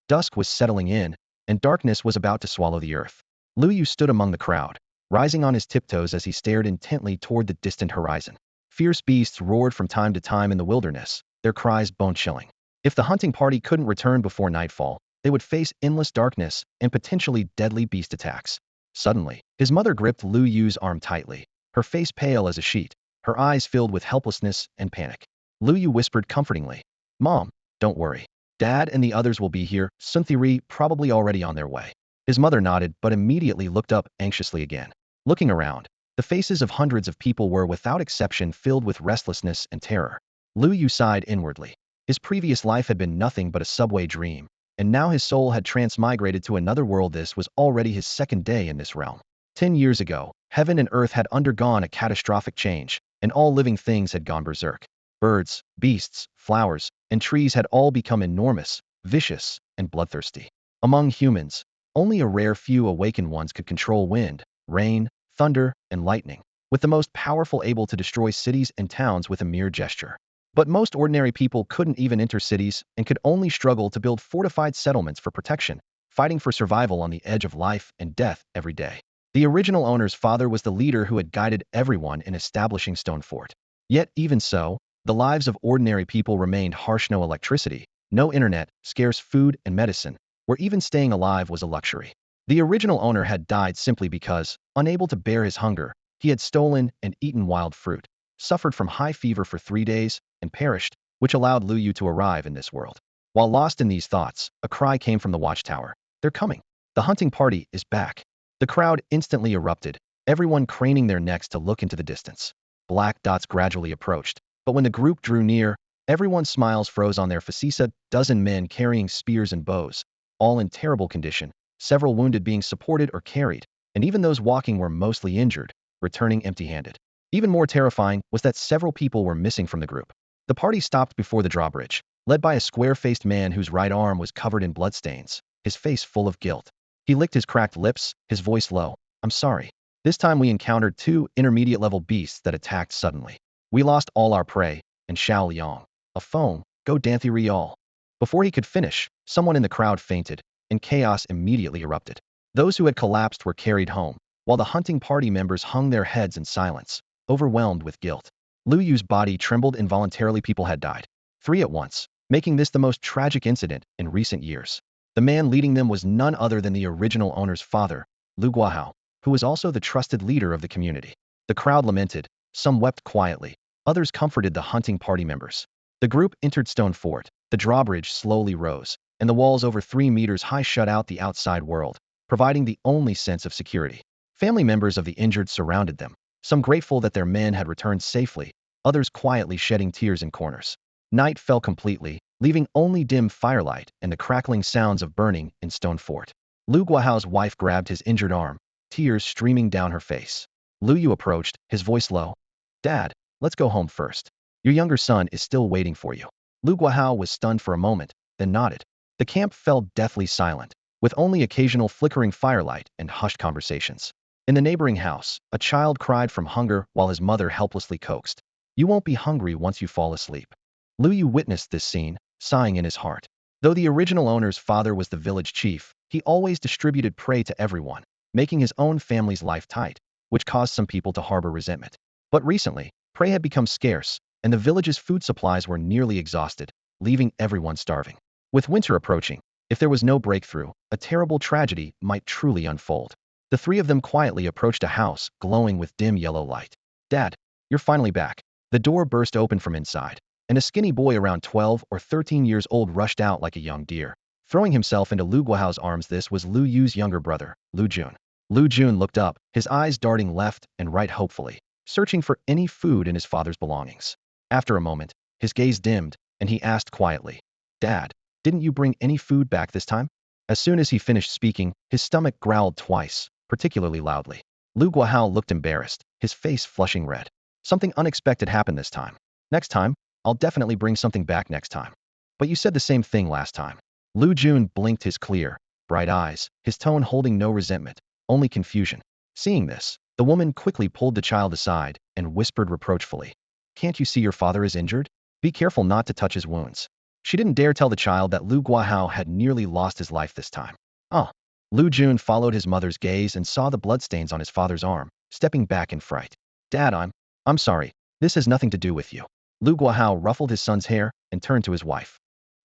Dusk was settling in, and darkness was about to swallow the earth. Lu Yu stood among the crowd, rising on his tiptoes as he stared intently toward the distant horizon. Fierce beasts roared from time to time in the wilderness, their cries bone-chilling. If the hunting party couldn't return before nightfall, they would face endless darkness and potentially deadly beast attacks. Suddenly, his mother gripped Lu Yu's arm tightly, her face pale as a sheet, her eyes filled with helplessness and panic. Lu Yu whispered comfortingly, "Mom, don't worry. Dad and the others will be here, Sunthiri probably already on their way." His mother nodded but immediately looked up anxiously again. Looking around, the faces of hundreds of people were without exception filled with restlessness and terror. Lu Yu sighed inwardly. His previous life had been nothing but a subway dream, and now his soul had transmigrated to another world. This was already his second day in this realm. 10 years ago, heaven and earth had undergone a catastrophic change, and all living things had gone berserk. Birds, beasts, flowers, and trees had all become enormous, vicious, and bloodthirsty. Among humans, only a rare few awakened ones could control wind, rain, thunder, and lightning, with the most powerful able to destroy cities and towns with a mere gesture. But most ordinary people couldn't even enter cities and could only struggle to build fortified settlements for protection, fighting for survival on the edge of life and death every day. The original owner's father was the leader who had guided everyone in establishing Stone Fort. Yet even so, the lives of ordinary people remained harsh. No electricity, no internet, scarce food and medicine, where even staying alive was a luxury. The original owner had died simply because, unable to bear his hunger, he had stolen and eaten wild fruit, suffered from high fever for 3 days, and perished, which allowed Lu Yu to arrive in this world. While lost in these thoughts, a cry came from the watchtower. "They're coming. The hunting party is back." The crowd instantly erupted, everyone craning their necks to look into the distance. Black dots gradually approached, but when the group drew near, everyone's smiles froze on their faces. A dozen men carrying spears and bows, all in terrible condition, several wounded being supported or carried, and even those walking were mostly injured, returning empty-handed. Even more terrifying was that several people were missing from the group. The party stopped before the drawbridge, led by a square-faced man whose right arm was covered in bloodstains, his face full of guilt. He licked his cracked lips, his voice low. "I'm sorry. This time we encountered 2 intermediate-level beasts that attacked suddenly. We lost all our prey, and Xiao Liang, a phone, go Danthi Rial." Before he could finish, someone in the crowd fainted, and chaos immediately erupted. Those who had collapsed were carried home, while the hunting party members hung their heads in silence, overwhelmed with guilt. Lu Yu's body trembled involuntarily. People had died. 3 at once, making this the most tragic incident in recent years. The man leading them was none other than the original owner's father, Lu Guahao, who was also the trusted leader of the community. The crowd lamented, some wept quietly, others comforted the hunting party members. The group entered Stone Fort. The drawbridge slowly rose, and the walls over 3 meters high shut out the outside world, providing the only sense of security. Family members of the injured surrounded them, some grateful that their men had returned safely, others quietly shedding tears in corners. Night fell completely, leaving only dim firelight and the crackling sounds of burning in Stone Fort. Lu Guahao's wife grabbed his injured arm, tears streaming down her face. Lu Yu approached, his voice low. "Dad, let's go home first. Your younger son is still waiting for you." Lu Guahao was stunned for a moment, then nodded. The camp fell deathly silent, with only occasional flickering firelight and hushed conversations. In the neighboring house, a child cried from hunger while his mother helplessly coaxed. "You won't be hungry once you fall asleep." Lu Yu witnessed this scene, sighing in his heart. Though the original owner's father was the village chief, he always distributed prey to everyone, making his own family's life tight, which caused some people to harbor resentment. But recently, prey had become scarce, and the village's food supplies were nearly exhausted, leaving everyone starving. With winter approaching, if there was no breakthrough, a terrible tragedy might truly unfold. The 3 of them quietly approached a house glowing with dim yellow light. "Dad, you're finally back." The door burst open from inside, and a skinny boy around 12 or 13 years old rushed out like a young deer, throwing himself into Lu Guahao's arms. This was Lu Yu's younger brother, Lu Jun. Lu Jun looked up, his eyes darting left and right hopefully, searching for any food in his father's belongings. After a moment, his gaze dimmed, and he asked quietly, "Dad, didn't you bring any food back this time?" As soon as he finished speaking, his stomach growled twice, particularly loudly. Lu Guahao looked embarrassed, his face flushing red. Something unexpected happened this time. "Next time, I'll definitely bring something back next time." "But you said the same thing last time." Lu Jun blinked his clear, bright eyes, his tone holding no resentment, only confusion. Seeing this, the woman quickly pulled the child aside and whispered reproachfully, "Can't you see your father is injured? Be careful not to touch his wounds." She didn't dare tell the child that Lu Guahao had nearly lost his life this time. Oh. Lu Jun followed his mother's gaze and saw the bloodstains on his father's arm, stepping back in fright. Dad, I'm sorry. This has nothing to do with you. Lu Guahao ruffled his son's hair and turned to his wife.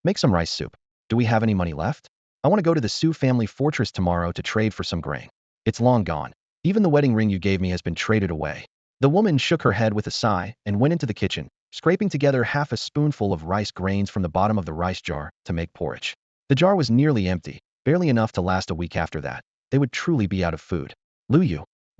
Make some rice soup. Do we have any money left? I want to go to the Su family fortress tomorrow to trade for some grain. It's long gone. Even the wedding ring you gave me has been traded away. The woman shook her head with a sigh and went into the kitchen, scraping together half a spoonful of rice grains from the bottom of the rice jar to make porridge. The jar was nearly empty, barely enough to last a week after that. They would truly be out of food. Lu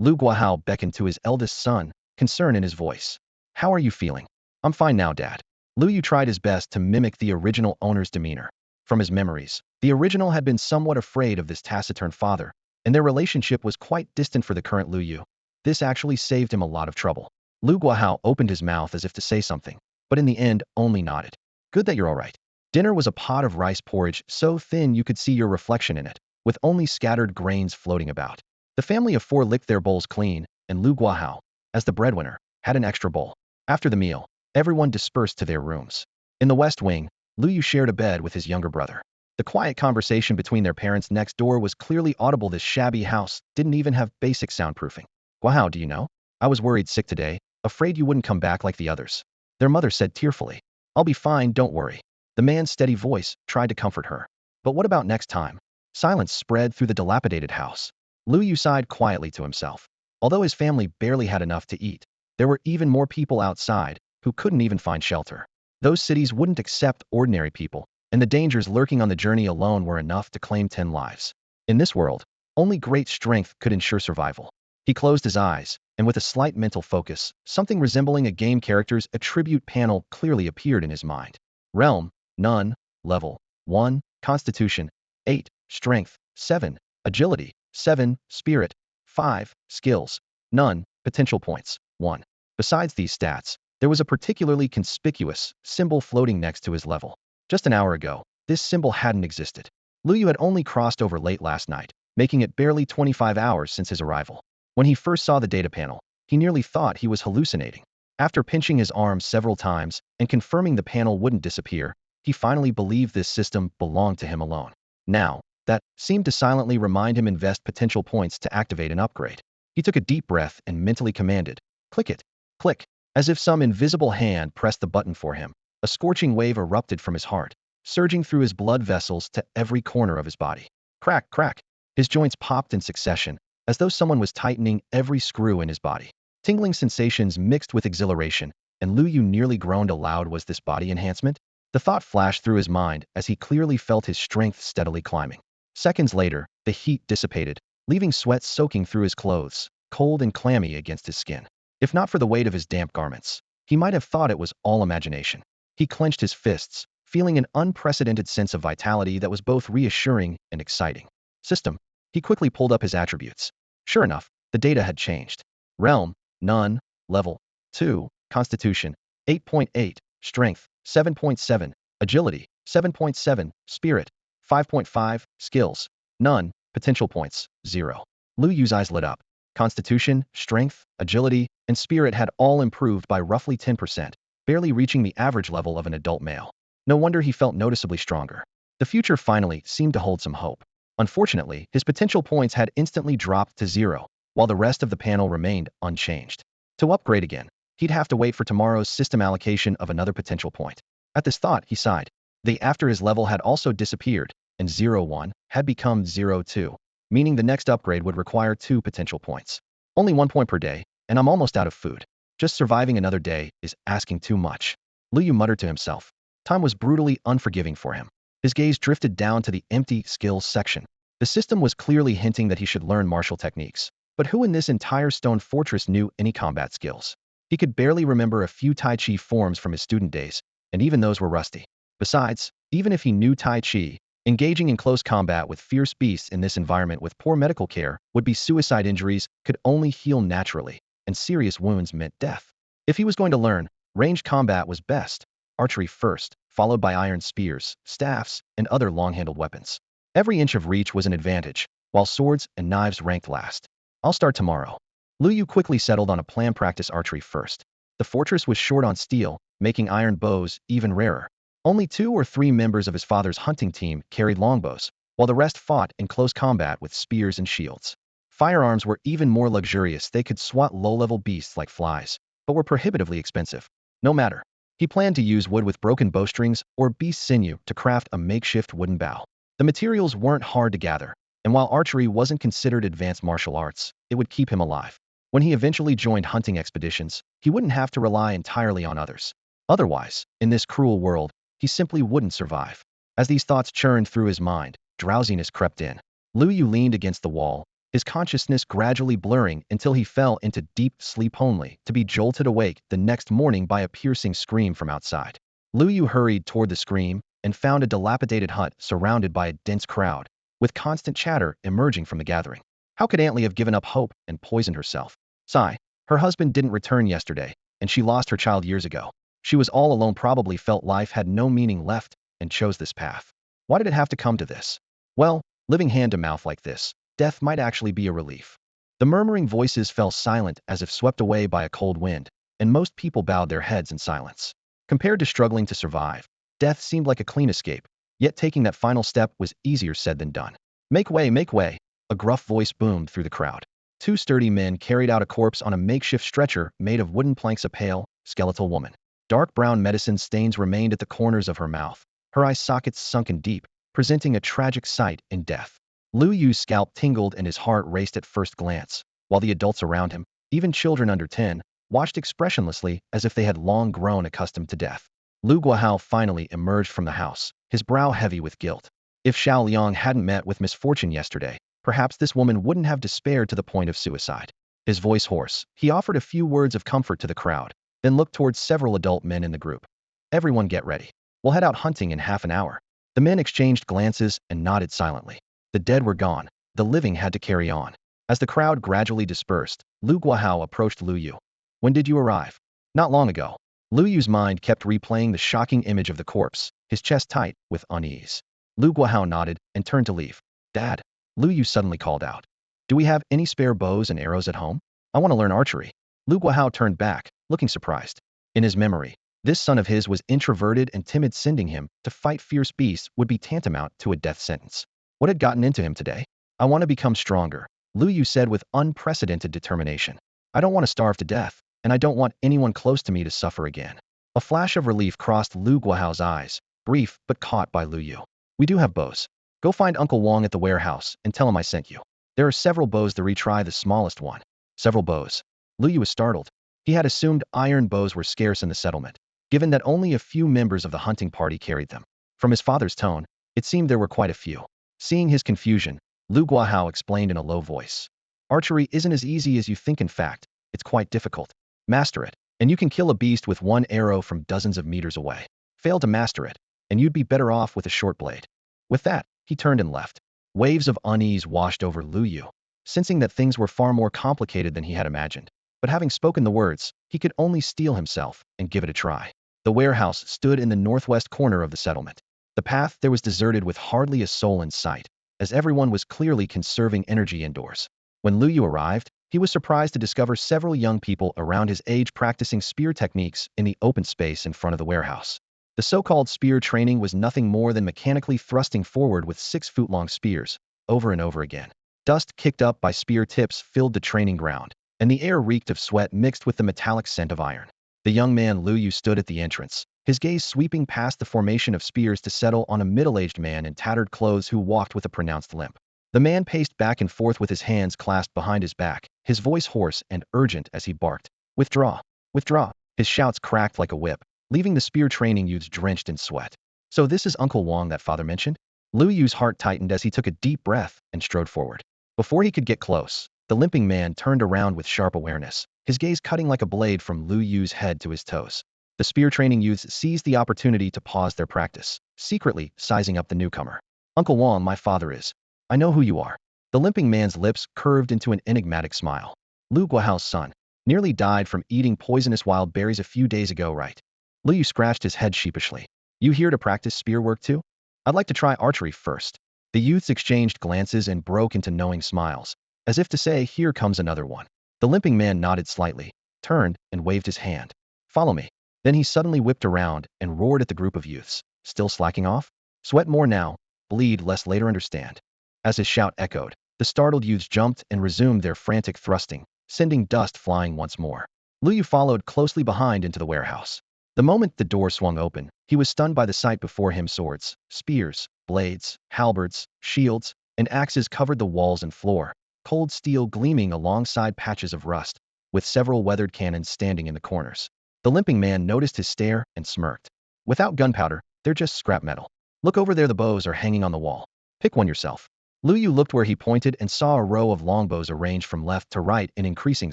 Guahao beckoned to his eldest son, concern in his voice. How are you feeling? I'm fine now, Dad. Lu tried his best to mimic the original owner's demeanor. From his memories, the original had been somewhat afraid of this taciturn father, and their relationship was quite distant for the current Lu. This actually saved him a lot of trouble. Lu Guahao opened his mouth as if to say something, but in the end only nodded. Good that you're all right. Dinner was a pot of rice porridge so thin you could see your reflection in it, with only scattered grains floating about. The family of four licked their bowls clean, and Lu Guahao, as the breadwinner, had an extra bowl. After the meal, everyone dispersed to their rooms. In the West Wing, Lu shared a bed with his younger brother. The quiet conversation between their parents next door was clearly audible. This shabby house didn't even have basic soundproofing. Guahao, do you know? I was worried sick today, afraid you wouldn't come back like the others. Their mother said tearfully. I'll be fine, don't worry. The man's steady voice tried to comfort her. But what about next time? Silence spread through the dilapidated house. Lu sighed quietly to himself. Although his family barely had enough to eat, there were even more people outside who couldn't even find shelter. Those cities wouldn't accept ordinary people, and the dangers lurking on the journey alone were enough to claim 10 lives. In this world, only great strength could ensure survival. He closed his eyes, and with a slight mental focus, something resembling a game character's attribute panel clearly appeared in his mind. Realm, none. Level, 1. Constitution, 8. Strength, 7. Agility, 7. Spirit, 5. Skills, none. Potential points, 1. Besides these stats, there was a particularly conspicuous symbol floating next to his level. Just an hour ago, this symbol hadn't existed. Lu had only crossed over late last night, making it barely 25 hours since his arrival. When he first saw the data panel, he nearly thought he was hallucinating. After pinching his arm several times and confirming the panel wouldn't disappear, he finally believed this system belonged to him alone. Now, that seemed to silently remind him invest potential points to activate an upgrade. He took a deep breath and mentally commanded, click it. Click. As if some invisible hand pressed the button for him, a scorching wave erupted from his heart, surging through his blood vessels to every corner of his body. Crack, crack. His joints popped in succession, as though someone was tightening every screw in his body. Tingling sensations mixed with exhilaration, and Lu nearly groaned aloud. Was this body enhancement? The thought flashed through his mind as he clearly felt his strength steadily climbing. Seconds later, the heat dissipated, leaving sweat soaking through his clothes, cold and clammy against his skin. If not for the weight of his damp garments, he might have thought it was all imagination. He clenched his fists, feeling an unprecedented sense of vitality that was both reassuring and exciting. System. He quickly pulled up his attributes. Sure enough, the data had changed. Realm, none. Level, 2. Constitution, 8.8. Strength, 7.7. Agility, 7.7. Spirit, 5.5. Skills, none. Potential points, 0. Lu's eyes lit up. Constitution, strength, agility, and spirit had all improved by roughly 10%, barely reaching the average level of an adult male. No wonder he felt noticeably stronger. The future finally seemed to hold some hope. Unfortunately, his potential points had instantly dropped to 0, while the rest of the panel remained unchanged. To upgrade again, he'd have to wait for tomorrow's system allocation of another potential point. At this thought, he sighed. The after his level had also disappeared, and 0-1 had become 0-2. Meaning the next upgrade would require 2 potential points. Only 1 point per day, and I'm almost out of food. Just surviving another day is asking too much. Lu muttered to himself. Time was brutally unforgiving for him. His gaze drifted down to the empty skills section. The system was clearly hinting that he should learn martial techniques. But who in this entire stone fortress knew any combat skills? He could barely remember a few Tai Chi forms from his student days, and even those were rusty. Besides, even if he knew Tai Chi, engaging in close combat with fierce beasts in this environment with poor medical care would be suicide. Injuries could only heal naturally, and serious wounds meant death. If he was going to learn, ranged combat was best. Archery first, followed by iron spears, staffs, and other long-handled weapons. Every inch of reach was an advantage, while swords and knives ranked last. I'll start tomorrow. Lu quickly settled on a plan: practice archery first. The fortress was short on steel, making iron bows even rarer. Only 2 or 3 members of his father's hunting team carried longbows, while the rest fought in close combat with spears and shields. Firearms were even more luxurious. They could swat low-level beasts like flies, but were prohibitively expensive. No matter. He planned to use wood with broken bowstrings or beast sinew to craft a makeshift wooden bow. The materials weren't hard to gather, and while archery wasn't considered advanced martial arts, it would keep him alive. When he eventually joined hunting expeditions, he wouldn't have to rely entirely on others. Otherwise, in this cruel world, he simply wouldn't survive. As these thoughts churned through his mind, drowsiness crept in. Lu Yu leaned against the wall, his consciousness gradually blurring until he fell into deep sleep only to be jolted awake the next morning by a piercing scream from outside. Lu Yu hurried toward the scream and found a dilapidated hut surrounded by a dense crowd, with constant chatter emerging from the gathering. How could Aunt Lee have given up hope and poisoned herself? Sigh. Her husband didn't return yesterday, and she lost her child years ago. She was all alone, probably felt life had no meaning left, and chose this path. Why did it have to come to this? Well, living hand to mouth like this, death might actually be a relief. The murmuring voices fell silent as if swept away by a cold wind, and most people bowed their heads in silence. Compared to struggling to survive, death seemed like a clean escape, yet taking that final step was easier said than done. Make way, make way, a gruff voice boomed through the crowd. 2 sturdy men carried out a corpse on a makeshift stretcher made of wooden planks. A pale, skeletal woman. Dark brown medicine stains remained at the corners of her mouth, her eye sockets sunken deep, presenting a tragic sight in death. Lu Yu's scalp tingled and his heart raced at first glance, while the adults around him, even children under 10, watched expressionlessly as if they had long grown accustomed to death. Lu Guahao finally emerged from the house, his brow heavy with guilt. If Xiao Liang hadn't met with misfortune yesterday, perhaps this woman wouldn't have despaired to the point of suicide. His voice hoarse, he offered a few words of comfort to the crowd, then looked towards several adult men in the group. Everyone get ready. We'll head out hunting in half an hour. The men exchanged glances and nodded silently. The dead were gone. The living had to carry on. As the crowd gradually dispersed, Lu Guahao approached Lu Yu. When did you arrive? Not long ago. Lu Yu's mind kept replaying the shocking image of the corpse, his chest tight with unease. Lu Guahao nodded and turned to leave. Dad, Lu Yu suddenly called out. Do we have any spare bows and arrows at home? I want to learn archery. Lu Guahao turned back, looking surprised. In his memory, this son of his was introverted and timid. Sending him to fight fierce beasts would be tantamount to a death sentence. What had gotten into him today? I want to become stronger, Lu Yu said with unprecedented determination. I don't want to starve to death, and I don't want anyone close to me to suffer again. A flash of relief crossed Lu Guahao's eyes, brief but caught by Lu Yu. We do have bows. Go find Uncle Wong at the warehouse and tell him I sent you. There are several bows to retry the smallest one. Several bows. Lu Yu was startled. He had assumed iron bows were scarce in the settlement, given that only a few members of the hunting party carried them. From his father's tone, it seemed there were quite a few. Seeing his confusion, Lu Guahao explained in a low voice. Archery isn't as easy as you think. In fact, it's quite difficult. Master it, and you can kill a beast with one arrow from dozens of meters away. Fail to master it, and you'd be better off with a short blade. With that, he turned and left. Waves of unease washed over Lu Yu, sensing that things were far more complicated than he had imagined. But having spoken the words, he could only steel himself and give it a try. The warehouse stood in the northwest corner of the settlement. The path there was deserted with hardly a soul in sight, as everyone was clearly conserving energy indoors. When Lu Yu arrived, he was surprised to discover several young people around his age practicing spear techniques in the open space in front of the warehouse. The so-called spear training was nothing more than mechanically thrusting forward with 6-foot-long spears, over and over again. Dust kicked up by spear tips filled the training ground, and the air reeked of sweat mixed with the metallic scent of iron. The young man Lu Yu stood at the entrance, his gaze sweeping past the formation of spears to settle on a middle-aged man in tattered clothes who walked with a pronounced limp. The man paced back and forth with his hands clasped behind his back, his voice hoarse and urgent as he barked. Withdraw! Withdraw! His shouts cracked like a whip, leaving the spear training youths drenched in sweat. So this is Uncle Wong that father mentioned? Lu Yu's heart tightened as he took a deep breath and strode forward. Before he could get close, the limping man turned around with sharp awareness, his gaze cutting like a blade from Lu Yu's head to his toes. The spear training youths seized the opportunity to pause their practice, secretly sizing up the newcomer. Uncle Wong, my father is. I know who you are. The limping man's lips curved into an enigmatic smile. Lu Guahao's son. Nearly died from eating poisonous wild berries a few days ago, right? Lu Yu scratched his head sheepishly. You here to practice spear work too? I'd like to try archery first. The youths exchanged glances and broke into knowing smiles, as if to say, here comes another one. The limping man nodded slightly, turned, and waved his hand. Follow me. Then he suddenly whipped around and roared at the group of youths. Still slacking off? Sweat more now, bleed less later, understand. As his shout echoed, the startled youths jumped and resumed their frantic thrusting, sending dust flying once more. Lu Yu followed closely behind into the warehouse. The moment the door swung open, he was stunned by the sight before him. Swords, spears, blades, halberds, shields, and axes covered the walls and floor, cold steel gleaming alongside patches of rust, with several weathered cannons standing in the corners. The limping man noticed his stare and smirked. Without gunpowder, they're just scrap metal. Look over there, the bows are hanging on the wall. Pick one yourself. Lu Yu looked where he pointed and saw a row of longbows arranged from left to right in increasing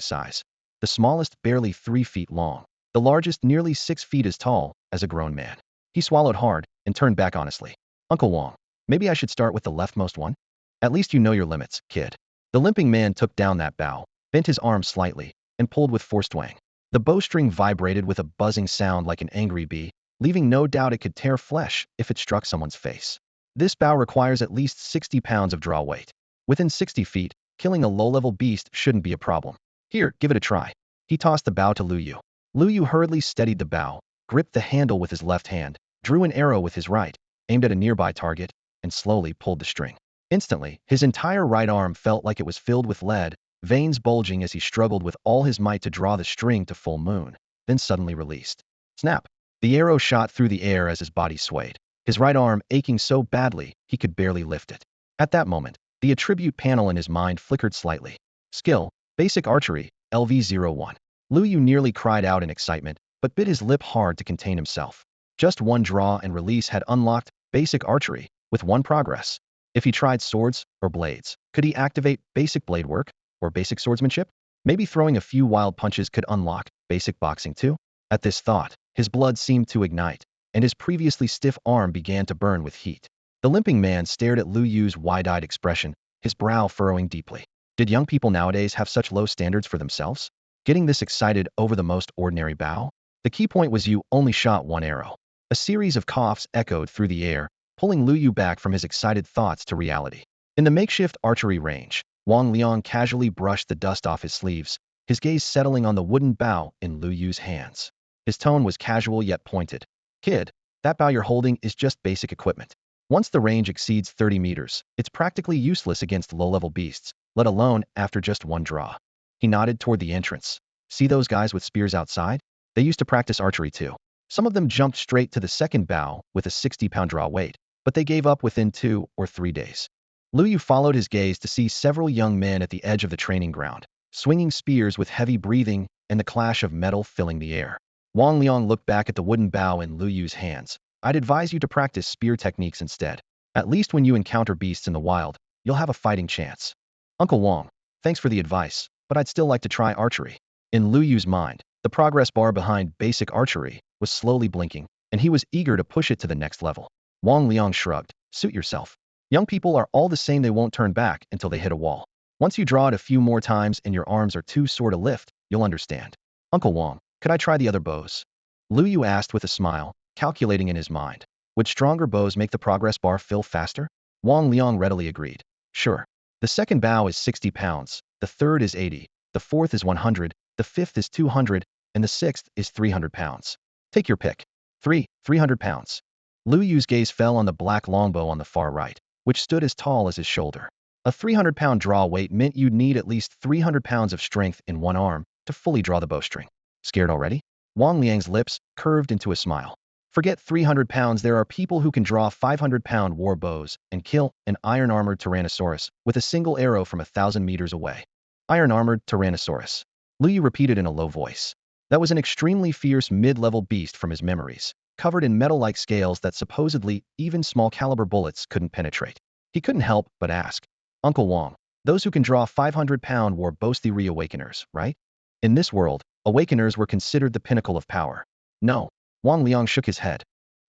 size. The smallest barely 3 feet long, the largest nearly 6 feet as tall as a grown man. He swallowed hard and turned back honestly. Uncle Wong, maybe I should start with the leftmost one? At least you know your limits, kid. The limping man took down that bow, bent his arm slightly, and pulled with forced twang. The bowstring vibrated with a buzzing sound like an angry bee, leaving no doubt it could tear flesh if it struck someone's face. This bow requires at least 60 pounds of draw weight. Within 60 feet, killing a low-level beast shouldn't be a problem. Here, give it a try. He tossed the bow to Lu Yu. Lu Yu hurriedly steadied the bow, gripped the handle with his left hand, drew an arrow with his right, aimed at a nearby target, and slowly pulled the string. Instantly, his entire right arm felt like it was filled with lead, veins bulging as he struggled with all his might to draw the string to full moon, then suddenly released. Snap! The arrow shot through the air as his body swayed, his right arm aching so badly he could barely lift it. At that moment, the attribute panel in his mind flickered slightly. Skill, Basic Archery, LV-01. Lu Yu nearly cried out in excitement, but bit his lip hard to contain himself. Just one draw and release had unlocked Basic Archery, with one progress. If he tried swords or blades, could he activate Basic Blade Work or Basic Swordsmanship? Maybe throwing a few wild punches could unlock Basic Boxing too? At this thought, his blood seemed to ignite, and his previously stiff arm began to burn with heat. The limping man stared at Lu Yu's wide-eyed expression, his brow furrowing deeply. Did young people nowadays have such low standards for themselves? Getting this excited over the most ordinary bow? The key point was Yu only shot one arrow. A series of coughs echoed through the air, pulling Lu Yu back from his excited thoughts to reality. In the makeshift archery range, Wang Liang casually brushed the dust off his sleeves, his gaze settling on the wooden bow in Lu Yu's hands. His tone was casual yet pointed. Kid, that bow you're holding is just basic equipment. Once the range exceeds 30 meters, it's practically useless against low-level beasts, let alone after just one draw. He nodded toward the entrance. See those guys with spears outside? They used to practice archery too. Some of them jumped straight to the second bow with a 60-pound draw weight, but they gave up within 2 or 3 days. Lu Yu followed his gaze to see several young men at the edge of the training ground, swinging spears with heavy breathing and the clash of metal filling the air. Wang Liang looked back at the wooden bow in Lu Yu's hands. I'd advise you to practice spear techniques instead. At least when you encounter beasts in the wild, you'll have a fighting chance. Uncle Wang, thanks for the advice, but I'd still like to try archery. In Lu Yu's mind, the progress bar behind basic archery was slowly blinking, and he was eager to push it to the next level. Wang Liang shrugged. Suit yourself. Young people are all the same, they won't turn back until they hit a wall. Once you draw it a few more times and your arms are too sore to lift, you'll understand. Uncle Wang, could I try the other bows? Lu Yu asked with a smile, calculating in his mind. Would stronger bows make the progress bar fill faster? Wang Liang readily agreed. Sure. The second bow is 60 pounds, the third is 80, the fourth is 100, the fifth is 200, and the sixth is 300 pounds. Take your pick. 300 pounds. Lu Yu's gaze fell on the black longbow on the far right, which stood as tall as his shoulder. A 300-pound draw weight meant you'd need at least 300 pounds of strength in one arm to fully draw the bowstring. Scared already? Wang Liang's lips curved into a smile. Forget 300 pounds, there are people who can draw 500-pound war bows and kill an iron-armored Tyrannosaurus with a single arrow from 1,000 meters away. Iron-armored Tyrannosaurus. Lu Yu repeated in a low voice. That was an extremely fierce mid-level beast from his memories, covered in metal-like scales that supposedly even small-caliber bullets couldn't penetrate. He couldn't help but ask, Uncle Wang, those who can draw 500-pound war bows the reawakeners, right? In this world, awakeners were considered the pinnacle of power. No. Wang Liang shook his head.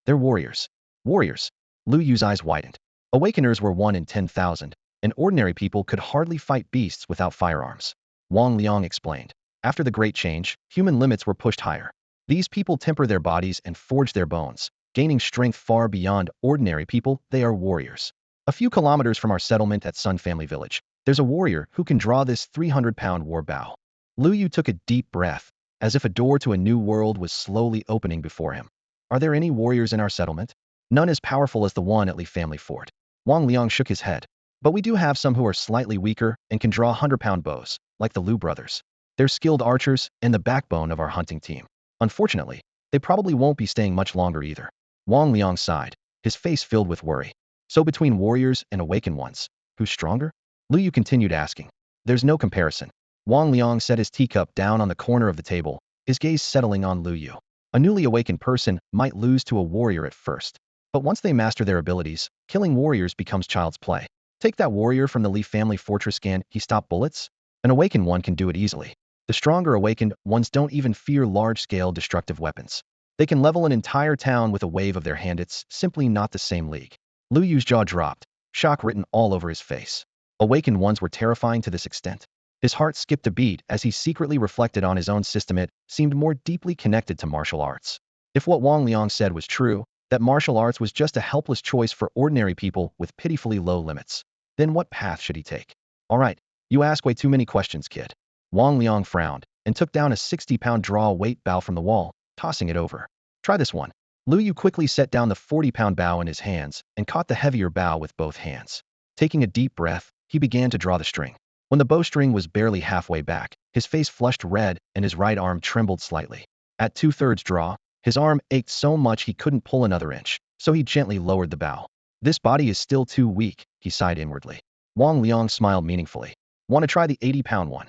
They're warriors. Warriors. Lu Yu's eyes widened. Awakeners were 1 in 10,000, and ordinary people could hardly fight beasts without firearms. Wang Liang explained. After the Great Change, human limits were pushed higher. These people temper their bodies and forge their bones, gaining strength far beyond ordinary people. They are warriors. A few kilometers from our settlement at Sun Family Village, there's a warrior who can draw this 300-pound war bow. Lu Yu took a deep breath, as if a door to a new world was slowly opening before him. Are there any warriors in our settlement? None as powerful as the one at Li Family Fort. Wang Liang shook his head. But we do have some who are slightly weaker and can draw 100-pound bows, like the Liu brothers. They're skilled archers and the backbone of our hunting team. Unfortunately, they probably won't be staying much longer either. Wang Liang sighed, his face filled with worry. So between warriors and awakened ones, who's stronger? Lu Yu continued asking. There's no comparison. Wang Liang set his teacup down on the corner of the table, his gaze settling on Lu Yu. A newly awakened person might lose to a warrior at first, but once they master their abilities, killing warriors becomes child's play. Take that warrior from the Li family fortress. Can he stop bullets? An awakened one can do it easily. The stronger awakened ones don't even fear large-scale destructive weapons. They can level an entire town with a wave of their hand. It's simply not the same league. Lu Yu's jaw dropped, shock written all over his face. Awakened ones were terrifying to this extent. His heart skipped a beat as he secretly reflected on his own system. It seemed more deeply connected to martial arts. If what Wang Liang said was true, that martial arts was just a helpless choice for ordinary people with pitifully low limits, then what path should he take? All right, you ask way too many questions, kid. Wang Liang frowned and took down a 60-pound draw-weight bow from the wall, tossing it over. Try this one. Lu Yu quickly set down the 40-pound bow in his hands and caught the heavier bow with both hands. Taking a deep breath, he began to draw the string. When the bowstring was barely halfway back, his face flushed red and his right arm trembled slightly. At 2/3 draw, his arm ached so much he couldn't pull another inch, so he gently lowered the bow. This body is still too weak, he sighed inwardly. Wang Liang smiled meaningfully. Want to try the 80-pound one?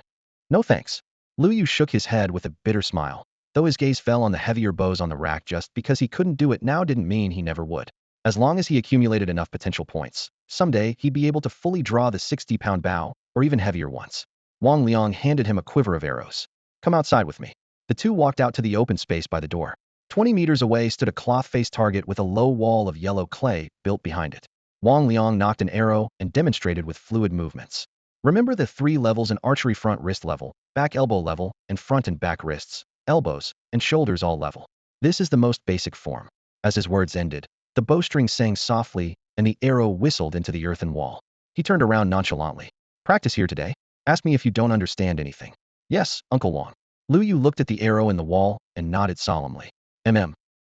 No thanks. Lu Yu shook his head with a bitter smile. Though his gaze fell on the heavier bows on the rack, just because he couldn't do it now didn't mean he never would. As long as he accumulated enough potential points, someday he'd be able to fully draw the 60-pound bow, or even heavier ones. Wang Liang handed him a quiver of arrows. Come outside with me. The two walked out to the open space by the door. 20 meters away stood a cloth-faced target with a low wall of yellow clay built behind it. Wang Liang knocked an arrow and demonstrated with fluid movements. Remember the 3 levels in archery: front wrist level, back elbow level, and front and back wrists, elbows, and shoulders all level. This is the most basic form. As his words ended, the bowstring sang softly and the arrow whistled into the earthen wall. He turned around nonchalantly. Practice here today? Ask me if you don't understand anything. Yes, Uncle Wang. Lu Yu looked at the arrow in the wall and nodded solemnly.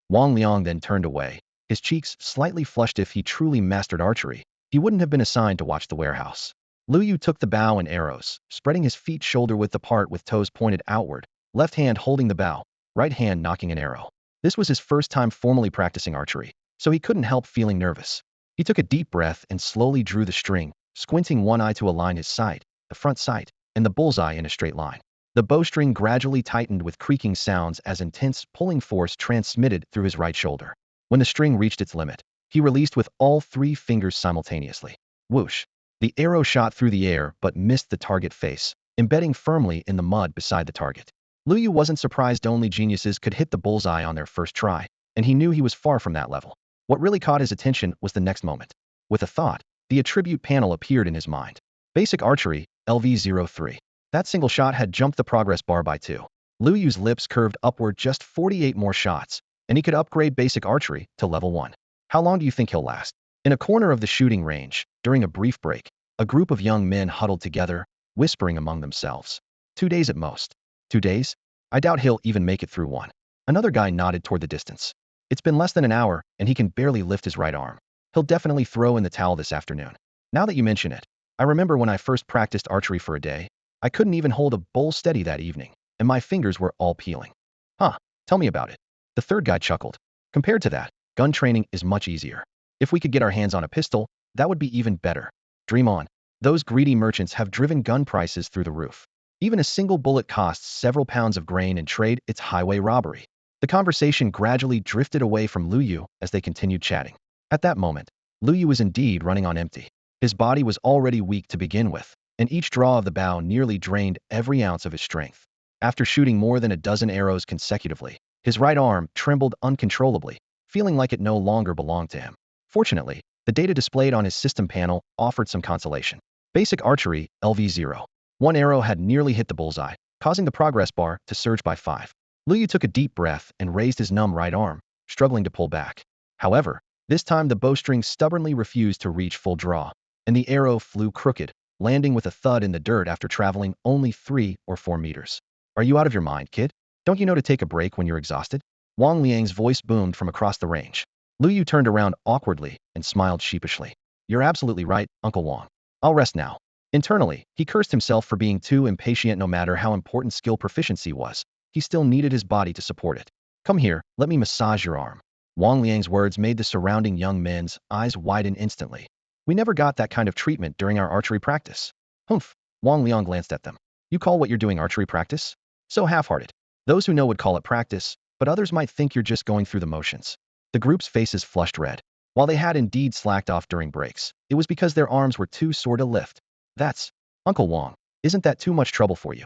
Wang Liang then turned away, his cheeks slightly flushed. If he truly mastered archery, he wouldn't have been assigned to watch the warehouse. Lu Yu took the bow and arrows, spreading his feet shoulder-width apart with toes pointed outward, left hand holding the bow, right hand knocking an arrow. This was his first time formally practicing archery, so he couldn't help feeling nervous. He took a deep breath and slowly drew the string, squinting one eye to align his sight, the front sight, and the bullseye in a straight line. The bowstring gradually tightened with creaking sounds as intense pulling force transmitted through his right shoulder. When the string reached its limit, he released with all 3 fingers simultaneously. Whoosh! The arrow shot through the air but missed the target face, embedding firmly in the mud beside the target. Lu Yu wasn't surprised. Only geniuses could hit the bullseye on their first try, and he knew he was far from that level. What really caught his attention was the next moment. With a thought, the attribute panel appeared in his mind. Basic Archery, LV03. That single shot had jumped the progress bar by 2. Lu Yu's lips curved upward. Just 48 more shots, and he could upgrade Basic Archery to level 1. How long do you think he'll last? In a corner of the shooting range, during a brief break, a group of young men huddled together, whispering among themselves. 2 days at most. 2 days? I doubt he'll even make it through 1. Another guy nodded toward the distance. It's been less than an hour, and he can barely lift his right arm. He'll definitely throw in the towel this afternoon. Now that you mention it, I remember when I first practiced archery for a day, I couldn't even hold a bow steady that evening, and my fingers were all peeling. Huh, tell me about it. The third guy chuckled. Compared to that, gun training is much easier. If we could get our hands on a pistol, that would be even better. Dream on. Those greedy merchants have driven gun prices through the roof. Even a single bullet costs several pounds of grain in trade. It's highway robbery. The conversation gradually drifted away from Lu Yu as they continued chatting. At that moment, Lu Yu was indeed running on empty. His body was already weak to begin with, and each draw of the bow nearly drained every ounce of his strength. After shooting more than a dozen arrows consecutively, his right arm trembled uncontrollably, feeling like it no longer belonged to him. Fortunately, the data displayed on his system panel offered some consolation. Basic Archery, LV0. 1 arrow had nearly hit the bullseye, causing the progress bar to surge by 5. Lu Yu took a deep breath and raised his numb right arm, struggling to pull back. However, this time the bowstring stubbornly refused to reach full draw, and the arrow flew crooked, landing with a thud in the dirt after traveling only 3 or 4 meters. Are you out of your mind, kid? Don't you know to take a break when you're exhausted? Wang Liang's voice boomed from across the range. Lu Yu turned around awkwardly and smiled sheepishly. You're absolutely right, Uncle Wang. I'll rest now. Internally, he cursed himself for being too impatient. No matter how important skill proficiency was, he still needed his body to support it. Come here, let me massage your arm. Wang Liang's words made the surrounding young men's eyes widen instantly. We never got that kind of treatment during our archery practice. Humph. Wang Liang glanced at them. You call what you're doing archery practice? So half-hearted. Those who know would call it practice, but others might think you're just going through the motions. The group's faces flushed red. While they had indeed slacked off during breaks, it was because their arms were too sore to lift. That's, Uncle Wang, isn't that too much trouble for you?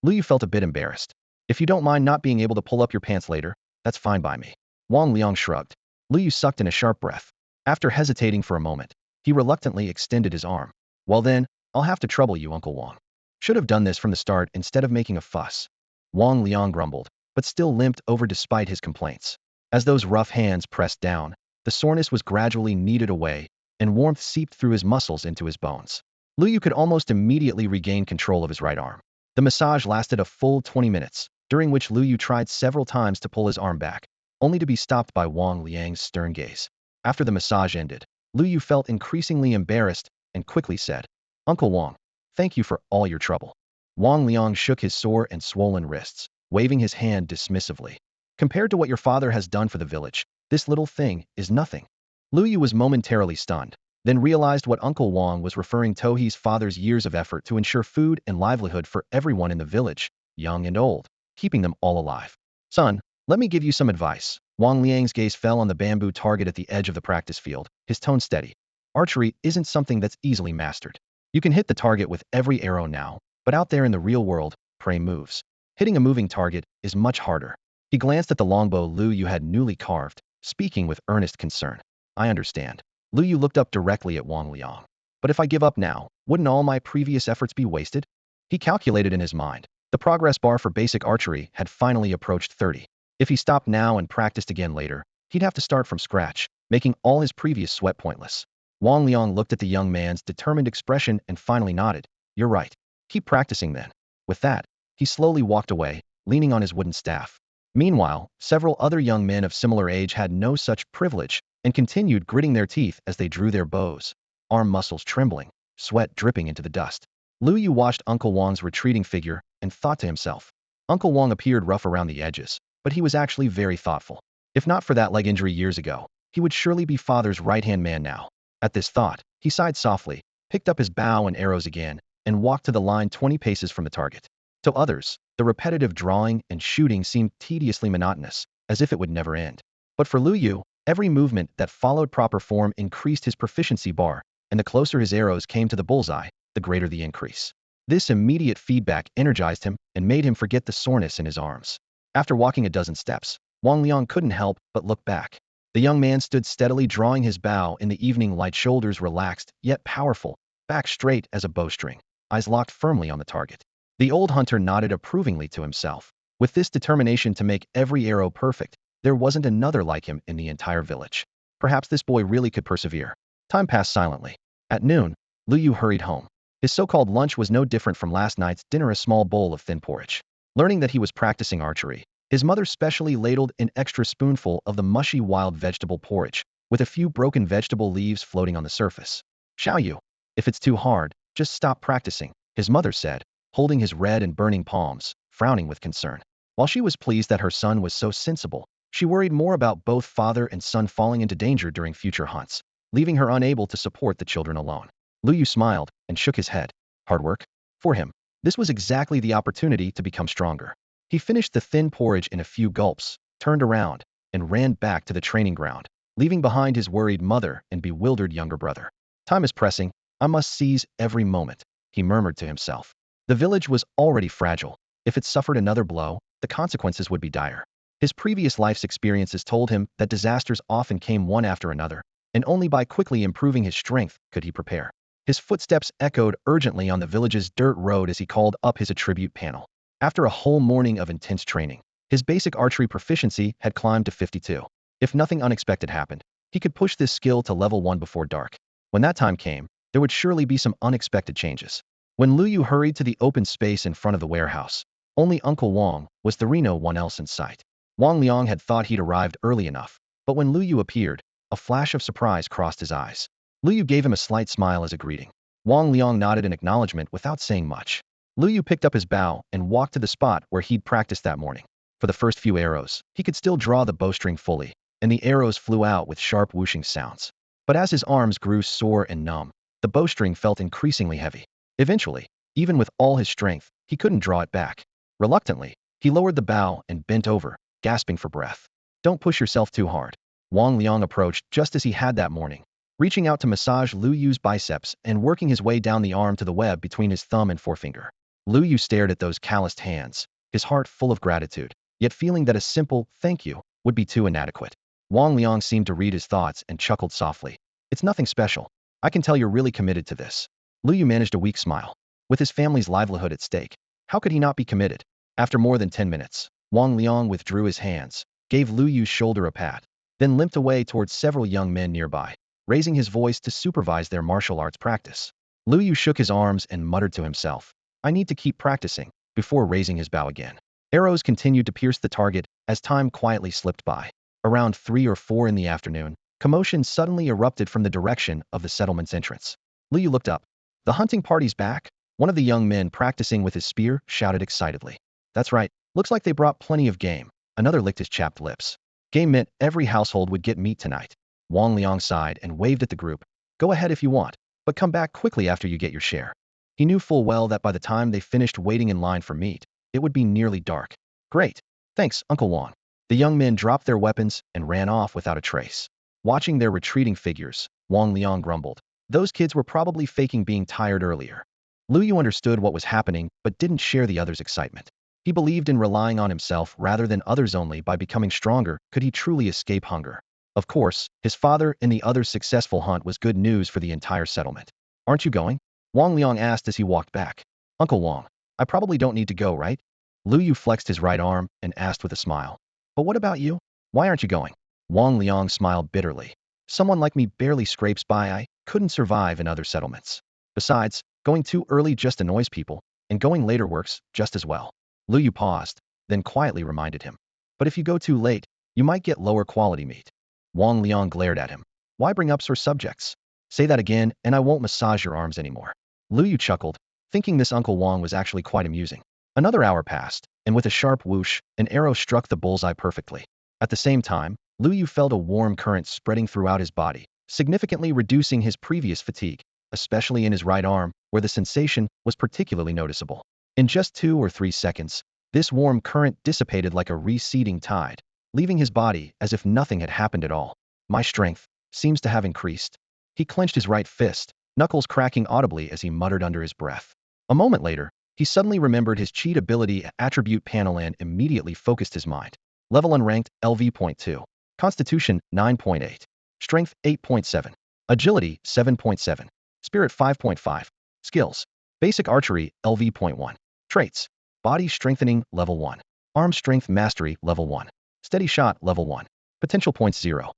Lu Yu felt a bit embarrassed. If you don't mind not being able to pull up your pants later, that's fine by me. Wang Liang shrugged. Lu Yu sucked in a sharp breath. After hesitating for a moment, he reluctantly extended his arm. Well then, I'll have to trouble you, Uncle Wang. Should have done this from the start instead of making a fuss. Wang Liang grumbled, but still limped over despite his complaints. As those rough hands pressed down, the soreness was gradually kneaded away, and warmth seeped through his muscles into his bones. Lu Yu could almost immediately regain control of his right arm. The massage lasted a full 20 minutes, during which Lu Yu tried several times to pull his arm back, only to be stopped by Wang Liang's stern gaze. After the massage ended, Lu Yu felt increasingly embarrassed and quickly said, Uncle Wang, thank you for all your trouble. Wang Liang shook his sore and swollen wrists, waving his hand dismissively. Compared to what your father has done for the village, this little thing is nothing. Lu Yu was momentarily stunned, then realized what Uncle Wang was referring to: his father's years of effort to ensure food and livelihood for everyone in the village, young and old, keeping them all alive. Son, let me give you some advice. Wang Liang's gaze fell on the bamboo target at the edge of the practice field, his tone steady. Archery isn't something that's easily mastered. You can hit the target with every arrow now, but out there in the real world, prey moves. Hitting a moving target is much harder. He glanced at the longbow Lu Yu had newly carved, speaking with earnest concern. I understand. Lu Yu looked up directly at Wang Liang. But if I give up now, wouldn't all my previous efforts be wasted? He calculated in his mind. The progress bar for basic archery had finally approached 30. If he stopped now and practiced again later, he'd have to start from scratch, making all his previous sweat pointless. Wang Liang looked at the young man's determined expression and finally nodded. You're right. Keep practicing then. With that, he slowly walked away, leaning on his wooden staff. Meanwhile, several other young men of similar age had no such privilege and continued gritting their teeth as they drew their bows, arm muscles trembling, sweat dripping into the dust. Lu Yu watched Uncle Wang's retreating figure and thought to himself. Uncle Wang appeared rough around the edges, but he was actually very thoughtful. If not for that leg injury years ago, he would surely be father's right-hand man now. At this thought, he sighed softly, picked up his bow and arrows again, and walked to the line 20 paces from the target. To others, the repetitive drawing and shooting seemed tediously monotonous, as if it would never end. But for Lu Yu, every movement that followed proper form increased his proficiency bar, and the closer his arrows came to the bullseye, the greater the increase. This immediate feedback energized him and made him forget the soreness in his arms. After walking a dozen steps, Wang Liang couldn't help but look back. The young man stood steadily drawing his bow in the evening light, shoulders relaxed, yet powerful, back straight as a bowstring, eyes locked firmly on the target. The old hunter nodded approvingly to himself. With this determination to make every arrow perfect, there wasn't another like him in the entire village. Perhaps this boy really could persevere. Time passed silently. At noon, Lu Yu hurried home. His so-called lunch was no different from last night's dinner, a small bowl of thin porridge. Learning that he was practicing archery, his mother specially ladled an extra spoonful of the mushy wild vegetable porridge, with a few broken vegetable leaves floating on the surface. Xiao Yu, if it's too hard, just stop practicing, his mother said, holding his red and burning palms, frowning with concern. While she was pleased that her son was so sensible, she worried more about both father and son falling into danger during future hunts, leaving her unable to support the children alone. Lu Yu smiled and shook his head. Hard work? For him, this was exactly the opportunity to become stronger. He finished the thin porridge in a few gulps, turned around, and ran back to the training ground, leaving behind his worried mother and bewildered younger brother. Time is pressing. I must seize every moment, he murmured to himself. The village was already fragile. If it suffered another blow, the consequences would be dire. His previous life's experiences told him that disasters often came one after another, and only by quickly improving his strength could he prepare. His footsteps echoed urgently on the village's dirt road as he called up his attribute panel. After a whole morning of intense training, his basic archery proficiency had climbed to 52. If nothing unexpected happened, he could push this skill to level 1 before dark. When that time came, there would surely be some unexpected changes. When Lu Yu hurried to the open space in front of the warehouse, only Uncle Wang was the no one else in sight. Wang Liang had thought he'd arrived early enough, But when Lu Yu appeared, a flash of surprise crossed his eyes. Lu Yu gave him a slight smile as a greeting. Wang Liang nodded in acknowledgement without saying much. Lu Yu picked up his bow and walked to the spot where he'd practiced that morning. For the first few arrows, he could still draw the bowstring fully, and the arrows flew out with sharp whooshing sounds. But as his arms grew sore and numb, the bowstring felt increasingly heavy. Eventually, even with all his strength, he couldn't draw it back. Reluctantly, he lowered the bow and bent over, gasping for breath. Don't push yourself too hard. Wang Liang approached just as he had that morning, reaching out to massage Lu Yu's biceps and working his way down the arm to the web between his thumb and forefinger. Lu Yu stared at those calloused hands, his heart full of gratitude, yet feeling that a simple thank you would be too inadequate. Wang Liang seemed to read his thoughts and chuckled softly. It's nothing special. I can tell you're really committed to this. Lu Yu managed a weak smile. With his family's livelihood at stake, how could he not be committed? After more than 10 minutes, Wang Liang withdrew his hands, gave Lu Yu's shoulder a pat, then limped away towards several young men nearby, raising his voice to supervise their martial arts practice. Lu Yu shook his arms and muttered to himself, I need to keep practicing, before raising his bow again. Arrows continued to pierce the target as time quietly slipped by. Around 3 or 4 in the afternoon, commotion suddenly erupted from the direction of the settlement's entrance. Lu Yu looked up. The hunting party's back? One of the young men practicing with his spear shouted excitedly. That's right, looks like they brought plenty of game. Another licked his chapped lips. Game meant every household would get meat tonight. Wang Liang sighed and waved at the group. Go ahead if you want, but come back quickly after you get your share. He knew full well that by the time they finished waiting in line for meat, it would be nearly dark. Great. Thanks, Uncle Wang. The young men dropped their weapons and ran off without a trace. Watching their retreating figures, Wang Liang grumbled. Those kids were probably faking being tired earlier. Lu Yu understood what was happening but didn't share the others' excitement. He believed in relying on himself rather than others. Only by becoming stronger could he truly escape hunger. Of course, his father and the others' successful hunt was good news for the entire settlement. Aren't you going? Wang Liang asked as he walked back. Uncle Wang, I probably don't need to go, right? Lu Yu flexed his right arm and asked with a smile. But what about you? Why aren't you going? Wang Liang smiled bitterly. Someone like me barely scrapes by. I couldn't survive in other settlements. Besides, going too early just annoys people, and going later works just as well. Lu Yu paused, then quietly reminded him. But if you go too late, you might get lower quality meat. Wang Liang glared at him. Why bring up sore subjects? Say that again, and I won't massage your arms anymore. Lu Yu chuckled, thinking this Uncle Wang was actually quite amusing. Another hour passed, and with a sharp whoosh, an arrow struck the bullseye perfectly. At the same time, Lu Yu felt a warm current spreading throughout his body, significantly reducing his previous fatigue, especially in his right arm, where the sensation was particularly noticeable. In just 2 or 3 seconds, this warm current dissipated like a receding tide, leaving his body as if nothing had happened at all. My strength seems to have increased. He clenched his right fist, knuckles cracking audibly as he muttered under his breath. A moment later, he suddenly remembered his cheat ability attribute panel and immediately focused his mind. Level unranked, LV.2. Constitution, 9.8. Strength, 8.7. Agility, 7.7. Spirit, 5.5. Skills. Basic archery, LV.1. Traits. Body strengthening, level 1. Arm strength mastery, level 1. Steady shot, level 1. Potential points, 0.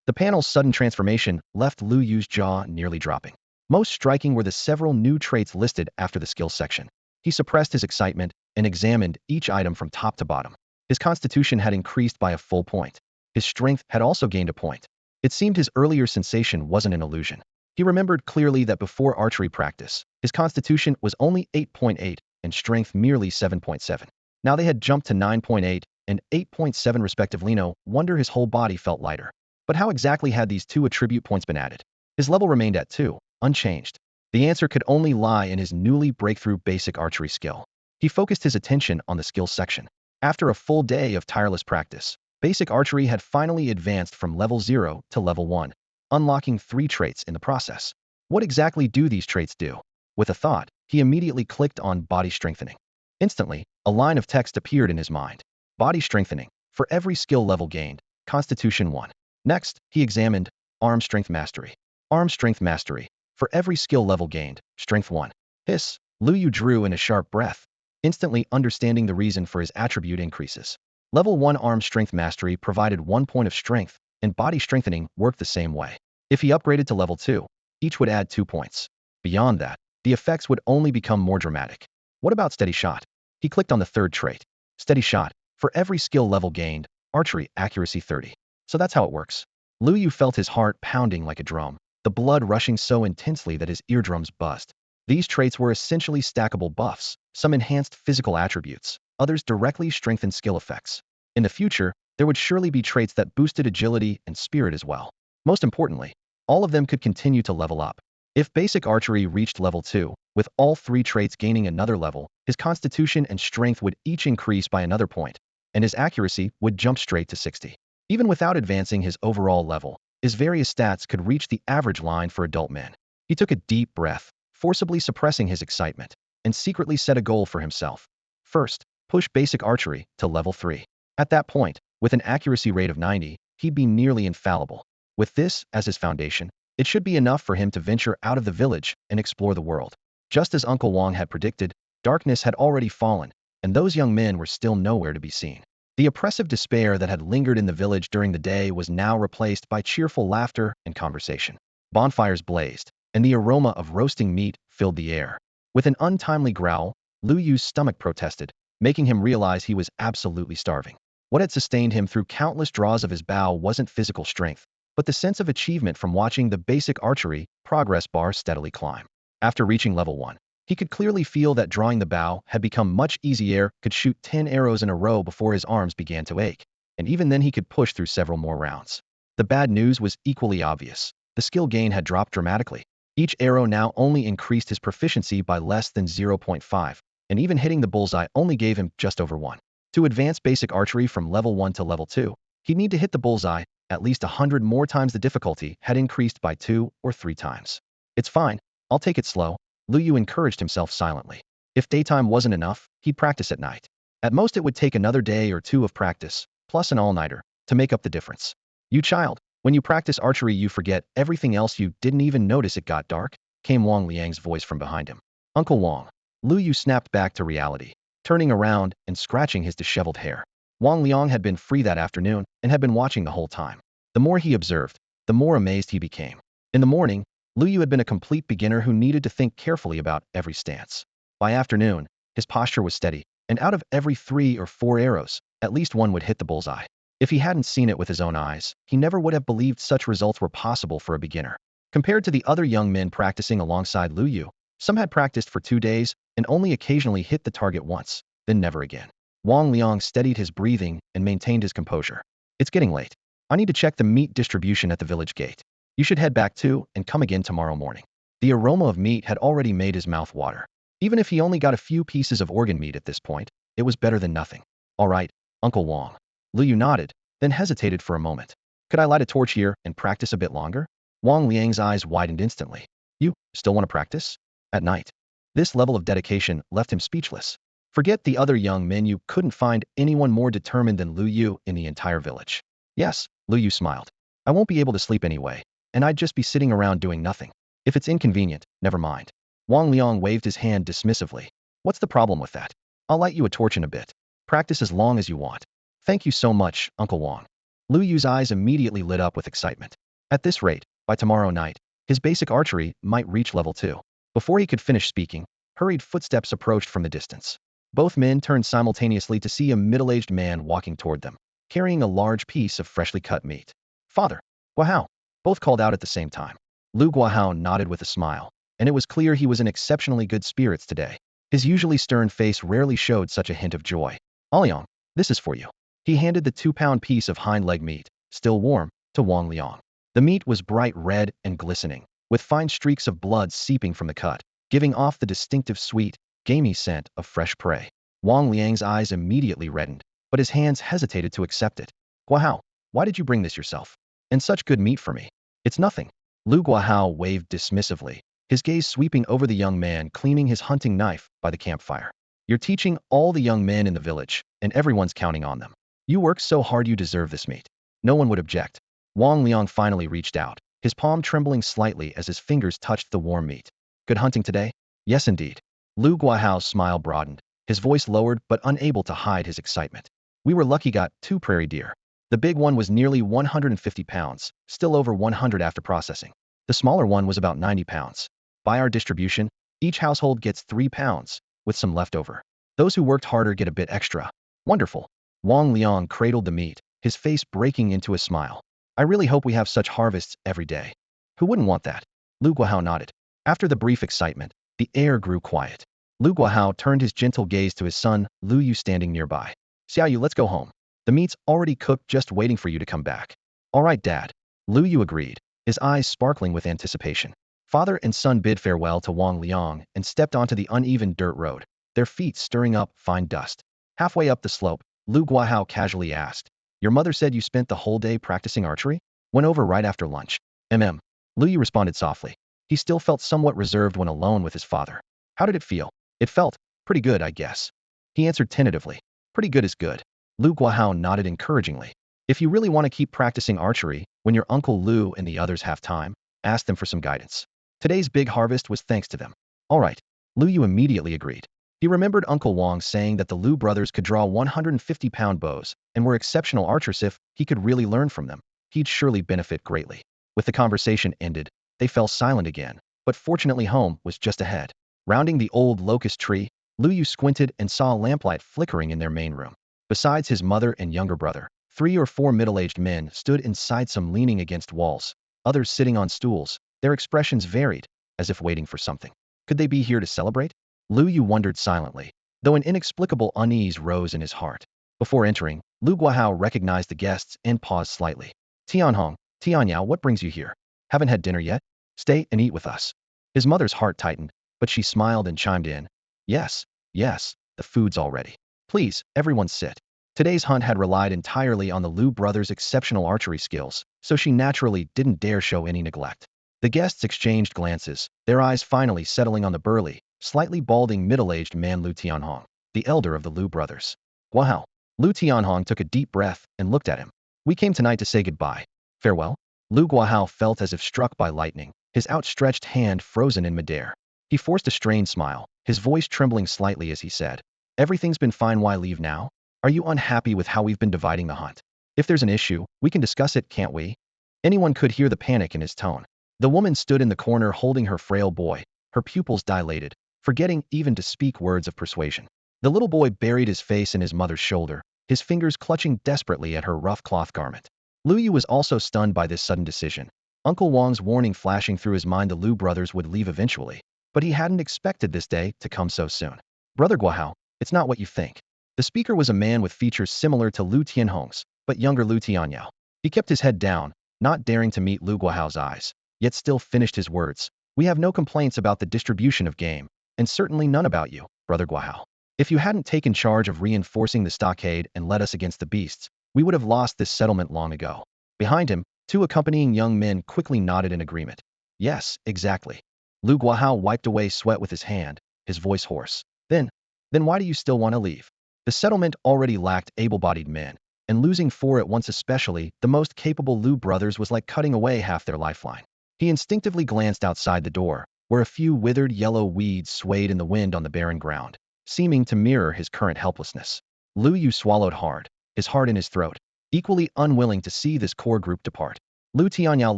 The panel's sudden transformation left Lu Yu's jaw nearly dropping. Most striking were the several new traits listed after the skills section. He suppressed his excitement and examined each item from top to bottom. His constitution had increased by a full point. His strength had also gained a point. It seemed his earlier sensation wasn't an illusion. He remembered clearly that before archery practice, his constitution was only 8.8 and strength merely 7.7. Now they had jumped to 9.8 and 8.7 respectively. No wonder his whole body felt lighter. But how exactly had these 2 attribute points been added? His level remained at 2, unchanged. The answer could only lie in his newly breakthrough basic archery skill. He focused his attention on the skills section. After a full day of tireless practice, basic archery had finally advanced from level 0 to level 1, unlocking 3 traits in the process. What exactly do these traits do? With a thought, he immediately clicked on body strengthening. Instantly, a line of text appeared in his mind. Body strengthening. For every skill level gained, Constitution 1. Next, he examined arm strength mastery. Arm strength mastery. For every skill level gained, strength 1. Hiss. Lu Yu drew in a sharp breath, instantly understanding the reason for his attribute increases. Level 1 arm strength mastery provided 1 point of strength, and body strengthening worked the same way. If he upgraded to level 2, each would add 2 points. Beyond that, the effects would only become more dramatic. What about steady shot? He clicked on the third trait. Steady shot. For every skill level gained, archery accuracy 30. So that's how it works. Lu Yu felt his heart pounding like a drum, the blood rushing so intensely that his eardrums buzzed. These traits were essentially stackable buffs, some enhanced physical attributes, others directly strengthened skill effects. In the future, there would surely be traits that boosted agility and spirit as well. Most importantly, all of them could continue to level up. If basic archery reached level 2, with all 3 traits gaining another level, his constitution and strength would each increase by another point, and his accuracy would jump straight to 60. Even without advancing his overall level, his various stats could reach the average line for adult men. He took a deep breath, forcibly suppressing his excitement, and secretly set a goal for himself. First, push basic archery to level 3. At that point, with an accuracy rate of 90, he'd be nearly infallible. With this as his foundation, it should be enough for him to venture out of the village and explore the world. Just as Uncle Wong had predicted, darkness had already fallen, and those young men were still nowhere to be seen. The oppressive despair that had lingered in the village during the day was now replaced by cheerful laughter and conversation. Bonfires blazed, and the aroma of roasting meat filled the air. With an untimely growl, Lu Yu's stomach protested, making him realize he was absolutely starving. What had sustained him through countless draws of his bow wasn't physical strength, but the sense of achievement from watching the basic archery progress bar steadily climb. After reaching level 1, he could clearly feel that drawing the bow had become much easier, could shoot 10 arrows in a row before his arms began to ache, and even then he could push through several more rounds. The bad news was equally obvious. The skill gain had dropped dramatically. Each arrow now only increased his proficiency by less than 0.5, and even hitting the bullseye only gave him just over 1. To advance basic archery from level 1 to level 2, he'd need to hit the bullseye at least 100 more times. The difficulty had increased by 2 or 3 times. It's fine, I'll take it slow, Lu Yu encouraged himself silently. If daytime wasn't enough, he'd practice at night. At most it would take another day or 2 of practice, plus an all-nighter, to make up the difference. You child, when you practice archery you forget everything else. You didn't even notice it got dark, came Wang Liang's voice from behind him. Uncle Wang. Lu Yu snapped back to reality, turning around and scratching his disheveled hair. Wang Liang had been free that afternoon and had been watching the whole time. The more he observed, the more amazed he became. In the morning, Lu Yu had been a complete beginner who needed to think carefully about every stance. By afternoon, his posture was steady, and out of every 3 or 4 arrows, at least one would hit the bullseye. If he hadn't seen it with his own eyes, he never would have believed such results were possible for a beginner. Compared to the other young men practicing alongside Lu Yu, some had practiced for 2 days and only occasionally hit the target once, then never again. Wang Liang steadied his breathing and maintained his composure. It's getting late. I need to check the meat distribution at the village gate. You should head back too and come again tomorrow morning. The aroma of meat had already made his mouth water. Even if he only got a few pieces of organ meat at this point, it was better than nothing. All right, Uncle Wang. Lu Yu nodded, then hesitated for a moment. Could I light a torch here and practice a bit longer? Wang Liang's eyes widened instantly. You still want to practice? At night. This level of dedication left him speechless. Forget the other young men, you couldn't find anyone more determined than Lu Yu in the entire village. Yes, Lu Yu smiled. I won't be able to sleep anyway, and I'd just be sitting around doing nothing. If it's inconvenient, never mind. Wang Liang waved his hand dismissively. What's the problem with that? I'll light you a torch in a bit. Practice as long as you want. Thank you so much, Uncle Wang. Lu Yu's eyes immediately lit up with excitement. At this rate, by tomorrow night, his basic archery might reach level 2. Before he could finish speaking, hurried footsteps approached from the distance. Both men turned simultaneously to see a middle-aged man walking toward them, carrying a large piece of freshly cut meat. Father, Guahao, both called out at the same time. Lu Guahao nodded with a smile, and it was clear he was in exceptionally good spirits today. His usually stern face rarely showed such a hint of joy. Aliang, this is for you. He handed the 2-pound piece of hind leg meat, still warm, to Wang Liang. The meat was bright red and glistening, with fine streaks of blood seeping from the cut, giving off the distinctive sweet, gamey scent of fresh prey. Wang Liang's eyes immediately reddened, but his hands hesitated to accept it. Guahao, why did you bring this yourself? And such good meat for me. It's nothing. Lu Guahao waved dismissively, his gaze sweeping over the young man cleaning his hunting knife by the campfire. You're teaching all the young men in the village, and everyone's counting on them. You work so hard, you deserve this meat. No one would object. Wang Liang finally reached out, his palm trembling slightly as his fingers touched the warm meat. Good hunting today? Yes, indeed. Lu Guahao's smile broadened, his voice lowered but unable to hide his excitement. We were lucky, got 2 prairie deer. The big one was nearly 150 pounds, still over 100 after processing. The smaller one was about 90 pounds. By our distribution, each household gets 3 pounds, with some left over. Those who worked harder get a bit extra. Wonderful. Wang Liang cradled the meat, his face breaking into a smile. I really hope we have such harvests every day. Who wouldn't want that? Lu Guahao nodded. After the brief excitement, the air grew quiet. Lu Guahao turned his gentle gaze to his son, Lu Yu standing nearby. Xiaoyu, let's go home. The meat's already cooked, just waiting for you to come back. All right, Dad. Lu Yu agreed, his eyes sparkling with anticipation. Father and son bid farewell to Wang Liang and stepped onto the uneven dirt road, their feet stirring up fine dust. Halfway up the slope, Lu Guahao casually asked, your mother said you spent the whole day practicing archery? Went over right after lunch. Lu Yu responded softly. He still felt somewhat reserved when alone with his father. How did it feel? It felt pretty good, I guess. He answered tentatively. Pretty good is good. Lu Guahao nodded encouragingly. If you really want to keep practicing archery, when your Uncle Lu and the others have time, ask them for some guidance. Today's big harvest was thanks to them. All right. Lu Yu immediately agreed. He remembered Uncle Wang saying that the Lu brothers could draw 150-pound bows and were exceptional archers. If he could really learn from them, he'd surely benefit greatly. With the conversation ended, they fell silent again, but fortunately home was just ahead. Rounding the old locust tree, Lu Yu squinted and saw a lamplight flickering in their main room. Besides his mother and younger brother, 3 or 4 middle-aged men stood inside, some leaning against walls, others sitting on stools. Their expressions varied, as if waiting for something. Could they be here to celebrate? Lu Yu wondered silently, though an inexplicable unease rose in his heart. Before entering, Lu Guahao recognized the guests and paused slightly. Tianhong, Tianyao, what brings you here? Haven't had dinner yet? Stay and eat with us. His mother's heart tightened, but she smiled and chimed in. Yes, the food's all ready. Please, everyone sit. Today's hunt had relied entirely on the Lu brothers' exceptional archery skills, so she naturally didn't dare show any neglect. The guests exchanged glances, their eyes finally settling on the burly, slightly balding middle-aged man Lu Tianhong, the elder of the Lu brothers. Guahao. Lu Tianhong took a deep breath and looked at him. We came tonight to say goodbye. Farewell? Lu Guahao felt as if struck by lightning, his outstretched hand frozen in midair. He forced a strained smile, his voice trembling slightly as he said, everything's been fine, why leave now? Are you unhappy with how we've been dividing the hunt? If there's an issue, we can discuss it, can't we? Anyone could hear the panic in his tone. The woman stood in the corner holding her frail boy, her pupils dilated, forgetting even to speak words of persuasion. The little boy buried his face in his mother's shoulder, his fingers clutching desperately at her rough cloth garment. Lu Yu was also stunned by this sudden decision. Uncle Wang's warning flashing through his mind, the Lu brothers would leave eventually, but he hadn't expected this day to come so soon. Brother Guahao, it's not what you think. The speaker was a man with features similar to Lu Tianhong's, but younger Lu Tianyao. He kept his head down, not daring to meet Lu Guahao's eyes, yet still finished his words. We have no complaints about the distribution of game, and certainly none about you, Brother Guahao. If you hadn't taken charge of reinforcing the stockade and led us against the beasts, we would have lost this settlement long ago. Behind him, 2 accompanying young men quickly nodded in agreement. Yes, exactly. Lu Guahao wiped away sweat with his hand, his voice hoarse. Then why do you still want to leave? The settlement already lacked able-bodied men, and losing 4 at once, especially the most capable Lu brothers, was like cutting away half their lifeline. He instinctively glanced outside the door, where a few withered yellow weeds swayed in the wind on the barren ground, seeming to mirror his current helplessness. Lu Yu swallowed hard, his heart in his throat, equally unwilling to see this core group depart. Lu Tianyao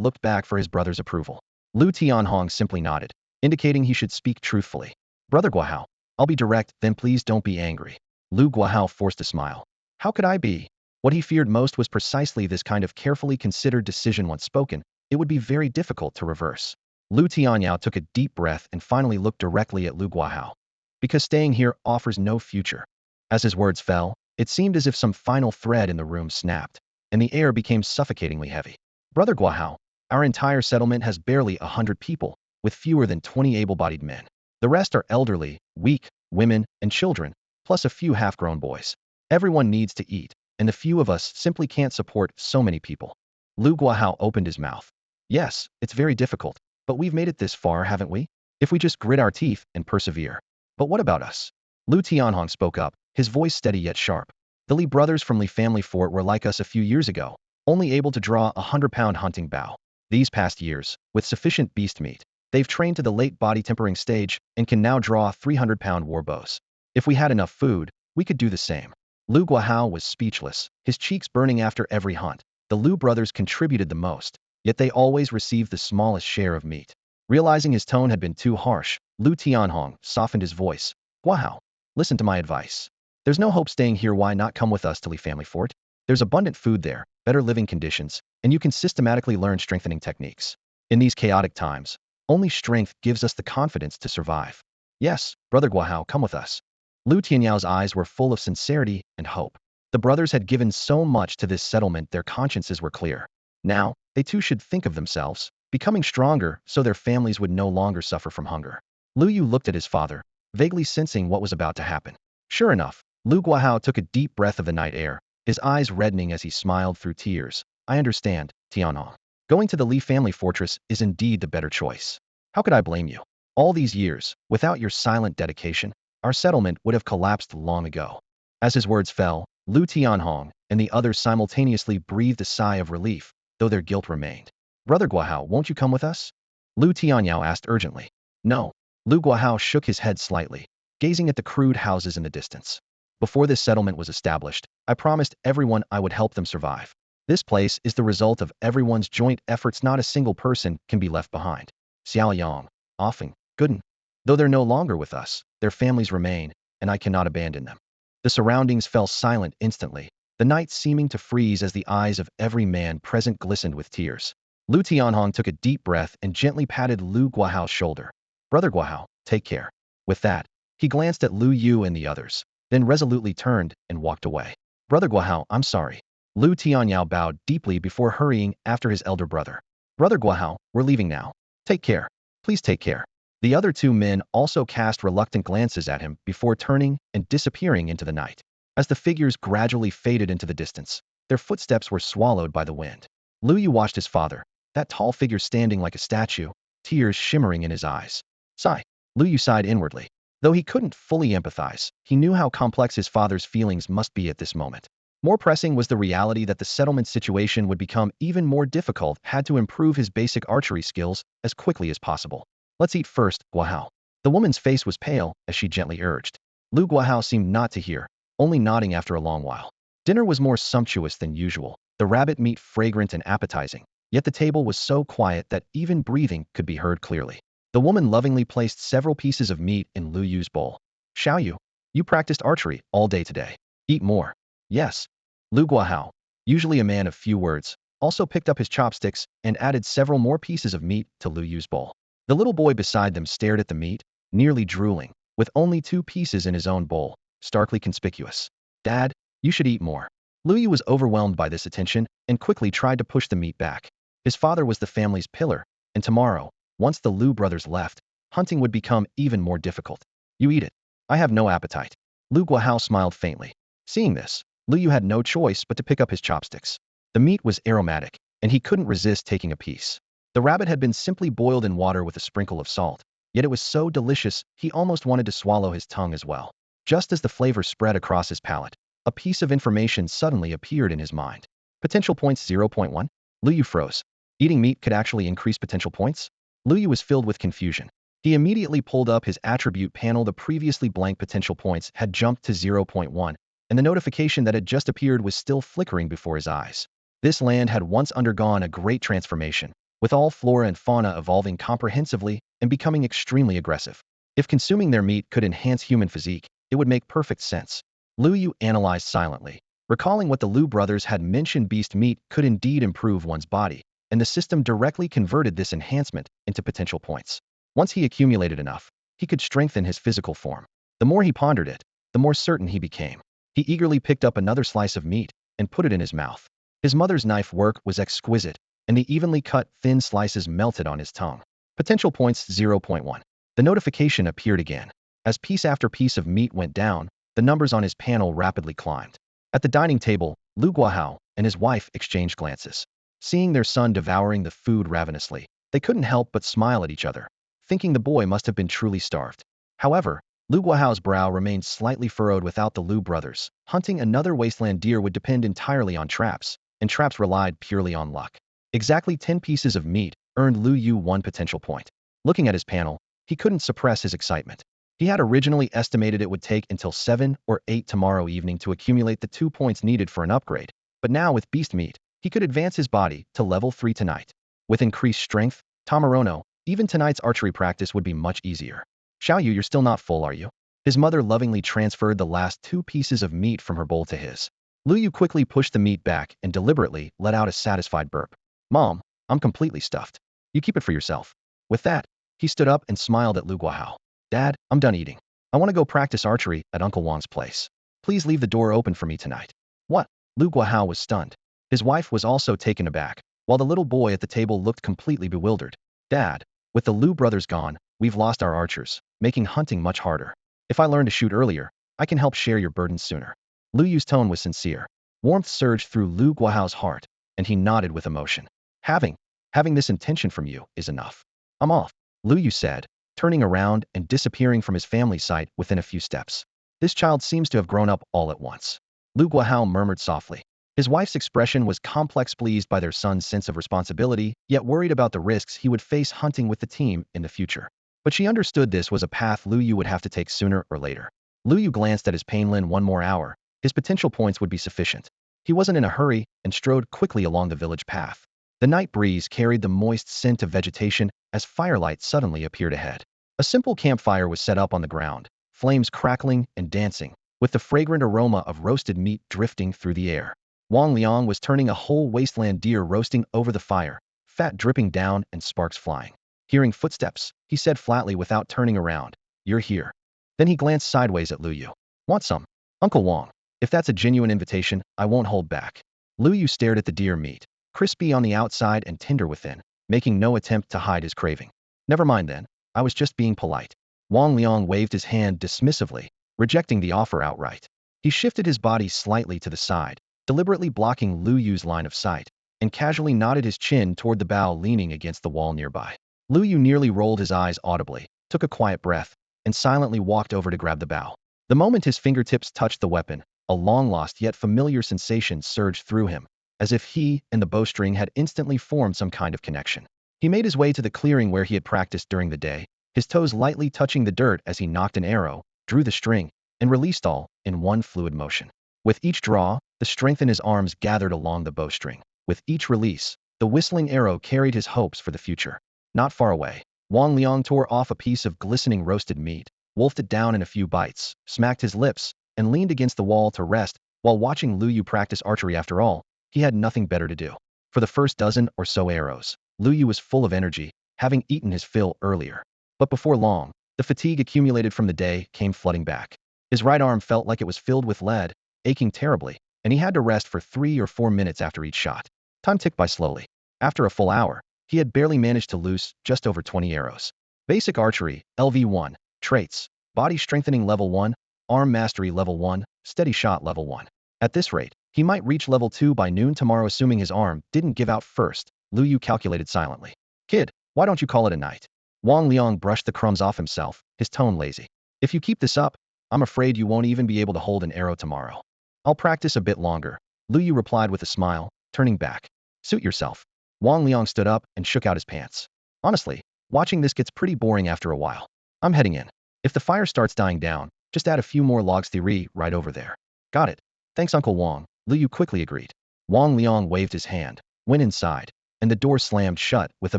looked back for his brother's approval. Lu Tianhong simply nodded, indicating he should speak truthfully. Brother Guahao, I'll be direct, then please don't be angry. Lu Guahao forced a smile. How could I be? What he feared most was precisely this kind of carefully considered decision. Once spoken, it would be very difficult to reverse. Lu Tianyao took a deep breath and finally looked directly at Lu Guahao. Because staying here offers no future. As his words fell, it seemed as if some final thread in the room snapped, and the air became suffocatingly heavy. Brother Guahao, our entire settlement has barely 100 people, with fewer than 20 able-bodied men. The rest are elderly, weak, women, and children, plus a few half-grown boys. Everyone needs to eat, and the few of us simply can't support so many people. Lu Guahao opened his mouth. Yes, it's very difficult, but we've made it this far, haven't we? If we just grit our teeth and persevere. But what about us? Lu Tianhong spoke up, his voice steady yet sharp. The Li brothers from Li family fort were like us a few years ago, only able to draw a 100-pound hunting bow. These past years, with sufficient beast meat, they've trained to the late body tempering stage and can now draw 300-pound war bows. If we had enough food, we could do the same. Lu Guahao was speechless, his cheeks burning after every hunt. The Lu brothers contributed the most, yet they always received the smallest share of meat. Realizing his tone had been too harsh, Lu Tianhong softened his voice. Guahao, listen to my advice. There's no hope staying here, why not come with us to Li family fort? There's abundant food there, better living conditions, and you can systematically learn strengthening techniques. In these chaotic times, only strength gives us the confidence to survive. Yes, Brother Guahao, come with us. Lu Tianyao's eyes were full of sincerity and hope. The brothers had given so much to this settlement their consciences were clear. Now, they too should think of themselves, becoming stronger so their families would no longer suffer from hunger. Lu Yu looked at his father, vaguely sensing what was about to happen. Sure enough, Lu Guahao took a deep breath of the night air, his eyes reddening as he smiled through tears. I understand, Tianhong. Going to the Li family fortress is indeed the better choice. How could I blame you? All these years, without your silent dedication, our settlement would have collapsed long ago. As his words fell, Lu Tianhong and the others simultaneously breathed a sigh of relief, though their guilt remained. Brother Guahao, won't you come with us? Lu Tianyao asked urgently. No. Lu Guahao shook his head slightly, gazing at the crude houses in the distance. Before this settlement was established, I promised everyone I would help them survive. This place is the result of everyone's joint efforts. Not a single person can be left behind. Xiao Yang, Offing, Gooden. Though they're no longer with us, their families remain, and I cannot abandon them. The surroundings fell silent instantly, the night seeming to freeze as the eyes of every man present glistened with tears. Lu Tianhong took a deep breath and gently patted Lu Guahao's shoulder. Brother Guahao, take care. With that, he glanced at Lu Yu and the others, then resolutely turned and walked away. Brother Guahao, I'm sorry. Lu Tianyao bowed deeply before hurrying after his elder brother. Brother Guahao, we're leaving now. Take care. Please take care. The other two men also cast reluctant glances at him before turning and disappearing into the night. As the figures gradually faded into the distance, their footsteps were swallowed by the wind. Lu Yu watched his father, that tall figure standing like a statue, tears shimmering in his eyes. Sigh. Lu Yu sighed inwardly. Though he couldn't fully empathize, he knew how complex his father's feelings must be at this moment. More pressing was the reality that the settlement situation would become even more difficult had to improve his basic archery skills as quickly as possible. Let's eat first, Guahao. The woman's face was pale as she gently urged. Lu Guahao seemed not to hear, only nodding after a long while. Dinner was more sumptuous than usual, the rabbit meat fragrant and appetizing, yet the table was so quiet that even breathing could be heard clearly. The woman lovingly placed several pieces of meat in Lu Yu's bowl. Xiaoyu, you practiced archery all day today. Eat more. Yes. Lu Guahao, usually a man of few words, also picked up his chopsticks and added several more pieces of meat to Lu Yu's bowl. The little boy beside them stared at the meat, nearly drooling, with only 2 pieces in his own bowl, starkly conspicuous. Dad, you should eat more. Lu Yu was overwhelmed by this attention and quickly tried to push the meat back. His father was the family's pillar, and tomorrow, once the Lu brothers left, hunting would become even more difficult. You eat it. I have no appetite. Lu Guahao smiled faintly. Seeing this, Lu Yu had no choice but to pick up his chopsticks. The meat was aromatic, and he couldn't resist taking a piece. The rabbit had been simply boiled in water with a sprinkle of salt, yet it was so delicious he almost wanted to swallow his tongue as well. Just as the flavor spread across his palate, a piece of information suddenly appeared in his mind. Potential points 0.1? Lu Yu froze. Eating meat could actually increase potential points? Lu Yu was filled with confusion. He immediately pulled up his attribute panel. The previously blank potential points had jumped to 0.1, and the notification that had just appeared was still flickering before his eyes. This land had once undergone a great transformation, with all flora and fauna evolving comprehensively and becoming extremely aggressive. If consuming their meat could enhance human physique, it would make perfect sense. Lu Yu analyzed silently, recalling what the Lu brothers had mentioned. Beast meat could indeed improve one's body, and the system directly converted this enhancement into potential points. Once he accumulated enough, he could strengthen his physical form. The more he pondered it, the more certain he became. He eagerly picked up another slice of meat and put it in his mouth. His mother's knife work was exquisite, and the evenly cut, thin slices melted on his tongue. Potential points 0.1. The notification appeared again. As piece after piece of meat went down, the numbers on his panel rapidly climbed. At the dining table, Lu Guahao and his wife exchanged glances. Seeing their son devouring the food ravenously, they couldn't help but smile at each other, thinking the boy must have been truly starved. However, Lu Guahao's brow remained slightly furrowed. Without the Lu brothers, hunting another wasteland deer would depend entirely on traps, and traps relied purely on luck. Exactly 10 pieces of meat earned Lu Yu 1 potential point. Looking at his panel, he couldn't suppress his excitement. He had originally estimated it would take until 7 or 8 tomorrow evening to accumulate the 2 points needed for an upgrade, but now with beast meat, he could advance his body to level 3 tonight. With increased strength, Tamarono, even tonight's archery practice would be much easier. Xiaoyu, you're still not full, are you? His mother lovingly transferred the last 2 pieces of meat from her bowl to his. Lu Yu quickly pushed the meat back and deliberately let out a satisfied burp. Mom, I'm completely stuffed. You keep it for yourself. With that, he stood up and smiled at Lu Guahao. Dad, I'm done eating. I want to go practice archery at Uncle Wang's place. Please leave the door open for me tonight. What? Lu Guahao was stunned. His wife was also taken aback, while the little boy at the table looked completely bewildered. Dad, with the Lu brothers gone, we've lost our archers, making hunting much harder. If I learn to shoot earlier, I can help share your burdens sooner. Lu Yu's tone was sincere. Warmth surged through Lu Guahao's heart, and he nodded with emotion. Having this intention from you is enough. I'm off, Lu Yu said, turning around and disappearing from his family's sight within a few steps. This child seems to have grown up all at once. Lu Guahao murmured softly. His wife's expression was complex, pleased by their son's sense of responsibility, yet worried about the risks he would face hunting with the team in the future. But she understood this was a path Lu Yu would have to take sooner or later. Lu Yu glanced at his Painlin one more hour. His potential points would be sufficient. He wasn't in a hurry and strode quickly along the village path. The night breeze carried the moist scent of vegetation as firelight suddenly appeared ahead. A simple campfire was set up on the ground, flames crackling and dancing, with the fragrant aroma of roasted meat drifting through the air. Wang Liang was turning a whole wasteland deer roasting over the fire, fat dripping down and sparks flying. Hearing footsteps, he said flatly without turning around, "You're here." Then he glanced sideways at Lu Yu. "Want some?" "Uncle Wang, if that's a genuine invitation, I won't hold back." Lu Yu stared at the deer meat, crispy on the outside and tender within, making no attempt to hide his craving. "Never mind then, I was just being polite." Wang Liang waved his hand dismissively, rejecting the offer outright. He shifted his body slightly to the side, deliberately blocking Lu Yu's line of sight, and casually nodded his chin toward the bough leaning against the wall nearby. Lu Yu nearly rolled his eyes audibly, took a quiet breath, and silently walked over to grab the bough. The moment his fingertips touched the weapon, a long-lost yet familiar sensation surged through him, as if he and the bowstring had instantly formed some kind of connection. He made his way to the clearing where he had practiced during the day, his toes lightly touching the dirt as he nocked an arrow, drew the string, and released all in one fluid motion. With each draw, the strength in his arms gathered along the bowstring. With each release, the whistling arrow carried his hopes for the future. Not far away, Wang Liang tore off a piece of glistening roasted meat, wolfed it down in a few bites, smacked his lips, and leaned against the wall to rest. While watching Lu Yu practice archery, after all, he had nothing better to do. For the first dozen or so arrows, Lu Yu was full of energy, having eaten his fill earlier. But before long, the fatigue accumulated from the day came flooding back. His right arm felt like it was filled with lead, aching terribly, and he had to rest for 3 or 4 minutes after each shot. Time ticked by slowly. After a full hour, he had barely managed to loose just over 20 arrows. Basic archery, LV1, traits, body strengthening level 1, arm mastery level 1, steady shot level 1. At this rate, he might reach level 2 by noon tomorrow, assuming his arm didn't give out first. Lu Yu calculated silently. "Kid, why don't you call it a night?" Wang Liang brushed the crumbs off himself, his tone lazy. "If you keep this up, I'm afraid you won't even be able to hold an arrow tomorrow." "I'll practice a bit longer," Lu Yu replied with a smile, turning back. "Suit yourself." Wang Liang stood up and shook out his pants. "Honestly, watching this gets pretty boring after a while. I'm heading in. If the fire starts dying down, just add a few more logs theory right over there." "Got it. Thanks, Uncle Wang," Lu Yu quickly agreed. Wang Liang waved his hand, went inside, and the door slammed shut with a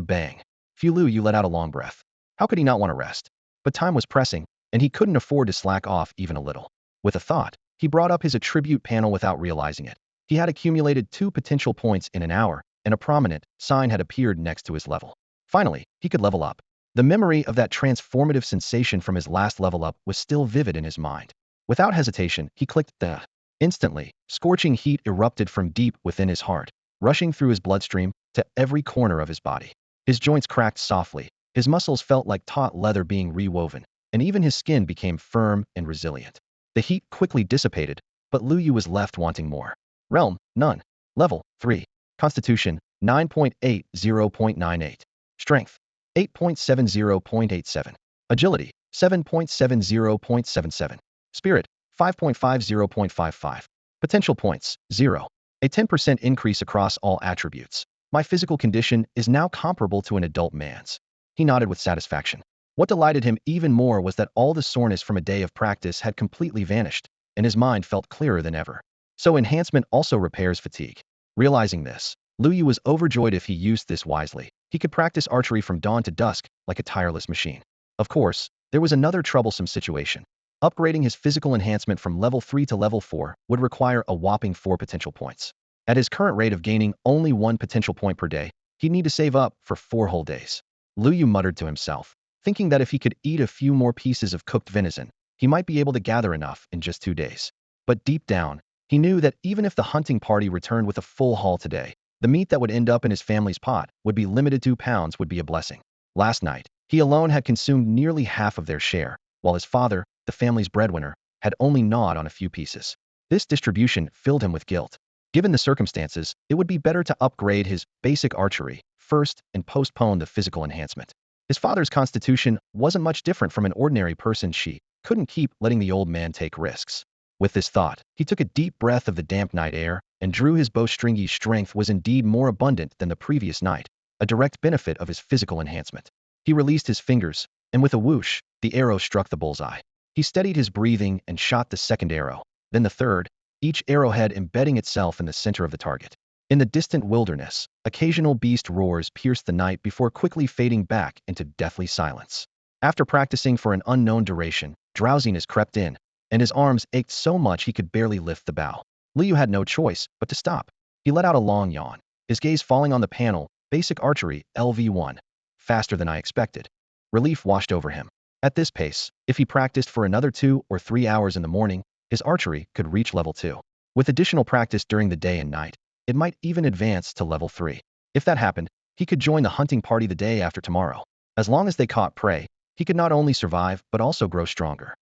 bang. Lu Yu let out a long breath. How could he not want to rest? But time was pressing, and he couldn't afford to slack off even a little. With a thought, he brought up his attribute panel without realizing it. He had accumulated 2 potential points in an hour, and a prominent sign had appeared next to his level. Finally, he could level up. The memory of that transformative sensation from his last level up was still vivid in his mind. Without hesitation, he clicked the. Instantly, scorching heat erupted from deep within his heart, rushing through his bloodstream to every corner of his body. His joints cracked softly, his muscles felt like taut leather being rewoven, and even his skin became firm and resilient. The heat quickly dissipated, but Lu Yu was left wanting more. Realm, none. Level, 3. Constitution, 9.80.98. Strength, 8.70.87. Agility, 7.70.77. Spirit, 5.50.55. Potential points, 0. A 10% increase across all attributes. My physical condition is now comparable to an adult man's. He nodded with satisfaction. What delighted him even more was that all the soreness from a day of practice had completely vanished, and his mind felt clearer than ever. So enhancement also repairs fatigue. Realizing this, Lu Yu was overjoyed. If he used this wisely, he could practice archery from dawn to dusk like a tireless machine. Of course, there was another troublesome situation. Upgrading his physical enhancement from level 3 to level 4 would require a whopping 4 potential points. At his current rate of gaining only 1 potential point per day, he'd need to save up for 4 whole days. Lu Yu muttered to himself, thinking that if he could eat a few more pieces of cooked venison, he might be able to gather enough in just 2 days. But deep down, he knew that even if the hunting party returned with a full haul today, the meat that would end up in his family's pot would be limited to pounds would be a blessing. Last night, he alone had consumed nearly half of their share, while his father, the family's breadwinner, had only gnawed on a few pieces. This distribution filled him with guilt. Given the circumstances, it would be better to upgrade his basic archery first and postpone the physical enhancement. His father's constitution wasn't much different from an ordinary person. She couldn't keep letting the old man take risks. With this thought, he took a deep breath of the damp night air and drew his bowstring's strength was indeed more abundant than the previous night, a direct benefit of his physical enhancement. He released his fingers, and with a whoosh, the arrow struck the bullseye. He steadied his breathing and shot the second arrow, then the third, each arrowhead embedding itself in the center of the target. In the distant wilderness, occasional beast roars pierced the night before quickly fading back into deathly silence. After practicing for an unknown duration, drowsiness crept in, and his arms ached so much he could barely lift the bow. Liu had no choice but to stop. He let out a long yawn, his gaze falling on the panel, Basic Archery, LV1. Faster than I expected. Relief washed over him. At this pace, if he practiced for another 2 or 3 hours in the morning, his archery could reach level 2. With additional practice during the day and night, it might even advance to level 3. If that happened, he could join the hunting party the day after tomorrow. As long as they caught prey, he could not only survive but also grow stronger.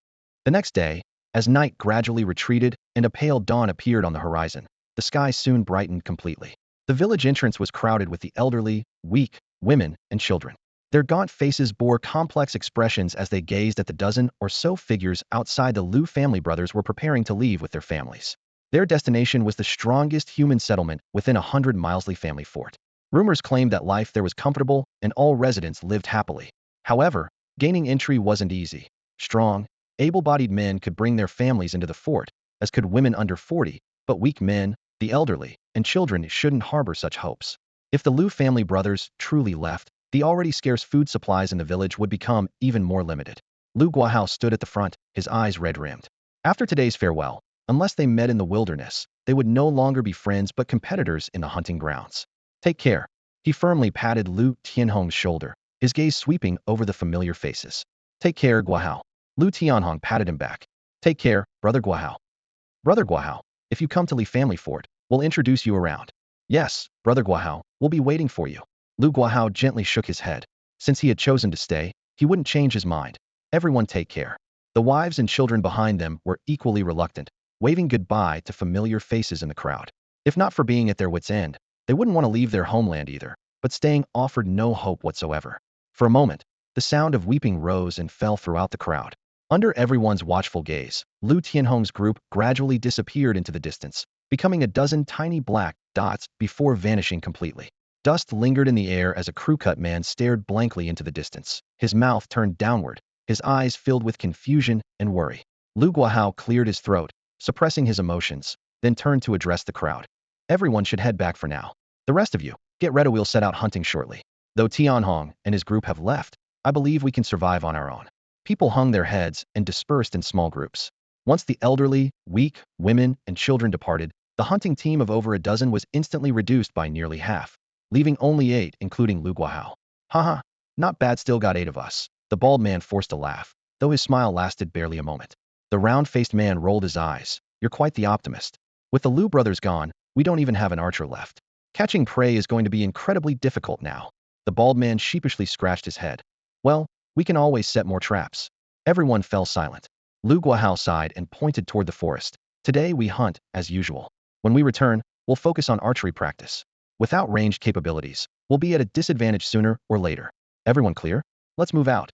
The next day, as night gradually retreated and a pale dawn appeared on the horizon, the sky soon brightened completely. The village entrance was crowded with the elderly, weak, women, and children. Their gaunt faces bore complex expressions as they gazed at the dozen or so figures outside the Lu family. Brothers were preparing to leave with their families. Their destination was the strongest human settlement within 100 miles. Li family fort. Rumors claimed that life there was comfortable and all residents lived happily. However, gaining entry wasn't easy. Strong, able-bodied men could bring their families into the fort, as could women under 40, but weak men, the elderly, and children shouldn't harbor such hopes. If the Lu family brothers truly left, the already scarce food supplies in the village would become even more limited. Lu Guahao stood at the front, his eyes red-rimmed. After today's farewell, unless they met in the wilderness, they would no longer be friends but competitors in the hunting grounds. Take care. He firmly patted Lu Tianhong's shoulder, his gaze sweeping over the familiar faces. Take care, Guahao. Lu Tianhong patted him back. Take care, Brother Guahao. Brother Guahao, if you come to Li family fort, we'll introduce you around. Yes, Brother Guahao, we'll be waiting for you. Lu Guahao gently shook his head. Since he had chosen to stay, he wouldn't change his mind. Everyone take care. The wives and children behind them were equally reluctant, waving goodbye to familiar faces in the crowd. If not for being at their wits' end, they wouldn't want to leave their homeland either, but staying offered no hope whatsoever. For a moment, the sound of weeping rose and fell throughout the crowd. Under everyone's watchful gaze, Lu Tianhong's group gradually disappeared into the distance, becoming a dozen tiny black dots before vanishing completely. Dust lingered in the air as a crew-cut man stared blankly into the distance, his mouth turned downward, his eyes filled with confusion and worry. Lu Guahao cleared his throat, suppressing his emotions, then turned to address the crowd. Everyone should head back for now. The rest of you, get ready, we'll set out hunting shortly. Though Tianhong and his group have left, I believe we can survive on our own. People hung their heads and dispersed in small groups. Once the elderly, weak, women, and children departed, the hunting team of over a dozen was instantly reduced by nearly half, leaving only 8, including Lu Guahao. Haha, not bad, still got 8 of us. The bald man forced a laugh, though his smile lasted barely a moment. The round-faced man rolled his eyes. You're quite the optimist. With the Lu brothers gone, we don't even have an archer left. Catching prey is going to be incredibly difficult now. The bald man sheepishly scratched his head. Well, we can always set more traps. Everyone fell silent. Lu Guahao sighed and pointed toward the forest. Today we hunt, as usual. When we return, we'll focus on archery practice. Without ranged capabilities, we'll be at a disadvantage sooner or later. Everyone clear? Let's move out.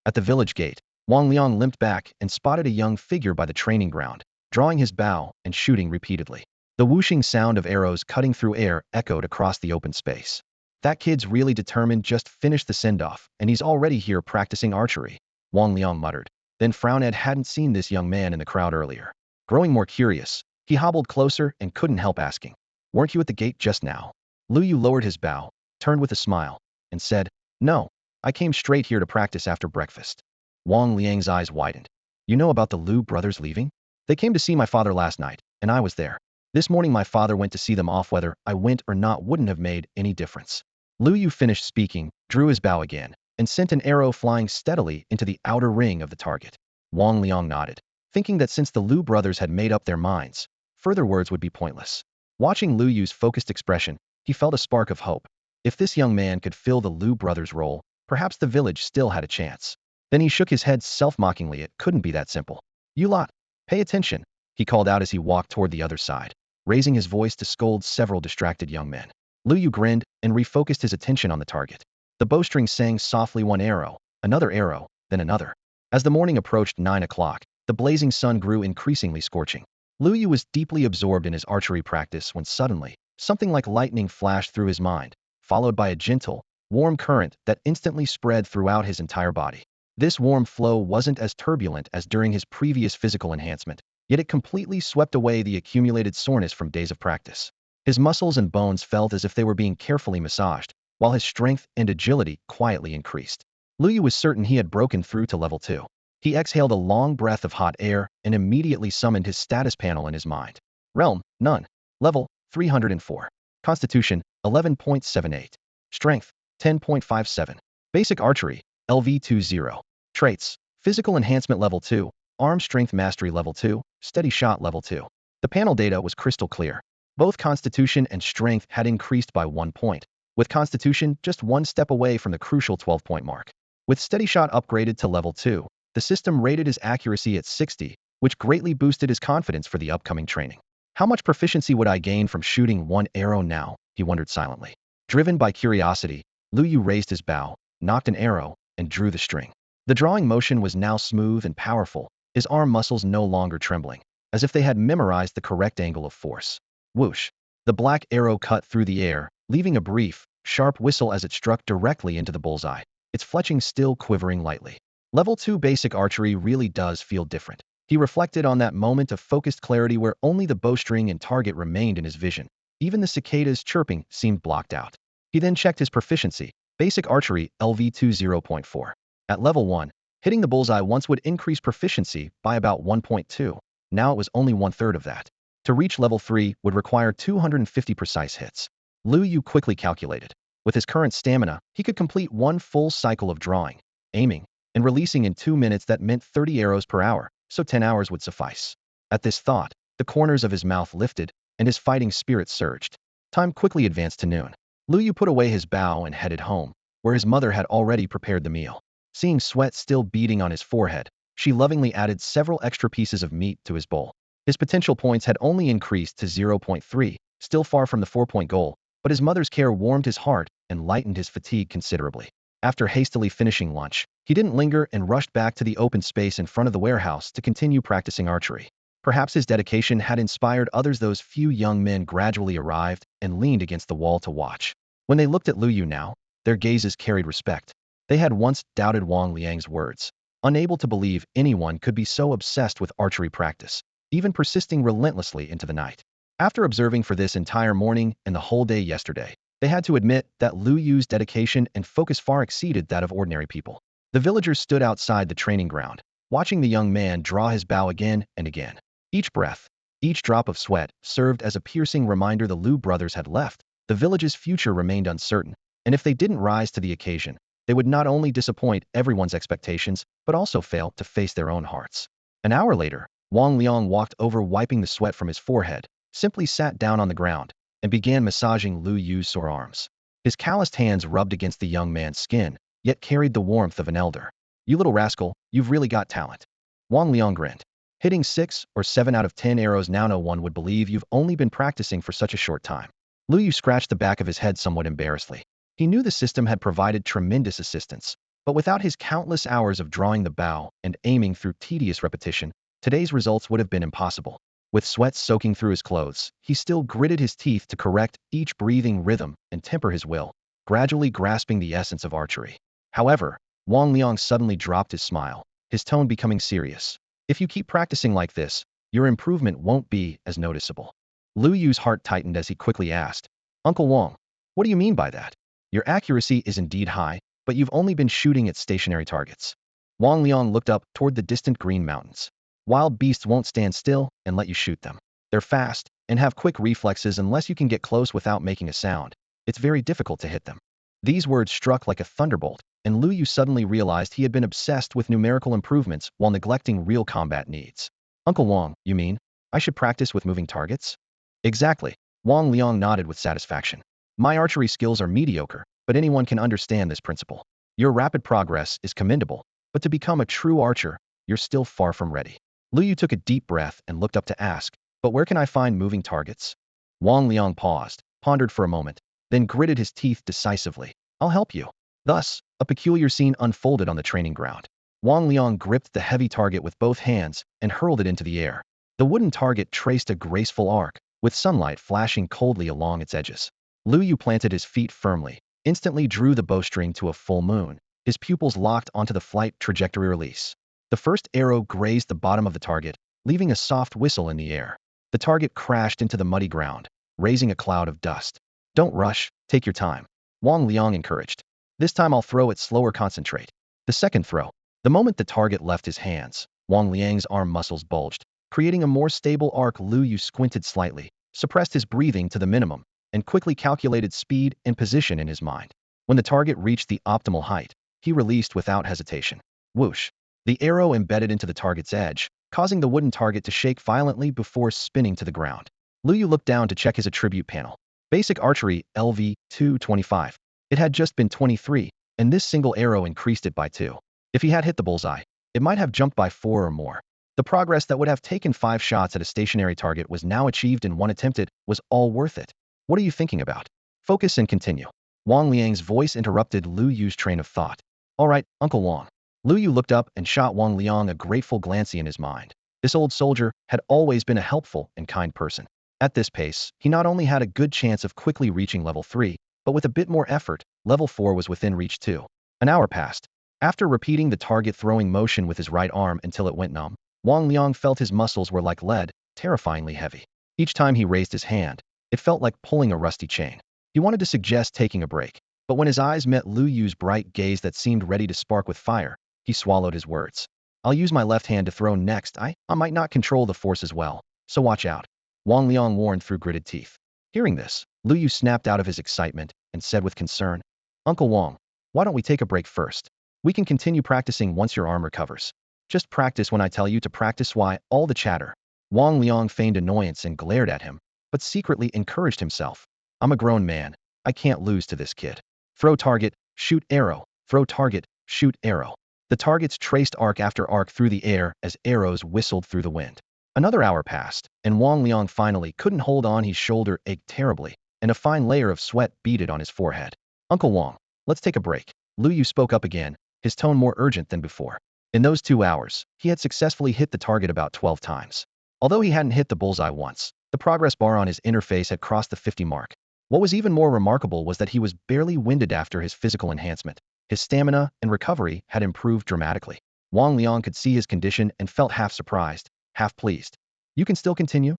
At the village gate, Wang Liang limped back and spotted a young figure by the training ground, drawing his bow and shooting repeatedly. The whooshing sound of arrows cutting through air echoed across the open space. That kid's really determined, just finished the send-off, and he's already here practicing archery, Wang Liang muttered. Then Frowned hadn't seen this young man in the crowd earlier. Growing more curious, he hobbled closer and couldn't help asking, weren't you at the gate just now? Lu Yu lowered his bow, turned with a smile, and said, no, I came straight here to practice after breakfast. Wang Liang's eyes widened. You know about the Liu brothers leaving? They came to see my father last night, and I was there. This morning my father went to see them off. Whether I went or not wouldn't have made any difference. Liu Yu finished speaking, drew his bow again, and sent an arrow flying steadily into the outer ring of the target. Wang Liang nodded, thinking that since the Liu brothers had made up their minds, further words would be pointless. Watching Liu Yu's focused expression, he felt a spark of hope. If this young man could fill the Liu brothers' role, perhaps the village still had a chance. Then he shook his head self-mockingly. It couldn't be that simple. You lot, pay attention, he called out as he walked toward the other side, raising his voice to scold several distracted young men. Liu Yu grinned and refocused his attention on the target. The bowstring sang softly, one arrow, then another. As the morning approached 9 o'clock, the blazing sun grew increasingly scorching. Liu Yu was deeply absorbed in his archery practice when suddenly, something like lightning flashed through his mind, followed by a gentle, warm current that instantly spread throughout his entire body. This warm flow wasn't as turbulent as during his previous physical enhancement, yet it completely swept away the accumulated soreness from days of practice. His muscles and bones felt as if they were being carefully massaged, while his strength and agility quietly increased. Liu Yu was certain he had broken through to level 2. He exhaled a long breath of hot air and immediately summoned his status panel in his mind. Realm, none. Level, 304. Constitution, 11.78. Strength, 10.57. Basic Archery, LV20. Traits, Physical Enhancement Level 2, Arm Strength Mastery Level 2, Steady Shot Level 2. The panel data was crystal clear. Both Constitution and Strength had increased by 1 point, with Constitution just 1 step away from the crucial 12-point mark. With Steady Shot upgraded to Level 2, the system rated his accuracy at 60, which greatly boosted his confidence for the upcoming training. How much proficiency would I gain from shooting 1 arrow now? He wondered silently. Driven by curiosity, Liu Yu raised his bow, nocked an arrow, and drew the string. The drawing motion was now smooth and powerful, his arm muscles no longer trembling, as if they had memorized the correct angle of force. Whoosh! The black arrow cut through the air, leaving a brief, sharp whistle as it struck directly into the bullseye, its fletching still quivering lightly. Level 2 basic archery really does feel different. He reflected on that moment of focused clarity where only the bowstring and target remained in his vision. Even the cicadas chirping seemed blocked out. He then checked his proficiency. Basic Archery, LV20.4. At level 1, hitting the bullseye once would increase proficiency by about 1.2. Now it was only 1/3 of that. To reach level 3 would require 250 precise hits. Liu Yu quickly calculated. With his current stamina, he could complete 1 full cycle of drawing, aiming, and releasing in 2 minutes. That meant 30 arrows per hour, so 10 hours would suffice. At this thought, the corners of his mouth lifted, and his fighting spirit surged. Time quickly advanced to noon. Liu Yu put away his bow and headed home, where his mother had already prepared the meal. Seeing sweat still beading on his forehead, she lovingly added several extra pieces of meat to his bowl. His potential points had only increased to 0.3, still far from the 4-point goal, but his mother's care warmed his heart and lightened his fatigue considerably. After hastily finishing lunch, he didn't linger and rushed back to the open space in front of the warehouse to continue practicing archery. Perhaps his dedication had inspired others. Those few young men gradually arrived and leaned against the wall to watch. When they looked at Liu Yu now, their gazes carried respect. They had once doubted Wang Liang's words, unable to believe anyone could be so obsessed with archery practice, even persisting relentlessly into the night. After observing for this entire morning and the whole day yesterday, they had to admit that Liu Yu's dedication and focus far exceeded that of ordinary people. The villagers stood outside the training ground, watching the young man draw his bow again and again. Each breath, each drop of sweat served as a piercing reminder the Liu brothers had left. The village's future remained uncertain, and if they didn't rise to the occasion, they would not only disappoint everyone's expectations, but also fail to face their own hearts. An hour later, Wang Liang walked over, wiping the sweat from his forehead, simply sat down on the ground, and began massaging Liu Yu's sore arms. His calloused hands rubbed against the young man's skin, yet carried the warmth of an elder. You little rascal, you've really got talent. Wang Liang grinned. Hitting 6 or 7 out of 10 arrows now, no one would believe you've only been practicing for such a short time. Liu Yu scratched the back of his head somewhat embarrassedly. He knew the system had provided tremendous assistance, but without his countless hours of drawing the bow and aiming through tedious repetition, today's results would have been impossible. With sweat soaking through his clothes, he still gritted his teeth to correct each breathing rhythm and temper his will, gradually grasping the essence of archery. However, Wang Liang suddenly dropped his smile, his tone becoming serious. If you keep practicing like this, your improvement won't be as noticeable. Liu Yu's heart tightened as he quickly asked, Uncle Wang, what do you mean by that? Your accuracy is indeed high, but you've only been shooting at stationary targets. Wang Liang looked up toward the distant green mountains. Wild beasts won't stand still and let you shoot them. They're fast and have quick reflexes unless you can get close without making a sound. It's very difficult to hit them. These words struck like a thunderbolt, and Lu Yu suddenly realized he had been obsessed with numerical improvements while neglecting real combat needs. Uncle Wang, you mean? I should practice with moving targets? Exactly. Wang Liang nodded with satisfaction. My archery skills are mediocre, but anyone can understand this principle. Your rapid progress is commendable, but to become a true archer, you're still far from ready. Lu Yu took a deep breath and looked up to ask, but where can I find moving targets? Wang Liang paused, pondered for a moment, then gritted his teeth decisively. I'll help you. Thus, a peculiar scene unfolded on the training ground. Wang Liang gripped the heavy target with both hands and hurled it into the air. The wooden target traced a graceful arc, with sunlight flashing coldly along its edges. Lu Yu planted his feet firmly, instantly drew the bowstring to a full moon. His pupils locked onto the flight trajectory release. The first arrow grazed the bottom of the target, leaving a soft whistle in the air. The target crashed into the muddy ground, raising a cloud of dust. Don't rush, take your time. Wang Liang encouraged. This time I'll throw it slower, concentrate. The second throw. The moment the target left his hands, Wang Liang's arm muscles bulged, creating a more stable arc. Lu Yu squinted slightly, suppressed his breathing to the minimum, and quickly calculated speed and position in his mind. When the target reached the optimal height, he released without hesitation. Whoosh! The arrow embedded into the target's edge, causing the wooden target to shake violently before spinning to the ground. Lu Yu looked down to check his attribute panel. Basic Archery, LV, 225. It had just been 23, and this single arrow increased it by 2. If he had hit the bullseye, it might have jumped by 4 or more. The progress that would have taken 5 shots at a stationary target was now achieved in one attempt. It was all worth it. What are you thinking about? Focus and continue. Wang Liang's voice interrupted Lu Yu's train of thought. All right, Uncle Wang. Lu Yu looked up and shot Wang Liang a grateful glance in his mind. This old soldier had always been a helpful and kind person. At this pace, he not only had a good chance of quickly reaching level 3, but with a bit more effort, level 4 was within reach too. An hour passed. After repeating the target throwing motion with his right arm until it went numb, Wang Liang felt his muscles were like lead, terrifyingly heavy. Each time he raised his hand, it felt like pulling a rusty chain. He wanted to suggest taking a break, but when his eyes met Lu Yu's bright gaze that seemed ready to spark with fire, he swallowed his words. I'll use my left hand to throw next. I might not control the force as well, so watch out. Wang Liang warned through gritted teeth. Hearing this, Lu Yu snapped out of his excitement and said with concern, Uncle Wang, why don't we take a break first? We can continue practicing once your arm recovers. Just practice when I tell you to practice. Why all the chatter? Wang Liang feigned annoyance and glared at him, but secretly encouraged himself. I'm a grown man. I can't lose to this kid. Throw target, shoot arrow, throw target, shoot arrow. The targets traced arc after arc through the air as arrows whistled through the wind. Another hour passed, and Wang Liang finally couldn't hold on. His shoulder ached terribly, and a fine layer of sweat beaded on his forehead. Uncle Wang, let's take a break. Lu Yu spoke up again, his tone more urgent than before. In those 2 hours, he had successfully hit the target about 12 times. Although he hadn't hit the bullseye once, the progress bar on his interface had crossed the 50 mark. What was even more remarkable was that he was barely winded after his physical enhancement. His stamina and recovery had improved dramatically. Wang Liang could see his condition and felt half surprised, half pleased. You can still continue?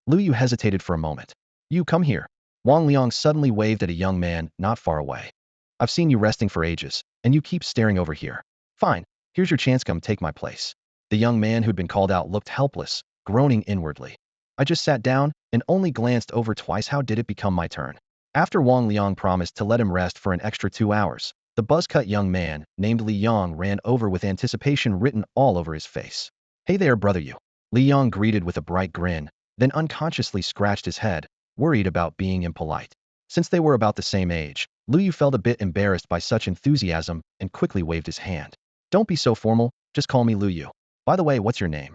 Lu Yu hesitated for a moment. You come here. Wang Liang suddenly waved at a young man not far away. I've seen you resting for ages, and you keep staring over here. Fine, here's your chance, come take my place. The young man who'd been called out looked helpless, groaning inwardly. I just sat down and only glanced over twice. How did it become my turn? After Wang Liang promised to let him rest for an extra 2 hours, the buzz-cut young man, named Li Yang, ran over with anticipation written all over his face. Hey there, brother you. Li Yang greeted with a bright grin, then unconsciously scratched his head, worried about being impolite. Since they were about the same age, Lu Yu felt a bit embarrassed by such enthusiasm and quickly waved his hand. Don't be so formal, just call me Lu Yu. By the way, what's your name?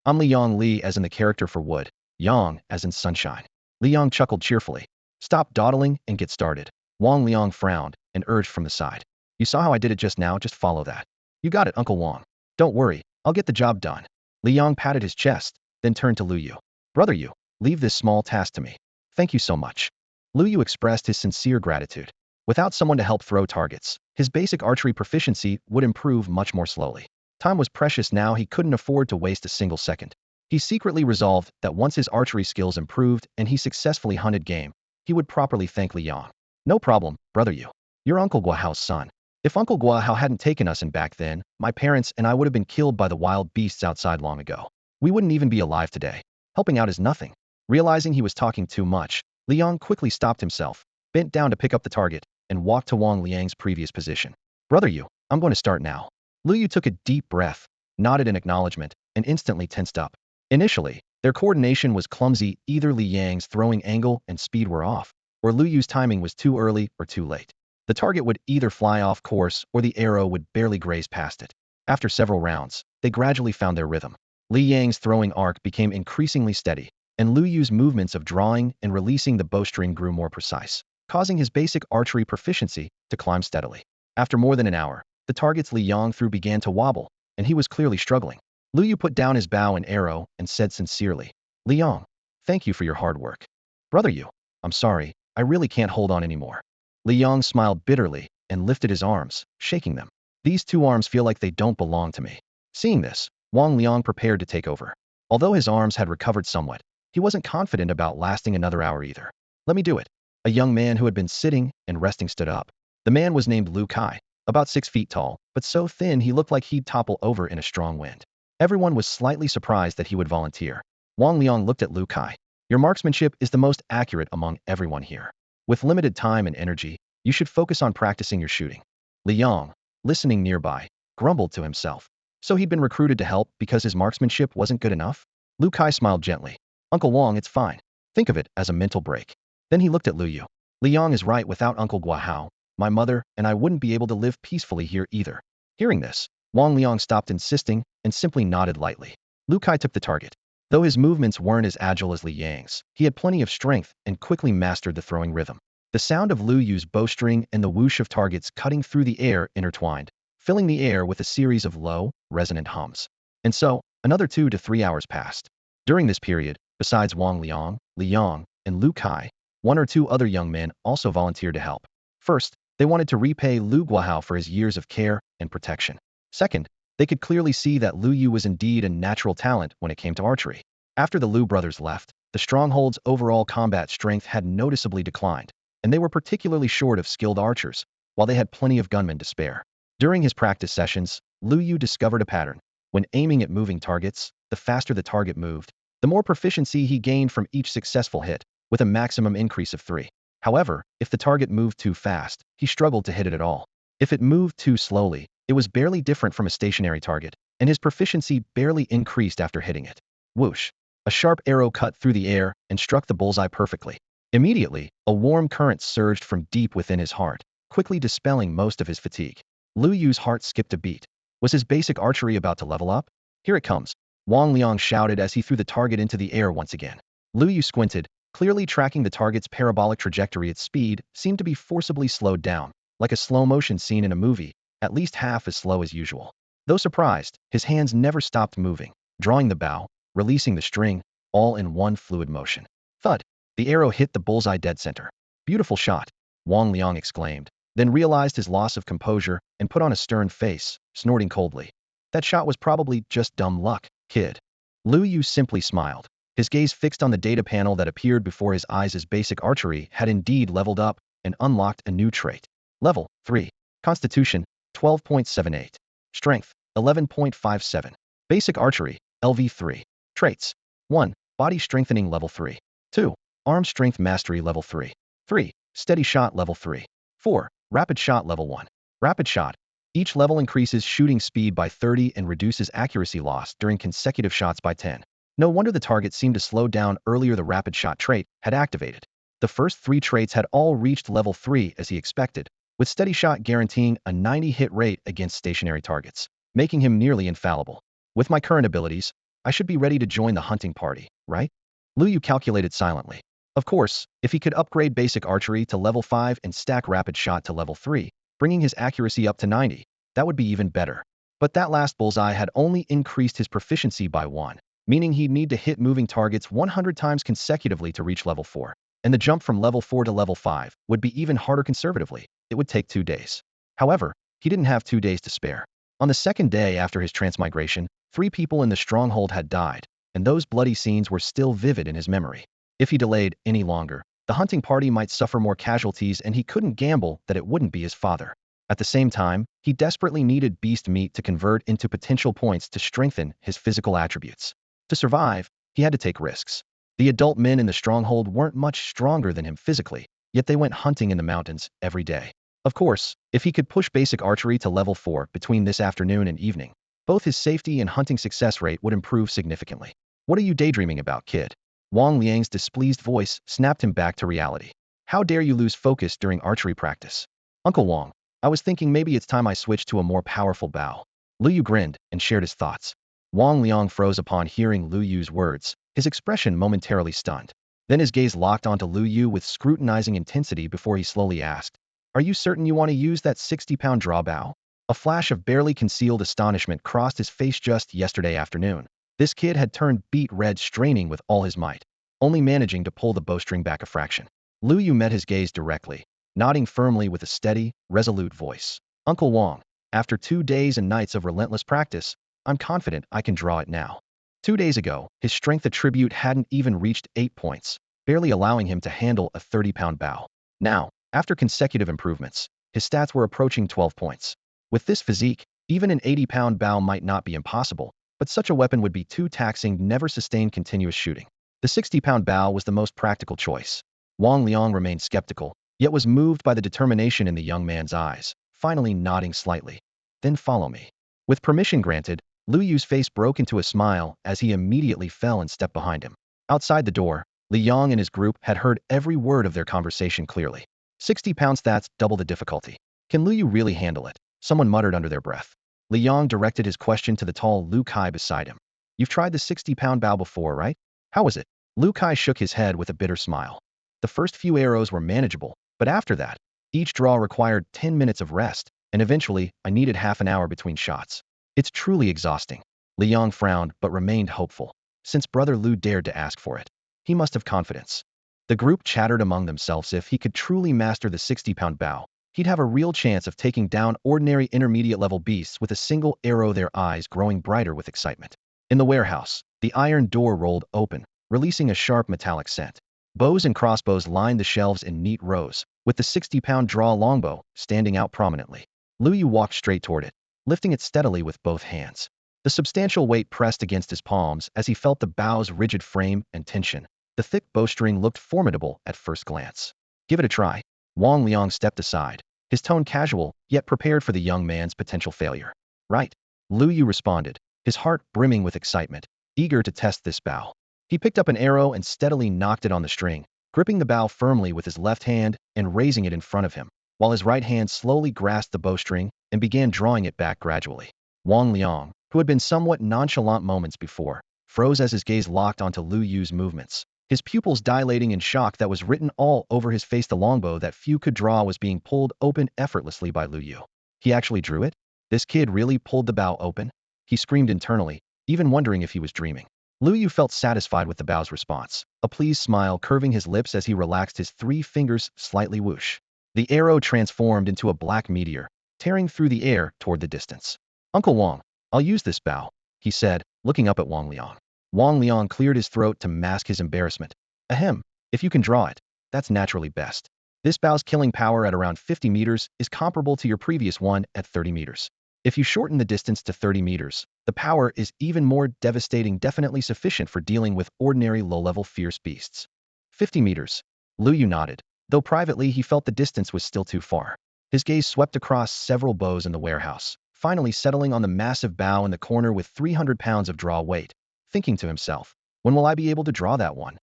I'm Li Yang, Li as in the character for wood, Yang as in sunshine. Li Yang chuckled cheerfully. Stop dawdling and get started. Wang Liang frowned and urged from the side. You saw how I did it just now, just follow that. You got it, Uncle Wang. Don't worry, I'll get the job done. Li Yang patted his chest, then turned to Lu Yu. Brother you, leave this small task to me. Thank you so much. Lu Yu expressed his sincere gratitude. Without someone to help throw targets, his basic archery proficiency would improve much more slowly. Time was precious now, he couldn't afford to waste a single second. He secretly resolved that once his archery skills improved and he successfully hunted game, he would properly thank Li Yang. No problem, brother you. You're Uncle Guahao's son. If Uncle Guahao hadn't taken us in back then, my parents and I would have been killed by the wild beasts outside long ago. We wouldn't even be alive today. Helping out is nothing. Realizing he was talking too much, Liang quickly stopped himself, bent down to pick up the target, and walked to Wang Liang's previous position. Brother Yu, I'm going to start now. Lu Yu took a deep breath, nodded in acknowledgement, and instantly tensed up. Initially, their coordination was clumsy. Either Li Yang's throwing angle and speed were off, or Lu Yu's timing was too early or too late. The target would either fly off course or the arrow would barely graze past it. After several rounds, they gradually found their rhythm. Li Yang's throwing arc became increasingly steady, and Lu Yu's movements of drawing and releasing the bowstring grew more precise, causing his basic archery proficiency to climb steadily. After more than an hour, the targets Li Yang threw began to wobble, and he was clearly struggling. Lu Yu put down his bow and arrow and said sincerely, Li Yang, thank you for your hard work. Brother Yu, I'm sorry, I really can't hold on anymore. Li Yang smiled bitterly and lifted his arms, shaking them. These two arms feel like they don't belong to me. Seeing this, Wang Liang prepared to take over. Although his arms had recovered somewhat, he wasn't confident about lasting another hour either. Let me do it. A young man who had been sitting and resting stood up. The man was named Lu Kai, about 6 feet tall, but so thin he looked like he'd topple over in a strong wind. Everyone was slightly surprised that he would volunteer. Wang Liang looked at Lu Kai. Your marksmanship is the most accurate among everyone here. With limited time and energy, you should focus on practicing your shooting. Li Yang, listening nearby, grumbled to himself. So he'd been recruited to help because his marksmanship wasn't good enough? Lu Kai smiled gently. Uncle Wang, it's fine. Think of it as a mental break. Then he looked at Lu Yu. Li Yang is right. Without Uncle Guahao, my mother and I wouldn't be able to live peacefully here either. Hearing this, Wang Liang stopped insisting and simply nodded lightly. Lu Kai took the target. Though his movements weren't as agile as Li Yang's, he had plenty of strength and quickly mastered the throwing rhythm. The sound of Lu Yu's bowstring and the whoosh of targets cutting through the air intertwined, filling the air with a series of low, resonant hums. And so, another 2 to 3 hours passed. During this period, besides Wang Liang, Li Yang, and Lu Kai, 1 or 2 other young men also volunteered to help. First, they wanted to repay Lu Guahao for his years of care and protection. Second, they could clearly see that Lu Yu was indeed a natural talent when it came to archery. After the Lu brothers left, the stronghold's overall combat strength had noticeably declined, and they were particularly short of skilled archers, while they had plenty of gunmen to spare. During his practice sessions, Lu Yu discovered a pattern. When aiming at moving targets, the faster the target moved, the more proficiency he gained from each successful hit, with a maximum increase of 3. However, if the target moved too fast, he struggled to hit it at all. If it moved too slowly, it was barely different from a stationary target, and his proficiency barely increased after hitting it. Whoosh! A sharp arrow cut through the air and struck the bullseye perfectly. Immediately, a warm current surged from deep within his heart, quickly dispelling most of his fatigue. Lu Yu's heart skipped a beat. Was his basic archery about to level up? Here it comes, Wang Liang shouted as he threw the target into the air once again. Lu Yu squinted, clearly tracking the target's parabolic trajectory. Its speed seemed to be forcibly slowed down, like a slow-motion scene in a movie, at least half as slow as usual. Though surprised, his hands never stopped moving, drawing the bow, releasing the string, all in one fluid motion. Thud! The arrow hit the bullseye dead center. Beautiful shot, Wang Liang exclaimed, then realized his loss of composure and put on a stern face, snorting coldly. That shot was probably just dumb luck, kid. Lu Yu simply smiled, his gaze fixed on the data panel that appeared before his eyes. His basic archery had indeed leveled up and unlocked a new trait. Level 3. Constitution, 12.78. Strength, 11.57. Basic archery, LV3. Traits. 1. Body strengthening level 3. 2. Arm strength mastery level 3. 3. Steady shot level 3. 4. Rapid shot level 1. Rapid shot. Each level increases shooting speed by 30 and reduces accuracy loss during consecutive shots by 10. No wonder the target seemed to slow down earlier. The rapid shot trait had activated. The first 3 traits had all reached level 3 as he expected, with steady shot guaranteeing a 90 hit rate against stationary targets, making him nearly infallible. With my current abilities, I should be ready to join the hunting party, right? Lu Yu calculated silently. Of course, if he could upgrade basic archery to level 5 and stack rapid shot to level 3, bringing his accuracy up to 90, that would be even better. But that last bullseye had only increased his proficiency by 1, meaning he'd need to hit moving targets 100 times consecutively to reach level 4. And the jump from level 4 to level 5 would be even harder. Conservatively, it would take 2 days. However, he didn't have 2 days to spare. On the second day after his transmigration, 3 people in the stronghold had died, and those bloody scenes were still vivid in his memory. If he delayed any longer, the hunting party might suffer more casualties, and he couldn't gamble that it wouldn't be his father. At the same time, he desperately needed beast meat to convert into potential points to strengthen his physical attributes. To survive, he had to take risks. The adult men in the stronghold weren't much stronger than him physically, yet they went hunting in the mountains every day. Of course, if he could push basic archery to level 4 between this afternoon and evening, both his safety and hunting success rate would improve significantly. What are you daydreaming about, kid? Wang Liang's displeased voice snapped him back to reality. How dare you lose focus during archery practice? Uncle Wang, I was thinking maybe it's time I switched to a more powerful bow. Lu Yu grinned and shared his thoughts. Wang Liang froze upon hearing Lu Yu's words, his expression momentarily stunned. Then his gaze locked onto Lu Yu with scrutinizing intensity before he slowly asked, "Are you certain you want to use that 60-pound draw bow?" A flash of barely concealed astonishment crossed his face. Just yesterday afternoon, this kid had turned beet red, straining with all his might, only managing to pull the bowstring back a fraction. Lu Yu met his gaze directly, nodding firmly with a steady, resolute voice. "Uncle Wang, after 2 days and nights of relentless practice, I'm confident I can draw it now." 2 days ago, his strength attribute hadn't even reached 8 points, barely allowing him to handle a 30-pound bow. Now, after consecutive improvements, his stats were approaching 12 points. With this physique, even an 80-pound bow might not be impossible, but such a weapon would be too taxing to never sustain continuous shooting. The 60-pound bow was the most practical choice. Wang Liang remained skeptical, yet was moved by the determination in the young man's eyes, finally nodding slightly. "Then follow me." With permission granted, Lu Yu's face broke into a smile as he immediately fell and stepped behind him. Outside the door, Li Yang and his group had heard every word of their conversation clearly. 60-pound stats, double the difficulty. Can Lu Yu really handle it? Someone muttered under their breath. Li Yang directed his question to the tall Lu Kai beside him. "You've tried the 60-pound bow before, right? How was it?" Lu Kai shook his head with a bitter smile. "The first few arrows were manageable, but after that, each draw required 10 minutes of rest, and eventually, I needed half an hour between shots. It's truly exhausting." Li Yang frowned but remained hopeful. Since Brother Lu dared to ask for it, he must have confidence. The group chattered among themselves. If he could truly master the 60-pound bow, he'd have a real chance of taking down ordinary intermediate-level beasts with a single arrow, their eyes growing brighter with excitement. In the warehouse, the iron door rolled open, releasing a sharp metallic scent. Bows and crossbows lined the shelves in neat rows, with the 60-pound draw longbow standing out prominently. Lu Yu walked straight toward it, lifting it steadily with both hands. The substantial weight pressed against his palms as he felt the bow's rigid frame and tension. The thick bowstring looked formidable at first glance. "Give it a try." Wang Liang stepped aside, his tone casual, yet prepared for the young man's potential failure. "Right," Lu Yu responded, his heart brimming with excitement, eager to test this bow. He picked up an arrow and steadily nocked it on the string, gripping the bow firmly with his left hand and raising it in front of him, while his right hand slowly grasped the bowstring and began drawing it back gradually. Wang Liang, who had been somewhat nonchalant moments before, froze as his gaze locked onto Lu Yu's movements, his pupils dilating in shock that was written all over his face. The longbow that few could draw was being pulled open effortlessly by Lu Yu. He actually drew it? This kid really pulled the bow open? He screamed internally, even wondering if he was dreaming. Lu Yu felt satisfied with the bow's response, a pleased smile curving his lips as he relaxed his 3 fingers slightly. Whoosh. The arrow transformed into a black meteor, tearing through the air toward the distance. "Uncle Wang, I'll use this bow," he said, looking up at Wang Liang. Wang Liang cleared his throat to mask his embarrassment. "Ahem, if you can draw it, that's naturally best. This bow's killing power at around 50 meters is comparable to your previous one at 30 meters. If you shorten the distance to 30 meters, the power is even more devastating, definitely sufficient for dealing with ordinary low-level fierce beasts." 50 meters. Lu Yu nodded, though privately he felt the distance was still too far. His gaze swept across several bows in the warehouse, finally settling on the massive bow in the corner with 300 pounds of draw weight, thinking to himself, "When will I be able to draw that one?"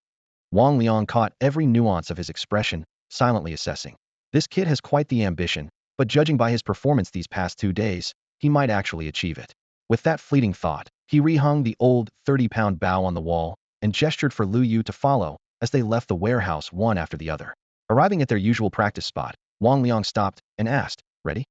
Wang Liang caught every nuance of his expression, silently assessing. This kid has quite the ambition, but judging by his performance these past 2 days, he might actually achieve it. With that fleeting thought, he rehung the old 30-pound bow on the wall and gestured for Lu Yu to follow as they left the warehouse one after the other. Arriving at their usual practice spot, Wang Liang stopped and asked, "Ready?"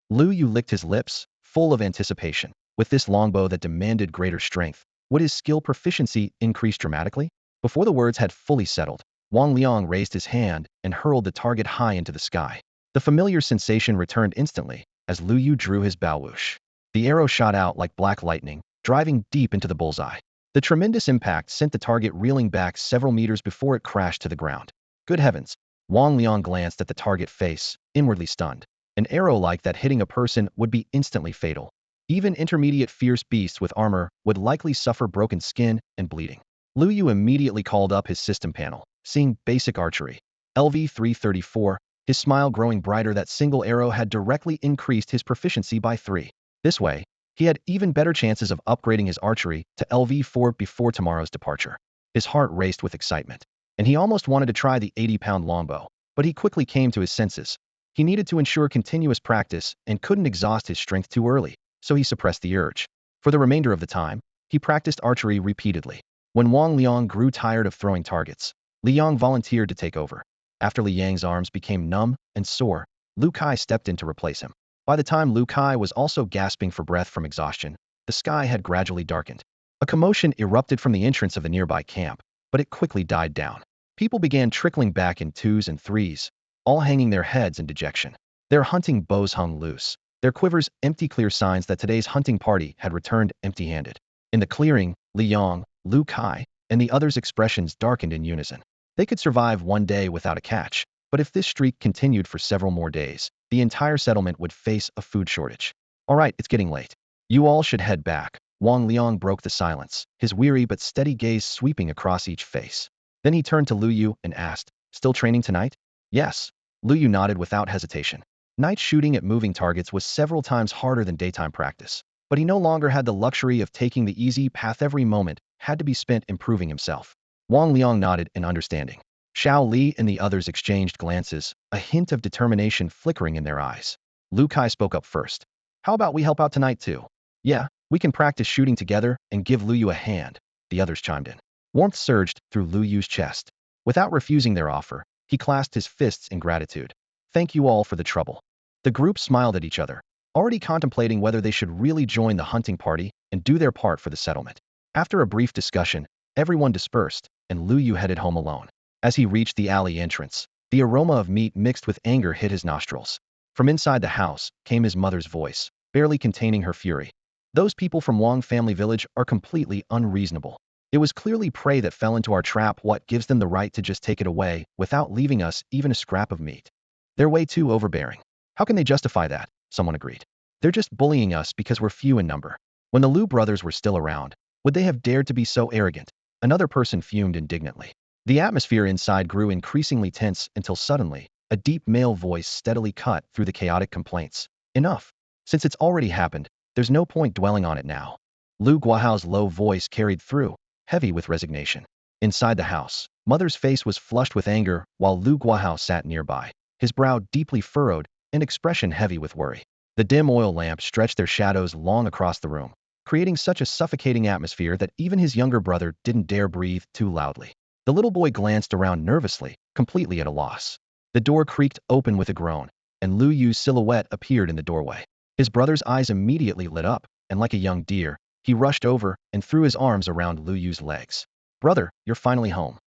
Lu Yu licked his lips, full of anticipation. With this longbow that demanded greater strength, would his skill proficiency increase dramatically? Before the words had fully settled, Wang Liang raised his hand and hurled the target high into the sky. The familiar sensation returned instantly as Lu Yu drew his bow. Whoosh. The arrow shot out like black lightning, driving deep into the bullseye. The tremendous impact sent the target reeling back several meters before it crashed to the ground. Good heavens! Wang Liang glanced at the target face, inwardly stunned. An arrow like that hitting a person would be instantly fatal. Even intermediate fierce beasts with armor would likely suffer broken skin and bleeding. Lu Yu immediately called up his system panel, seeing basic archery. LV-334, his smile growing brighter. That single arrow had directly increased his proficiency by 3. This way, he had even better chances of upgrading his archery to LV-4 before tomorrow's departure. His heart raced with excitement, and he almost wanted to try the 80-pound longbow, but he quickly came to his senses. He needed to ensure continuous practice and couldn't exhaust his strength too early, so he suppressed the urge. For the remainder of the time, he practiced archery repeatedly. When Wang Liang grew tired of throwing targets, Li Yang volunteered to take over. After Li Yang's arms became numb and sore, Lu Kai stepped in to replace him. By the time Lu Kai was also gasping for breath from exhaustion, the sky had gradually darkened. A commotion erupted from the entrance of the nearby camp, but it quickly died down. People began trickling back in 2s and 3s, all hanging their heads in dejection. Their hunting bows hung loose, their quivers empty, clear signs that today's hunting party had returned empty-handed. In the clearing, Li Yang, Lu Kai, and the others' expressions darkened in unison. They could survive one day without a catch, but if this streak continued for several more days, the entire settlement would face a food shortage. All right, it's getting late. You all should head back. Wang Liang broke the silence, his weary but steady gaze sweeping across each face. Then he turned to Lu Yu and asked, "Still training tonight?" "Yes." Lu Yu nodded without hesitation. Night shooting at moving targets was several times harder than daytime practice, but he no longer had the luxury of taking the easy path. Every moment had to be spent improving himself. Wang Liang nodded in understanding. Xiao Li and the others exchanged glances, a hint of determination flickering in their eyes. Lu Kai spoke up first. "How about we help out tonight too?" "Yeah, we can practice shooting together and give Lu Yu a hand," the others chimed in. Warmth surged through Lu Yu's chest. Without refusing their offer, he clasped his fists in gratitude. "Thank you all for the trouble." The group smiled at each other, already contemplating whether they should really join the hunting party and do their part for the settlement. After a brief discussion, everyone dispersed, and Lu Yu headed home alone. As he reached the alley entrance, the aroma of meat mixed with anger hit his nostrils. From inside the house came his mother's voice, barely containing her fury. "Those people from Wang family village are completely unreasonable. It was clearly prey that fell into our trap. What gives them the right to just take it away without leaving us even a scrap of meat? They're way too overbearing." "How can they justify that?" someone agreed. "They're just bullying us because we're few in number. When the Lu brothers were still around, would they have dared to be so arrogant?" Another person fumed indignantly. The atmosphere inside grew increasingly tense until suddenly, a deep male voice steadily cut through the chaotic complaints. "Enough. Since it's already happened, there's no point dwelling on it now." Lu Guahao's low voice carried through, heavy with resignation. Inside the house, Mother's face was flushed with anger while Lu Guahao sat nearby, his brow deeply furrowed, an expression heavy with worry. The dim oil lamp stretched their shadows long across the room, creating such a suffocating atmosphere that even his younger brother didn't dare breathe too loudly. The little boy glanced around nervously, completely at a loss. The door creaked open with a groan, and Lu Yu's silhouette appeared in the doorway. His brother's eyes immediately lit up, and like a young deer, he rushed over and threw his arms around Lu Yu's legs. "Brother, you're finally home."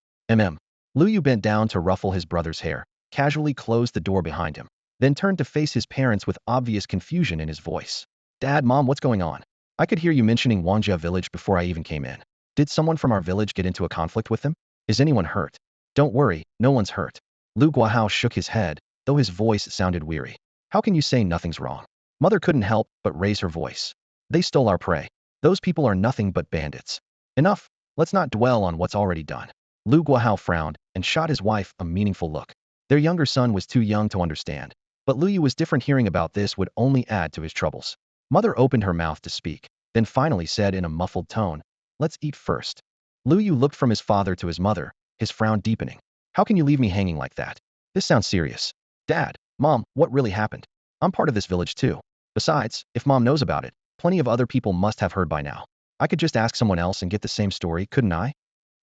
Lu Yu bent down to ruffle his brother's hair, casually closed the door behind him, then turned to face his parents with obvious confusion in his voice. "Dad, Mom, what's going on? I could hear you mentioning Wangjia village before I even came in. Did someone from our village get into a conflict with them? Is anyone hurt?" "Don't worry, no one's hurt." Lu Guahao shook his head, though his voice sounded weary. "How can you say nothing's wrong?" Mother couldn't help but raise her voice. "They stole our prey. Those people are nothing but bandits." "Enough, let's not dwell on what's already done." Lu Guahao frowned and shot his wife a meaningful look. Their younger son was too young to understand, but Lu Yu was different. Hearing about this would only add to his troubles. Mother opened her mouth to speak, then finally said in a muffled tone, "Let's eat first." Lu Yu looked from his father to his mother, his frown deepening. "How can you leave me hanging like that? This sounds serious." "Dad, Mom, what really happened? I'm part of this village too. Besides, if Mom knows about it, plenty of other people must have heard by now. I could just ask someone else and get the same story, couldn't I?"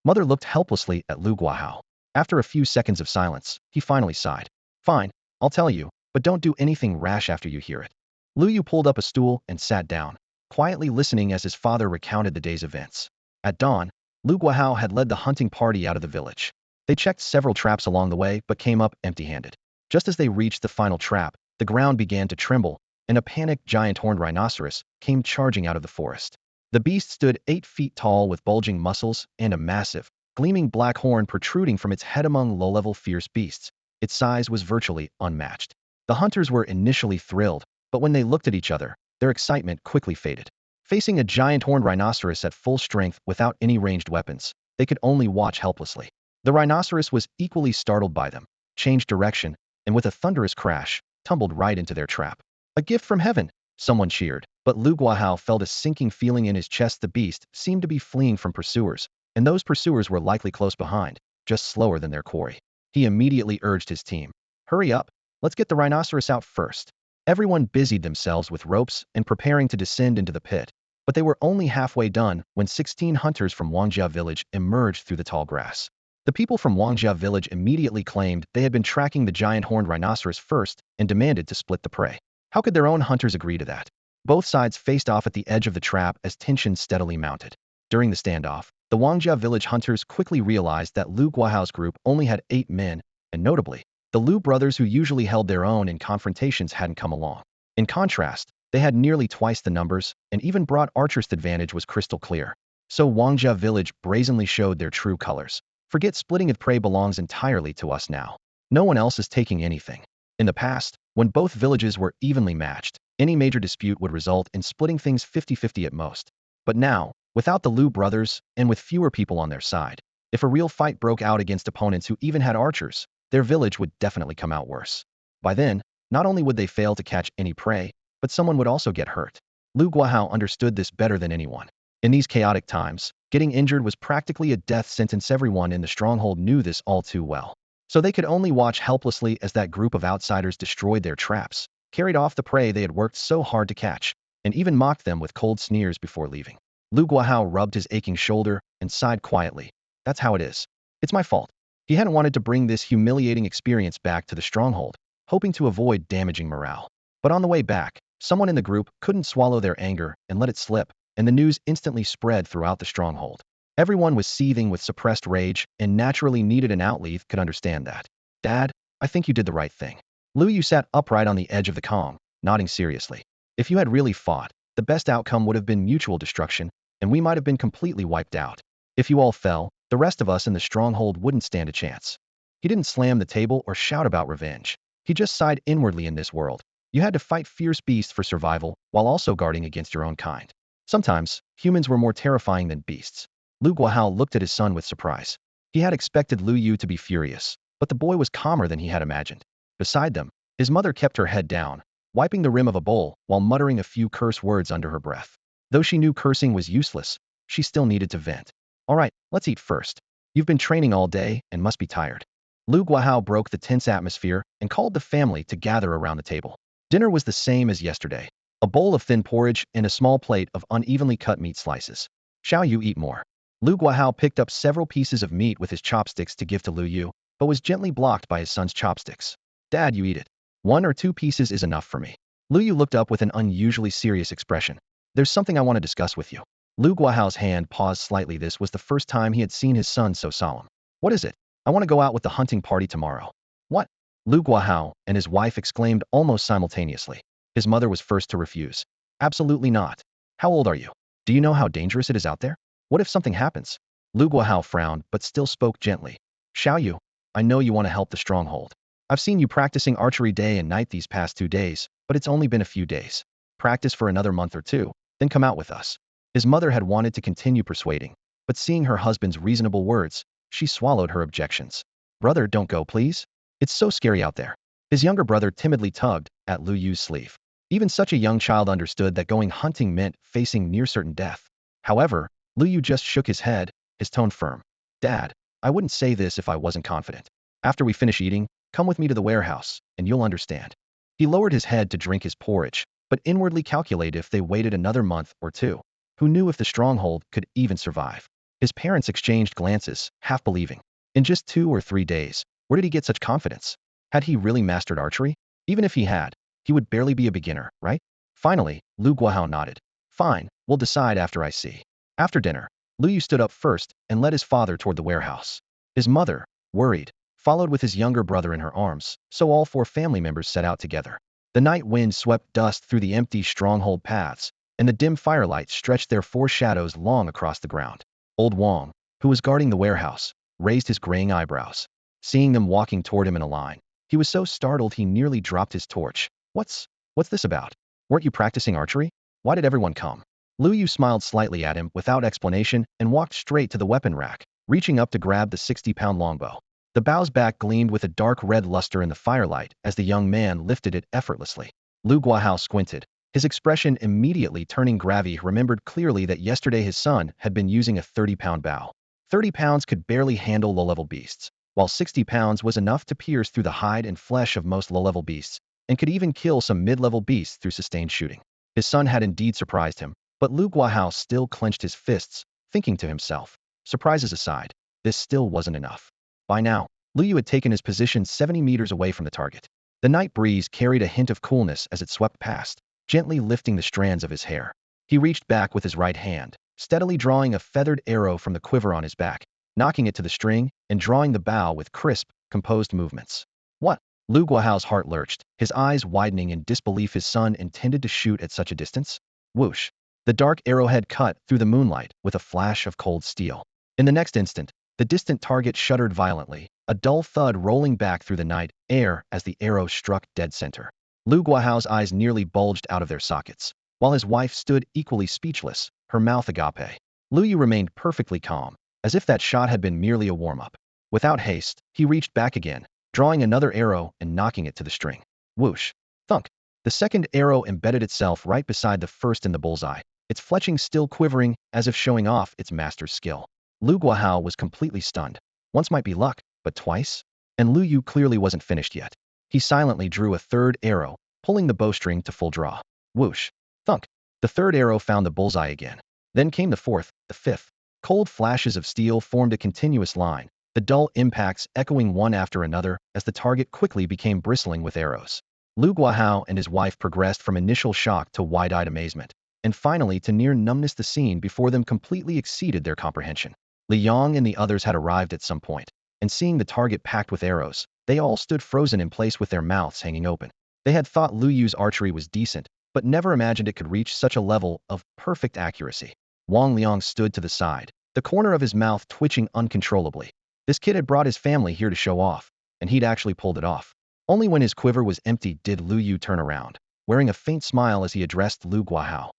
Mother looked helplessly at Lu Guahao. After a few seconds of silence, he finally sighed. "Fine, I'll tell you, but don't do anything rash after you hear it." Lu Yu pulled up a stool and sat down, quietly listening as his father recounted the day's events. At dawn, Lu Guahao had led the hunting party out of the village. They checked several traps along the way but came up empty-handed. Just as they reached the final trap, the ground began to tremble, and a panicked giant horned rhinoceros came charging out of the forest. The beast stood 8 feet tall with bulging muscles and a massive, gleaming black horn protruding from its head. Among low-level fierce beasts, its size was virtually unmatched. The hunters were initially thrilled, but when they looked at each other, their excitement quickly faded. Facing a giant horned rhinoceros at full strength without any ranged weapons, they could only watch helplessly. The rhinoceros was equally startled by them, changed direction, and with a thunderous crash, tumbled right into their trap. A gift from heaven, someone cheered, but Lu Guahao felt a sinking feeling in his chest. The beast seemed to be fleeing from pursuers, and those pursuers were likely close behind, just slower than their quarry. He immediately urged his team, "Hurry up, let's get the rhinoceros out first." Everyone busied themselves with ropes and preparing to descend into the pit, but they were only halfway done when 16 hunters from Wangjia village emerged through the tall grass. The people from Wangjia village immediately claimed they had been tracking the giant horned rhinoceros first and demanded to split the prey. How could their own hunters agree to that? Both sides faced off at the edge of the trap as tension steadily mounted. During the standoff, the Wangjia village hunters quickly realized that Lu Guahao's group only had 8 men, and notably, the Lu brothers who usually held their own in confrontations hadn't come along. In contrast, they had nearly twice the numbers, and even brought archers. The advantage was crystal clear. So Wangjia village brazenly showed their true colors. "Forget splitting it, prey belongs entirely to us now. No one else is taking anything." In the past, when both villages were evenly matched, any major dispute would result in splitting things 50-50 at most. But now, without the Lu brothers, and with fewer people on their side, if a real fight broke out against opponents who even had archers, their village would definitely come out worse. By then, not only would they fail to catch any prey, but someone would also get hurt. Lu Guahao understood this better than anyone. In these chaotic times, getting injured was practically a death sentence. Everyone in the stronghold knew this all too well. So they could only watch helplessly as that group of outsiders destroyed their traps, carried off the prey they had worked so hard to catch, and even mocked them with cold sneers before leaving. Lu Guahao rubbed his aching shoulder and sighed quietly. "That's how it is. It's my fault." He hadn't wanted to bring this humiliating experience back to the stronghold, hoping to avoid damaging morale. But on the way back, someone in the group couldn't swallow their anger and let it slip, and the news instantly spread throughout the stronghold. Everyone was seething with suppressed rage and naturally needed an outlet. Could understand that. "Dad, I think you did the right thing." Lu Yu sat upright on the edge of the Kong, nodding seriously. "If you had really fought, the best outcome would have been mutual destruction, and we might have been completely wiped out. If you all fell, the rest of us in the stronghold wouldn't stand a chance." He didn't slam the table or shout about revenge. He just sighed inwardly. In this world, you had to fight fierce beasts for survival while also guarding against your own kind. Sometimes, humans were more terrifying than beasts. Lu Guahao looked at his son with surprise. He had expected Lu Yu to be furious, but the boy was calmer than he had imagined. Beside them, his mother kept her head down, wiping the rim of a bowl while muttering a few curse words under her breath. Though she knew cursing was useless, she still needed to vent. "All right, let's eat first. You've been training all day and must be tired." Lu Guahao broke the tense atmosphere and called the family to gather around the table. Dinner was the same as yesterday. A bowl of thin porridge and a small plate of unevenly cut meat slices. "Shall you eat more?" Lu Guahao picked up several pieces of meat with his chopsticks to give to Lu Yu, but was gently blocked by his son's chopsticks. "Dad, you eat it. 1 or 2 pieces is enough for me." Lu Yu looked up with an unusually serious expression. "There's something I want to discuss with you." Lu Guahao's hand paused slightly. This was the first time he had seen his son so solemn. "What is it?" "I want to go out with the hunting party tomorrow." "What?" Lu Guahao and his wife exclaimed almost simultaneously. His mother was first to refuse. "Absolutely not. How old are you? Do you know how dangerous it is out there? What if something happens?" Lu Guahao frowned but still spoke gently. "Xiao Yu, I know you want to help the stronghold. I've seen you practicing archery day and night these past 2 days, but it's only been a few days. Practice for another month or 2, then come out with us." His mother had wanted to continue persuading, but seeing her husband's reasonable words, she swallowed her objections. "Brother, don't go, please. It's so scary out there." His younger brother timidly tugged at Lu Yu's sleeve. Even such a young child understood that going hunting meant facing near certain death. However, Lu Yu just shook his head, his tone firm. "Dad, I wouldn't say this if I wasn't confident. After we finish eating, come with me to the warehouse, and you'll understand." He lowered his head to drink his porridge, but inwardly calculated if they waited another month or 2. Who knew if the stronghold could even survive? His parents exchanged glances, half believing. In just 2 or 3 days, where did he get such confidence? Had he really mastered archery? Even if he had, he would barely be a beginner, right? Finally, Lu Guahao nodded. "Fine, we'll decide after I see." After dinner, Lu Yu stood up first and led his father toward the warehouse. His mother, worried, followed with his younger brother in her arms, so all 4 family members set out together. The night wind swept dust through the empty stronghold paths, and the dim firelight stretched their 4 shadows long across the ground. Old Wang, who was guarding the warehouse, raised his graying eyebrows. Seeing them walking toward him in a line, He was so startled he nearly dropped his torch. What's this about? Weren't you practicing archery? Why did everyone come? Lu Yu smiled slightly at him without explanation and walked straight to the weapon rack, reaching up to grab the 60-pound longbow. The bow's back gleamed with a dark red luster in the firelight as the young man lifted it effortlessly. Lu Guahao squinted, his expression immediately turning grave. He remembered clearly that yesterday his son had been using a 30-pound bow. 30 pounds could barely handle low-level beasts, while 60 pounds was enough to pierce through the hide and flesh of most low-level beasts, and could even kill some mid-level beasts through sustained shooting. His son had indeed surprised him, but Lu Guahao still clenched his fists, thinking to himself, surprises aside, this still wasn't enough. By now, Lu Yu had taken his position 70 meters away from the target. The night breeze carried a hint of coolness as it swept past, gently lifting the strands of his hair. He reached back with his right hand, steadily drawing a feathered arrow from the quiver on his back, knocking it to the string, and drawing the bow with crisp, composed movements. What? Lu Guahao's heart lurched, his eyes widening in disbelief. His son intended to shoot at such a distance? Whoosh! The dark arrowhead cut through the moonlight with a flash of cold steel. In the next instant, the distant target shuddered violently, a dull thud rolling back through the night air as the arrow struck dead center. Lu Guahao's eyes nearly bulged out of their sockets, while his wife stood equally speechless, her mouth agape. Lu Yu remained perfectly calm, as if that shot had been merely a warm-up. Without haste, he reached back again, drawing another arrow and knocking it to the string. Whoosh! Thunk! The second arrow embedded itself right beside the first in the bullseye, its fletching still quivering as if showing off its master's skill. Lu Guahao was completely stunned. Once might be luck, but twice? And Lu Yu clearly wasn't finished yet. He silently drew a third arrow, pulling the bowstring to full draw. Whoosh! Thunk! The third arrow found the bullseye again. Then came the fourth, the fifth. Cold flashes of steel formed a continuous line, the dull impacts echoing one after another as the target quickly became bristling with arrows. Lu Guahao and his wife progressed from initial shock to wide-eyed amazement, and finally to near numbness. The scene before them completely exceeded their comprehension. Li Yang and the others had arrived at some point, and seeing the target packed with arrows, they all stood frozen in place with their mouths hanging open. They had thought Lu Yu's archery was decent, but never imagined it could reach such a level of perfect accuracy. Wang Liang stood to the side, the corner of his mouth twitching uncontrollably. This kid had brought his family here to show off, and he'd actually pulled it off. Only when his quiver was empty did Lu Yu turn around, wearing a faint smile as he addressed Lu Guahao.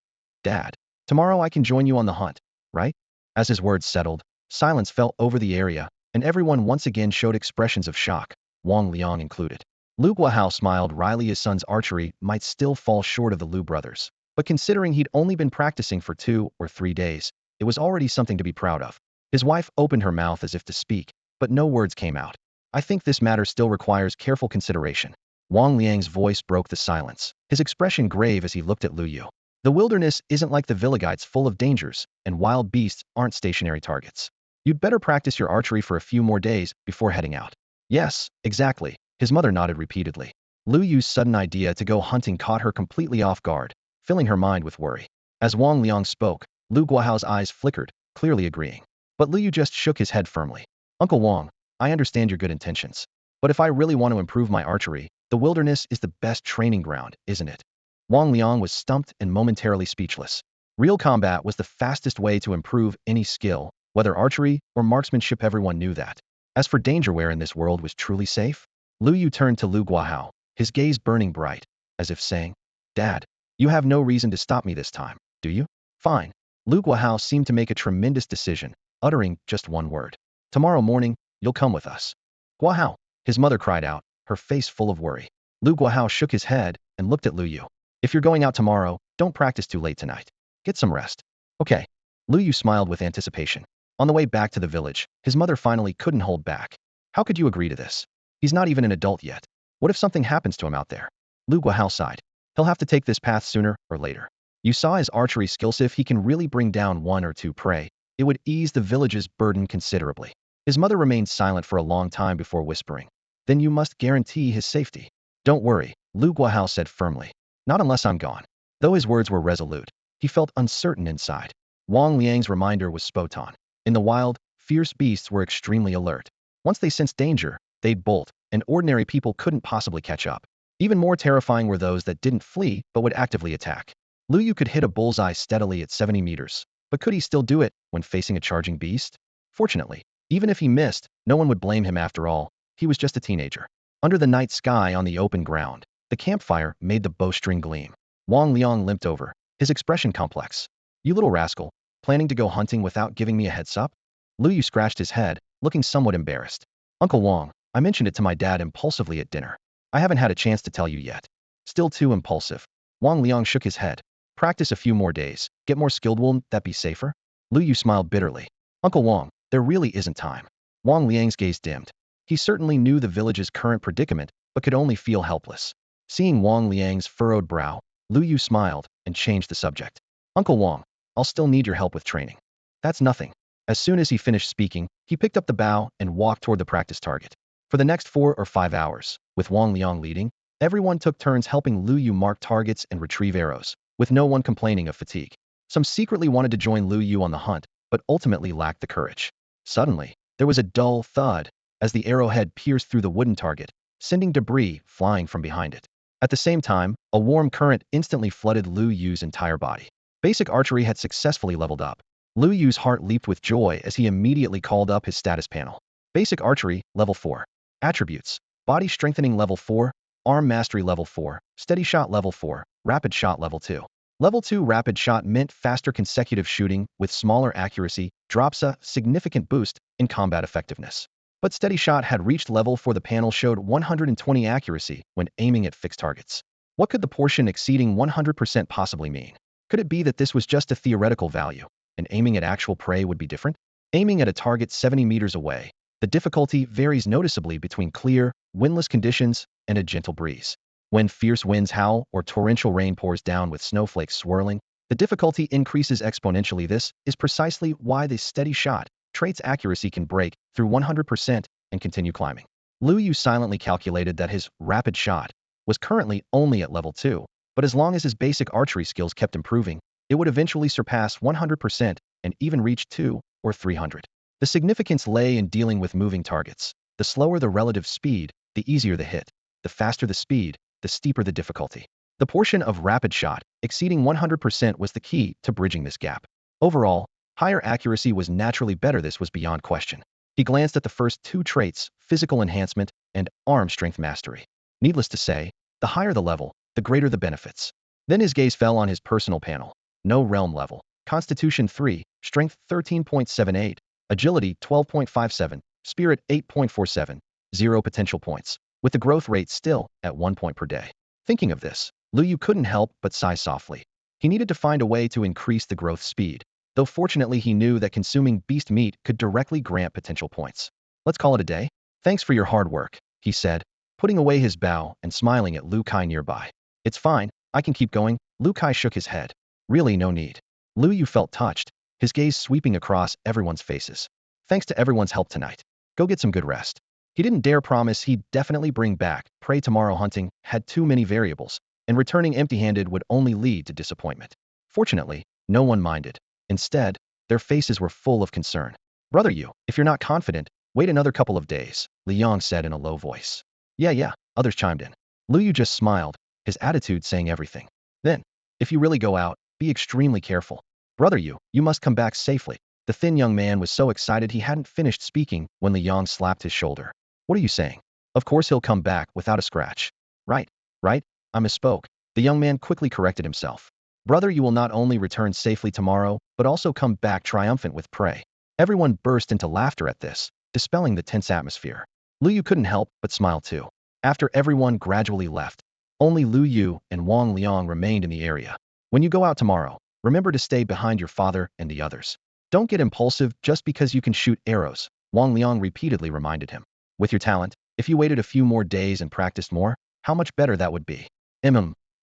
Dad, tomorrow I can join you on the hunt, right? As his words settled, silence fell over the area, and everyone once again showed expressions of shock, Wang Liang included. Lu Guahao smiled wryly. His son's archery might still fall short of the Lu brothers, but considering he'd only been practicing for 2 or 3 days, it was already something to be proud of. His wife opened her mouth as if to speak, but no words came out. I think this matter still requires careful consideration. Wang Liang's voice broke the silence, his expression grave as he looked at Lu Yu. The wilderness isn't like the Villagites, full of dangers, and wild beasts aren't stationary targets. You'd better practice your archery for a few more days before heading out. Yes, exactly. His mother nodded repeatedly. Lu Yu's sudden idea to go hunting caught her completely off guard, filling her mind with worry. As Wang Liang spoke, Lu Guahao's eyes flickered, clearly agreeing. But Lu Yu just shook his head firmly. Uncle Wang, I understand your good intentions. But if I really want to improve my archery, the wilderness is the best training ground, isn't it? Wang Liang was stumped and momentarily speechless. Real combat was the fastest way to improve any skill, whether archery or marksmanship. Everyone knew that. As for danger, where in this world was truly safe? Lu Yu turned to Lu Guahao, his gaze burning bright, as if saying, Dad, you have no reason to stop me this time, do you? Fine. Lu Guahao seemed to make a tremendous decision, uttering just one word. Tomorrow morning, you'll come with us. Guahao, his mother cried out, her face full of worry. Lu Guahao shook his head and looked at Lu Yu. If you're going out tomorrow, don't practice too late tonight. Get some rest. Okay. Lu Yu smiled with anticipation. On the way back to the village, his mother finally couldn't hold back. How could you agree to this? He's not even an adult yet. What if something happens to him out there? Lu Guahao sighed. He'll have to take this path sooner or later. You saw his archery skills. If he can really bring down 1 or 2 prey, it would ease the village's burden considerably. His mother remained silent for a long time before whispering. Then you must guarantee his safety. Don't worry, Lu Guahao said firmly. Not unless I'm gone. Though his words were resolute, he felt uncertain inside. Wang Liang's reminder was spot on. In the wild, fierce beasts were extremely alert. Once they sensed danger, they'd bolt, and ordinary people couldn't possibly catch up. Even more terrifying were those that didn't flee but would actively attack. Lu Yu could hit a bullseye steadily at 70 meters, but could he still do it when facing a charging beast? Fortunately, even if he missed, no one would blame him. After all, he was just a teenager. Under the night sky on the open ground, the campfire made the bowstring gleam. Wang Liang limped over, his expression complex. You little rascal, planning to go hunting without giving me a heads up? Lu Yu scratched his head, looking somewhat embarrassed. Uncle Wang, I mentioned it to my dad impulsively at dinner. I haven't had a chance to tell you yet. Still too impulsive. Wang Liang shook his head. Practice a few more days. Get more skilled, won't that be safer? Lu Yu smiled bitterly. Uncle Wang, there really isn't time. Wang Liang's gaze dimmed. He certainly knew the village's current predicament, but could only feel helpless. Seeing Wang Liang's furrowed brow, Lu Yu smiled and changed the subject. Uncle Wang, I'll still need your help with training. That's nothing. As soon as he finished speaking, he picked up the bow and walked toward the practice target. For the next 4 or 5 hours, with Wang Liang leading, everyone took turns helping Lu Yu mark targets and retrieve arrows, with no one complaining of fatigue. Some secretly wanted to join Lu Yu on the hunt, but ultimately lacked the courage. Suddenly, there was a dull thud as the arrowhead pierced through the wooden target, sending debris flying from behind it. At the same time, a warm current instantly flooded Lu Yu's entire body. Basic archery had successfully leveled up. Lu Yu's heart leaped with joy as he immediately called up his status panel. Basic archery, level 4. Attributes: body strengthening level 4, arm mastery level 4, steady shot level 4, rapid shot level 2. Level 2 rapid shot meant faster consecutive shooting with smaller accuracy, drops a significant boost in combat effectiveness. But steady shot had reached level 4. The panel showed 120 accuracy when aiming at fixed targets. What could the portion exceeding 100% possibly mean? Could it be that this was just a theoretical value, and aiming at actual prey would be different? Aiming at a target 70 meters away, the difficulty varies noticeably between clear, windless conditions and a gentle breeze. When fierce winds howl or torrential rain pours down with snowflakes swirling, the difficulty increases exponentially. This is precisely why the steady shot trait's accuracy can break through 100% and continue climbing. Lu Yu silently calculated that his rapid shot was currently only at level 2, but as long as his basic archery skills kept improving, it would eventually surpass 100% and even reach 200 or 300. The significance lay in dealing with moving targets. The slower the relative speed, the easier the hit. The faster the speed, the steeper the difficulty. The portion of rapid shot exceeding 100% was the key to bridging this gap. Overall, higher accuracy was naturally better. This was beyond question. He glanced at the first 2 traits, physical enhancement and arm strength mastery. Needless to say, the higher the level, the greater the benefits. Then his gaze fell on his personal panel. No realm level. Constitution 3, Strength 13.78, Agility 12.57, Spirit 8.47, 0 potential points, with the growth rate still at 1 point per day. Thinking of this, Lu Yu couldn't help but sigh softly. He needed to find a way to increase the growth speed, though fortunately he knew that consuming beast meat could directly grant potential points. Let's call it a day. Thanks for your hard work, he said, putting away his bow and smiling at Lu Kai nearby. It's fine, I can keep going. Lu Kai shook his head. Really, no need. Lu Yu felt touched, his gaze sweeping across everyone's faces. Thanks to everyone's help tonight. Go get some good rest. He didn't dare promise he'd definitely bring back prey tomorrow. Hunting had too many variables, and returning empty-handed would only lead to disappointment. Fortunately, no one minded. Instead, their faces were full of concern. Brother Yu, if you're not confident, wait another couple of days, Liang said in a low voice. Yeah, others chimed in. Lu Yu just smiled, his attitude saying everything. Then, if you really go out, be extremely careful. Brother Yu, you must come back safely. The thin young man was so excited he hadn't finished speaking when Liang slapped his shoulder. What are you saying? Of course he'll come back without a scratch. Right, I misspoke. The young man quickly corrected himself. Brother, you will not only return safely tomorrow, but also come back triumphant with prey. Everyone burst into laughter at this, dispelling the tense atmosphere. Lu Yu couldn't help but smile too. After everyone gradually left, only Lu Yu and Wang Liang remained in the area. When you go out tomorrow, remember to stay behind your father and the others. Don't get impulsive just because you can shoot arrows, Wang Liang repeatedly reminded him. With your talent, if you waited a few more days and practiced more, how much better that would be.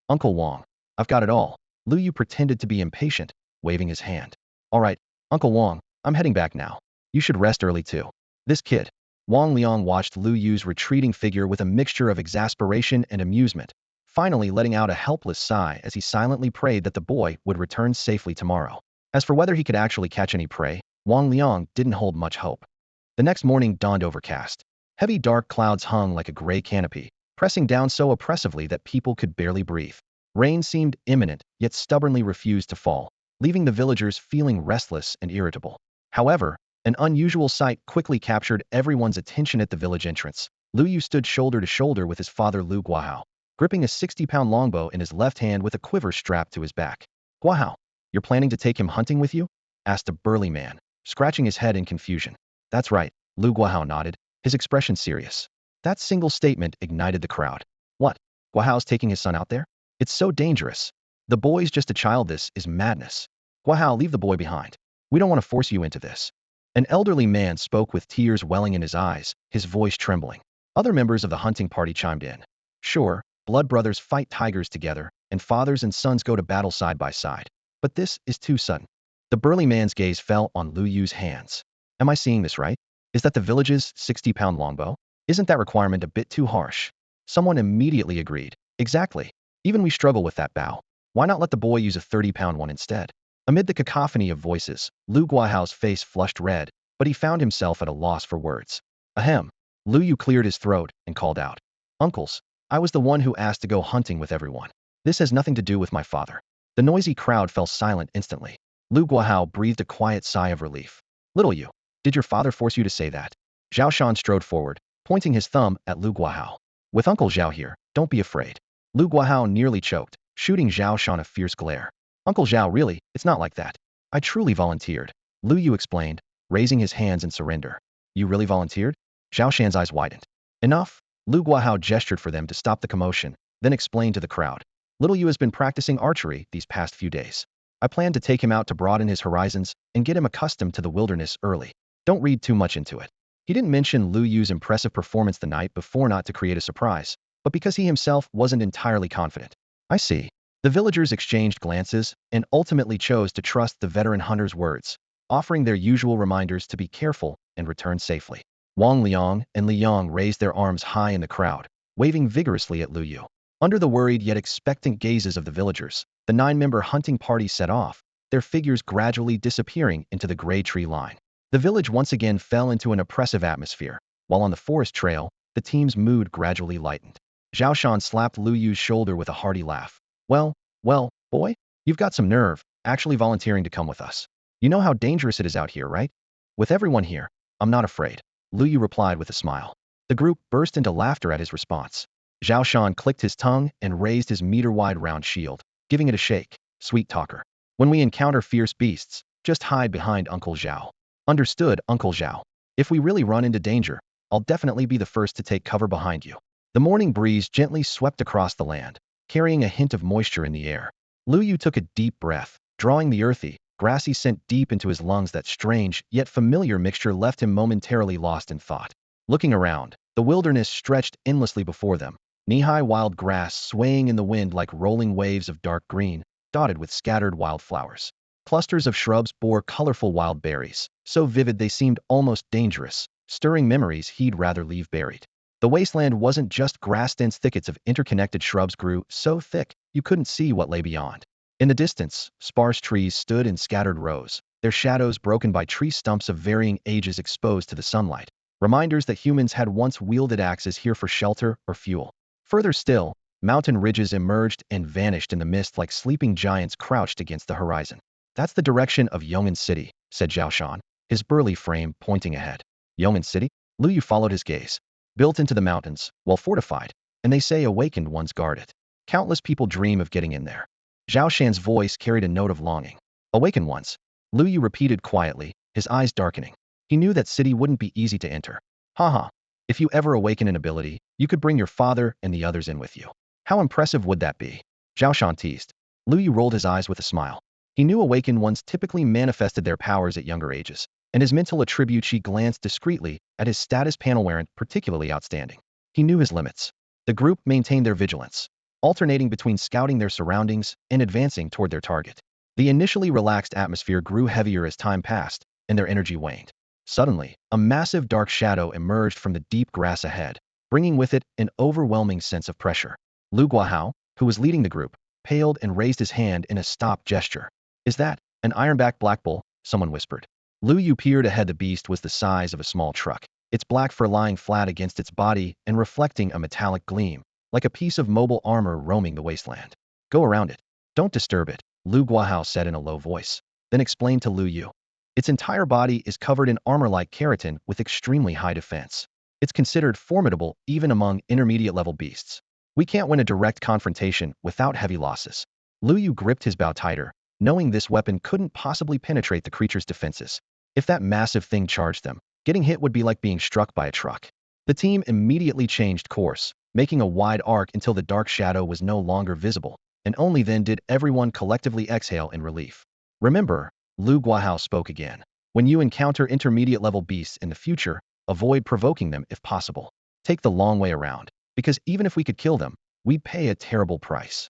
Uncle Wang, I've got it all. Lu Yu pretended to be impatient, waving his hand. All right, Uncle Wang, I'm heading back now. You should rest early too. This kid. Wang Liang watched Lu Yu's retreating figure with a mixture of exasperation and amusement, finally letting out a helpless sigh as he silently prayed that the boy would return safely tomorrow. As for whether he could actually catch any prey, Wang Liang didn't hold much hope. The next morning dawned overcast. Heavy dark clouds hung like a gray canopy, pressing down so oppressively that people could barely breathe. Rain seemed imminent, yet stubbornly refused to fall, leaving the villagers feeling restless and irritable. However, an unusual sight quickly captured everyone's attention at the village entrance. Lu Yu stood shoulder to shoulder with his father Lu Guahao, gripping a 60-pound longbow in his left hand with a quiver strapped to his back. Guahao, you're planning to take him hunting with you? Asked a burly man, scratching his head in confusion. That's right, Lu Guahao nodded, his expression serious. That single statement ignited the crowd. What? Guahao's taking his son out there? It's so dangerous. The boy's just a child. This is madness. Guahao, leave the boy behind. We don't want to force you into this. An elderly man spoke with tears welling in his eyes, his voice trembling. Other members of the hunting party chimed in. Sure, blood brothers fight tigers together, and fathers and sons go to battle side by side. But this is too sudden. The burly man's gaze fell on Lu Yu's hands. Am I seeing this right? Is that the village's 60-pound longbow? Isn't that requirement a bit too harsh? Someone immediately agreed. Exactly. Even we struggle with that bow. Why not let the boy use a 30-pound one instead? Amid the cacophony of voices, Lu Guahao's face flushed red, but he found himself at a loss for words. Ahem. Lu Yu cleared his throat and called out. Uncles, I was the one who asked to go hunting with everyone. This has nothing to do with my father. The noisy crowd fell silent instantly. Lu Guahao breathed a quiet sigh of relief. Little Yu, did your father force you to say that? Zhao Shan strode forward, pointing his thumb at Lu Guahao. With Uncle Zhao here, don't be afraid. Lu Guahao nearly choked, shooting Zhao Shan a fierce glare. Uncle Zhao, really, it's not like that. I truly volunteered. Lu Yu explained, raising his hands in surrender. You really volunteered? Zhao Shan's eyes widened. Enough. Lu Guahao gestured for them to stop the commotion, then explained to the crowd. Little Yu has been practicing archery these past few days. I plan to take him out to broaden his horizons and get him accustomed to the wilderness early. Don't read too much into it. He didn't mention Lu Yu's impressive performance the night before not to create a surprise, but because he himself wasn't entirely confident. I see. The villagers exchanged glances and ultimately chose to trust the veteran hunter's words, offering their usual reminders to be careful and return safely. Wang Liang and Li Yang raised their arms high in the crowd, waving vigorously at Lu Yu. Under the worried yet expectant gazes of the villagers, the 9-member hunting party set off, their figures gradually disappearing into the gray tree line. The village once again fell into an oppressive atmosphere, while on the forest trail, the team's mood gradually lightened. Zhao Shan slapped Lu Yu's shoulder with a hearty laugh. Well, boy, you've got some nerve, actually volunteering to come with us. You know how dangerous it is out here, right? With everyone here, I'm not afraid. Lu Yu replied with a smile. The group burst into laughter at his response. Zhao Shan clicked his tongue and raised his meter-wide round shield, giving it a shake. Sweet talker. When we encounter fierce beasts, just hide behind Uncle Zhao. Understood, Uncle Zhao. If we really run into danger, I'll definitely be the first to take cover behind you. The morning breeze gently swept across the land, carrying a hint of moisture in the air. Lu Yu took a deep breath, drawing the earthy, grassy scent deep into his lungs. That strange, yet familiar mixture left him momentarily lost in thought. Looking around, the wilderness stretched endlessly before them, knee-high wild grass swaying in the wind like rolling waves of dark green, dotted with scattered wildflowers. Clusters of shrubs bore colorful wild berries, so vivid they seemed almost dangerous, stirring memories he'd rather leave buried. The wasteland wasn't just grass-dense thickets of interconnected shrubs grew so thick you couldn't see what lay beyond. In the distance, sparse trees stood in scattered rows, their shadows broken by tree stumps of varying ages exposed to the sunlight, reminders that humans had once wielded axes here for shelter or fuel. Further still, mountain ridges emerged and vanished in the mist like sleeping giants crouched against the horizon. That's the direction of Yong'an City, said Zhao Shan, his burly frame pointing ahead. Yong'an City? Lu Yu followed his gaze. Built into the mountains, well fortified, and they say awakened ones guard it. Countless people dream of getting in there. Zhao Shan's voice carried a note of longing. Awakened ones? Lu Yu repeated quietly, his eyes darkening. He knew that city wouldn't be easy to enter. Haha. If you ever awaken an ability, you could bring your father and the others in with you. How impressive would that be? Zhao Shan teased. Lu Yu rolled his eyes with a smile. He knew awakened ones typically manifested their powers at younger ages, and his mental attributes. He glanced discreetly at his status panel weren't particularly outstanding. He knew his limits. The group maintained their vigilance, alternating between scouting their surroundings and advancing toward their target. The initially relaxed atmosphere grew heavier as time passed, and their energy waned. Suddenly, a massive dark shadow emerged from the deep grass ahead, bringing with it an overwhelming sense of pressure. Lu Guahao, who was leading the group, paled and raised his hand in a stop gesture. Is that an ironback black bull? Someone whispered. Lu Yu peered ahead. The beast was the size of a small truck, its black fur lying flat against its body and reflecting a metallic gleam, like a piece of mobile armor roaming the wasteland. Go around it. Don't disturb it, Lu Guahao said in a low voice, then explained to Lu Yu. Its entire body is covered in armor like keratin with extremely high defense. It's considered formidable even among intermediate-level beasts. We can't win a direct confrontation without heavy losses. Lu Yu gripped his bow tighter, knowing this weapon couldn't possibly penetrate the creature's defenses. If that massive thing charged them, getting hit would be like being struck by a truck. The team immediately changed course, making a wide arc until the dark shadow was no longer visible, and only then did everyone collectively exhale in relief. Remember, Lu Guahao spoke again. When you encounter intermediate-level beasts in the future, avoid provoking them if possible. Take the long way around, because even if we could kill them, we'd pay a terrible price.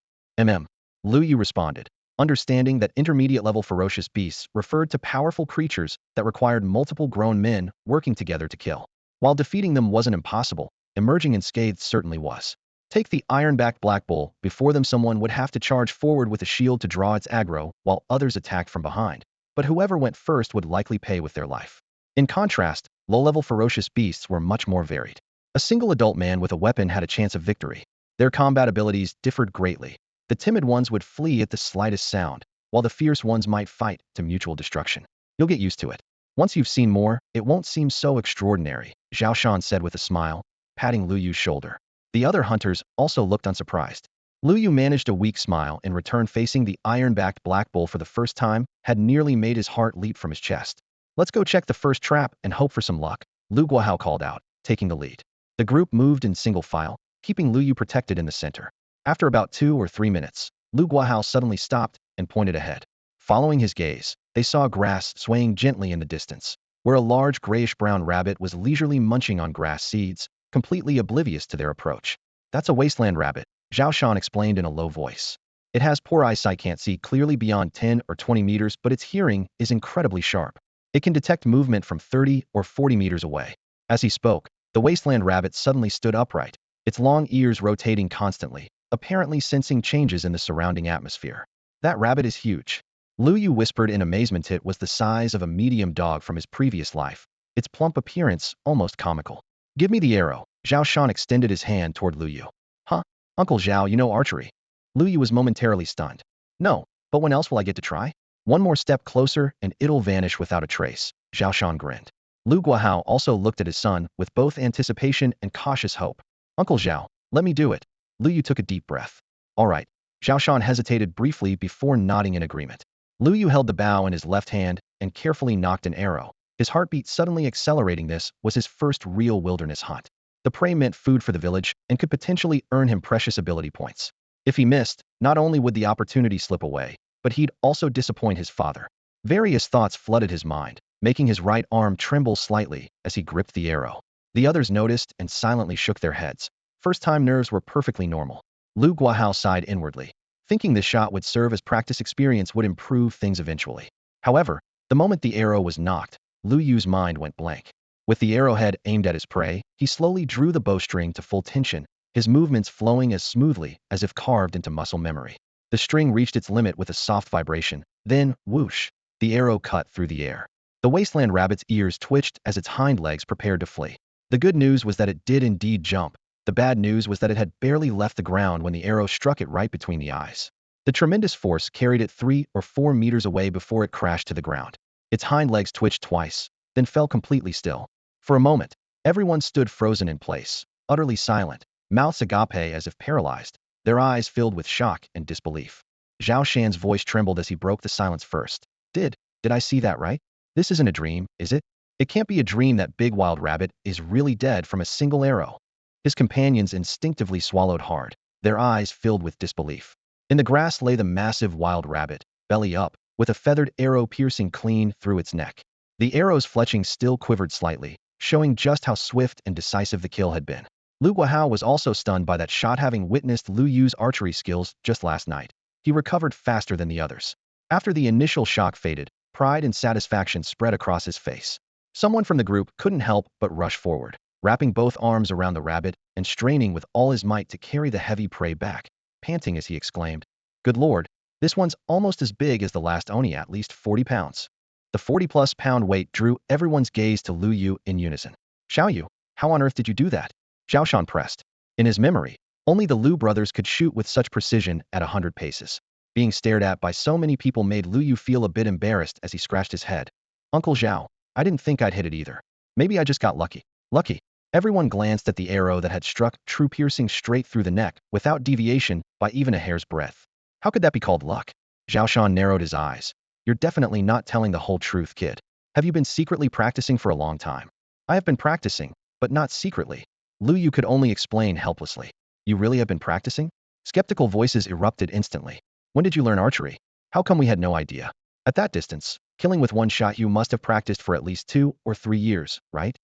Lu Yu responded, understanding that intermediate-level ferocious beasts referred to powerful creatures that required multiple grown men working together to kill. While defeating them wasn't impossible, emerging unscathed certainly was. Take the iron-backed black bull. Before them, someone would have to charge forward with a shield to draw its aggro, while others attacked from behind. But whoever went first would likely pay with their life. In contrast, low-level ferocious beasts were much more varied. A single adult man with a weapon had a chance of victory. Their combat abilities differed greatly. The timid ones would flee at the slightest sound, while the fierce ones might fight to mutual destruction. You'll get used to it. Once you've seen more, it won't seem so extraordinary, Zhao Shan said with a smile, patting Lu Yu's shoulder. The other hunters also looked unsurprised. Lu Yu managed a weak smile in return. Facing the iron-backed black bull for the first time had nearly made his heart leap from his chest. Let's go check the first trap and hope for some luck, Lu Guahao called out, taking the lead. The group moved in single file, keeping Lu Yu protected in the center. After about 2 or 3 minutes, Lu Guahao suddenly stopped and pointed ahead. Following his gaze, they saw grass swaying gently in the distance, where a large grayish-brown rabbit was leisurely munching on grass seeds, completely oblivious to their approach. That's a wasteland rabbit, Zhao Shan explained in a low voice. It has poor eyesight, can't see clearly beyond 10 or 20 meters, but its hearing is incredibly sharp. It can detect movement from 30 or 40 meters away. As he spoke, the wasteland rabbit suddenly stood upright, its long ears rotating constantly, apparently sensing changes in the surrounding atmosphere. That rabbit is huge. Lu Yu whispered in amazement. It was the size of a medium dog from his previous life, its plump appearance almost comical. Give me the arrow. Zhao Shan extended his hand toward Lu Yu. Huh? Uncle Zhao, you know archery? Lu Yu was momentarily stunned. No, but when else will I get to try? One more step closer and it'll vanish without a trace, Zhao Shan grinned. Lu Guahao also looked at his son with both anticipation and cautious hope. Uncle Zhao, let me do it. Lu Yu took a deep breath. All right. Zhao Shan hesitated briefly before nodding in agreement. Lu Yu held the bow in his left hand and carefully nocked an arrow, his heartbeat suddenly accelerating. This was his first real wilderness hunt. The prey meant food for the village and could potentially earn him precious ability points. If he missed, not only would the opportunity slip away, but he'd also disappoint his father. Various thoughts flooded his mind, making his right arm tremble slightly as he gripped the arrow. The others noticed and silently shook their heads. First-time nerves were perfectly normal. Lu Guahao sighed inwardly, thinking this shot would serve as practice. Experience would improve things eventually. However, the moment the arrow was nocked, Lu Yu's mind went blank. With the arrowhead aimed at his prey, he slowly drew the bowstring to full tension, his movements flowing as smoothly as if carved into muscle memory. The string reached its limit with a soft vibration, then, whoosh, the arrow cut through the air. The wasteland rabbit's ears twitched as its hind legs prepared to flee. The good news was that it did indeed jump. The bad news was that it had barely left the ground when the arrow struck it right between the eyes. The tremendous force carried it 3 or 4 meters away before it crashed to the ground. Its hind legs twitched twice, then fell completely still. For a moment, everyone stood frozen in place, utterly silent, mouths agape as if paralyzed, their eyes filled with shock and disbelief. Zhao Shan's voice trembled as he broke the silence first. Did I see that right? This isn't a dream, is it? It can't be a dream. That big wild rabbit is really dead from a single arrow. His companions instinctively swallowed hard, their eyes filled with disbelief. In the grass lay the massive wild rabbit, belly up, with a feathered arrow piercing clean through its neck. The arrow's fletching still quivered slightly, showing just how swift and decisive the kill had been. Lu Guahao was also stunned by that shot, having witnessed Lu Yu's archery skills just last night. He recovered faster than the others. After the initial shock faded, pride and satisfaction spread across his face. Someone from the group couldn't help but rush forward, wrapping both arms around the rabbit and straining with all his might to carry the heavy prey back, panting as he exclaimed, "Good Lord, this one's almost as big as the last Oni, at least 40 pounds. The 40-plus pound weight drew everyone's gaze to Lu Yu in unison. Xiao Yu, how on earth did you do that? Zhao Shan pressed. In his memory, only the Lu brothers could shoot with such precision at 100 paces. Being stared at by so many people made Lu Yu feel a bit embarrassed as he scratched his head. Uncle Zhao, I didn't think I'd hit it either. Maybe I just got lucky. Lucky. Everyone glanced at the arrow that had struck true, piercing straight through the neck, without deviation, by even a hair's breadth. How could that be called luck? Zhao Shan narrowed his eyes. You're definitely not telling the whole truth, kid. Have you been secretly practicing for a long time? I have been practicing, but not secretly. Lu Yu could only explain helplessly. You really have been practicing? Skeptical voices erupted instantly. When did you learn archery? How come we had no idea? At that distance, killing with one shot, you must have practiced for at least 2 or 3 years, right?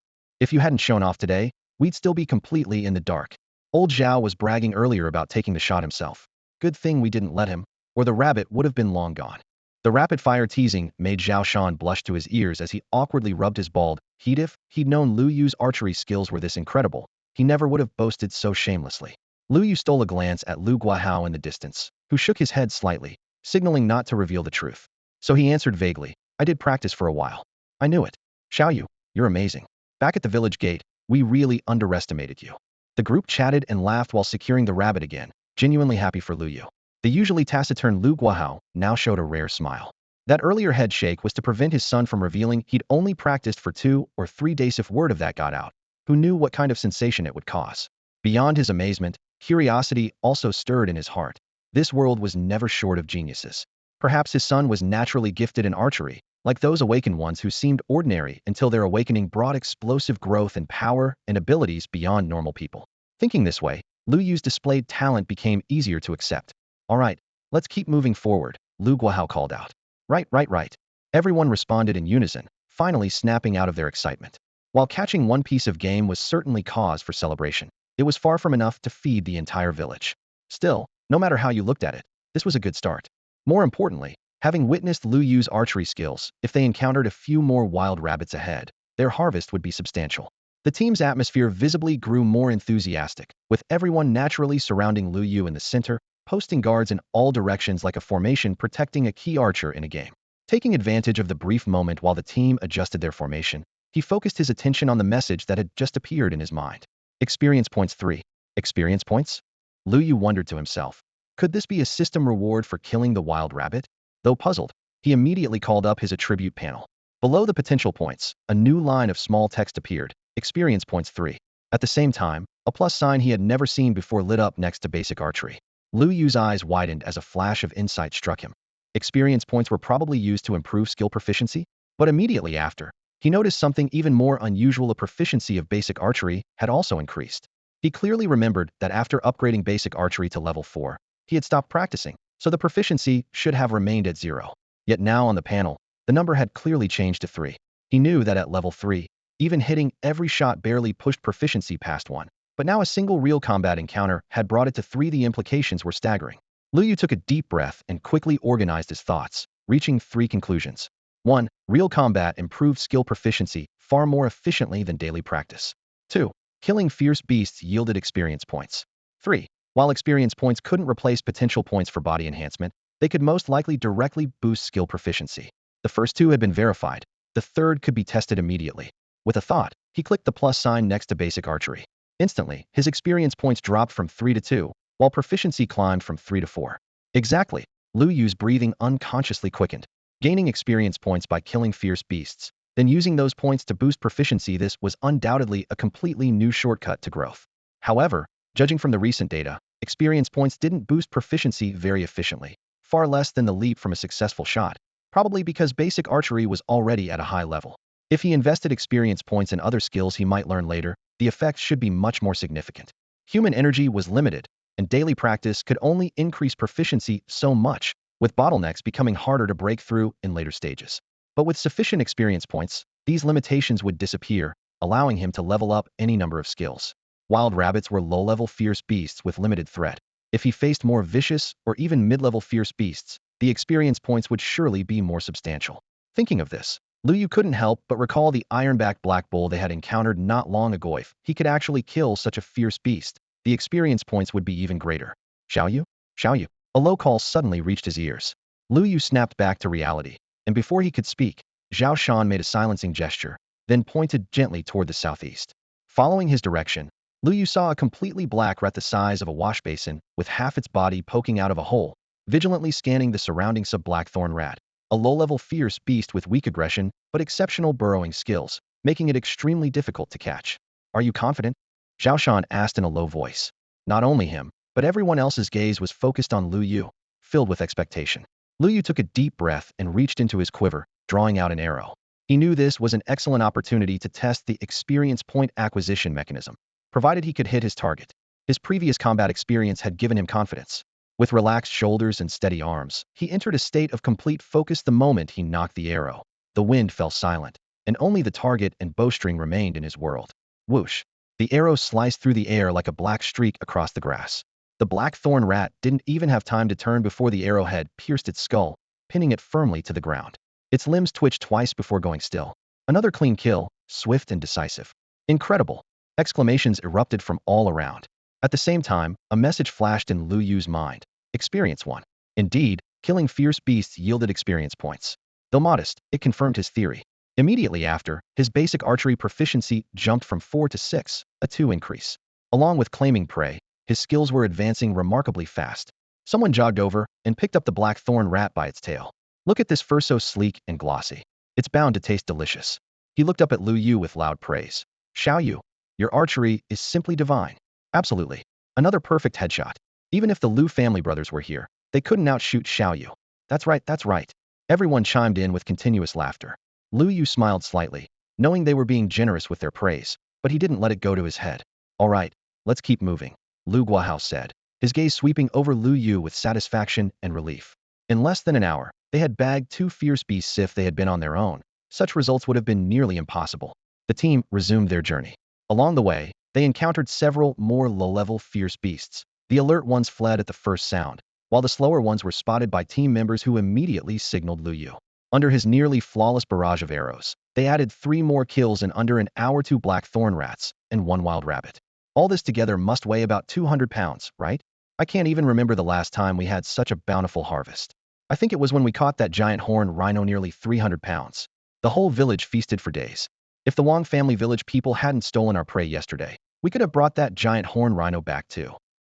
If you hadn't shown off today, we'd still be completely in the dark. Old Zhao was bragging earlier about taking the shot himself. Good thing we didn't let him, or the rabbit would have been long gone. The rapid-fire teasing made Zhao Shan blush to his ears as he awkwardly rubbed his bald head. If he'd known Lu Yu's archery skills were this incredible, he never would have boasted so shamelessly. Lu Yu stole a glance at Lu Guahao in the distance, who shook his head slightly, signaling not to reveal the truth. So he answered vaguely, I did practice for a while. I knew it. Xiaoyu, you're amazing. Back at the village gate, we really underestimated you. The group chatted and laughed while securing the rabbit again, genuinely happy for Lu Yu. The usually taciturn Lu Guahao now showed a rare smile. That earlier head shake was to prevent his son from revealing he'd only practiced for 2 or 3 days. If word of that got out, who knew what kind of sensation it would cause? Beyond his amazement, curiosity also stirred in his heart. This world was never short of geniuses. Perhaps his son was naturally gifted in archery, like those awakened ones who seemed ordinary until their awakening brought explosive growth and power and abilities beyond normal people. Thinking this way, Lu Yu's displayed talent became easier to accept. All right, let's keep moving forward, Lu Guahao called out. Right. Everyone responded in unison, finally snapping out of their excitement. While catching one piece of game was certainly cause for celebration, it was far from enough to feed the entire village. Still, no matter how you looked at it, this was a good start. More importantly, having witnessed Lu Yu's archery skills, if they encountered a few more wild rabbits ahead, their harvest would be substantial. The team's atmosphere visibly grew more enthusiastic, with everyone naturally surrounding Lu Yu in the center, posting guards in all directions like a formation protecting a key archer in a game. Taking advantage of the brief moment while the team adjusted their formation, he focused his attention on the message that had just appeared in his mind. Experience points 3. Experience points? Lu Yu wondered to himself. Could this be a system reward for killing the wild rabbit? Though puzzled, he immediately called up his attribute panel. Below the potential points, a new line of small text appeared. Experience points 3. At the same time, a plus sign he had never seen before lit up next to basic archery. Lu Yu's eyes widened as a flash of insight struck him. Experience points were probably used to improve skill proficiency, but immediately after, he noticed something even more unusual. A proficiency of basic archery had also increased. He clearly remembered that after upgrading basic archery to level 4, he had stopped practicing, so the proficiency should have remained at 0. Yet now on the panel, the number had clearly changed to 3. He knew that at level 3, even hitting every shot barely pushed proficiency past 1. But now a single real combat encounter had brought it to 3. The implications were staggering. Lu Yu took a deep breath and quickly organized his thoughts, reaching 3 conclusions. 1. Real combat improved skill proficiency far more efficiently than daily practice. 2. Killing fierce beasts yielded experience points. 3. While experience points couldn't replace potential points for body enhancement, they could most likely directly boost skill proficiency. The first 2 had been verified. The third could be tested immediately. With a thought, he clicked the plus sign next to basic archery. Instantly, his experience points dropped from 3 to 2, while proficiency climbed from 3 to 4. Exactly. Lu Yu's breathing unconsciously quickened. Gaining experience points by killing fierce beasts, then using those points to boost proficiency, this was undoubtedly a completely new shortcut to growth. However, judging from the recent data, experience points didn't boost proficiency very efficiently, far less than the leap from a successful shot, probably because basic archery was already at a high level. If he invested experience points in other skills he might learn later, the effects should be much more significant. Human energy was limited, and daily practice could only increase proficiency so much, with bottlenecks becoming harder to break through in later stages. But with sufficient experience points, these limitations would disappear, allowing him to level up any number of skills. Wild rabbits were low-level fierce beasts with limited threat. If he faced more vicious or even mid-level fierce beasts, the experience points would surely be more substantial. Thinking of this, Lu Yu couldn't help but recall the ironback black bull they had encountered not long ago. If he could actually kill such a fierce beast, the experience points would be even greater. Xiaoyu? Xiaoyu? A low call suddenly reached his ears. Lu Yu snapped back to reality, and before he could speak, Zhao Shan made a silencing gesture, then pointed gently toward the southeast. Following his direction, Lu Yu saw a completely black rat the size of a wash basin, with half its body poking out of a hole, vigilantly scanning the surrounding sub-blackthorn rat. A low-level fierce beast with weak aggression, but exceptional burrowing skills, making it extremely difficult to catch. Are you confident? Zhao Shan asked in a low voice. Not only him, but everyone else's gaze was focused on Lu Yu, filled with expectation. Lu Yu took a deep breath and reached into his quiver, drawing out an arrow. He knew this was an excellent opportunity to test the experience point acquisition mechanism, provided he could hit his target. His previous combat experience had given him confidence. With relaxed shoulders and steady arms, he entered a state of complete focus the moment he knocked the arrow. The wind fell silent, and only the target and bowstring remained in his world. Whoosh! The arrow sliced through the air like a black streak across the grass. The black-thorn rat didn't even have time to turn before the arrowhead pierced its skull, pinning it firmly to the ground. Its limbs twitched twice before going still. Another clean kill, swift and decisive. Incredible! Exclamations erupted from all around. At the same time, a message flashed in Lu Yu's mind. Experience 1. Indeed, killing fierce beasts yielded experience points. Though modest, it confirmed his theory. Immediately after, his basic archery proficiency jumped from 4 to 6, a 2 increase. Along with claiming prey, his skills were advancing remarkably fast. Someone jogged over and picked up the black-thorn rat by its tail. Look at this fur so sleek and glossy. It's bound to taste delicious. He looked up at Lu Yu with loud praise. Xiao Yu, your archery is simply divine. Absolutely. Another perfect headshot. Even if the Lu family brothers were here, they couldn't outshoot Xiao Yu. That's right, that's right. Everyone chimed in with continuous laughter. Lu Yu smiled slightly, knowing they were being generous with their praise, but he didn't let it go to his head. All right, let's keep moving, Lu Guahao said, his gaze sweeping over Lu Yu with satisfaction and relief. In less than an hour, they had bagged 2 fierce beasts. If they had been on their own, such results would have been nearly impossible. The team resumed their journey. Along the way, they encountered several more low-level fierce beasts. The alert ones fled at the first sound, while the slower ones were spotted by team members who immediately signaled Lu Yu. Under his nearly flawless barrage of arrows, they added 3 more kills in under an hour: 2 black thorn rats and 1 wild rabbit. All this together must weigh about 200 pounds, right? I can't even remember the last time we had such a bountiful harvest. I think it was when we caught that giant horned rhino, nearly 300 pounds. The whole village feasted for days. If the Wang family village people hadn't stolen our prey yesterday, we could have brought that giant horned rhino back too.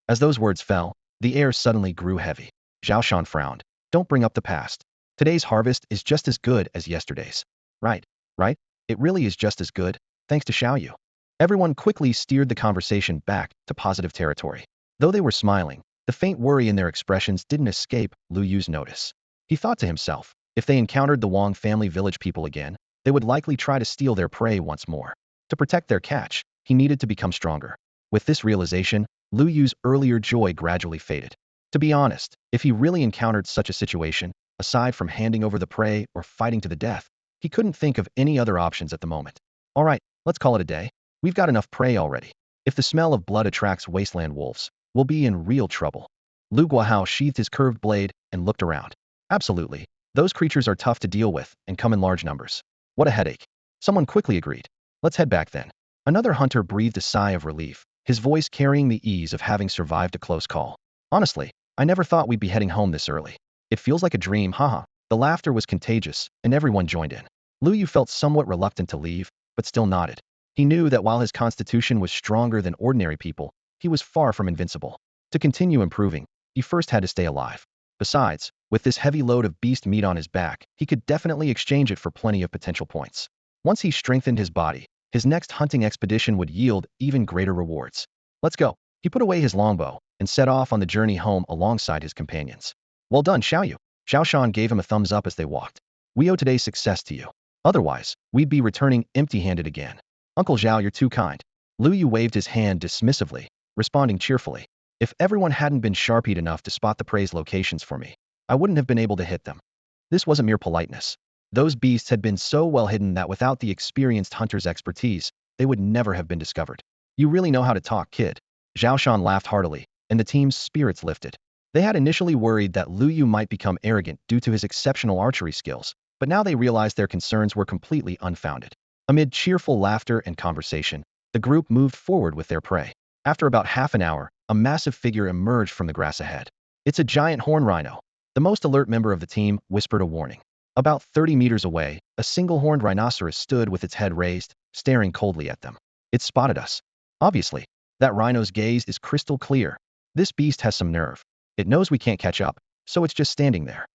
As those words fell, the air suddenly grew heavy. Zhao Shan frowned. Don't bring up the past. Today's harvest is just as good as yesterday's. Right? It really is just as good, thanks to Xiao Yu. Everyone quickly steered the conversation back to positive territory. Though they were smiling, the faint worry in their expressions didn't escape Lu Yu's notice. He thought to himself, if they encountered the Wang family village people again, they would likely try to steal their prey once more. To protect their catch, he needed to become stronger. With this realization, Lu Yu's earlier joy gradually faded. To be honest, if he really encountered such a situation, aside from handing over the prey or fighting to the death, he couldn't think of any other options at the moment. All right, let's call it a day. We've got enough prey already. If the smell of blood attracts wasteland wolves, we'll be in real trouble. Lu Guahao sheathed his curved blade and looked around. Absolutely. Those creatures are tough to deal with and come in large numbers. What a headache. Someone quickly agreed. Let's head back then. Another hunter breathed a sigh of relief, his voice carrying the ease of having survived a close call. Honestly, I never thought we'd be heading home this early. It feels like a dream, haha. The laughter was contagious, and everyone joined in. Lu Yu felt somewhat reluctant to leave, but still nodded. He knew that while his constitution was stronger than ordinary people, he was far from invincible. To continue improving, he first had to stay alive. Besides, with this heavy load of beast meat on his back, he could definitely exchange it for plenty of potential points. Once he strengthened his body, his next hunting expedition would yield even greater rewards. Let's go. He put away his longbow and set off on the journey home alongside his companions. Well done, Xiao Yu. Zhao Shan gave him a thumbs up as they walked. We owe today's success to you. Otherwise, we'd be returning empty-handed again. Uncle Zhao, you're too kind. Lu Yu waved his hand dismissively, responding cheerfully. If everyone hadn't been sharp-eyed enough to spot the prey's locations for me, I wouldn't have been able to hit them. This wasn't mere politeness. Those beasts had been so well hidden that without the experienced hunter's expertise, they would never have been discovered. You really know how to talk, kid. Zhao Shan laughed heartily, and the team's spirits lifted. They had initially worried that Lu Yu might become arrogant due to his exceptional archery skills, but now they realized their concerns were completely unfounded. Amid cheerful laughter and conversation, the group moved forward with their prey. After about half an hour, a massive figure emerged from the grass ahead. It's a giant horned rhino. The most alert member of the team whispered a warning. About 30 meters away, a single horned rhinoceros stood with its head raised, staring coldly at them. It spotted us. Obviously, that rhino's gaze is crystal clear. This beast has some nerve. It knows we can't catch up, so it's just standing there.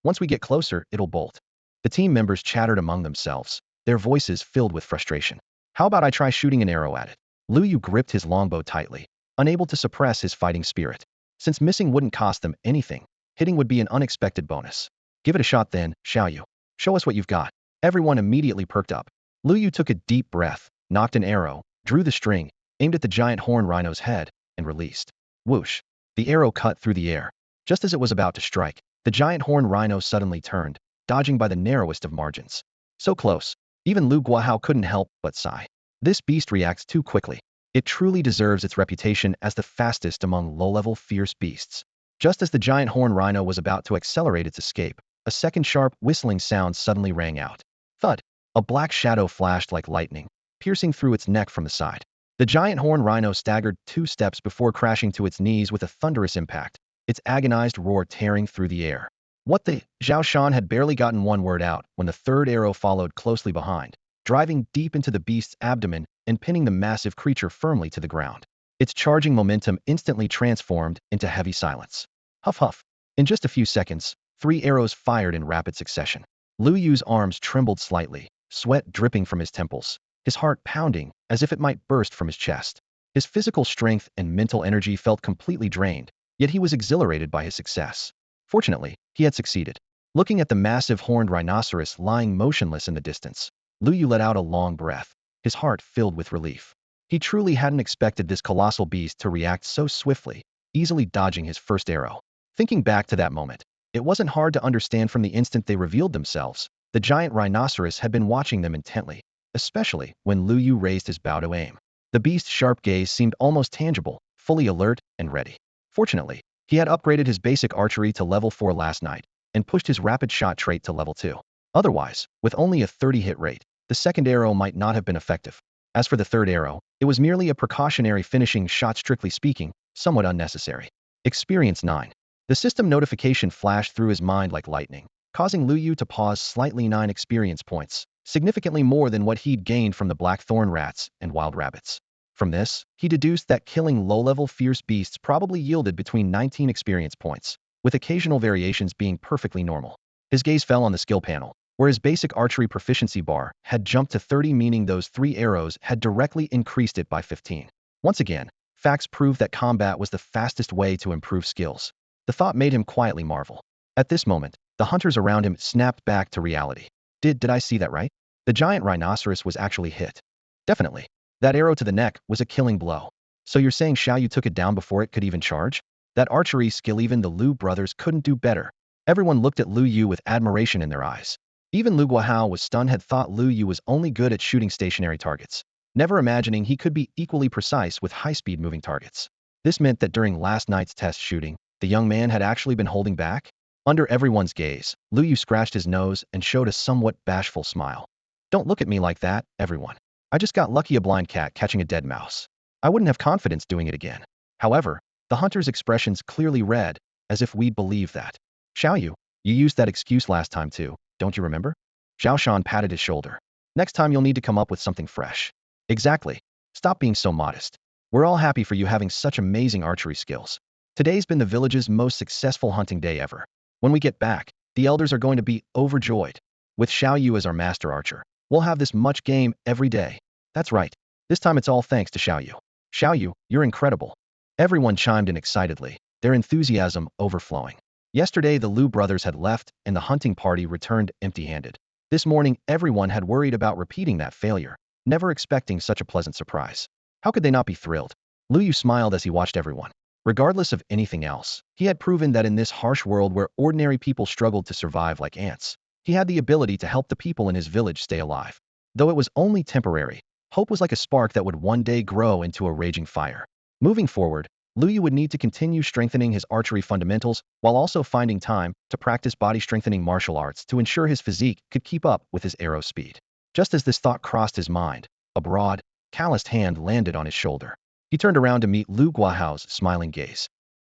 Once we get closer, it'll bolt. The team members chattered among themselves, their voices filled with frustration. How about I try shooting an arrow at it? Lu Yu gripped his longbow tightly, unable to suppress his fighting spirit. Since missing wouldn't cost them anything, hitting would be an unexpected bonus. Give it a shot then, Xiaoyu. Show us what you've got. Everyone immediately perked up. Lu Yu took a deep breath, knocked an arrow, drew the string, aimed at the giant horn rhino's head, and released. Whoosh! The arrow cut through the air. Just as it was about to strike, the giant horn rhino suddenly turned, dodging by the narrowest of margins. So close. Even Lu Guahao couldn't help but sigh. This beast reacts too quickly. It truly deserves its reputation as the fastest among low-level fierce beasts. Just as the giant horn rhino was about to accelerate its escape, a second sharp whistling sound suddenly rang out. Thud! A black shadow flashed like lightning, piercing through its neck from the side. The giant horn rhino staggered 2 steps before crashing to its knees with a thunderous impact, its agonized roar tearing through the air. What the? Zhao Shan had barely gotten one word out when the third arrow followed closely behind, driving deep into the beast's abdomen and pinning the massive creature firmly to the ground. Its charging momentum instantly transformed into heavy silence. Huff huff. In just a few seconds, 3 arrows fired in rapid succession. Lu Yu's arms trembled slightly, sweat dripping from his temples, his heart pounding as if it might burst from his chest. His physical strength and mental energy felt completely drained, yet he was exhilarated by his success. Fortunately, he had succeeded. Looking at the massive horned rhinoceros lying motionless in the distance, Lu Yu let out a long breath, his heart filled with relief. He truly hadn't expected this colossal beast to react so swiftly, easily dodging his first arrow. Thinking back to that moment, it wasn't hard to understand from the instant they revealed themselves, the giant rhinoceros had been watching them intently, especially when Lu Yu raised his bow to aim. The beast's sharp gaze seemed almost tangible, fully alert and ready. Fortunately, he had upgraded his basic archery to level 4 last night, and pushed his rapid shot trait to level 2. Otherwise, with only a 30 hit rate, the second arrow might not have been effective. As for the third arrow, it was merely a precautionary finishing shot, strictly speaking, somewhat unnecessary. Experience 9. The system notification flashed through his mind like lightning, causing Lu Yu to pause slightly. 9 experience points, significantly more than what he'd gained from the blackthorn rats and wild rabbits. From this, he deduced that killing low-level fierce beasts probably yielded between 19 experience points, with occasional variations being perfectly normal. His gaze fell on the skill panel, where his basic archery proficiency bar had jumped to 30, meaning those 3 arrows had directly increased it by 15. Once again, facts proved that combat was the fastest way to improve skills. The thought made him quietly marvel. At this moment, the hunters around him snapped back to reality. Did I see that right? The giant rhinoceros was actually hit. Definitely. That arrow to the neck was a killing blow. So you're saying Xiaoyu took it down before it could even charge? That archery skill, even the Lu brothers couldn't do better. Everyone looked at Lu Yu with admiration in their eyes. Even Lu Guahao was stunned, had thought Lu Yu was only good at shooting stationary targets, never imagining he could be equally precise with high-speed moving targets. This meant that during last night's test shooting, the young man had actually been holding back? Under everyone's gaze, Lu Yu scratched his nose and showed a somewhat bashful smile. Don't look at me like that, everyone. I just got lucky, a blind cat catching a dead mouse. I wouldn't have confidence doing it again. However, the hunter's expressions clearly read, as if we'd believe that. Xiaoyu, you used that excuse last time too, don't you remember? Zhao Shan patted his shoulder. Next time you'll need to come up with something fresh. Exactly. Stop being so modest. We're all happy for you having such amazing archery skills. Today's been the village's most successful hunting day ever. When we get back, the elders are going to be overjoyed. With Xiaoyu as our master archer, we'll have this much game every day. That's right. This time it's all thanks to Xiaoyu. Xiaoyu, you're incredible. Everyone chimed in excitedly, their enthusiasm overflowing. Yesterday the Lu brothers had left and the hunting party returned empty-handed. This morning everyone had worried about repeating that failure, never expecting such a pleasant surprise. How could they not be thrilled? Lu Yu smiled as he watched everyone. Regardless of anything else, he had proven that in this harsh world where ordinary people struggled to survive like ants, he had the ability to help the people in his village stay alive. Though it was only temporary, hope was like a spark that would one day grow into a raging fire. Moving forward, Lu Yu would need to continue strengthening his archery fundamentals while also finding time to practice body-strengthening martial arts to ensure his physique could keep up with his arrow speed. Just as this thought crossed his mind, a broad, calloused hand landed on his shoulder. He turned around to meet Lu Guahao's smiling gaze.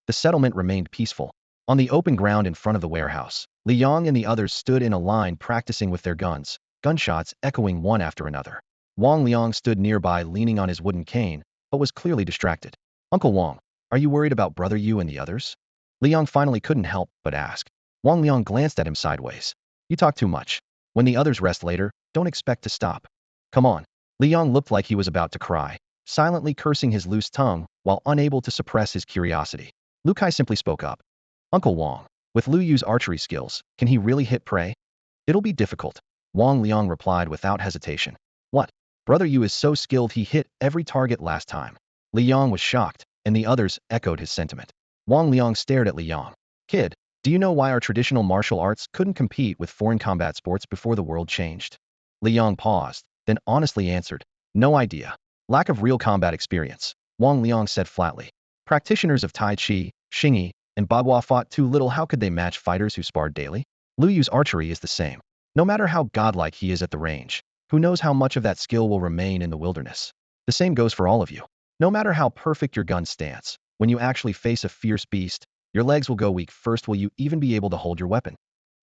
The settlement remained peaceful. On the open ground in front of the warehouse, Li Yang and the others stood in a line practicing with their guns, gunshots echoing one after another. Wang Liang stood nearby leaning on his wooden cane, but was clearly distracted. Uncle Wang, are you worried about Brother Yu and the others? Liang finally couldn't help but ask. Wang Liang glanced at him sideways. You talk too much. When the others rest later, don't expect to stop. Come on. Li Yong looked like he was about to cry, silently cursing his loose tongue while unable to suppress his curiosity. Lu Kai simply spoke up. Uncle Wang, with Lu Yu's archery skills, can he really hit prey? It'll be difficult. Wang Liang replied without hesitation. What? Brother Yu is so skilled he hit every target last time. Li Yang was shocked, and the others echoed his sentiment. Wang Liang stared at Li Yang. Kid, do you know why our traditional martial arts couldn't compete with foreign combat sports before the world changed? Li Yang paused, then honestly answered. No idea. Lack of real combat experience. Wang Liang said flatly. Practitioners of Tai Chi, Xingyi, and Bagua fought too little. How could they match fighters who sparred daily? Lu Yu's archery is the same. No matter how godlike he is at the range, who knows how much of that skill will remain in the wilderness? The same goes for all of you. No matter how perfect your gun stance, when you actually face a fierce beast, your legs will go weak. First, will you even be able to hold your weapon?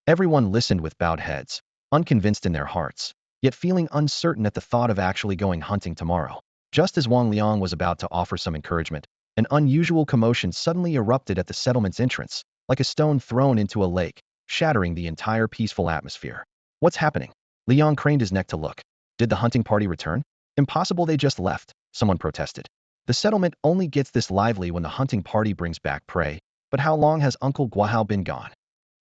Everyone listened with bowed heads, unconvinced in their hearts, yet feeling uncertain at the thought of actually going hunting tomorrow. Just as Wang Liang was about to offer some encouragement, an unusual commotion suddenly erupted at the settlement's entrance, like a stone thrown into a lake, shattering the entire peaceful atmosphere. What's happening? Liang craned his neck to look. Did the hunting party return? Impossible, they just left, someone protested. The settlement only gets this lively when the hunting party brings back prey, but how long has Uncle Guahao been gone?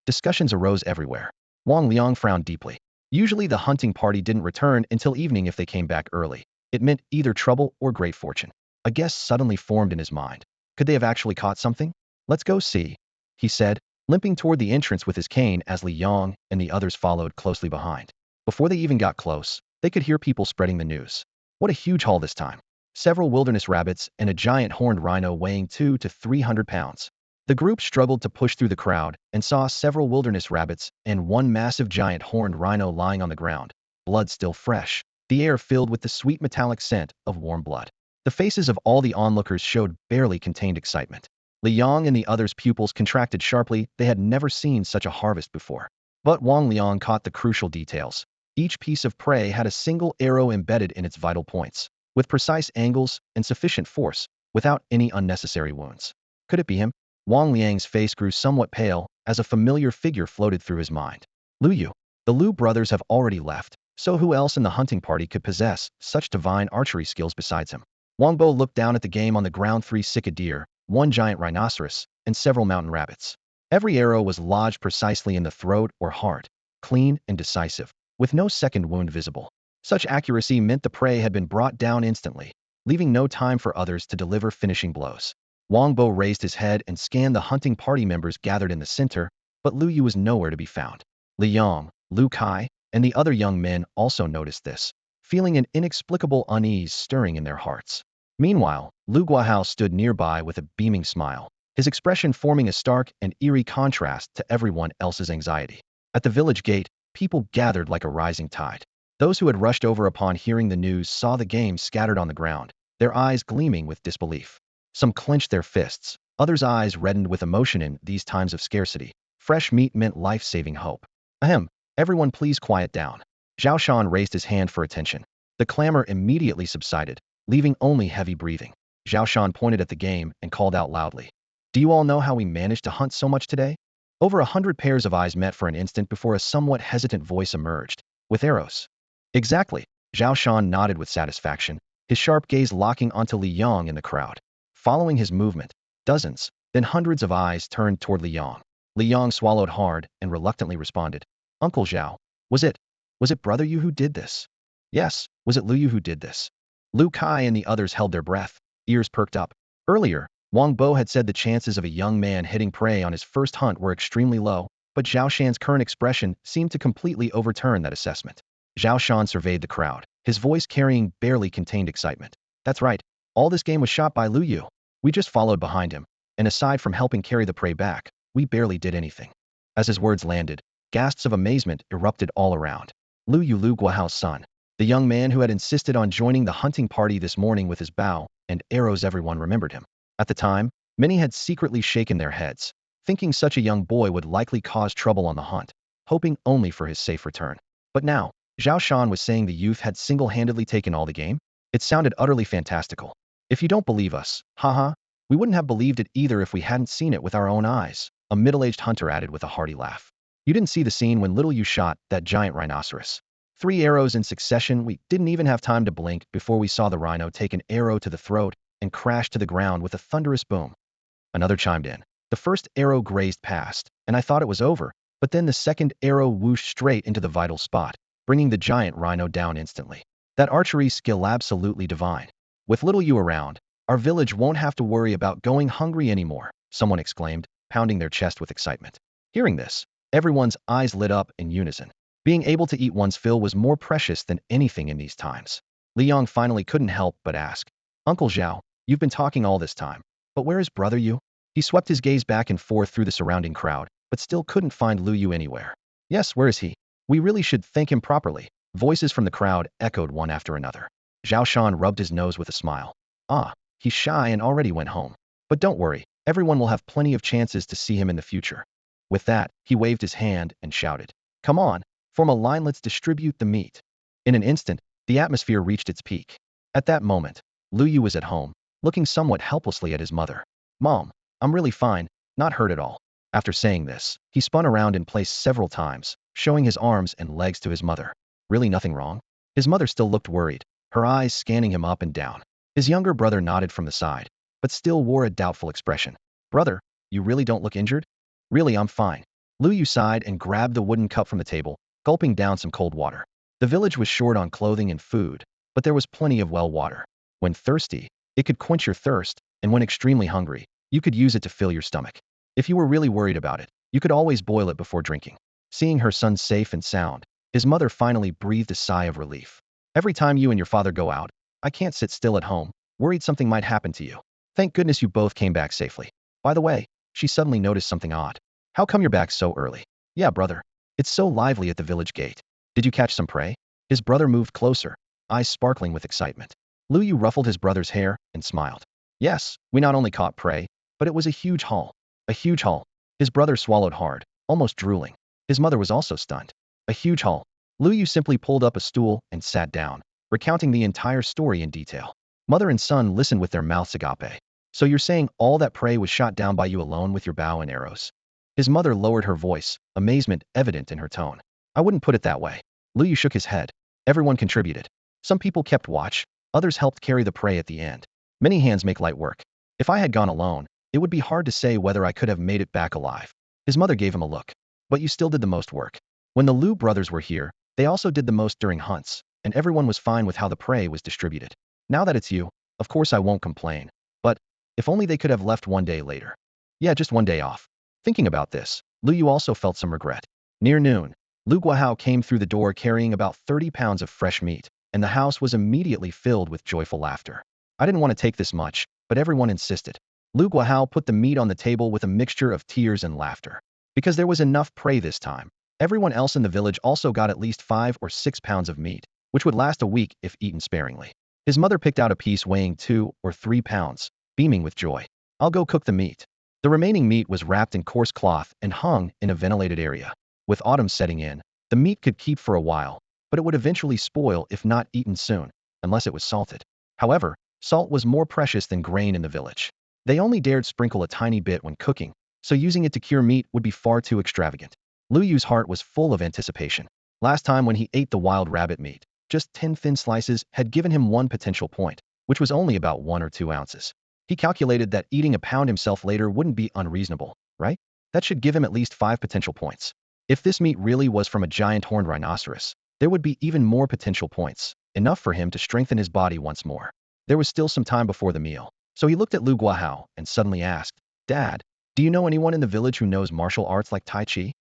Discussions arose everywhere. Wang Liang frowned deeply. Usually the hunting party didn't return until evening. If they came back early, it meant either trouble or great fortune. A guess suddenly formed in his mind. Could they have actually caught something? Let's go see, he said, limping toward the entrance with his cane as Li Yang and the others followed closely behind. Before they even got close, they could hear people spreading the news. What a huge haul this time. Several wilderness rabbits and a giant horned rhino weighing 200 to 300 pounds. The group struggled to push through the crowd and saw several wilderness rabbits and one massive giant horned rhino lying on the ground, blood still fresh, the air filled with the sweet metallic scent of warm blood. The faces of all the onlookers showed barely contained excitement. Li Yang and the others' pupils contracted sharply. They had never seen such a harvest before. But Wang Liang caught the crucial details. Each piece of prey had a single arrow embedded in its vital points, with precise angles and sufficient force, without any unnecessary wounds. Could it be him? Wang Liang's face grew somewhat pale as a familiar figure floated through his mind. Lu Yu. The Lu brothers have already left, so who else in the hunting party could possess such divine archery skills besides him? Wang Bo looked down at the game on the ground. 3 sika deer, 1 giant rhinoceros, and several mountain rabbits. Every arrow was lodged precisely in the throat or heart, clean and decisive, with no second wound visible. Such accuracy meant the prey had been brought down instantly, leaving no time for others to deliver finishing blows. Wang Bo raised his head and scanned the hunting party members gathered in the center, but Lu Yu was nowhere to be found. Li Yang, Lu Kai, and the other young men also noticed this, feeling an inexplicable unease stirring in their hearts. Meanwhile, Lu Guahao stood nearby with a beaming smile, his expression forming a stark and eerie contrast to everyone else's anxiety. At the village gate, people gathered like a rising tide. Those who had rushed over upon hearing the news saw the game scattered on the ground, their eyes gleaming with disbelief. Some clenched their fists, others' eyes reddened with emotion. In these times of scarcity, fresh meat meant life-saving hope. Ahem, everyone please quiet down. Zhao Shan raised his hand for attention. The clamor immediately subsided, leaving only heavy breathing. Zhao Shan pointed at the game and called out loudly. Do you all know how we managed to hunt so much today? Over 100 pairs of eyes met for an instant before a somewhat hesitant voice emerged. With arrows. Exactly. Zhao Shan nodded with satisfaction, his sharp gaze locking onto Li Yang in the crowd. Following his movement, dozens, then hundreds of eyes turned toward Li Yang. Li Yang swallowed hard and reluctantly responded. Uncle Zhao, was it brother Yu who did this? Yes, was it Lu Yu who did this? Lu Kai and the others held their breath, ears perked up. Earlier, Wang Bo had said the chances of a young man hitting prey on his first hunt were extremely low, but Zhao Shan's current expression seemed to completely overturn that assessment. Zhao Shan surveyed the crowd, his voice carrying barely contained excitement. That's right, all this game was shot by Lu Yu. We just followed behind him, and aside from helping carry the prey back, we barely did anything. As his words landed, gasps of amazement erupted all around. Lu Yu, Lu Guahao's son, the young man who had insisted on joining the hunting party this morning with his bow and arrows. Everyone remembered him. At the time, many had secretly shaken their heads, thinking such a young boy would likely cause trouble on the hunt, hoping only for his safe return. But now, Zhao Shan was saying the youth had single-handedly taken all the game? It sounded utterly fantastical. If you don't believe us, haha, we wouldn't have believed it either if we hadn't seen it with our own eyes, a middle-aged hunter added with a hearty laugh. You didn't see the scene when little Yu shot that giant rhinoceros. 3 arrows in succession. We didn't even have time to blink before we saw the rhino take an arrow to the throat and crash to the ground with a thunderous boom. Another chimed in. The first arrow grazed past, and I thought it was over, but then the second arrow whooshed straight into the vital spot, bringing the giant rhino down instantly. That archery skill absolutely divine. With little you around, our village won't have to worry about going hungry anymore, someone exclaimed, pounding their chest with excitement. Hearing this, everyone's eyes lit up in unison. Being able to eat one's fill was more precious than anything in these times. Li Yong finally couldn't help but ask, Uncle Zhao, you've been talking all this time, but where is brother Yu? He swept his gaze back and forth through the surrounding crowd, but still couldn't find Lu Yu anywhere. Yes, where is he? We really should thank him properly. Voices from the crowd echoed one after another. Zhao Shan rubbed his nose with a smile. Ah, he's shy and already went home. But don't worry, everyone will have plenty of chances to see him in the future. With that, he waved his hand and shouted, Come on, form a line, let's distribute the meat. In an instant, the atmosphere reached its peak. At that moment, Lu Yu was at home, looking somewhat helplessly at his mother. Mom, I'm really fine, not hurt at all. After saying this, he spun around in place several times, showing his arms and legs to his mother. Really nothing wrong? His mother still looked worried, her eyes scanning him up and down. His younger brother nodded from the side, but still wore a doubtful expression. Brother, you really don't look injured? Really, I'm fine. Lu Yu sighed and grabbed the wooden cup from the table, gulping down some cold water. The village was short on clothing and food, but there was plenty of well water. When thirsty, it could quench your thirst, and when extremely hungry, you could use it to fill your stomach. If you were really worried about it, you could always boil it before drinking. Seeing her son safe and sound, his mother finally breathed a sigh of relief. Every time you and your father go out, I can't sit still at home, worried something might happen to you. Thank goodness you both came back safely. By the way, she suddenly noticed something odd. How come you're back so early? Yeah, brother. It's so lively at the village gate. Did you catch some prey? His brother moved closer, eyes sparkling with excitement. Lu Yu ruffled his brother's hair and smiled. Yes, we not only caught prey, but it was a huge haul. A huge haul. His brother swallowed hard, almost drooling. His mother was also stunned. A huge haul. Lu Yu simply pulled up a stool and sat down, recounting the entire story in detail. Mother and son listened with their mouths agape. So you're saying all that prey was shot down by you alone with your bow and arrows? His mother lowered her voice, amazement evident in her tone. I wouldn't put it that way. Lu Yu shook his head. Everyone contributed. Some people kept watch, others helped carry the prey at the end. Many hands make light work. If I had gone alone, it would be hard to say whether I could have made it back alive. His mother gave him a look. But you still did the most work. When the Lu brothers were here, they also did the most during hunts, and everyone was fine with how the prey was distributed. Now that it's you, of course I won't complain. But if only they could have left one day later. Yeah, just one day off. Thinking about this, Lu Yu also felt some regret. Near noon, Lu Guahao came through the door carrying about 30 pounds of fresh meat, and the house was immediately filled with joyful laughter. I didn't want to take this much, but everyone insisted. Lu Guahao put the meat on the table with a mixture of tears and laughter. Because there was enough prey this time, everyone else in the village also got at least 5 or 6 pounds of meat, which would last a week if eaten sparingly. His mother picked out a piece weighing 2 or 3 pounds, beaming with joy. I'll go cook the meat. The remaining meat was wrapped in coarse cloth and hung in a ventilated area. With autumn setting in, the meat could keep for a while, but it would eventually spoil if not eaten soon, unless it was salted. However, salt was more precious than grain in the village. They only dared sprinkle a tiny bit when cooking, so using it to cure meat would be far too extravagant. Lu Yu's heart was full of anticipation. Last time when he ate the wild rabbit meat, just 10 thin slices had given him 1 potential point, which was only about 1 or 2 ounces. He calculated that eating a pound himself later wouldn't be unreasonable, right? That should give him at least 5 potential points. If this meat really was from a giant horned rhinoceros, there would be even more potential points, enough for him to strengthen his body once more. There was still some time before the meal, so he looked at Lu Guahao and suddenly asked, Dad, do you know anyone in the village who knows martial arts like Tai Chi?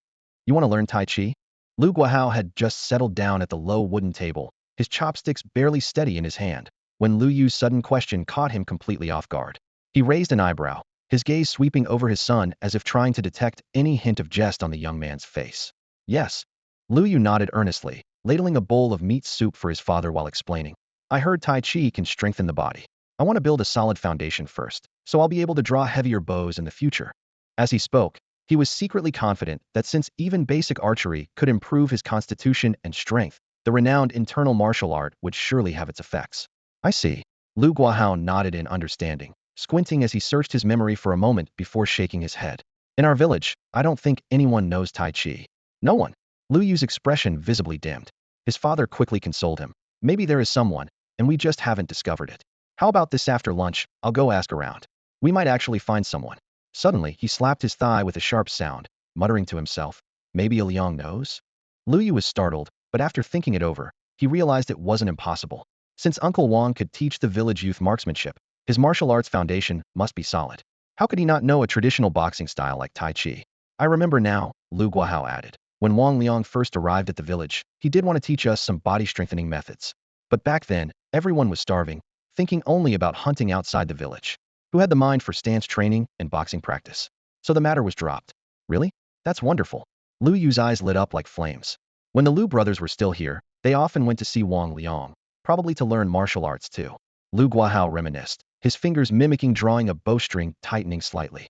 You want to learn Tai Chi? Lu Guahao had just settled down at the low wooden table, his chopsticks barely steady in his hand, when Lu Yu's sudden question caught him completely off guard. He raised an eyebrow, his gaze sweeping over his son as if trying to detect any hint of jest on the young man's face. Yes. Lu Yu nodded earnestly, ladling a bowl of meat soup for his father while explaining. I heard Tai Chi can strengthen the body. I want to build a solid foundation first, so I'll be able to draw heavier bows in the future. As he spoke, he was secretly confident that since even basic archery could improve his constitution and strength, the renowned internal martial art would surely have its effects. I see. Lu Guahao nodded in understanding, squinting as he searched his memory for a moment before shaking his head. In our village, I don't think anyone knows Tai Chi. No one. Lu Yu's expression visibly dimmed. His father quickly consoled him. Maybe there is someone, and we just haven't discovered it. How about this after lunch? I'll go ask around. We might actually find someone. Suddenly, he slapped his thigh with a sharp sound, muttering to himself, maybe Liang knows? Lu Yu was startled, but after thinking it over, he realized it wasn't impossible. Since Uncle Wang could teach the village youth marksmanship, his martial arts foundation must be solid. How could he not know a traditional boxing style like Tai Chi? I remember now, Lu Guahao added. When Wang Liang first arrived at the village, he did want to teach us some body-strengthening methods. But back then, everyone was starving, thinking only about hunting outside the village. Who had the mind for stance training and boxing practice? So the matter was dropped. Really? That's wonderful. Lu Yu's eyes lit up like flames. When the Lu brothers were still here, they often went to see Wang Liang, probably to learn martial arts too. Lu Guahao reminisced, his fingers mimicking drawing a bowstring tightening slightly.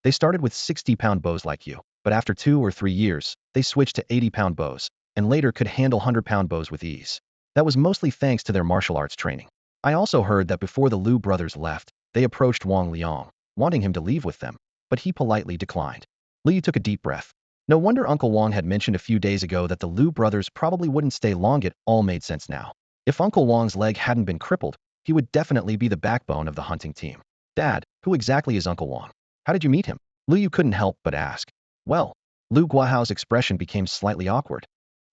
They started with 60-pound bows like you, but after 2 or 3 years, they switched to 80-pound bows, and later could handle 100-pound bows with ease. That was mostly thanks to their martial arts training. I also heard that before the Lu brothers left, they approached Wang Liang, wanting him to leave with them, but he politely declined. Liu took a deep breath. No wonder Uncle Wang had mentioned a few days ago that the Lu brothers probably wouldn't stay long. It all made sense now. If Uncle Wang's leg hadn't been crippled, he would definitely be the backbone of the hunting team. Dad, who exactly is Uncle Wang? How did you meet him? Liu couldn't help but ask. Well, Lu Guahao's expression became slightly awkward.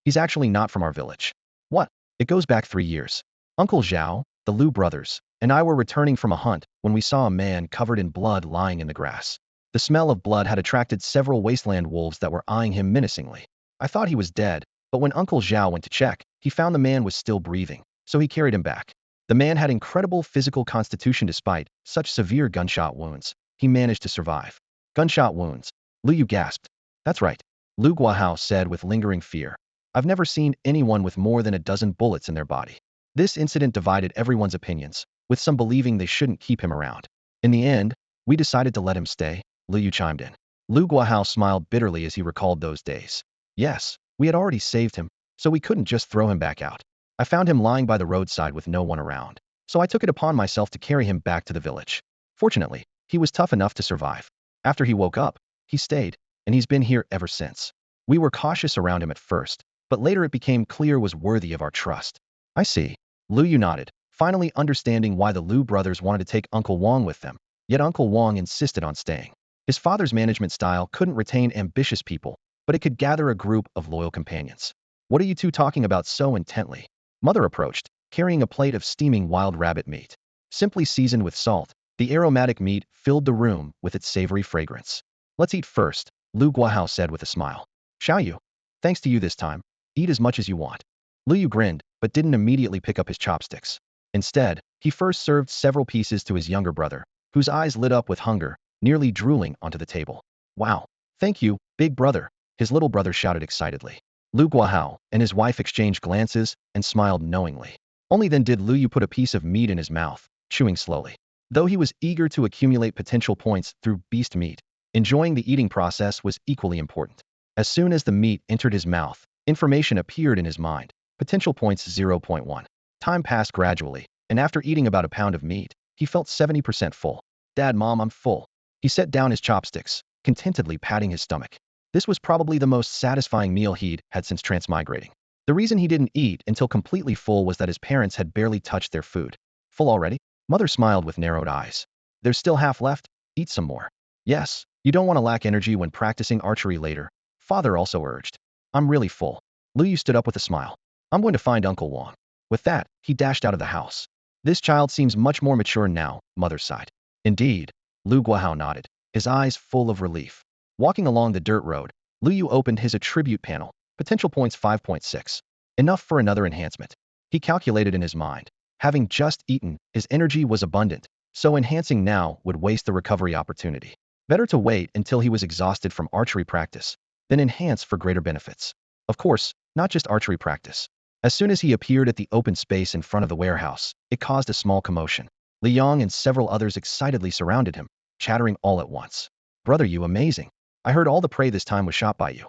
He's actually not from our village. What? It goes back 3 years. Uncle Zhao, the Lu brothers, and I were returning from a hunt when we saw a man covered in blood lying in the grass. The smell of blood had attracted several wasteland wolves that were eyeing him menacingly. I thought he was dead, but when Uncle Zhao went to check, he found the man was still breathing, so he carried him back. The man had incredible physical constitution despite such severe gunshot wounds. He managed to survive. Gunshot wounds. Lu Yu gasped. That's right. Lu Guahao said with lingering fear. I've never seen anyone with more than a dozen bullets in their body. This incident divided everyone's opinions, with some believing they shouldn't keep him around. In the end, we decided to let him stay. Lu Yu chimed in. Lu Guahao smiled bitterly as he recalled those days. Yes, we had already saved him, so we couldn't just throw him back out. I found him lying by the roadside with no one around, so I took it upon myself to carry him back to the village. Fortunately, he was tough enough to survive. After he woke up, he stayed, and he's been here ever since. We were cautious around him at first, but later it became clear was worthy of our trust. I see. Lu Yu nodded, finally understanding why the Lu brothers wanted to take Uncle Wang with them, yet Uncle Wang insisted on staying. His father's management style couldn't retain ambitious people, but it could gather a group of loyal companions. What are you two talking about so intently? Mother approached, carrying a plate of steaming wild rabbit meat. Simply seasoned with salt, the aromatic meat filled the room with its savory fragrance. Let's eat first, Lu Guahao said with a smile. Shall you? Thanks to you this time. Eat as much as you want. Lu Yu grinned, but didn't immediately pick up his chopsticks. Instead, he first served several pieces to his younger brother, whose eyes lit up with hunger, nearly drooling onto the table. Wow. Thank you, big brother, his little brother shouted excitedly. Lu Guahao and his wife exchanged glances and smiled knowingly. Only then did Lu Yu put a piece of meat in his mouth, chewing slowly. Though he was eager to accumulate potential points through beast meat, enjoying the eating process was equally important. As soon as the meat entered his mouth, information appeared in his mind. Potential points 0.1. Time passed gradually, and after eating about a pound of meat, he felt 70% full. Dad, Mom, I'm full. He set down his chopsticks, contentedly patting his stomach. This was probably the most satisfying meal he'd had since transmigrating. The reason he didn't eat until completely full was that his parents had barely touched their food. Full already? Mother smiled with narrowed eyes. There's still half left? Eat some more. Yes, you don't want to lack energy when practicing archery later, Father also urged. I'm really full. Lu Yu stood up with a smile. I'm going to find Uncle Wang. With that, he dashed out of the house. This child seems much more mature now, Mother sighed. Indeed, Lu Guahao nodded, his eyes full of relief. Walking along the dirt road, Lu Yu opened his attribute panel, potential points 5.6. Enough for another enhancement. He calculated in his mind. Having just eaten, his energy was abundant, so enhancing now would waste the recovery opportunity. Better to wait until he was exhausted from archery practice, then enhance for greater benefits. Of course, not just archery practice. As soon as he appeared at the open space in front of the warehouse, it caused a small commotion. Liang and several others excitedly surrounded him, chattering all at once. Brother Yu, amazing. I heard all the prey this time was shot by you.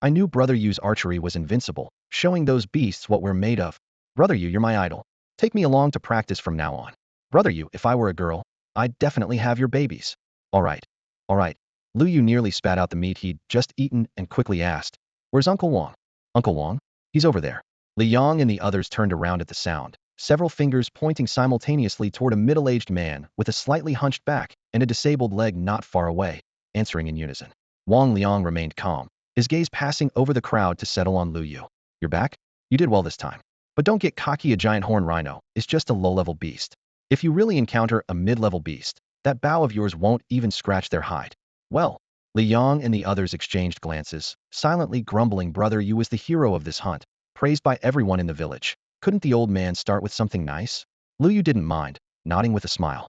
I knew Brother Yu's archery was invincible, showing those beasts what we're made of. Brother Yu, you're my idol. Take me along to practice from now on. Brother Yu, if I were a girl, I'd definitely have your babies. All right. All right. Lu Yu nearly spat out the meat he'd just eaten and quickly asked, Where's Uncle Wang? Uncle Wang? He's over there. Li Yong and the others turned around at the sound, several fingers pointing simultaneously toward a middle-aged man with a slightly hunched back and a disabled leg not far away, answering in unison. Wang Liang remained calm, his gaze passing over the crowd to settle on Lu Yu. You're back? You did well this time. But don't get cocky, a giant horn rhino is just a low-level beast. If you really encounter a mid-level beast, that bow of yours won't even scratch their hide. Well, Li Yong and the others exchanged glances, silently grumbling. Brother Yu was the hero of this hunt, praised by everyone in the village. Couldn't the old man start with something nice? Lu Yu didn't mind, nodding with a smile.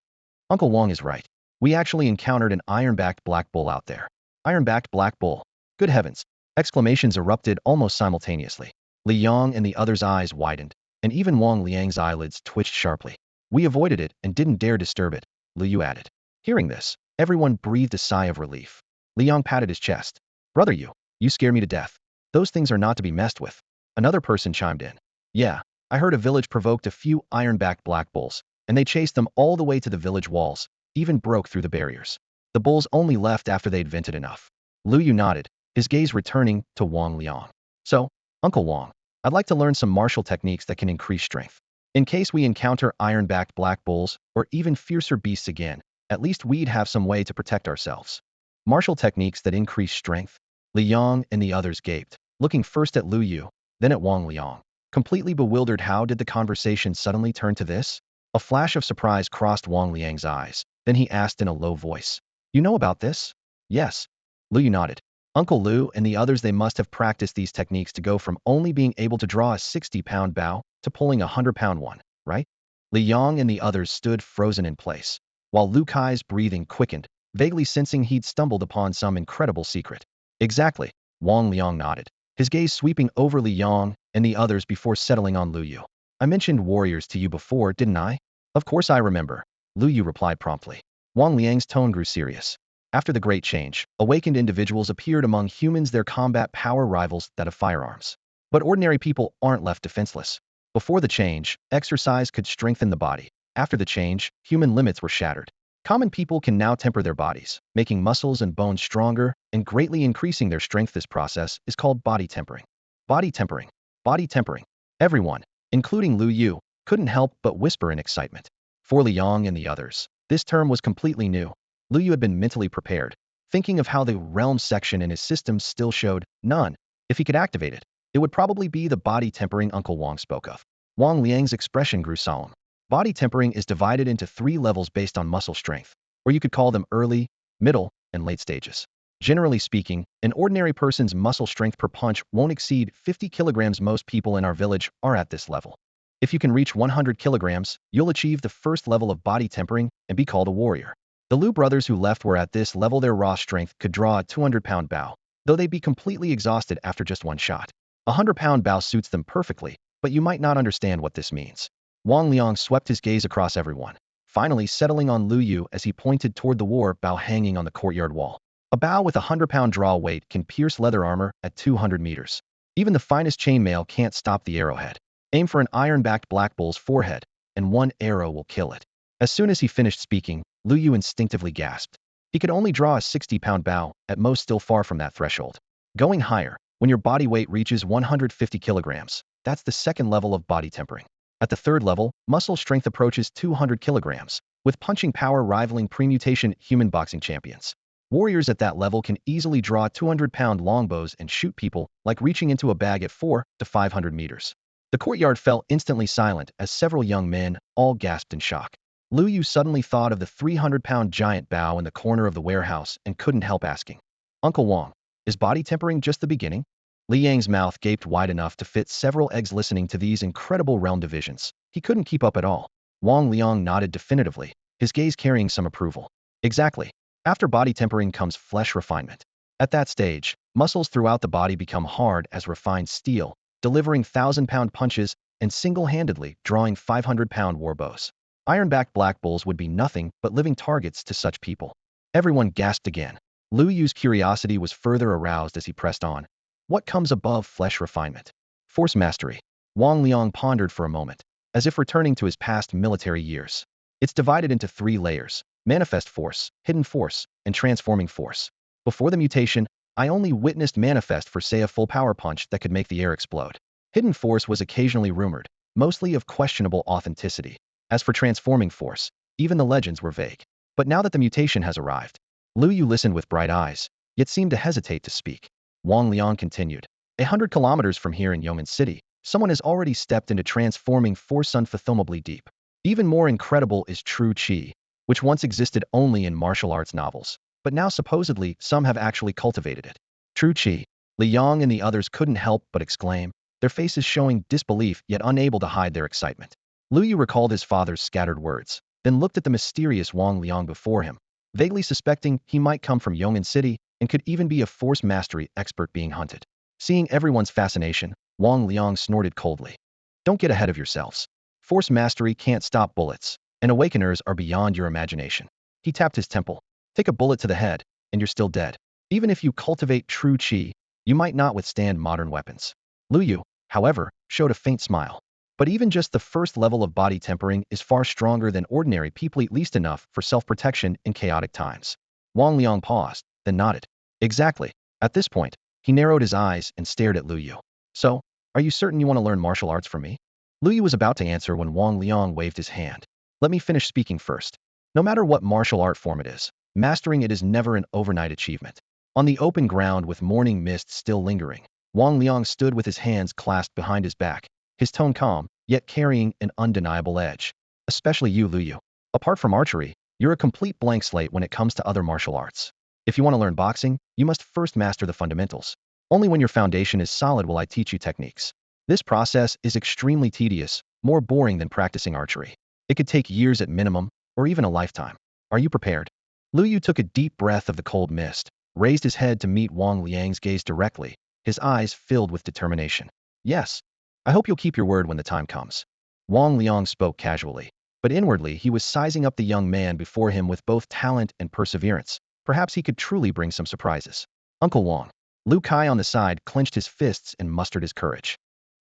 Uncle Wang is right. We actually encountered an iron-backed black bull out there. Iron-backed black bull. Good heavens! Exclamations erupted almost simultaneously. Li Yong and the others' eyes widened, and even Wang Liang's eyelids twitched sharply. We avoided it and didn't dare disturb it, Lu Yu added. Hearing this, everyone breathed a sigh of relief. Li Yong patted his chest. Brother Yu, you scare me to death. Those things are not to be messed with. Another person chimed in. Yeah, I heard a village provoked a few iron-backed black bulls, and they chased them all the way to the village walls, even broke through the barriers. The bulls only left after they'd vented enough. Lu Yu nodded, his gaze returning to Wang Liang. So, Uncle Wang, I'd like to learn some martial techniques that can increase strength. In case we encounter iron-backed black bulls or even fiercer beasts again, at least we'd have some way to protect ourselves. Martial techniques that increase strength? Li Yong and the others gaped, looking first at Lu Yu, then at Wang Liang. Completely bewildered, how did the conversation suddenly turn to this? A flash of surprise crossed Wang Liang's eyes, then he asked in a low voice. You know about this? Yes. Lu Yu nodded. Uncle Lu and the others, they must have practiced these techniques to go from only being able to draw a 60-pound bow to pulling a 100-pound one, right? Li Yong and the others stood frozen in place, while Lu Kai's breathing quickened, vaguely sensing he'd stumbled upon some incredible secret. Exactly, Wang Liang nodded, his gaze sweeping over Li Yong and the others before settling on Lu Yu. I mentioned warriors to you before, didn't I? Of course I remember, Lu Yu replied promptly. Wang Liang's tone grew serious. After the Great Change, awakened individuals appeared among humans, their combat power rivals that of firearms. But ordinary people aren't left defenseless. Before the change, exercise could strengthen the body. After the change, human limits were shattered. Common people can now temper their bodies, making muscles and bones stronger and greatly increasing their strength. This process is called body tempering. Body tempering. Body tempering. Everyone, including Lu Yu, couldn't help but whisper in excitement. For Li Yong and the others, this term was completely new. Lu Yu had been mentally prepared, thinking of how the realm section in his system still showed none. If he could activate it, it would probably be the body tempering Uncle Wang spoke of. Wang Liang's expression grew solemn. Body tempering is divided into 3 levels based on muscle strength, or you could call them early, middle, and late stages. Generally speaking, an ordinary person's muscle strength per punch won't exceed 50 kilograms. Most people in our village are at this level. If you can reach 100 kilograms, you'll achieve the first level of body tempering and be called a warrior. The Lu brothers who left were at this level. Their raw strength could draw a 200-pound bow, though they'd be completely exhausted after just one shot. A 100-pound bow suits them perfectly, but you might not understand what this means. Wang Liang swept his gaze across everyone, finally settling on Lu Yu as he pointed toward the war bow hanging on the courtyard wall. A bow with a 100-pound draw weight can pierce leather armor at 200 meters. Even the finest chainmail can't stop the arrowhead. Aim for an iron-backed black bull's forehead, and one arrow will kill it. As soon as he finished speaking, Lu Yu instinctively gasped. He could only draw a 60-pound bow, at most still far from that threshold. Going higher, when your body weight reaches 150 kilograms, that's the second level of body tempering. At the third level, muscle strength approaches 200 kilograms, with punching power rivaling premutation human boxing champions. Warriors at that level can easily draw 200-pound longbows and shoot people like reaching into a bag at 400 to 500 meters. The courtyard fell instantly silent as several young men all gasped in shock. Lu Yu suddenly thought of the 300-pound giant bow in the corner of the warehouse and couldn't help asking, Uncle Wang, is body tempering just the beginning? Li Yang's mouth gaped wide enough to fit several eggs. Listening to these incredible realm divisions, he couldn't keep up at all. Wang Liang nodded definitively, his gaze carrying some approval. Exactly. After body tempering comes flesh refinement. At that stage, muscles throughout the body become hard as refined steel, delivering 1,000-pound punches and single-handedly drawing 500-pound warbows. Iron-backed black bulls would be nothing but living targets to such people. Everyone gasped again. Lu Yu's curiosity was further aroused as he pressed on. What comes above flesh refinement? Force mastery. Wang Liang pondered for a moment, as if returning to his past military years. It's divided into 3 layers: manifest force, hidden force, and transforming force. Before the mutation, I only witnessed manifest for, say, a full power punch that could make the air explode. Hidden force was occasionally rumored, mostly of questionable authenticity. As for transforming force, even the legends were vague. But now that the mutation has arrived, Lu Yu listened with bright eyes, yet seemed to hesitate to speak. Wang Liang continued. 100 kilometers from here in Yeoman City, someone has already stepped into transforming force unfathomably deep. Even more incredible is True Qi, which once existed only in martial arts novels, but now supposedly some have actually cultivated it. True Qi. Li Yang and the others couldn't help but exclaim, their faces showing disbelief yet unable to hide their excitement. Lu Yu recalled his father's scattered words, then looked at the mysterious Wang Liang before him, vaguely suspecting he might come from Yong'an City and could even be a force mastery expert being hunted. Seeing everyone's fascination, Wang Liang snorted coldly. Don't get ahead of yourselves. Force mastery can't stop bullets, and awakeners are beyond your imagination. He tapped his temple. Take a bullet to the head, and you're still dead. Even if you cultivate true qi, you might not withstand modern weapons. Lu Yu, however, showed a faint smile. But even just the first level of body tempering is far stronger than ordinary people, at least enough for self-protection in chaotic times. Wang Liang paused, then nodded. Exactly. At this point, he narrowed his eyes and stared at Lu Yu. So, are you certain you want to learn martial arts from me? Lu Yu was about to answer when Wang Liang waved his hand. Let me finish speaking first. No matter what martial art form it is, mastering it is never an overnight achievement. On the open ground with morning mist still lingering, Wang Liang stood with his hands clasped behind his back, his tone calm, yet carrying an undeniable edge. Especially you, Lu Yu. Apart from archery, you're a complete blank slate when it comes to other martial arts. If you want to learn boxing, you must first master the fundamentals. Only when your foundation is solid will I teach you techniques. This process is extremely tedious, more boring than practicing archery. It could take years at minimum, or even a lifetime. Are you prepared? Lu Yu took a deep breath of the cold mist, raised his head to meet Wang Liang's gaze directly, his eyes filled with determination. Yes. I hope you'll keep your word when the time comes. Wang Liang spoke casually, but inwardly he was sizing up the young man before him with both talent and perseverance. Perhaps he could truly bring some surprises. Uncle Wang. Lu Kai on the side clenched his fists and mustered his courage.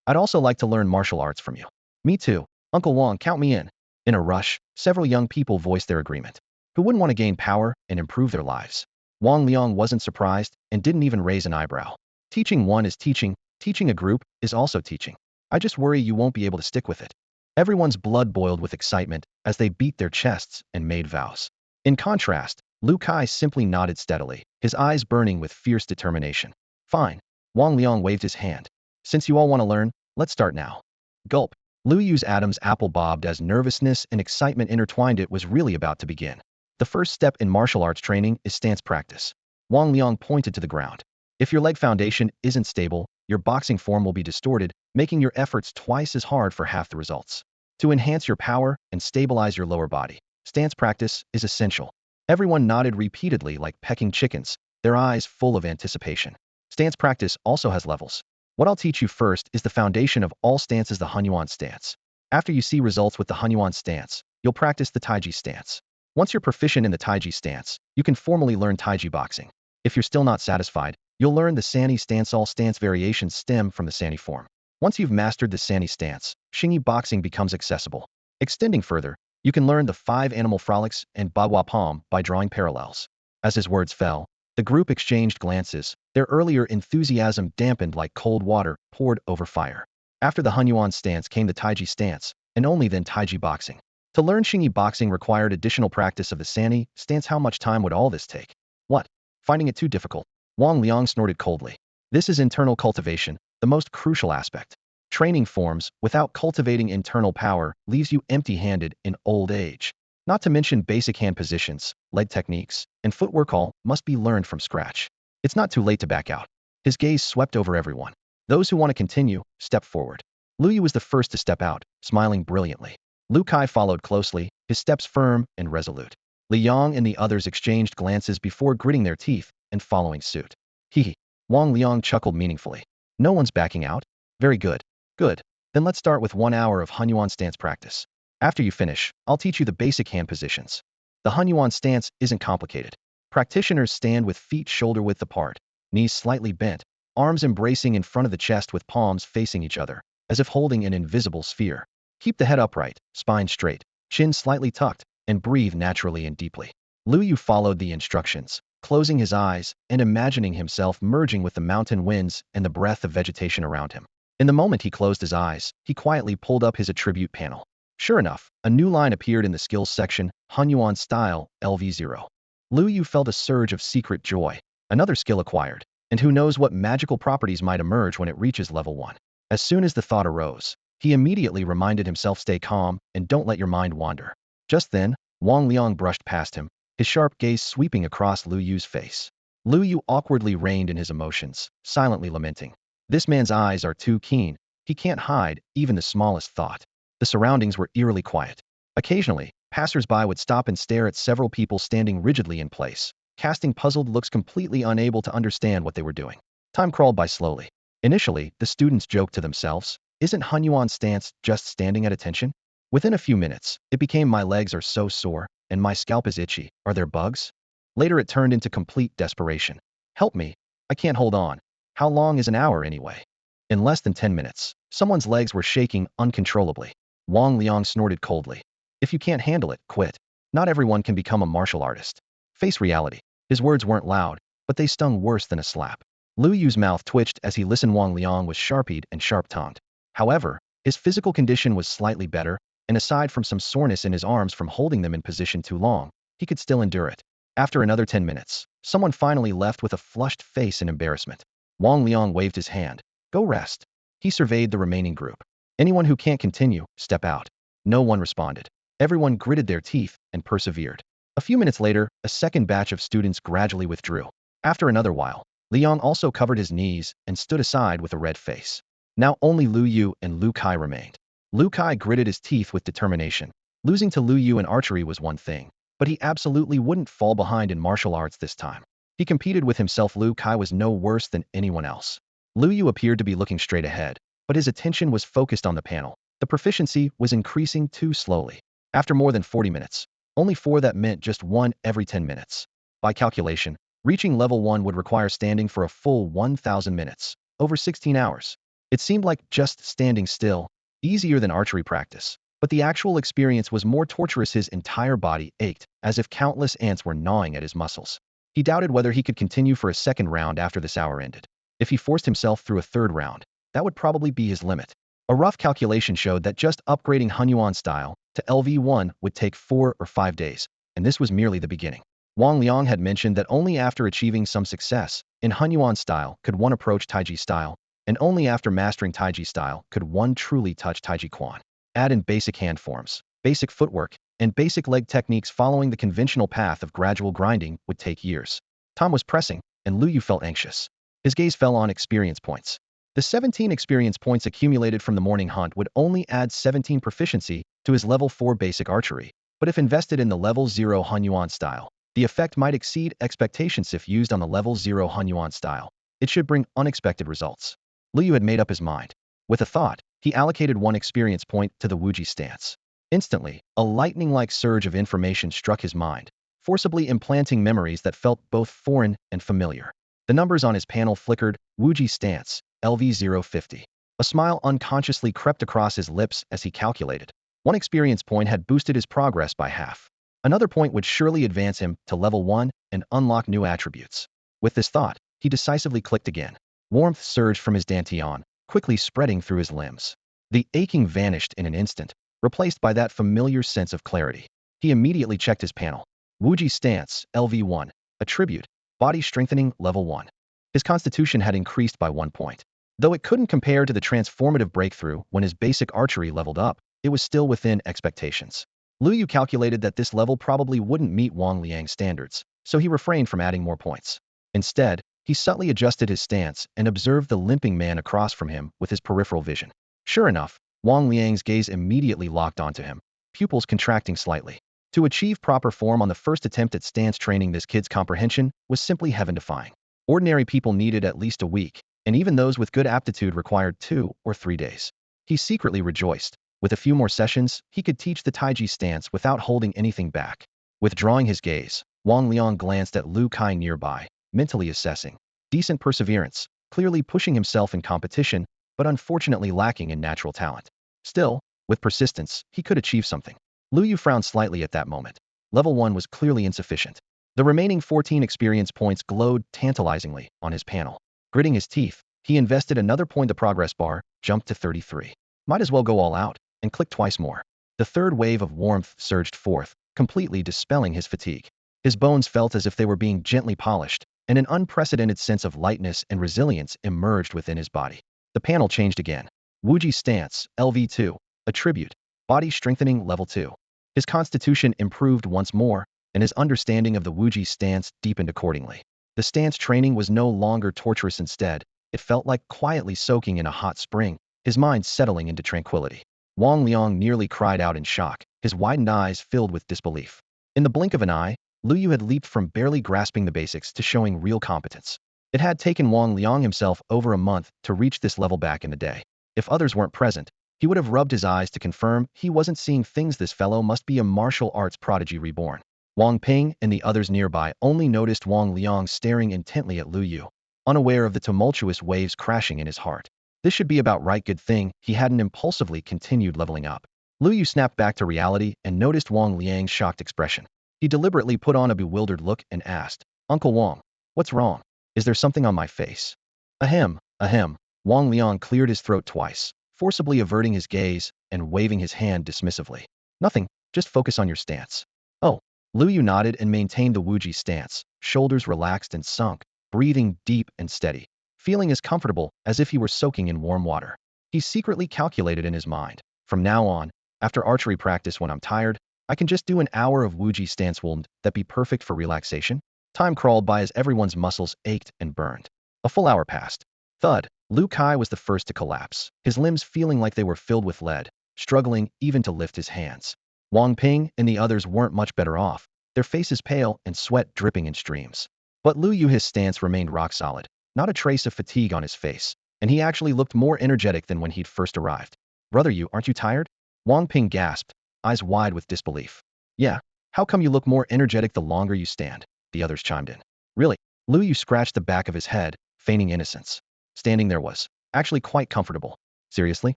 I'd also like to learn martial arts from you. Me too. Uncle Wang, count me in. In a rush, several young people voiced their agreement. Who wouldn't want to gain power and improve their lives? Wang Liang wasn't surprised and didn't even raise an eyebrow. Teaching one is teaching a group is also teaching. I just worry you won't be able to stick with it. Everyone's blood boiled with excitement as they beat their chests and made vows. In contrast, Lu Kai simply nodded steadily, his eyes burning with fierce determination. Fine. Wang Liang waved his hand. Since you all want to learn, let's start now. Gulp. Lu Yu's Adam's apple bobbed as nervousness and excitement intertwined. It was really about to begin. The first step in martial arts training is stance practice. Wang Liang pointed to the ground. If your leg foundation isn't stable, your boxing form will be distorted, making your efforts twice as hard for half the results. To enhance your power and stabilize your lower body, stance practice is essential. Everyone nodded repeatedly like pecking chickens, their eyes full of anticipation. Stance practice also has levels. What I'll teach you first is the foundation of all stances, the Hunyuan stance. After you see results with the Hunyuan stance, you'll practice the Taiji stance. Once you're proficient in the Taiji stance, you can formally learn Taiji boxing. If you're still not satisfied, you'll learn the Sani stance. All stance variations stem from the Sani form. Once you've mastered the Sani stance, Xingyi boxing becomes accessible. Extending further, you can learn the 5 animal frolics and Bagua Palm by drawing parallels. As his words fell, the group exchanged glances, their earlier enthusiasm dampened like cold water poured over fire. After the Hunyuan stance came the Taiji stance, and only then Taiji boxing. To learn Xingyi boxing required additional practice of the Sani stance. How much time would all this take? What? Finding it too difficult? Wang Liang snorted coldly. This is internal cultivation, the most crucial aspect. Training forms without cultivating internal power leaves you empty-handed in old age. Not to mention basic hand positions, leg techniques, and footwork all must be learned from scratch. It's not too late to back out. His gaze swept over everyone. Those who want to continue, step forward. Lu Yu was the first to step out, smiling brilliantly. Lu Kai followed closely, his steps firm and resolute. Li Yang and the others exchanged glances before gritting their teeth and following suit. Hee. Wang Liang chuckled meaningfully. No one's backing out? Very good. Good. Then let's start with 1 hour of Hunyuan stance practice. After you finish, I'll teach you the basic hand positions. The Hunyuan stance isn't complicated. Practitioners stand with feet shoulder-width apart, knees slightly bent, arms embracing in front of the chest with palms facing each other, as if holding an invisible sphere. Keep the head upright, spine straight, chin slightly tucked, and breathe naturally and deeply. Lu Yu followed the instructions, closing his eyes and imagining himself merging with the mountain winds and the breath of vegetation around him. In the moment he closed his eyes, he quietly pulled up his attribute panel. Sure enough, a new line appeared in the skills section, Hunyuan Style, LV0. Lu Yu felt a surge of secret joy. Another skill acquired, and who knows what magical properties might emerge when it reaches level 1. As soon as the thought arose, he immediately reminded himself stay calm and don't let your mind wander. Just then, Wang Liang brushed past him, his sharp gaze sweeping across Lu Yu's face. Lu Yu awkwardly reined in his emotions, silently lamenting. This man's eyes are too keen, he can't hide even the smallest thought. The surroundings were eerily quiet. Occasionally, passers-by would stop and stare at several people standing rigidly in place, casting puzzled looks completely unable to understand what they were doing. Time crawled by slowly. Initially, the students joked to themselves, isn't Hunyuan's stance just standing at attention? Within a few minutes, it became my legs are so sore, and my scalp is itchy, are there bugs? Later it turned into complete desperation. Help me, I can't hold on. How long is an hour anyway? In less than 10 minutes, someone's legs were shaking uncontrollably. Wang Liang snorted coldly. If you can't handle it, quit. Not everyone can become a martial artist. Face reality. His words weren't loud, but they stung worse than a slap. Lu Yu's mouth twitched as he listened. Wang Liang was sharp-eyed and sharp-tongued. However, his physical condition was slightly better, and aside from some soreness in his arms from holding them in position too long, he could still endure it. After another 10 minutes, someone finally left with a flushed face in embarrassment. Wang Liang waved his hand. Go rest. He surveyed the remaining group. Anyone who can't continue, step out. No one responded. Everyone gritted their teeth and persevered. A few minutes later, a second batch of students gradually withdrew. After another while, Liang also covered his knees and stood aside with a red face. Now only Lu Yu and Lu Kai remained. Lu Kai gritted his teeth with determination. Losing to Lu Yu in archery was one thing, but he absolutely wouldn't fall behind in martial arts this time. He competed with himself. Lu Kai was no worse than anyone else. Lu Yu appeared to be looking straight ahead, but his attention was focused on the panel. The proficiency was increasing too slowly. After more than 40 minutes, only 4 that meant just 1 every 10 minutes. By calculation, reaching level 1 would require standing for a full 1,000 minutes, over 16 hours. It seemed like just standing still, easier than archery practice, but the actual experience was more torturous. His entire body ached, as if countless ants were gnawing at his muscles. He doubted whether he could continue for a second round after this hour ended. If he forced himself through a third round, that would probably be his limit. A rough calculation showed that just upgrading Hunyuan Style to LV1 would take 4 or 5 days, and this was merely the beginning. Wang Liang had mentioned that only after achieving some success in Hunyuan Style could one approach Taiji Style, and only after mastering Taiji Style could one truly touch Taiji Quan. Add in basic hand forms, basic footwork, and basic leg techniques. Following the conventional path of gradual grinding would take years. Time was pressing, and Lu Yu felt anxious. His gaze fell on experience points. The 17 experience points accumulated from the morning hunt would only add 17 proficiency to his level 4 basic archery, but if invested in the level 0 Hunyuan Style, the effect might exceed expectations. If used on the level 0 Hunyuan Style, it should bring unexpected results. Lu Yu had made up his mind. With a thought, he allocated 1 experience point to the Wuji stance. Instantly, a lightning-like surge of information struck his mind, forcibly implanting memories that felt both foreign and familiar. The numbers on his panel flickered. Wuji stance, LV050. A smile unconsciously crept across his lips as he calculated. 1 experience point had boosted his progress by half. Another point would surely advance him to level 1 and unlock new attributes. With this thought, he decisively clicked again. Warmth surged from his dantian, quickly spreading through his limbs. The aching vanished in an instant, replaced by that familiar sense of clarity. He immediately checked his panel. Wuji stance, LV1. Attribute, body strengthening, level 1. His constitution had increased by 1 point. Though it couldn't compare to the transformative breakthrough when his basic archery leveled up, it was still within expectations. Lu Yu calculated that this level probably wouldn't meet Wang Liang's standards, so he refrained from adding more points. Instead, he subtly adjusted his stance and observed the limping man across from him with his peripheral vision. Sure enough, Wang Liang's gaze immediately locked onto him, pupils contracting slightly. To achieve proper form on the first attempt at stance training, this kid's comprehension was simply heaven-defying. Ordinary people needed at least a week, and even those with good aptitude required 2 or 3 days. He secretly rejoiced. With a few more sessions, he could teach the Taiji stance without holding anything back. Withdrawing his gaze, Wang Liang glanced at Lu Kai nearby, mentally assessing. Decent perseverance, clearly pushing himself in competition, but unfortunately lacking in natural talent. Still, with persistence, he could achieve something. Lu Yu frowned slightly at that moment. Level 1 was clearly insufficient. The remaining 14 experience points glowed tantalizingly on his panel. Gritting his teeth, He invested another point. The progress bar jumped to 33. Might as well go all out, and clicked twice more. The third wave of warmth surged forth, completely dispelling his fatigue. His bones felt as if they were being gently polished, and an unprecedented sense of lightness and resilience emerged within his body. The panel changed again. Wuji Stance, LV2, Attribute, Body Strengthening Level 2. His constitution improved once more, and his understanding of the Wuji stance deepened accordingly. The stance training was no longer torturous. Instead, it felt like quietly soaking in a hot spring, his mind settling into tranquility. Wang Liang nearly cried out in shock, his widened eyes filled with disbelief. In the blink of an eye, Lu Yu had leaped from barely grasping the basics to showing real competence. It had taken Wang Liang himself over a month to reach this level back in the day. If others weren't present, he would have rubbed his eyes to confirm he wasn't seeing things. This fellow must be a martial arts prodigy reborn. Wang Ping and the others nearby only noticed Wang Liang staring intently at Lu Yu, unaware of the tumultuous waves crashing in his heart. This should be about right. Good thing he hadn't impulsively continued leveling up. Lu Yu snapped back to reality and noticed Wang Liang's shocked expression. He deliberately put on a bewildered look and asked, "Uncle Wang, what's wrong? Is there something on my face?" Ahem, ahem. Wang Liang cleared his throat twice, forcibly averting his gaze and waving his hand dismissively. "Nothing, just focus on your stance." "Oh." Lu Yu nodded and maintained the Wuji stance, shoulders relaxed and sunk, breathing deep and steady, feeling as comfortable as if he were soaking in warm water. He secretly calculated in his mind, "From now on, after archery practice when I'm tired, I can just do an hour of Wuji stance. Wouldn't that be perfect for relaxation?" Time crawled by as everyone's muscles ached and burned. A full hour passed. Thud. Lu Kai was the first to collapse, his limbs feeling like they were filled with lead, struggling even to lift his hands. Wang Ping and the others weren't much better off, their faces pale and sweat dripping in streams. But Lu Yu, his stance remained rock solid, not a trace of fatigue on his face, and he actually looked more energetic than when he'd first arrived. "Brother Yu, aren't you tired?" Wang Ping gasped, eyes wide with disbelief. "Yeah, how come you look more energetic the longer you stand?" The others chimed in. "Really?" Lu Yu scratched the back of his head, feigning innocence. Standing there was actually quite comfortable. "Seriously?"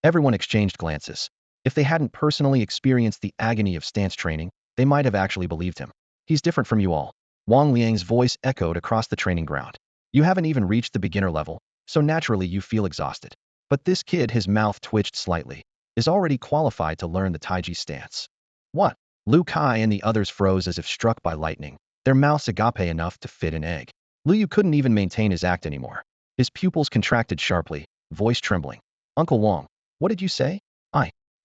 Everyone exchanged glances. If they hadn't personally experienced the agony of stance training, they might have actually believed him. "He's different from you all." Wang Liang's voice echoed across the training ground. "You haven't even reached the beginner level, so naturally you feel exhausted. But this kid," his mouth twitched slightly, "is already qualified to learn the Taiji stance." "What?" Lu Kai and the others froze as if struck by lightning, their mouths agape enough to fit an egg. Lu Yu couldn't even maintain his act anymore. His pupils contracted sharply, voice trembling. "Uncle Wang, what did you say?"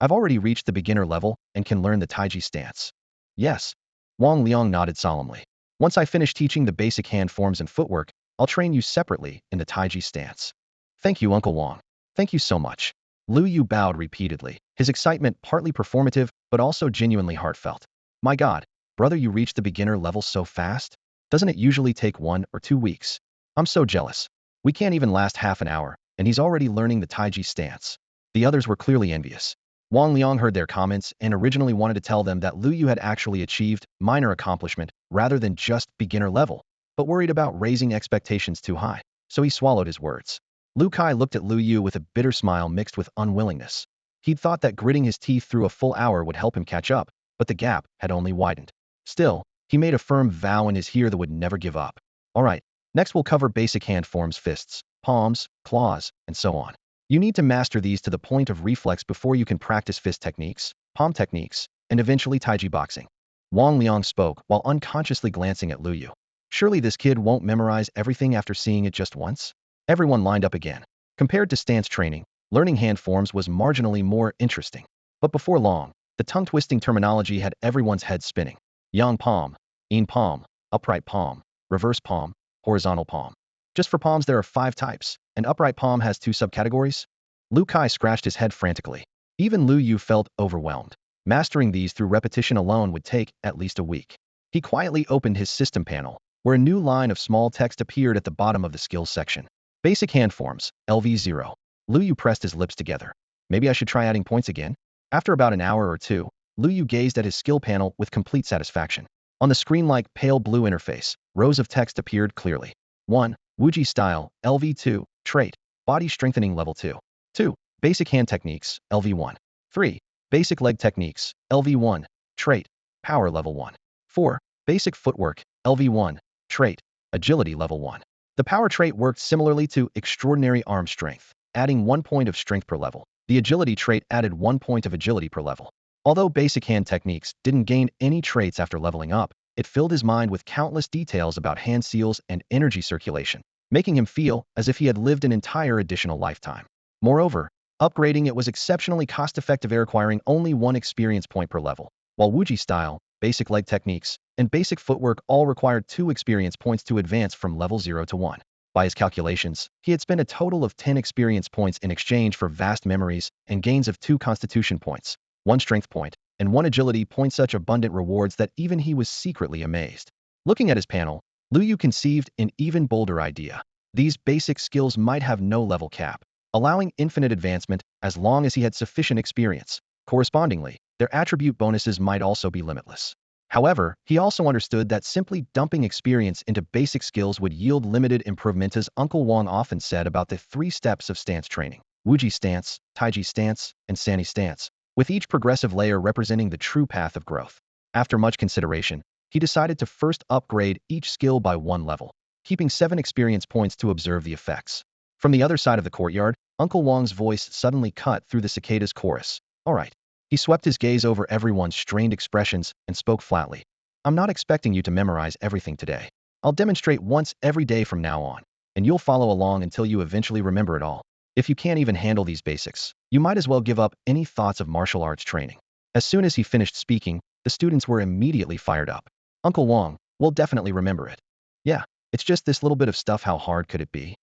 I've already reached the beginner level and can learn the Taiji stance." "Yes." Wang Liang nodded solemnly. "Once I finish teaching the basic hand forms and footwork, I'll train you separately in the Taiji stance." "Thank you, Uncle Wang. Thank you so much." Lu Yu bowed repeatedly, his excitement partly performative but also genuinely heartfelt. "My God, brother, you reached the beginner level so fast? Doesn't it usually take 1 or 2 weeks? I'm so jealous. We can't even last half an hour, and he's already learning the Taiji stance." The others were clearly envious. Wang Liang heard their comments and originally wanted to tell them that Lu Yu had actually achieved minor accomplishment rather than just beginner level, but worried about raising expectations too high, so he swallowed his words. Lu Kai looked at Lu Yu with a bitter smile mixed with unwillingness. He'd thought that gritting his teeth through a full hour would help him catch up, but the gap had only widened. Still, he made a firm vow in his ear that would never give up. "All right, next we'll cover basic hand forms: fists, palms, claws, and so on. You need to master these to the point of reflex before you can practice fist techniques, palm techniques, and eventually Taiji boxing." Wang Liang spoke while unconsciously glancing at Lu Yu. Surely this kid won't memorize everything after seeing it just once? Everyone lined up again. Compared to stance training, learning hand forms was marginally more interesting. But before long, the tongue-twisting terminology had everyone's head spinning. Yang palm, yin palm, upright palm, reverse palm, horizontal palm. Just for palms there are 5 types, and upright palm has 2 subcategories? Lu Kai scratched his head frantically. Even Lu Yu felt overwhelmed. Mastering these through repetition alone would take at least a week. He quietly opened his system panel, where a new line of small text appeared at the bottom of the skills section. Basic hand forms, LV0. Lu Yu pressed his lips together. Maybe I should try adding points again? After about an hour or two, Lu Yu gazed at his skill panel with complete satisfaction. On the screen-like pale blue interface, rows of text appeared clearly. 1. Wuji style, LV2, trait, body strengthening level 2. 2. Basic hand techniques, LV1. 3. Basic leg techniques, LV1, trait, power level 1. 4. Basic footwork, LV1, trait, agility level 1. The power trait worked similarly to extraordinary arm strength, adding 1 point of strength per level. The agility trait added 1 point of agility per level. Although basic hand techniques didn't gain any traits after leveling up, it filled his mind with countless details about hand seals and energy circulation, making him feel as if he had lived an entire additional lifetime. Moreover, upgrading it was exceptionally cost-effective, requiring only 1 experience point per level, while Wuji style, basic leg techniques, and basic footwork all required 2 experience points to advance from level 0 to 1. By his calculations, he had spent a total of 10 experience points in exchange for vast memories and gains of 2 constitution points, 1 strength point, and 1 agility point, such abundant rewards that even he was secretly amazed. Looking at his panel, Lu Yu conceived an even bolder idea. These basic skills might have no level cap, allowing infinite advancement as long as he had sufficient experience. Correspondingly, their attribute bonuses might also be limitless. However, he also understood that simply dumping experience into basic skills would yield limited improvement, as Uncle Wong often said about the 3 steps of stance training: Wuji stance, Taiji stance, and Sani stance, with each progressive layer representing the true path of growth. After much consideration, he decided to first upgrade each skill by 1 level, keeping 7 experience points to observe the effects. From the other side of the courtyard, Uncle Wong's voice suddenly cut through the cicadas' chorus. All right. He swept his gaze over everyone's strained expressions and spoke flatly. I'm not expecting you to memorize everything today. I'll demonstrate once every day from now on, and you'll follow along until you eventually remember it all. If you can't even handle these basics, you might as well give up any thoughts of martial arts training. As soon as he finished speaking, the students were immediately fired up. Uncle Wong, we'll definitely remember it. Yeah, it's just this little bit of stuff. How hard could it be?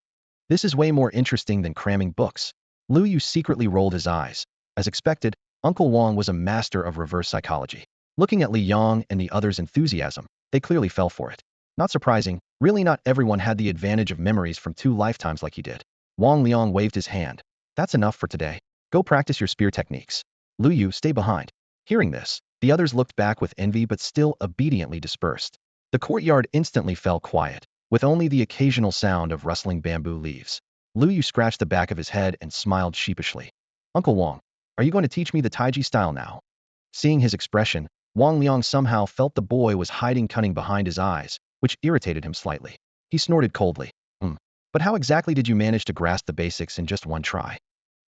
This is way more interesting than cramming books. Lu Yu secretly rolled his eyes. As expected, Uncle Wong was a master of reverse psychology. Looking at Li Yang and the others' enthusiasm, they clearly fell for it. Not surprising, really not everyone had the advantage of memories from 2 lifetimes like he did. Wang Liang waved his hand. That's enough for today. Go practice your spear techniques. Lu Yu, stay behind. Hearing this, the others looked back with envy but still obediently dispersed. The courtyard instantly fell quiet, with only the occasional sound of rustling bamboo leaves. Lu Yu scratched the back of his head and smiled sheepishly. Uncle Wong, are you going to teach me the Taiji style now? Seeing his expression, Wang Liang somehow felt the boy was hiding cunning behind his eyes, which irritated him slightly. He snorted coldly. But how exactly did you manage to grasp the basics in just 1 try?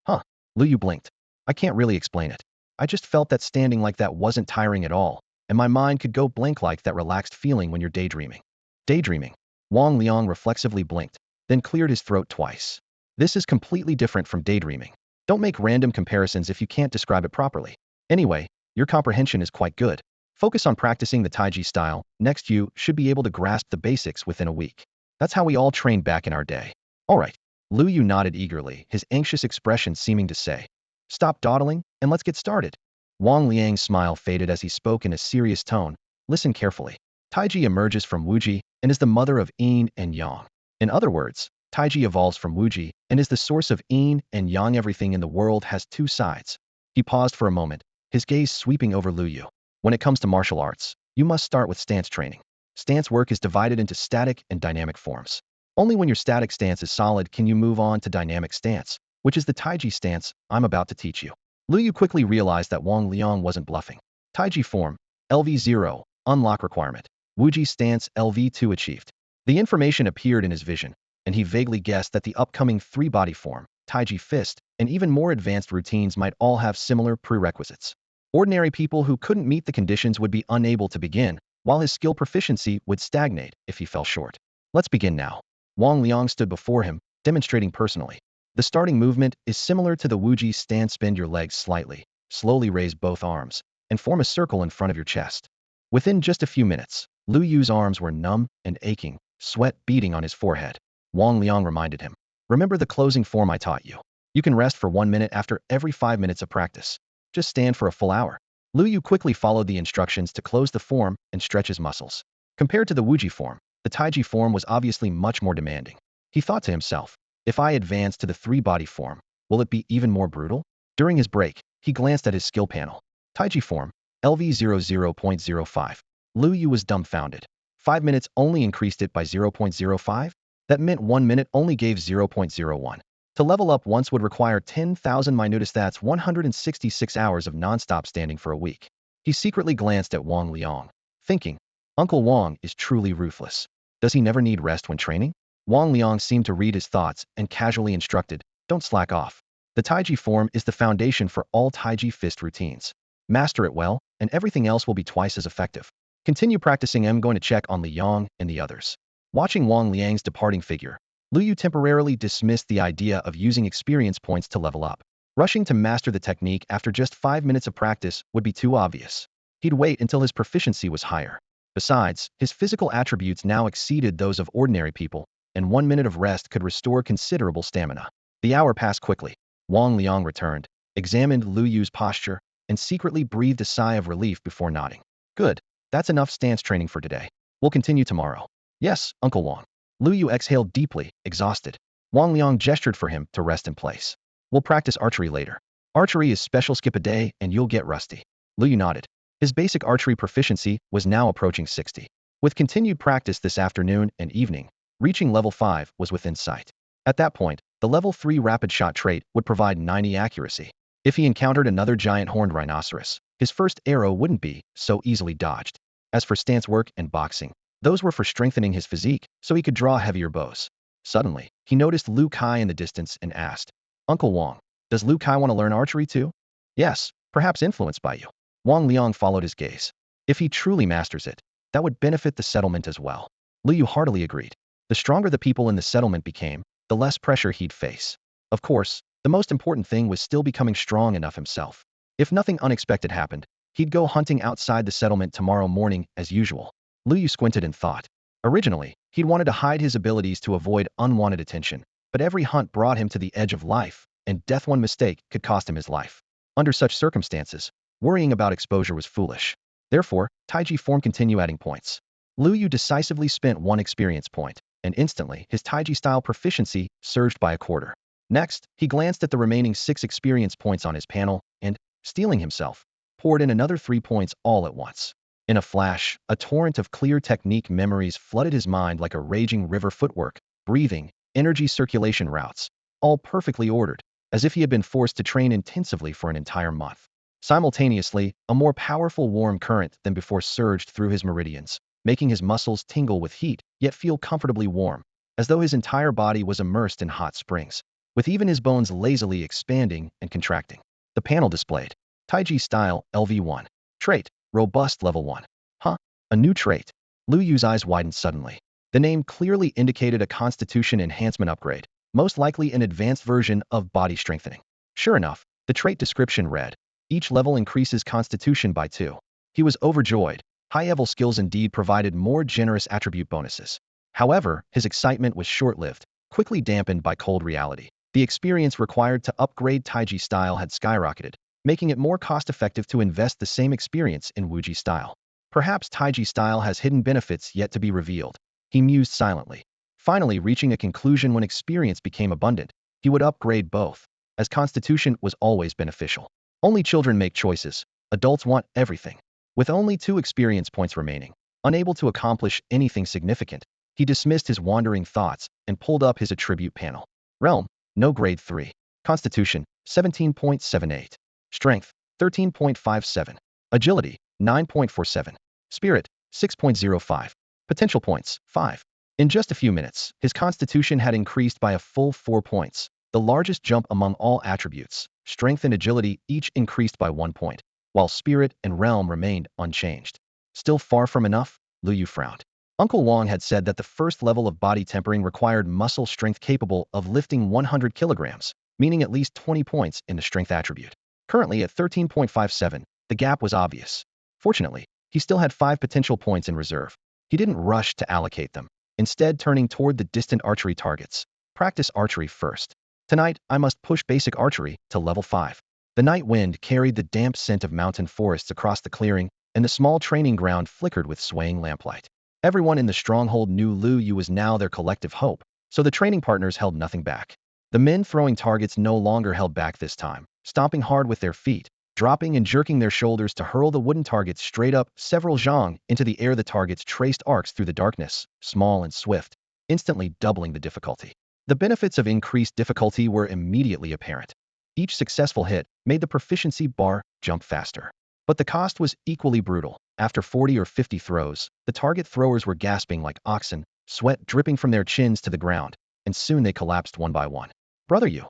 Huh. Lu Yu blinked. I can't really explain it. I just felt that standing like that wasn't tiring at all, and my mind could go blank, like that relaxed feeling when you're daydreaming. Daydreaming. Wang Liang reflexively blinked, then cleared his throat twice. This is completely different from daydreaming. Don't make random comparisons if you can't describe it properly. Anyway, your comprehension is quite good. Focus on practicing the Taiji style. Next, you should be able to grasp the basics within a week. That's how we all trained back in our day. All right. Lu Yu nodded eagerly, his anxious expression seeming to say, stop dawdling, and let's get started. Wang Liang's smile faded as he spoke in a serious tone. Listen carefully. Taiji emerges from Wuji and is the mother of Yin and Yang. In other words, Taiji evolves from Wuji and is the source of Yin and Yang. Everything in the world has 2 sides. He paused for a moment, his gaze sweeping over Lu Yu. When it comes to martial arts, you must start with stance training. Stance work is divided into static and dynamic forms. Only when your static stance is solid can you move on to dynamic stance, which is the Taiji stance I'm about to teach you. Lu Yu quickly realized that Wang Liang wasn't bluffing. Taiji form, LV0, unlock requirement. Wuji stance, LV2 achieved. The information appeared in his vision, and he vaguely guessed that the upcoming 3-body form, Taiji fist, and even more advanced routines might all have similar prerequisites. Ordinary people who couldn't meet the conditions would be unable to begin, while his skill proficiency would stagnate if he fell short. Let's begin now. Wang Liang stood before him, demonstrating personally. The starting movement is similar to the Wuji stance. Bend your legs slightly, slowly raise both arms, and form a circle in front of your chest. Within just a few minutes, Lu Yu's arms were numb and aching, sweat beading on his forehead. Wang Liang reminded him, remember the closing form I taught you. You can rest for 1 minute after every 5 minutes of practice. Just stand for a full hour. Lu Yu quickly followed the instructions to close the form and stretch his muscles. Compared to the Wuji form, the Taiji form was obviously much more demanding. He thought to himself, if I advance to the 3-body form, will it be even more brutal? During his break, he glanced at his skill panel. Taiji form, LV00.05. Lu Yu was dumbfounded. 5 minutes only increased it by 0.05? That meant 1 minute only gave 0.01. To level up once would require 10,000 minutes. That's 166 hours of non-stop standing for a week. He secretly glanced at Wang Liang, thinking, Uncle Wang is truly ruthless. Does he never need rest when training? Wang Liang seemed to read his thoughts and casually instructed, don't slack off. The Taiji form is the foundation for all Taiji fist routines. Master it well, and everything else will be twice as effective. Continue practicing. I'm going to check on Li Yang and the others. Watching Wang Liang's departing figure, Lu Yu temporarily dismissed the idea of using experience points to level up. Rushing to master the technique after just 5 minutes of practice would be too obvious. He'd wait until his proficiency was higher. Besides, his physical attributes now exceeded those of ordinary people, and 1 minute of rest could restore considerable stamina. The hour passed quickly. Wang Liang returned, examined Lu Yu's posture, and secretly breathed a sigh of relief before nodding. Good. That's enough stance training for today. We'll continue tomorrow. Yes, Uncle Wang. Lu Yu exhaled deeply, exhausted. Wang Liang gestured for him to rest in place. We'll practice archery later. Archery is special. Skip a day and you'll get rusty. Lu Yu nodded. His basic archery proficiency was now approaching 60. With continued practice this afternoon and evening, reaching level 5 was within sight. At that point, the level 3 rapid shot trait would provide 90 accuracy. If he encountered another giant horned rhinoceros, his first arrow wouldn't be so easily dodged. As for stance work and boxing, those were for strengthening his physique so he could draw heavier bows. Suddenly, he noticed Lu Kai in the distance and asked, Uncle Wang, does Lu Kai want to learn archery too? Yes, perhaps influenced by you. Wang Liang followed his gaze. If he truly masters it, that would benefit the settlement as well. Lu Yu heartily agreed. The stronger the people in the settlement became, the less pressure he'd face. Of course, the most important thing was still becoming strong enough himself. If nothing unexpected happened, he'd go hunting outside the settlement tomorrow morning as usual. Lu Yu squinted and thought. Originally, he'd wanted to hide his abilities to avoid unwanted attention, but every hunt brought him to the edge of life, and death one mistake could cost him his life. Under such circumstances, worrying about exposure was foolish. Therefore, Taiji form continue adding points. Lu Yu decisively spent 1 experience point, and instantly his Taiji style proficiency surged by a quarter. Next, he glanced at the remaining 6 experience points on his panel, and, steeling himself, poured in another 3 points all at once. In a flash, a torrent of clear technique memories flooded his mind like a raging river. Footwork, breathing, energy circulation routes, all perfectly ordered, as if he had been forced to train intensively for an entire month. Simultaneously, a more powerful warm current than before surged through his meridians, making his muscles tingle with heat, yet feel comfortably warm, as though his entire body was immersed in hot springs, with even his bones lazily expanding and contracting. The panel displayed Taiji style LV1. Trait, robust level 1. Huh? A new trait. Lu Yu's eyes widened suddenly. The name clearly indicated a constitution enhancement upgrade, most likely an advanced version of body strengthening. Sure enough, the trait description read, each level increases constitution by 2. He was overjoyed. High-level skills indeed provided more generous attribute bonuses. However, his excitement was short-lived, quickly dampened by cold reality. The experience required to upgrade Taiji style had skyrocketed, making it more cost-effective to invest the same experience in Wuji style. Perhaps Taiji style has hidden benefits yet to be revealed. He mused silently. Finally reaching a conclusion when experience became abundant, he would upgrade both, as constitution was always beneficial. Only children make choices. Adults want everything. With only 2 experience points remaining, unable to accomplish anything significant, he dismissed his wandering thoughts and pulled up his attribute panel. Realm, no grade 3. Constitution, 17.78. Strength, 13.57. Agility, 9.47. Spirit, 6.05. Potential points, 5. In just a few minutes, his constitution had increased by a full 4 points, the largest jump among all attributes. Strength and agility each increased by 1 point, while spirit and realm remained unchanged. Still far from enough? Lu Yu frowned. Uncle Wang had said that the first level of body tempering required muscle strength capable of lifting 100 kilograms, meaning at least 20 points in the strength attribute. Currently at 13.57, the gap was obvious. Fortunately, he still had 5 potential points in reserve. He didn't rush to allocate them, instead turning toward the distant archery targets. Practice archery first. Tonight, I must push basic archery to level 5. The night wind carried the damp scent of mountain forests across the clearing, and the small training ground flickered with swaying lamplight. Everyone in the stronghold knew Lu Yu was now their collective hope, so the training partners held nothing back. The men throwing targets no longer held back this time, stomping hard with their feet, dropping and jerking their shoulders to hurl the wooden targets straight up several zhang into the air. The targets traced arcs through the darkness, small and swift, instantly doubling the difficulty. The benefits of increased difficulty were immediately apparent. Each successful hit made the proficiency bar jump faster. But the cost was equally brutal. After 40 or 50 throws, the target throwers were gasping like oxen, sweat dripping from their chins to the ground, and soon they collapsed one by one. Brother you.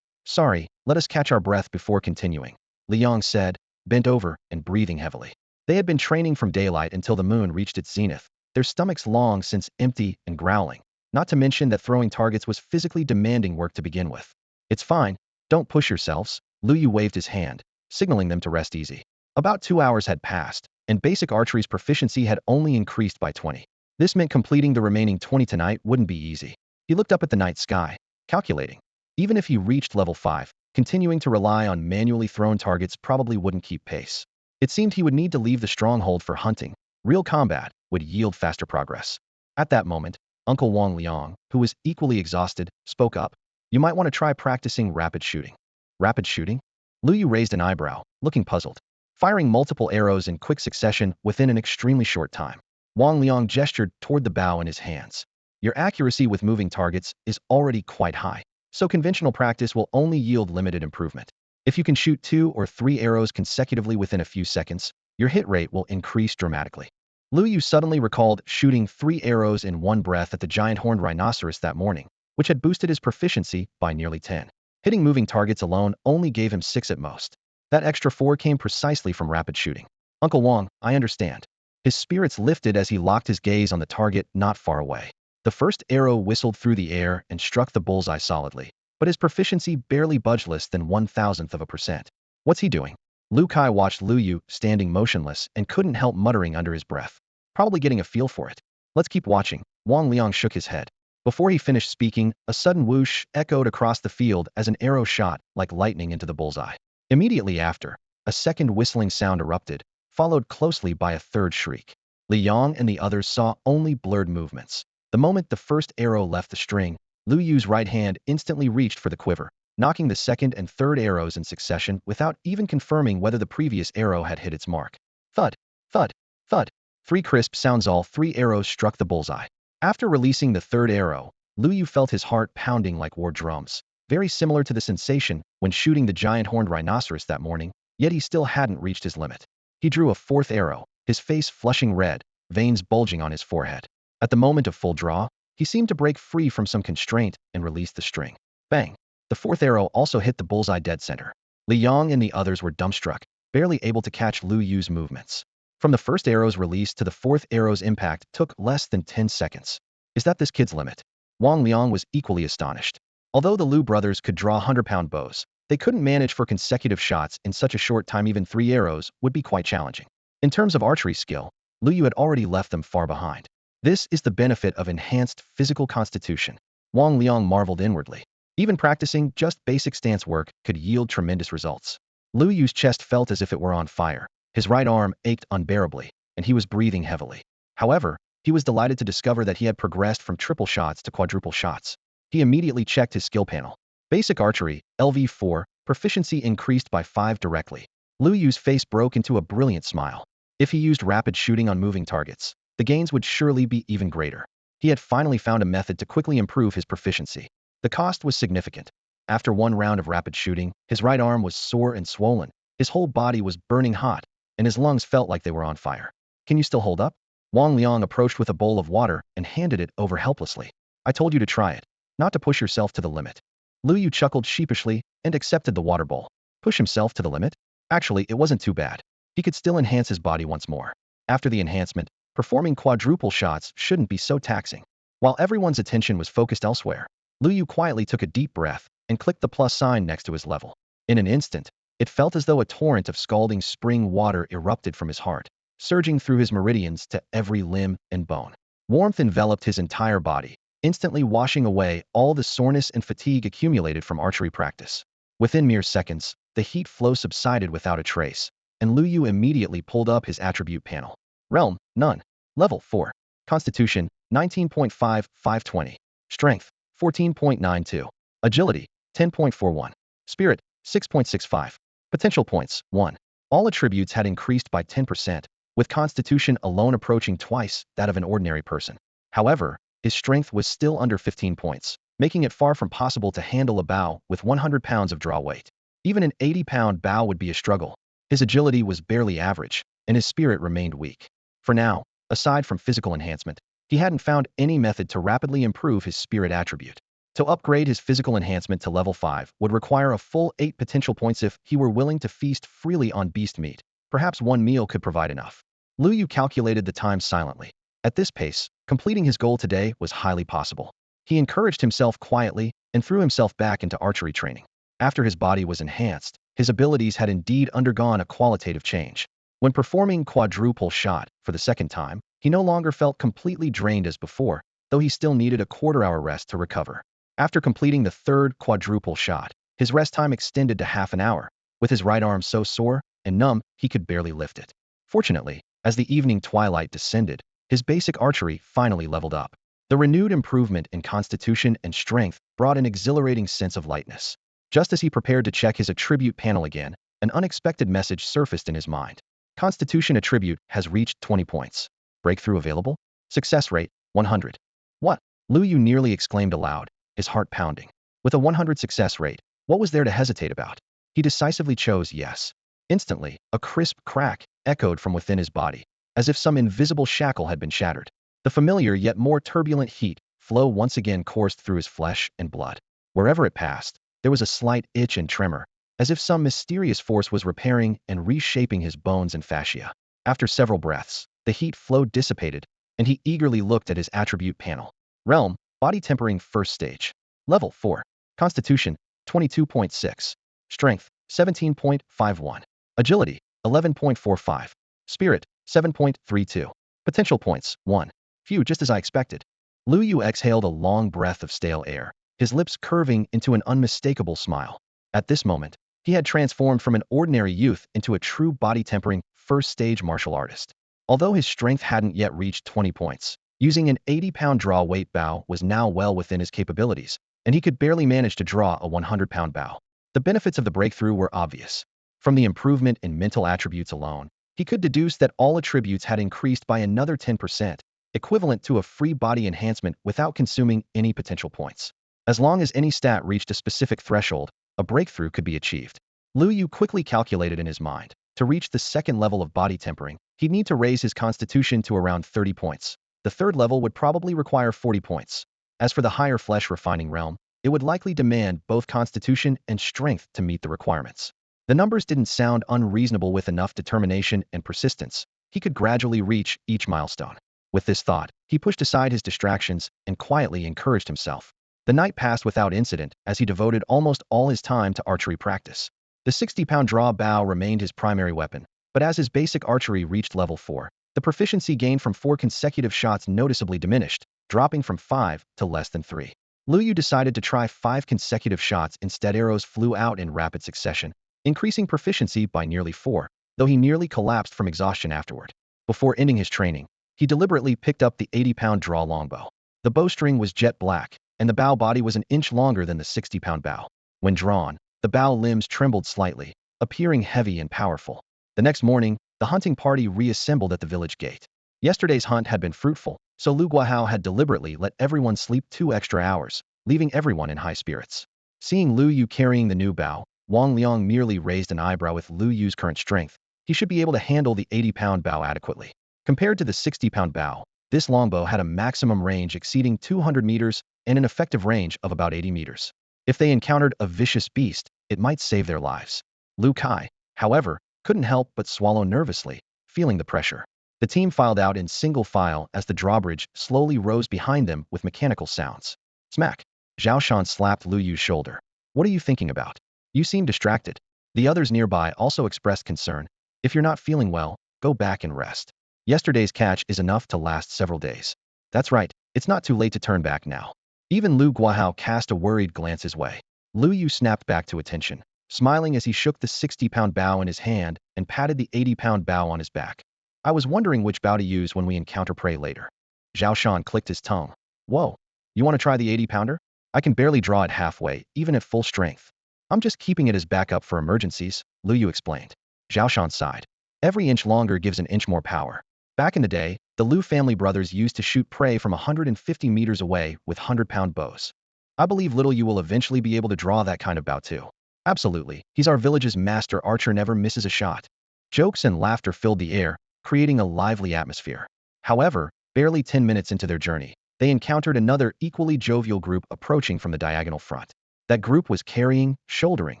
Sorry, let us catch our breath before continuing, Liang said, bent over and breathing heavily. They had been training from daylight until the moon reached its zenith, their stomachs long since empty and growling, not to mention that throwing targets was physically demanding work to begin with. It's fine, don't push yourselves, Lu Yu waved his hand, signaling them to rest easy. About 2 hours had passed, and basic archery's proficiency had only increased by 20. This meant completing the remaining 20 tonight wouldn't be easy. He looked up at the night sky, calculating. Even if he reached level 5, continuing to rely on manually thrown targets probably wouldn't keep pace. It seemed he would need to leave the stronghold for hunting. Real combat would yield faster progress. At that moment, Uncle Wang Liang, who was equally exhausted, spoke up. You might want to try practicing rapid shooting. Rapid shooting? Lu Yu raised an eyebrow, looking puzzled. Firing multiple arrows in quick succession within an extremely short time. Wang Liang gestured toward the bow in his hands. Your accuracy with moving targets is already quite high, so conventional practice will only yield limited improvement. If you can shoot 2 or 3 arrows consecutively within a few seconds, your hit rate will increase dramatically. Lu Yu suddenly recalled shooting 3 arrows in one breath at the giant horned rhinoceros that morning, which had boosted his proficiency by nearly 10. Hitting moving targets alone only gave him 6 at most. That extra 4 came precisely from rapid shooting. Uncle Wang, I understand. His spirits lifted as he locked his gaze on the target not far away. The first arrow whistled through the air and struck the bullseye solidly, but his proficiency barely budged less than 1/1000%. What's he doing? Lu Kai watched Lu Yu standing motionless and couldn't help muttering under his breath. Probably getting a feel for it. Let's keep watching. Wang Liang shook his head. Before he finished speaking, a sudden whoosh echoed across the field as an arrow shot like lightning into the bullseye. Immediately after, a second whistling sound erupted, followed closely by a third shriek. Li Yang and the others saw only blurred movements. The moment the first arrow left the string, Lu Yu's right hand instantly reached for the quiver, knocking the second and third arrows in succession without even confirming whether the previous arrow had hit its mark. Thud, thud, thud. 3 crisp sounds. All 3 arrows struck the bullseye. After releasing the third arrow, Lu Yu felt his heart pounding like war drums, very similar to the sensation when shooting the giant horned rhinoceros that morning, yet he still hadn't reached his limit. He drew a 4th arrow, his face flushing red, veins bulging on his forehead. At the moment of full draw, he seemed to break free from some constraint and release the string. Bang! The 4th arrow also hit the bullseye dead center. Li Yang and the others were dumbstruck, barely able to catch Lu Yu's movements. From the first arrow's release to the 4th arrow's impact took less than 10 seconds. Is that this kid's limit? Wang Liang was equally astonished. Although the Lu brothers could draw 100-pound bows, they couldn't manage for consecutive shots in such a short time. Even 3 arrows would be quite challenging. In terms of archery skill, Lu Yu had already left them far behind. This is the benefit of enhanced physical constitution. Wang Liang marveled inwardly. Even practicing just basic stance work could yield tremendous results. Lu Yu's chest felt as if it were on fire. His right arm ached unbearably, and he was breathing heavily. However, he was delighted to discover that he had progressed from triple shots to quadruple shots. He immediately checked his skill panel. Basic archery, LV4, proficiency increased by 5 directly. Lu Yu's face broke into a brilliant smile. If he used rapid shooting on moving targets, the gains would surely be even greater. He had finally found a method to quickly improve his proficiency. The cost was significant. After 1 round of rapid shooting, his right arm was sore and swollen, his whole body was burning hot, and his lungs felt like they were on fire. Can you still hold up? Wang Liang approached with a bowl of water and handed it over helplessly. I told you to try it, not to push yourself to the limit. Lu Yu chuckled sheepishly and accepted the water bowl. Push himself to the limit? Actually, it wasn't too bad. He could still enhance his body once more. After the enhancement, performing quadruple shots shouldn't be so taxing. While everyone's attention was focused elsewhere, Lu Yu quietly took a deep breath and clicked the plus sign next to his level. In an instant, it felt as though a torrent of scalding spring water erupted from his heart, surging through his meridians to every limb and bone. Warmth enveloped his entire body, instantly washing away all the soreness and fatigue accumulated from archery practice. Within mere seconds, the heat flow subsided without a trace, and Lu Yu immediately pulled up his attribute panel. Realm, none. Level 4. Constitution, 19.5, 520. Strength, 14.92. Agility, 10.41. Spirit, 6.65. Potential points, 1. All attributes had increased by 10%, with Constitution alone approaching twice that of an ordinary person. However, his strength was still under 15 points, making it far from possible to handle a bow with 100 pounds of draw weight. Even an 80-pound bow would be a struggle. His agility was barely average, and his spirit remained weak. For now, aside from physical enhancement, He hadn't found any method to rapidly improve his spirit attribute. To upgrade his physical enhancement to level 5 would require a full 8 potential points if he were willing to feast freely on beast meat. Perhaps one meal could provide enough. Lu Yu calculated the time silently. At this pace, completing his goal today was highly possible. He encouraged himself quietly and threw himself back into archery training. After his body was enhanced, his abilities had indeed undergone a qualitative change. When performing quadruple shot for the second time, he no longer felt completely drained as before, though he still needed a quarter-hour rest to recover. After completing the third quadruple shot, his rest time extended to half an hour. With his right arm so sore and numb, he could barely lift it. Fortunately, as the evening twilight descended, his basic archery finally leveled up. The renewed improvement in constitution and strength brought an exhilarating sense of lightness. Just as he prepared to check his attribute panel again, an unexpected message surfaced in his mind. Constitution attribute has reached 20 points. Breakthrough available? Success rate, 100. What? Lu Yu nearly exclaimed aloud, his heart pounding. With a 100 success rate, what was there to hesitate about? He decisively chose yes. Instantly, a crisp crack echoed from within his body, as if some invisible shackle had been shattered. The familiar yet more turbulent heat flow once again coursed through his flesh and blood. Wherever it passed, there was a slight itch and tremor, as if some mysterious force was repairing and reshaping his bones and fascia. After several breaths, the heat flow dissipated, and he eagerly looked at his attribute panel. Realm, body tempering first stage. Level 4. Constitution, 22.6. Strength, 17.51. Agility, 11.45. Spirit, 7.32. Potential points, 1. Phew, just as I expected. Lu Yu exhaled a long breath of stale air, his lips curving into an unmistakable smile. At this moment, he had transformed from an ordinary youth into a true body-tempering, first-stage martial artist. Although his strength hadn't yet reached 20 points, using an 80-pound draw weight bow was now well within his capabilities, and he could barely manage to draw a 100-pound bow. The benefits of the breakthrough were obvious. From the improvement in mental attributes alone, he could deduce that all attributes had increased by another 10%, equivalent to a free body enhancement without consuming any potential points. As long as any stat reached a specific threshold, a breakthrough could be achieved. Lu Yu quickly calculated in his mind. To reach the second level of body tempering, he'd need to raise his constitution to around 30 points. The third level would probably require 40 points. As for the higher flesh refining realm, it would likely demand both constitution and strength to meet the requirements. The numbers didn't sound unreasonable. With enough determination and persistence, he could gradually reach each milestone. With this thought, he pushed aside his distractions and quietly encouraged himself. The night passed without incident as he devoted almost all his time to archery practice. The 60-pound draw bow remained his primary weapon, but as his basic archery reached level 4, the proficiency gained from 4 consecutive shots noticeably diminished, dropping from 5 to less than 3. Lu Yu decided to try 5 consecutive shots instead. Arrows flew out in rapid succession, increasing proficiency by nearly 4, though he nearly collapsed from exhaustion afterward. Before ending his training, he deliberately picked up the 80-pound draw longbow. The bowstring was jet black, and the bow body was an inch longer than the 60-pound bow. When drawn, the bow limbs trembled slightly, appearing heavy and powerful. The next morning, the hunting party reassembled at the village gate. Yesterday's hunt had been fruitful, so Lu Guahao had deliberately let everyone sleep 2 extra hours, leaving everyone in high spirits. Seeing Lu Yu carrying the new bow, Wang Liang merely raised an eyebrow. With Lu Yu's current strength, he should be able to handle the 80-pound bow adequately. Compared to the 60-pound bow, this longbow had a maximum range exceeding 200 meters and an effective range of about 80 meters. If they encountered a vicious beast, it might save their lives. Lu Kai, however, couldn't help but swallow nervously, feeling the pressure. The team filed out in single file as the drawbridge slowly rose behind them with mechanical sounds. Smack! Zhao Shan slapped Lu Yu's shoulder. What are you thinking about? You seem distracted. The others nearby also expressed concern. If you're not feeling well, go back and rest. Yesterday's catch is enough to last several days. That's right, it's not too late to turn back now. Even Lu Guahao cast a worried glance his way. Lu Yu snapped back to attention, smiling as he shook the 60-pound bow in his hand and patted the 80-pound bow on his back. I was wondering which bow to use when we encounter prey later. Zhao Shan clicked his tongue. Whoa, you want to try the 80-pounder? I can barely draw it halfway, even at full strength. I'm just keeping it as backup for emergencies, Lu Yu explained. Zhao Shan sighed. Every inch longer gives an inch more power. Back in the day, the Lu family brothers used to shoot prey from 150 meters away with 100-pound bows. I believe little Yu will eventually be able to draw that kind of bow too. Absolutely, he's our village's master archer, never misses a shot. Jokes and laughter filled the air, creating a lively atmosphere. However, Barely 10 minutes into their journey, they encountered another equally jovial group approaching from the diagonal front. That group was carrying, shouldering,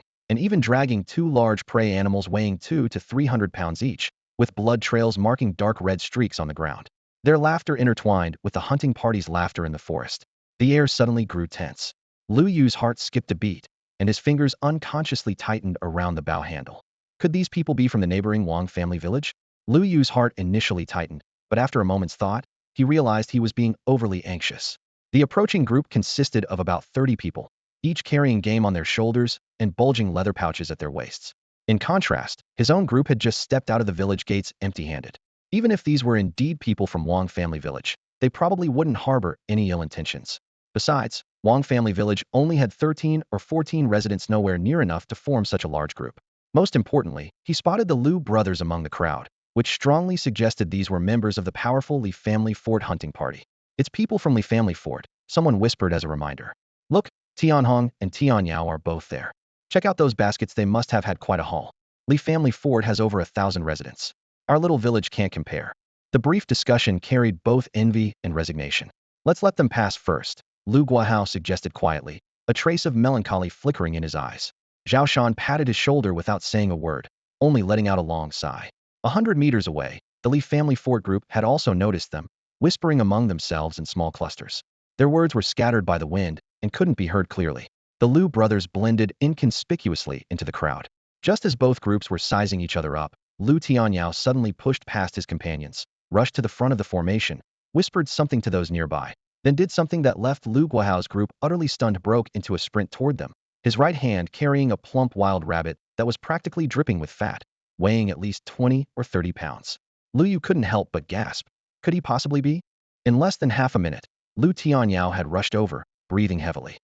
and even dragging two large prey animals weighing 200 to 300 pounds each, with blood trails marking dark red streaks on the ground. Their laughter intertwined with the hunting party's laughter in the forest. The air suddenly grew tense. Lu Yu's heart skipped a beat, and his fingers unconsciously tightened around the bow handle. Could these people be from the neighboring Wang family village? Lu Yu's heart initially tightened, but after a moment's thought, he realized he was being overly anxious. The approaching group consisted of about 30 people, each carrying game on their shoulders and bulging leather pouches at their waists. In contrast, his own group had just stepped out of the village gates empty-handed. Even if these were indeed people from Wang family village, they probably wouldn't harbor any ill intentions. Besides, Wang family village only had 13 or 14 residents, nowhere near enough to form such a large group. Most importantly, he spotted the Lu brothers among the crowd, which strongly suggested these were members of the powerful Li family Fort hunting party. It's people from Li family Fort, someone whispered as a reminder. Look, Tianhong and Tianyao are both there. Check out those baskets, they must have had quite a haul. Li family Fort has over 1,000 residents. Our little village can't compare. The brief discussion carried both envy and resignation. Let's let them pass first, Lu Guahao suggested quietly, a trace of melancholy flickering in his eyes. Zhao Shan patted his shoulder without saying a word, only letting out a long sigh. 100 meters away, the Li family Fort group had also noticed them, whispering among themselves in small clusters. Their words were scattered by the wind and couldn't be heard clearly. The Lu brothers blended inconspicuously into the crowd. Just as both groups were sizing each other up, Lu Tianyao suddenly pushed past his companions, rushed to the front of the formation, whispered something to those nearby, then did something that left Lu Guahao's group utterly stunned, broke into a sprint toward them, his right hand carrying a plump wild rabbit that was practically dripping with fat, weighing at least 20 or 30 pounds. Lu Yu couldn't help but gasp. Could he possibly be? In less than half a minute, Lu Tianyao had rushed over, breathing heavily.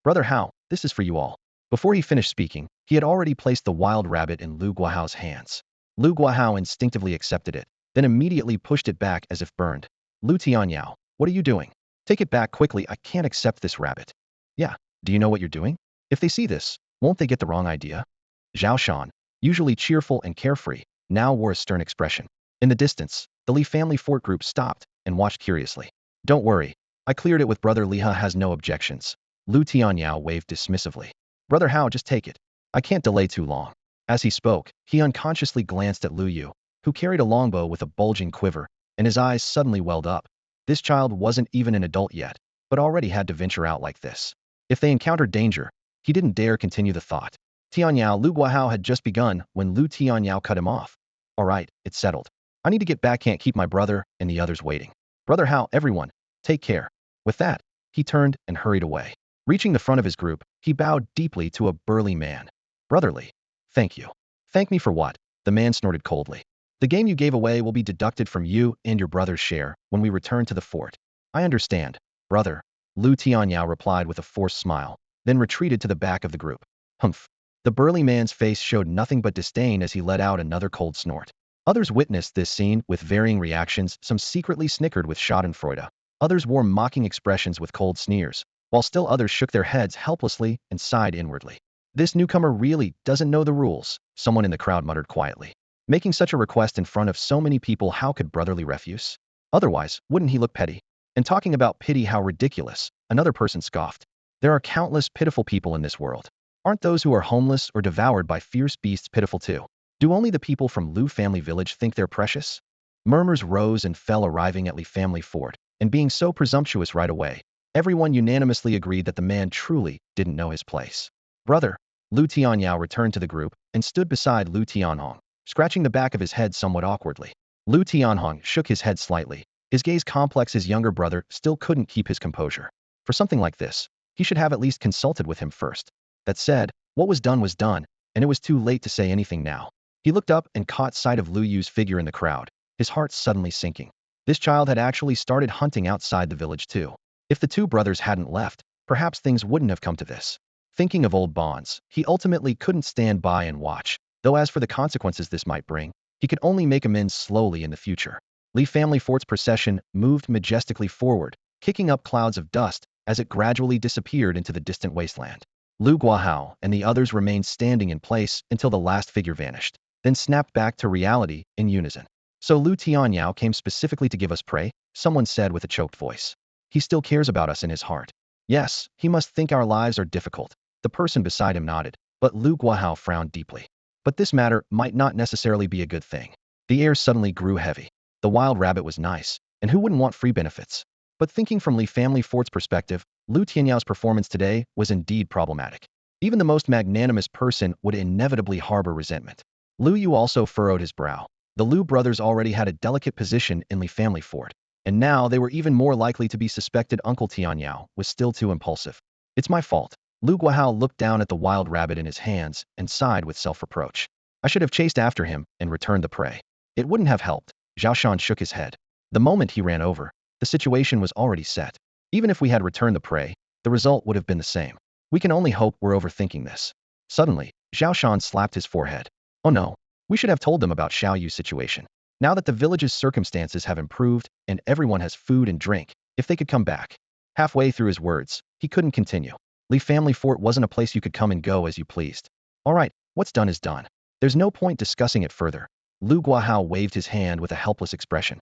Brother Hao, this is for you all. Before he finished speaking, he had already placed the wild rabbit in Lu Guahao's hands. Lu Guahao instinctively accepted it, then immediately pushed it back as if burned. Lu Tianyao, what are you doing? Take it back quickly, I can't accept this rabbit. Yeah, do you know what you're doing? If they see this, won't they get the wrong idea? Zhao Shan, usually cheerful and carefree, now wore a stern expression. In the distance, the Li family Fort group stopped and watched curiously. Don't worry, I cleared it with Brother Liha has no objections. Lu Tianyao waved dismissively. Brother Hao, just take it. I can't delay too long. As he spoke, he unconsciously glanced at Lu Yu, who carried a longbow with a bulging quiver, and his eyes suddenly welled up. This child wasn't even an adult yet, but already had to venture out like this. If they encountered danger, he didn't dare continue the thought. Tianyao, Lu Guahao had just begun when Lu Tianyao cut him off. All right, it's settled. I need to get back, can't keep my brother and the others waiting. Brother Hao, everyone, take care. With that, he turned and hurried away. Reaching the front of his group, he bowed deeply to a burly man. Brotherly. Thank you. Thank me for what? The man snorted coldly. The game you gave away will be deducted from you and your brother's share when we return to the fort. I understand, brother. Lu Tianyao replied with a forced smile, then retreated to the back of the group. Humph. The burly man's face showed nothing but disdain as he let out another cold snort. Others witnessed this scene with varying reactions, some secretly snickered with schadenfreude. Others wore mocking expressions with cold sneers, while still others shook their heads helplessly and sighed inwardly. This newcomer really doesn't know the rules, someone in the crowd muttered quietly. Making such a request in front of so many people, how could brotherly refuse? Otherwise, wouldn't he look petty? And talking about pity, how ridiculous, another person scoffed. There are countless pitiful people in this world. Aren't those who are homeless or devoured by fierce beasts pitiful too? Do only the people from Lu family village think they're precious? Murmurs rose and fell, arriving at Li family fort, and being so presumptuous right away, everyone unanimously agreed that the man truly didn't know his place. Brother, Lu Tianyao returned to the group and stood beside Lu Tianhong, scratching the back of his head somewhat awkwardly. Lu Tianhong shook his head slightly. His gaze complex, his younger brother still couldn't keep his composure. For something like this, he should have at least consulted with him first. That said, what was done, and it was too late to say anything now. He looked up and caught sight of Lu Yu's figure in the crowd, his heart suddenly sinking. This child had actually started hunting outside the village too. If the two brothers hadn't left, perhaps things wouldn't have come to this. Thinking of old bonds, he ultimately couldn't stand by and watch, though as for the consequences this might bring, he could only make amends slowly in the future. Li family fort's procession moved majestically forward, kicking up clouds of dust as it gradually disappeared into the distant wasteland. Lu Guahao and the others remained standing in place until the last figure vanished, then snapped back to reality in unison. So Lu Tianyao came specifically to give us prey? someone said with a choked voice. He still cares about us in his heart. Yes, he must think our lives are difficult. The person beside him nodded, but Lu Guahao frowned deeply. But this matter might not necessarily be a good thing. The air suddenly grew heavy. The wild rabbit was nice, and who wouldn't want free benefits? But thinking from Li family fort's perspective, Lu Tianyao's performance today was indeed problematic. Even the most magnanimous person would inevitably harbor resentment. Lu Yu also furrowed his brow. The Lu brothers already had a delicate position in Li family fort, and now they were even more likely to be suspected. Uncle Tianyao was still too impulsive. It's my fault. Lu Guahao looked down at the wild rabbit in his hands and sighed with self-reproach. I should have chased after him and returned the prey. It wouldn't have helped. Zhao Shan shook his head. The moment he ran over, the situation was already set. Even if we had returned the prey, the result would have been the same. We can only hope we're overthinking this. Suddenly, Zhao Shan slapped his forehead. Oh no, we should have told them about Xiao Yu's situation. Now that the village's circumstances have improved and everyone has food and drink, if they could come back. Halfway through his words, he couldn't continue. Li family fort wasn't a place you could come and go as you pleased. All right, what's done is done. There's no point discussing it further. Lu Guahao waved his hand with a helpless expression.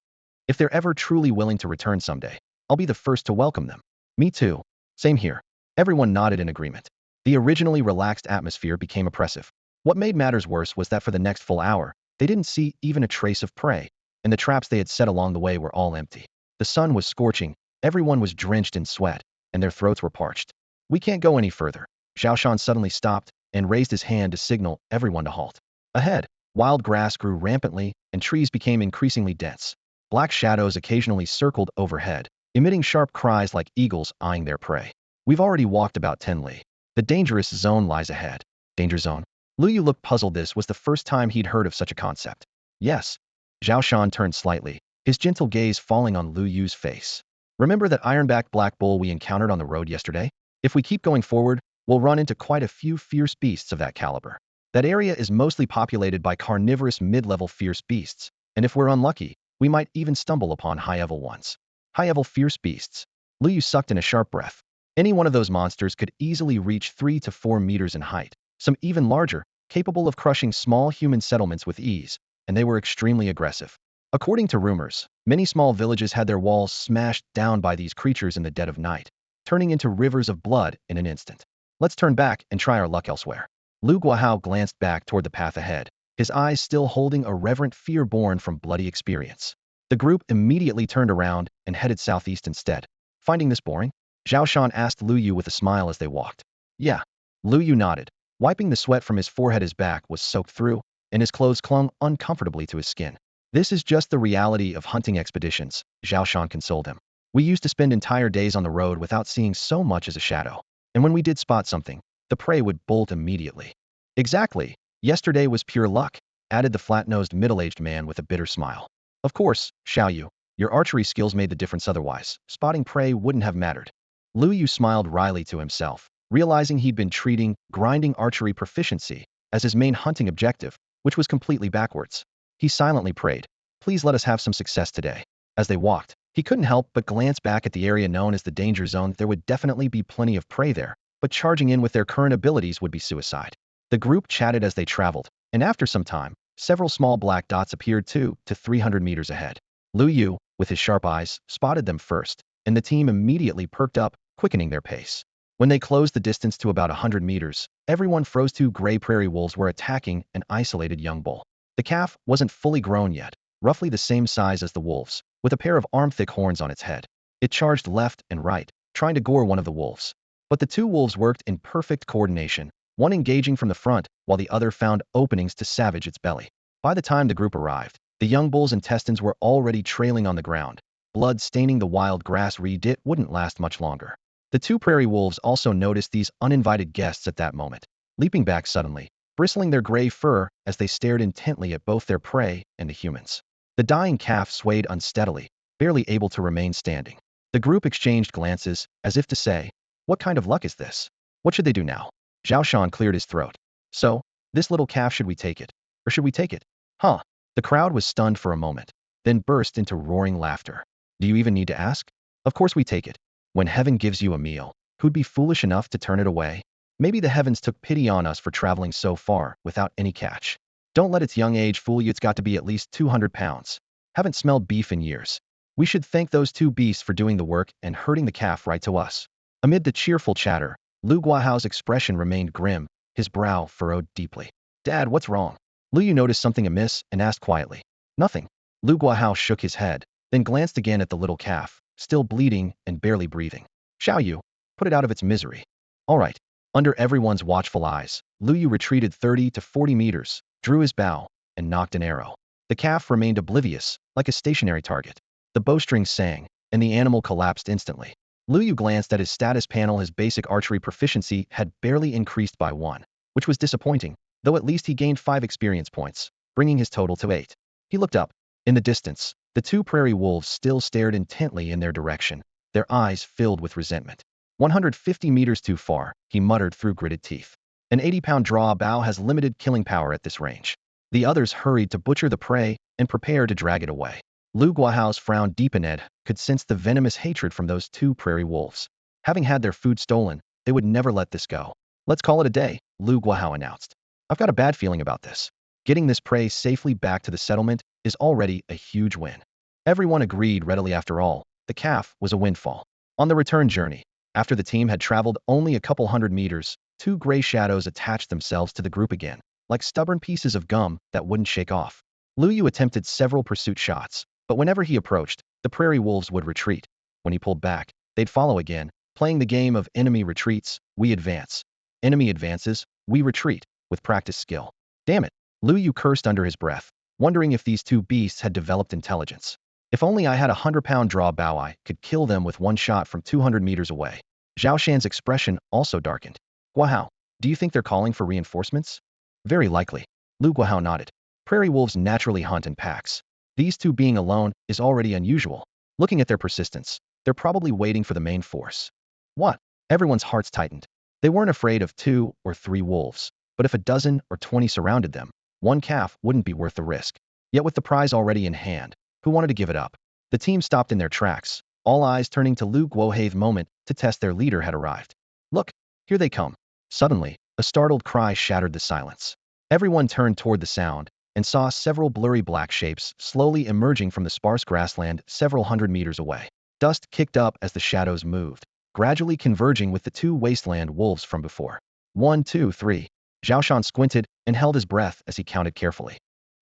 If they're ever truly willing to return someday, I'll be the first to welcome them. Me too. Same here. Everyone nodded in agreement. The originally relaxed atmosphere became oppressive. What made matters worse was that for the next full hour, they didn't see even a trace of prey, and the traps they had set along the way were all empty. The sun was scorching, everyone was drenched in sweat, and their throats were parched. We can't go any further. Zhao Shan suddenly stopped and raised his hand to signal everyone to halt. Ahead, wild grass grew rampantly, and trees became increasingly dense. Black shadows occasionally circled overhead, emitting sharp cries like eagles eyeing their prey. We've already walked about 10 li. The dangerous zone lies ahead. Danger zone? Lu Yu looked puzzled. This was the first time he'd heard of such a concept. Yes. Zhao Shan turned slightly, his gentle gaze falling on Lu Yu's face. Remember that iron-backed black bull we encountered on the road yesterday? If we keep going forward, we'll run into quite a few fierce beasts of that caliber. That area is mostly populated by carnivorous mid-level fierce beasts, and if we're unlucky, we might even stumble upon high-level ones. High-level fierce beasts. Lu Yu sucked in a sharp breath. Any one of those monsters could easily reach 3 to 4 meters in height, some even larger, capable of crushing small human settlements with ease, and they were extremely aggressive. According to rumors, many small villages had their walls smashed down by these creatures in the dead of night, turning into rivers of blood in an instant. Let's turn back and try our luck elsewhere. Lu Guahao glanced back toward the path ahead, his eyes still holding a reverent fear born from bloody experience. The group immediately turned around and headed southeast instead. Finding this boring? Zhao Shan asked Lu Yu with a smile as they walked. Yeah. Lu Yu nodded. Wiping the sweat from his forehead, his back was soaked through, and his clothes clung uncomfortably to his skin. This is just the reality of hunting expeditions, Zhao Shan consoled him. We used to spend entire days on the road without seeing so much as a shadow. And when we did spot something, the prey would bolt immediately. Exactly. Yesterday was pure luck, added the flat-nosed middle-aged man with a bitter smile. Of course, Xiao Yu, your archery skills made the difference otherwise. Spotting prey wouldn't have mattered. Lu Yu smiled wryly to himself, realizing he'd been treating grinding archery proficiency as his main hunting objective, which was completely backwards. He silently prayed, please let us have some success today. As they walked, he couldn't help but glance back at the area known as the danger zone. There would definitely be plenty of prey there, but charging in with their current abilities would be suicide. The group chatted as they traveled, and after some time, several small black dots appeared 2 to 300 meters ahead. Lu Yu, with his sharp eyes, spotted them first, and the team immediately perked up, quickening their pace. When they closed the distance to about 100 meters, everyone froze. 2 gray prairie wolves were attacking an isolated young bull. The calf wasn't fully grown yet, roughly the same size as the wolves, with a pair of arm-thick horns on its head. It charged left and right, trying to gore one of the wolves. But the 2 wolves worked in perfect coordination, one engaging from the front, while the other found openings to savage its belly. By the time the group arrived, the young bull's intestines were already trailing on the ground, blood staining the wild grass. It wouldn't last much longer. The 2 prairie wolves also noticed these uninvited guests at that moment, leaping back suddenly, bristling their gray fur as they stared intently at both their prey and the humans. The dying calf swayed unsteadily, barely able to remain standing. The group exchanged glances, as if to say, what kind of luck is this? What should they do now? Zhao Shan cleared his throat. So, this little calf, should we take it? Or should we take it? Huh? The crowd was stunned for a moment, then burst into roaring laughter. Do you even need to ask? Of course we take it. When heaven gives you a meal, who'd be foolish enough to turn it away? Maybe the heavens took pity on us for traveling so far without any catch. Don't let its young age fool you. It's got to be at least 200 pounds. Haven't smelled beef in years. We should thank those two beasts for doing the work and herding the calf right to us. Amid the cheerful chatter, Lu Guahao's expression remained grim, his brow furrowed deeply. Dad, what's wrong? Lu Yu noticed something amiss and asked quietly. Nothing. Lu Guahao shook his head, then glanced again at the little calf, still bleeding and barely breathing. Xiao Yu, put it out of its misery. All right. Under everyone's watchful eyes, Lu Yu retreated 30 to 40 meters, drew his bow, and knocked an arrow. The calf remained oblivious, like a stationary target. The bowstring sang, and the animal collapsed instantly. Lu Yu glanced at his status panel. His basic archery proficiency had barely increased by 1, which was disappointing, though at least he gained 5 experience points, bringing his total to 8. He looked up. In the distance, the two prairie wolves still stared intently in their direction, their eyes filled with resentment. 150 meters too far, he muttered through gritted teeth. An 80-pound draw bow has limited killing power at this range. The others hurried to butcher the prey and prepare to drag it away. Lu Guahao's frown deepened. Ed could sense the venomous hatred from those two prairie wolves. Having had their food stolen, they would never let this go. Let's call it a day, Lu Guahao announced. I've got a bad feeling about this. Getting this prey safely back to the settlement is already a huge win. Everyone agreed readily. After all, the calf was a windfall. On the return journey, after the team had traveled only a couple hundred meters, two gray shadows attached themselves to the group again, like stubborn pieces of gum that wouldn't shake off. Lu Yu attempted several pursuit shots, but whenever he approached, the prairie wolves would retreat. When he pulled back, they'd follow again, playing the game of enemy retreats, we advance. Enemy advances, we retreat, with practiced skill. Damn it, Lu Yu cursed under his breath, wondering if these two beasts had developed intelligence. If only I had a 100-pound draw bow, I could kill them with one shot from 200 meters away. Zhao Shan's expression also darkened. Guahao, do you think they're calling for reinforcements? Very likely. Lu Guahao nodded. Prairie wolves naturally hunt in packs. These two being alone is already unusual. Looking at their persistence, they're probably waiting for the main force. What? Everyone's hearts tightened. They weren't afraid of 2 or 3 wolves, but if a dozen or 20 surrounded them, one calf wouldn't be worth the risk. Yet with the prize already in hand, who wanted to give it up? The team stopped in their tracks, all eyes turning to Lu Guoha's moment to test their leader had arrived. Look, here they come. Suddenly, a startled cry shattered the silence. Everyone turned toward the sound and saw several blurry black shapes slowly emerging from the sparse grassland several hundred meters away. Dust kicked up as the shadows moved, gradually converging with the two wasteland wolves from before. 1, 2, 3. Zhao Shan squinted and held his breath as he counted carefully.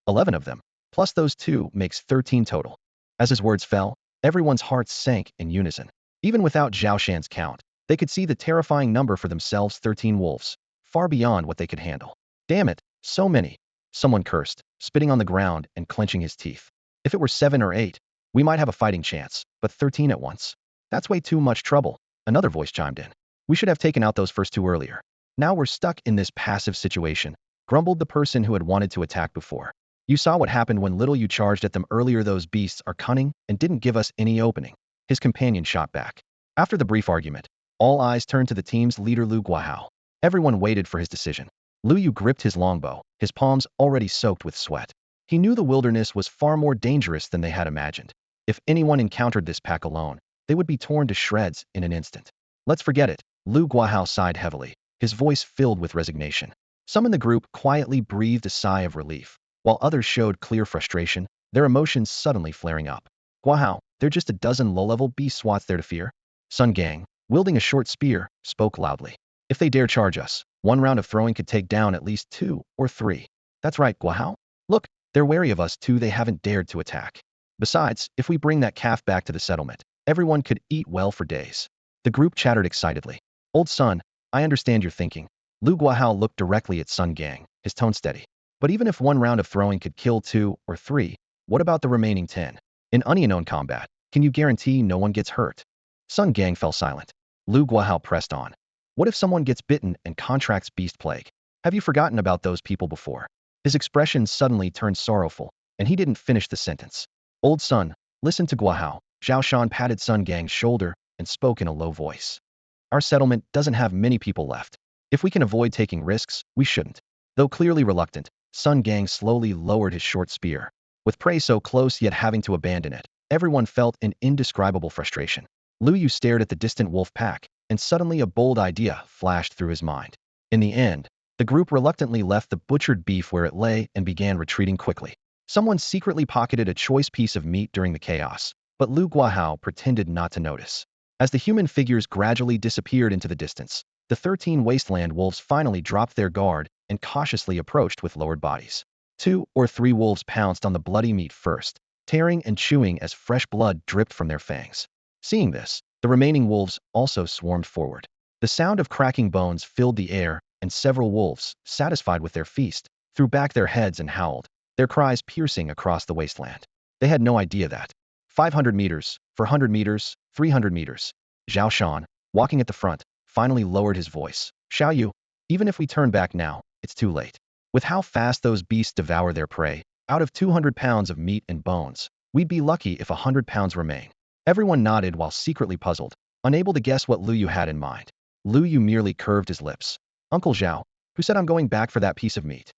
11 of them, plus those two, makes 13 total. As his words fell, everyone's hearts sank in unison. Even without Zhao Shan's count, they could see the terrifying number for themselves: 13 wolves, far beyond what they could handle. Damn it, so many. Someone cursed, spitting on the ground and clenching his teeth. If it were 7 or 8, we might have a fighting chance, but 13 at once? That's way too much trouble, another voice chimed in. We should have taken out those first 2 earlier. Now we're stuck in this passive situation, grumbled the person who had wanted to attack before. You saw what happened when little you charged at them earlier. Those beasts are cunning and didn't give us any opening. His companion shot back. After the brief argument, all eyes turned to the team's leader Lu Guahao. Everyone waited for his decision. Lu Yu gripped his longbow, his palms already soaked with sweat. He knew the wilderness was far more dangerous than they had imagined. If anyone encountered this pack alone, they would be torn to shreds in an instant. Let's forget it, Lu Guahao sighed heavily, his voice filled with resignation. Some in the group quietly breathed a sigh of relief, while others showed clear frustration, their emotions suddenly flaring up. Guahao, they're just a dozen low-level beasts. What's there to fear? Sun Gang, wielding a short spear, spoke loudly. If they dare charge us, one round of throwing could take down at least 2 or 3. That's right, Guahao. Look, they're wary of us too. They haven't dared to attack. Besides, if we bring that calf back to the settlement, everyone could eat well for days. The group chattered excitedly. Old Sun, I understand your thinking. Lu Guahao looked directly at Sun Gang, his tone steady. But even if one round of throwing could kill 2 or 3, what about the remaining 10? In unknown combat, can you guarantee no one gets hurt? Sun Gang fell silent. Lu Guahao pressed on. What if someone gets bitten and contracts beast plague? Have you forgotten about those people before? His expression suddenly turned sorrowful, and he didn't finish the sentence. Old Sun, listen to Guahao. Zhao Shan patted Sun Gang's shoulder and spoke in a low voice. Our settlement doesn't have many people left. If we can avoid taking risks, we shouldn't. Though clearly reluctant, Sun Gang slowly lowered his short spear. With prey so close yet having to abandon it, everyone felt an indescribable frustration. Lu Yu stared at the distant wolf pack, and suddenly a bold idea flashed through his mind. In the end, the group reluctantly left the butchered beef where it lay and began retreating quickly. Someone secretly pocketed a choice piece of meat during the chaos, but Lu Guahao pretended not to notice. As the human figures gradually disappeared into the distance, the 13 wasteland wolves finally dropped their guard and cautiously approached with lowered bodies. 2 or 3 wolves pounced on the bloody meat first, tearing and chewing as fresh blood dripped from their fangs. Seeing this, the remaining wolves also swarmed forward. The sound of cracking bones filled the air, and several wolves, satisfied with their feast, threw back their heads and howled, their cries piercing across the wasteland. They had no idea that 500 meters, 400 meters, 300 meters. Zhao Shan, walking at the front, finally lowered his voice. Xiao Yu, even if we turn back now, it's too late. With how fast those beasts devour their prey, out of 200 pounds of meat and bones, we'd be lucky if 100 pounds remain. Everyone nodded while secretly puzzled, unable to guess what Lu Yu had in mind. Lu Yu merely curved his lips. Uncle Zhao, who said I'm going back for that piece of meat?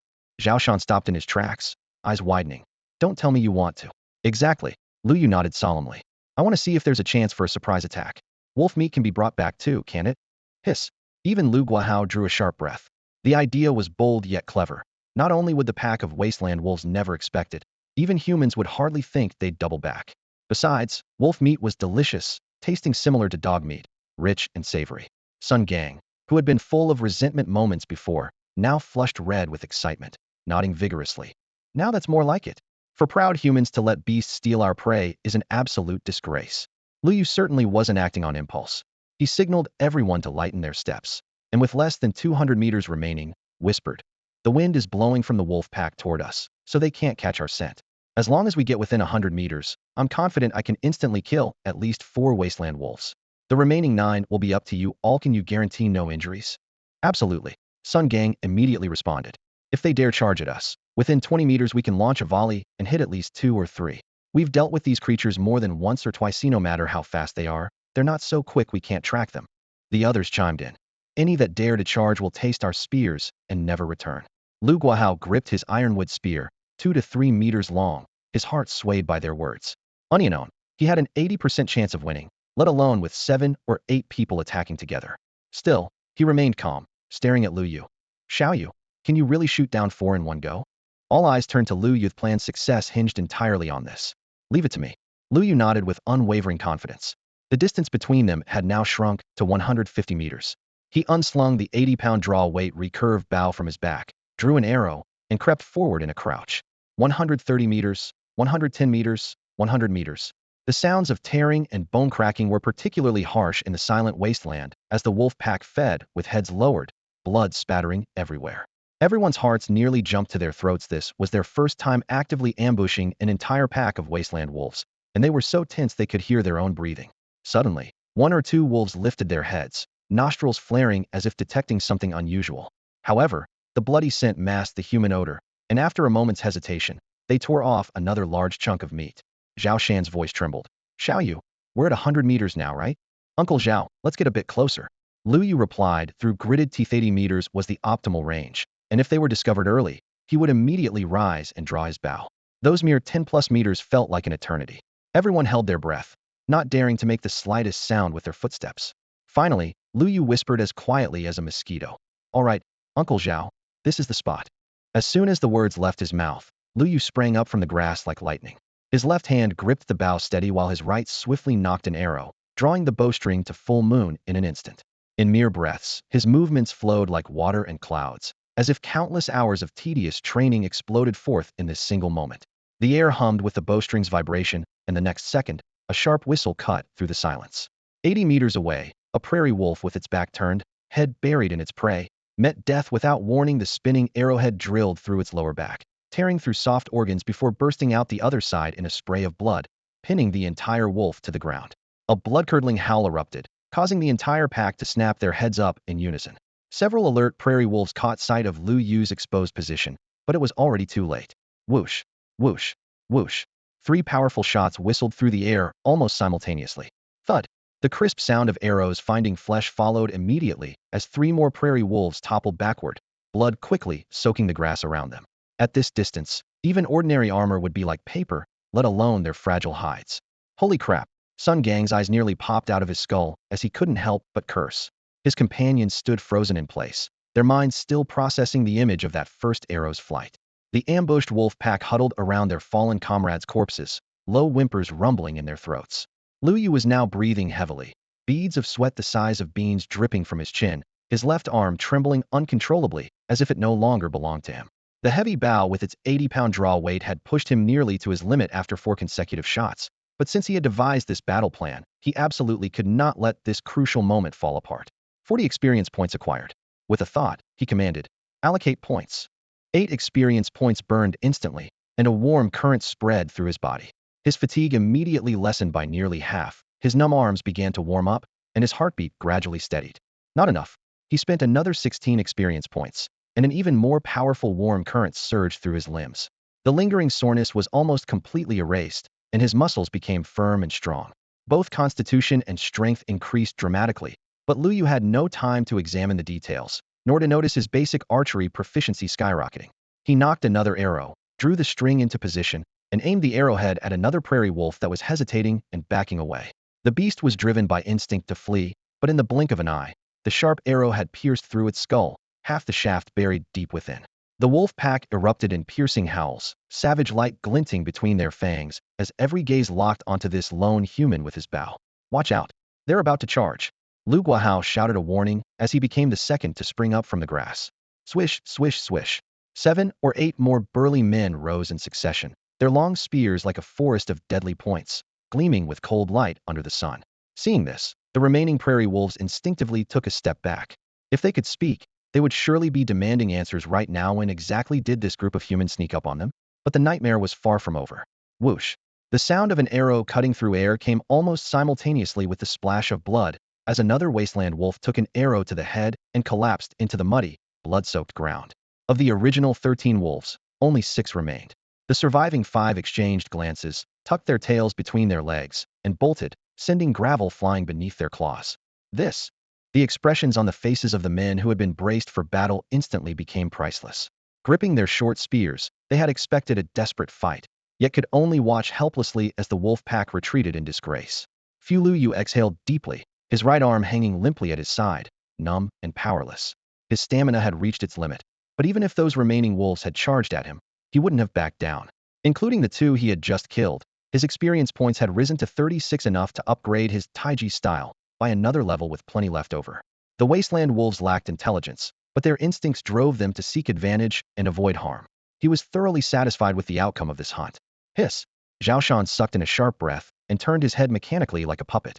Zhao Shan stopped in his tracks, eyes widening. Don't tell me you want to. Exactly. Lu Yu nodded solemnly. I want to see if there's a chance for a surprise attack. Wolf meat can be brought back too, can it? Hiss. Even Lu Guahao drew a sharp breath. The idea was bold yet clever. Not only would the pack of wasteland wolves never expect it, even humans would hardly think they'd double back. Besides, wolf meat was delicious, tasting similar to dog meat, rich and savory. Sun Gang, who had been full of resentment moments before, now flushed red with excitement, nodding vigorously. Now that's more like it. For proud humans to let beasts steal our prey is an absolute disgrace. Lu Yu certainly wasn't acting on impulse. He signaled everyone to lighten their steps, and with less than 200 meters remaining, whispered, the wind is blowing from the wolf pack toward us, so they can't catch our scent. As long as we get within 100 meters, I'm confident I can instantly kill at least 4 wasteland wolves. The remaining 9 will be up to you all. Can you guarantee no injuries? Absolutely. Sun Gang immediately responded. If they dare charge at us, within 20 meters we can launch a volley and hit at least 2 or 3. We've dealt with these creatures more than once or twice. No matter how fast they are, they're not so quick we can't track them. The others chimed in. Any that dare to charge will taste our spears and never return. Lu Guahao gripped his ironwood spear, 2 to 3 meters long, his heart swayed by their words. Unknown, he had an 80% chance of winning, let alone with 7 or 8 people attacking together. Still, he remained calm, staring at Lu Yu. Xiao Yu, can you really shoot down 4 in one go? All eyes turned to Lu Yu's plan's success hinged entirely on this. Leave it to me. Lu Yu nodded with unwavering confidence. The distance between them had now shrunk to 150 meters. He unslung the 80-pound draw-weight recurved bow from his back, drew an arrow, and crept forward in a crouch. 130 meters, 110 meters, 100 meters. The sounds of tearing and bone cracking were particularly harsh in the silent wasteland as the wolf pack fed with heads lowered, blood spattering everywhere. Everyone's hearts nearly jumped to their throats. This was their first time actively ambushing an entire pack of wasteland wolves, and they were so tense they could hear their own breathing. Suddenly, 1 or 2 wolves lifted their heads, nostrils flaring as if detecting something unusual. However, the bloody scent masked the human odor, and after a moment's hesitation, they tore off another large chunk of meat. Zhao Shan's voice trembled. Xiao Yu, we're at 100 meters now, right? Uncle Zhao, let's get a bit closer. Lu Yu replied through gritted teeth. 80 meters was the optimal range, and if they were discovered early, he would immediately rise and draw his bow. Those mere 10+ meters felt like an eternity. Everyone held their breath, not daring to make the slightest sound with their footsteps. Finally, Lu Yu whispered as quietly as a mosquito. All right, Uncle Zhao, this is the spot. As soon as the words left his mouth, Lu Yu sprang up from the grass like lightning. His left hand gripped the bow steady while his right swiftly nocked an arrow, drawing the bowstring to full moon in an instant. In mere breaths, his movements flowed like water and clouds, as if countless hours of tedious training exploded forth in this single moment. The air hummed with the bowstring's vibration, and the next second, a sharp whistle cut through the silence. 80 meters away, a prairie wolf with its back turned, head buried in its prey, met death without warning. The spinning arrowhead drilled through its lower back, tearing through soft organs before bursting out the other side in a spray of blood, pinning the entire wolf to the ground. A blood-curdling howl erupted, causing the entire pack to snap their heads up in unison. Several alert prairie wolves caught sight of Lu Yu's exposed position, but it was already too late. Whoosh, whoosh, whoosh. 3 powerful shots whistled through the air almost simultaneously. Thud. The crisp sound of arrows finding flesh followed immediately as 3 more prairie wolves toppled backward, blood quickly soaking the grass around them. At this distance, even ordinary armor would be like paper, let alone their fragile hides. Holy crap! Sun Gang's eyes nearly popped out of his skull as he couldn't help but curse. His companions stood frozen in place, their minds still processing the image of that first arrow's flight. The ambushed wolf pack huddled around their fallen comrades' corpses, low whimpers rumbling in their throats. Lu Yu was now breathing heavily, beads of sweat the size of beans dripping from his chin, his left arm trembling uncontrollably as if it no longer belonged to him. The heavy bow with its 80-pound draw weight had pushed him nearly to his limit after 4 consecutive shots, but since he had devised this battle plan, he absolutely could not let this crucial moment fall apart. 40 experience points acquired. With a thought, he commanded, "Allocate points." 8 experience points burned instantly, and a warm current spread through his body. His fatigue immediately lessened by nearly half, his numb arms began to warm up, and his heartbeat gradually steadied. Not enough. He spent another 16 experience points, and an even more powerful warm current surged through his limbs. The lingering soreness was almost completely erased, and his muscles became firm and strong. Both constitution and strength increased dramatically, but Lu Yu had no time to examine the details, nor to notice his basic archery proficiency skyrocketing. He nocked another arrow, drew the string into position, and aimed the arrowhead at another prairie wolf that was hesitating and backing away. The beast was driven by instinct to flee, but in the blink of an eye, the sharp arrow had pierced through its skull, half the shaft buried deep within. The wolf pack erupted in piercing howls, savage light glinting between their fangs, as every gaze locked onto this lone human with his bow. "Watch out! They're about to charge!" Lu Guahao shouted a warning as he became the second to spring up from the grass. Swish, swish, swish. 7 or 8 more burly men rose in succession, their long spears like a forest of deadly points, gleaming with cold light under the sun. Seeing this, the remaining prairie wolves instinctively took a step back. If they could speak, they would surely be demanding answers right now. When exactly did this group of humans sneak up on them? But the nightmare was far from over. Whoosh! The sound of an arrow cutting through air came almost simultaneously with the splash of blood, as another wasteland wolf took an arrow to the head and collapsed into the muddy, blood-soaked ground. Of the original 13 wolves, only 6 remained. The surviving 5 exchanged glances, tucked their tails between their legs, and bolted, sending gravel flying beneath their claws. The expressions on the faces of the men who had been braced for battle instantly became priceless. Gripping their short spears, they had expected a desperate fight, yet could only watch helplessly as the wolf pack retreated in disgrace. Lu Yu exhaled deeply, his right arm hanging limply at his side, numb and powerless. His stamina had reached its limit, but even if those remaining wolves had charged at him, he wouldn't have backed down. Including the 2 he had just killed, his experience points had risen to 36, enough to upgrade his Taiji style by another level with plenty left over. The wasteland wolves lacked intelligence, but their instincts drove them to seek advantage and avoid harm. He was thoroughly satisfied with the outcome of this hunt. Hiss! Zhao Shan sucked in a sharp breath and turned his head mechanically like a puppet.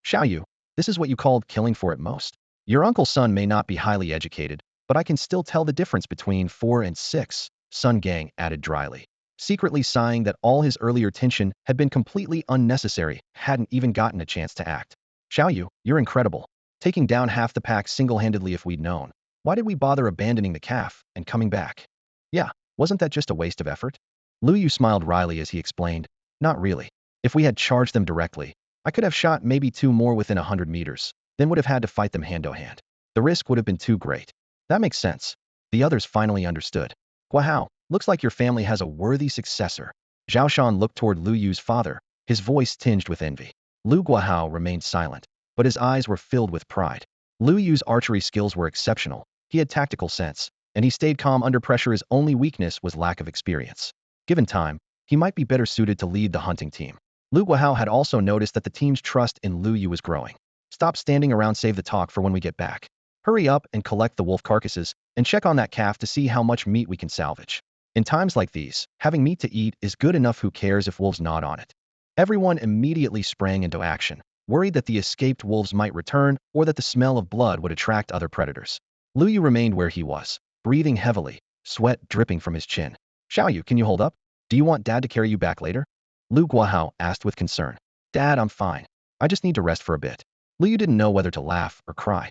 "Xiaoyu, this is what you called killing for at most? Your uncle's son may not be highly educated, but I can still tell the difference between 4 and 6, Sun Gang added dryly, secretly sighing that all his earlier tension had been completely unnecessary, hadn't even gotten a chance to act. "Xiaoyu, you're incredible. Taking down half the pack single-handedly. If we'd known, why did we bother abandoning the calf and coming back? Yeah, wasn't that just a waste of effort?" Lu Yu smiled wryly as he explained, "Not really. If we had charged them directly, I could have shot maybe 2 more within 100 meters, then would have had to fight them hand-to-hand. The risk would have been too great." "That makes sense." The others finally understood. "Guahao, looks like your family has a worthy successor." Zhao Shan looked toward Lu Yu's father, his voice tinged with envy. Lu Guahao remained silent, but his eyes were filled with pride. Lu Yu's archery skills were exceptional, he had tactical sense, and he stayed calm under pressure. His only weakness was lack of experience. Given time, he might be better suited to lead the hunting team. Lu Guahao had also noticed that the team's trust in Lu Yu was growing. "Stop standing around, save the talk for when we get back. Hurry up and collect the wolf carcasses, and check on that calf to see how much meat we can salvage. In times like these, having meat to eat is good enough. Who cares if wolves gnawed on it?" Everyone immediately sprang into action, worried that the escaped wolves might return or that the smell of blood would attract other predators. Lu Yu remained where he was, breathing heavily, sweat dripping from his chin. "Xiaoyu, can you hold up? Do you want Dad to carry you back later?" Lu Guahao asked with concern. "Dad, I'm fine. I just need to rest for a bit." Lu Yu didn't know whether to laugh or cry.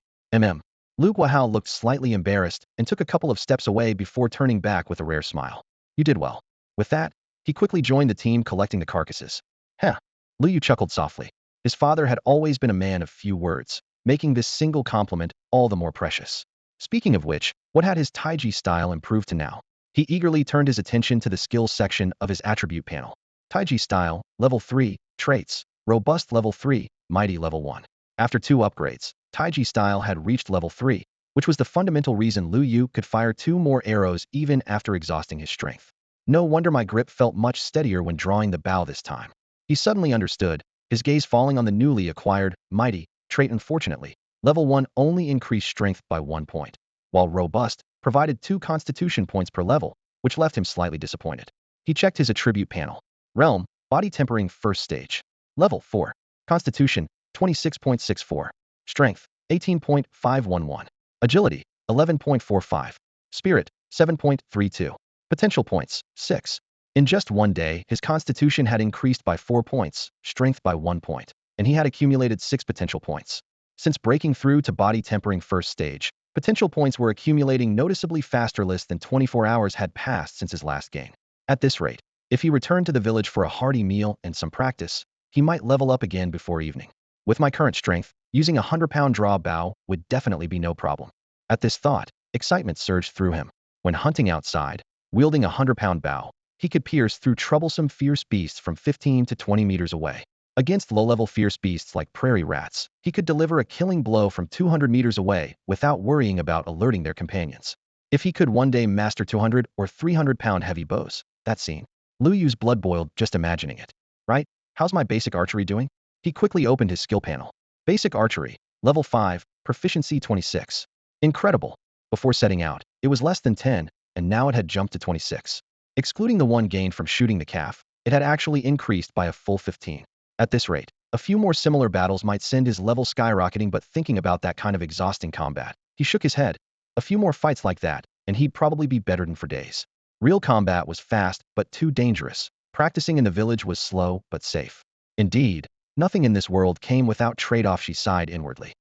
Lu Guahao looked slightly embarrassed and took a couple of steps away before turning back with a rare smile. "You did well." With that, he quickly joined the team collecting the carcasses. "Heh." Lu Yu chuckled softly. His father had always been a man of few words, making this single compliment all the more precious. Speaking of which, what had his Taiji style improved to now? He eagerly turned his attention to the skills section of his attribute panel. Taiji style, level 3, traits, robust level 3, mighty level 1. After 2 upgrades, Taiji style had reached level 3, which was the fundamental reason Lu Yu could fire 2 more arrows even after exhausting his strength. No wonder my grip felt much steadier when drawing the bow this time. He suddenly understood, his gaze falling on the newly acquired, mighty, trait. Unfortunately, level 1 only increased strength by 1 point, while robust provided 2 constitution points per level, which left him slightly disappointed. He checked his attribute panel. Realm, body tempering first stage. Level 4. Constitution, 26.64. Strength, 18.511. Agility, 11.45. Spirit, 7.32. Potential points, 6. In just one day, his constitution had increased by 4 points, strength by 1 point, and he had accumulated 6 potential points. Since breaking through to body tempering first stage, potential points were accumulating noticeably faster. Less than 24 hours had passed since his last gain. At this rate, if he returned to the village for a hearty meal and some practice, he might level up again before evening. With my current strength, using a 100-pound draw bow would definitely be no problem. At this thought, excitement surged through him. When hunting outside, wielding a 100-pound bow, he could pierce through troublesome fierce beasts from 15 to 20 meters away. Against low-level fierce beasts like prairie rats, he could deliver a killing blow from 200 meters away without worrying about alerting their companions. If he could one day master 200 or 300-pound heavy bows, that scene. Lu Yu's blood boiled just imagining it. Right? How's my basic archery doing? He quickly opened his skill panel. Basic archery, level 5, proficiency 26. Incredible. Before setting out, it was less than 10, and now it had jumped to 26. Excluding the one gained from shooting the calf, it had actually increased by a full 15. At this rate, a few more similar battles might send his level skyrocketing, but thinking about that kind of exhausting combat, he shook his head. A few more fights like that, and he'd probably be bedridden for days. Real combat was fast, but too dangerous. Practicing in the village was slow, but safe. Indeed, nothing in this world came without trade-off, she sighed inwardly.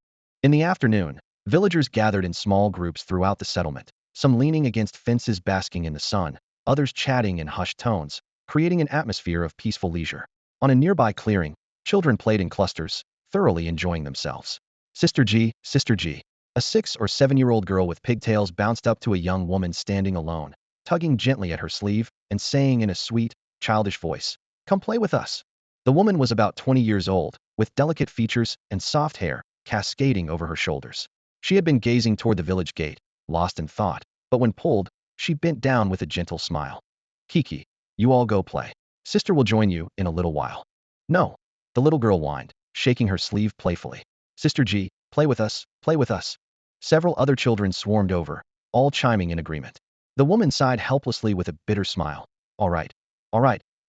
In the afternoon, villagers gathered in small groups throughout the settlement, some leaning against fences basking in the sun, others chatting in hushed tones, creating an atmosphere of peaceful leisure. On a nearby clearing, children played in clusters, thoroughly enjoying themselves. Sister G, Sister G. A 6 or 7-year-old girl with pigtails bounced up to a young woman standing alone, tugging gently at her sleeve and saying in a sweet, childish voice, "Come play with us." The woman was about 20 years old, with delicate features and soft hair cascading over her shoulders. She had been gazing toward the village gate, lost in thought, but when pulled, she bent down with a gentle smile. "Kiki, you all go play. Sister will join you in a little while." "No," the little girl whined, shaking her sleeve playfully. "Sister G, play with us, play with us." Several other children swarmed over, all chiming in agreement. The woman sighed helplessly with a bitter smile. All right,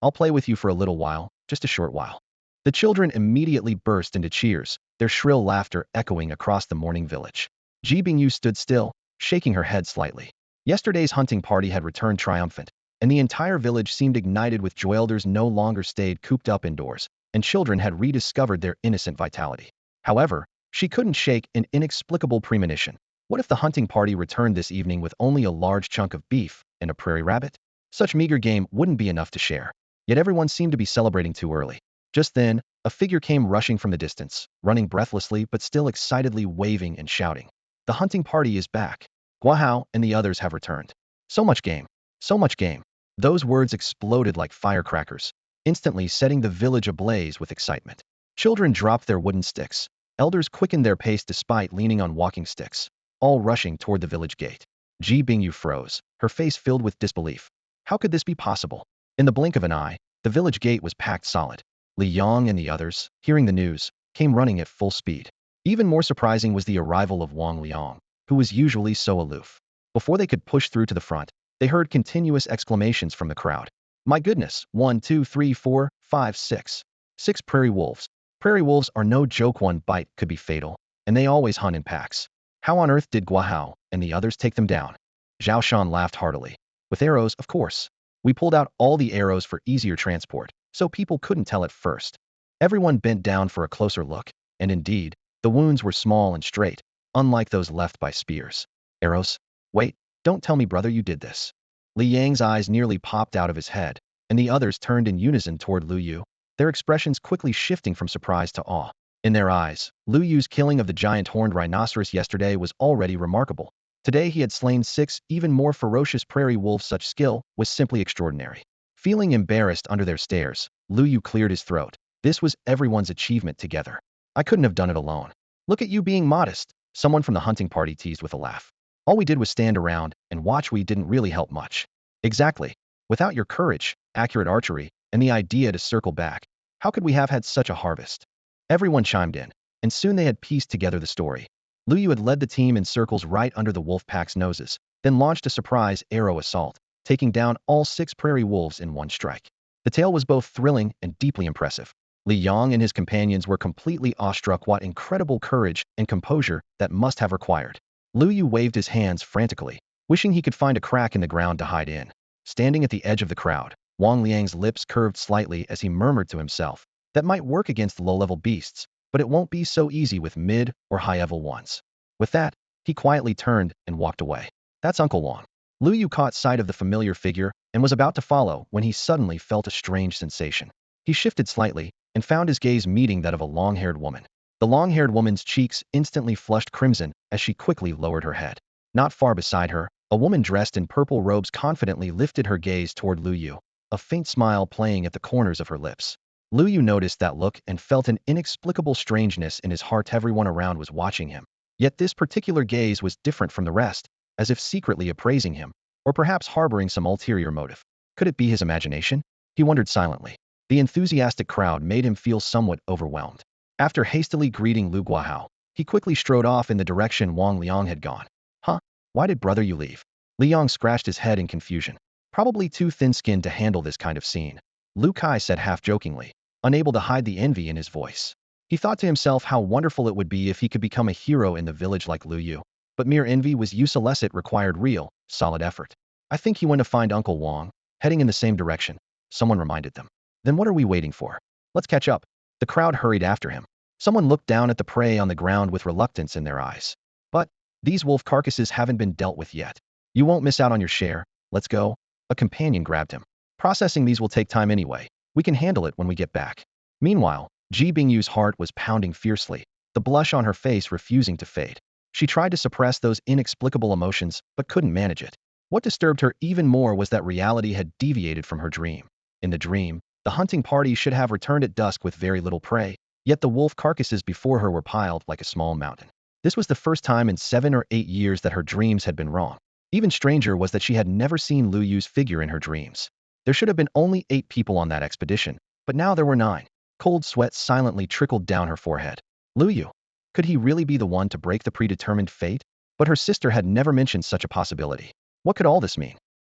I'll play with you for a little while, just a short while." The children immediately burst into cheers, their shrill laughter echoing across the morning village. Ji Bingyu stood still, shaking her head slightly. Yesterday's hunting party had returned triumphant, and the entire village seemed ignited with joy. Elders no longer stayed cooped up indoors, and children had rediscovered their innocent vitality. However, she couldn't shake an inexplicable premonition. What if the hunting party returned this evening with only a large chunk of beef and a prairie rabbit? Such meager game wouldn't be enough to share. Yet everyone seemed to be celebrating too early. Just then, a figure came rushing from the distance, running breathlessly but still excitedly waving and shouting. "The hunting party is back. Guahao and the others have returned. So much game. So much game." Those words exploded like firecrackers, instantly setting the village ablaze with excitement. Children dropped their wooden sticks. Elders quickened their pace despite leaning on walking sticks, all rushing toward the village gate. Ji Bingyu froze, her face filled with disbelief. How could this be possible? In the blink of an eye, the village gate was packed solid. Li Yong and the others, hearing the news, came running at full speed. Even more surprising was the arrival of Wang Liang, who was usually so aloof. Before they could push through to the front, they heard continuous exclamations from the crowd. "My goodness, 1, 2, 3, 4, 5, 6. 6 prairie wolves. Prairie wolves are no joke, one bite could be fatal, and they always hunt in packs. How on earth did Guahao and the others take them down?" Zhao Shan laughed heartily. "With arrows, of course. We pulled out all the arrows for easier transport, so people couldn't tell at first." Everyone bent down for a closer look, and indeed, the wounds were small and straight, unlike those left by spears. "Arrows? Wait, don't tell me, brother, you did this." Li Yang's eyes nearly popped out of his head, and the others turned in unison toward Lu Yu, their expressions quickly shifting from surprise to awe. In their eyes, Lu Yu's killing of the giant horned rhinoceros yesterday was already remarkable. Today he had slain 6 even more ferocious prairie wolves. Such skill was simply extraordinary. Feeling embarrassed under their stares, Lu Yu cleared his throat. This was everyone's achievement together. "I couldn't have done it alone." "Look at you being modest," someone from the hunting party teased with a laugh. "All we did was stand around and watch. We didn't really help much." "Exactly. Without your courage, accurate archery, and the idea to circle back, How could we have had such a harvest? Everyone chimed in, and soon they had pieced together the story. Lu Yu had led the team in circles right under the wolf pack's noses, then launched a surprise arrow assault, taking down all 6 prairie wolves in one strike. The tale was both thrilling and deeply impressive. Li Yang and his companions were completely awestruck what incredible courage and composure that must have required. Lu Yu waved his hands frantically, wishing he could find a crack in the ground to hide in. Standing at the edge of the crowd, Wang Liang's lips curved slightly as he murmured to himself, that might work against low-level beasts, but it won't be so easy with mid or high-level ones. With that, he quietly turned and walked away. That's Uncle Wang. Lu Yu caught sight of the familiar figure and was about to follow when he suddenly felt a strange sensation. He shifted slightly and found his gaze meeting that of a long-haired woman. The long-haired woman's cheeks instantly flushed crimson as she quickly lowered her head. Not far beside her, a woman dressed in purple robes confidently lifted her gaze toward Lu Yu, a faint smile playing at the corners of her lips. Lu Yu noticed that look and felt an inexplicable strangeness in his heart. Everyone around was watching him. Yet this particular gaze was different from the rest, as if secretly appraising him, or perhaps harboring some ulterior motive. Could it be his imagination? He wondered silently. The enthusiastic crowd made him feel somewhat overwhelmed. After hastily greeting Lu Guahao, he quickly strode off in the direction Wang Liang had gone. Huh? Why did brother you leave? Liang scratched his head in confusion. Probably too thin-skinned to handle this kind of scene. Lu Kai said half-jokingly, unable to hide the envy in his voice. He thought to himself how wonderful it would be if he could become a hero in the village like Lu Yu. But mere envy was useless. It required real, solid effort. I think he went to find Uncle Wang, heading in the same direction, someone reminded them. Then what are we waiting for? Let's catch up. The crowd hurried after him. Someone looked down at the prey on the ground with reluctance in their eyes. But these wolf carcasses haven't been dealt with yet. You won't miss out on your share. Let's go. A companion grabbed him. Processing these will take time anyway. We can handle it when we get back. Meanwhile, Ji Bingyu's heart was pounding fiercely, the blush on her face refusing to fade. She tried to suppress those inexplicable emotions, but couldn't manage it. What disturbed her even more was that reality had deviated from her dream. In the dream, the hunting party should have returned at dusk with very little prey, yet the wolf carcasses before her were piled like a small mountain. This was the first time in 7 or 8 years that her dreams had been wrong. Even stranger was that she had never seen Lu Yu's figure in her dreams. There should have been only 8 people on that expedition, but now there were 9. Cold sweat silently trickled down her forehead. Lu Yu. Could he really be the one to break the predetermined fate? But her sister had never mentioned such a possibility. What could all this mean?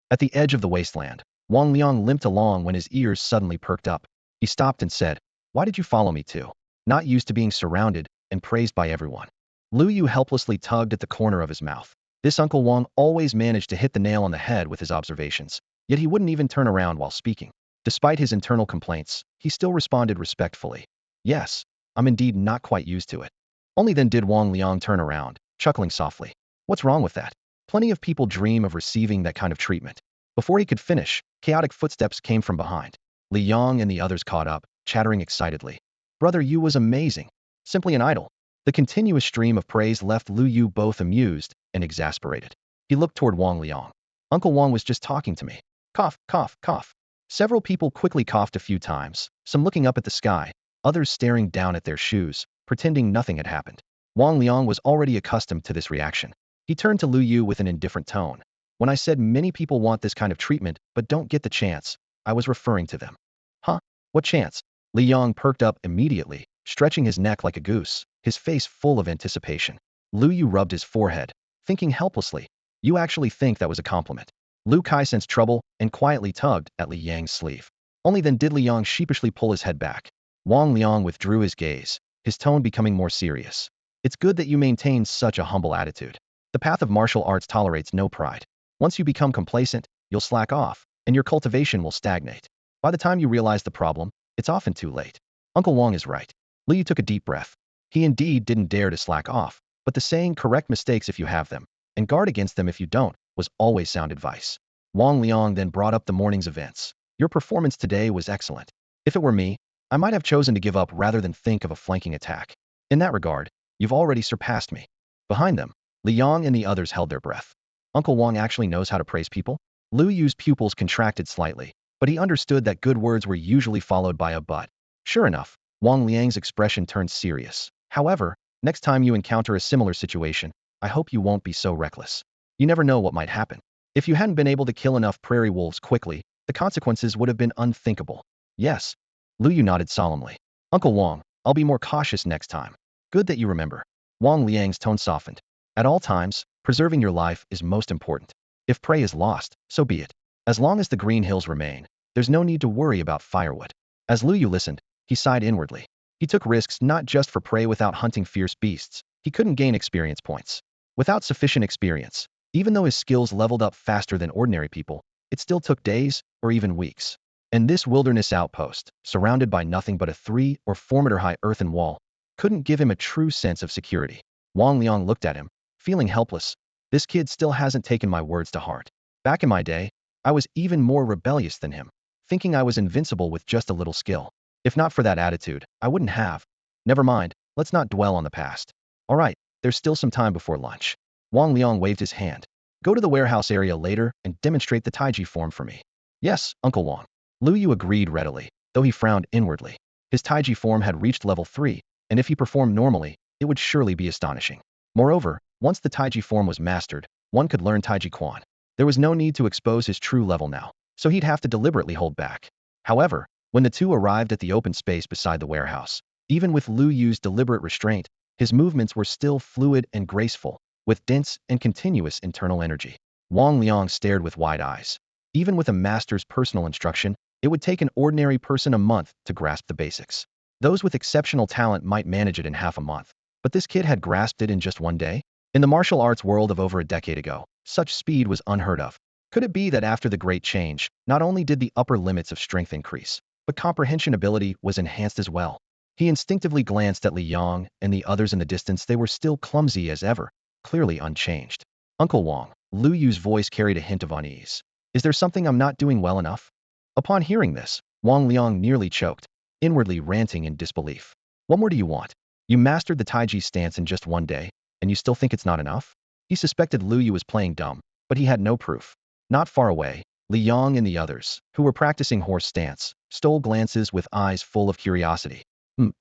At the edge of the wasteland, Wang Liang limped along when his ears suddenly perked up. He stopped and said, "Why did you follow me too?" Not used to being surrounded and praised by everyone. Lu Yu helplessly tugged at the corner of his mouth. This Uncle Wang always managed to hit the nail on the head with his observations, yet he wouldn't even turn around while speaking. Despite his internal complaints, he still responded respectfully. Yes, I'm indeed not quite used to it. Only then did Wang Liang turn around, chuckling softly. What's wrong with that? Plenty of people dream of receiving that kind of treatment. Before he could finish, chaotic footsteps came from behind. Li Yang and the others caught up, chattering excitedly. Brother Yu was amazing. Simply an idol. The continuous stream of praise left Lu Yu both amused and exasperated. He looked toward Wang Liang. Uncle Wang was just talking to me. Cough, cough, cough. Several people quickly coughed a few times, some looking up at the sky, others staring down at their shoes, pretending nothing had happened. Wang Liang was already accustomed to this reaction. He turned to Lu Yu with an indifferent tone. When I said many people want this kind of treatment but don't get the chance, I was referring to them. Huh? What chance? Li Yang perked up immediately, stretching his neck like a goose, his face full of anticipation. Lu Yu rubbed his forehead, thinking helplessly. You actually think that was a compliment? Lu Kai sensed trouble and quietly tugged at Li Yang's sleeve. Only then did Li Yang sheepishly pull his head back. Wang Liang withdrew his gaze, his tone becoming more serious. It's good that you maintain such a humble attitude. The path of martial arts tolerates no pride. Once you become complacent, you'll slack off, and your cultivation will stagnate. By the time you realize the problem, it's often too late. Uncle Wang is right. Lu Yu took a deep breath. He indeed didn't dare to slack off, but the saying correct mistakes if you have them, and guard against them if you don't, was always sound advice. Wang Liang then brought up the morning's events. Your performance today was excellent. If it were me, I might have chosen to give up rather than think of a flanking attack. In that regard, you've already surpassed me. Behind them, Li Yang and the others held their breath. Uncle Wang actually knows how to praise people? Lu Yu's pupils contracted slightly, but he understood that good words were usually followed by a but. Sure enough, Wang Liang's expression turned serious. However, next time you encounter a similar situation, I hope you won't be so reckless. You never know what might happen. If you hadn't been able to kill enough prairie wolves quickly, the consequences would have been unthinkable. Yes, Lu Yu nodded solemnly. Uncle Wang, I'll be more cautious next time. Good that you remember. Wang Liang's tone softened. At all times, preserving your life is most important. If prey is lost, so be it. As long as the green hills remain, there's no need to worry about firewood. As Lu Yu listened, he sighed inwardly. He took risks not just for prey without hunting fierce beasts. He couldn't gain experience points. Without sufficient experience, even though his skills leveled up faster than ordinary people, it still took days or even weeks. And this wilderness outpost, surrounded by nothing but a 3 or 4 meter high earthen wall, couldn't give him a true sense of security. Wang Liang looked at him, feeling helpless. This kid still hasn't taken my words to heart. Back in my day, I was even more rebellious than him, thinking I was invincible with just a little skill. If not for that attitude, I wouldn't have. Never mind, let's not dwell on the past. All right, there's still some time before lunch. Wang Liang waved his hand. Go to the warehouse area later and demonstrate the Taiji form for me. Yes, Uncle Wang. Lu Yu agreed readily, though he frowned inwardly. His Taiji form had reached level 3, and if he performed normally, it would surely be astonishing. Moreover, once the Taiji form was mastered, one could learn Taiji Quan. There was no need to expose his true level now, so he'd have to deliberately hold back. However, when the two arrived at the open space beside the warehouse, even with Lu Yu's deliberate restraint, his movements were still fluid and graceful, with dense and continuous internal energy. Wang Liang stared with wide eyes. Even with a master's personal instruction, it would take an ordinary person a month to grasp the basics. Those with exceptional talent might manage it in half a month, but this kid had grasped it in just one day? In the martial arts world of over a decade ago, such speed was unheard of. Could it be that after the Great Change, not only did the upper limits of strength increase, but comprehension ability was enhanced as well? He instinctively glanced at Li Yang and the others in the distance. They were still clumsy as ever, clearly unchanged. Uncle Wang, Lu Yu's voice carried a hint of unease. Is there something I'm not doing well enough? Upon hearing this, Wang Liang nearly choked, inwardly ranting in disbelief. What more do you want? You mastered the Taiji stance in just one day, and you still think it's not enough? He suspected Lu Yu was playing dumb, but he had no proof. Not far away, Li Yang and the others, who were practicing horse stance, stole glances with eyes full of curiosity.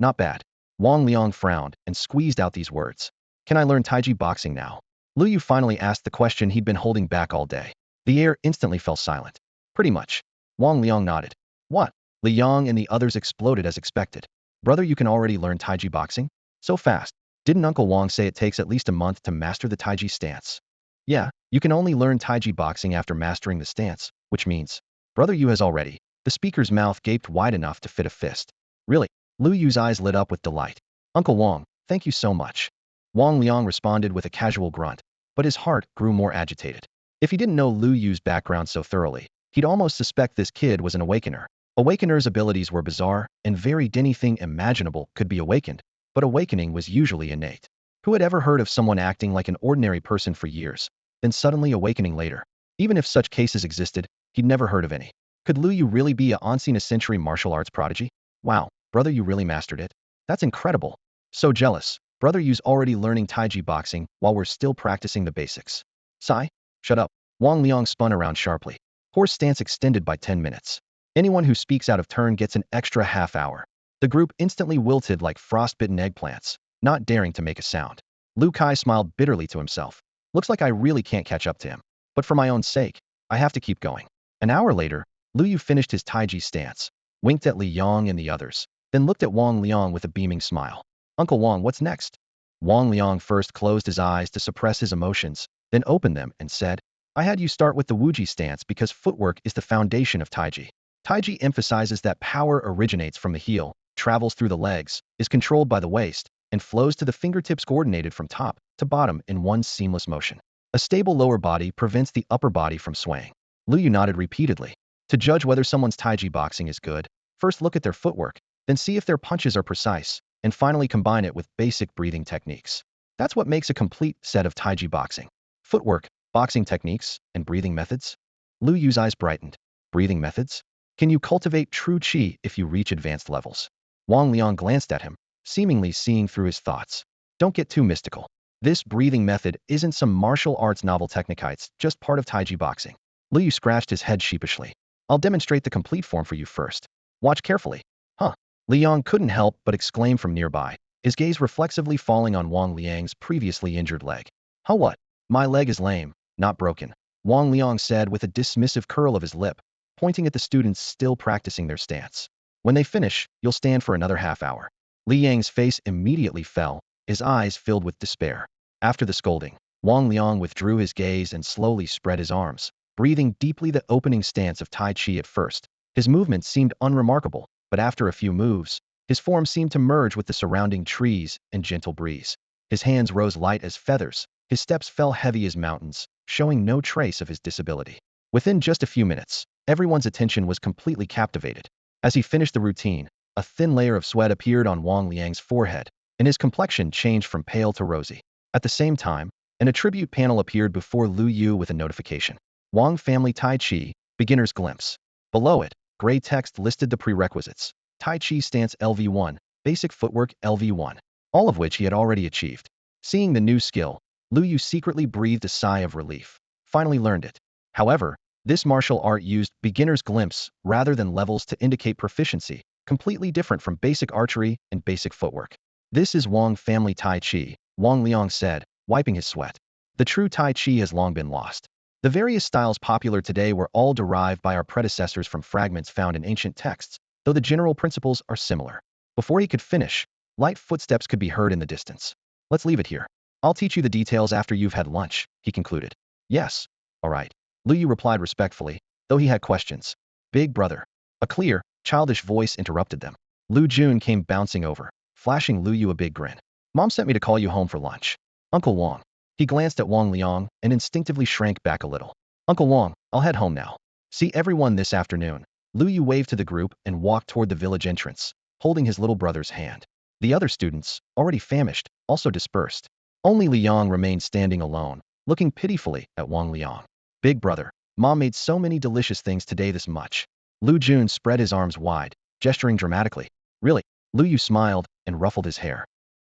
Not bad. Wang Liang frowned and squeezed out these words. Can I learn Taiji boxing now? Lu Yu finally asked the question he'd been holding back all day. The air instantly fell silent. Pretty much. Wang Liang nodded. What? Li Yang and the others exploded as expected. Brother, you can already learn Taiji boxing? So fast. Didn't Uncle Wang say it takes at least a month to master the Taiji stance? Yeah, you can only learn Taiji boxing after mastering the stance, which means, Brother Yu has already. The speaker's mouth gaped wide enough to fit a fist. Really? Lu Yu's eyes lit up with delight. Uncle Wang, thank you so much. Wang Liang responded with a casual grunt, but his heart grew more agitated. If he didn't know Lu Yu's background so thoroughly, he'd almost suspect this kid was an awakener. Awakeners' abilities were bizarre and varied. Anything imaginable could be awakened, but awakening was usually innate. Who had ever heard of someone acting like an ordinary person for years, then suddenly awakening later? Even if such cases existed, he'd never heard of any. Could Lu Yu really be a once-in-a-century martial arts prodigy? Wow, Brother Yu really mastered it? That's incredible. So jealous. Brother Yu's already learning Taiji boxing while we're still practicing the basics. Sai? Shut up. Wang Liang spun around sharply. Horse stance extended by 10 minutes. Anyone who speaks out of turn gets an extra half hour. The group instantly wilted like frostbitten eggplants, not daring to make a sound. Lu Kai smiled bitterly to himself. Looks like I really can't catch up to him. But for my own sake, I have to keep going. An hour later, Lu Yu finished his Taiji stance, winked at Li Yang and the others, then looked at Wang Liang with a beaming smile. Uncle Wang, what's next? Wang Liang first closed his eyes to suppress his emotions, then opened them and said, I had you start with the Wuji stance because footwork is the foundation of Taiji. Taiji emphasizes that power originates from the heel, travels through the legs, is controlled by the waist, and flows to the fingertips coordinated from top to bottom in one seamless motion. A stable lower body prevents the upper body from swaying. Lu Yu nodded repeatedly. To judge whether someone's Taiji boxing is good, first look at their footwork, then see if their punches are precise, and finally combine it with basic breathing techniques. That's what makes a complete set of Taiji boxing. Footwork, boxing techniques, and breathing methods? Lu Yu's eyes brightened. Breathing methods? Can you cultivate true qi if you reach advanced levels? Wang Liang glanced at him, seemingly seeing through his thoughts. Don't get too mystical. This breathing method isn't some martial arts novel technique, it's just part of Taiji boxing. Lu Yu scratched his head sheepishly. I'll demonstrate the complete form for you first. Watch carefully. Huh. Li Yang couldn't help but exclaim from nearby, his gaze reflexively falling on Wang Liang's previously injured leg. Huh, what? My leg is lame, not broken, Wang Liang said with a dismissive curl of his lip, pointing at the students still practicing their stance. When they finish, you'll stand for another half hour. Li Yang's face immediately fell, his eyes filled with despair. After the scolding, Wang Liang withdrew his gaze and slowly spread his arms, breathing deeply the opening stance of Tai Chi at first. His movements seemed unremarkable, but after a few moves, his form seemed to merge with the surrounding trees and gentle breeze. His hands rose light as feathers, his steps fell heavy as mountains, showing no trace of his disability. Within just a few minutes, everyone's attention was completely captivated. As he finished the routine, a thin layer of sweat appeared on Wang Liang's forehead, and his complexion changed from pale to rosy. At the same time, an attribute panel appeared before Lu Yu with a notification. Wang Family Tai Chi, Beginner's Glimpse. Below it, gray text listed the prerequisites. Tai Chi Stance LV1, Basic Footwork LV1, all of which he had already achieved. Seeing the new skill, Lu Yu secretly breathed a sigh of relief. Finally learned it. However, this martial art used beginner's glimpse rather than levels to indicate proficiency, completely different from basic archery and basic footwork. This is Wang Family Tai Chi, Wang Liang said, wiping his sweat. The true Tai Chi has long been lost. The various styles popular today were all derived by our predecessors from fragments found in ancient texts, though the general principles are similar. Before he could finish, light footsteps could be heard in the distance. Let's leave it here. I'll teach you the details after you've had lunch, he concluded. Yes. All right. Lu Yu replied respectfully, though he had questions. Big brother. A clear, childish voice interrupted them. Lu Jun came bouncing over, flashing Lu Yu a big grin. Mom sent me to call you home for lunch. Uncle Wang. He glanced at Wang Liang and instinctively shrank back a little. Uncle Wang, I'll head home now. See everyone this afternoon. Lu Yu waved to the group and walked toward the village entrance, holding his little brother's hand. The other students, already famished, also dispersed. Only Liang remained standing alone, looking pitifully at Wang Liang. Big brother, Mom made so many delicious things today this much. Lu Jun spread his arms wide, gesturing dramatically. Really? Lu Yu smiled and ruffled his hair.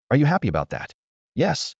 Are you happy about that? Yes,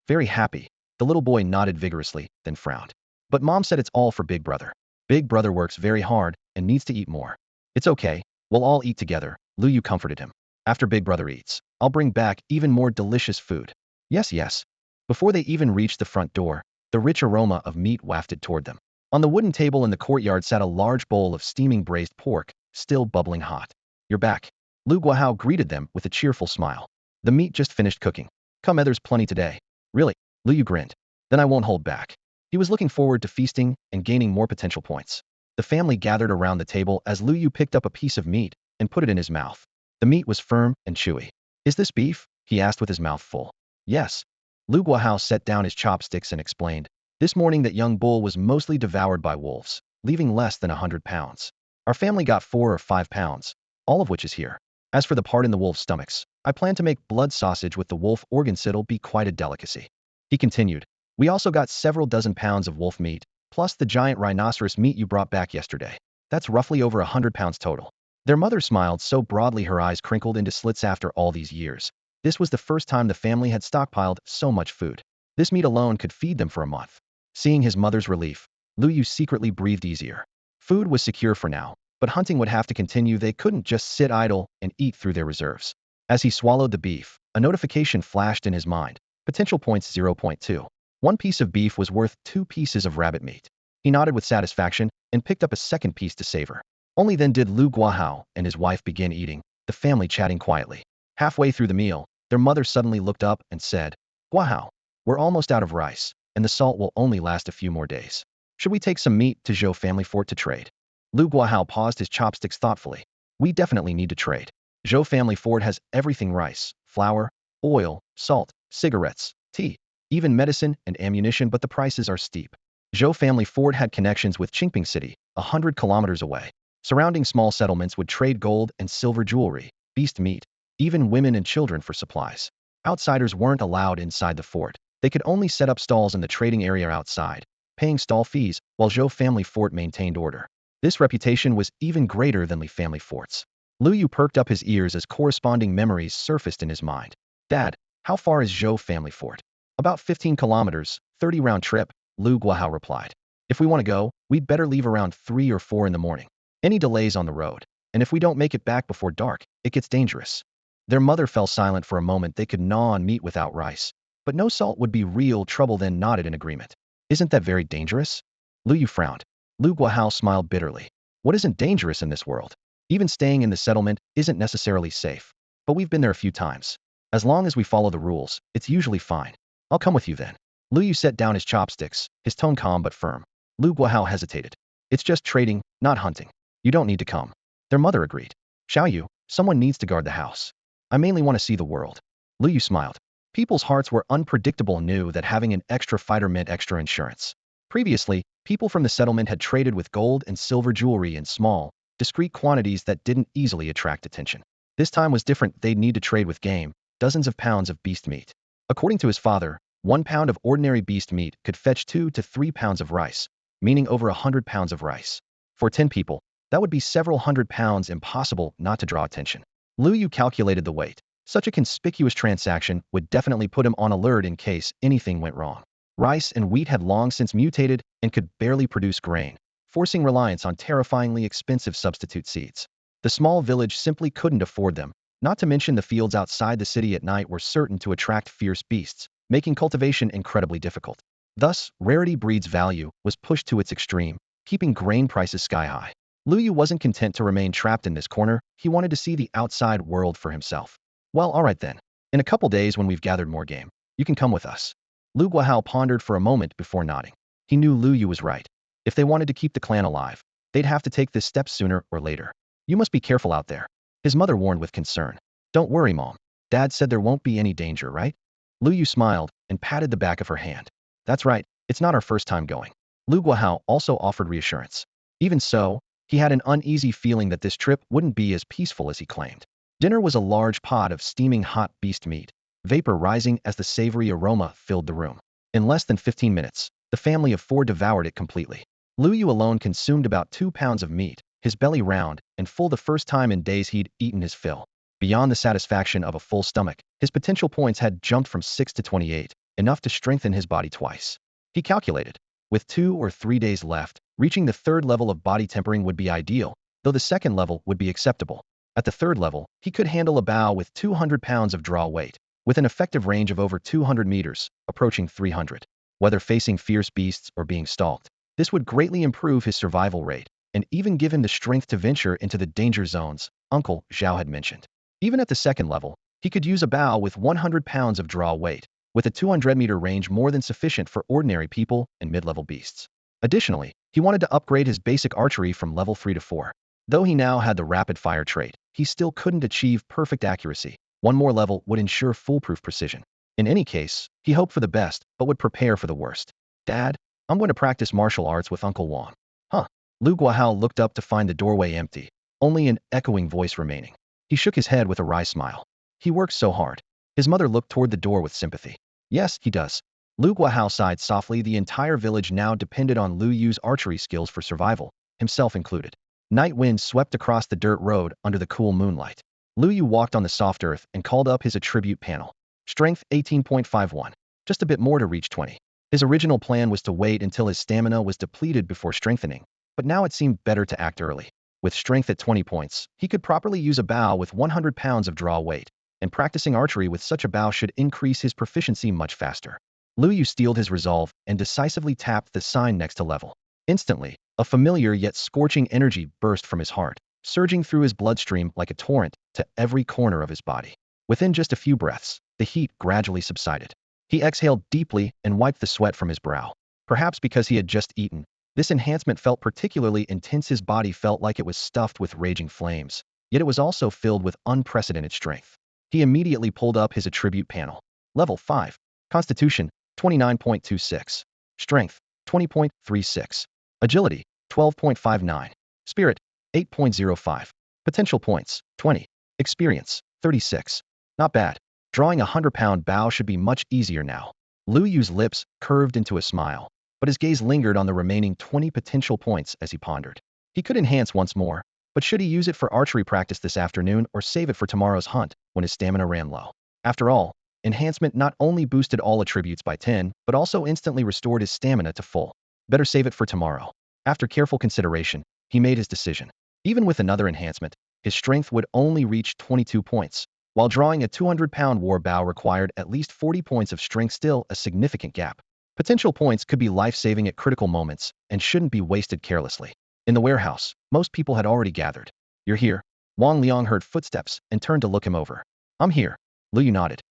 very happy. The little boy nodded vigorously, then frowned. But Mom said it's all for Big brother. Big brother works very hard and needs to eat more. It's okay, we'll all eat together, Lu Yu comforted him. After Big brother eats, I'll bring back even more delicious food. Yes. Before they even reached the front door, the rich aroma of meat wafted toward them. On the wooden table in the courtyard sat a large bowl of steaming braised pork, still bubbling hot. You're back. Lu Guahao greeted them with a cheerful smile. The meat just finished cooking. Come, there's plenty today. Really? Lu Yu grinned. Then I won't hold back. He was looking forward to feasting and gaining more potential points. The family gathered around the table as Lu Yu picked up a piece of meat and put it in his mouth. The meat was firm and chewy. Is this beef? He asked with his mouth full. Yes. Lu Guahao set down his chopsticks and explained. This morning that young bull was mostly devoured by wolves, leaving less than 100 pounds. Our family got 4 or 5 pounds, all of which is here. As for the part in the wolf's stomachs, I plan to make blood sausage with the wolf organs. It'll be quite a delicacy. He continued. We also got several dozen pounds of wolf meat, plus the giant rhinoceros meat you brought back yesterday. That's roughly over 100 pounds total. Their mother smiled so broadly her eyes crinkled into slits after all these years. This was the first time the family had stockpiled so much food. This meat alone could feed them for a month. Seeing his mother's relief, Lu Yu secretly breathed easier. Food was secure for now, but hunting would have to continue. They couldn't just sit idle and eat through their reserves. As he swallowed the beef, a notification flashed in his mind. Potential points 0.2. One piece of beef was worth 2 pieces of rabbit meat. He nodded with satisfaction and picked up a second piece to savor. Only then did Lu Guahao and his wife begin eating, the family chatting quietly. Halfway through the meal, their mother suddenly looked up and said, Guahao, we're almost out of rice, and the salt will only last a few more days. Should we take some meat to Zhou family fort to trade? Lu Guahao paused his chopsticks thoughtfully. We definitely need to trade. Zhou family fort has everything: rice, flour, oil, salt, cigarettes, tea, even medicine and ammunition, but the prices are steep. Zhou family fort had connections with Qingping City, 100 kilometers away. Surrounding small settlements would trade gold and silver jewelry, beast meat, even women and children for supplies. Outsiders weren't allowed inside the fort. They could only set up stalls in the trading area outside, paying stall fees, while Zhou family fort maintained order. This reputation was even greater than Li family forts. Lu Yu perked up his ears as corresponding memories surfaced in his mind. Dad, how far is Zhou family fort? About 15 kilometers, 30 round trip, Lu Guahao replied. If we want to go, we'd better leave around 3 or 4 in the morning. Any delays on the road, and if we don't make it back before dark, it gets dangerous. Their mother fell silent for a moment. They could gnaw on meat without rice, but no salt would be real trouble, then nodded in agreement. Isn't that very dangerous? Lu Yu frowned. Lu Guahao smiled bitterly. What isn't dangerous in this world? Even staying in the settlement isn't necessarily safe. But we've been there a few times. As long as we follow the rules, it's usually fine. I'll come with you then. Lu Yu set down his chopsticks, his tone calm but firm. Lu Guahao hesitated. It's just trading, not hunting. You don't need to come. Their mother agreed. Xiao Yu, someone needs to guard the house. I mainly want to see the world. Lu Yu smiled. People's hearts were unpredictable and knew that having an extra fighter meant extra insurance. Previously, people from the settlement had traded with gold and silver jewelry in small, discrete quantities that didn't easily attract attention. This time was different. They'd need to trade with game, dozens of pounds of beast meat. According to his father, 1 pound of ordinary beast meat could fetch 2 to 3 pounds of rice, meaning over 100 pounds of rice. For 10 people, that would be several hundred pounds. Impossible not to draw attention. Lu Yu calculated the weight. Such a conspicuous transaction would definitely put him on alert in case anything went wrong. Rice and wheat had long since mutated and could barely produce grain, forcing reliance on terrifyingly expensive substitute seeds. The small village simply couldn't afford them, not to mention the fields outside the city at night were certain to attract fierce beasts, making cultivation incredibly difficult. Thus, rarity breeds value was pushed to its extreme, keeping grain prices sky high. Lu Yu wasn't content to remain trapped in this corner. He wanted to see the outside world for himself. Well, all right then. In a couple days when we've gathered more game, you can come with us. Lu Guahao pondered for a moment before nodding. He knew Lu Yu was right. If they wanted to keep the clan alive, they'd have to take this step sooner or later. You must be careful out there. His mother warned with concern. Don't worry, Mom. Dad said there won't be any danger, right? Lu Yu smiled and patted the back of her hand. That's right, it's not our first time going. Lu Guahao also offered reassurance. Even so, he had an uneasy feeling that this trip wouldn't be as peaceful as he claimed. Dinner was a large pot of steaming hot beast meat, vapor rising as the savory aroma filled the room. In less than 15 minutes, the family of 4 devoured it completely. Lu Yu alone consumed about 2 pounds of meat, his belly round and full the first time in days he'd eaten his fill. Beyond the satisfaction of a full stomach, his potential points had jumped from 6 to 28, enough to strengthen his body twice. He calculated. With 2 or 3 days left, reaching the 3rd level of body tempering would be ideal, though the 2nd level would be acceptable. At the 3rd level, he could handle a bow with 200 pounds of draw weight, with an effective range of over 200 meters, approaching 300. Whether facing fierce beasts or being stalked, this would greatly improve his survival rate, and even give him the strength to venture into the danger zones Uncle Zhao had mentioned. Even at the 2nd level, he could use a bow with 100 pounds of draw weight, with a 200-meter range more than sufficient for ordinary people and mid-level beasts. Additionally, he wanted to upgrade his basic archery from level 3 to 4. Though he now had the rapid-fire trait, he still couldn't achieve perfect accuracy. One more level would ensure foolproof precision. In any case, he hoped for the best, but would prepare for the worst. Dad, I'm going to practice martial arts with Uncle Wang. Huh? Lu Guahao looked up to find the doorway empty, only an echoing voice remaining. He shook his head with a wry smile. He works so hard. His mother looked toward the door with sympathy. Yes, he does. Lu Guahao sighed softly. The entire village now depended on Lu Yu's archery skills for survival, himself included. Night winds swept across the dirt road under the cool moonlight. Lu Yu walked on the soft earth and called up his attribute panel. Strength 18.51. Just a bit more to reach 20. His original plan was to wait until his stamina was depleted before strengthening, but now it seemed better to act early. With strength at 20 points, he could properly use a bow with 100 pounds of draw weight, and practicing archery with such a bow should increase his proficiency much faster. Lu Yu steeled his resolve and decisively tapped the sign next to level. Instantly, a familiar yet scorching energy burst from his heart, surging through his bloodstream like a torrent to every corner of his body. Within just a few breaths, the heat gradually subsided. He exhaled deeply and wiped the sweat from his brow. Perhaps because he had just eaten, this enhancement felt particularly intense. His body felt like it was stuffed with raging flames, yet it was also filled with unprecedented strength. He immediately pulled up his attribute panel. Level 5. Constitution, 29.26. Strength, 20.36. Agility, 12.59. Spirit, 8.05. Potential points, 20. Experience, 36. Not bad. Drawing a 100-pound bow should be much easier now. Lu Yu's lips curved into a smile, but his gaze lingered on the remaining 20 potential points as he pondered. He could enhance once more, but should he use it for archery practice this afternoon or save it for tomorrow's hunt when his stamina ran low? After all, enhancement not only boosted all attributes by 10, but also instantly restored his stamina to full. Better save it for tomorrow. After careful consideration, he made his decision. Even with another enhancement, his strength would only reach 22 points, while drawing a 200-pound war bow required at least 40 points of strength, still a significant gap. Potential points could be life-saving at critical moments and shouldn't be wasted carelessly. In the warehouse, most people had already gathered. You're here. Wang Liang heard footsteps and turned to look him over. I'm here. Lu Yu nodded.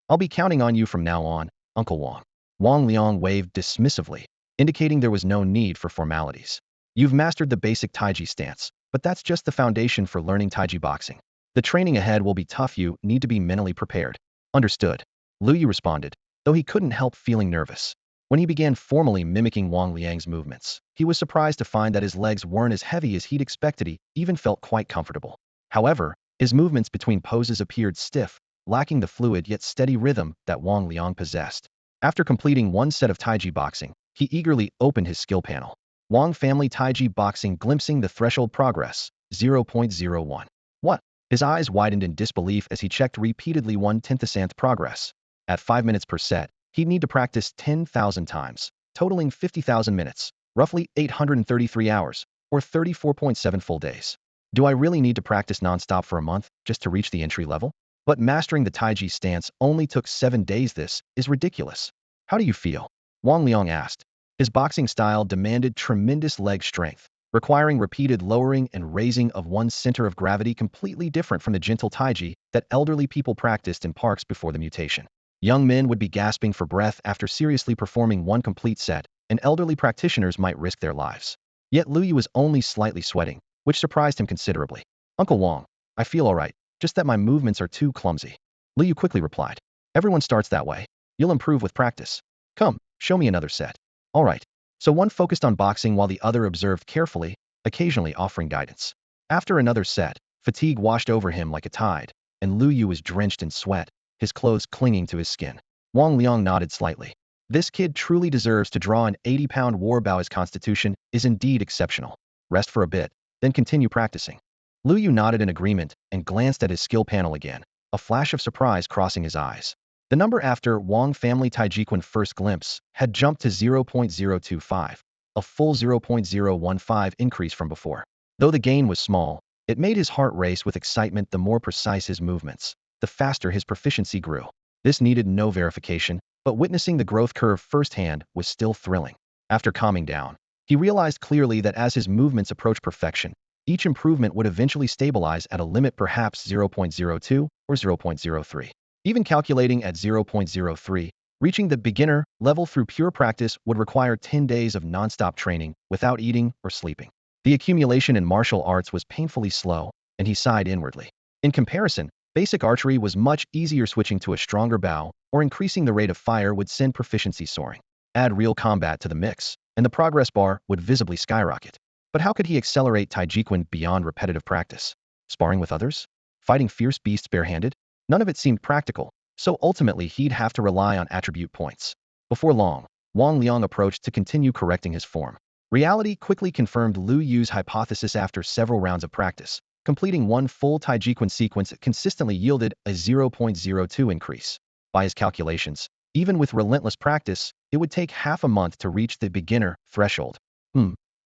I'll be counting on you from now on, Uncle Wang. Wang Liang waved dismissively, indicating there was no need for formalities. You've mastered the basic Taiji stance, but that's just the foundation for learning Taiji boxing. The training ahead will be tough. You need to be mentally prepared. Understood. Lu Yu responded, though he couldn't help feeling nervous. When he began formally mimicking Wang Liang's movements, he was surprised to find that his legs weren't as heavy as he'd expected. He even felt quite comfortable. However, his movements between poses appeared stiff, lacking the fluid yet steady rhythm that Wang Liang possessed. After completing one set of Taiji boxing, he eagerly opened his skill panel. Wang Family Taiji Boxing glimpsing the threshold progress, 0.01. What? His eyes widened in disbelief as he checked repeatedly 1/10th progress. At 5 minutes per set, he'd need to practice 10,000 times, totaling 50,000 minutes, roughly 833 hours, or 34.7 full days. Do I really need to practice non-stop for a month just to reach the entry level? But mastering the Taiji stance only took 7 days. This is ridiculous. How do you feel? Wang Liang asked. His boxing style demanded tremendous leg strength, requiring repeated lowering and raising of one's center of gravity, completely different from the gentle Taiji that elderly people practiced in parks before the mutation. Young men would be gasping for breath after seriously performing one complete set, and elderly practitioners might risk their lives. Yet Lu Yu was only slightly sweating, which surprised him considerably. Uncle Wang, I feel all right, just that my movements are too clumsy. Lu Yu quickly replied. Everyone starts that way. You'll improve with practice. Come, show me another set. All right. So one focused on boxing while the other observed carefully, occasionally offering guidance. After another set, fatigue washed over him like a tide, and Lu Yu was drenched in sweat, his clothes clinging to his skin. Wang Liang nodded slightly. This kid truly deserves to draw an 80-pound war bow. His constitution is indeed exceptional. Rest for a bit, then continue practicing. Lu Yu nodded in agreement and glanced at his skill panel again, a flash of surprise crossing his eyes. The number after Wang Family Taijiquan first glimpse had jumped to 0.025, a full 0.015 increase from before. Though the gain was small, it made his heart race with excitement. The more precise his movements, the faster his proficiency grew. This needed no verification, but witnessing the growth curve firsthand was still thrilling. After calming down, he realized clearly that as his movements approached perfection, each improvement would eventually stabilize at a limit, perhaps 0.02 or 0.03. Even calculating at 0.03, reaching the beginner level through pure practice would require 10 days of non-stop training without eating or sleeping. The accumulation in martial arts was painfully slow, and he sighed inwardly. In comparison, basic archery was much easier. Switching to a stronger bow or increasing the rate of fire would send proficiency soaring. Add real combat to the mix, and the progress bar would visibly skyrocket. But how could he accelerate Taijiquan beyond repetitive practice? Sparring with others? Fighting fierce beasts barehanded? None of it seemed practical, so ultimately he'd have to rely on attribute points. Before long, Wang Liang approached to continue correcting his form. Reality quickly confirmed Lu Yu's hypothesis. After several rounds of practice, completing one full Taijiquan sequence consistently yielded a 0.02 increase. By his calculations, even with relentless practice, it would take half a month to reach the beginner threshold.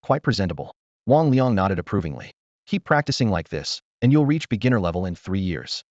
Quite presentable. Wang Liang nodded approvingly. Keep practicing like this, and you'll reach beginner level in 3 years.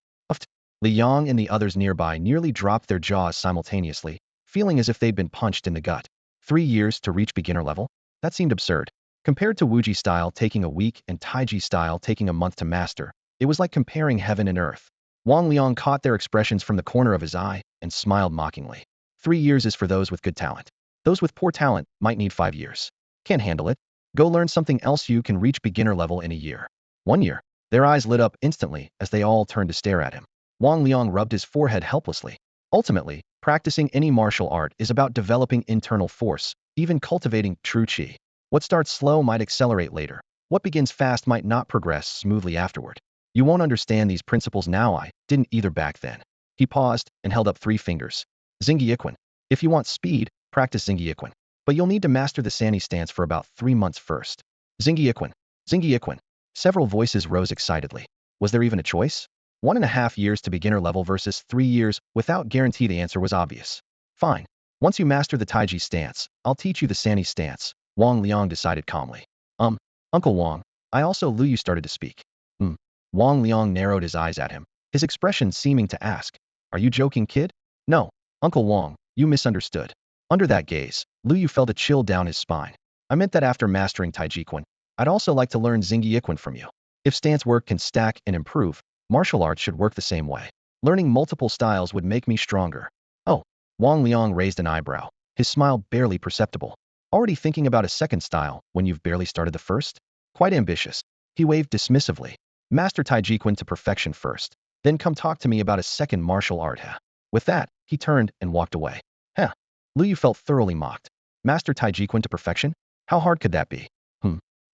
Li Yang and the others nearby nearly dropped their jaws simultaneously, feeling as if they'd been punched in the gut. 3 years to reach beginner level? That seemed absurd. Compared to Wuji style taking a week and Taiji style taking a month to master, it was like comparing heaven and earth. Wang Liang caught their expressions from the corner of his eye and smiled mockingly. 3 years is for those with good talent. Those with poor talent might need 5 years. Can't handle it? Go learn something else. You can reach beginner level in a year. 1 year. Their eyes lit up instantly as they all turned to stare at him. Wang Liang rubbed his forehead helplessly. Ultimately, practicing any martial art is about developing internal force, even cultivating true qi. What starts slow might accelerate later. What begins fast might not progress smoothly afterward. You won't understand these principles now. I didn't either back then. He paused and held up 3 fingers. Xingyiquan. If you want speed, practice Xingyiquan. But you'll need to master the Sani stance for about 3 months first. Xingyiquan. Xingyiquan. Several voices rose excitedly. Was there even a choice? 1.5 years to beginner level versus 3 years without guarantee. The answer was obvious. Fine. Once you master the Taiji stance, I'll teach you the Sani stance, Wang Liang decided calmly. Uncle Wang, I also. Lu Yu started to speak. Wang Liang narrowed his eyes at him, his expression seeming to ask, are you joking, kid? No, Uncle Wang, you misunderstood. Under that gaze, Lu Yu felt a chill down his spine. I meant that after mastering Taijiquan, I'd also like to learn Xingyiquan from you. If stance work can stack and improve, martial arts should work the same way. Learning multiple styles would make me stronger. Oh, Wang Liang raised an eyebrow, his smile barely perceptible. Already thinking about a second style when you've barely started the first? Quite ambitious. He waved dismissively. Master Taiji Quan to perfection first, then come talk to me about a second martial art. With that, he turned and walked away. Huh. Lu Yu felt thoroughly mocked. Master Taiji Quan to perfection? How hard could that be?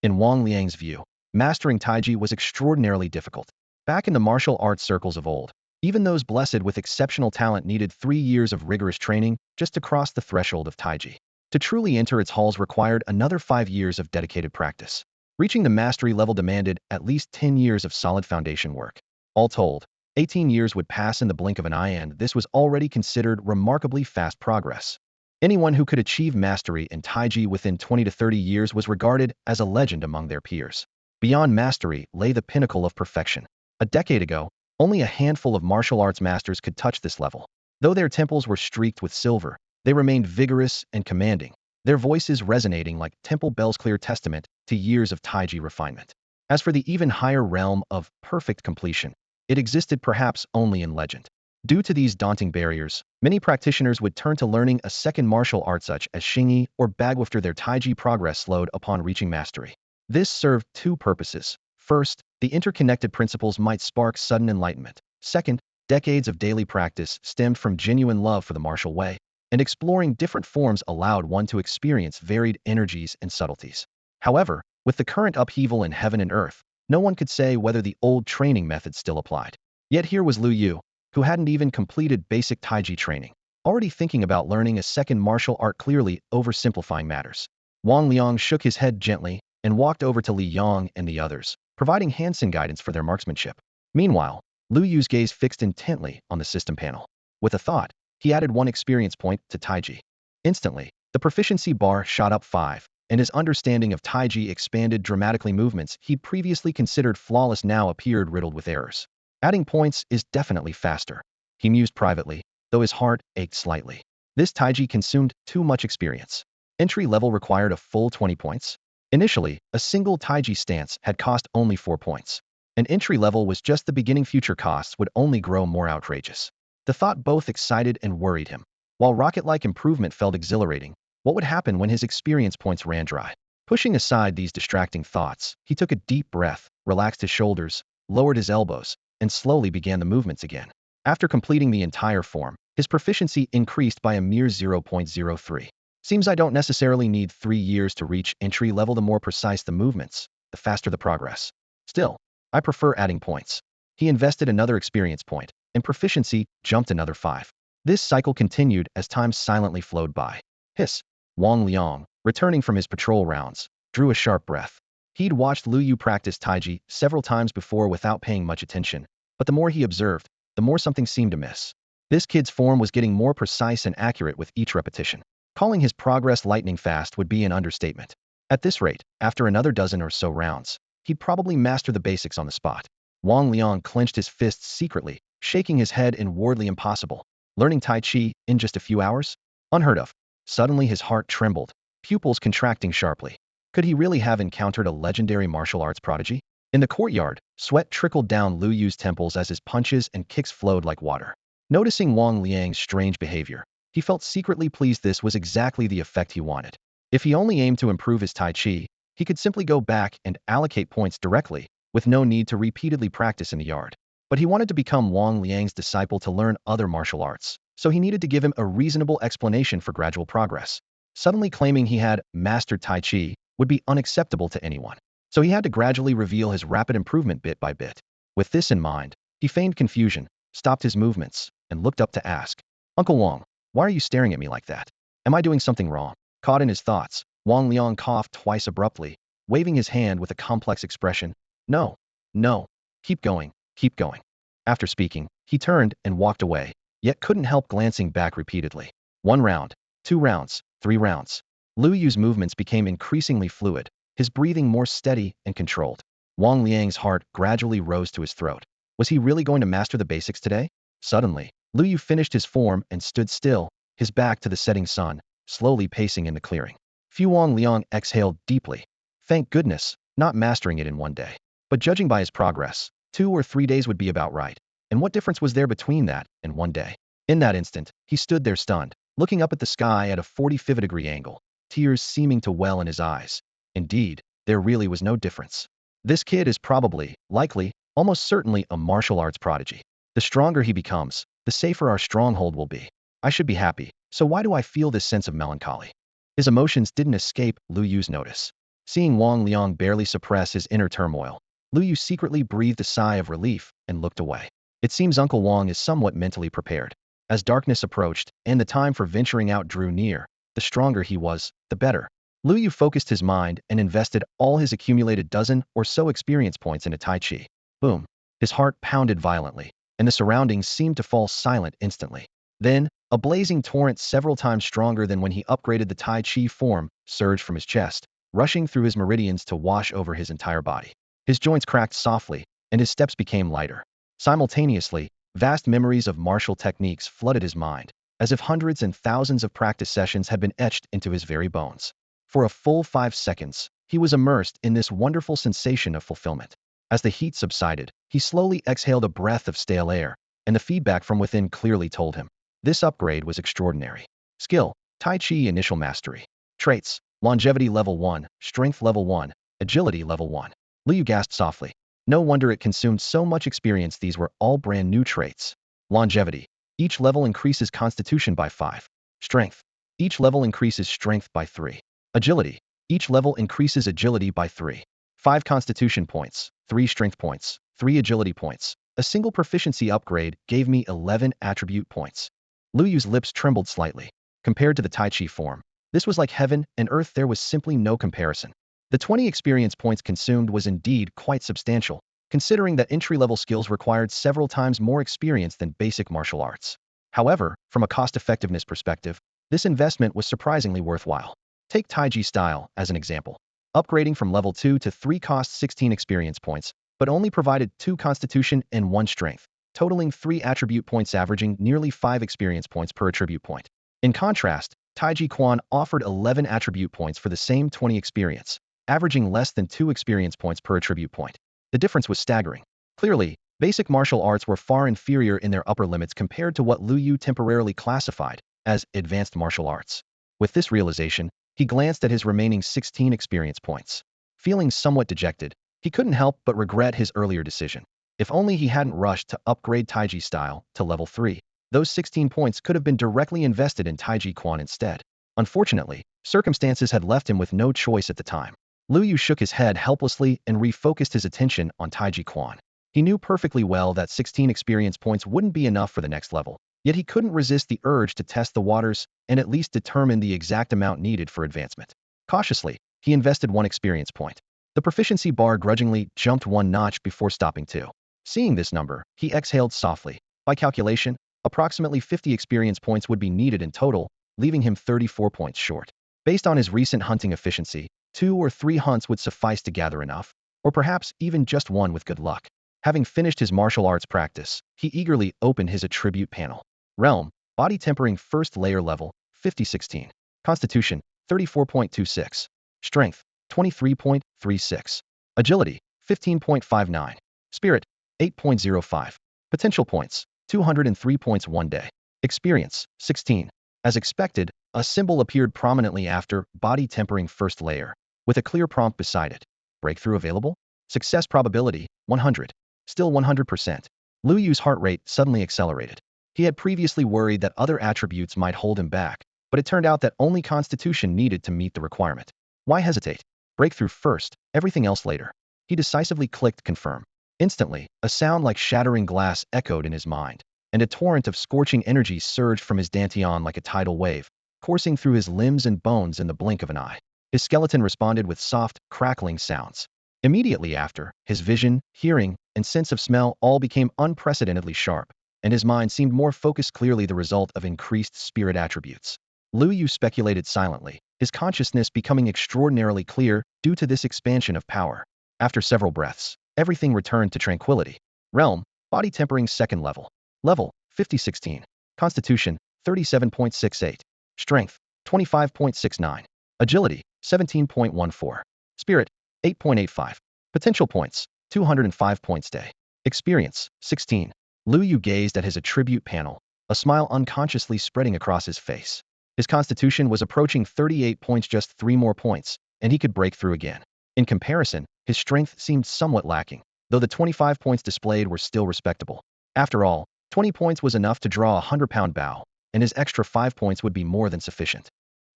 In Wang Liang's view, mastering Taiji was extraordinarily difficult. Back in the martial arts circles of old, even those blessed with exceptional talent needed 3 years of rigorous training just to cross the threshold of Taiji. To truly enter its halls required another 5 years of dedicated practice. Reaching the mastery level demanded at least 10 years of solid foundation work. All told, 18 years would pass in the blink of an eye, and this was already considered remarkably fast progress. Anyone who could achieve mastery in Taiji within 20 to 30 years was regarded as a legend among their peers. Beyond mastery lay the pinnacle of perfection. A decade ago, only a handful of martial arts masters could touch this level. Though their temples were streaked with silver, they remained vigorous and commanding, their voices resonating like temple bells, clear testament to years of Taiji refinement. As for the even higher realm of perfect completion, it existed perhaps only in legend. Due to these daunting barriers, many practitioners would turn to learning a second martial art such as Xingyi or Bagua after their Taiji progress slowed upon reaching mastery. This served two purposes. First, the interconnected principles might spark sudden enlightenment. Second, decades of daily practice stemmed from genuine love for the martial way, and exploring different forms allowed one to experience varied energies and subtleties. However, with the current upheaval in heaven and earth, no one could say whether the old training methods still applied. Yet here was Lu Yu, who hadn't even completed basic Taiji training, already thinking about learning a second martial art, clearly oversimplifying matters. Wang Liang shook his head gently and walked over to Li Yang and the others, providing Hansen guidance for their marksmanship. Meanwhile, Lu Yu's gaze fixed intently on the system panel. With a thought, he added 1 experience point to Taiji. Instantly, the proficiency bar shot up 5, and his understanding of Taiji expanded dramatically. Movements he'd previously considered flawless now appeared riddled with errors. Adding points is definitely faster, he mused privately, though his heart ached slightly. This Taiji consumed too much experience. Entry level required a full 20 points. Initially, a single Taiji stance had cost only 4 points. An entry level was just the beginning. Future costs would only grow more outrageous. The thought both excited and worried him. While rocket-like improvement felt exhilarating, what would happen when his experience points ran dry? Pushing aside these distracting thoughts, he took a deep breath, relaxed his shoulders, lowered his elbows, and slowly began the movements again. After completing the entire form, his proficiency increased by a mere 0.03. Seems I don't necessarily need 3 years to reach entry level. The more precise the movements, the faster the progress. Still, I prefer adding points. He invested another experience point, and proficiency jumped another 5. This cycle continued as time silently flowed by. Hiss. Wang Liang, returning from his patrol rounds, drew a sharp breath. He'd watched Lu Yu practice Taiji several times before without paying much attention, but the more he observed, the more something seemed amiss. This kid's form was getting more precise and accurate with each repetition. Calling his progress lightning fast would be an understatement. At this rate, after another dozen or so rounds, he'd probably master the basics on the spot. Wang Liang clenched his fists secretly, shaking his head inwardly. Impossible. Learning Tai Chi in just a few hours? Unheard of. Suddenly his heart trembled, pupils contracting sharply. Could he really have encountered a legendary martial arts prodigy? In the courtyard, sweat trickled down Lu Yu's temples as his punches and kicks flowed like water. Noticing Wang Liang's strange behavior, he felt secretly pleased. This was exactly the effect he wanted. If he only aimed to improve his Tai Chi, he could simply go back and allocate points directly, with no need to repeatedly practice in the yard. But he wanted to become Wang Liang's disciple to learn other martial arts, so he needed to give him a reasonable explanation for gradual progress. Suddenly claiming he had mastered Tai Chi would be unacceptable to anyone, so he had to gradually reveal his rapid improvement bit by bit. With this in mind, he feigned confusion, stopped his movements, and looked up to ask, "Uncle Wang, why are you staring at me like that? Am I doing something wrong?" Caught in his thoughts, Wang Liang coughed twice abruptly, waving his hand with a complex expression. No, no, keep going, keep going. After speaking, he turned and walked away, yet couldn't help glancing back repeatedly. 1 round, 2 rounds, 3 rounds. Lu Yu's movements became increasingly fluid, his breathing more steady and controlled. Wang Liang's heart gradually rose to his throat. Was he really going to master the basics today? Suddenly, Lu Yu finished his form and stood still, his back to the setting sun, slowly pacing in the clearing. Wang Liang exhaled deeply. Thank goodness, not mastering it in 1 day. But judging by his progress, 2 or 3 days would be about right. And what difference was there between that and one day? In that instant, he stood there stunned, looking up at the sky at a 45-degree angle, tears seeming to well in his eyes. Indeed, there really was no difference. This kid is probably, likely, almost certainly a martial arts prodigy. The stronger he becomes, the safer our stronghold will be. I should be happy, so why do I feel this sense of melancholy? His emotions didn't escape Lu Yu's notice. Seeing Wang Liang barely suppress his inner turmoil, Lu Yu secretly breathed a sigh of relief and looked away. It seems Uncle Wang is somewhat mentally prepared. As darkness approached and the time for venturing out drew near, the stronger he was, the better. Lu Yu focused his mind and invested all his accumulated dozen or so experience points into Tai Chi. Boom. His heart pounded violently, and the surroundings seemed to fall silent instantly. Then, a blazing torrent several times stronger than when he upgraded the Tai Chi form surged from his chest, rushing through his meridians to wash over his entire body. His joints cracked softly, and his steps became lighter. Simultaneously, vast memories of martial techniques flooded his mind, as if hundreds and thousands of practice sessions had been etched into his very bones. For a full 5 seconds, he was immersed in this wonderful sensation of fulfillment. As the heat subsided, he slowly exhaled a breath of stale air, and the feedback from within clearly told him. This upgrade was extraordinary. Skill, Tai Chi Initial Mastery. Traits, Longevity Level 1, Strength Level 1, Agility Level 1. Lu Yu gasped softly. No wonder it consumed so much experience. These were all brand new traits. Longevity. Each level increases Constitution by 5. Strength. Each level increases Strength by 3. Agility. Each level increases Agility by 3. 5 Constitution points, 3 Strength points, 3 Agility points. A single proficiency upgrade gave me 11 attribute points. Lu Yu's lips trembled slightly. Compared to the Tai Chi form, this was like heaven and earth. There was simply no comparison. The 20 experience points consumed was indeed quite substantial, considering that entry-level skills required several times more experience than basic martial arts. However, from a cost-effectiveness perspective, this investment was surprisingly worthwhile. Take Taiji Style as an example. Upgrading from level 2 to 3 cost 16 experience points, but only provided 2 Constitution and 1 Strength, totaling 3 attribute points, averaging nearly 5 experience points per attribute point. In contrast, Taiji Quan offered 11 attribute points for the same 20 experience, averaging less than 2 experience points per attribute point. The difference was staggering. Clearly, basic martial arts were far inferior in their upper limits compared to what Lu Yu temporarily classified as advanced martial arts. With this realization, he glanced at his remaining 16 experience points. Feeling somewhat dejected, he couldn't help but regret his earlier decision. If only he hadn't rushed to upgrade Taiji Style to level 3, those 16 points could have been directly invested in Taiji Quan instead. Unfortunately, circumstances had left him with no choice at the time. Lu Yu shook his head helplessly and refocused his attention on Taiji Quan. He knew perfectly well that 16 experience points wouldn't be enough for the next level, yet he couldn't resist the urge to test the waters and at least determine the exact amount needed for advancement. Cautiously, he invested 1 experience point. The proficiency bar grudgingly jumped 1 notch before stopping 2. Seeing this number, he exhaled softly. By calculation, approximately 50 experience points would be needed in total, leaving him 34 points short. Based on his recent hunting efficiency, 2 or 3 hunts would suffice to gather enough, or perhaps even just 1 with good luck. Having finished his martial arts practice, he eagerly opened his attribute panel. Realm, Body Tempering First Layer Level, 5016. Constitution, 34.26. Strength, 23.36. Agility, 15.59. Spirit, 8.05. Potential points, 203 points. 1 day. Experience, 16. As expected, a symbol appeared prominently after Body Tempering First Layer, with a clear prompt beside it. Breakthrough available? Success probability, 100. Still 100%. Lu Yu's heart rate suddenly accelerated. He had previously worried that other attributes might hold him back, but it turned out that only Constitution needed to meet the requirement. Why hesitate? Breakthrough first, everything else later. He decisively clicked confirm. Instantly, a sound like shattering glass echoed in his mind, and a torrent of scorching energy surged from his dantian like a tidal wave, coursing through his limbs and bones in the blink of an eye. His skeleton responded with soft, crackling sounds. Immediately after, his vision, hearing, and sense of smell all became unprecedentedly sharp, and his mind seemed more focused, clearly the result of increased spirit attributes. Lu Yu speculated silently, his consciousness becoming extraordinarily clear due to this expansion of power. After several breaths, everything returned to tranquility. Realm, Body Tempering Second Level. Level, 5016. Constitution, 37.68. Strength, 25.69. Agility, 17.14. Spirit, 8.85. Potential points, 205 points day. Experience, 16. Lu Yu gazed at his attribute panel, a smile unconsciously spreading across his face. His constitution was approaching 38 points, just 3 more points, and he could break through again. In comparison, his strength seemed somewhat lacking, though the 25 points displayed were still respectable. After all, 20 points was enough to draw a 100-pound bow, and his extra 5 points would be more than sufficient.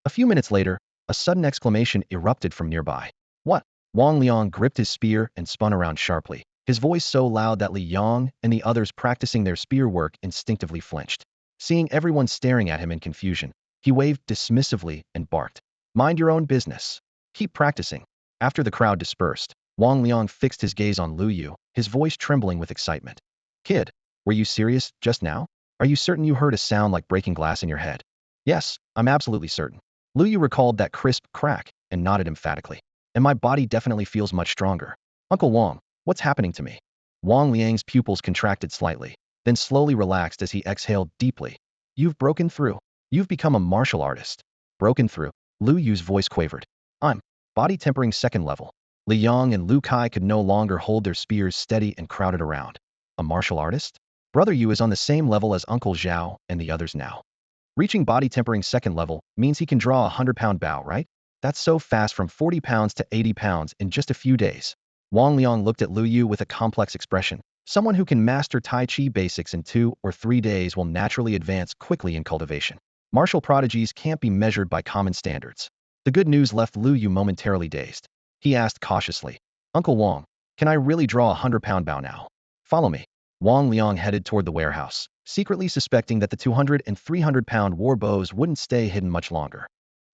A few minutes later, a sudden exclamation erupted from nearby. What? Wang Liang gripped his spear and spun around sharply, his voice so loud that Li Yang and the others practicing their spear work instinctively flinched. Seeing everyone staring at him in confusion, he waved dismissively and barked, "Mind your own business. Keep practicing." After the crowd dispersed, Wang Liang fixed his gaze on Lu Yu, his voice trembling with excitement. "Kid, were you serious just now? Are you certain you heard a sound like breaking glass in your head?" "Yes, I'm absolutely certain." Lu Yu recalled that crisp crack and nodded emphatically. "And my body definitely feels much stronger. Uncle Wang, what's happening to me?" Wang Liang's pupils contracted slightly, then slowly relaxed as he exhaled deeply. "You've broken through. You've become a martial artist." "Broken through?" Lu Yu's voice quavered. "I'm body tempering second level." Li Yang and Lu Kai could no longer hold their spears steady and crowded around. "A martial artist? Brother Yu is on the same level as Uncle Zhao and the others now. Reaching body tempering second level means he can draw a 100-pound bow, right? That's so fast, from 40 pounds to 80 pounds in just a few days." Wang Liang looked at Lu Yu with a complex expression. Someone who can master Tai Chi basics in 2 or 3 days will naturally advance quickly in cultivation. Martial prodigies can't be measured by common standards. The good news left Lu Yu momentarily dazed. He asked cautiously, "Uncle Wang, can I really draw a 100-pound bow now?" "Follow me." Wang Liang headed toward the warehouse, secretly suspecting that the 200 and 300-pound war bows wouldn't stay hidden much longer.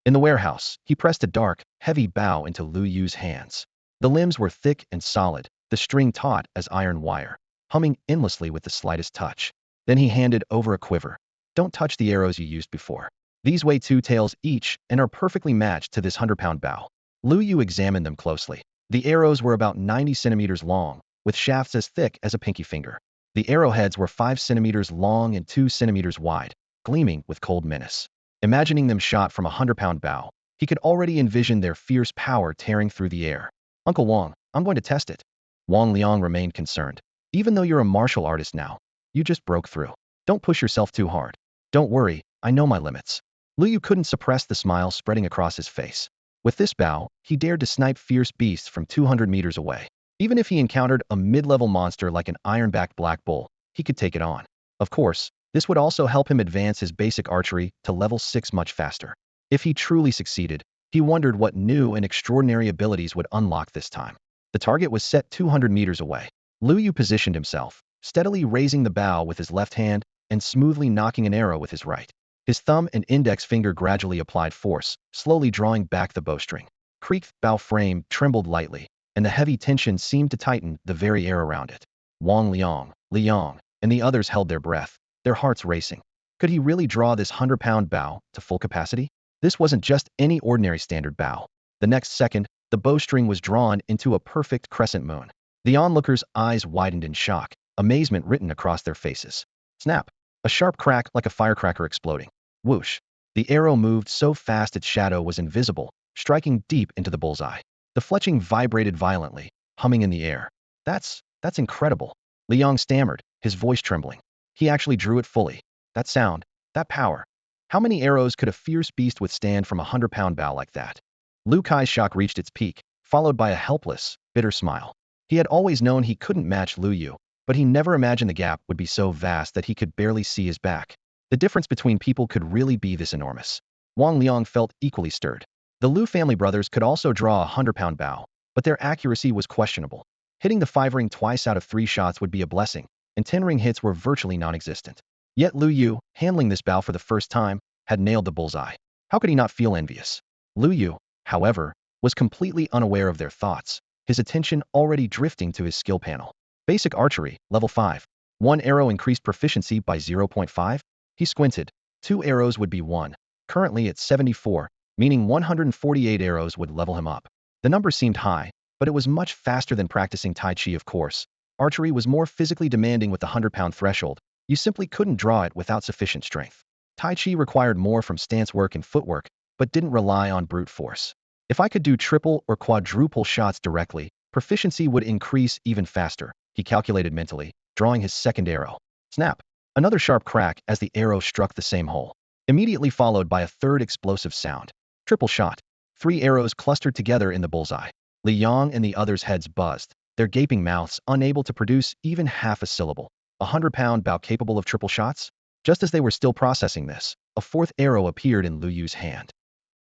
In the warehouse, he pressed a dark, heavy bow into Lu Yu's hands. The limbs were thick and solid, the string taut as iron wire, humming endlessly with the slightest touch. Then he handed over a quiver. "Don't touch the arrows you used before. These weigh 2 taels each and are perfectly matched to this 100-pound bow." Lu Yu examined them closely. The arrows were about 90 centimeters long, with shafts as thick as a pinky finger. The arrowheads were 5 centimeters long and 2 centimeters wide, gleaming with cold menace. Imagining them shot from a 100-pound bow, he could already envision their fierce power tearing through the air. "Uncle Wang, I'm going to test it." Wang Liang remained concerned. "Even though you're a martial artist now, you just broke through. Don't push yourself too hard." "Don't worry, I know my limits." Lu Yu couldn't suppress the smile spreading across his face. With this bow, he dared to snipe fierce beasts from 200 meters away. Even if he encountered a mid-level monster like an iron-backed black bull, he could take it on. Of course, this would also help him advance his basic archery to level 6 much faster. If he truly succeeded, he wondered what new and extraordinary abilities would unlock this time. The target was set 200 meters away. Lu Yu positioned himself, steadily raising the bow with his left hand and smoothly knocking an arrow with his right. His thumb and index finger gradually applied force, slowly drawing back the bowstring. Creaked bow frame trembled lightly, and the heavy tension seemed to tighten the very air around it. Wang Liang, Li Yang, and the others held their breath, their hearts racing. Could he really draw this 100-pound bow to full capacity? This wasn't just any ordinary standard bow. The next second, the bowstring was drawn into a perfect crescent moon. The onlookers' eyes widened in shock, amazement written across their faces. Snap! A sharp crack like a firecracker exploding. Whoosh! The arrow moved so fast its shadow was invisible, striking deep into the bullseye. The fletching vibrated violently, humming in the air. That's incredible." Li Yang stammered, his voice trembling. He actually drew it fully. That sound, that power. How many arrows could a fierce beast withstand from a 100-pound bow like that? Lu Kai's shock reached its peak, followed by a helpless, bitter smile. He had always known he couldn't match Lu Yu, but he never imagined the gap would be so vast that he could barely see his back. The difference between people could really be this enormous. Wang Liang felt equally stirred. The Lu family brothers could also draw a 100-pound bow, but their accuracy was questionable. Hitting the 5-ring twice out of 3 shots would be a blessing, and 10-ring hits were virtually non-existent. Yet Lu Yu, handling this bow for the first time, had nailed the bullseye. How could he not feel envious? Lu Yu, however, was completely unaware of their thoughts, his attention already drifting to his skill panel. Basic archery, level 5. 1 arrow increased proficiency by 0.5. He squinted. 2 arrows would be 1. Currently at 74, meaning 148 arrows would level him up. The number seemed high, but it was much faster than practicing Tai Chi, of course. Archery was more physically demanding with the 100-pound threshold. You simply couldn't draw it without sufficient strength. Tai Chi required more from stance work and footwork, but didn't rely on brute force. If I could do triple or quadruple shots directly, proficiency would increase even faster, he calculated mentally, drawing his second arrow. Snap! Another sharp crack as the arrow struck the same hole, immediately followed by a third explosive sound. Triple shot. 3 arrows clustered together in the bullseye. Li Yong and the others' heads buzzed, their gaping mouths unable to produce even half a syllable. 100-pound bow capable of triple shots? Just as they were still processing this, a fourth arrow appeared in Lu Yu's hand.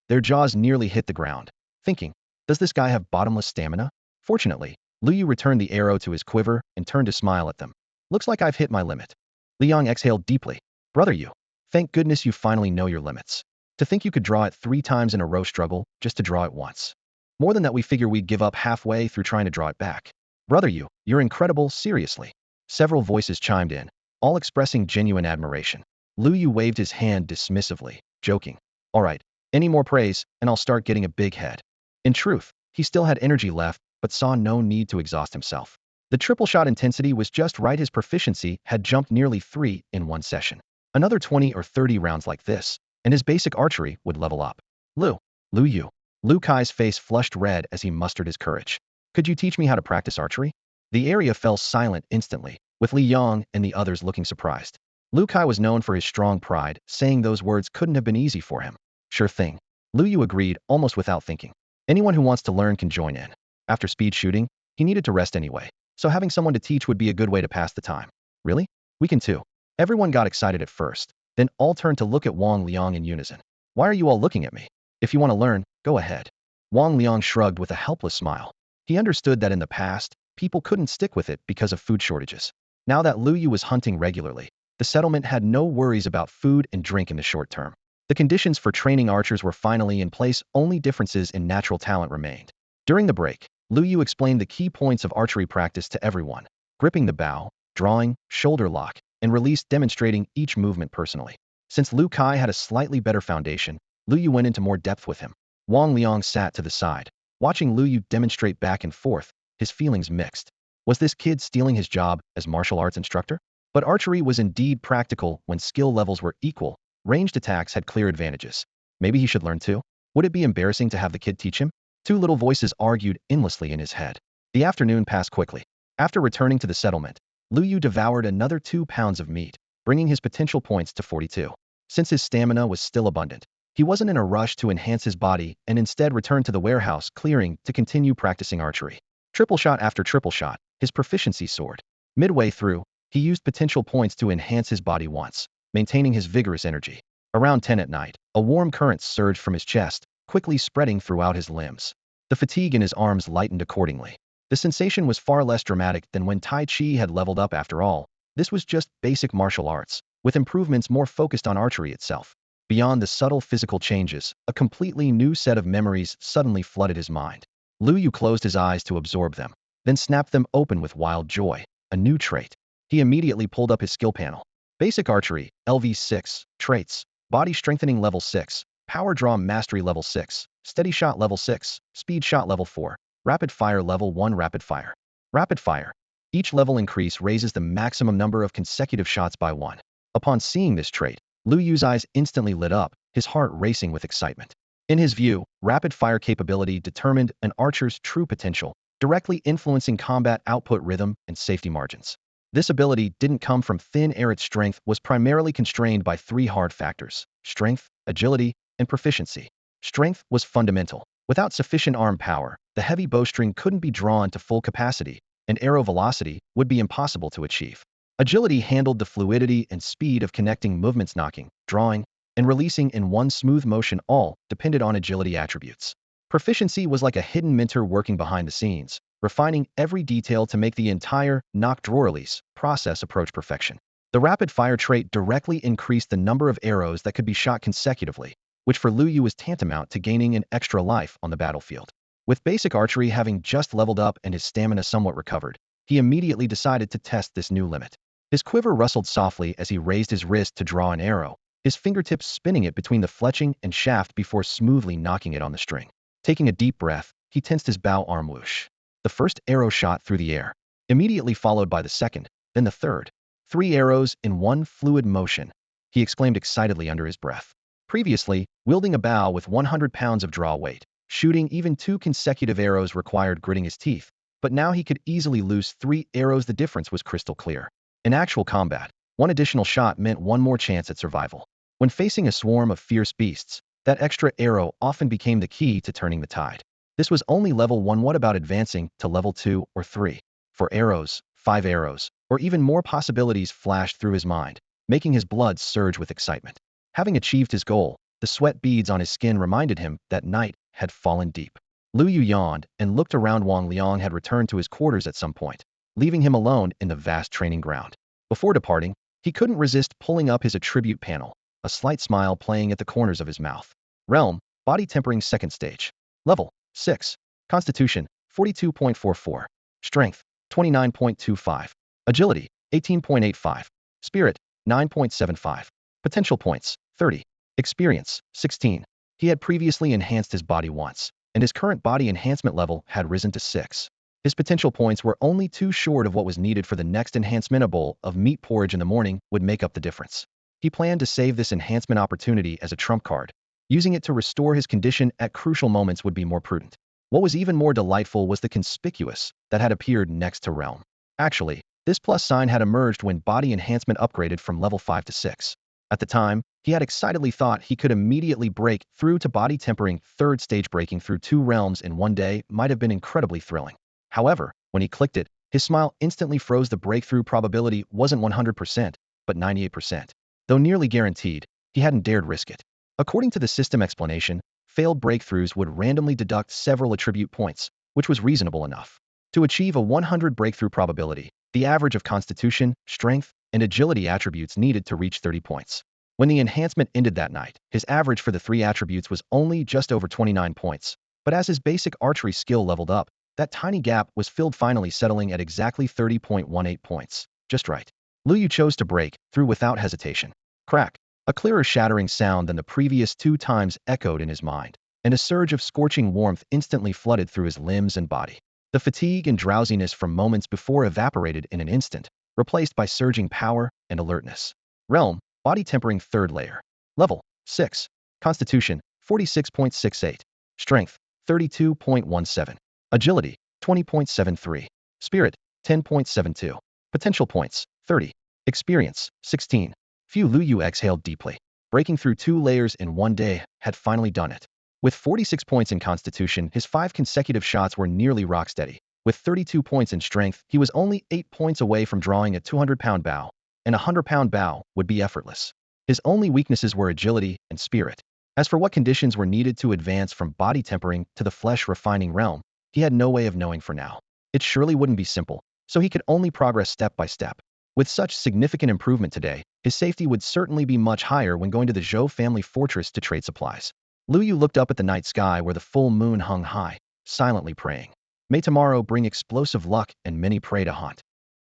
Their jaws nearly hit the ground, thinking, does this guy have bottomless stamina? Fortunately, Lu Yu returned the arrow to his quiver and turned to smile at them. Looks like I've hit my limit. Li Yong exhaled deeply. Brother Yu, thank goodness you finally know your limits. To think you could draw it 3 times in a row struggle just to draw it once. More than that, we figure we'd give up halfway through trying to draw it back. Brother Yu, you're incredible, seriously. Several voices chimed in, all expressing genuine admiration. Lu Yu waved his hand dismissively, joking. All right, any more praise, and I'll start getting a big head. In truth, he still had energy left, but saw no need to exhaust himself. The triple shot intensity was just right. His proficiency had jumped nearly 3 in one session. Another 20 or 30 rounds like this, and his basic archery would level up. Lu Yu. Lu Kai's face flushed red as he mustered his courage. Could you teach me how to practice archery? The area fell silent instantly, with Li Yong and the others looking surprised. Lu Kai was known for his strong pride, saying those words couldn't have been easy for him. Sure thing. Lu Yu agreed, almost without thinking. Anyone who wants to learn can join in. After speed shooting, he needed to rest anyway, so having someone to teach would be a good way to pass the time. Really? We can too. Everyone got excited at first, then all turned to look at Wang Liang in unison. Why are you all looking at me? If you want to learn, go ahead. Wang Liang shrugged with a helpless smile. He understood that in the past, people couldn't stick with it because of food shortages. Now that Lu Yu was hunting regularly, the settlement had no worries about food and drink in the short term. The conditions for training archers were finally in place, only differences in natural talent remained. During the break, Lu Yu explained the key points of archery practice to everyone, gripping the bow, drawing, shoulder lock, and release, demonstrating each movement personally. Since Lu Kai had a slightly better foundation, Lu Yu went into more depth with him. Wang Liang sat to the side, watching Lu Yu demonstrate back and forth, his feelings mixed. Was this kid stealing his job as martial arts instructor? But archery was indeed practical when skill levels were equal. Ranged attacks had clear advantages. Maybe he should learn too? Would it be embarrassing to have the kid teach him? 2 little voices argued endlessly in his head. The afternoon passed quickly. After returning to the settlement, Lu Yu devoured another 2 pounds of meat, bringing his potential points to 42. Since his stamina was still abundant, he wasn't in a rush to enhance his body and instead returned to the warehouse clearing to continue practicing archery. Triple shot after triple shot, his proficiency soared. Midway through, he used potential points to enhance his body once, maintaining his vigorous energy. Around 10 at night, a warm current surged from his chest, quickly spreading throughout his limbs. The fatigue in his arms lightened accordingly. The sensation was far less dramatic than when Tai Chi had leveled up. After all, this was just basic martial arts, with improvements more focused on archery itself. Beyond the subtle physical changes, a completely new set of memories suddenly flooded his mind. Lu Yu closed his eyes to absorb them, then snapped them open with wild joy. A new trait. He immediately pulled up his skill panel. Basic archery, LV6, traits, body strengthening level 6, power draw mastery level 6, steady shot level 6, speed shot level 4, rapid fire level 1. Rapid fire. Rapid fire. Each level increase raises the maximum number of consecutive shots by 1. Upon seeing this trait, Lu Yu's eyes instantly lit up, his heart racing with excitement. In his view, rapid fire capability determined an archer's true potential, directly influencing combat output, rhythm, and safety margins. This ability didn't come from thin air. Its strength was primarily constrained by 3 hard factors: strength, agility, and proficiency. Strength was fundamental. Without sufficient arm power, the heavy bowstring couldn't be drawn to full capacity, and arrow velocity would be impossible to achieve. Agility handled the fluidity and speed of connecting movements, knocking, drawing, and releasing in one smooth motion. All depended on agility attributes. Proficiency was like a hidden mentor working behind the scenes, refining every detail to make the entire knock-draw-release process approach perfection. The rapid-fire trait directly increased the number of arrows that could be shot consecutively, which for Lu Yu was tantamount to gaining an extra life on the battlefield. With basic archery having just leveled up and his stamina somewhat recovered, he immediately decided to test this new limit. His quiver rustled softly as he raised his wrist to draw an arrow, his fingertips spinning it between the fletching and shaft before smoothly knocking it on the string. Taking a deep breath, he tensed his bow arm. Whoosh. The first arrow shot through the air, immediately followed by the second, then the third. 3 arrows in one fluid motion, he exclaimed excitedly under his breath. Previously, wielding a bow with 100 pounds of draw weight, shooting even 2 consecutive arrows required gritting his teeth, but now he could easily lose 3 arrows. The difference was crystal clear. In actual combat, one additional shot meant one more chance at survival. When facing a swarm of fierce beasts, that extra arrow often became the key to turning the tide. This was only level 1. What about advancing to level 2 or 3? 4 arrows, 5 arrows, or even more possibilities flashed through his mind, making his blood surge with excitement. Having achieved his goal, the sweat beads on his skin reminded him that night had fallen deep. Lu Yu yawned and looked around. Wang Liang had returned to his quarters at some point, leaving him alone in the vast training ground. Before departing, he couldn't resist pulling up his attribute panel, a slight smile playing at the corners of his mouth. Realm, Body Tempering 2nd Stage. Level, 6. Constitution, 42.44. Strength, 29.25. Agility, 18.85. Spirit, 9.75. Potential points, 30. Experience, 16. He had previously enhanced his body once, and his current body enhancement level had risen to 6. His potential points were only 2 short of what was needed for the next enhancement. A bowl of meat porridge in the morning would make up the difference. He planned to save this enhancement opportunity as a trump card. Using it to restore his condition at crucial moments would be more prudent. What was even more delightful was the conspicuous that had appeared next to Realm. Actually, this plus sign had emerged when body enhancement upgraded from level 5 to 6. At the time, he had excitedly thought he could immediately break through to body tempering 3rd stage. Breaking through 2 realms in one day might have been incredibly thrilling. However, when he clicked it, his smile instantly froze. The breakthrough probability wasn't 100%, but 98%. Though nearly guaranteed, he hadn't dared risk it. According to the system explanation, failed breakthroughs would randomly deduct several attribute points, which was reasonable enough. To achieve a 100 breakthrough probability, the average of Constitution, Strength, and Agility attributes needed to reach 30 points. When the enhancement ended that night, his average for the 3 attributes was only just over 29 points. But as his basic archery skill leveled up, that tiny gap was filled, finally settling at exactly 30.18 points. Just right. Lu Yu chose to break through without hesitation. Crack. A clearer shattering sound than the previous 2 times echoed in his mind, and a surge of scorching warmth instantly flooded through his limbs and body. The fatigue and drowsiness from moments before evaporated in an instant, replaced by surging power and alertness. Realm, Body Tempering 3rd Layer. Level, 6. Constitution, 46.68. Strength, 32.17. Agility, 20.73. Spirit, 10.72. Potential points, 30. Experience, 16. Lu Yu exhaled deeply. Breaking through 2 layers in one day had finally done it. With 46 points in Constitution, his 5 consecutive shots were nearly rock steady. With 32 points in Strength, he was only 8 points away from drawing a 200-pound bow, and a 100-pound bow would be effortless. His only weaknesses were Agility and Spirit. As for what conditions were needed to advance from Body Tempering to the Flesh-Refining Realm, he had no way of knowing for now. It surely wouldn't be simple, so he could only progress step by step. With such significant improvement today, his safety would certainly be much higher when going to the Zhou family fortress to trade supplies. Lu Yu looked up at the night sky where the full moon hung high, silently praying. May tomorrow bring explosive luck and many prey to haunt.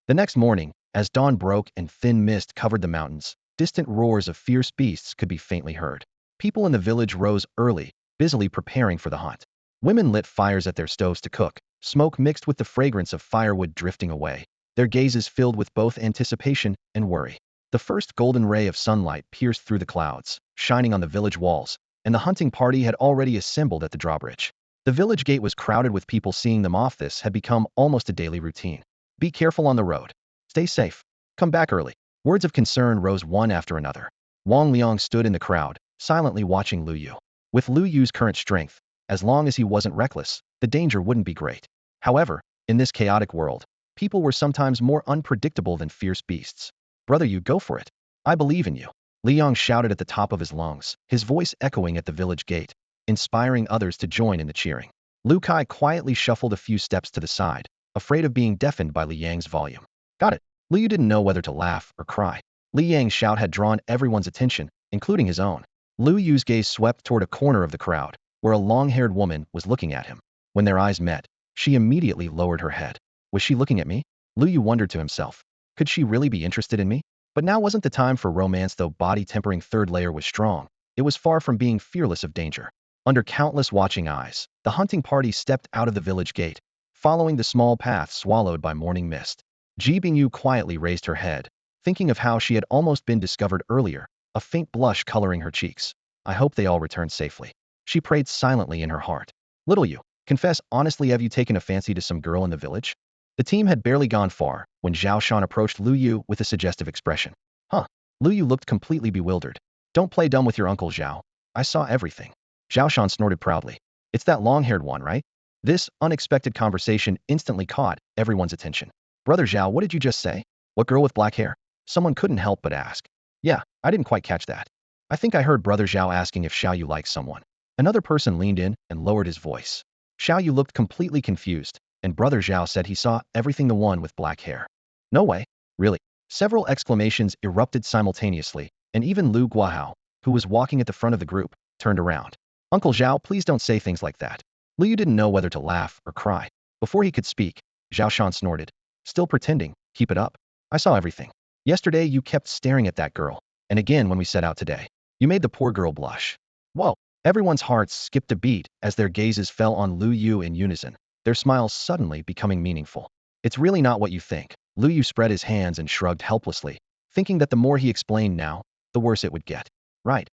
The next morning, as dawn broke and thin mist covered the mountains, distant roars of fierce beasts could be faintly heard. People in the village rose early, busily preparing for the hunt. Women lit fires at their stoves to cook, smoke mixed with the fragrance of firewood drifting away, their gazes filled with both anticipation and worry. The first golden ray of sunlight pierced through the clouds, shining on the village walls, and the hunting party had already assembled at the drawbridge. The village gate was crowded with people. Seeing them off this had become almost a daily routine. Be careful on the road. Stay safe. Come back early. Words of concern rose one after another. Wang Liang stood in the crowd, silently watching Lu Yu. With Lu Yu's current strength, as long as he wasn't reckless, the danger wouldn't be great. However, in this chaotic world, people were sometimes more unpredictable than fierce beasts. Brother, you go for it. I believe in you. Liang shouted at the top of his lungs, his voice echoing at the village gate, inspiring others to join in the cheering. Lu Kai quietly shuffled a few steps to the side, afraid of being deafened by Li Yang's volume. Got it. Lu Yu didn't know whether to laugh or cry. Li Yang's shout had drawn everyone's attention, including his own. Lu Yu's gaze swept toward a corner of the crowd, where a long-haired woman was looking at him. When their eyes met, she immediately lowered her head. Was she looking at me? Lu Yu wondered to himself. Could she really be interested in me? But now wasn't the time for romance. Though Body Tempering 3rd Layer was strong, it was far from being fearless of danger. Under countless watching eyes, the hunting party stepped out of the village gate, following the small path swallowed by morning mist. Ji Bingyu quietly raised her head, thinking of how she had almost been discovered earlier, a faint blush coloring her cheeks. I hope they all return safely. She prayed silently in her heart. Little Yu, Confess honestly, have you taken a fancy to some girl in the village? The team had barely gone far when Zhao Shan approached Lu Yu with a suggestive expression. Huh. Lu Yu looked completely bewildered. Don't play dumb with your uncle Zhao. I saw everything. Zhao Shan snorted proudly. It's that long-haired one, right? This unexpected conversation instantly caught everyone's attention. Brother Zhao, what did you just say? What girl with black hair? Someone couldn't help but ask. Yeah, I didn't quite catch that. I think I heard Brother Zhao asking if Xiao Yu likes someone. Another person leaned in and lowered his voice. Xiao Yu looked completely confused, and Brother Zhao said he saw everything, the one with black hair. No way. Really? Several exclamations erupted simultaneously, and even Lu Guahao, who was walking at the front of the group, turned around. Uncle Zhao, please don't say things like that. Lu Yu didn't know whether to laugh or cry. Before he could speak, Zhao Shan snorted. Still pretending, keep it up. I saw everything. Yesterday you kept staring at that girl, and again when we set out today. You made the poor girl blush. Whoa. Everyone's hearts skipped a beat as their gazes fell on Lu Yu in unison, their smiles suddenly becoming meaningful. It's really not what you think. Lu Yu spread his hands and shrugged helplessly, thinking that the more he explained now, the worse it would get. Right.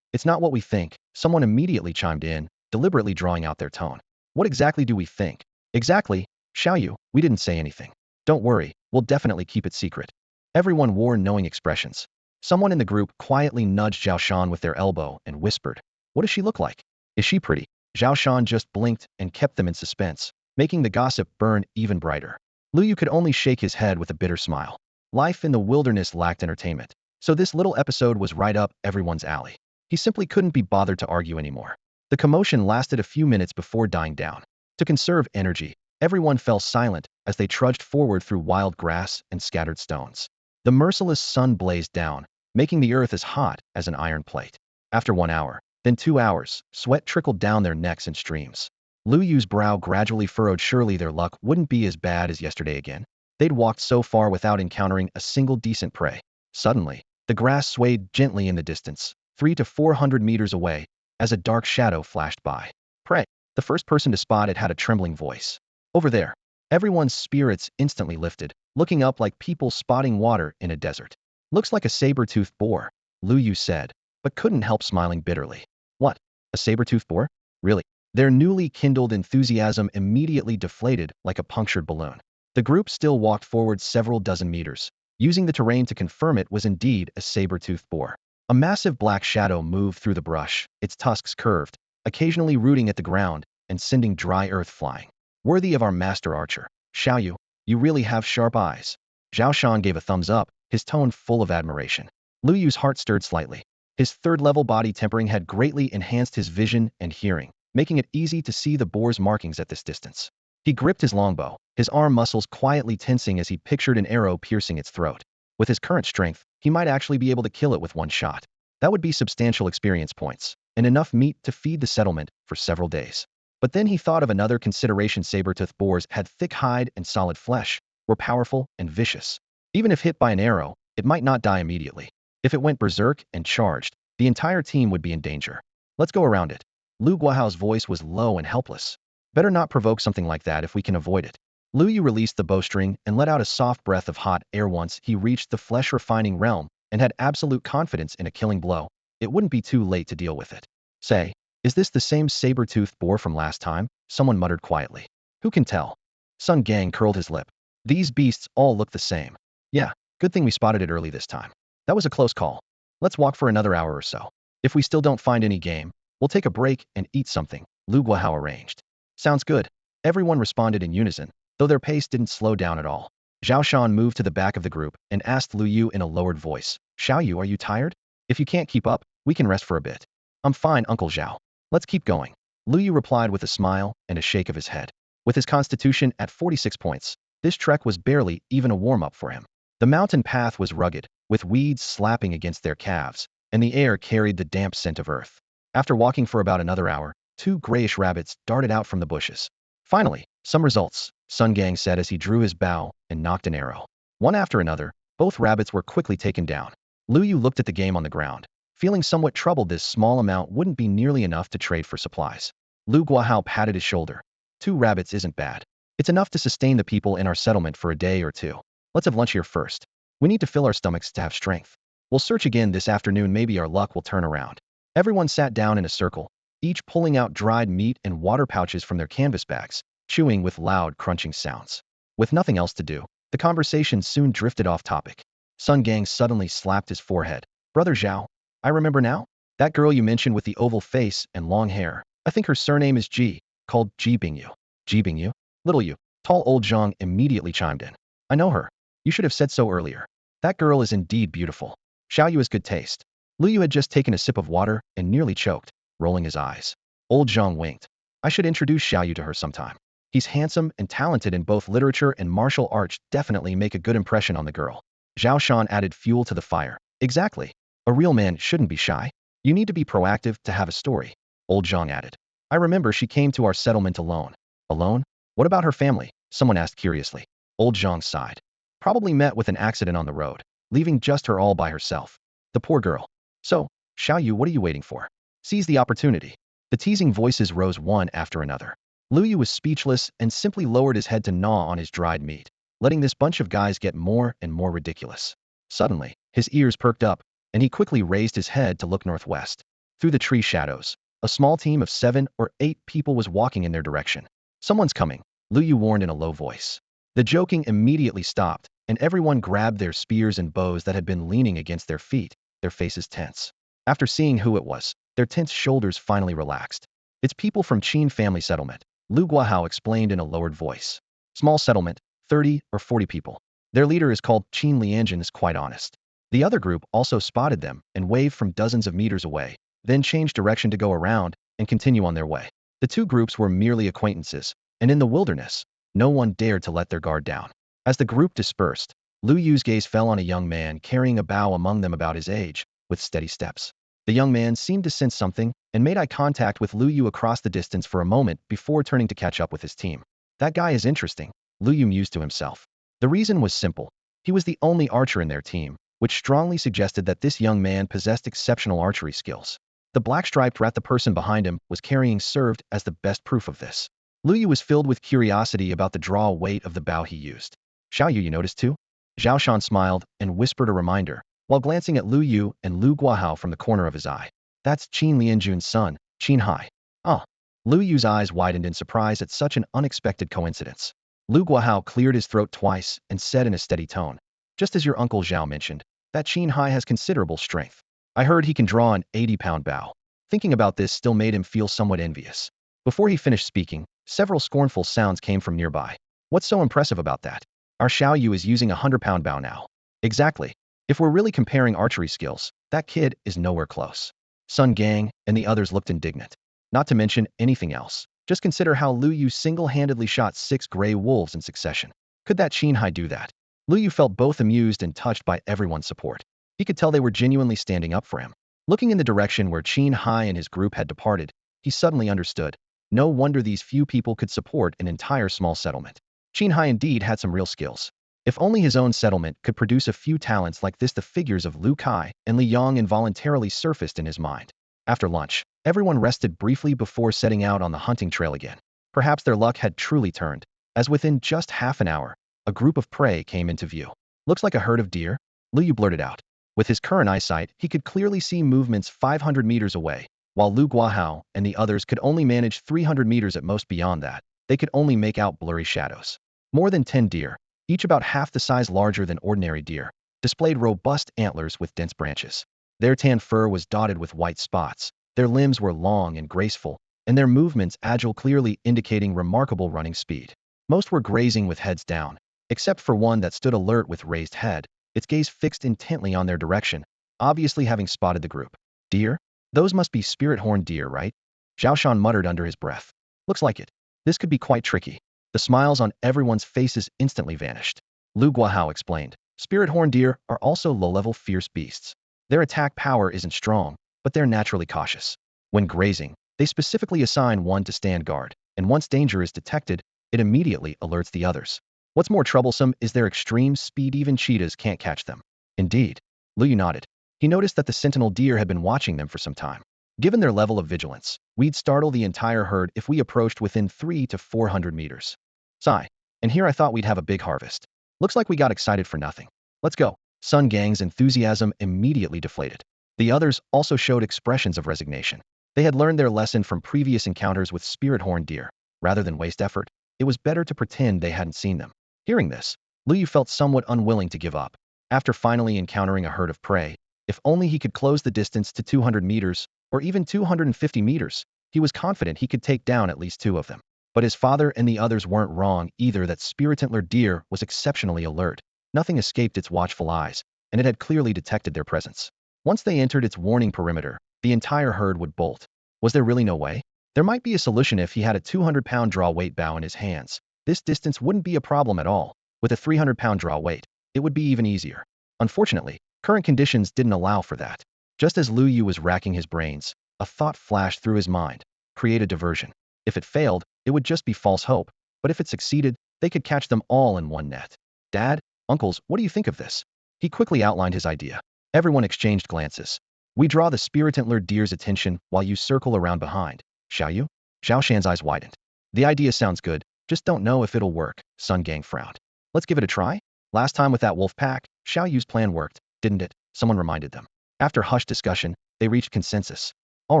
It's not what we think. Someone immediately chimed in, deliberately drawing out their tone. What exactly do we think? Exactly. Xiao Yu, we didn't say anything. Don't worry, we'll definitely keep it secret. Everyone wore knowing expressions. Someone in the group quietly nudged Zhao Shan with their elbow and whispered, what does she look like? Is she pretty? Zhao Shan just blinked and kept them in suspense, making the gossip burn even brighter. Lu Yu could only shake his head with a bitter smile. Life in the wilderness lacked entertainment, so this little episode was right up everyone's alley. He simply couldn't be bothered to argue anymore. The commotion lasted a few minutes before dying down. To conserve energy, everyone fell silent as they trudged forward through wild grass and scattered stones. The merciless sun blazed down, making the earth as hot as an iron plate. After 1 hour, then 2 hours, sweat trickled down their necks in streams. Lu Yu's brow gradually furrowed. Surely their luck wouldn't be as bad as yesterday again. They'd walked so far without encountering a single decent prey. Suddenly, the grass swayed gently in the distance, 300 to 400 meters away, as a dark shadow flashed by. Prey. The first person to spot it had a trembling voice. Over there. Everyone's spirits instantly lifted, looking up like people spotting water in a desert. Looks like a saber-toothed boar, Lu Yu said, but couldn't help smiling bitterly. What? A saber-toothed boar? Really? Their newly kindled enthusiasm immediately deflated like a punctured balloon. The group still walked forward several dozen meters, using the terrain to confirm it was indeed a saber-toothed boar. A massive black shadow moved through the brush, its tusks curved, occasionally rooting at the ground and sending dry earth flying. Worthy of our master archer. Xiao Yu, you really have sharp eyes. Zhao Shan gave a thumbs up, his tone full of admiration. Lu Yu's heart stirred slightly. His third-level body tempering had greatly enhanced his vision and hearing, making it easy to see the boar's markings at this distance. He gripped his longbow, his arm muscles quietly tensing as he pictured an arrow piercing its throat. With his current strength, he might actually be able to kill it with one shot. That would be substantial experience points, and enough meat to feed the settlement for several days. But then he thought of another consideration. Saber-toothed boars had thick hide and solid flesh, were powerful and vicious. Even if hit by an arrow, it might not die immediately. If it went berserk and charged, the entire team would be in danger. Let's go around it. Lu Guahao's voice was low and helpless. Better not provoke something like that if we can avoid it. Lu Yu released the bowstring and let out a soft breath of hot air. Once he reached the flesh-refining realm and had absolute confidence in a killing blow, it wouldn't be too late to deal with it. Say, is this the same saber-toothed boar from last time? Someone muttered quietly. Who can tell? Sun Gang curled his lip. These beasts all look the same. Yeah, good thing we spotted it early this time. That was a close call. Let's walk for another hour or so. If we still don't find any game, we'll take a break and eat something, Lu Guahao arranged. Sounds good. Everyone responded in unison, though their pace didn't slow down at all. Zhao Shan moved to the back of the group and asked Lu Yu in a lowered voice, Xiao Yu, are you tired? If you can't keep up, we can rest for a bit. I'm fine, Uncle Zhao. Let's keep going. Lu Yu replied with a smile and a shake of his head. With his constitution at 46 points, this trek was barely even a warm-up for him. The mountain path was rugged, with weeds slapping against their calves, and the air carried the damp scent of earth. After walking for about another hour, 2 grayish rabbits darted out from the bushes. Finally, some results, Sun Gang said as he drew his bow and nocked an arrow. One after another, both rabbits were quickly taken down. Lu Yu looked at the game on the ground, feeling somewhat troubled. This small amount wouldn't be nearly enough to trade for supplies. Lu Guahao patted his shoulder. 2 rabbits isn't bad. It's enough to sustain the people in our settlement for a day or two. Let's have lunch here first. We need to fill our stomachs to have strength. We'll search again this afternoon. Maybe our luck will turn around. Everyone sat down in a circle, each pulling out dried meat and water pouches from their canvas bags, chewing with loud crunching sounds. With nothing else to do, the conversation soon drifted off topic. Sun Gang suddenly slapped his forehead. Brother Zhao, I remember now? That girl you mentioned with the oval face and long hair. I think her surname is Ji, called Ji Bingyu. Ji Bingyu? Little Yu. Tall old Zhang immediately chimed in. I know her. You should have said so earlier. That girl is indeed beautiful. Xiao Yu has good taste. Lu Yu had just taken a sip of water and nearly choked, rolling his eyes. Old Zhang winked. I should introduce Xiao Yu to her sometime. He's handsome and talented in both literature and martial arts, definitely make a good impression on the girl. Zhao Shan added fuel to the fire. Exactly. A real man shouldn't be shy. You need to be proactive to have a story. Old Zhang added. I remember she came to our settlement alone. Alone? What about her family? Someone asked curiously. Old Zhang sighed. Probably met with an accident on the road, leaving just her all by herself. The poor girl. So, Xiao Yu, what are you waiting for? Seize the opportunity. The teasing voices rose one after another. Lu Yu was speechless and simply lowered his head to gnaw on his dried meat, letting this bunch of guys get more and more ridiculous. Suddenly, his ears perked up, and he quickly raised his head to look northwest. Through the tree shadows, a small team of 7 or 8 people was walking in their direction. Someone's coming, Lu Yu warned in a low voice. The joking immediately stopped, and everyone grabbed their spears and bows that had been leaning against their feet, their faces tense. After seeing who it was, their tense shoulders finally relaxed. It's people from Qin family settlement, Lu Guahao explained in a lowered voice. Small settlement, 30 or 40 people. Their leader is called Qin Lianjin is quite honest. The other group also spotted them and waved from dozens of meters away, then changed direction to go around and continue on their way. The two groups were merely acquaintances, and in the wilderness, no one dared to let their guard down. As the group dispersed, Lu Yu's gaze fell on a young man carrying a bow among them about his age, with steady steps. The young man seemed to sense something and made eye contact with Lu Yu across the distance for a moment before turning to catch up with his team. That guy is interesting, Lu Yu mused to himself. The reason was simple. He was the only archer in their team, which strongly suggested that this young man possessed exceptional archery skills. The black-striped rat the person behind him was carrying served as the best proof of this. Lu Yu was filled with curiosity about the draw weight of the bow he used. Xiao Yu, you noticed too? Zhao Shan smiled and whispered a reminder, while glancing at Lu Yu and Lu Guahao from the corner of his eye. That's Qin Lianjun's son, Qin Hai. Ah. Lu Yu's eyes widened in surprise at such an unexpected coincidence. Lu Guahao cleared his throat twice and said in a steady tone, just as your uncle Zhao mentioned, that Qin Hai has considerable strength. I heard he can draw an 80-pound bow. Thinking about this still made him feel somewhat envious. Before he finished speaking, several scornful sounds came from nearby. What's so impressive about that? Our Xiao Yu is using a 100-pound bow now. Exactly. If we're really comparing archery skills, that kid is nowhere close. Sun Gang and the others looked indignant. Not to mention anything else. Just consider how Lu Yu single-handedly shot 6 gray wolves in succession. Could that Qin Hai do that? Lu Yu felt both amused and touched by everyone's support. He could tell they were genuinely standing up for him. Looking in the direction where Qin Hai and his group had departed, he suddenly understood. No wonder these few people could support an entire small settlement. Qin Hai indeed had some real skills. If only his own settlement could produce a few talents like this, the figures of Lu Kai and Li Yong involuntarily surfaced in his mind. After lunch, everyone rested briefly before setting out on the hunting trail again. Perhaps their luck had truly turned, as within just half an hour, a group of prey came into view. Looks like a herd of deer, Lu Yu blurted out. With his current eyesight, he could clearly see movements 500 meters away, while Lu Guahao and the others could only manage 300 meters at most. Beyond that, they could only make out blurry shadows. More than 10 deer, each about half the size larger than ordinary deer, displayed robust antlers with dense branches. Their tan fur was dotted with white spots, their limbs were long and graceful, and their movements agile, clearly indicating remarkable running speed. Most were grazing with heads down, except for one that stood alert with raised head, its gaze fixed intently on their direction, obviously having spotted the group. Deer? Those must be spirit-horned deer, right? Zhao Shan muttered under his breath. Looks like it. This could be quite tricky. The smiles on everyone's faces instantly vanished. Lu Guahao explained. Spirit-horned deer are also low-level fierce beasts. Their attack power isn't strong, but they're naturally cautious. When grazing, they specifically assign one to stand guard, and once danger is detected, it immediately alerts the others. What's more troublesome is their extreme speed. Even cheetahs can't catch them. Indeed. Lu Yu nodded. He noticed that the sentinel deer had been watching them for some time. Given their level of vigilance, we'd startle the entire herd if we approached within 300 to 400 meters. Sigh. And here I thought we'd have a big harvest. Looks like we got excited for nothing. Let's go. Sun Gang's enthusiasm immediately deflated. The others also showed expressions of resignation. They had learned their lesson from previous encounters with spirit horned deer. Rather than waste effort, it was better to pretend they hadn't seen them. Hearing this, Lu Yu felt somewhat unwilling to give up. After finally encountering a herd of prey, if only he could close the distance to 200 meters, or even 250 meters, he was confident he could take down at least 2 of them. But his father and the others weren't wrong either. That spirit antler deer was exceptionally alert. Nothing escaped its watchful eyes, and it had clearly detected their presence. Once they entered its warning perimeter, the entire herd would bolt. Was there really no way? There might be a solution if he had a 200-pound draw weight bow in his hands. This distance wouldn't be a problem at all. With a 300-pound draw weight, it would be even easier. Unfortunately, current conditions didn't allow for that. Just as Lu Yu was racking his brains, a thought flashed through his mind. Create a diversion. If it failed, it would just be false hope. But if it succeeded, they could catch them all in one net. Dad, uncles, what do you think of this? He quickly outlined his idea. Everyone exchanged glances. We draw the spirit antler deer's attention while you circle around behind. Shall you? Zhao Shan's eyes widened. The idea sounds good, just don't know if it'll work. Sun Gang frowned. Let's give it a try? Last time with that wolf pack, Xiao Yu's plan worked, didn't it? Someone reminded them. After hushed discussion, they reached consensus. All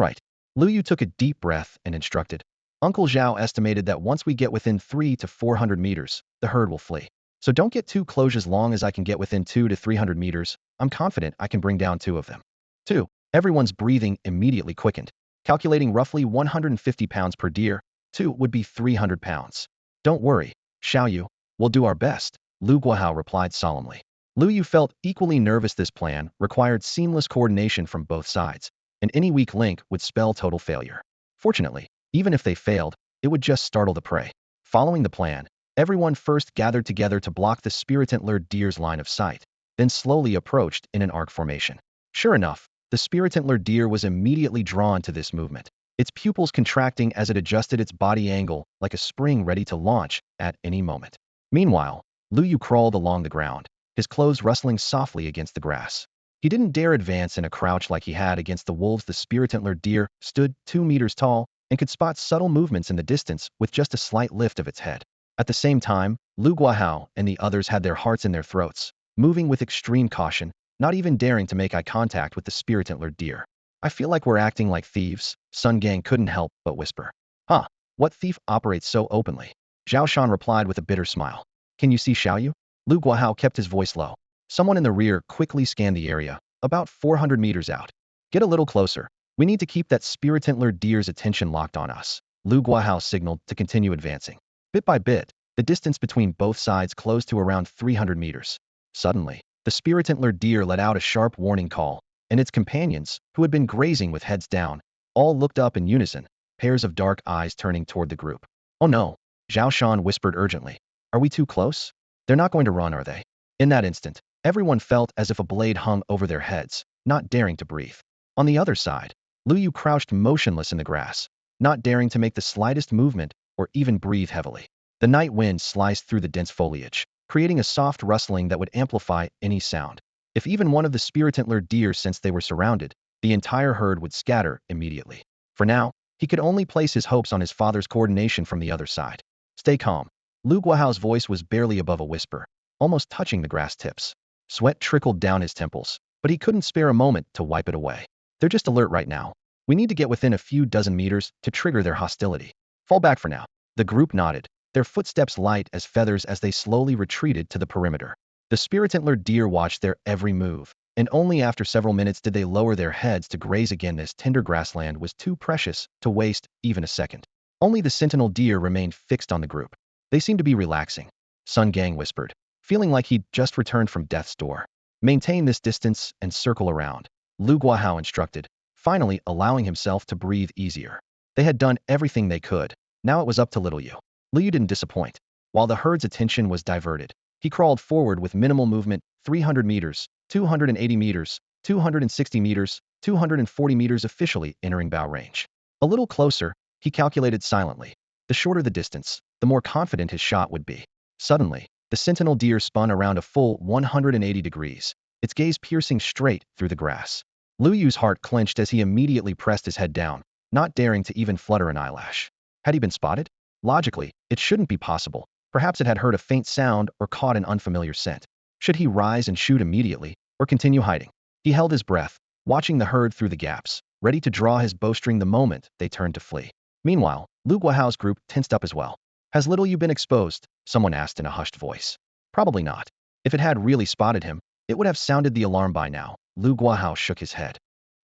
right. Lu Yu took a deep breath and instructed. Uncle Zhao estimated that once we get within 300 to 400 meters, the herd will flee. So don't get too close. As long as I can get within 200 to 300 meters, I'm confident I can bring down 2 of them. 2. Everyone's breathing immediately quickened. Calculating roughly 150 pounds per deer, 2 would be 300 pounds. Don't worry, Xiao Yu, we'll do our best, Lu Guahao replied solemnly. Lu Yu felt equally nervous. This plan required seamless coordination from both sides, and any weak link would spell total failure. Fortunately, even if they failed, it would just startle the prey. Following the plan, everyone first gathered together to block the spirit antler deer's line of sight, then slowly approached in an arc formation. Sure enough, the spirit antler deer was immediately drawn to this movement, its pupils contracting as it adjusted its body angle like a spring ready to launch at any moment. Meanwhile, Lu Yu crawled along the ground, his clothes rustling softly against the grass. He didn't dare advance in a crouch like he had against the wolves. The spirit antler deer stood 2 meters tall and could spot subtle movements in the distance with just a slight lift of its head. At the same time, Lu Guahao and the others had their hearts in their throats, moving with extreme caution, not even daring to make eye contact with the spirit antler deer. I feel like we're acting like thieves, Sun Gang couldn't help but whisper. Huh, what thief operates so openly? Zhao Shan replied with a bitter smile. Can you see Xiao Yu? Lu Guahao kept his voice low. Someone in the rear quickly scanned the area, about 400 meters out. Get a little closer. We need to keep that spirit antler deer's attention locked on us. Lu Guahao signaled to continue advancing. Bit by bit, the distance between both sides closed to around 300 meters. Suddenly, the spirit antler deer let out a sharp warning call, and its companions, who had been grazing with heads down, all looked up in unison, pairs of dark eyes turning toward the group. Oh no, Zhao Shan whispered urgently. Are we too close? They're not going to run, are they? In that instant, everyone felt as if a blade hung over their heads, not daring to breathe. On the other side, Lu Yu crouched motionless in the grass, not daring to make the slightest movement or even breathe heavily. The night wind sliced through the dense foliage, creating a soft rustling that would amplify any sound. If even one of the spirit antler deer sensed they were surrounded, the entire herd would scatter immediately. For now, he could only place his hopes on his father's coordination from the other side. Stay calm. Lu Guahao's voice was barely above a whisper, almost touching the grass tips. Sweat trickled down his temples, but he couldn't spare a moment to wipe it away. They're just alert right now. We need to get within a few dozen meters to trigger their hostility. Fall back for now. The group nodded, their footsteps light as feathers as they slowly retreated to the perimeter. The spirit antler deer watched their every move, and only after several minutes did they lower their heads to graze again. This tender grassland was too precious to waste even a second. Only the sentinel deer remained fixed on the group. They seemed to be relaxing. Sun Gang whispered, feeling like he'd just returned from death's door. Maintain this distance and circle around, Lu Guahao instructed, finally allowing himself to breathe easier. They had done everything they could. Now it was up to little Yu. Lu Yu didn't disappoint. While the herd's attention was diverted, he crawled forward with minimal movement, 300 meters, 280 meters, 260 meters, 240 meters officially entering bow range. A little closer, he calculated silently. The shorter the distance, the more confident his shot would be. Suddenly, the sentinel deer spun around a full 180 degrees, its gaze piercing straight through the grass. Lu Yu's heart clenched as he immediately pressed his head down, not daring to even flutter an eyelash. Had he been spotted? Logically, it shouldn't be possible. Perhaps it had heard a faint sound or caught an unfamiliar scent. Should he rise and shoot immediately, or continue hiding? He held his breath, watching the herd through the gaps, ready to draw his bowstring the moment they turned to flee. Meanwhile, Lu Guahao's group tensed up as well. Has Little Yu been exposed? Someone asked in a hushed voice. Probably not. If it had really spotted him, it would have sounded the alarm by now. Lu Guahao shook his head.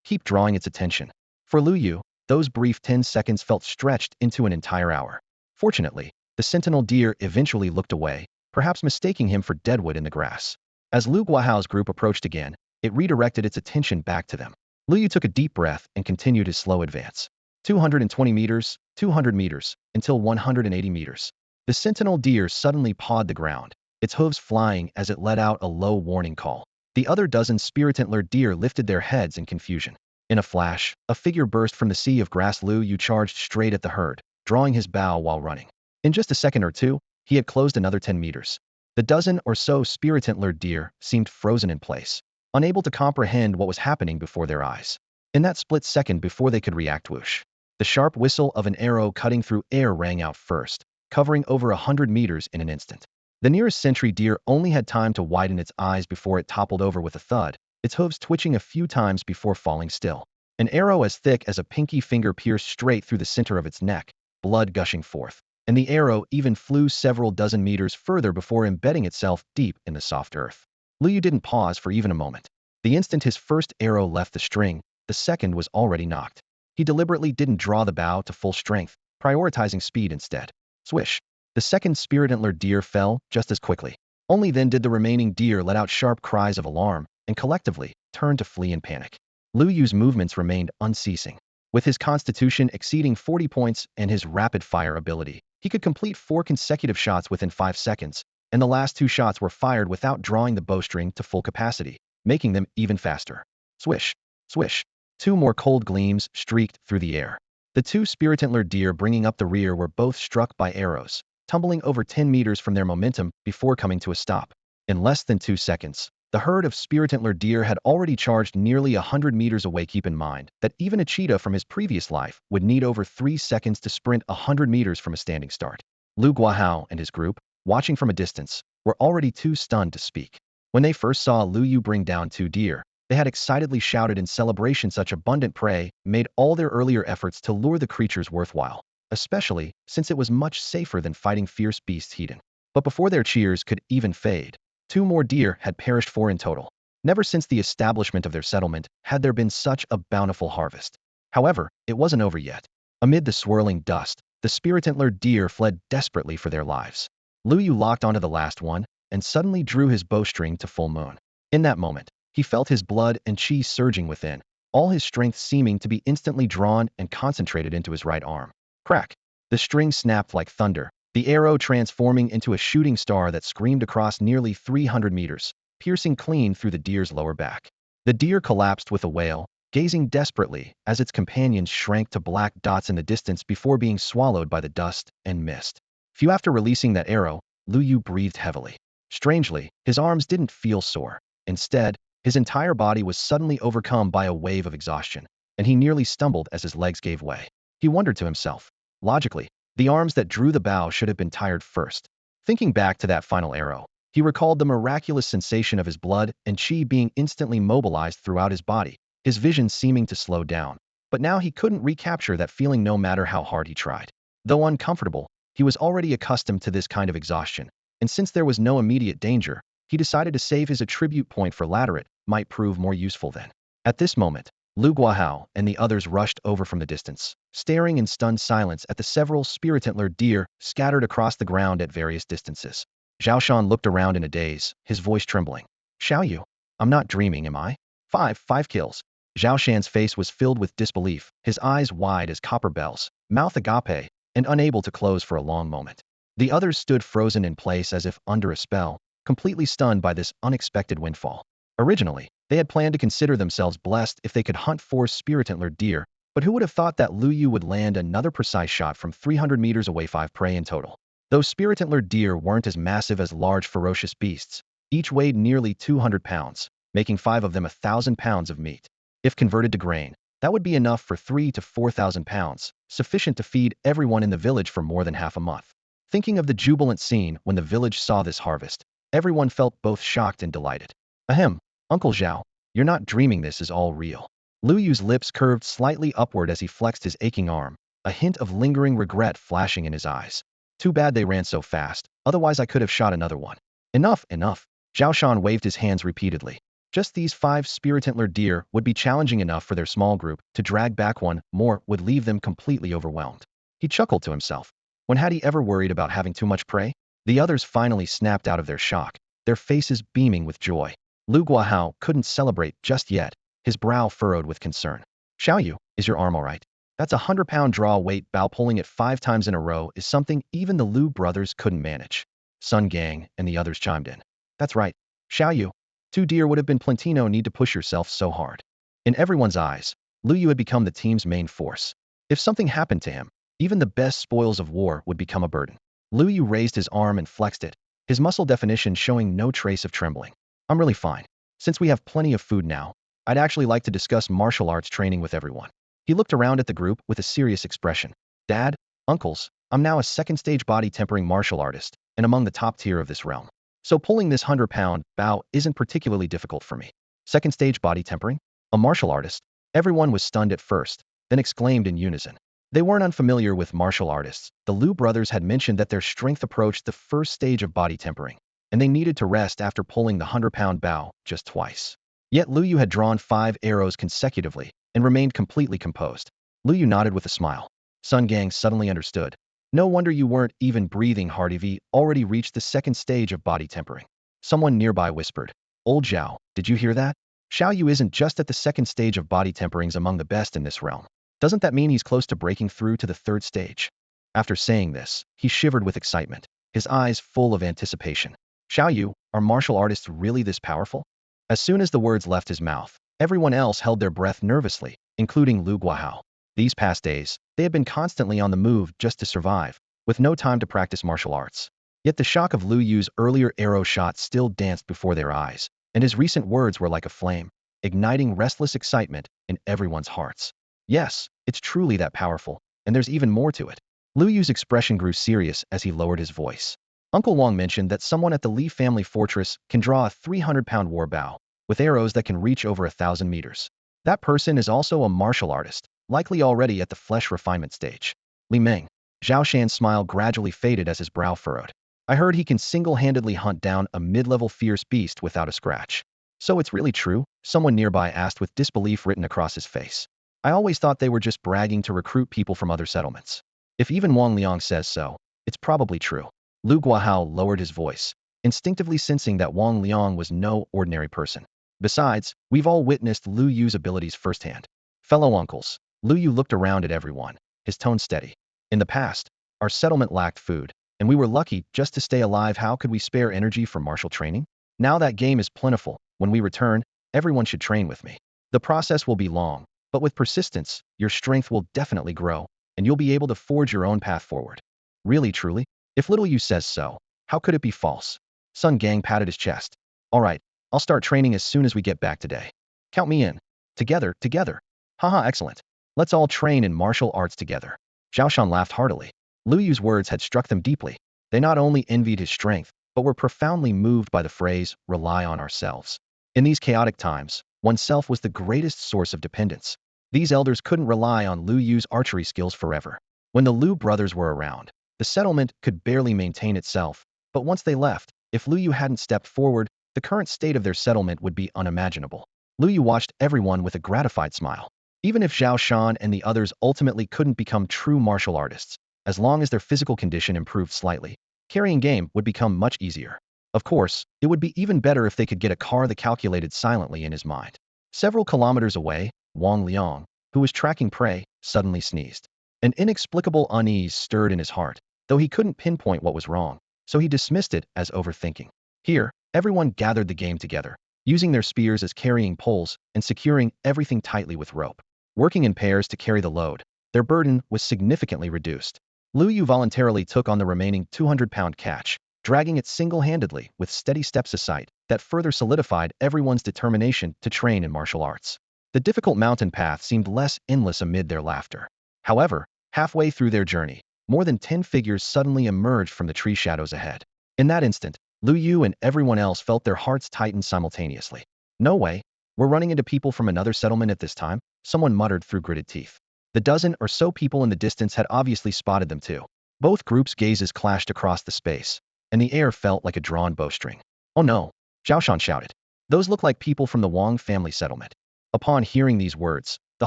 Keep drawing its attention. For Lu Yu, those brief 10 seconds felt stretched into an entire hour. Fortunately, the sentinel deer eventually looked away, perhaps mistaking him for deadwood in the grass. As Lu Guahao's group approached again, it redirected its attention back to them. Lu Yu took a deep breath and continued his slow advance. 220 meters, 200 meters, until 180 meters. The sentinel deer suddenly pawed the ground, its hooves flying as it let out a low warning call. The other dozen spirit-antler deer lifted their heads in confusion. In a flash, a figure burst from the sea of grass. Lu Yu charged straight at the herd, drawing his bow while running. In just a second or two, he had closed another 10 meters. The dozen or so spirit-antler deer seemed frozen in place, unable to comprehend what was happening before their eyes. In that split second before they could react, whoosh, the sharp whistle of an arrow cutting through air rang out first, covering over 100 meters in an instant. The nearest sentry deer only had time to widen its eyes before it toppled over with a thud, its hooves twitching a few times before falling still. An arrow as thick as a pinky finger pierced straight through the center of its neck, blood gushing forth, and the arrow even flew several dozen meters further before embedding itself deep in the soft earth. Lu Yu didn't pause for even a moment. The instant his first arrow left the string, the second was already knocked. He deliberately didn't draw the bow to full strength, prioritizing speed instead. Swish! The second spirit-antler deer fell just as quickly. Only then did the remaining deer let out sharp cries of alarm and collectively turned to flee in panic. Lu Yu's movements remained unceasing. With his constitution exceeding 40 points and his rapid-fire ability, he could complete 4 consecutive shots within 5 seconds, and the last 2 shots were fired without drawing the bowstring to full capacity, making them even faster. Swish! Swish! 2 more cold gleams streaked through the air. The 2 spirit-antler deer bringing up the rear were both struck by arrows, tumbling over 10 meters from their momentum before coming to a stop. In less than 2 seconds, the herd of spirit-antler deer had already charged nearly 100 meters away. Keep in mind that even a cheetah from his previous life would need over 3 seconds to sprint 100 meters from a standing start. Lu Guahao and his group, watching from a distance, were already too stunned to speak. When they first saw Lu Yu bring down 2 deer, they had excitedly shouted in celebration. Such abundant prey made all their earlier efforts to lure the creatures worthwhile, especially since it was much safer than fighting fierce beasts hidden. But before their cheers could even fade, 2 more deer had perished, 4 in total. Never since the establishment of their settlement had there been such a bountiful harvest. However, it wasn't over yet. Amid the swirling dust, the spirit-antler deer fled desperately for their lives. Lu Yu locked onto the last one and suddenly drew his bowstring to full moon. In that moment, he felt his blood and chi surging within, all his strength seeming to be instantly drawn and concentrated into his right arm. Crack! The string snapped like thunder, the arrow transforming into a shooting star that screamed across nearly 300 meters, piercing clean through the deer's lower back. The deer collapsed with a wail, gazing desperately as its companions shrank to black dots in the distance before being swallowed by the dust and mist. Few after releasing that arrow, Lu Yu breathed heavily. Strangely, his arms didn't feel sore. Instead, his entire body was suddenly overcome by a wave of exhaustion, and he nearly stumbled as his legs gave way. He wondered to himself. Logically, the arms that drew the bow should have been tired first. Thinking back to that final arrow, he recalled the miraculous sensation of his blood and chi being instantly mobilized throughout his body, his vision seeming to slow down. But now he couldn't recapture that feeling no matter how hard he tried. Though uncomfortable, he was already accustomed to this kind of exhaustion, and since there was no immediate danger, he decided to save his attribute point for later. It might prove more useful then. At this moment, Lu Guahao and the others rushed over from the distance, staring in stunned silence at the several spirit-antler deer scattered across the ground at various distances. Zhao Shan looked around in a daze, his voice trembling. Xiao Yu, I'm not dreaming, am I? Five kills. Zhao Shan's face was filled with disbelief, his eyes wide as copper bells, mouth agape, and unable to close for a long moment. The others stood frozen in place as if under a spell, completely stunned by this unexpected windfall. Originally, they had planned to consider themselves blessed if they could hunt 4 spirit-antler deer, but who would have thought that Lu Yu would land another precise shot from 300 meters away? 5 prey in total. Those spirit-antler deer weren't as massive as large ferocious beasts. Each weighed nearly 200 pounds, making 5 of them 1,000 pounds of meat. If converted to grain, that would be enough for 3,000 to 4,000 pounds, sufficient to feed everyone in the village for more than half a month. Thinking of the jubilant scene when the village saw this harvest, everyone felt both shocked and delighted. Ahem, Uncle Zhao, you're not dreaming, this is all real. Lu Yu's lips curved slightly upward as he flexed his aching arm, a hint of lingering regret flashing in his eyes. Too bad they ran so fast, otherwise I could have shot another one. Enough, enough. Zhao Shan waved his hands repeatedly. Just these 5 spirit-antler deer would be challenging enough for their small group. To drag back one more would leave them completely overwhelmed. He chuckled to himself. When had he ever worried about having too much prey? The others finally snapped out of their shock, their faces beaming with joy. Lu Guahao couldn't celebrate just yet, his brow furrowed with concern. Xiaoyu, is your arm alright? That's 100-pound draw weight Bao pulling it 5 times in a row is something even the Lu brothers couldn't manage. Sun Gang and the others chimed in. That's right. Xiaoyu, 2 deer would have been plenty, no need to push yourself so hard. In everyone's eyes, Lu Yu had become the team's main force. If something happened to him, even the best spoils of war would become a burden. Lu Yu raised his arm and flexed it, his muscle definition showing no trace of trembling. I'm really fine. Since we have plenty of food now, I'd actually like to discuss martial arts training with everyone. He looked around at the group with a serious expression. Dad, uncles, I'm now a second-stage body-tempering martial artist, and among the top tier of this realm. So pulling this 100-pound Bao isn't particularly difficult for me. Second-stage body tempering? A martial artist? Everyone was stunned at first, then exclaimed in unison. They weren't unfamiliar with martial artists. The Lu brothers had mentioned that their strength approached the first stage of body tempering, and they needed to rest after pulling the 100-pound Bao just twice. Yet Lu Yu had drawn 5 arrows consecutively and remained completely composed. Lu Yu nodded with a smile. Sun Gang suddenly understood. No wonder you weren't even breathing hard. You've already reached the second stage of body tempering. Someone nearby whispered. Old Zhao, did you hear that? Xiao Yu isn't just at the second stage of body temperings among the best in this realm. Doesn't that mean he's close to breaking through to the 3rd stage? After saying this, he shivered with excitement, his eyes full of anticipation. Xiao Yu, are martial artists really this powerful? As soon as the words left his mouth, everyone else held their breath nervously, including Lu Guahao. These past days, they had been constantly on the move just to survive, with no time to practice martial arts. Yet the shock of Lu Yu's earlier arrow shot still danced before their eyes, and his recent words were like a flame, igniting restless excitement in everyone's hearts. Yes, it's truly that powerful, and there's even more to it. Lu Yu's expression grew serious as he lowered his voice. Uncle Wang mentioned that someone at the Li family fortress can draw a 300-pound war Bao, with arrows that can reach over 1,000 meters. That person is also a martial artist, likely already at the flesh refinement stage. Li Meng. Zhao Shan's smile gradually faded as his brow furrowed. I heard he can single-handedly hunt down a mid-level fierce beast without a scratch. So it's really true? Someone nearby asked with disbelief written across his face. I always thought they were just bragging to recruit people from other settlements. If even Wang Liang says so, it's probably true. Lu Guahao lowered his voice, instinctively sensing that Wang Liang was no ordinary person. Besides, we've all witnessed Lu Yu's abilities firsthand. Fellow uncles, Lu Yu looked around at everyone, his tone steady. In the past, our settlement lacked food, and we were lucky just to stay alive. How could we spare energy for martial training? Now that game is plentiful. When we return, everyone should train with me. The process will be long, but with persistence, your strength will definitely grow, and you'll be able to forge your own path forward. Really, truly? If little Yu says so, how could it be false? Sun Gang patted his chest. All right, I'll start training as soon as we get back today. Count me in. Together, together. Haha, excellent. Let's all train in martial arts together. Zhao Shan laughed heartily. Lu Yu's words had struck them deeply. They not only envied his strength, but were profoundly moved by the phrase, rely on ourselves. In these chaotic times, oneself was the greatest source of dependence. These elders couldn't rely on Lu Yu's archery skills forever. When the Lu brothers were around, the settlement could barely maintain itself, but once they left, if Lu Yu hadn't stepped forward, the current state of their settlement would be unimaginable. Lu Yu watched everyone with a gratified smile. Even if Zhao Shan and the others ultimately couldn't become true martial artists, as long as their physical condition improved slightly, carrying game would become much easier. Of course, it would be even better if they could get a car that calculated silently in his mind. Several kilometers away, Wang Liang, who was tracking prey, suddenly sneezed. An inexplicable unease stirred in his heart, though he couldn't pinpoint what was wrong, so he dismissed it as overthinking. Here, everyone gathered the game together, using their spears as carrying poles and securing everything tightly with rope. Working in pairs to carry the load, their burden was significantly reduced. Lu Yu voluntarily took on the remaining 200-pound catch, dragging it single-handedly with steady steps aside that further solidified everyone's determination to train in martial arts. The difficult mountain path seemed less endless amid their laughter. However, halfway through their journey, more than 10 figures suddenly emerged from the tree shadows ahead. In that instant, Lu Yu and everyone else felt their hearts tighten simultaneously. No way, we're running into people from another settlement at this time? someone muttered through gritted teeth. The dozen or so people in the distance had obviously spotted them too. Both groups' gazes clashed across the space, and the air felt like a drawn bowstring. Oh no, Zhao Shan shouted. Those look like people from the Wang family settlement. Upon hearing these words, the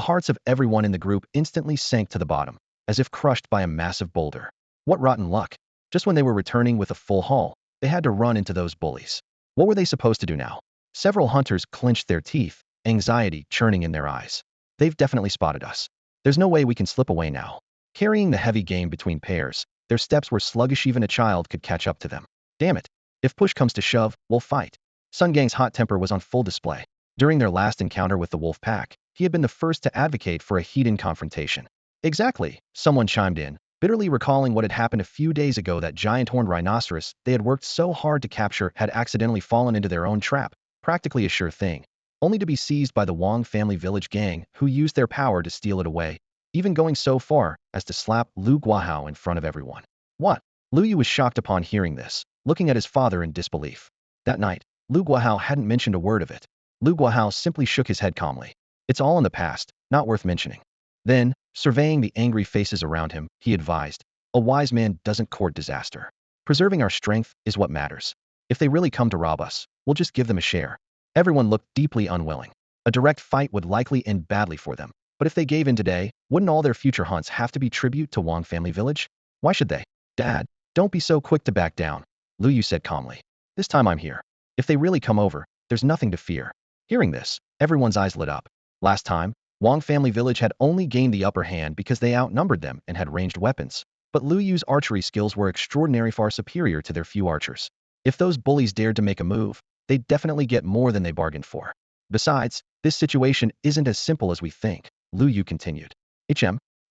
hearts of everyone in the group instantly sank to the bottom, as if crushed by a massive boulder. What rotten luck. Just when they were returning with a full haul, they had to run into those bullies. What were they supposed to do now? Several hunters clenched their teeth, anxiety churning in their eyes. They've definitely spotted us. There's no way we can slip away now. Carrying the heavy game between pairs, their steps were sluggish, even a child could catch up to them. Damn it. If push comes to shove, we'll fight. Sun Gang's hot temper was on full display. During their last encounter with the wolf pack, he had been the first to advocate for a heated confrontation. Exactly, someone chimed in, bitterly recalling what had happened a few days ago. That giant-horned rhinoceros they had worked so hard to capture had accidentally fallen into their own trap, practically a sure thing, only to be seized by the Wang family village gang, who used their power to steal it away, even going so far as to slap Lu Guahao in front of everyone. What? Lu Yu was shocked upon hearing this, looking at his father in disbelief. That night, Lu Guahao hadn't mentioned a word of it. Lu Guahao simply shook his head calmly. It's all in the past, not worth mentioning. Then, surveying the angry faces around him, he advised, a wise man doesn't court disaster. Preserving our strength is what matters. If they really come to rob us, we'll just give them a share. Everyone looked deeply unwilling. A direct fight would likely end badly for them. But if they gave in today, wouldn't all their future hunts have to be tribute to Wang family village? Why should they? Dad, don't be so quick to back down, Lu Yu said calmly. This time I'm here. If they really come over, there's nothing to fear. Hearing this, everyone's eyes lit up. Last time, Wang family village had only gained the upper hand because they outnumbered them and had ranged weapons. But Lu Yu's archery skills were extraordinary, far superior to their few archers. If those bullies dared to make a move, they'd definitely get more than they bargained for. Besides, this situation isn't as simple as we think, Lu Yu continued.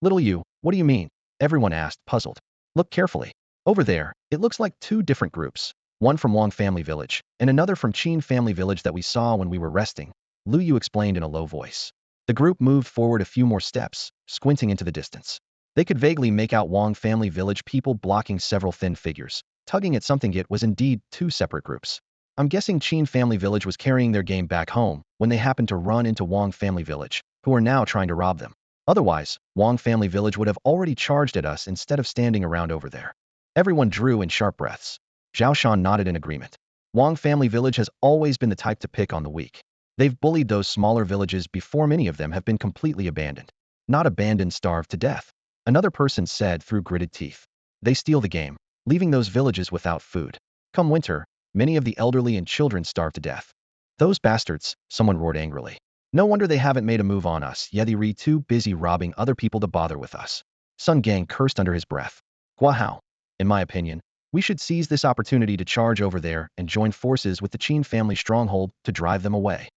Little Yu, what do you mean? Everyone asked, puzzled. Look carefully. Over there, it looks like two different groups. One from Wang family village, and another from Qin family village that we saw when we were resting, Lu Yu explained in a low voice. The group moved forward a few more steps, squinting into the distance. They could vaguely make out Wang family village people blocking several thin figures, tugging at something. It was indeed two separate groups. I'm guessing Qin family village was carrying their game back home when they happened to run into Wang family village, who are now trying to rob them. Otherwise, Wang family village would have already charged at us instead of standing around over there. Everyone drew in sharp breaths. Zhao Shan nodded in agreement. Wang family village has always been the type to pick on the weak. They've bullied those smaller villages before. Many of them have been completely abandoned. Not abandoned, starved to death. Another person said through gritted teeth. They steal the game, leaving those villages without food. Come winter, many of the elderly and children starve to death. Those bastards, someone roared angrily. No wonder they haven't made a move on us yet. They're too busy robbing other people to bother with us. Sun Gang cursed under his breath. Guahao. In my opinion, we should seize this opportunity to charge over there and join forces with the Qin family stronghold to drive them away.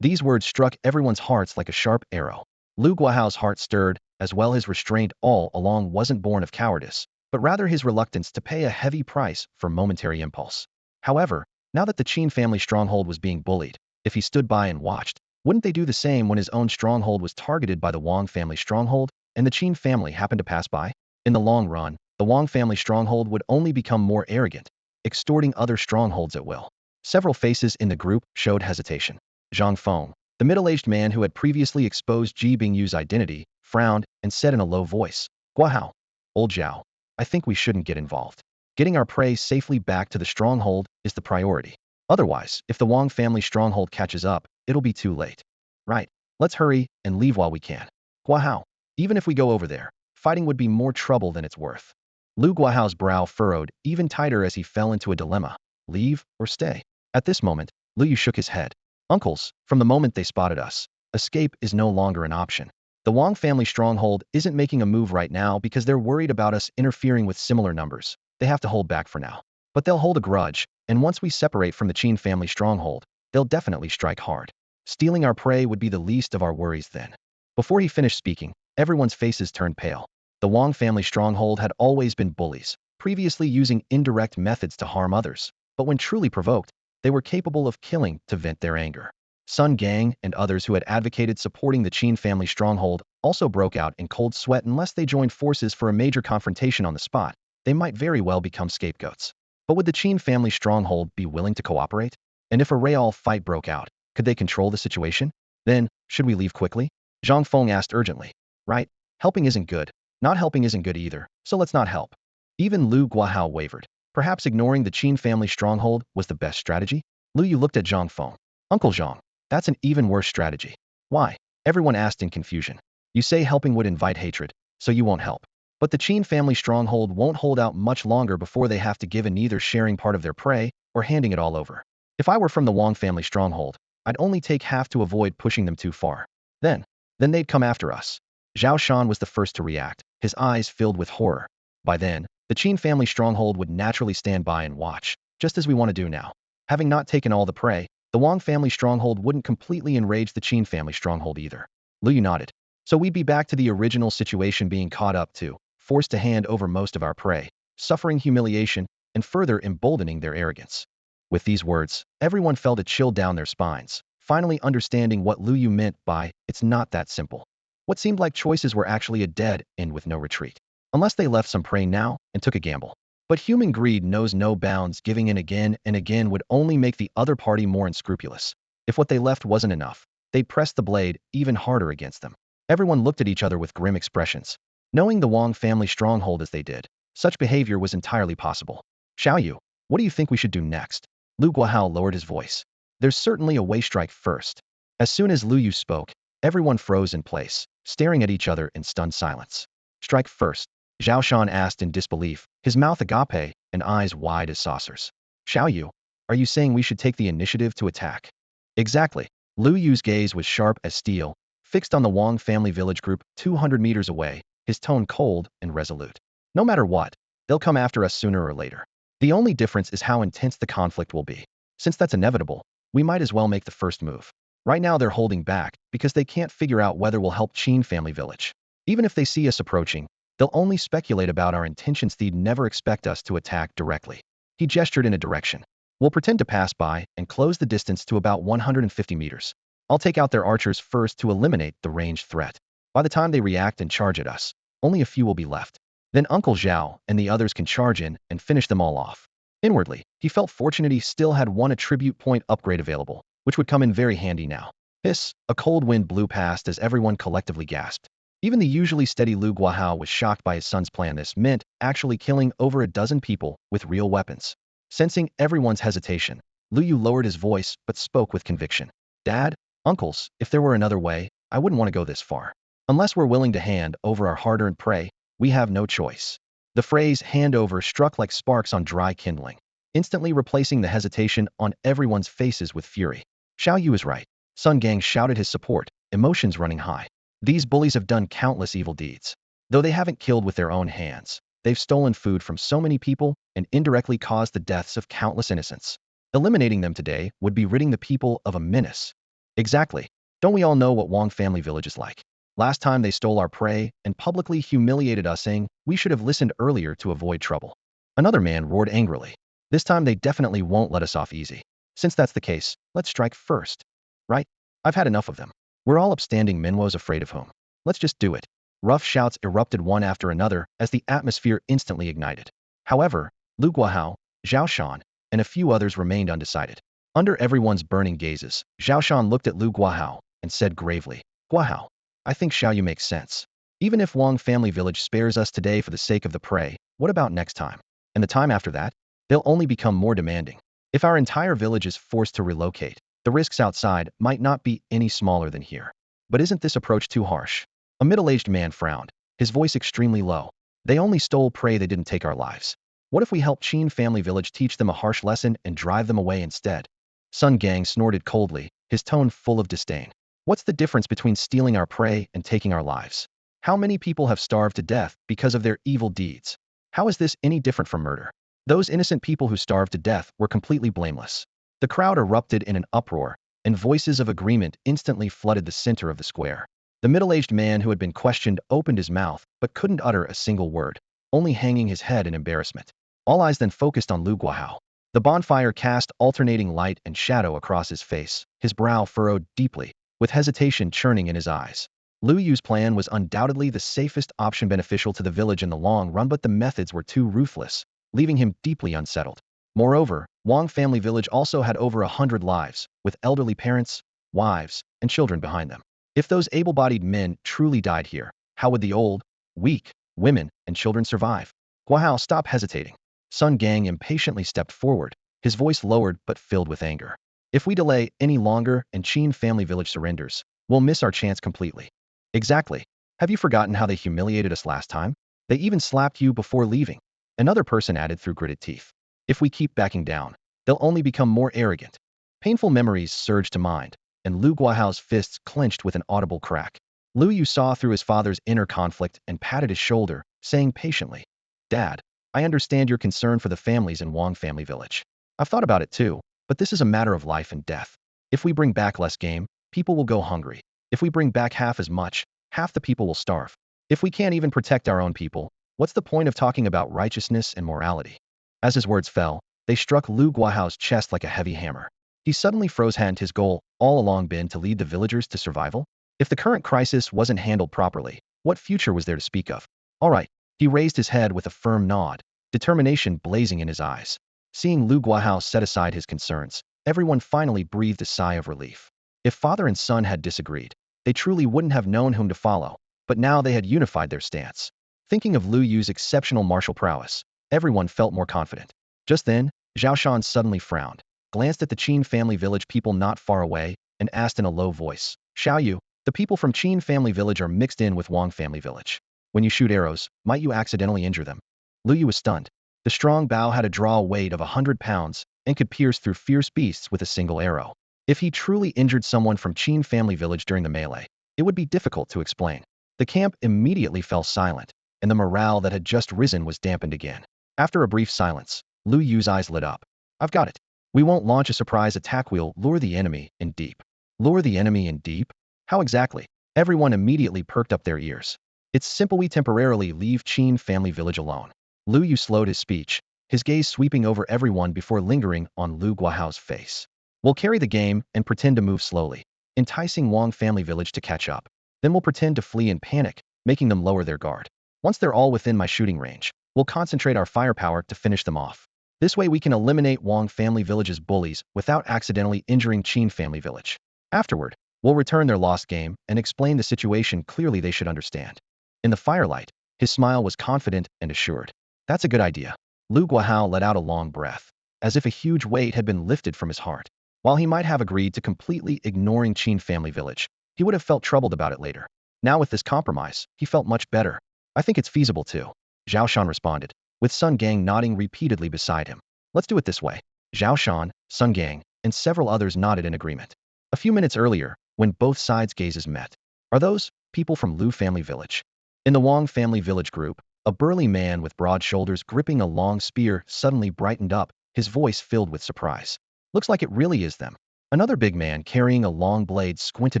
These words struck everyone's hearts like a sharp arrow. Lu Guahao's heart stirred, as well. His restraint all along wasn't born of cowardice, but rather his reluctance to pay a heavy price for momentary impulse. However, now that the Qin family stronghold was being bullied, if he stood by and watched, wouldn't they do the same when his own stronghold was targeted by the Wang family stronghold, and the Qin family happened to pass by? In the long run, the Wang family stronghold would only become more arrogant, extorting other strongholds at will. Several faces in the group showed hesitation. Zhang Feng, the middle-aged man who had previously exposed Ji Bingyu's identity, frowned and said in a low voice, Guahao, old Zhao, I think we shouldn't get involved. Getting our prey safely back to the stronghold is the priority. Otherwise, if the Wang family stronghold catches up, it'll be too late. Right, let's hurry and leave while we can. Guahao, even if we go over there, fighting would be more trouble than it's worth. Lu Guahao's brow furrowed even tighter as he fell into a dilemma. Leave or stay? At this moment, Lu Yu shook his head. Uncles, from the moment they spotted us, escape is no longer an option. The Wang family stronghold isn't making a move right now because they're worried about us interfering with similar numbers. They have to hold back for now. But they'll hold a grudge, and once we separate from the Qin family stronghold, they'll definitely strike hard. Stealing our prey would be the least of our worries then. Before he finished speaking, everyone's faces turned pale. The Wang family stronghold had always been bullies, previously using indirect methods to harm others, but when truly provoked, they were capable of killing to vent their anger. Sun Gang and others who had advocated supporting the Qin family stronghold also broke out in cold sweat. Unless they joined forces for a major confrontation on the spot, they might very well become scapegoats. But would the Qin family stronghold be willing to cooperate? And if a real fight broke out, could they control the situation? Then, should we leave quickly? Zhang Feng asked urgently. Right? Helping isn't good. Not helping isn't good either, so let's not help. Even Lu Guahao wavered. Perhaps ignoring the Qin family stronghold was the best strategy? Lu Yu looked at Zhang Feng. Uncle Zhang, that's an even worse strategy. Why? Everyone asked in confusion. You say helping would invite hatred, so you won't help. But the Qin family stronghold won't hold out much longer before they have to give in either sharing part of their prey or handing it all over. If I were from the Wang family stronghold, I'd only take half to avoid pushing them too far. Then they'd come after us. Zhao Shan was the first to react, his eyes filled with horror. By then, the Qin family stronghold would naturally stand by and watch, just as we want to do now. Having not taken all the prey, the Wang family stronghold wouldn't completely enrage the Qin family stronghold either. Lu Yu nodded. So we'd be back to the original situation, being caught up to, forced to hand over most of our prey, suffering humiliation, and further emboldening their arrogance. With these words, everyone felt a chill down their spines, finally understanding what Lu Yu meant by, it's not that simple. What seemed like choices were actually a dead end with no retreat. Unless they left some prey now and took a gamble. But human greed knows no bounds. Giving in again and again would only make the other party more unscrupulous. If what they left wasn't enough, they'd press the blade even harder against them. Everyone looked at each other with grim expressions. Knowing the Wang family stronghold as they did, such behavior was entirely possible. Xiao Yu, what do you think we should do next? Lu Guahao lowered his voice. There's certainly a way. Strike first. As soon as Lu Yu spoke, everyone froze in place, staring at each other in stunned silence. Strike first? Zhao Shan asked in disbelief, his mouth agape and eyes wide as saucers. Xiao Yu, are you saying we should take the initiative to attack? Exactly. Lu Yu's gaze was sharp as steel, fixed on the Wang family village group 200 meters away, his tone cold and resolute. No matter what, they'll come after us sooner or later. The only difference is how intense the conflict will be. Since that's inevitable, we might as well make the first move. Right now they're holding back because they can't figure out whether we'll help Qin family village. Even if they see us approaching, they'll only speculate about our intentions. They'd never expect us to attack directly. He gestured in a direction. We'll pretend to pass by and close the distance to about 150 meters. I'll take out their archers first to eliminate the ranged threat. By the time they react and charge at us, only a few will be left. Then Uncle Zhao and the others can charge in and finish them all off. Inwardly, he felt fortunate he still had one attribute point upgrade available, which would come in very handy now. Hiss, a cold wind blew past as everyone collectively gasped. Even the usually steady Lu Guahao was shocked by his son's plan. This meant actually killing over a dozen people with real weapons. Sensing everyone's hesitation, Lu Yu lowered his voice but spoke with conviction. Dad, uncles, if there were another way, I wouldn't want to go this far. Unless we're willing to hand over our hard-earned prey, we have no choice. The phrase hand over struck like sparks on dry kindling, instantly replacing the hesitation on everyone's faces with fury. Xiao Yu is right. Sun Gang shouted his support, emotions running high. These bullies have done countless evil deeds. Though they haven't killed with their own hands, they've stolen food from so many people and indirectly caused the deaths of countless innocents. Eliminating them today would be ridding the people of a menace. Exactly. Don't we all know what Wang family village is like? Last time they stole our prey and publicly humiliated us, saying we should have listened earlier to avoid trouble. Another man roared angrily. This time they definitely won't let us off easy. Since that's the case, let's strike first. Right? I've had enough of them. We're all upstanding Minwo's afraid of whom. Let's just do it. Rough shouts erupted one after another as the atmosphere instantly ignited. However, Lu Guahao, Zhao Shan, and a few others remained undecided. Under everyone's burning gazes, Zhao Shan looked at Lu Guahao and said gravely, Guahao, I think Xiao Yu makes sense. Even if Wang family village spares us today for the sake of the prey, what about next time? And the time after that? They'll only become more demanding. If our entire village is forced to relocate, the risks outside might not be any smaller than here. But isn't this approach too harsh? A middle-aged man frowned, his voice extremely low. They only stole prey, they didn't take our lives. What if we help Qin family village teach them a harsh lesson and drive them away instead? Sun Gang snorted coldly, his tone full of disdain. What's the difference between stealing our prey and taking our lives? How many people have starved to death because of their evil deeds? How is this any different from murder? Those innocent people who starved to death were completely blameless. The crowd erupted in an uproar, and voices of agreement instantly flooded the center of the square. The middle-aged man who had been questioned opened his mouth but couldn't utter a single word, only hanging his head in embarrassment. All eyes then focused on Lu Guahao. The bonfire cast alternating light and shadow across his face, his brow furrowed deeply, with hesitation churning in his eyes. Lu Yu's plan was undoubtedly the safest option, beneficial to the village in the long run, but the methods were too ruthless, leaving him deeply unsettled. Moreover, Wang family village also had over 100 lives, with elderly parents, wives, and children behind them. If those able-bodied men truly died here, how would the old, weak, women, and children survive? Guahao, stop hesitating. Sun Gang impatiently stepped forward, his voice lowered but filled with anger. If we delay any longer and Qin family village surrenders, we'll miss our chance completely. Exactly. Have you forgotten how they humiliated us last time? They even slapped you before leaving. Another person added through gritted teeth. If we keep backing down, they'll only become more arrogant. Painful memories surged to mind, and Lu Guahao's fists clenched with an audible crack. Lu Yu saw through his father's inner conflict and patted his shoulder, saying patiently, "Dad, I understand your concern for the families in Wang family village. I've thought about it too, but this is a matter of life and death. If we bring back less game, people will go hungry. If we bring back half as much, half the people will starve. If we can't even protect our own people, what's the point of talking about righteousness and morality?" As his words fell, they struck Lu Guahao's chest like a heavy hammer. He suddenly froze. Hadn't his goal all along been to lead the villagers to survival? If the current crisis wasn't handled properly, what future was there to speak of? All right. He raised his head with a firm nod, determination blazing in his eyes. Seeing Lu Guahao set aside his concerns, everyone finally breathed a sigh of relief. If father and son had disagreed, they truly wouldn't have known whom to follow, but now they had unified their stance. Thinking of Lu Yu's exceptional martial prowess, everyone felt more confident. Just then, Zhao Shan suddenly frowned, glanced at the Qin family village people not far away, and asked in a low voice, "Xiao Yu, the people from Qin family village are mixed in with Wang family village. When you shoot arrows, might you accidentally injure them?" Lu Yu was stunned. The strong bow had a draw weight of 100 pounds and could pierce through fierce beasts with a single arrow. If he truly injured someone from Qin family village during the melee, it would be difficult to explain. The camp immediately fell silent, and the morale that had just risen was dampened again. After a brief silence, Lu Yu's eyes lit up. "I've got it. We won't launch a surprise attack. We'll lure the enemy in deep." Lure the enemy in deep? How exactly? Everyone immediately perked up their ears. "It's simple. We temporarily leave Qin family village alone." Lu Yu slowed his speech, his gaze sweeping over everyone before lingering on Lu Guahao's face. "We'll carry the game and pretend to move slowly, enticing Wang family village to catch up. Then we'll pretend to flee in panic, making them lower their guard. Once they're all within my shooting range, we'll concentrate our firepower to finish them off. This way we can eliminate Wang family village's bullies without accidentally injuring Qin family village. Afterward, we'll return their lost game and explain the situation clearly. They should understand." In the firelight, his smile was confident and assured. "That's a good idea." Lu Guahao let out a long breath, as if a huge weight had been lifted from his heart. While he might have agreed to completely ignoring Qin family village, he would have felt troubled about it later. Now with this compromise, he felt much better. "I think it's feasible too," Zhao Shan responded, with Sun Gang nodding repeatedly beside him. "Let's do it this way." Zhao Shan, Sun Gang, and several others nodded in agreement. A few minutes earlier, when both sides' gazes met, "Are those people from Lu family village?" In the Wang family village group, a burly man with broad shoulders gripping a long spear suddenly brightened up, his voice filled with surprise. "Looks like it really is them." Another big man carrying a long blade squinted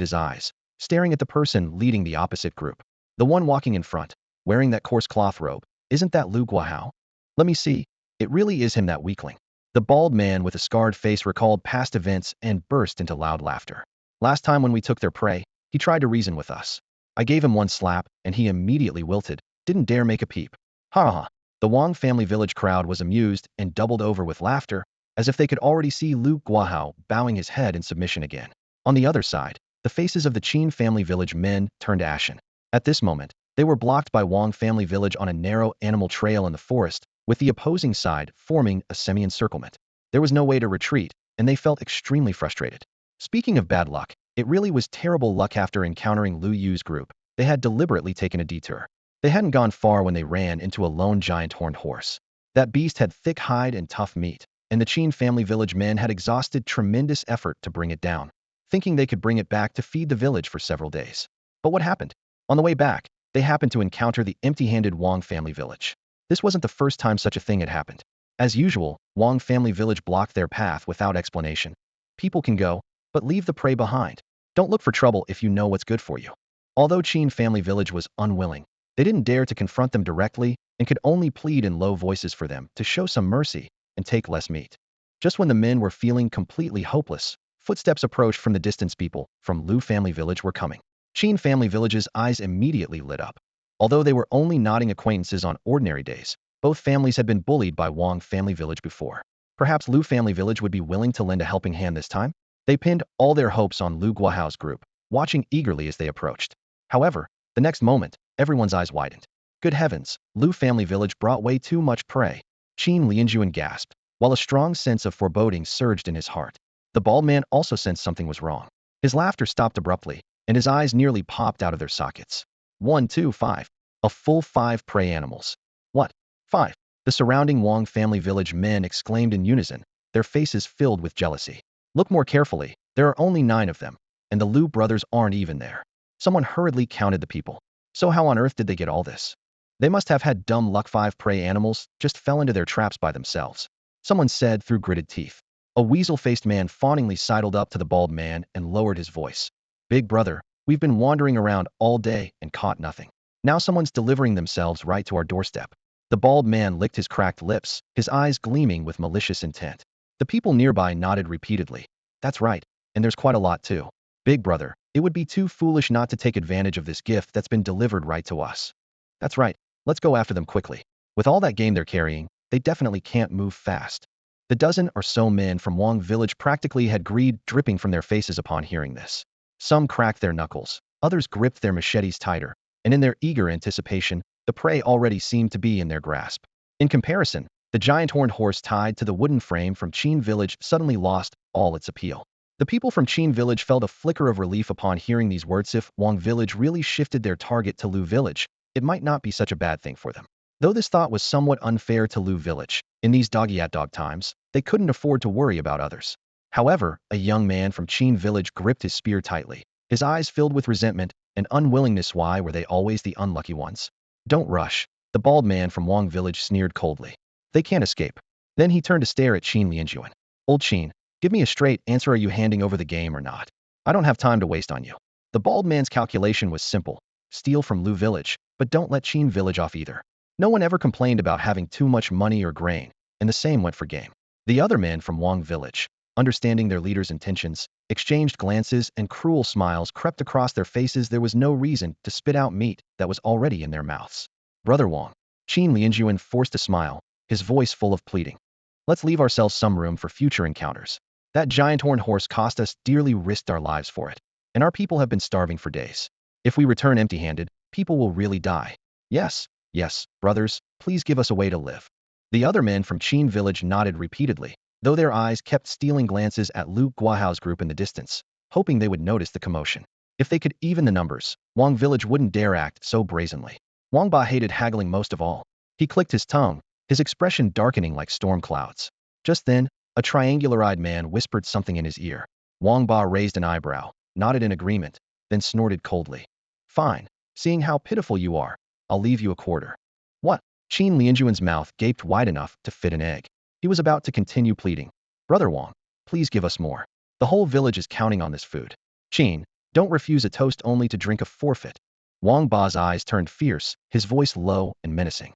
his eyes, staring at the person leading the opposite group. "The one walking in front, wearing that coarse cloth robe, isn't that Lu Guahao? Let me see. It really is him, that weakling." The bald man with a scarred face recalled past events and burst into loud laughter. "Last time when we took their prey, he tried to reason with us. I gave him one slap, and he immediately wilted, didn't dare make a peep. Ha ha." The Wang family village crowd was amused and doubled over with laughter, as if they could already see Lu Guahao bowing his head in submission again. On the other side, the faces of the Qin family village men turned ashen. At this moment, they were blocked by Wang family village on a narrow animal trail in the forest, with the opposing side forming a semi-encirclement. There was no way to retreat, and they felt extremely frustrated. Speaking of bad luck, it really was terrible luck. After encountering Lu Yu's group, they had deliberately taken a detour. They hadn't gone far when they ran into a lone giant horned horse. That beast had thick hide and tough meat, and the Qin family village men had exhausted tremendous effort to bring it down, thinking they could bring it back to feed the village for several days. But what happened? On the way back, they happened to encounter the empty-handed Wang family village. This wasn't the first time such a thing had happened. As usual, Wang family village blocked their path without explanation. People can go, but leave the prey behind. Don't look for trouble if you know what's good for you. Although Qin family village was unwilling, they didn't dare to confront them directly and could only plead in low voices for them to show some mercy and take less meat. Just when the men were feeling completely hopeless, footsteps approached from the distance. People from Lu family village were coming. Qin family village's eyes immediately lit up. Although they were only nodding acquaintances on ordinary days, both families had been bullied by Wang family village before. Perhaps Lu family village would be willing to lend a helping hand this time? They pinned all their hopes on Lu Guahao's group. watching eagerly as they approached. However, the next moment, everyone's eyes widened. Good heavens, Lu family village brought way too much prey. Qin Lianjuan gasped, while a strong sense of foreboding surged in his heart. The bald man also sensed something was wrong. His laughter stopped abruptly, and his eyes nearly popped out of their sockets. 1, 2, 5. A full 5 prey animals. What? 5? The surrounding Wang family village men exclaimed in unison, their faces filled with jealousy. Look more carefully, there are only 9 of them, and the Lu brothers aren't even there. Someone hurriedly counted the people. So how on earth did they get all this? They must have had dumb luck. 5 prey animals just fell into their traps by themselves. Someone said through gritted teeth. A weasel-faced man fawningly sidled up to the bald man and lowered his voice. Big brother, we've been wandering around all day and caught nothing. Now someone's delivering themselves right to our doorstep. The bald man licked his cracked lips, his eyes gleaming with malicious intent. The people nearby nodded repeatedly. That's right, and there's quite a lot too. Big brother, it would be too foolish not to take advantage of this gift that's been delivered right to us. That's right, let's go after them quickly. With all that game they're carrying, they definitely can't move fast. The dozen or so men from Wang village practically had greed dripping from their faces upon hearing this. Some cracked their knuckles, others gripped their machetes tighter, and in their eager anticipation, the prey already seemed to be in their grasp. In comparison, the giant horned horse tied to the wooden frame from Qin village suddenly lost all its appeal. The people from Qin village felt a flicker of relief upon hearing these words. If Wang village really shifted their target to Lu village, it might not be such a bad thing for them. Though this thought was somewhat unfair to Lu village, in these dog-eat-dog times, they couldn't afford to worry about others. However, a young man from Qin village gripped his spear tightly, his eyes filled with resentment and unwillingness. Why were they always the unlucky ones? Don't rush, the bald man from Wang village sneered coldly. They can't escape. Then he turned to stare at Qin Lianjuan. Old Qin, give me a straight answer, are you handing over the game or not? I don't have time to waste on you. The bald man's calculation was simple. Steal from Lu village, but don't let Qin village off either. No one ever complained about having too much money or grain, and the same went for game. The other men from Wang village, understanding their leader's intentions, exchanged glances and cruel smiles crept across their faces. There was no reason to spit out meat that was already in their mouths. Brother Wang. Qin Lianjuan forced a smile, his voice full of pleading. Let's leave ourselves some room for future encounters. That giant horned horse cost us dearly, risked our lives for it. And our people have been starving for days. If we return empty-handed, people will really die. Yes, yes, brothers, please give us a way to live. The other men from Qin village nodded repeatedly, though their eyes kept stealing glances at Lu Guahao's group in the distance, hoping they would notice the commotion. If they could even the numbers, Wang village wouldn't dare act so brazenly. Wang Ba hated haggling most of all. He clicked his tongue, his expression darkening like storm clouds. Just then, a triangular-eyed man whispered something in his ear. Wang Ba raised an eyebrow, nodded in agreement, then snorted coldly. Fine, seeing how pitiful you are, I'll leave you a quarter. What? Qin Lianjuan's mouth gaped wide enough to fit an egg. He was about to continue pleading. Brother Wang, please give us more. The whole village is counting on this food. Qin, don't refuse a toast only to drink a forfeit. Wang Ba's eyes turned fierce, his voice low and menacing.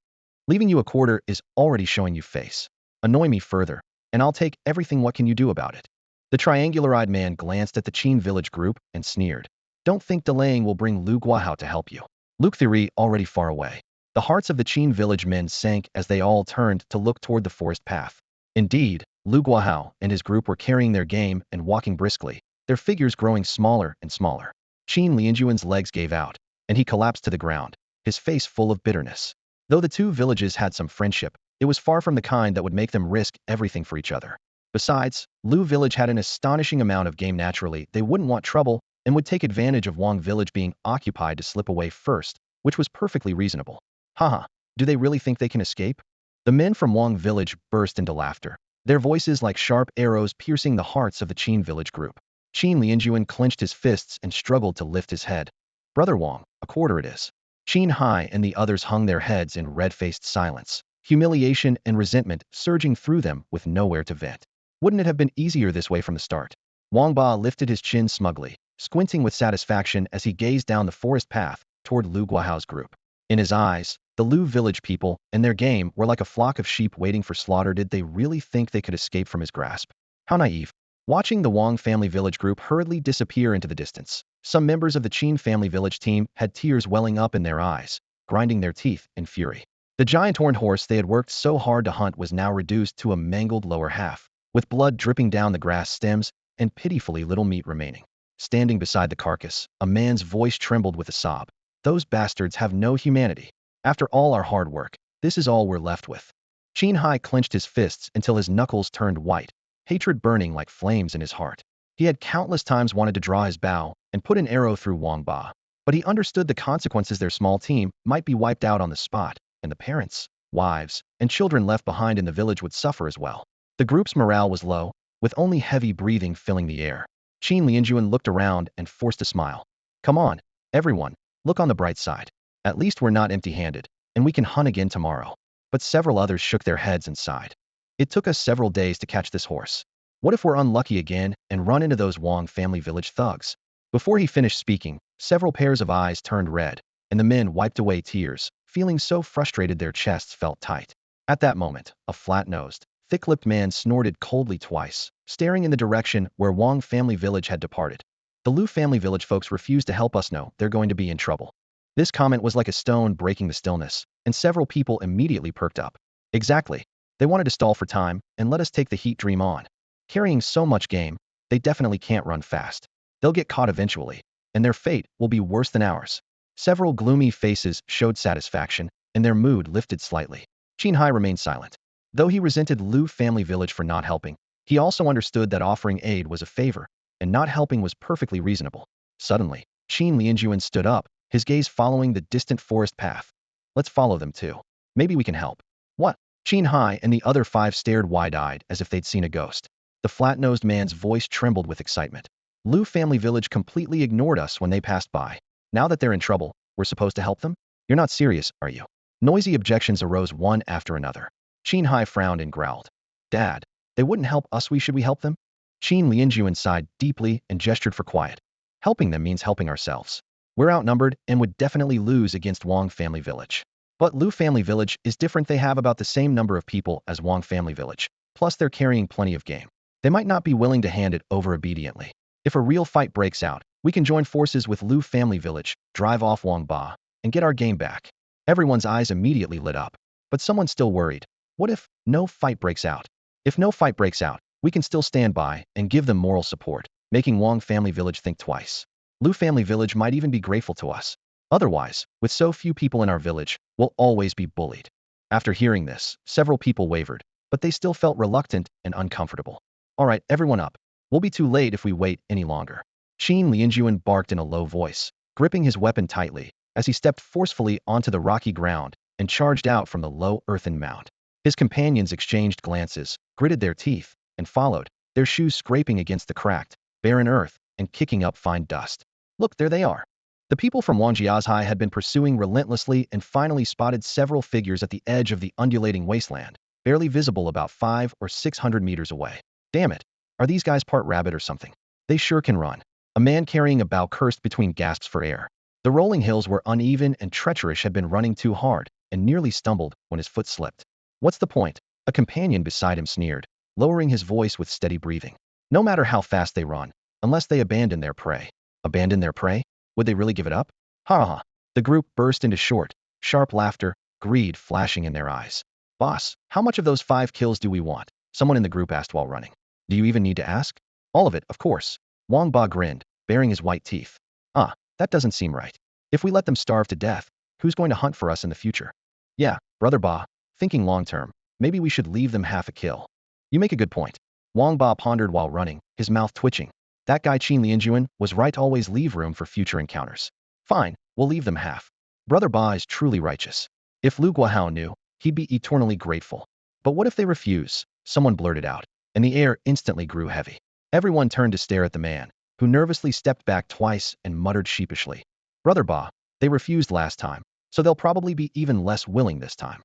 Leaving you a quarter is already showing you face. Annoy me further, and I'll take everything. What can you do about it? The triangular-eyed man glanced at the Qin village group and sneered. Don't think delaying will bring Lu Guahao to help you. Luke Thierry already far away. The hearts of the Qin village men sank as they all turned to look toward the forest path. Indeed, Lu Guahao and his group were carrying their game and walking briskly, their figures growing smaller and smaller. Qin Lianjuan's legs gave out, and he collapsed to the ground, his face full of bitterness. Though the two villages had some friendship, it was far from the kind that would make them risk everything for each other. Besides, Lu village had an astonishing amount of game. Naturally, they wouldn't want trouble and would take advantage of Wang village being occupied to slip away first, which was perfectly reasonable. Haha, do they really think they can escape? The men from Wang village burst into laughter, their voices like sharp arrows piercing the hearts of the Qin village group. Qin Lianjuan clenched his fists and struggled to lift his head. Brother Wang, a quarter it is. Qin Hai and the others hung their heads in red-faced silence, humiliation and resentment surging through them with nowhere to vent. Wouldn't it have been easier this way from the start? Wang Ba lifted his chin smugly, squinting with satisfaction as he gazed down the forest path toward Lu Guahao's group. In his eyes, the Lu village people and their game were like a flock of sheep waiting for slaughter. Did they really think they could escape from his grasp? How naive. Watching the Wang family village group hurriedly disappear into the distance, some members of the Qin family village team had tears welling up in their eyes, grinding their teeth in fury. The giant horned horse they had worked so hard to hunt was now reduced to a mangled lower half, with blood dripping down the grass stems and pitifully little meat remaining. Standing beside the carcass, a man's voice trembled with a sob. Those bastards have no humanity. After all our hard work, this is all we're left with. Qin Hai clenched his fists until his knuckles turned white, hatred burning like flames in his heart. He had countless times wanted to draw his bow and put an arrow through Wang Ba, but he understood the consequences. Their small team might be wiped out on the spot, and the parents, wives, and children left behind in the village would suffer as well. The group's morale was low, with only heavy breathing filling the air. Qin Lianjuan looked around and forced a smile. Come on, everyone, look on the bright side. At least we're not empty-handed, and we can hunt again tomorrow. But several others shook their heads and sighed. It took us several days to catch this horse. What if we're unlucky again and run into those Wang family village thugs? Before he finished speaking, several pairs of eyes turned red, and the men wiped away tears, feeling so frustrated their chests felt tight. At that moment, a flat-nosed, thick-lipped man snorted coldly twice, staring in the direction where Wang family village had departed. The Lu family village folks refuse to help us. Know they're going to be in trouble. This comment was like a stone breaking the stillness, and several people immediately perked up. Exactly. They wanted to stall for time and let us take the heat dream on. Carrying so much game, they definitely can't run fast. They'll get caught eventually, and their fate will be worse than ours. Several gloomy faces showed satisfaction, and their mood lifted slightly. Qin Hai remained silent. Though he resented Lu family village for not helping, he also understood that offering aid was a favor, and not helping was perfectly reasonable. Suddenly, Qin Lianjuan stood up, his gaze following the distant forest path. Let's follow them too. Maybe we can help. What? Qin Hai and the other 5 stared wide-eyed as if they'd seen a ghost. The flat-nosed man's voice trembled with excitement. Lu family village completely ignored us when they passed by. Now that they're in trouble, we're supposed to help them? You're not serious, are you? Noisy objections arose one after another. Qin Hai frowned and growled. Dad, they wouldn't help us. Should we help them? Qin Lianjuan sighed deeply and gestured for quiet. Helping them means helping ourselves. We're outnumbered and would definitely lose against Wang family village. But Lu family village is different. They have about the same number of people as Wang family village. Plus they're carrying plenty of game. They might not be willing to hand it over obediently. If a real fight breaks out, we can join forces with Lu family village, drive off Wang Ba, and get our game back. Everyone's eyes immediately lit up. But someone's still worried. What if no fight breaks out? If no fight breaks out, we can still stand by and give them moral support, making Wang family village think twice. Lu family village might even be grateful to us. Otherwise, with so few people in our village, we'll always be bullied. After hearing this, several people wavered, but they still felt reluctant and uncomfortable. All right, everyone up. We'll be too late if we wait any longer. Qin Lianjuan barked in a low voice, gripping his weapon tightly, as he stepped forcefully onto the rocky ground and charged out from the low earthen mound. His companions exchanged glances, gritted their teeth, and followed, their shoes scraping against the cracked, barren earth and kicking up fine dust. Look, there they are. The people from Wangjiazhai had been pursuing relentlessly and finally spotted several figures at the edge of the undulating wasteland, barely visible about 500 or 600 meters away. Damn it. Are these guys part rabbit or something? They sure can run. A man carrying a bow cursed between gasps for air. The rolling hills were uneven and treacherous, had been running too hard, and nearly stumbled when his foot slipped. What's the point? A companion beside him sneered, lowering his voice with steady breathing. No matter how fast they run, unless they abandon their prey. Abandon their prey? Would they really give it up? Ha ha. The group burst into short, sharp laughter, greed flashing in their eyes. Boss, how much of those 5 kills do we want? Someone in the group asked while running. Do you even need to ask? All of it, of course. Wang Ba grinned, baring his white teeth. That doesn't seem right. If we let them starve to death, who's going to hunt for us in the future? Yeah, Brother Ba, thinking long-term, maybe we should leave them half a kill. You make a good point. Wang Ba pondered while running, his mouth twitching. That guy Qin Lianjuan was right, always leave room for future encounters. Fine, we'll leave them half. Brother Ba is truly righteous. If Lu Guahao knew, he'd be eternally grateful. But what if they refuse? Someone blurted out, and the air instantly grew heavy. Everyone turned to stare at the man, who nervously stepped back twice and muttered sheepishly. Brother Ba, they refused last time, so they'll probably be even less willing this time.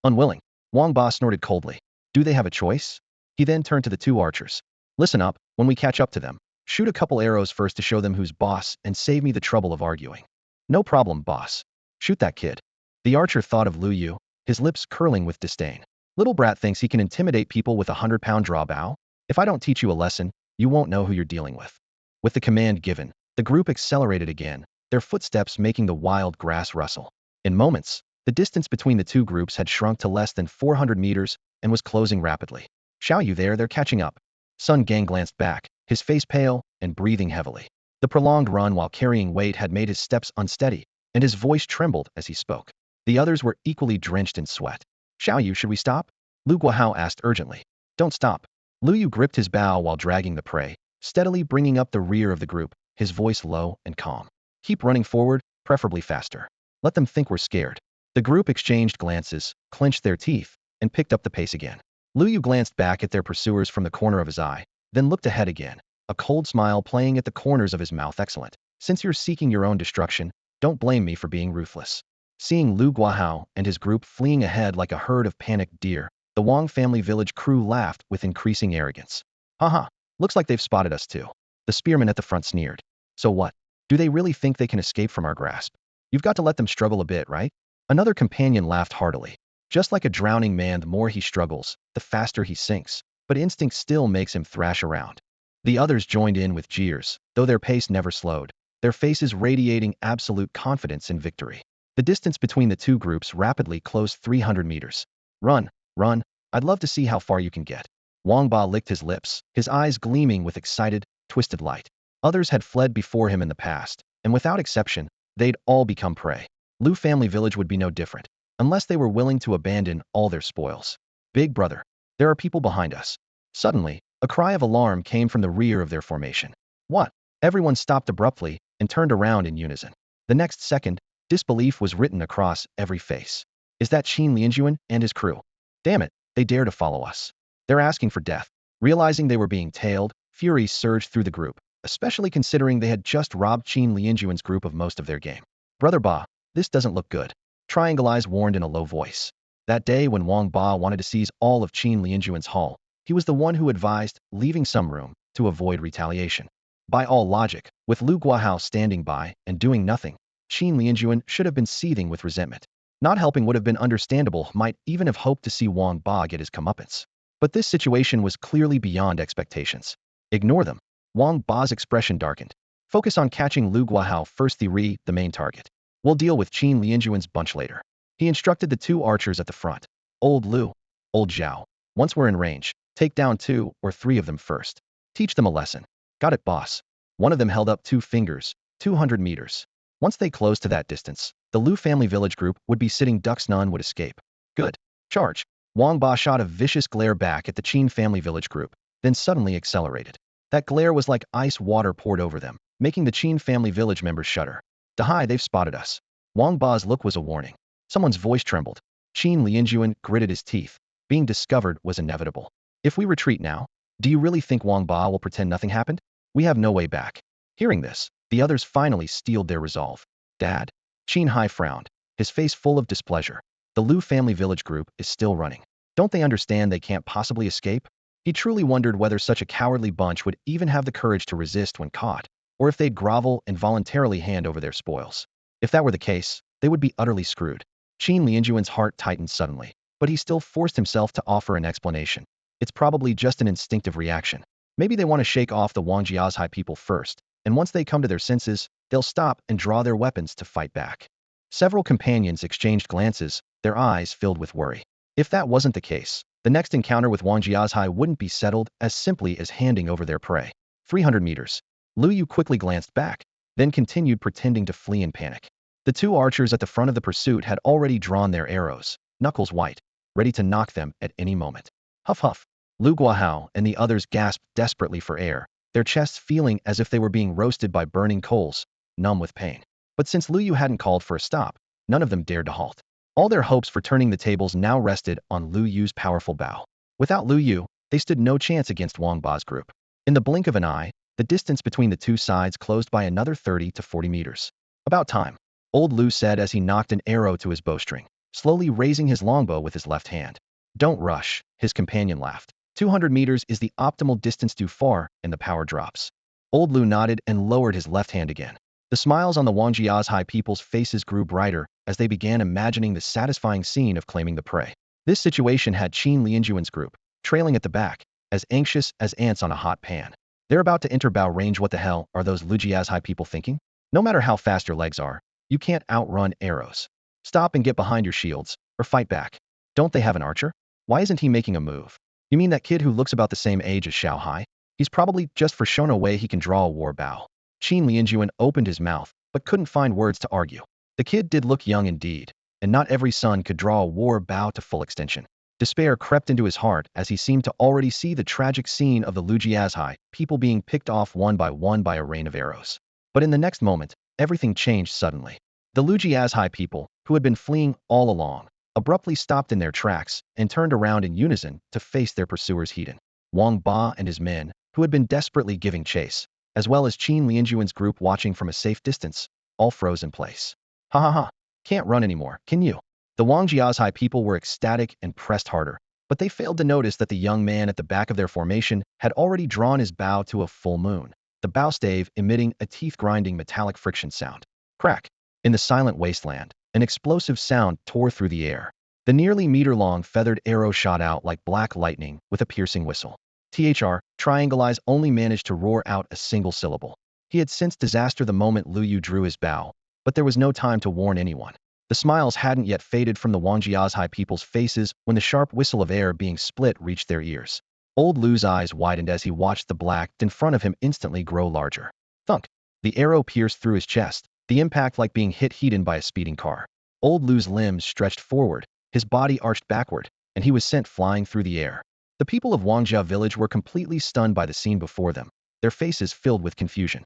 Unwilling? Wang Ba snorted coldly. Do they have a choice? He then turned to the 2 archers. Listen up, when we catch up to them, shoot a couple arrows first to show them who's boss and save me the trouble of arguing. No problem, boss. Shoot that kid. The archer thought of Lu Yu, his lips curling with disdain. Little brat thinks he can intimidate people with a 100-pound draw bow? If I don't teach you a lesson, you won't know who you're dealing with. With the command given, the group accelerated again, their footsteps making the wild grass rustle. In moments, the distance between the 2 groups had shrunk to less than 400 meters and was closing rapidly. Xiao Yu there, they're catching up. Sun Gang glanced back, his face pale and breathing heavily. The prolonged run while carrying weight had made his steps unsteady, and his voice trembled as he spoke. The others were equally drenched in sweat. Xiaoyu, should we stop? Lu Guahao asked urgently. Don't stop. Lu Yu gripped his bow while dragging the prey, steadily bringing up the rear of the group, his voice low and calm. Keep running forward, preferably faster. Let them think we're scared. The group exchanged glances, clenched their teeth, and picked up the pace again. Lu Yu glanced back at their pursuers from the corner of his eye, then looked ahead again, a cold smile playing at the corners of his mouth. Excellent. Since you're seeking your own destruction, don't blame me for being ruthless. Seeing Lu Guahao and his group fleeing ahead like a herd of panicked deer, the Wang family village crew laughed with increasing arrogance. Haha, looks like they've spotted us too. The spearman at the front sneered. So what? Do they really think they can escape from our grasp? You've got to let them struggle a bit, right? Another companion laughed heartily. Just like a drowning man, the more he struggles, the faster he sinks, but instinct still makes him thrash around. The others joined in with jeers, though their pace never slowed, their faces radiating absolute confidence in victory. The distance between the two groups rapidly closed 300 meters. Run, run, I'd love to see how far you can get. Wang Ba licked his lips, his eyes gleaming with excited, twisted light. Others had fled before him in the past, and without exception, they'd all become prey. Lu family village would be no different, unless they were willing to abandon all their spoils. Big brother, there are people behind us. Suddenly, a cry of alarm came from the rear of their formation. What? Everyone stopped abruptly and turned around in unison. The next second, disbelief was written across every face. Is that Qin Lianjuan and his crew? Damn it, they dare to follow us. They're asking for death. Realizing they were being tailed, fury surged through the group, especially considering they had just robbed Qin Lianjuan's group of most of their game. Brother Ba, this doesn't look good. Triangle Eyes warned in a low voice. That day when Wang Ba wanted to seize all of Qin Lianjuan's haul, he was the one who advised leaving some room to avoid retaliation. By all logic, with Lu Guahao standing by and doing nothing, Qin Lianjuan should have been seething with resentment. Not helping would have been understandable, might even have hoped to see Wang Ba get his comeuppance. But this situation was clearly beyond expectations. Ignore them. Wang Ba's expression darkened. Focus on catching Lu Guahao first, the main target. We'll deal with Qin Lianjuan's bunch later. He instructed the two archers at the front. Old Lu, Old Zhao. Once we're in range, take down 2 or 3 of them first. Teach them a lesson. Got it, boss. One of them held up 2 fingers, 200 meters. Once they closed to that distance, the Lu family village group would be sitting ducks, none would escape. Good. Charge. Wang Ba shot a vicious glare back at the Qin family village group, then suddenly accelerated. That glare was like ice water poured over them, making the Qin family village members shudder. Dahai, they've spotted us. Wang Ba's look was a warning. Someone's voice trembled. Qin Lianjuan gritted his teeth. Being discovered was inevitable. If we retreat now, do you really think Wang Ba will pretend nothing happened? We have no way back. Hearing this, the others finally steeled their resolve. Dad. Qin Hai frowned, his face full of displeasure. The Lu family village group is still running. Don't they understand they can't possibly escape? He truly wondered whether such a cowardly bunch would even have the courage to resist when caught, or if they'd grovel and voluntarily hand over their spoils. If that were the case, they would be utterly screwed. Qin Lianjuan's heart tightened suddenly, but he still forced himself to offer an explanation. It's probably just an instinctive reaction. Maybe they want to shake off the Wang Jiazhai people first, and once they come to their senses, they'll stop and draw their weapons to fight back. Several companions exchanged glances, their eyes filled with worry. If that wasn't the case, the next encounter with Wang Jiazhai wouldn't be settled as simply as handing over their prey. 300 meters. Lu Yu quickly glanced back, then continued pretending to flee in panic. The two archers at the front of the pursuit had already drawn their arrows, knuckles white, ready to knock them at any moment. Huff huff. Lu Guahao and the others gasped desperately for air, their chests feeling as if they were being roasted by burning coals, numb with pain. But since Lu Yu hadn't called for a stop, none of them dared to halt. All their hopes for turning the tables now rested on Lu Yu's powerful bow. Without Lu Yu, they stood no chance against Wang Ba's group. In the blink of an eye, the distance between the two sides closed by another 30 to 40 meters. About time, Old Lu said as he knocked an arrow to his bowstring, slowly raising his longbow with his left hand. Don't rush, his companion laughed. 200 meters is the optimal distance, too far, and the power drops. Old Lu nodded and lowered his left hand again. The smiles on the Wang Jiazhai people's faces grew brighter as they began imagining the satisfying scene of claiming the prey. This situation had Qin Lianjuan's group, trailing at the back, as anxious as ants on a hot pan. They're about to enter bow range. What the hell are those Lu Jiazhai people thinking? No matter how fast your legs are, you can't outrun arrows. Stop and get behind your shields, or fight back. Don't they have an archer? Why isn't he making a move? You mean that kid who looks about the same age as Xiao Hai? He's probably just for shown a way he can draw a war bow. Qin Lianjuan opened his mouth, but couldn't find words to argue. The kid did look young indeed, and not every son could draw a war bow to full extension. Despair crept into his heart as he seemed to already see the tragic scene of the Lujiazhai, people being picked off one by a rain of arrows. But in the next moment, everything changed suddenly. The Lujiazhai people, who had been fleeing all along, abruptly stopped in their tracks and turned around in unison to face their pursuers Heaton. Wang Ba and his men, who had been desperately giving chase, as well as Qin Lianjuan's group watching from a safe distance, all froze in place. Ha ha ha, can't run anymore, can you? The Wang Jiazhai people were ecstatic and pressed harder, but they failed to notice that the young man at the back of their formation had already drawn his bow to a full moon, the bow stave emitting a teeth-grinding metallic friction sound. Crack! In the silent wasteland, an explosive sound tore through the air. The nearly meter-long feathered arrow shot out like black lightning with a piercing whistle. Triangle Eyes only managed to roar out a single syllable. He had sensed disaster the moment Lu Yu drew his bow, but there was no time to warn anyone. The smiles hadn't yet faded from the Wangjiazhai people's faces when the sharp whistle of air being split reached their ears. Old Lu's eyes widened as he watched the black in front of him instantly grow larger. Thunk! The arrow pierced through his chest, the impact like being hit Heaton by a speeding car. Old Lu's limbs stretched forward, his body arched backward, and he was sent flying through the air. The people of Wangjia village were completely stunned by the scene before them, their faces filled with confusion.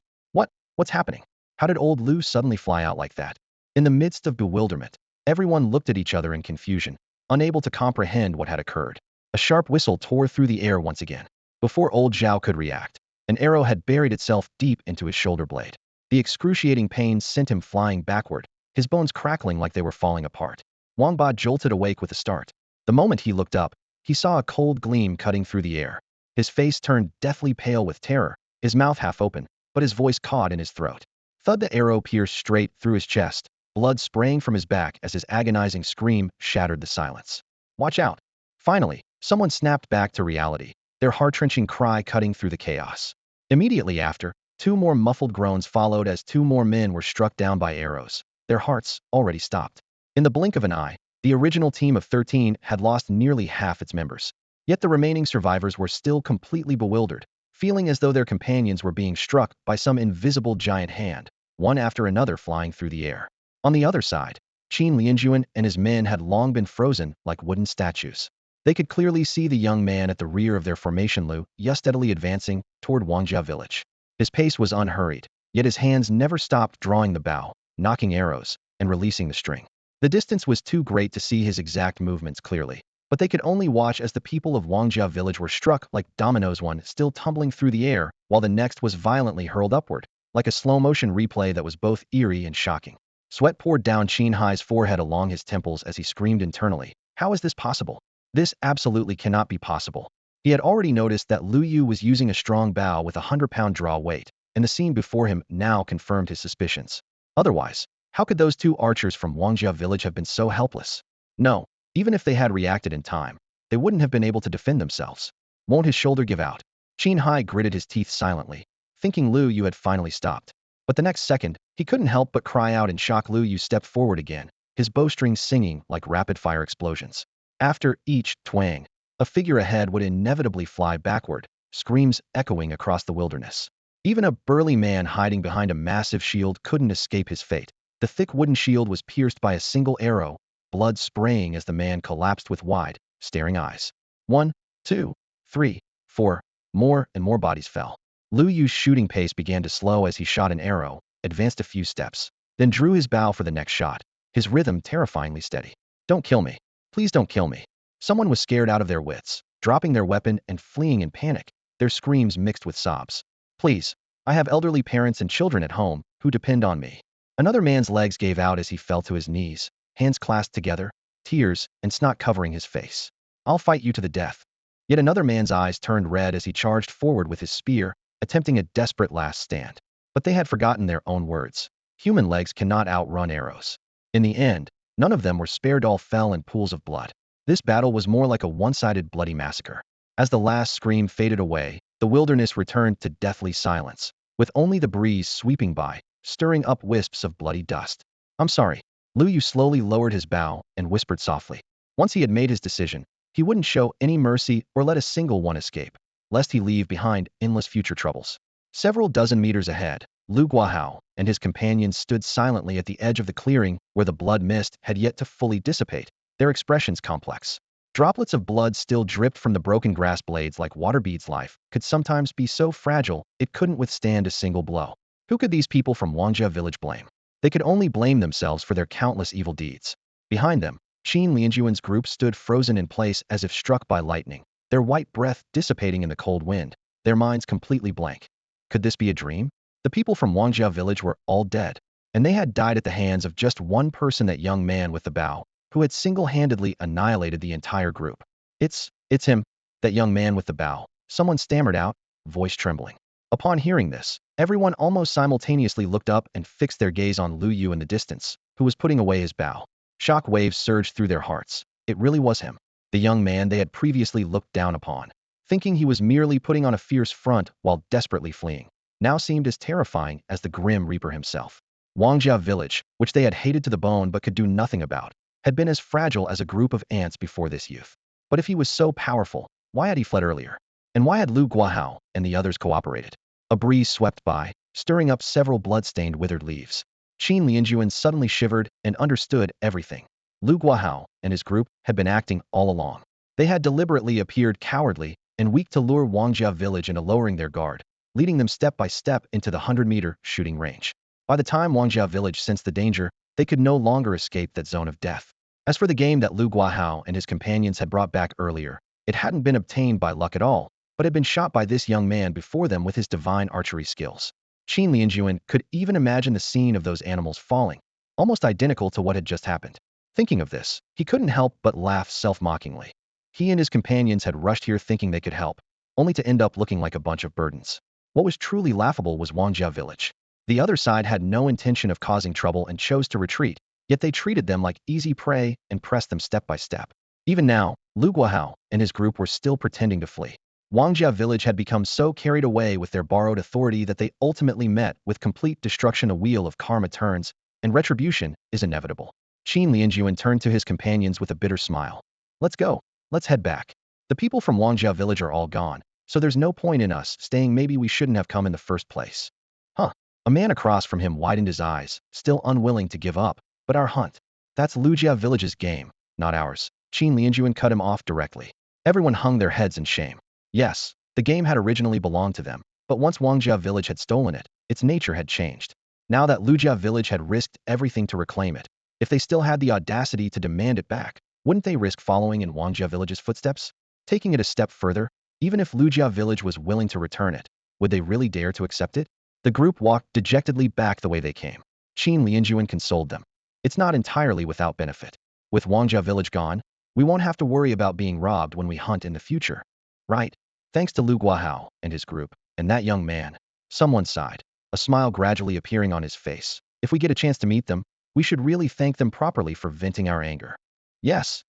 What's happening? How did old Lu suddenly fly out like that? In the midst of bewilderment, everyone looked at each other in confusion, unable to comprehend what had occurred. A sharp whistle tore through the air once again. Before old Zhao could react, an arrow had buried itself deep into his shoulder blade. The excruciating pain sent him flying backward, his bones crackling like they were falling apart. Wang Ba jolted awake with a start. The moment he looked up, he saw a cold gleam cutting through the air. His face turned deathly pale with terror, his mouth half open, but his voice caught in his throat. Thud! The arrow pierced straight through his chest, blood spraying from his back as his agonizing scream shattered the silence. Watch out! Finally, someone snapped back to reality, their heart-wrenching cry cutting through the chaos. Immediately after, 2 more muffled groans followed as 2 more men were struck down by arrows, their hearts already stopped. In the blink of an eye, the original team of 13 had lost nearly half its members. Yet the remaining survivors were still completely bewildered, feeling as though their companions were being struck by some invisible giant hand, one after another flying through the air. On the other side, Qin Lianjuan and his men had long been frozen like wooden statues. They could clearly see the young man at the rear of their formation Lu Yu steadily advancing toward Wangjia village. His pace was unhurried, yet his hands never stopped drawing the bow, knocking arrows, and releasing the string. The distance was too great to see his exact movements clearly, but they could only watch as the people of Wangjia village were struck like dominoes, one still tumbling through the air, while the next was violently hurled upward, like a slow-motion replay that was both eerie and shocking. Sweat poured down Qin Hai's forehead along his temples as he screamed internally. How is this possible? This absolutely cannot be possible. He had already noticed that Lu Yu was using a strong bow with a 100-pound draw weight, and the scene before him now confirmed his suspicions. Otherwise, how could those 2 archers from Wangjia village have been so helpless? No, even if they had reacted in time, they wouldn't have been able to defend themselves. Won't his shoulder give out? Qin Hai gritted his teeth silently, thinking Lu Yu had finally stopped. But the next second, he couldn't help but cry out in shock. Lu Yu stepped forward again, his bowstrings singing like rapid-fire explosions. After each twang, a figure ahead would inevitably fly backward, screams echoing across the wilderness. Even a burly man hiding behind a massive shield couldn't escape his fate. The thick wooden shield was pierced by a single arrow, blood spraying as the man collapsed with wide, staring eyes. 1, 2, 3, 4, more and more bodies fell. Lu Yu's shooting pace began to slow as he shot an arrow, advanced a few steps, then drew his bow for the next shot, his rhythm terrifyingly steady. Don't kill me. Please don't kill me. Someone was scared out of their wits, dropping their weapon and fleeing in panic, their screams mixed with sobs. Please, I have elderly parents and children at home who depend on me. Another man's legs gave out as he fell to his knees, hands clasped together, tears and snot covering his face. I'll fight you to the death. Yet another man's eyes turned red as he charged forward with his spear, attempting a desperate last stand. But they had forgotten their own words. Human legs cannot outrun arrows. In the end, none of them were spared, all fell in pools of blood. This battle was more like a one-sided bloody massacre. As the last scream faded away, the wilderness returned to deathly silence, with only the breeze sweeping by, stirring up wisps of bloody dust. I'm sorry. Lu Yu slowly lowered his bow and whispered softly. Once he had made his decision, he wouldn't show any mercy or let a single one escape, lest he leave behind endless future troubles. Several dozen meters ahead, Lu Guahao and his companions stood silently at the edge of the clearing where the blood mist had yet to fully dissipate, their expressions complex. Droplets of blood still dripped from the broken grass blades like water beads. Life could sometimes be so fragile it couldn't withstand a single blow. Who could these people from Wangjia village blame? They could only blame themselves for their countless evil deeds. Behind them, Qin Lianjuan's group stood frozen in place as if struck by lightning, their white breath dissipating in the cold wind, their minds completely blank. Could this be a dream? The people from Wangjia village were all dead, and they had died at the hands of just one person, that young man with the bow, who had single-handedly annihilated the entire group. It's him, that young man with the bow, someone stammered out, voice trembling. Upon hearing this, everyone almost simultaneously looked up and fixed their gaze on Lu Yu in the distance, who was putting away his bow. Shock waves surged through their hearts. It really was him, the young man they had previously looked down upon, thinking he was merely putting on a fierce front while desperately fleeing, now seemed as terrifying as the Grim Reaper himself. Wangjia village, which they had hated to the bone but could do nothing about, had been as fragile as a group of ants before this youth. But if he was so powerful, why had he fled earlier? And why had Lu Guahao and the others cooperated? A breeze swept by, stirring up several blood-stained withered leaves. Qin Lianjuan suddenly shivered and understood everything. Lu Guahao and his group had been acting all along. They had deliberately appeared cowardly and weak to lure Wangjia village into lowering their guard, leading them step by step into the 100-meter shooting range. By the time Wangjia village sensed the danger, they could no longer escape that zone of death. As for the game that Lu Guahao and his companions had brought back earlier, it hadn't been obtained by luck at all, but had been shot by this young man before them with his divine archery skills. Qin Lianjuan could even imagine the scene of those animals falling, almost identical to what had just happened. Thinking of this, he couldn't help but laugh self-mockingly. He and his companions had rushed here thinking they could help, only to end up looking like a bunch of burdens. What was truly laughable was Wangjia village. The other side had no intention of causing trouble and chose to retreat, yet they treated them like easy prey and pressed them step by step. Even now, Lu Guahao and his group were still pretending to flee. Wangjia village had become so carried away with their borrowed authority that they ultimately met with complete destruction. A wheel of karma turns, and retribution is inevitable. Qin Lianjuan turned to his companions with a bitter smile. Let's go. Let's head back. The people from Wangjia village are all gone, so there's no point in us staying. Maybe we shouldn't have come in the first place. Huh. A man across from him widened his eyes, still unwilling to give up. But our hunt. That's Lujia village's game, not ours. Qin Lianjuan cut him off directly. Everyone hung their heads in shame. Yes, the game had originally belonged to them, but once Wangjia village had stolen it, its nature had changed. Now that Lujia village had risked everything to reclaim it, if they still had the audacity to demand it back, wouldn't they risk following in Wangjia village's footsteps? Taking it a step further, even if Lujia village was willing to return it, would they really dare to accept it? The group walked dejectedly back the way they came. Qin Lianjuan consoled them. It's not entirely without benefit. With Wangjia village gone, we won't have to worry about being robbed when we hunt in the future. Right? Thanks to Lu Guahao and his group, and that young man. Someone sighed, a smile gradually appearing on his face. If we get a chance to meet them, we should really thank them properly for venting our anger. Yes,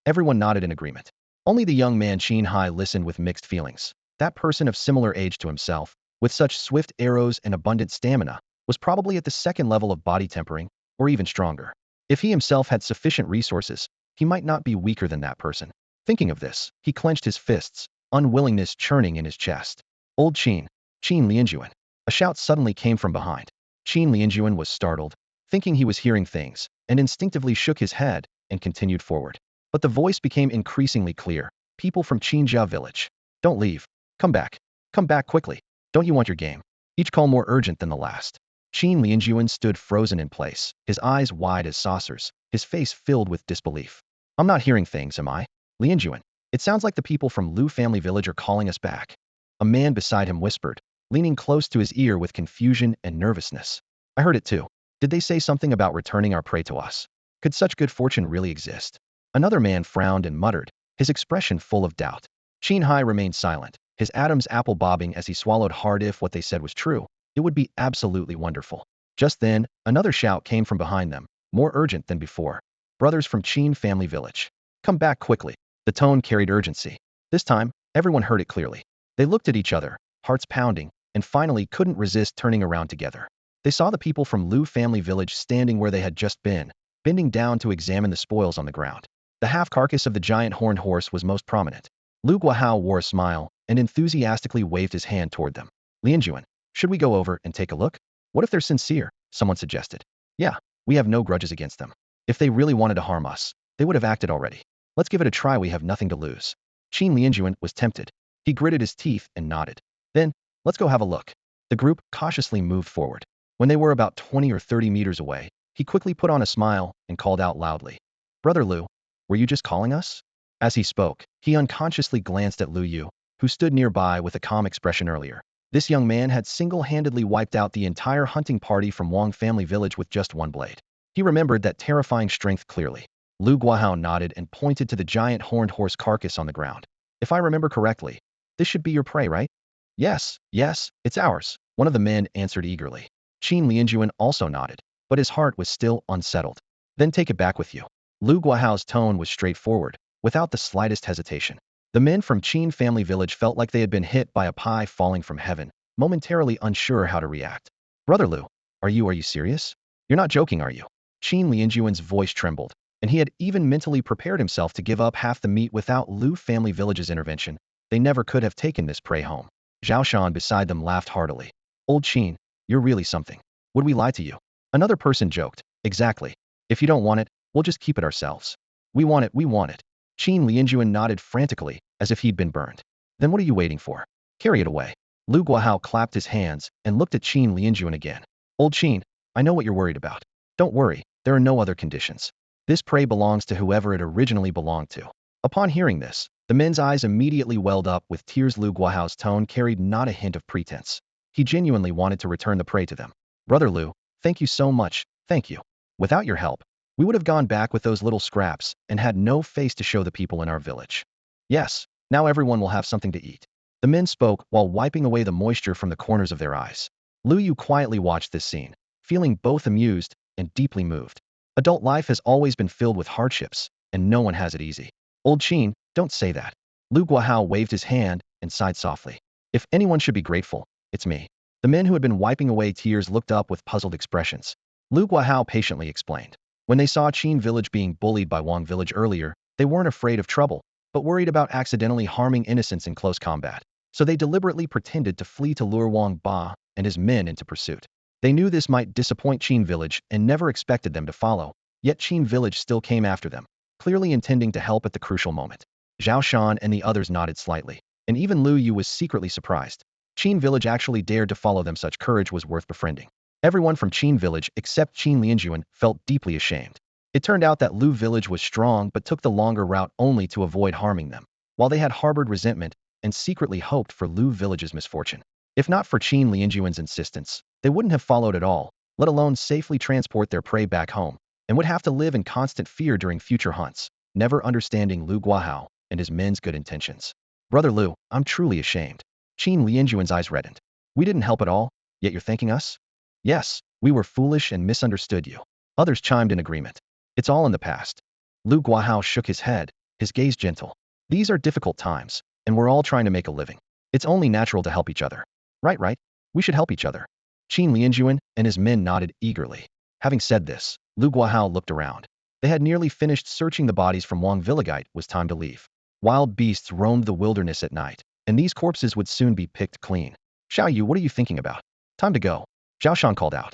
everyone nodded in agreement. Only the young man Qin Hai listened with mixed feelings. That person of similar age to himself, with such swift arrows and abundant stamina, was probably at the second level of body tempering, or even stronger. If he himself had sufficient resources, he might not be weaker than that person. Thinking of this, he clenched his fists, unwillingness churning in his chest. Old Qin Lianjuan. A shout suddenly came from behind. Qin Lianjuan was startled, thinking he was hearing things, and instinctively shook his head and continued forward. But the voice became increasingly clear. People from Qinjia village. Don't leave. Come back. Come back quickly. Don't you want your game? Each call more urgent than the last. Qin Lianjuan stood frozen in place, his eyes wide as saucers, his face filled with disbelief. I'm not hearing things, am I? Lianjuan, it sounds like the people from Lu family village are calling us back. A man beside him whispered, leaning close to his ear with confusion and nervousness. I heard it too. Did they say something about returning our prey to us? Could such good fortune really exist? Another man frowned and muttered, his expression full of doubt. Qin Hai remained silent, his Adam's apple bobbing as he swallowed hard. If what they said was true, it would be absolutely wonderful. Just then, another shout came from behind them, more urgent than before. Brothers from Qin family village. Come back quickly. The tone carried urgency. This time, everyone heard it clearly. They looked at each other, hearts pounding, and finally couldn't resist turning around together. They saw the people from Lu family village standing where they had just been, bending down to examine the spoils on the ground. The half-carcass of the giant horned horse was most prominent. Lu Guahao wore a smile and enthusiastically waved his hand toward them. Lianjuan, should we go over and take a look? What if they're sincere? Someone suggested. Yeah, we have no grudges against them. If they really wanted to harm us, they would have acted already. Let's give it a try, we have nothing to lose. Qin Lianjuan was tempted. He gritted his teeth and nodded. Then, let's go have a look. The group cautiously moved forward. When they were about 20 or 30 meters away, he quickly put on a smile and called out loudly. Brother Lu, were you just calling us? As he spoke, he unconsciously glanced at Lu Yu, who stood nearby with a calm expression earlier. This young man had single-handedly wiped out the entire hunting party from Wang family village with just one blade. He remembered that terrifying strength clearly. Lu Guahao nodded and pointed to the giant horned horse carcass on the ground. If I remember correctly, this should be your prey, right? Yes, it's ours, one of the men answered eagerly. Qin Lianjuan also nodded, but his heart was still unsettled. Then take it back with you. Lu Guahao's tone was straightforward, without the slightest hesitation. The men from Qin family village felt like they had been hit by a pie falling from heaven, momentarily unsure how to react. Brother Lu, are you serious? You're not joking, are you? Qin Lianjuan's voice trembled, and he had even mentally prepared himself to give up half the meat without Lu family village's intervention. They never could have taken this prey home. Zhao Shan beside them laughed heartily. Old Qin, you're really something. Would we lie to you? Another person joked. Exactly. If you don't want it, we'll just keep it ourselves. We want it. Qin Lianjuan nodded frantically, as if he'd been burned. Then what are you waiting for? Carry it away. Lu Guahao clapped his hands and looked at Qin Lianjuan again. Old Qin, I know what you're worried about. Don't worry, there are no other conditions. This prey belongs to whoever it originally belonged to. Upon hearing this, the men's eyes immediately welled up with tears. Lu Guahao's tone carried not a hint of pretense. He genuinely wanted to return the prey to them. Brother Lu, thank you so much, thank you. Without your help, we would have gone back with those little scraps and had no face to show the people in our village. Yes, now everyone will have something to eat. The men spoke while wiping away the moisture from the corners of their eyes. Lu Yu quietly watched this scene, feeling both amused and deeply moved. Adult life has always been filled with hardships, and no one has it easy. Old Qin, don't say that. Lu Guahao waved his hand and sighed softly. If anyone should be grateful, it's me. The men who had been wiping away tears looked up with puzzled expressions. Lu Guahao patiently explained. When they saw Qin village being bullied by Wang village earlier, they weren't afraid of trouble, but worried about accidentally harming innocents in close combat. So they deliberately pretended to flee to lure Wang Ba and his men into pursuit. They knew this might disappoint Qin village and never expected them to follow, yet Qin village still came after them, clearly intending to help at the crucial moment. Zhao Shan and the others nodded slightly, and even Lu Yu was secretly surprised. Qin village actually dared to follow them. Such courage was worth befriending. Everyone from Qin village except Qin Lianjuan felt deeply ashamed. It turned out that Lu village was strong but took the longer route only to avoid harming them, while they had harbored resentment and secretly hoped for Lu village's misfortune. If not for Qin Lianjuan's insistence, they wouldn't have followed at all, let alone safely transport their prey back home, and would have to live in constant fear during future hunts, never understanding Lu Guahao and his men's good intentions. Brother Lu, I'm truly ashamed. Qin Lianjuan's eyes reddened. We didn't help at all, yet you're thanking us? Yes, we were foolish and misunderstood you. Others chimed in agreement. It's all in the past. Lu Guahao shook his head, his gaze gentle. These are difficult times, and we're all trying to make a living. It's only natural to help each other. Right. We should help each other. Qin Lianjuan and his men nodded eagerly. Having said this, Lu Guahao looked around. They had nearly finished searching the bodies from Wang Villagite. It was time to leave. Wild beasts roamed the wilderness at night, and these corpses would soon be picked clean. Xiao Yu, what are you thinking about? Time to go. Zhao Shan called out.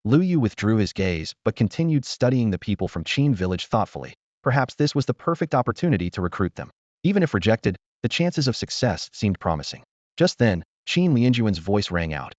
Lu Yu withdrew his gaze but continued studying the people from Qin village thoughtfully. Perhaps this was the perfect opportunity to recruit them. Even if rejected, the chances of success seemed promising. Just then, Qin Lianjuan's voice rang out.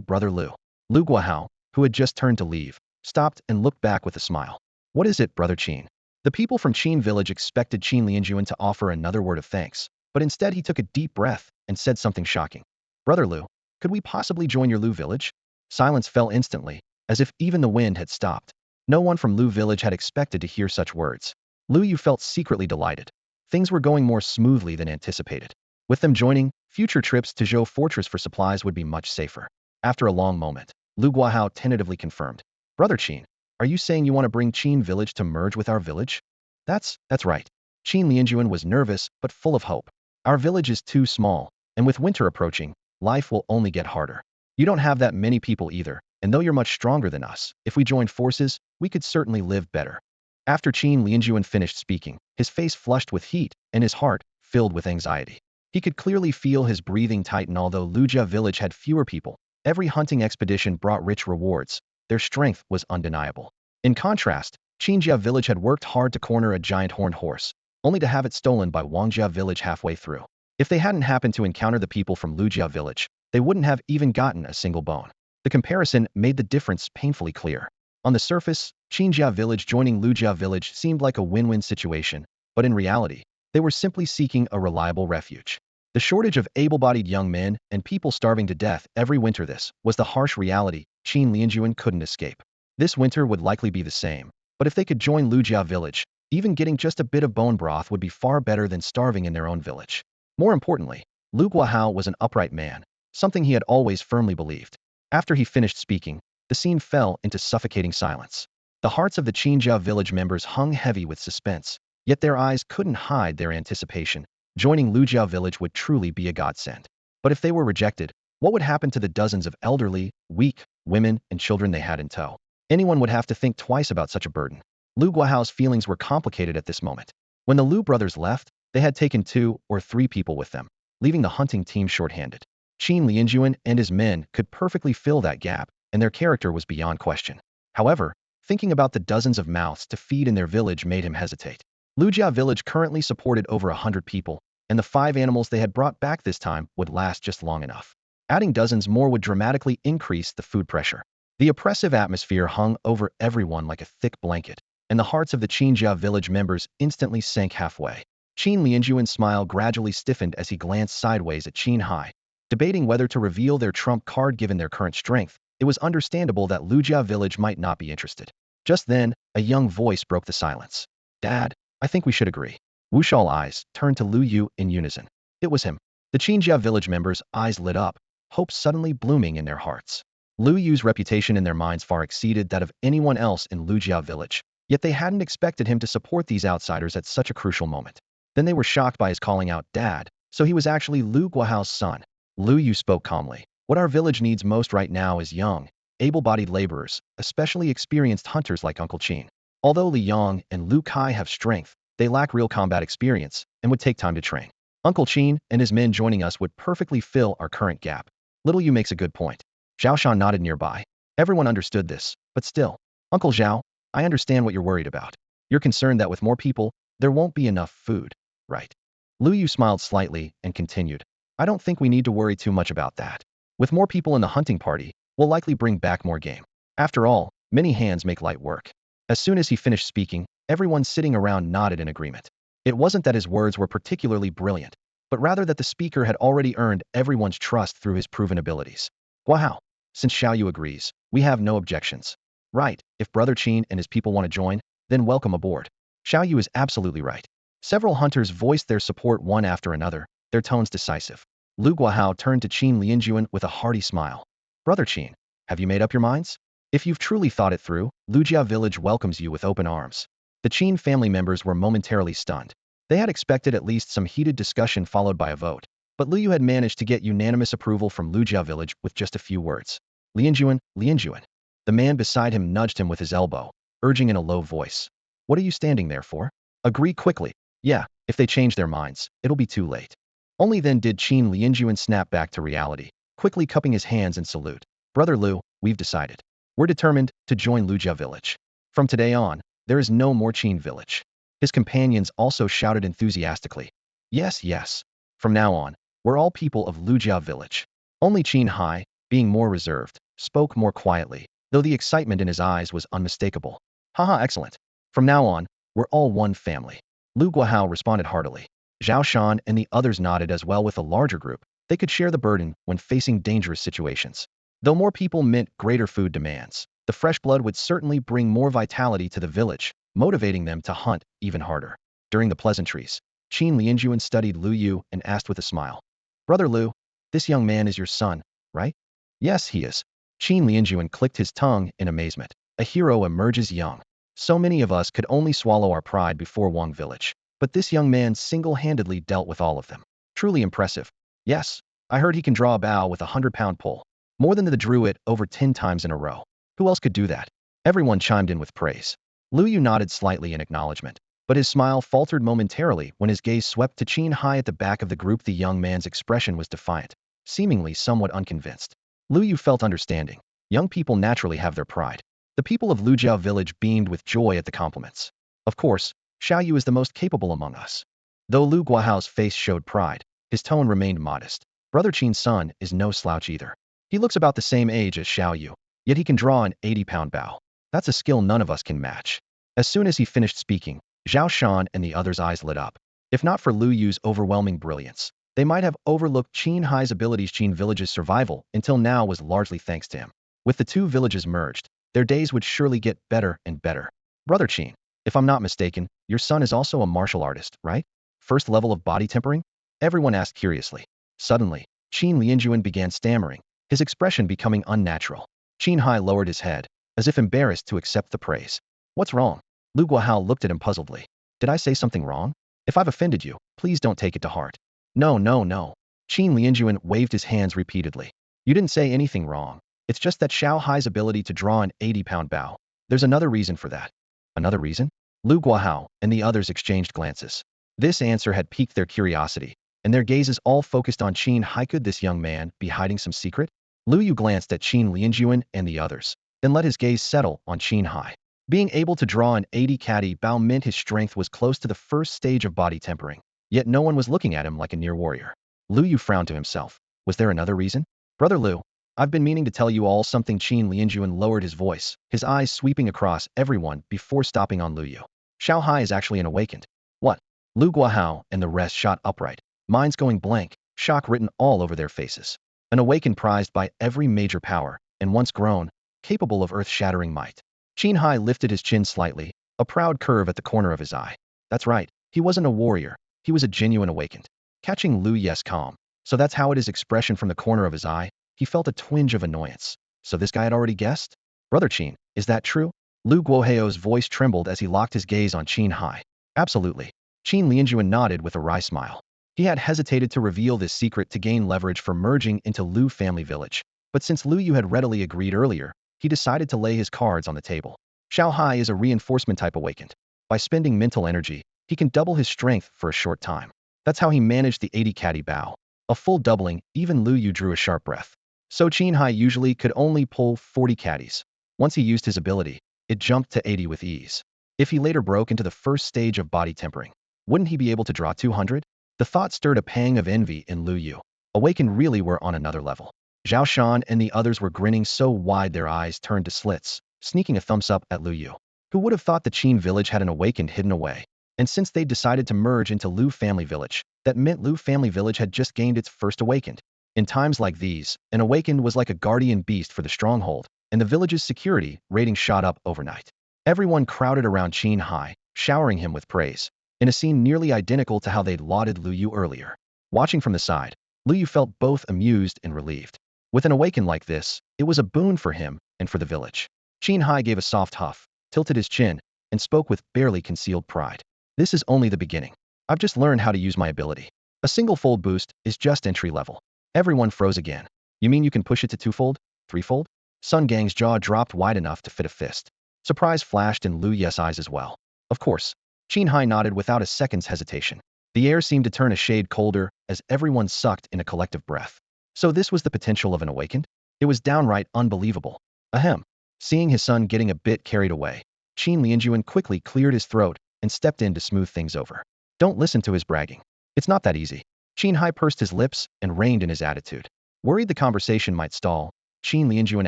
Brother Lu. Lu Guahao, who had just turned to leave, stopped and looked back with a smile. What is it, Brother Qin? The people from Qin village expected Qin Lianjuan to offer another word of thanks, but instead he took a deep breath and said something shocking. Brother Lu, could we possibly join your Lu village? Silence fell instantly, as if even the wind had stopped. No one from Lu village had expected to hear such words. Lu Yu felt secretly delighted. Things were going more smoothly than anticipated. With them joining, future trips to Zhou Fortress for supplies would be much safer. After a long moment, Lu Guahao tentatively confirmed. Brother Qin, are you saying you want to bring Qin village to merge with our village? That's right. Qin Lianjuan was nervous but full of hope. Our village is too small, and with winter approaching, life will only get harder. You don't have that many people either, and though you're much stronger than us, if we joined forces, we could certainly live better. After Qin Lianjuan finished speaking, his face flushed with heat and his heart filled with anxiety. He could clearly feel his breathing tighten. Although Lujia village had fewer people, Every hunting expedition brought rich rewards. Their strength was undeniable. In contrast, Qinjia village had worked hard to corner a giant horned horse, only to have it stolen by Wangjia village halfway through. If they hadn't happened to encounter the people from Lujia village, they wouldn't have even gotten a single bone. The comparison made the difference painfully clear. On the surface, Qinjia village joining Lujia village seemed like a win-win situation, but in reality, they were simply seeking a reliable refuge. The shortage of able-bodied young men and people starving to death every winter, this was the harsh reality Qin Lianjuan couldn't escape. This winter would likely be the same, but if they could join Lujia village, even getting just a bit of bone broth would be far better than starving in their own village. More importantly, Lu Guahao was an upright man, something he had always firmly believed. After he finished speaking, the scene fell into suffocating silence. The hearts of the Qinjia village members hung heavy with suspense, yet their eyes couldn't hide their anticipation. Joining Lujia village would truly be a godsend. But if they were rejected, what would happen to the dozens of elderly, weak, women, and children they had in tow? Anyone would have to think twice about such a burden. Lu Guahao's feelings were complicated at this moment. When the Lu brothers left, they had taken 2 or 3 people with them, leaving the hunting team short-handed. Qin Lianjuan and his men could perfectly fill that gap, and their character was beyond question. However, thinking about the dozens of mouths to feed in their village made him hesitate. Lujia village currently supported over 100 people, and the 5 animals they had brought back this time would last just long enough. Adding dozens more would dramatically increase the food pressure. The oppressive atmosphere hung over everyone like a thick blanket, and the hearts of the Qinjia village members instantly sank halfway. Qin Lianjuan's smile gradually stiffened as he glanced sideways at Qin Hai. Debating whether to reveal their trump card given their current strength, it was understandable that Lujia village might not be interested. Just then, a young voice broke the silence. "Dad, I think we should agree." Wu Shao's eyes turned to Lu Yu in unison. It was him. The Qinjia village members' eyes lit up, hope suddenly blooming in their hearts. Lu Yu's reputation in their minds far exceeded that of anyone else in Lujia village, yet they hadn't expected him to support these outsiders at such a crucial moment. Then they were shocked by his calling out, "Dad," so he was actually Lu Guahao's son. Lu Yu spoke calmly. "What our village needs most right now is young, able-bodied laborers, especially experienced hunters like Uncle Qin. Although Li Yong and Lu Kai have strength, they lack real combat experience and would take time to train. Uncle Qin and his men joining us would perfectly fill our current gap." Little Yu makes a good point. Zhao Shan nodded nearby. Everyone understood this, but still. "Uncle Zhao, I understand what you're worried about. You're concerned that with more people, there won't be enough food, right?" Lu Yu smiled slightly and continued. "I don't think we need to worry too much about that. With more people in the hunting party, we'll likely bring back more game. After all, many hands make light work." As soon as he finished speaking, everyone sitting around nodded in agreement. It wasn't that his words were particularly brilliant, but rather that the speaker had already earned everyone's trust through his proven abilities. "Wow. Since Xiao Yu agrees, we have no objections. Right, if Brother Qin and his people want to join, then welcome aboard." Xiao Yu is absolutely right. Several hunters voiced their support one after another, their tones decisive. Lu Guahao turned to Qin Lianjuan with a hearty smile. "Brother Qin, have you made up your minds? If you've truly thought it through, Lujia village welcomes you with open arms." The Qin family members were momentarily stunned. They had expected at least some heated discussion followed by a vote, but Lu Yu had managed to get unanimous approval from Lujia village with just a few words. "Lianjuan, Lianjuan." The man beside him nudged him with his elbow, urging in a low voice. "What are you standing there for? Agree quickly. Yeah, if they change their minds, it'll be too late." Only then did Qin Lianjuan snap back to reality, quickly cupping his hands in salute. "Brother Lu, we've decided. We're determined to join Lujia village. From today on, there is no more Qin village." His companions also shouted enthusiastically. "Yes, yes. From now on, we're all people of Lujia village." Only Qin Hai, being more reserved, spoke more quietly, though the excitement in his eyes was unmistakable. "Haha, excellent. From now on, we're all one family." Lu Guahao responded heartily. Zhao Shan and the others nodded as well. With a larger group, they could share the burden when facing dangerous situations. Though more people meant greater food demands, the fresh blood would certainly bring more vitality to the village, motivating them to hunt even harder. During the pleasantries, Qin Lianjuan studied Lu Yu and asked with a smile. "Brother Lu, this young man is your son, right?" "Yes, he is." Qin Lianjuan clicked his tongue in amazement. "A hero emerges young. So many of us could only swallow our pride before Wang village, but this young man single-handedly dealt with all of them. Truly impressive. Yes, I heard he can draw a bow with a 100-pound pole. More than the druid over 10 times in a row. Who else could do that?" Everyone chimed in with praise. Lu Yu nodded slightly in acknowledgement, but his smile faltered momentarily when his gaze swept to Qin Hai at the back of the group. The young man's expression was defiant, seemingly somewhat unconvinced. Lu Yu felt understanding. Young people naturally have their pride. The people of Lujiao village beamed with joy at the compliments. Of course, Xiao Yu is the most capable among us. Though Lu Guahao's face showed pride, his tone remained modest. Brother Qin's son is no slouch either. He looks about the same age as Xiao Yu, yet he can draw an 80-pound bow. That's a skill none of us can match. As soon as he finished speaking, Zhao Shan and the others' eyes lit up. If not for Lu Yu's overwhelming brilliance, they might have overlooked Qin Hai's abilities. Qin village's survival until now was largely thanks to him. With the two villages merged, their days would surely get better and better. Brother Qin, if I'm not mistaken, your son is also a martial artist, right? First level of body tempering? Everyone asked curiously. Suddenly, Qin Lianjuan began stammering, his expression becoming unnatural. Qin Hai lowered his head, as if embarrassed to accept the praise. What's wrong? Lu Guahao looked at him puzzledly. Did I say something wrong? If I've offended you, please don't take it to heart. No, no, no. Qin Lianjuan waved his hands repeatedly. You didn't say anything wrong. It's just that Xiao Hai's ability to draw an 80-pound bow. There's another reason for that. Another reason? Lu Guahao and the others exchanged glances. This answer had piqued their curiosity, and their gazes all focused on Qin Hai. Could this young man be hiding some secret? Lu Yu glanced at Qin Lianjuan and the others, then let his gaze settle on Qin Hai. Being able to draw an 80-caddy bow meant his strength was close to the first stage of body tempering, yet no one was looking at him like a near warrior. Lu Yu frowned to himself. Was there another reason? Brother Lu, I've been meaning to tell you all something. Qin Lianjuan lowered his voice, his eyes sweeping across everyone before stopping on Lu Yu. Xiao Hai is actually an awakened. What? Lu Guahao and the rest shot upright, minds going blank, shock written all over their faces. An awakened prized by every major power, and once grown, capable of earth-shattering might. Qin Hai lifted his chin slightly, a proud curve at the corner of his eye. That's right, he wasn't a warrior, he was a genuine awakened. Catching Lu Yu's calm. So that's how it is expression from the corner of his eye, he felt a twinge of annoyance. So this guy had already guessed? Brother Qin, is that true? Lu Guohao's voice trembled as he locked his gaze on Qin Hai. Absolutely. Qin Lianjuan nodded with a wry smile. He had hesitated to reveal this secret to gain leverage for merging into Lu family village. But since Lu Yu had readily agreed earlier, he decided to lay his cards on the table. Xiao Hai is a reinforcement type awakened. By spending mental energy, he can double his strength for a short time. That's how he managed the 80-caddy bow. A full doubling, even Lu Yu drew a sharp breath. So Qin Hai usually could only pull 40 caddies. Once he used his ability, it jumped to 80 with ease. If he later broke into the first stage of body tempering, wouldn't he be able to draw 200? The thought stirred a pang of envy in Lu Yu. Awakened really were on another level. Zhao Shan and the others were grinning so wide their eyes turned to slits, sneaking a thumbs up at Lu Yu. Who would have thought the Qin village had an awakened hidden away? And since they'd decided to merge into Lu family village, that meant Lu family village had just gained its first awakened. In times like these, an awakened was like a guardian beast for the stronghold, and the village's security rating shot up overnight. Everyone crowded around Qin Hai, showering him with praise, in a scene nearly identical to how they'd lauded Lu Yu earlier. Watching from the side, Lu Yu felt both amused and relieved. With an awakened like this, it was a boon for him and for the village. Qin Hai gave a soft huff, tilted his chin, and spoke with barely concealed pride. This is only the beginning. I've just learned how to use my ability. A single fold boost is just entry level. Everyone froze again. You mean you can push it to twofold? Threefold? Sun Gang's jaw dropped wide enough to fit a fist. Surprise flashed in Lu Yu's eyes as well. Of course. Qin Hai nodded without a second's hesitation. The air seemed to turn a shade colder as everyone sucked in a collective breath. So this was the potential of an awakened? It was downright unbelievable. Ahem. Seeing his son getting a bit carried away, Qin Lianjuan quickly cleared his throat and stepped in to smooth things over. Don't listen to his bragging. It's not that easy. Qin Hai pursed his lips and reined in his attitude. Worried the conversation might stall, Qin Lianjuan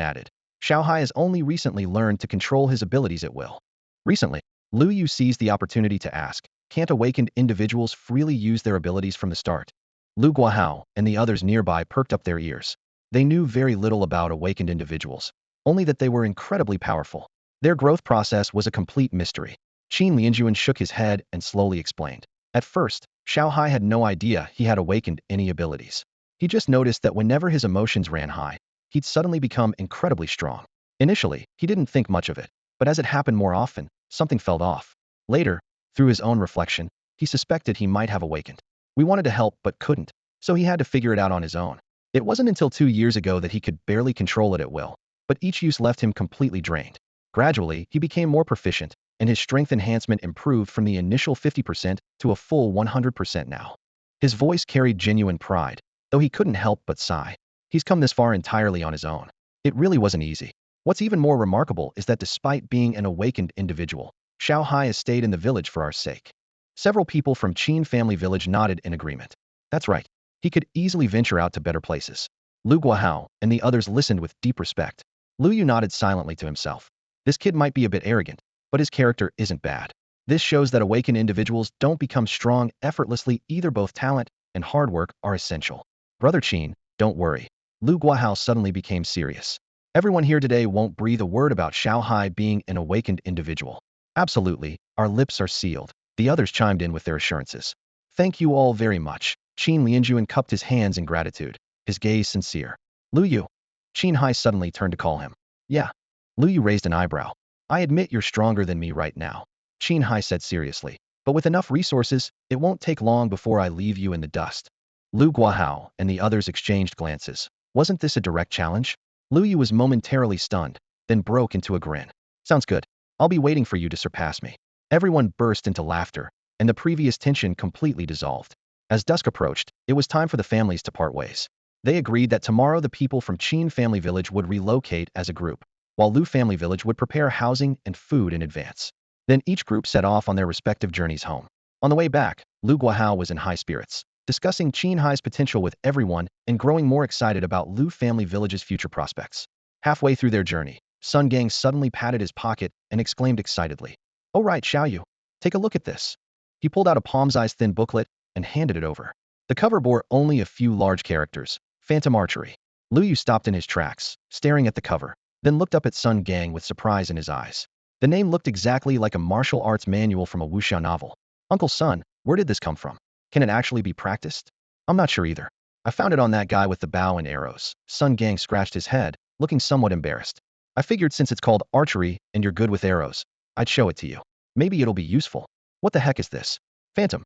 added, Xiao Hai has only recently learned to control his abilities at will. Recently, Lu Yu seized the opportunity to ask, can't awakened individuals freely use their abilities from the start? Lu Guahao and the others nearby perked up their ears. They knew very little about awakened individuals, only that they were incredibly powerful. Their growth process was a complete mystery. Qin Lianjuan shook his head and slowly explained. At first, Xiao Hai had no idea he had awakened any abilities. He just noticed that whenever his emotions ran high, he'd suddenly become incredibly strong. Initially, he didn't think much of it, but as it happened more often, something felt off. Later, through his own reflection, he suspected he might have awakened. We wanted to help but couldn't, so he had to figure it out on his own. It wasn't until 2 years ago that he could barely control it at will, but each use left him completely drained. Gradually, he became more proficient, and his strength enhancement improved from the initial 50% to a full 100% now. His voice carried genuine pride, though he couldn't help but sigh. He's come this far entirely on his own. It really wasn't easy. What's even more remarkable is that despite being an awakened individual, Xiao Hai has stayed in the village for our sake. Several people from Qin family village nodded in agreement. That's right. He could easily venture out to better places. Lu Guahao and the others listened with deep respect. Lu Yu nodded silently to himself. This kid might be a bit arrogant, but his character isn't bad. This shows that awakened individuals don't become strong effortlessly either. Both talent and hard work are essential. Brother Qin, don't worry. Lu Guahao suddenly became serious. Everyone here today won't breathe a word about Xiao Hai being an awakened individual. Absolutely, our lips are sealed. The others chimed in with their assurances. Thank you all very much. Qin Lianjuan cupped his hands in gratitude, his gaze sincere. Lu Yu. Qin Hai suddenly turned to call him. Yeah. Lu Yu raised an eyebrow. I admit you're stronger than me right now. Qin Hai said seriously. But with enough resources, it won't take long before I leave you in the dust. Lu Guahao and the others exchanged glances. Wasn't this a direct challenge? Lu Yu was momentarily stunned, then broke into a grin. Sounds good. I'll be waiting for you to surpass me. Everyone burst into laughter, and the previous tension completely dissolved. As dusk approached, it was time for the families to part ways. They agreed that tomorrow the people from Qin family village would relocate as a group, while Lu family village would prepare housing and food in advance. Then each group set off on their respective journeys home. On the way back, Lu Guahao was in high spirits, discussing Qin Hai's potential with everyone and growing more excited about Lu family village's future prospects. Halfway through their journey, Sun Gang suddenly patted his pocket and exclaimed excitedly, "Oh right, Xiaoyu, take a look at this." He pulled out a palm-sized thin booklet and handed it over. The cover bore only a few large characters, Phantom Archery. Lu Yu stopped in his tracks, staring at the cover, then looked up at Sun Gang with surprise in his eyes. The name looked exactly like a martial arts manual from a wuxia novel. Uncle Sun, where did this come from? Can it actually be practiced? I'm not sure either. I found it on that guy with the bow and arrows. Sun Gang scratched his head, looking somewhat embarrassed. I figured since it's called archery and you're good with arrows, I'd show it to you. Maybe it'll be useful. What the heck is this? Phantom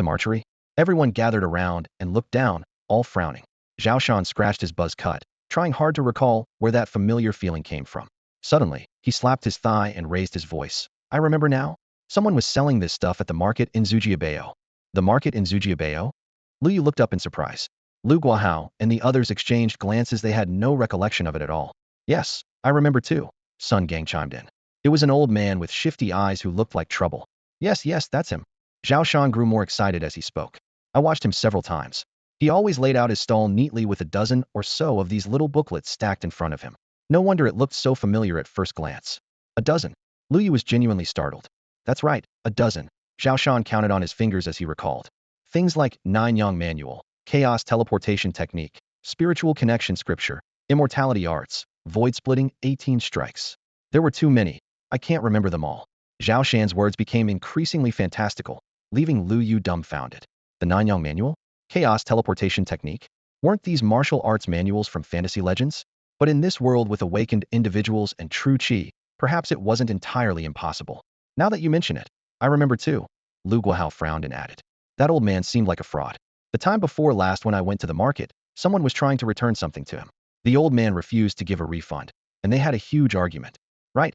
archery? Everyone gathered around and looked down, all frowning. Zhao Shan scratched his buzz cut, trying hard to recall where that familiar feeling came from. Suddenly, he slapped his thigh and raised his voice. I remember now. Someone was selling this stuff at the market in Zujiabayo. The market in Zujiabayo? Lu Yu looked up in surprise. Lu Guahao and the others exchanged glances. They had no recollection of it at all. Yes, I remember too, Sun Gang chimed in. It was an old man with shifty eyes who looked like trouble. Yes, that's him. Zhao Shan grew more excited as he spoke. I watched him several times. He always laid out his stall neatly with a dozen or so of these little booklets stacked in front of him. No wonder it looked so familiar at first glance. A dozen. Lu Yu was genuinely startled. That's right, a dozen. Zhao Shan counted on his fingers as he recalled. Things like Nine Yang Manual, Chaos Teleportation Technique, Spiritual Connection Scripture, Immortality Arts, Void Splitting, 18 Strikes. There were too many. I can't remember them all. Zhao Shan's words became increasingly fantastical, leaving Lu Yu dumbfounded. The Nine Yang Manual? Chaos Teleportation Technique? Weren't these martial arts manuals from fantasy legends? But in this world with awakened individuals and true qi, perhaps it wasn't entirely impossible. Now that you mention it, I remember too. Lu Guahao frowned and added. That old man seemed like a fraud. The time before last when I went to the market, someone was trying to return something to him. The old man refused to give a refund, and they had a huge argument. Right.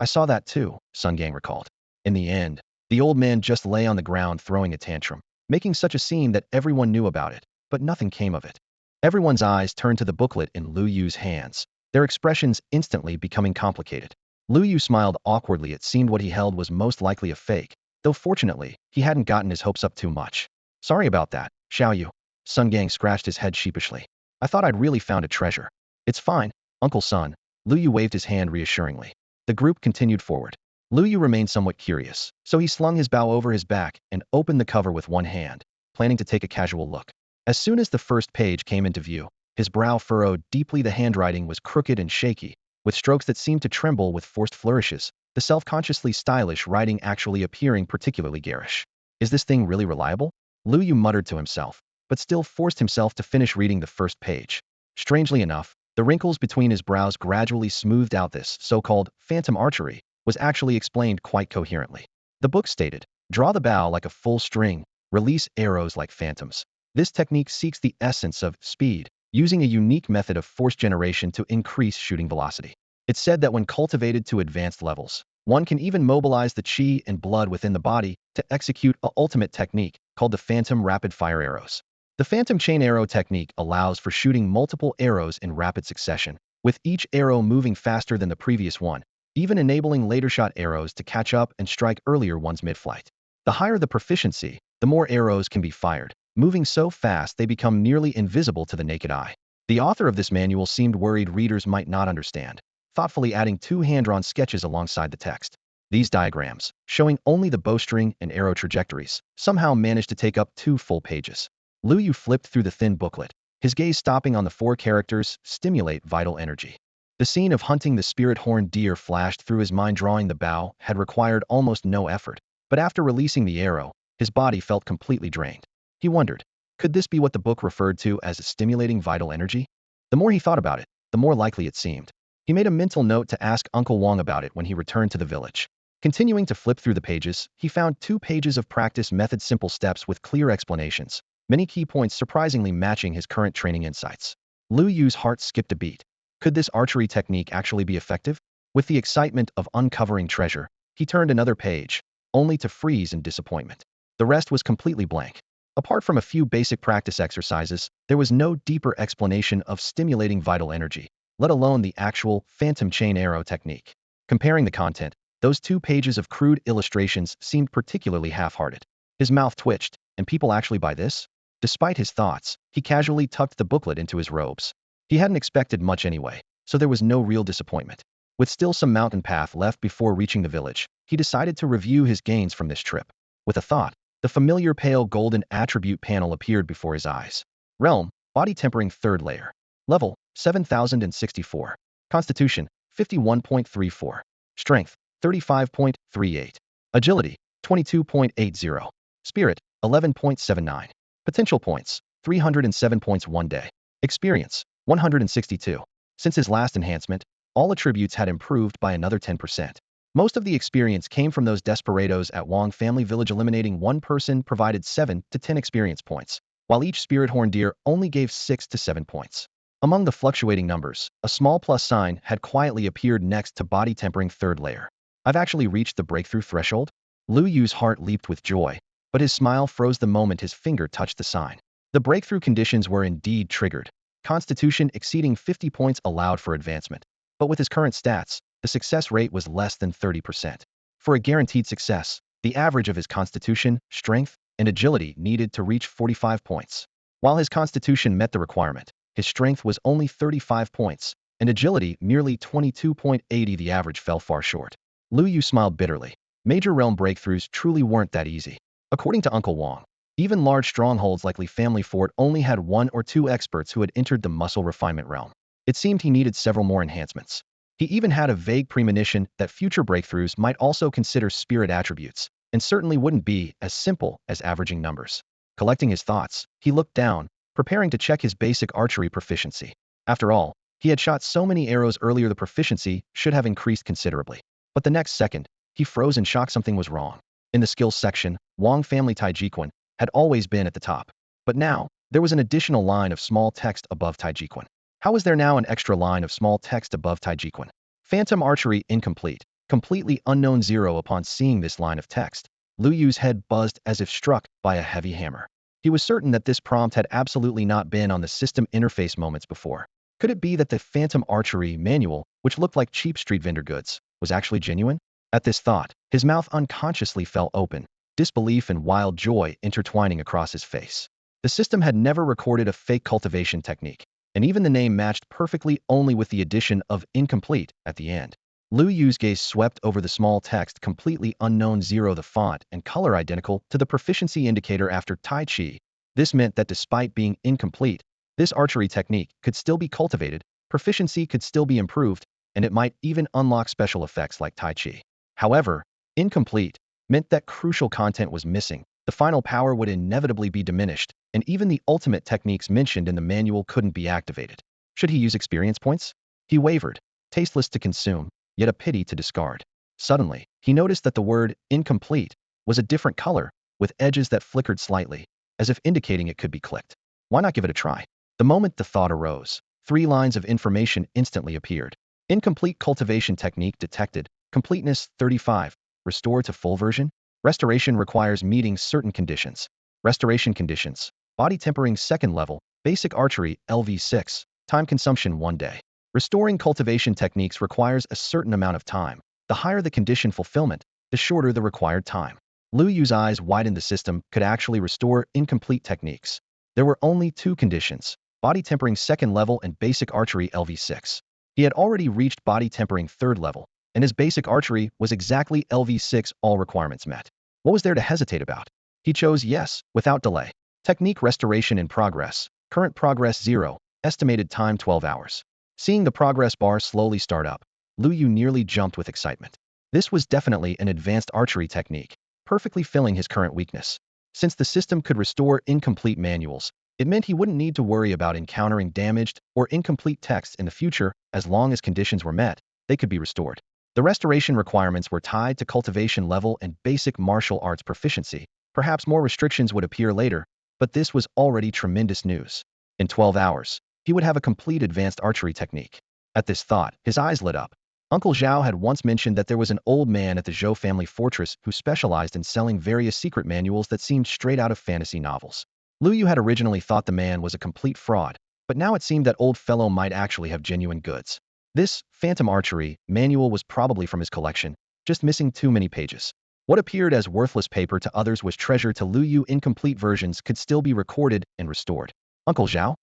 I saw that too, Sun Gang recalled. In the end, the old man just lay on the ground throwing a tantrum, making such a scene that everyone knew about it, but nothing came of it. Everyone's eyes turned to the booklet in Lu Yu's hands, their expressions instantly becoming complicated. Lu Yu smiled awkwardly. It seemed what he held was most likely a fake, though fortunately, he hadn't gotten his hopes up too much. Sorry about that, Xiaoyu. Sun Gang scratched his head sheepishly. I thought I'd really found a treasure. It's fine, Uncle Sun. Lu Yu waved his hand reassuringly. The group continued forward. Lu Yu remained somewhat curious, so he slung his bow over his back and opened the cover with one hand, planning to take a casual look. As soon as the first page came into view, his brow furrowed deeply. The handwriting was crooked and shaky, with strokes that seemed to tremble with forced flourishes, the self-consciously stylish writing actually appearing particularly garish. Is this thing really reliable? Lu Yu muttered to himself, but still forced himself to finish reading the first page. Strangely enough, the wrinkles between his brows gradually smoothed out. This so-called phantom archery was actually explained quite coherently. The book stated, draw the bow like a full string, release arrows like phantoms. This technique seeks the essence of speed, using a unique method of force generation to increase shooting velocity. It said that when cultivated to advanced levels, one can even mobilize the qi and blood within the body to execute an ultimate technique called the phantom rapid-fire arrows. The phantom chain arrow technique allows for shooting multiple arrows in rapid succession, with each arrow moving faster than the previous one, even enabling later shot arrows to catch up and strike earlier ones mid-flight. The higher the proficiency, the more arrows can be fired, moving so fast they become nearly invisible to the naked eye. The author of this manual seemed worried readers might not understand, thoughtfully adding 2 hand-drawn sketches alongside the text. These diagrams, showing only the bowstring and arrow trajectories, somehow managed to take up 2 full pages. Lu Yu flipped through the thin booklet, his gaze stopping on the 4 characters, stimulate vital energy. The scene of hunting the spirit horned deer flashed through his mind. Drawing the bow had required almost no effort, but after releasing the arrow, his body felt completely drained. He wondered, could this be what the book referred to as stimulating vital energy? The more he thought about it, the more likely it seemed. He made a mental note to ask Uncle Wong about it when he returned to the village. Continuing to flip through the pages, he found 2 pages of practice method simple steps with clear explanations, many key points surprisingly matching his current training insights. Lu Yu's heart skipped a beat. Could this archery technique actually be effective? With the excitement of uncovering treasure, he turned another page, only to freeze in disappointment. The rest was completely blank. Apart from a few basic practice exercises, there was no deeper explanation of stimulating vital energy, let alone the actual phantom chain arrow technique. Comparing the content, those 2 pages of crude illustrations seemed particularly half-hearted. His mouth twitched, and people actually buy this? Despite his thoughts, he casually tucked the booklet into his robes. He hadn't expected much anyway, so there was no real disappointment. With still some mountain path left before reaching the village, he decided to review his gains from this trip. With a thought, the familiar pale golden attribute panel appeared before his eyes. Realm, body tempering 3rd layer. Level, 7064. Constitution, 51.34. Strength, 35.38. Agility, 22.80. Spirit, 11.79. Potential points, 307 points 1 day. Experience, 162. Since his last enhancement, all attributes had improved by another 10%. Most of the experience came from those desperados at Wong Family Village. Eliminating 1 person provided 7 to 10 experience points, while each spirit horn deer only gave 6 to 7 points. Among the fluctuating numbers, a small plus sign had quietly appeared next to body tempering 3rd layer. I've actually reached the breakthrough threshold? Lu Yu's heart leaped with joy, but his smile froze the moment his finger touched the sign. The breakthrough conditions were indeed triggered. Constitution exceeding 50 points allowed for advancement, but with his current stats, the success rate was less than 30%. For a guaranteed success, the average of his constitution, strength, and agility needed to reach 45 points. While his constitution met the requirement, his strength was only 35 points, and agility merely 22.80. The average fell far short. Lu Yu smiled bitterly. Major realm breakthroughs truly weren't that easy. According to Uncle Wong, even large strongholds like Li Family Fort only had 1 or 2 experts who had entered the muscle refinement realm. It seemed he needed several more enhancements. He even had a vague premonition that future breakthroughs might also consider spirit attributes, and certainly wouldn't be as simple as averaging numbers. Collecting his thoughts, he looked down, preparing to check his basic archery proficiency. After all, he had shot so many arrows earlier, the proficiency should have increased considerably. But the next second, he froze in shock. Something was wrong. In the skills section, Wong Family Taijiquan had always been at the top. But now, there was an additional line of small text above Taijiquan. How was there now an extra line of small text above Taijiquan? Phantom archery incomplete. Completely unknown 0. Upon seeing this line of text, Lu Yu's head buzzed as if struck by a heavy hammer. He was certain that this prompt had absolutely not been on the system interface moments before. Could it be that the Phantom archery manual, which looked like cheap street vendor goods, was actually genuine? At this thought, his mouth unconsciously fell open, disbelief and wild joy intertwining across his face. The system had never recorded a fake cultivation technique, and even the name matched perfectly, only with the addition of incomplete at the end. Lu Yu's gaze swept over the small text, completely unknown 0. The font and color identical to the proficiency indicator after Tai Chi. This meant that despite being incomplete, this archery technique could still be cultivated, proficiency could still be improved, and it might even unlock special effects like Tai Chi. However, incomplete meant that crucial content was missing. The final power would inevitably be diminished, and even the ultimate techniques mentioned in the manual couldn't be activated. Should he use experience points? He wavered, tasteless to consume, yet a pity to discard. Suddenly, he noticed that the word incomplete was a different color, with edges that flickered slightly, as if indicating it could be clicked. Why not give it a try? The moment the thought arose, 3 lines of information instantly appeared. Incomplete cultivation technique detected. Completeness 35. Restore to full version. Restoration requires meeting certain conditions. Restoration conditions. Body tempering 2nd level, basic archery LV6, time consumption 1 day. Restoring cultivation techniques requires a certain amount of time. The higher the condition fulfillment, the shorter the required time. Lu Yu's eyes widened. The system could actually restore incomplete techniques. There were only 2 conditions, body tempering 2nd level and basic archery LV6. He had already reached body tempering 3rd level, and his basic archery was exactly LV6, all requirements met. What was there to hesitate about? He chose yes, without delay. Technique restoration in progress. Current progress 0, estimated time 12 hours. Seeing the progress bar slowly start up, Lu Yu nearly jumped with excitement. This was definitely an advanced archery technique, perfectly filling his current weakness. Since the system could restore incomplete manuals, it meant he wouldn't need to worry about encountering damaged or incomplete text in the future. As long as conditions were met, they could be restored. The restoration requirements were tied to cultivation level and basic martial arts proficiency. Perhaps more restrictions would appear later, but this was already tremendous news. In 12 hours, he would have a complete advanced archery technique. At this thought, his eyes lit up. Uncle Zhao had once mentioned that there was an old man at the Zhou family fortress who specialized in selling various secret manuals that seemed straight out of fantasy novels. Lu Yu had originally thought the man was a complete fraud, but now it seemed that old fellow might actually have genuine goods. This Phantom Archery manual was probably from his collection, just missing too many pages. What appeared as worthless paper to others was treasure to Lu Yu. Incomplete versions could still be recorded and restored. Uncle Zhao?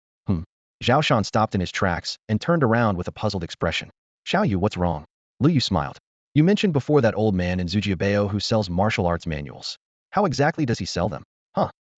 Zhao Shan stopped in his tracks and turned around with a puzzled expression. Xiao Yu, what's wrong? Lu Yu smiled. You mentioned before that old man in Zujiabao who sells martial arts manuals. How exactly does he sell them?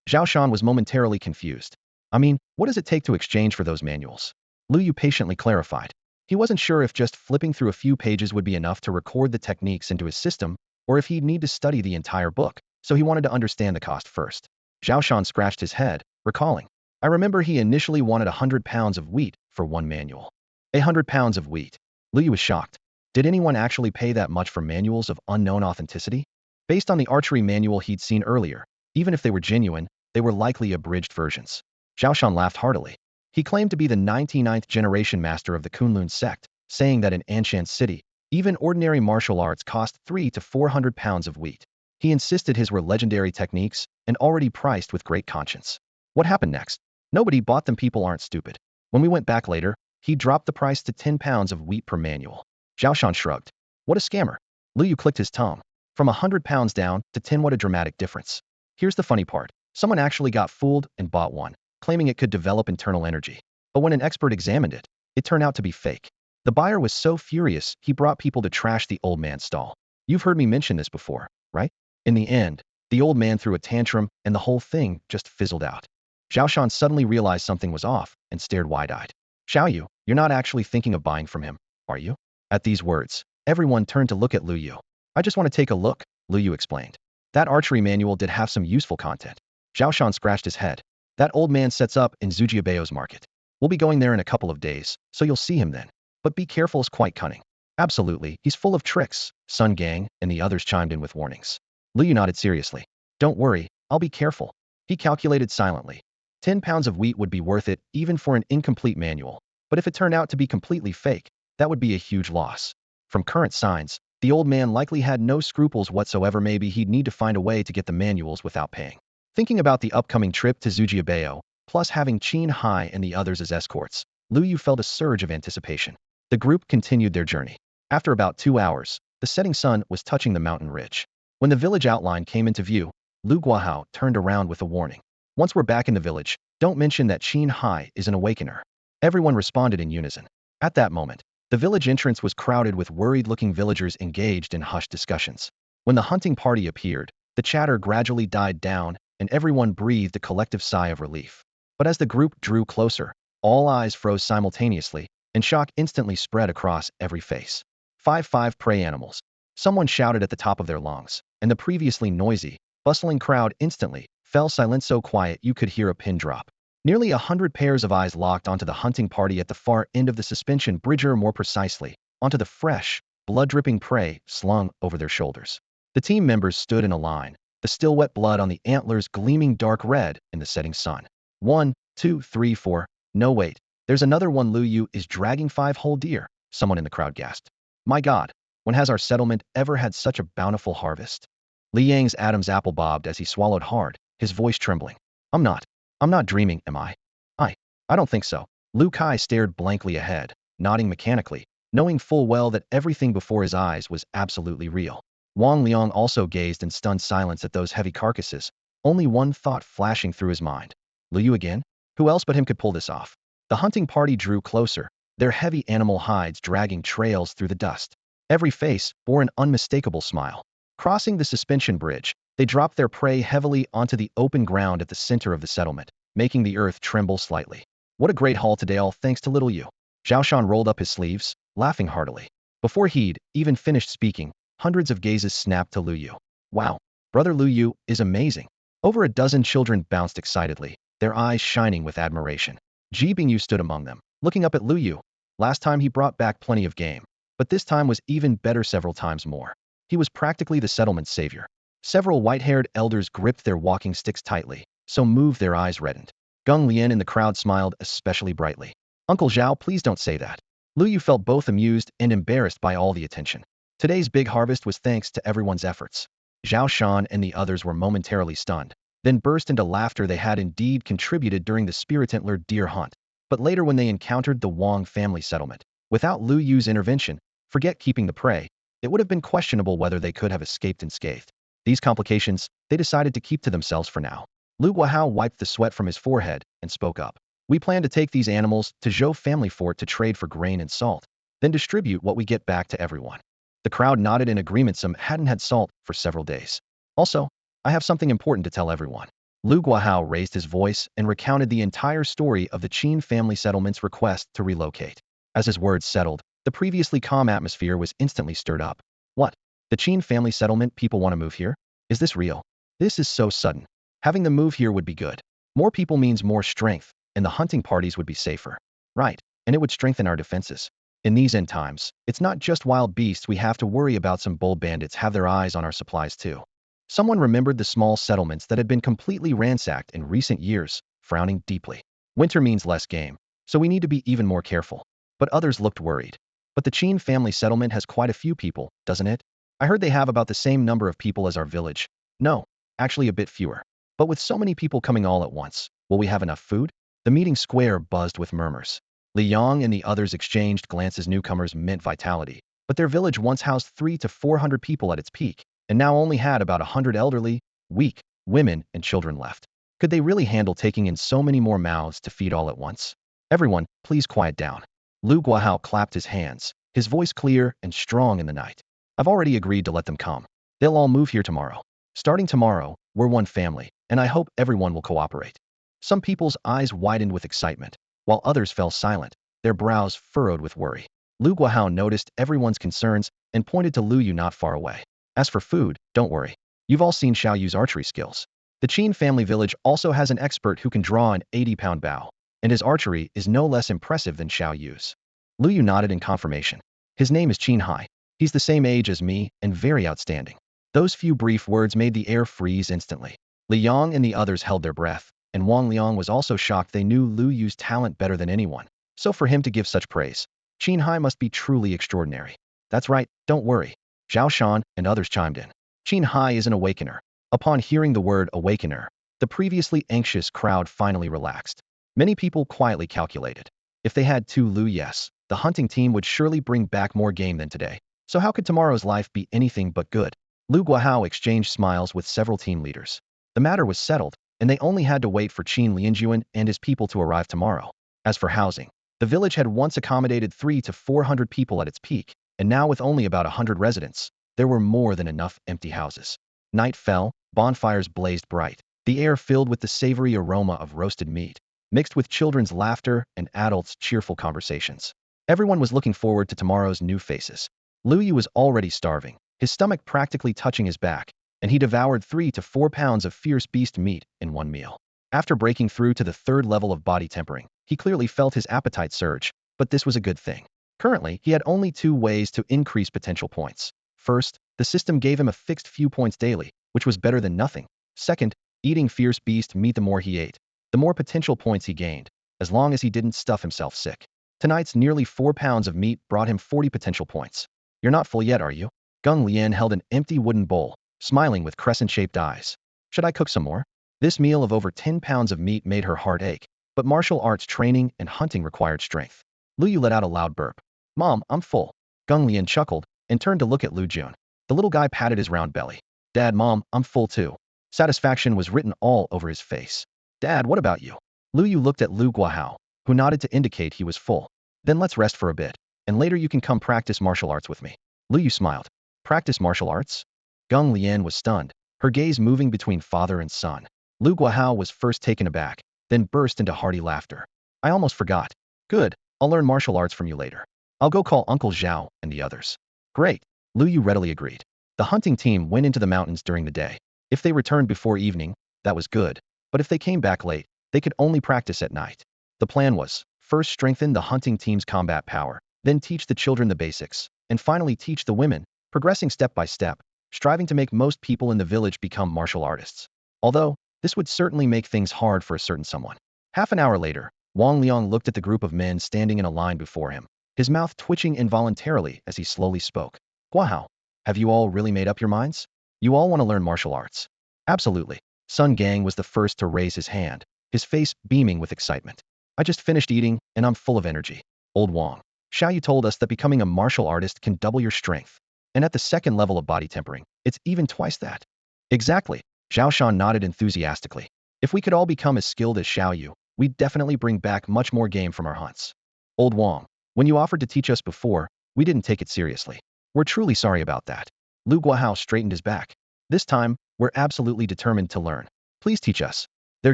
Zhao Shan was momentarily confused. I mean, what does it take to exchange for those manuals? Lu Yu patiently clarified. He wasn't sure if just flipping through a few pages would be enough to record the techniques into his system, or if he'd need to study the entire book, so he wanted to understand the cost first. Zhao Shan scratched his head, recalling. I remember he initially wanted 100 pounds of wheat for one manual. 100 pounds of wheat. Lu Yu was shocked. Did anyone actually pay that much for manuals of unknown authenticity? Based on the archery manual he'd seen earlier, even if they were genuine, they were likely abridged versions. Zhao Shan laughed heartily. He claimed to be the 99th generation master of the Kunlun sect, saying that in Anshan City, even ordinary martial arts cost 300 to 400 pounds of wheat. He insisted his were legendary techniques and already priced with great conscience. What happened next? Nobody bought them. People aren't stupid. When we went back later, he dropped the price to 10 pounds of wheat per manual. Zhao Shan shrugged. What a scammer. Lu Yu clicked his tongue. From 100 pounds down to 10, what a dramatic difference. Here's the funny part. Someone actually got fooled and bought one, claiming it could develop internal energy. But when an expert examined it, it turned out to be fake. The buyer was so furious, he brought people to trash the old man's stall. You've heard me mention this before, right? In the end, the old man threw a tantrum and the whole thing just fizzled out. Zhao Shan suddenly realized something was off and stared wide-eyed. Xiao Yu, you're not actually thinking of buying from him, are you? At these words, everyone turned to look at Lu Yu. I just want to take a look, Lu Yu explained. That archery manual did have some useful content. Zhao Shan scratched his head. That old man sets up in Zujiabao's market. We'll be going there in a couple of days, so you'll see him then. But be careful, is quite cunning. Absolutely, he's full of tricks, Sun Gang and the others chimed in with warnings. Lu Yu nodded seriously. Don't worry, I'll be careful. He calculated silently. 10 pounds of wheat would be worth it, even for an incomplete manual. But if it turned out to be completely fake, that would be a huge loss. From current signs, the old man likely had no scruples whatsoever. Maybe he'd need to find a way to get the manuals without paying. Thinking about the upcoming trip to Zujiabao, plus having Qin Hai and the others as escorts, Lu Yu felt a surge of anticipation. The group continued their journey. After about 2 hours, the setting sun was touching the mountain ridge. When the village outline came into view, Lu Guahao turned around with a warning. Once we're back in the village, don't mention that Qin Hai is an awakener. Everyone responded in unison. At that moment, the village entrance was crowded with worried-looking villagers engaged in hushed discussions. When the hunting party appeared, the chatter gradually died down and everyone breathed a collective sigh of relief. But as the group drew closer, all eyes froze simultaneously, and shock instantly spread across every face. 5 prey animals. Someone shouted at the top of their lungs, and the previously noisy, bustling crowd instantly fell silent, so quiet you could hear a pin drop. Nearly 100 pairs of eyes locked onto the hunting party at the far end of the suspension bridge, or more precisely, onto the fresh, blood-dripping prey slung over their shoulders. The team members stood in a line, the still wet blood on the antlers gleaming dark red in the setting sun. 1, 2, 3, 4. No, wait. There's another one. Lu Yu is dragging 5 whole deer, someone in the crowd gasped. My God, when has our settlement ever had such a bountiful harvest? Li Yang's Adam's apple bobbed as he swallowed hard, his voice trembling. I'm not. I'm not dreaming, am I? I. I don't think so. Lu Kai stared blankly ahead, nodding mechanically, knowing full well that everything before his eyes was absolutely real. Wang Liang also gazed in stunned silence at those heavy carcasses, only one thought flashing through his mind. Lu Yu again? Who else but him could pull this off? The hunting party drew closer, their heavy animal hides dragging trails through the dust. Every face bore an unmistakable smile. Crossing the suspension bridge, they dropped their prey heavily onto the open ground at the center of the settlement, making the earth tremble slightly. What a great haul today, all thanks to little Yu. Zhao Shan rolled up his sleeves, laughing heartily. Before he'd even finished speaking, hundreds of gazes snapped to Lu Yu. Wow, brother Lu Yu is amazing. Over a dozen children bounced excitedly, their eyes shining with admiration. Ji Bingyu stood among them, looking up at Lu Yu. Last time he brought back plenty of game, but this time was even better several times more. He was practically the settlement's savior. Several white-haired elders gripped their walking sticks tightly, so moved their eyes reddened. Gung Lian in the crowd smiled especially brightly. Uncle Zhao, please don't say that. Lu Yu felt both amused and embarrassed by all the attention. Today's big harvest was thanks to everyone's efforts. Zhao Shan and the others were momentarily stunned, then burst into laughter. They had indeed contributed during the Spiritantler deer hunt, but later when they encountered the Wang family settlement, without Lu Yu's intervention, forget keeping the prey, it would have been questionable whether they could have escaped unscathed. These complications, they decided to keep to themselves for now. Lu Guahao wiped the sweat from his forehead and spoke up. We plan to take these animals to Zhou family fort to trade for grain and salt, then distribute what we get back to everyone. The crowd nodded in agreement. Some hadn't had salt for several days. Also, I have something important to tell everyone. Lu Guahao raised his voice and recounted the entire story of the Qin family settlement's request to relocate. As his words settled, the previously calm atmosphere was instantly stirred up. What? The Qin family settlement people want to move here? Is this real? This is so sudden. Having them move here would be good. More people means more strength, and the hunting parties would be safer. Right, and it would strengthen our defenses. In these end times, it's not just wild beasts we have to worry about. Some bold bandits have their eyes on our supplies too. Someone remembered the small settlements that had been completely ransacked in recent years, frowning deeply. Winter means less game, so we need to be even more careful. But others looked worried. But the Qin family settlement has quite a few people, doesn't it? I heard they have about the same number of people as our village. No, actually a bit fewer. But with so many people coming all at once, will we have enough food? The meeting square buzzed with murmurs. Li Yang and the others exchanged glances. Newcomers meant vitality, but their village once housed 300 to 400 people at its peak, and now only had about 100 elderly, weak, women and children left. Could they really handle taking in so many more mouths to feed all at once? Everyone, please quiet down. Lu Guahao clapped his hands, his voice clear and strong in the night. I've already agreed to let them come. They'll all move here tomorrow. Starting tomorrow, we're one family, and I hope everyone will cooperate. Some people's eyes widened with excitement, while others fell silent, their brows furrowed with worry. Lu Guahao noticed everyone's concerns and pointed to Lu Yu not far away. As for food, don't worry. You've all seen Xiao Yu's archery skills. The Qin family village also has an expert who can draw an 80-pound bow, and his archery is no less impressive than Xiao Yu's. Lu Yu nodded in confirmation. His name is Qin Hai. He's the same age as me and very outstanding. Those few brief words made the air freeze instantly. Li Yang and the others held their breath, and Wang Liang was also shocked. They knew Lu Yu's talent better than anyone, so for him to give such praise, Qin Hai must be truly extraordinary. That's right, don't worry. Zhao Shan and others chimed in. Qin Hai is an awakener. Upon hearing the word awakener, the previously anxious crowd finally relaxed. Many people quietly calculated. If they had two Lu Yes, the hunting team would surely bring back more game than today. So how could tomorrow's life be anything but good? Lu Guahao exchanged smiles with several team leaders. The matter was settled, and they only had to wait for Qin Lianjuan and his people to arrive tomorrow. As for housing, the village had once accommodated 300 to 400 people at its peak, and now with only about 100 residents, there were more than enough empty houses. Night fell, bonfires blazed bright, the air filled with the savory aroma of roasted meat, mixed with children's laughter and adults' cheerful conversations. Everyone was looking forward to tomorrow's new faces. Lu Yu was already starving, his stomach practically touching his back, and he devoured 3 to 4 pounds of fierce beast meat in one meal. After breaking through to the third level of body tempering, he clearly felt his appetite surge, but this was a good thing. Currently, he had only 2 ways to increase potential points. First, the system gave him a fixed few points daily, which was better than nothing. Second, eating fierce beast meat. The more he ate, the more potential points he gained, as long as he didn't stuff himself sick. Tonight's nearly 4 pounds of meat brought him 40 potential points. You're not full yet, are you? Gung Lian held an empty wooden bowl, smiling with crescent-shaped eyes. Should I cook some more? This meal of over 10 pounds of meat made her heart ache, but martial arts training and hunting required strength. Lu Yu let out a loud burp. Mom, I'm full. Gung Lian chuckled and turned to look at Lu Jun. The little guy patted his round belly. Dad, Mom, I'm full too. Satisfaction was written all over his face. Dad, what about you? Lu Yu looked at Lu Guahao, who nodded to indicate he was full. Then let's rest for a bit, and later you can come practice martial arts with me. Lu Yu smiled. Practice martial arts? Gung Lian was stunned, her gaze moving between father and son. Lu Guahao was first taken aback, then burst into hearty laughter. I almost forgot. Good, I'll learn martial arts from you later. I'll go call Uncle Zhao and the others. Great, Lu Yu readily agreed. The hunting team went into the mountains during the day. If they returned before evening, that was good, but if they came back late, they could only practice at night. The plan was, first strengthen the hunting team's combat power, then teach the children the basics, and finally teach the women, progressing step by step, striving to make most people in the village become martial artists. Although, this would certainly make things hard for a certain someone. Half an hour later, Wang Liang looked at the group of men standing in a line before him, his mouth twitching involuntarily as he slowly spoke. Guahao, have you all really made up your minds? You all want to learn martial arts? Absolutely. Sun Gang was the first to raise his hand, his face beaming with excitement. I just finished eating, and I'm full of energy. Old Wang, Xiaoyu told us that becoming a martial artist can double your strength. And at the second level of body tempering, it's even twice that. Exactly. Zhao Shan nodded enthusiastically. If we could all become as skilled as Xiaoyu, we'd definitely bring back much more game from our hunts. Old Wang, when you offered to teach us before, we didn't take it seriously. We're truly sorry about that. Lu Guahao straightened his back. This time, we're absolutely determined to learn. Please teach us. Their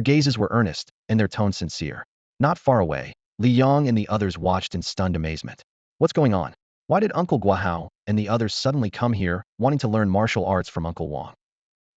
gazes were earnest, and their tone sincere. Not far away, Li Yong and the others watched in stunned amazement. What's going on? Why did Uncle Guahao and the others suddenly come here, wanting to learn martial arts from Uncle Wang?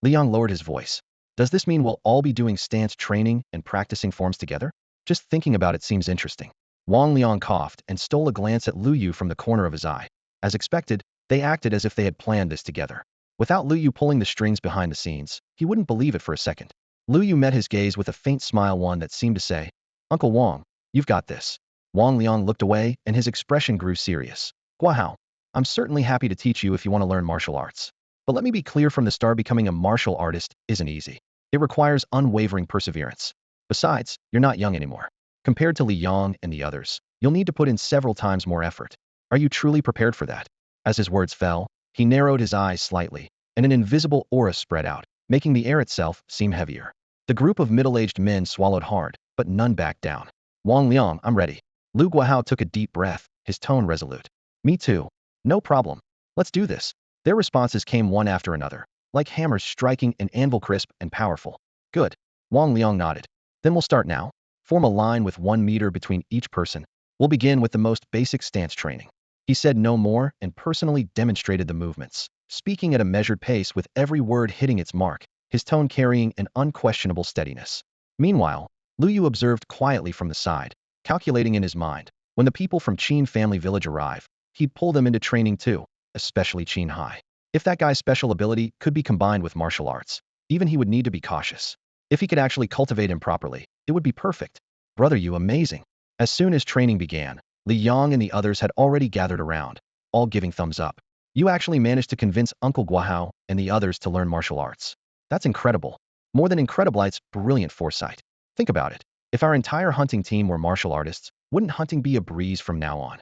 Li Yong lowered his voice. Does this mean we'll all be doing stance training and practicing forms together? Just thinking about it seems interesting. Wang Liang coughed and stole a glance at Lu Yu from the corner of his eye. As expected, they acted as if they had planned this together. Without Lu Yu pulling the strings behind the scenes, he wouldn't believe it for a second. Lu Yu met his gaze with a faint smile, one that seemed to say, Uncle Wang, you've got this. Wang Liang looked away and his expression grew serious. Guahao, I'm certainly happy to teach you if you want to learn martial arts. But let me be clear from the start, becoming a martial artist isn't easy. It requires unwavering perseverance. Besides, you're not young anymore. Compared to Li Yong and the others, you'll need to put in several times more effort. Are you truly prepared for that? As his words fell, he narrowed his eyes slightly, and an invisible aura spread out, making the air itself seem heavier. The group of middle-aged men swallowed hard, but none backed down. Wang Liang, I'm ready. Lu Guahao took a deep breath, his tone resolute. Me too. No problem. Let's do this. Their responses came one after another, like hammers striking an anvil, crisp and powerful. Good. Wang Liang nodded. Then we'll start now. Form a line with 1 meter between each person. We'll begin with the most basic stance training. He said no more and personally demonstrated the movements, speaking at a measured pace with every word hitting its mark, his tone carrying an unquestionable steadiness. Meanwhile, Lu Yu observed quietly from the side, calculating in his mind, when the people from Qin family village arrive, he'd pull them into training too, especially Qin Hai. If that guy's special ability could be combined with martial arts, even he would need to be cautious. If he could actually cultivate him properly, it would be perfect. Brother Yu, amazing. As soon as training began, Li Yong and the others had already gathered around, all giving thumbs up. You actually managed to convince Uncle Guahao and the others to learn martial arts. That's incredible. More than incredible, it's brilliant foresight. Think about it. If our entire hunting team were martial artists, wouldn't hunting be a breeze from now on?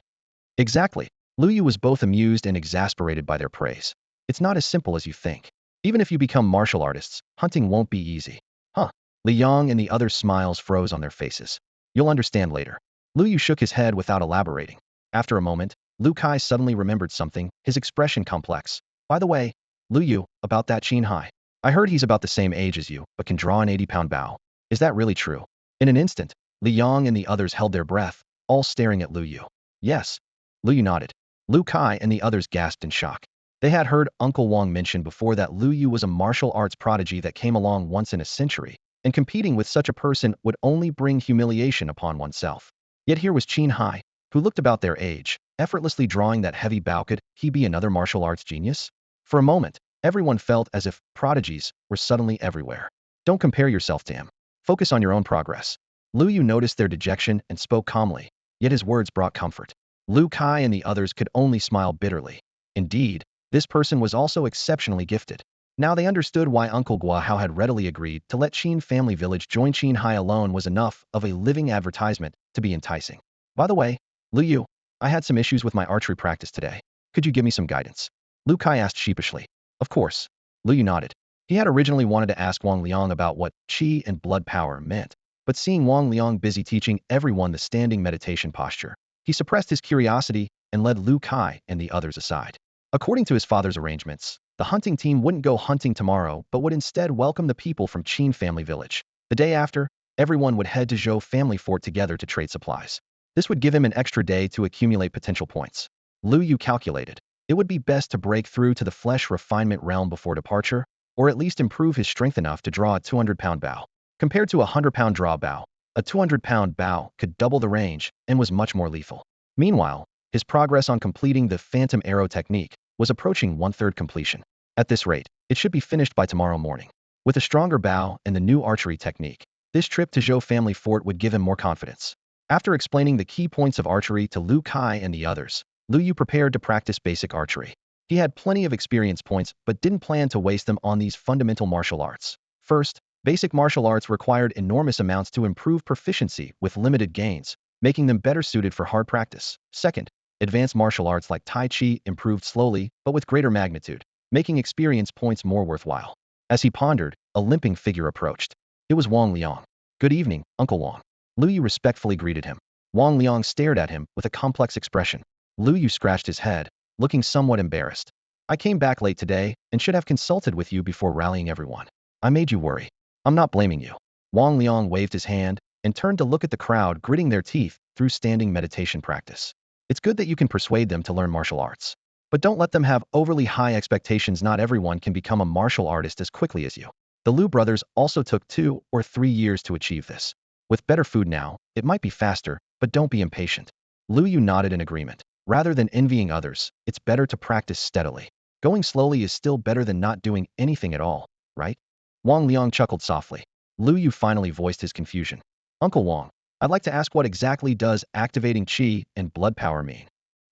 Exactly. Lu Yu was both amused and exasperated by their praise. It's not as simple as you think. Even if you become martial artists, hunting won't be easy. Huh. Li Yong and the others' smiles froze on their faces. You'll understand later. Lu Yu shook his head without elaborating. After a moment, Lu Kai suddenly remembered something, his expression complex. By the way, Lu Yu, about that Qin Hai. I heard he's about the same age as you, but can draw an 80-pound bow. Is that really true? In an instant, Li Yong and the others held their breath, all staring at Lu Yu. Yes. Lu Yu nodded. Lu Kai and the others gasped in shock. They had heard Uncle Wang mention before that Lu Yu was a martial arts prodigy that came along once in a century, and competing with such a person would only bring humiliation upon oneself. Yet here was Qin Hai, who looked about their age, effortlessly drawing that heavy bow. Could he be another martial arts genius? For a moment, everyone felt as if prodigies were suddenly everywhere. Don't compare yourself to him. Focus on your own progress. Lu Yu noticed their dejection and spoke calmly, yet his words brought comfort. Lu Kai and the others could only smile bitterly. Indeed, this person was also exceptionally gifted. Now they understood why Uncle Guahao had readily agreed to let Qin family village join Qin Hai alone was enough of a living advertisement to be enticing. By the way, Lu Yu, I had some issues with my archery practice today. Could you give me some guidance? Lu Kai asked sheepishly. Of course. Lu Yu nodded. He had originally wanted to ask Wang Liang about what qi and blood power meant, but seeing Wang Liang busy teaching everyone the standing meditation posture, he suppressed his curiosity and led Lu Kai and the others aside. According to his father's arrangements, the hunting team wouldn't go hunting tomorrow but would instead welcome the people from Qin family village. The day after, everyone would head to Zhou family fort together to trade supplies. This would give him an extra day to accumulate potential points. Lu Yu calculated. It would be best to break through to the flesh refinement realm before departure, or at least improve his strength enough to draw a 200-pound bow. Compared to a 100-pound draw bow, a 200-pound bow could double the range and was much more lethal. Meanwhile, his progress on completing the phantom arrow technique was approaching one-third completion. At this rate, it should be finished by tomorrow morning. With a stronger bow and the new archery technique, this trip to Zhou family fort would give him more confidence. After explaining the key points of archery to Lu Kai and the others, Lu Yu prepared to practice basic archery. He had plenty of experience points but didn't plan to waste them on these fundamental martial arts. First, basic martial arts required enormous amounts to improve proficiency with limited gains, making them better suited for hard practice. Second, advanced martial arts like Tai Chi improved slowly but with greater magnitude, making experience points more worthwhile. As he pondered, a limping figure approached. It was Wang Liang. Good evening, Uncle Wang. Lu Yu respectfully greeted him. Wang Liang stared at him with a complex expression. Lu Yu scratched his head, looking somewhat embarrassed. I came back late today and should have consulted with you before rallying everyone. I made you worry. I'm not blaming you. Wang Liang waved his hand and turned to look at the crowd gritting their teeth through standing meditation practice. It's good that you can persuade them to learn martial arts. But don't let them have overly high expectations. Not everyone can become a martial artist as quickly as you. The Lu brothers also took 2 or 3 years to achieve this. With better food now, it might be faster, but don't be impatient. Lu Yu nodded in agreement. Rather than envying others, it's better to practice steadily. Going slowly is still better than not doing anything at all, right? Wang Liang chuckled softly. Lu Yu finally voiced his confusion. Uncle Wang, I'd like to ask what exactly does activating qi and blood power mean?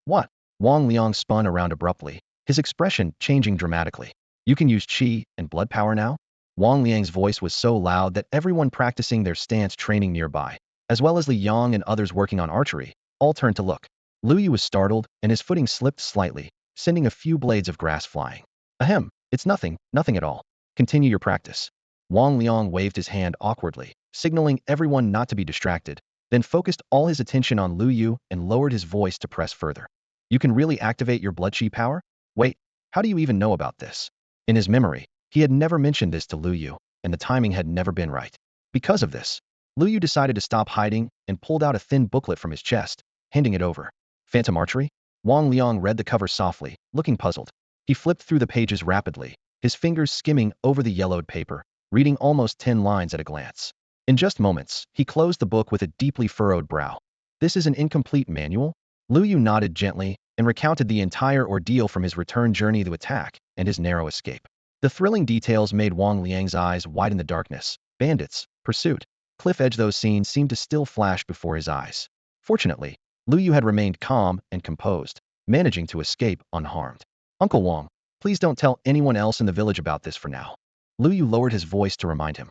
What? Wang Liang spun around abruptly, his expression changing dramatically. You can use qi and blood power now? Wang Liang's voice was so loud that everyone practicing their stance training nearby, as well as Li Yang and others working on archery, all turned to look. Lu Yu was startled, and his footing slipped slightly, sending a few blades of grass flying. Ahem, it's nothing, nothing at all. Continue your practice. Wang Liang waved his hand awkwardly, signaling everyone not to be distracted, then focused all his attention on Lu Yu and lowered his voice to press further. You can really activate your blood qi power? Wait, how do you even know about this? In his memory, he had never mentioned this to Lu Yu, and the timing had never been right. Because of this, Lu Yu decided to stop hiding and pulled out a thin booklet from his chest, handing it over. Phantom Archery? Wang Liang read the cover softly, looking puzzled. He flipped through the pages rapidly, his fingers skimming over the yellowed paper, reading almost 10 lines at a glance. In just moments, he closed the book with a deeply furrowed brow. This is an incomplete manual? Lu Yu nodded gently and recounted the entire ordeal from his return journey to attack and his narrow escape. The thrilling details made Wang Liang's eyes wide in the darkness. Bandits, pursuit, cliff edge. Those scenes seemed to still flash before his eyes. Fortunately, Lu Yu had remained calm and composed, managing to escape unharmed. Uncle Wang, please don't tell anyone else in the village about this for now. Lu Yu lowered his voice to remind him.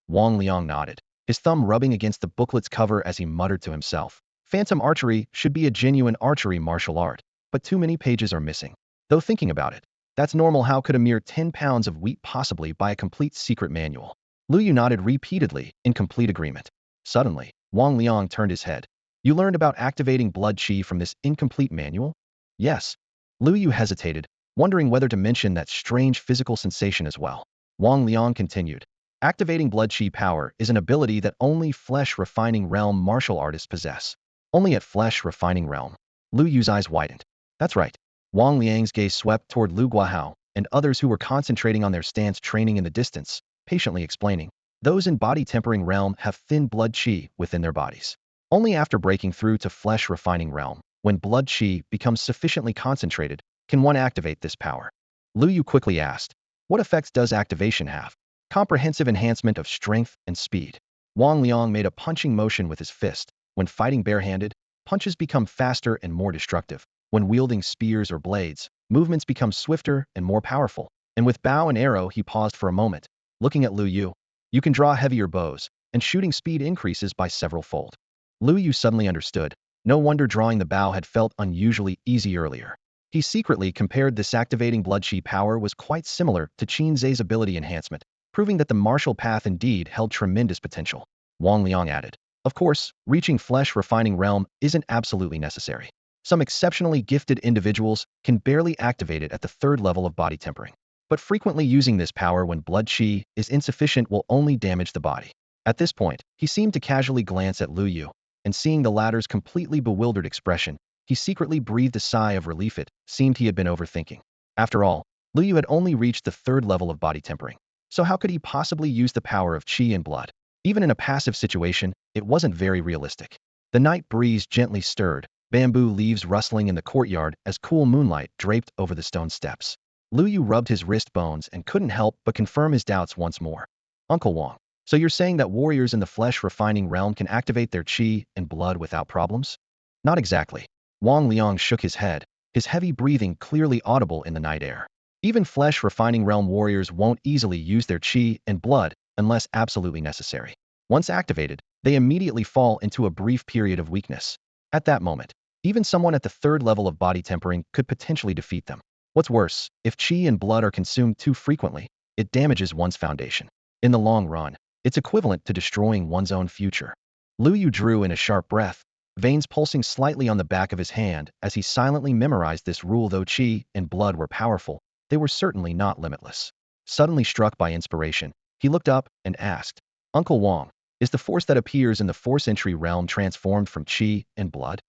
Wang Liang nodded, his thumb rubbing against the booklet's cover as he muttered to himself. Phantom archery should be a genuine archery martial art, but too many pages are missing. Though thinking about it, that's normal. How could a mere 10 pounds of wheat possibly buy a complete secret manual? Lu Yu nodded repeatedly, in complete agreement. Suddenly, Wang Liang turned his head. You learned about activating blood qi from this incomplete manual? Yes. Lu Yu hesitated, wondering whether to mention that strange physical sensation as well. Wang Liang continued. Activating blood qi power is an ability that only flesh refining realm martial artists possess. Only at flesh refining realm. Lu Yu's eyes widened. That's right. Wang Liang's gaze swept toward Lu Guahao and others who were concentrating on their stance training in the distance, patiently explaining. Those in body tempering realm have thin blood qi within their bodies. Only after breaking through to flesh refining realm, when blood qi becomes sufficiently concentrated, can one activate this power. Lu Yu quickly asked, what effects does activation have? Comprehensive enhancement of strength and speed. Wang Liang made a punching motion with his fist. When fighting barehanded, punches become faster and more destructive. When wielding spears or blades, movements become swifter and more powerful. and with bow and arrow he paused for a moment, looking at Lu Yu. You can draw heavier bows, and shooting speed increases by several fold. Lu Yu suddenly understood. No wonder drawing the bow had felt unusually easy earlier. He secretly compared this activating blood chi power was quite similar to Qin Zhe's ability enhancement, proving that the martial path indeed held tremendous potential. Wang Liang added. Of course, reaching flesh refining realm isn't absolutely necessary. Some exceptionally gifted individuals can barely activate it at the third level of body tempering. But frequently using this power when blood chi is insufficient will only damage the body. At this point, he seemed to casually glance at Lu Yu, and seeing the latter's completely bewildered expression, he secretly breathed a sigh of relief. It seemed he had been overthinking. After all, Lu Yu had only reached the third level of body tempering. So how could he possibly use the power of chi and blood? Even in a passive situation, it wasn't very realistic. The night breeze gently stirred, bamboo leaves rustling in the courtyard as cool moonlight draped over the stone steps. Lu Yu rubbed his wrist bones and couldn't help but confirm his doubts once more. Uncle Wang, so you're saying that warriors in the flesh refining realm can activate their chi and blood without problems? Not exactly. Wang Liang shook his head, his heavy breathing clearly audible in the night air. Even flesh refining realm warriors won't easily use their chi and blood unless absolutely necessary. Once activated, they immediately fall into a brief period of weakness. At that moment, even someone at the third level of body tempering could potentially defeat them. What's worse, if chi and blood are consumed too frequently, it damages one's foundation. In the long run, it's equivalent to destroying one's own future. Lu Yu drew in a sharp breath, veins pulsing slightly on the back of his hand as he silently memorized this rule. Though chi and blood were powerful, they were certainly not limitless. Suddenly struck by inspiration, he looked up and asked, Uncle Wang, is the force that appears in the force entry realm transformed from chi and blood?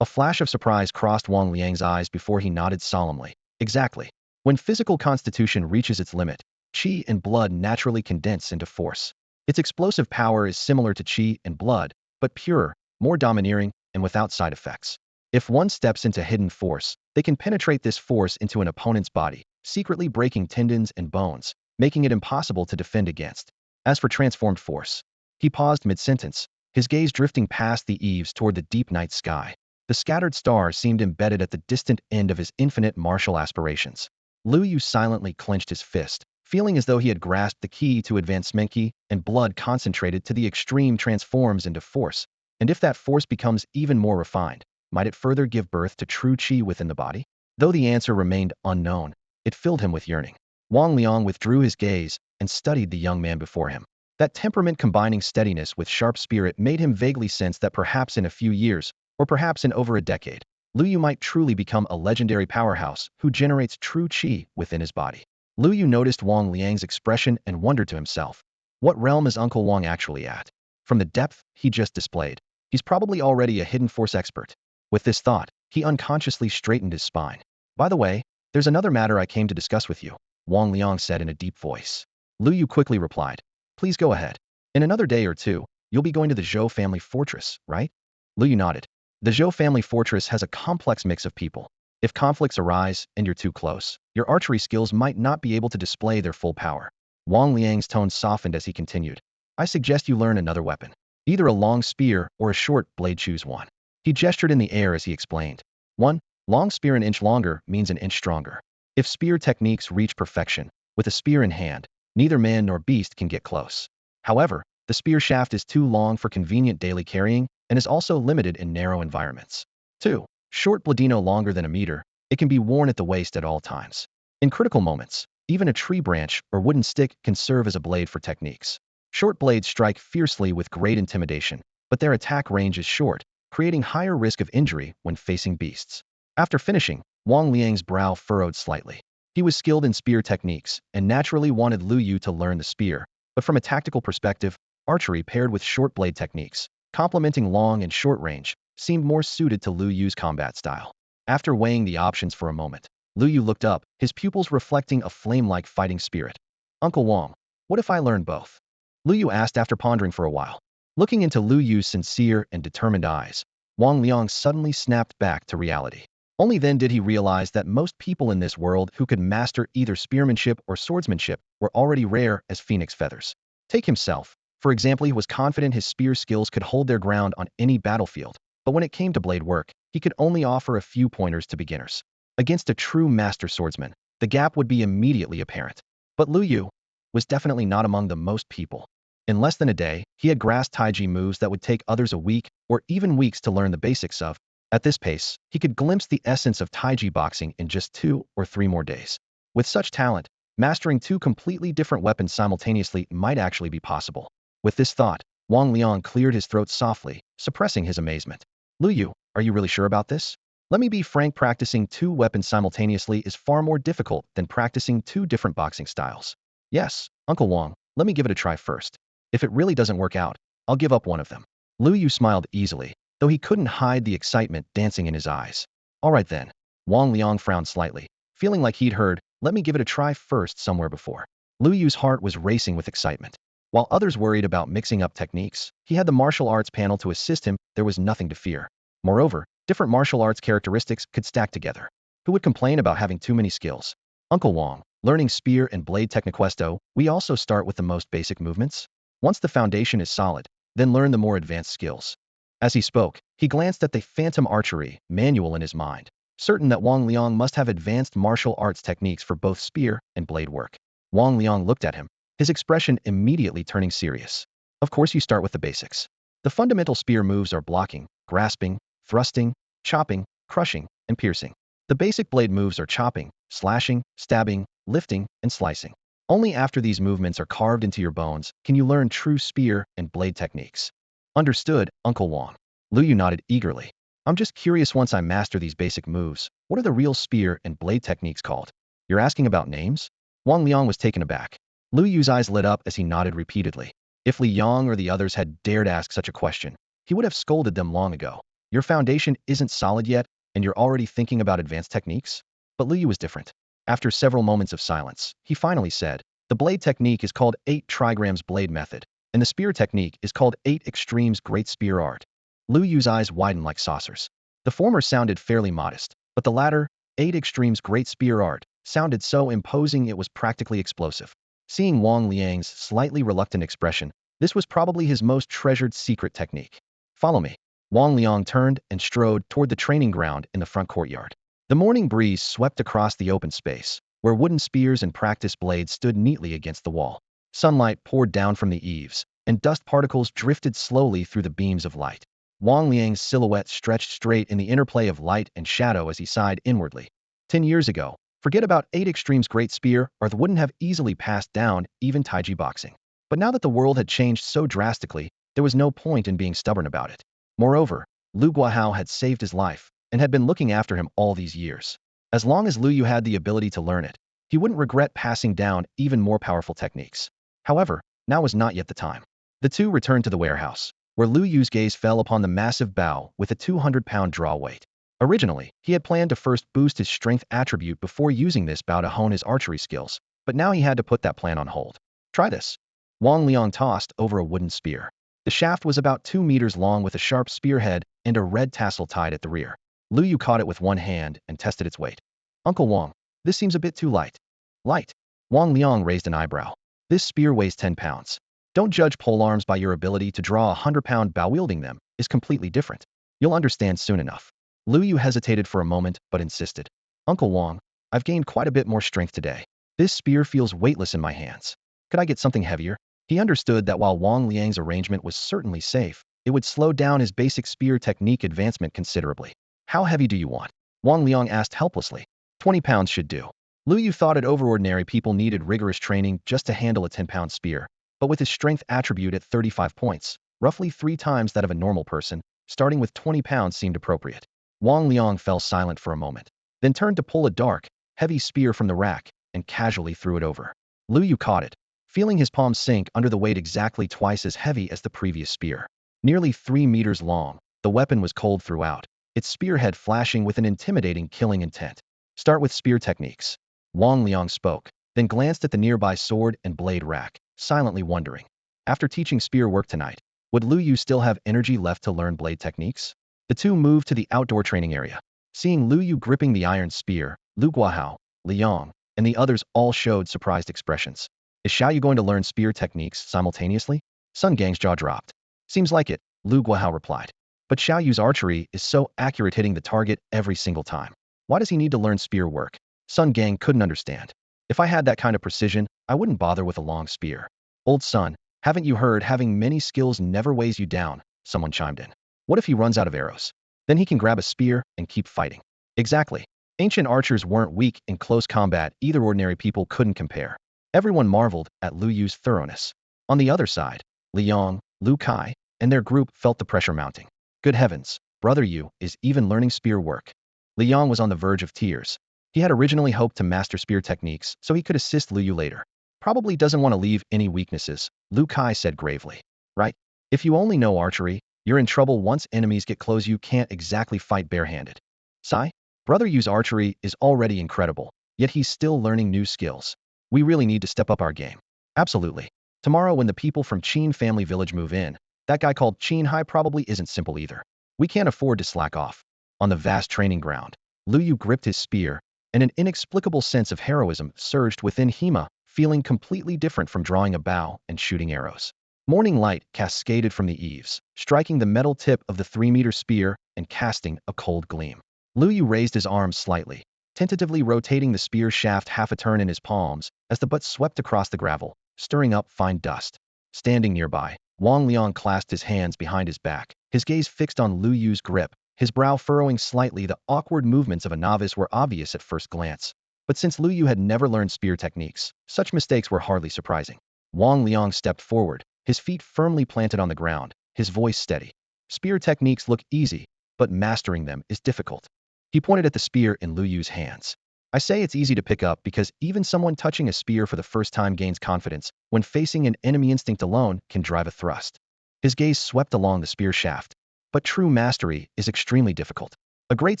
A flash of surprise crossed Wang Liang's eyes before he nodded solemnly. Exactly. When physical constitution reaches its limit, chi and blood naturally condense into force. Its explosive power is similar to chi and blood, but purer, more domineering, and without side effects. If one steps into hidden force, they can penetrate this force into an opponent's body, secretly breaking tendons and bones, making it impossible to defend against. As for transformed force, he paused mid-sentence, his gaze drifting past the eaves toward the deep night sky. The scattered stars seemed embedded at the distant end of his infinite martial aspirations. Lu Yu silently clenched his fist, feeling as though he had grasped the key to advancement. Chi and blood concentrated to the extreme transforms into force, and if that force becomes even more refined, might it further give birth to true chi within the body? Though the answer remained unknown, it filled him with yearning. Wang Liang withdrew his gaze and studied the young man before him. That temperament combining steadiness with sharp spirit made him vaguely sense that perhaps in a few years, or perhaps in over a decade, Lu Yu might truly become a legendary powerhouse who generates true chi within his body. Lu Yu noticed Wang Liang's expression and wondered to himself, what realm is Uncle Wang actually at? From the depth he just displayed, he's probably already a hidden force expert. With this thought, he unconsciously straightened his spine. By the way, there's another matter I came to discuss with you, Wang Liang said in a deep voice. Lu Yu quickly replied, please go ahead. In another day or two, you'll be going to the Zhou family fortress, right? Lu Yu nodded. The Zhou family fortress has a complex mix of people. If conflicts arise and you're too close, your archery skills might not be able to display their full power. Wang Liang's tone softened as he continued. I suggest you learn another weapon. Either a long spear or a short blade, choose one. He gestured in the air as he explained. 1. Long spear an inch longer means an inch stronger. If spear techniques reach perfection, with a spear in hand, neither man nor beast can get close. However, the spear shaft is too long for convenient daily carrying and is also limited in narrow environments. 2. Short bladino longer than a meter, it can be worn at the waist at all times. In critical moments, even a tree branch or wooden stick can serve as a blade for techniques. Short blades strike fiercely with great intimidation, but their attack range is short, creating higher risk of injury when facing beasts. After finishing, Wang Liang's brow furrowed slightly. He was skilled in spear techniques and naturally wanted Lu Yu to learn the spear, but from a tactical perspective, archery paired with short blade techniques, complementing long and short range, seemed more suited to Lu Yu's combat style. After weighing the options for a moment, Lu Yu looked up, his pupils reflecting a flame-like fighting spirit. Uncle Wang, what if I learn both? Lu Yu asked after pondering for a while. Looking into Lu Yu's sincere and determined eyes, Wang Liang suddenly snapped back to reality. Only then did he realize that most people in this world who could master either spearmanship or swordsmanship were already rare as phoenix feathers. Take himself. For example, he was confident his spear skills could hold their ground on any battlefield, but when it came to blade work, he could only offer a few pointers to beginners. Against a true master swordsman, the gap would be immediately apparent. But Lu Yu was definitely not among the most people. In less than a day, he had grasped Taiji moves that would take others a week or even weeks to learn the basics of. At this pace, he could glimpse the essence of Taiji boxing in just 2 or 3 more days. With such talent, mastering 2 completely different weapons simultaneously might actually be possible. With this thought, Wang Liang cleared his throat softly, suppressing his amazement. Lu Yu, are you really sure about this? Let me be frank, practicing 2 weapons simultaneously is far more difficult than practicing 2 different boxing styles. Yes, Uncle Wang, let me give it a try first. If it really doesn't work out, I'll give up one of them. Lu Yu smiled easily, though he couldn't hide the excitement dancing in his eyes. All right then. Wang Liang frowned slightly, feeling like he'd heard, let me give it a try first somewhere before. Lu Yu's heart was racing with excitement. While others worried about mixing up techniques, he had the martial arts panel to assist him. There was nothing to fear. Moreover, different martial arts characteristics could stack together. Who would complain about having too many skills? Uncle Wang, learning spear and blade techniquesto, we also start with the most basic movements? Once the foundation is solid, then learn the more advanced skills. As he spoke, he glanced at the Phantom Archery manual in his mind, certain that Wang Liang must have advanced martial arts techniques for both spear and blade work. Wang Liang looked at him, his expression immediately turning serious. Of course you start with the basics. The fundamental spear moves are blocking, grasping, thrusting, chopping, crushing, and piercing. The basic blade moves are chopping, slashing, stabbing, lifting, and slicing. Only after these movements are carved into your bones can you learn true spear and blade techniques. Understood, Uncle Wang. Lu Yu nodded eagerly. I'm just curious, once I master these basic moves, what are the real spear and blade techniques called? You're asking about names? Wang Liang was taken aback. Lu Yu's eyes lit up as he nodded repeatedly. If Li Yang or the others had dared ask such a question, he would have scolded them long ago. Your foundation isn't solid yet, and you're already thinking about advanced techniques? But Lu Yu was different. After several moments of silence, he finally said, the blade technique is called 8 trigrams blade method, and the spear technique is called 8 extremes great spear art. Lu Yu's eyes widened like saucers. The former sounded fairly modest, but the latter, 8 extremes great spear art, sounded so imposing it was practically explosive. Seeing Wang Liang's slightly reluctant expression, this was probably his most treasured secret technique. Follow me. Wang Liang turned and strode toward the training ground in the front courtyard. The morning breeze swept across the open space, where wooden spears and practice blades stood neatly against the wall. Sunlight poured down from the eaves, and dust particles drifted slowly through the beams of light. Wang Liang's silhouette stretched straight in the interplay of light and shadow as he sighed inwardly. 10 years ago, forget about 8 extremes great spear, or they wouldn't have easily passed down even Taiji boxing. But now that the world had changed so drastically, there was no point in being stubborn about it. Moreover, Lu Guahao had saved his life, and had been looking after him all these years. As long as Lu Yu had the ability to learn it, he wouldn't regret passing down even more powerful techniques. However, now was not yet the time. The two returned to the warehouse, where Lu Yu's gaze fell upon the massive bow with a 200-pound draw weight. Originally, he had planned to first boost his strength attribute before using this bow to hone his archery skills, but now he had to put that plan on hold. Try this. Wang Liang tossed over a wooden spear. The shaft was about 2 meters long with a sharp spearhead and a red tassel tied at the rear. Lu Yu caught it with one hand and tested its weight. Uncle Wang, this seems a bit too light. Light? Wang Liang raised an eyebrow. This spear weighs 10 pounds. Don't judge polearms by your ability to draw a 100-pound bow. Wielding them is completely different. You'll understand soon enough. Lu Yu hesitated for a moment but insisted. Uncle Wang, I've gained quite a bit more strength today. This spear feels weightless in my hands. Could I get something heavier? He understood that while Wang Liang's arrangement was certainly safe, it would slow down his basic spear technique advancement considerably. How heavy do you want? Wang Liang asked helplessly. 20 pounds should do. Lu Yu thought it over. Ordinary people needed rigorous training just to handle a 10-pound spear, but with his strength attribute at 35 points, roughly 3 times that of a normal person, starting with 20 pounds seemed appropriate. Wang Liang fell silent for a moment, then turned to pull a dark, heavy spear from the rack and casually threw it over. Lu Yu caught it, feeling his palm sink under the weight. Exactly twice as heavy as the previous spear. Nearly 3 meters long, the weapon was cold throughout, its spearhead flashing with an intimidating killing intent. Start with spear techniques. Wang Liang spoke, then glanced at the nearby sword and blade rack, silently wondering. After teaching spear work tonight, would Lu Yu still have energy left to learn blade techniques? The two moved to the outdoor training area. Seeing Lu Yu gripping the iron spear, Lu Guahao, Li Yang, and the others all showed surprised expressions. Is Xiao Yu going to learn spear techniques simultaneously? Sun Gang's jaw dropped. Seems like it, Lu Guahao replied. But Xiao Yu's archery is so accurate, hitting the target every single time. Why does he need to learn spear work? Sun Gang couldn't understand. If I had that kind of precision, I wouldn't bother with a long spear. Old son, haven't you heard having many skills never weighs you down? Someone chimed in. What if he runs out of arrows? Then he can grab a spear and keep fighting. Exactly. Ancient archers weren't weak in close combat either. Ordinary people couldn't compare. Everyone marveled at Lu Yu's thoroughness. On the other side, Li Yong, Lu Kai, and their group felt the pressure mounting. Good heavens, Brother Yu is even learning spear work. Li Yong was on the verge of tears. He had originally hoped to master spear techniques so he could assist Lu Yu later. Probably doesn't want to leave any weaknesses, Lu Kai said gravely. Right? If you only know archery, you're in trouble once enemies get close. You can't exactly fight barehanded. Sigh? Brother Yu's archery is already incredible, yet he's still learning new skills. We really need to step up our game. Absolutely. Tomorrow when the people from Qin family village move in, that guy called Qin Hai probably isn't simple either. We can't afford to slack off. On the vast training ground, Lu Yu gripped his spear, and an inexplicable sense of heroism surged within Hima, feeling completely different from drawing a bow and shooting arrows. Morning light cascaded from the eaves, striking the metal tip of the 3-meter spear and casting a cold gleam. Lu Yu raised his arms slightly, tentatively rotating the spear shaft half a turn in his palms as the butt swept across the gravel, stirring up fine dust. Standing nearby, Wang Liang clasped his hands behind his back, his gaze fixed on Lu Yu's grip, his brow furrowing slightly. The awkward movements of a novice were obvious at first glance. But since Lu Yu had never learned spear techniques, such mistakes were hardly surprising. Wang Liang stepped forward, his feet firmly planted on the ground, his voice steady. Spear techniques look easy, but mastering them is difficult. He pointed at the spear in Lu Yu's hands. I say it's easy to pick up because even someone touching a spear for the first time gains confidence. When facing an enemy, instinct alone can drive a thrust. His gaze swept along the spear shaft. But true mastery is extremely difficult. A great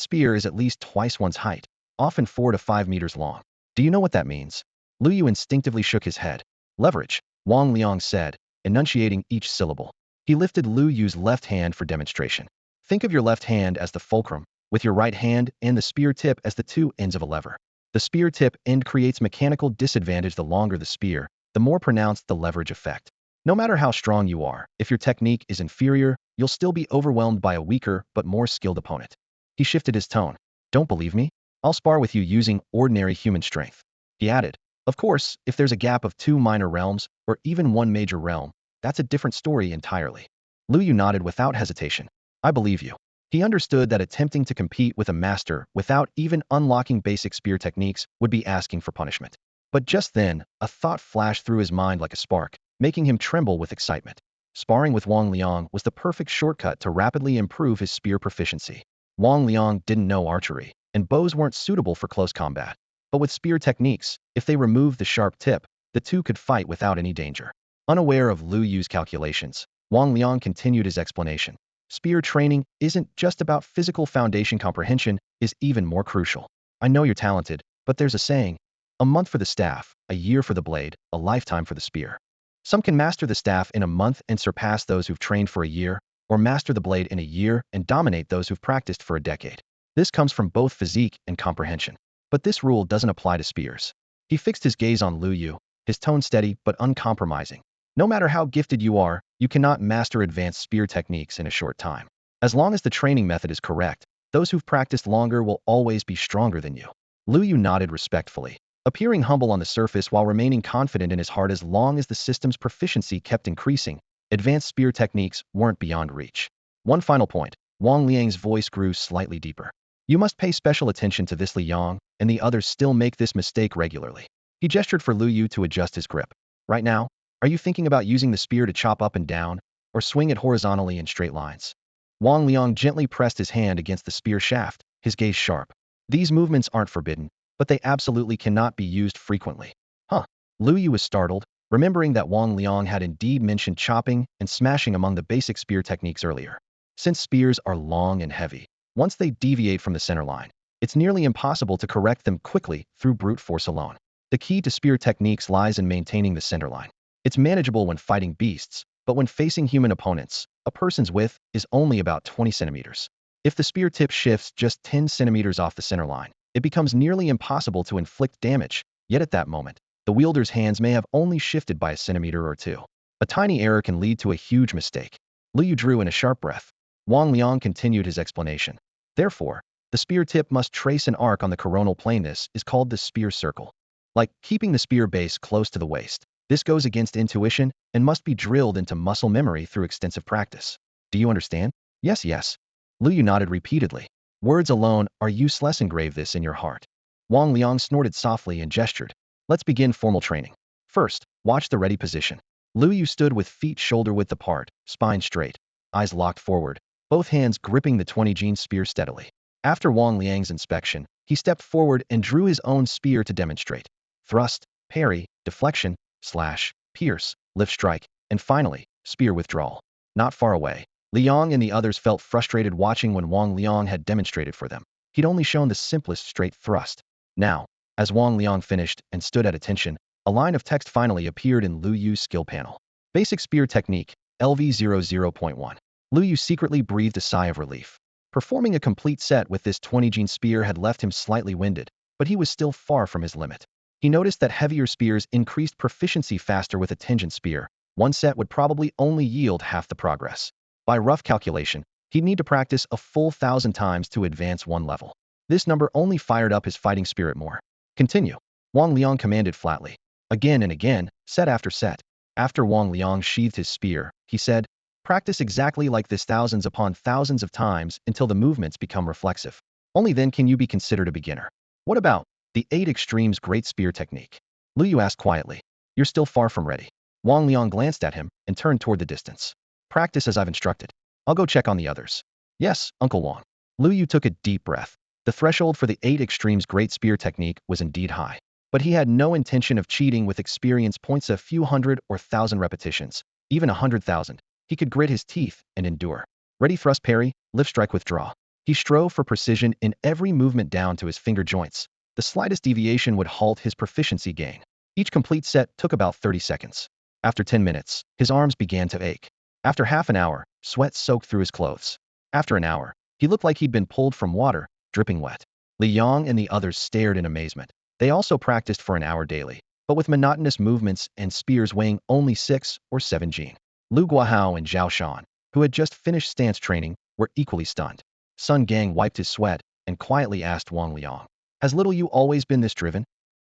spear is at least twice one's height, often 4 to 5 meters long. Do you know what that means? Lu Yu instinctively shook his head. Leverage, Wang Liang said, enunciating each syllable. He lifted Lu Yu's left hand for demonstration. Think of your left hand as the fulcrum, with your right hand and the spear tip as the two ends of a lever. The spear tip end creates mechanical disadvantage. The longer the spear, the more pronounced the leverage effect. No matter how strong you are, if your technique is inferior, you'll still be overwhelmed by a weaker but more skilled opponent. He shifted his tone. Don't believe me? I'll spar with you using ordinary human strength. He added. Of course, if there's a gap of 2 minor realms, or even 1 major realm, that's a different story entirely. Lu Yu nodded without hesitation. I believe you. He understood that attempting to compete with a master without even unlocking basic spear techniques would be asking for punishment. But just then, a thought flashed through his mind like a spark, making him tremble with excitement. Sparring with Wang Liang was the perfect shortcut to rapidly improve his spear proficiency. Wang Liang didn't know archery, and bows weren't suitable for close combat. But with spear techniques, if they removed the sharp tip, the two could fight without any danger. Unaware of Lu Yu's calculations, Wang Liang continued his explanation. Spear training isn't just about physical foundation. Comprehension is even more crucial. I know you're talented, but there's a saying, a month for the staff, a year for the blade, a lifetime for the spear. Some can master the staff in a month and surpass those who've trained for a year, or master the blade in a year and dominate those who've practiced for a decade. This comes from both physique and comprehension. But this rule doesn't apply to spears. He fixed his gaze on Lu Yu, his tone steady but uncompromising. No matter how gifted you are, you cannot master advanced spear techniques in a short time. As long as the training method is correct, those who've practiced longer will always be stronger than you. Lu Yu nodded respectfully, appearing humble on the surface while remaining confident in his heart. As long as the system's proficiency kept increasing, advanced spear techniques weren't beyond reach. One final point, Wang Liang's voice grew slightly deeper. You must pay special attention to this. Li Yong and the others still make this mistake regularly. He gestured for Lu Yu to adjust his grip. Right now, are you thinking about using the spear to chop up and down, or swing it horizontally in straight lines? Wang Liang gently pressed his hand against the spear shaft, his gaze sharp. These movements aren't forbidden, but they absolutely cannot be used frequently. Huh? Lu Yu was startled, remembering that Wang Liang had indeed mentioned chopping and smashing among the basic spear techniques earlier. Since spears are long and heavy, once they deviate from the center line, it's nearly impossible to correct them quickly through brute force alone. The key to spear techniques lies in maintaining the center line. It's manageable when fighting beasts, but when facing human opponents, a person's width is only about 20 centimeters. If the spear tip shifts just 10 centimeters off the center line, it becomes nearly impossible to inflict damage, yet at that moment, the wielder's hands may have only shifted by a centimeter or two. A tiny error can lead to a huge mistake. Lu Yu drew in a sharp breath. Wang Liang continued his explanation. Therefore, The spear tip must trace an arc on the coronal plane. This is called the spear circle. Like keeping the spear base close to the waist. This goes against intuition and must be drilled into muscle memory through extensive practice. Do you understand? Yes, yes. Lu Yu nodded repeatedly. Words alone are useless. Engrave this in your heart. Wang Liang snorted softly and gestured. Let's begin formal training. First, watch the ready position. Lu Yu stood with feet shoulder-width apart, spine straight, eyes locked forward, both hands gripping the 20-gene spear steadily. After Wang Liang's inspection, he stepped forward and drew his own spear to demonstrate. Thrust, parry, deflection, slash, pierce, lift strike, and finally, spear withdrawal. Not far away, Liang and the others felt frustrated watching when Wang Liang had demonstrated for them. He'd only shown the simplest straight thrust. Now, as Wang Liang finished and stood at attention, a line of text finally appeared in Lu Yu's skill panel. Basic Spear Technique, LV00.1. Lu Yu secretly breathed a sigh of relief. Performing a complete set with this 20-gene spear had left him slightly winded, but he was still far from his limit. He noticed that heavier spears increased proficiency faster with a 10-gene spear. One set would probably only yield half the progress. By rough calculation, he'd need to practice a full 1,000 times to advance one level. This number only fired up his fighting spirit more. Continue. Wang Liang commanded flatly. Again and again, set after set. After Wang Liang sheathed his spear, he said, practice exactly like this thousands upon thousands of times until the movements become reflexive. Only then can you be considered a beginner. What about the 8 Extremes Great Spear Technique? Lu Yu asked quietly. You're still far from ready. Wang Liang glanced at him and turned toward the distance. Practice as I've instructed. I'll go check on the others. Yes, Uncle Wang. Lu Yu took a deep breath. The threshold for the 8 Extremes Great Spear Technique was indeed high. But he had no intention of cheating with experience points. A few hundred or 1,000 repetitions, even 100,000. He could grit his teeth and endure. Ready thrust parry, lift strike withdraw. He strove for precision in every movement down to his finger joints. The slightest deviation would halt his proficiency gain. Each complete set took about 30 seconds. After 10 minutes, his arms began to ache. After half an hour, sweat soaked through his clothes. After an hour, he looked like he'd been pulled from water, dripping wet. Li Yang and the others stared in amazement. They also practiced for an hour daily, but with monotonous movements and spears weighing only 6 or 7 gene. Lu Guahao and Zhao Shan, who had just finished stance training, were equally stunned. Sun Gang wiped his sweat and quietly asked Wang Liang, has Little Yu always been this driven?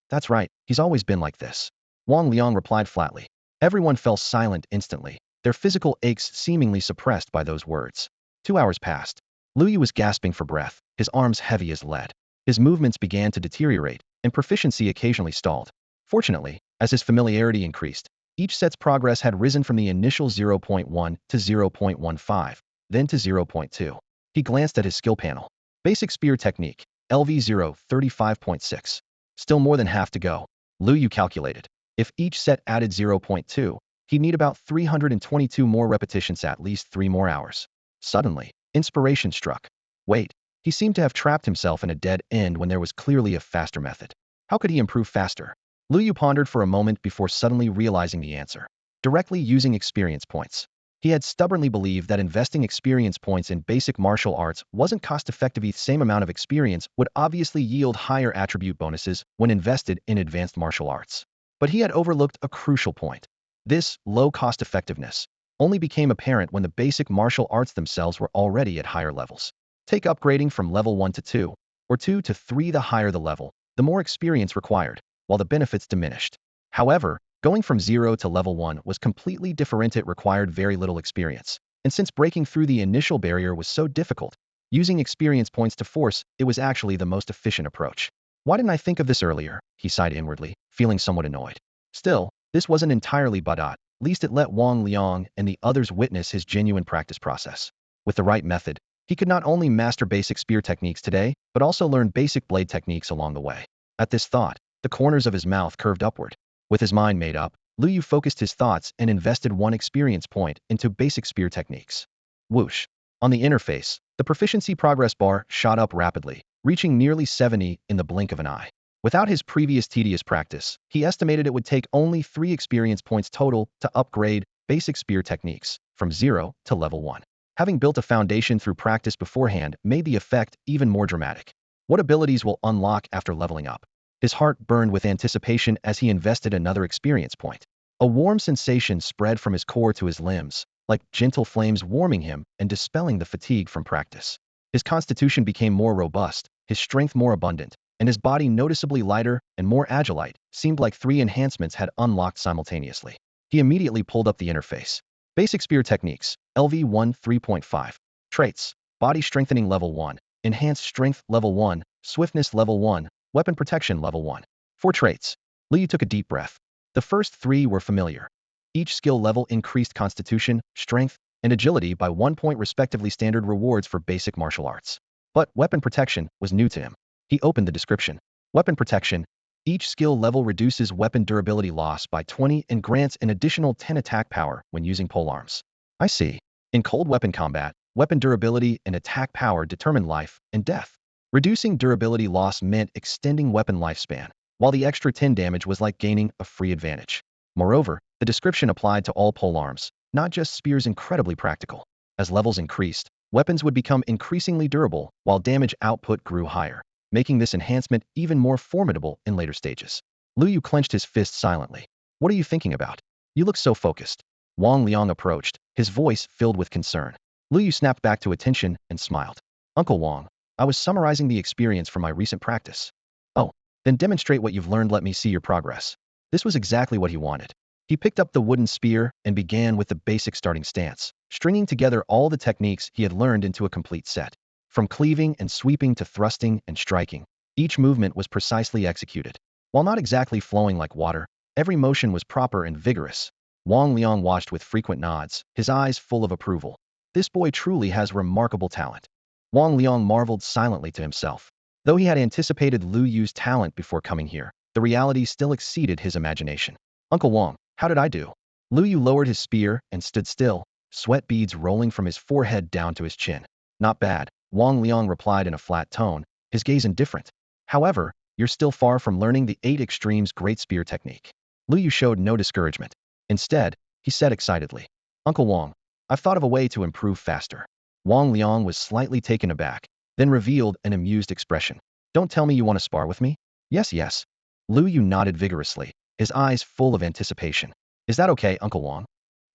That's right, he's always been like this. Wang Liang replied flatly. Everyone fell silent instantly, their physical aches seemingly suppressed by those words. 2 hours passed. Lu Yu was gasping for breath, his arms heavy as lead. His movements began to deteriorate, and proficiency occasionally stalled. Fortunately, as his familiarity increased, each set's progress had risen from the initial 0.1 to 0.15, then to 0.2. He glanced at his skill panel. Basic Spear Technique, LV0 35.6. Still more than half to go. Lu Yu calculated. If each set added 0.2, he'd need about 322 more repetitions, at least 3 more hours. Suddenly, inspiration struck. Wait, he seemed to have trapped himself in a dead end when there was clearly a faster method. How could he improve faster? Lu Yu pondered for a moment before suddenly realizing the answer. Directly using experience points. He had stubbornly believed that investing experience points in basic martial arts wasn't cost-effective. The same amount of experience would obviously yield higher attribute bonuses when invested in advanced martial arts. But he had overlooked a crucial point. This low cost-effectiveness only became apparent when the basic martial arts themselves were already at higher levels. Take upgrading from level 1 to 2, or 2 to 3. The higher the level, the more experience required, while the benefits diminished. However, going from 0 to level 1 was completely different. It required very little experience. And since breaking through the initial barrier was so difficult, using experience points to force it was actually the most efficient approach. Why didn't I think of this earlier? He sighed inwardly, feeling somewhat annoyed. Still, this wasn't entirely bad. At least it let Wang Liang and the others witness his genuine practice process. With the right method, he could not only master basic spear techniques today, but also learn basic blade techniques along the way. At this thought, the corners of his mouth curved upward. With his mind made up, Lu Yu focused his thoughts and invested 1 experience point into basic spear techniques. Whoosh! On the interface, the proficiency progress bar shot up rapidly, reaching nearly 70 in the blink of an eye. Without his previous tedious practice, he estimated it would take only 3 experience points total to upgrade basic spear techniques from 0 to level 1. Having built a foundation through practice beforehand made the effect even more dramatic. What abilities will unlock after leveling up? His heart burned with anticipation as he invested another experience point. A warm sensation spread from his core to his limbs, like gentle flames warming him and dispelling the fatigue from practice. His constitution became more robust, his strength more abundant, and his body noticeably lighter and more agilite. Seemed like three enhancements had unlocked simultaneously. He immediately pulled up the interface. Basic spear techniques, LV1 3.5. Traits, body strengthening level 1, enhanced strength level 1, swiftness level 1, weapon protection level 1. 4 traits. Liu took a deep breath. The first 3 were familiar. Each skill level increased constitution, strength, and agility by 1 point respectively, standard rewards for basic martial arts. But weapon protection was new to him. He opened the description. Weapon protection. Each skill level reduces weapon durability loss by 20 and grants an additional 10 attack power when using polearms. I see. In cold weapon combat, weapon durability and attack power determine life and death. Reducing durability loss meant extending weapon lifespan, while the extra 10 damage was like gaining a free advantage. Moreover, the description applied to all polearms, not just spears. Incredibly practical. As levels increased, weapons would become increasingly durable, while damage output grew higher, making this enhancement even more formidable in later stages. Liu clenched his fist silently. What are you thinking about? You look so focused. Wang Liang approached, his voice filled with concern. Liu snapped back to attention and smiled. Uncle Wang, I was summarizing the experience from my recent practice. Oh, then demonstrate what you've learned. Let me see your progress. This was exactly what he wanted. He picked up the wooden spear and began with the basic starting stance, stringing together all the techniques he had learned into a complete set. From cleaving and sweeping to thrusting and striking, each movement was precisely executed. While not exactly flowing like water, every motion was proper and vigorous. Wang Liang watched with frequent nods, his eyes full of approval. This boy truly has remarkable talent. Wang Liang marveled silently to himself. Though he had anticipated Liu Yu's talent before coming here, the reality still exceeded his imagination. Uncle Wang, how did I do? Liu Yu lowered his spear and stood still, sweat beads rolling from his forehead down to his chin. Not bad, Wang Liang replied in a flat tone, his gaze indifferent. However, you're still far from learning the 8 extremes great spear technique. Liu Yu showed no discouragement. Instead, he said excitedly, Uncle Wang, I've thought of a way to improve faster. Wang Liang was slightly taken aback, then revealed an amused expression. Don't tell me you want to spar with me? Yes, yes. Liu Yu nodded vigorously, his eyes full of anticipation. Is that okay, Uncle Wang?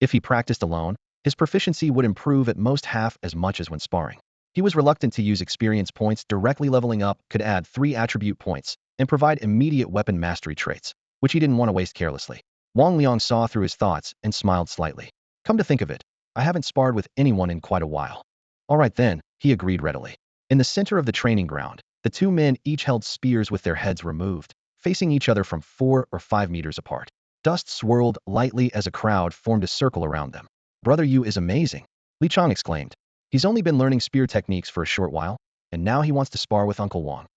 If he practiced alone, his proficiency would improve at most half as much as when sparring. He was reluctant to use experience points. Directly leveling up could add 3 attribute points and provide immediate weapon mastery traits, which he didn't want to waste carelessly. Wang Liang saw through his thoughts and smiled slightly. Come to think of it, I haven't sparred with anyone in quite a while. All right then, he agreed readily. In the center of the training ground, the 2 men each held spears with their heads removed, facing each other from 4 or 5 meters apart. Dust swirled lightly as a crowd formed a circle around them. Brother Yu is amazing, Li Chang exclaimed. He's only been learning spear techniques for a short while, and now he wants to spar with Uncle Wang.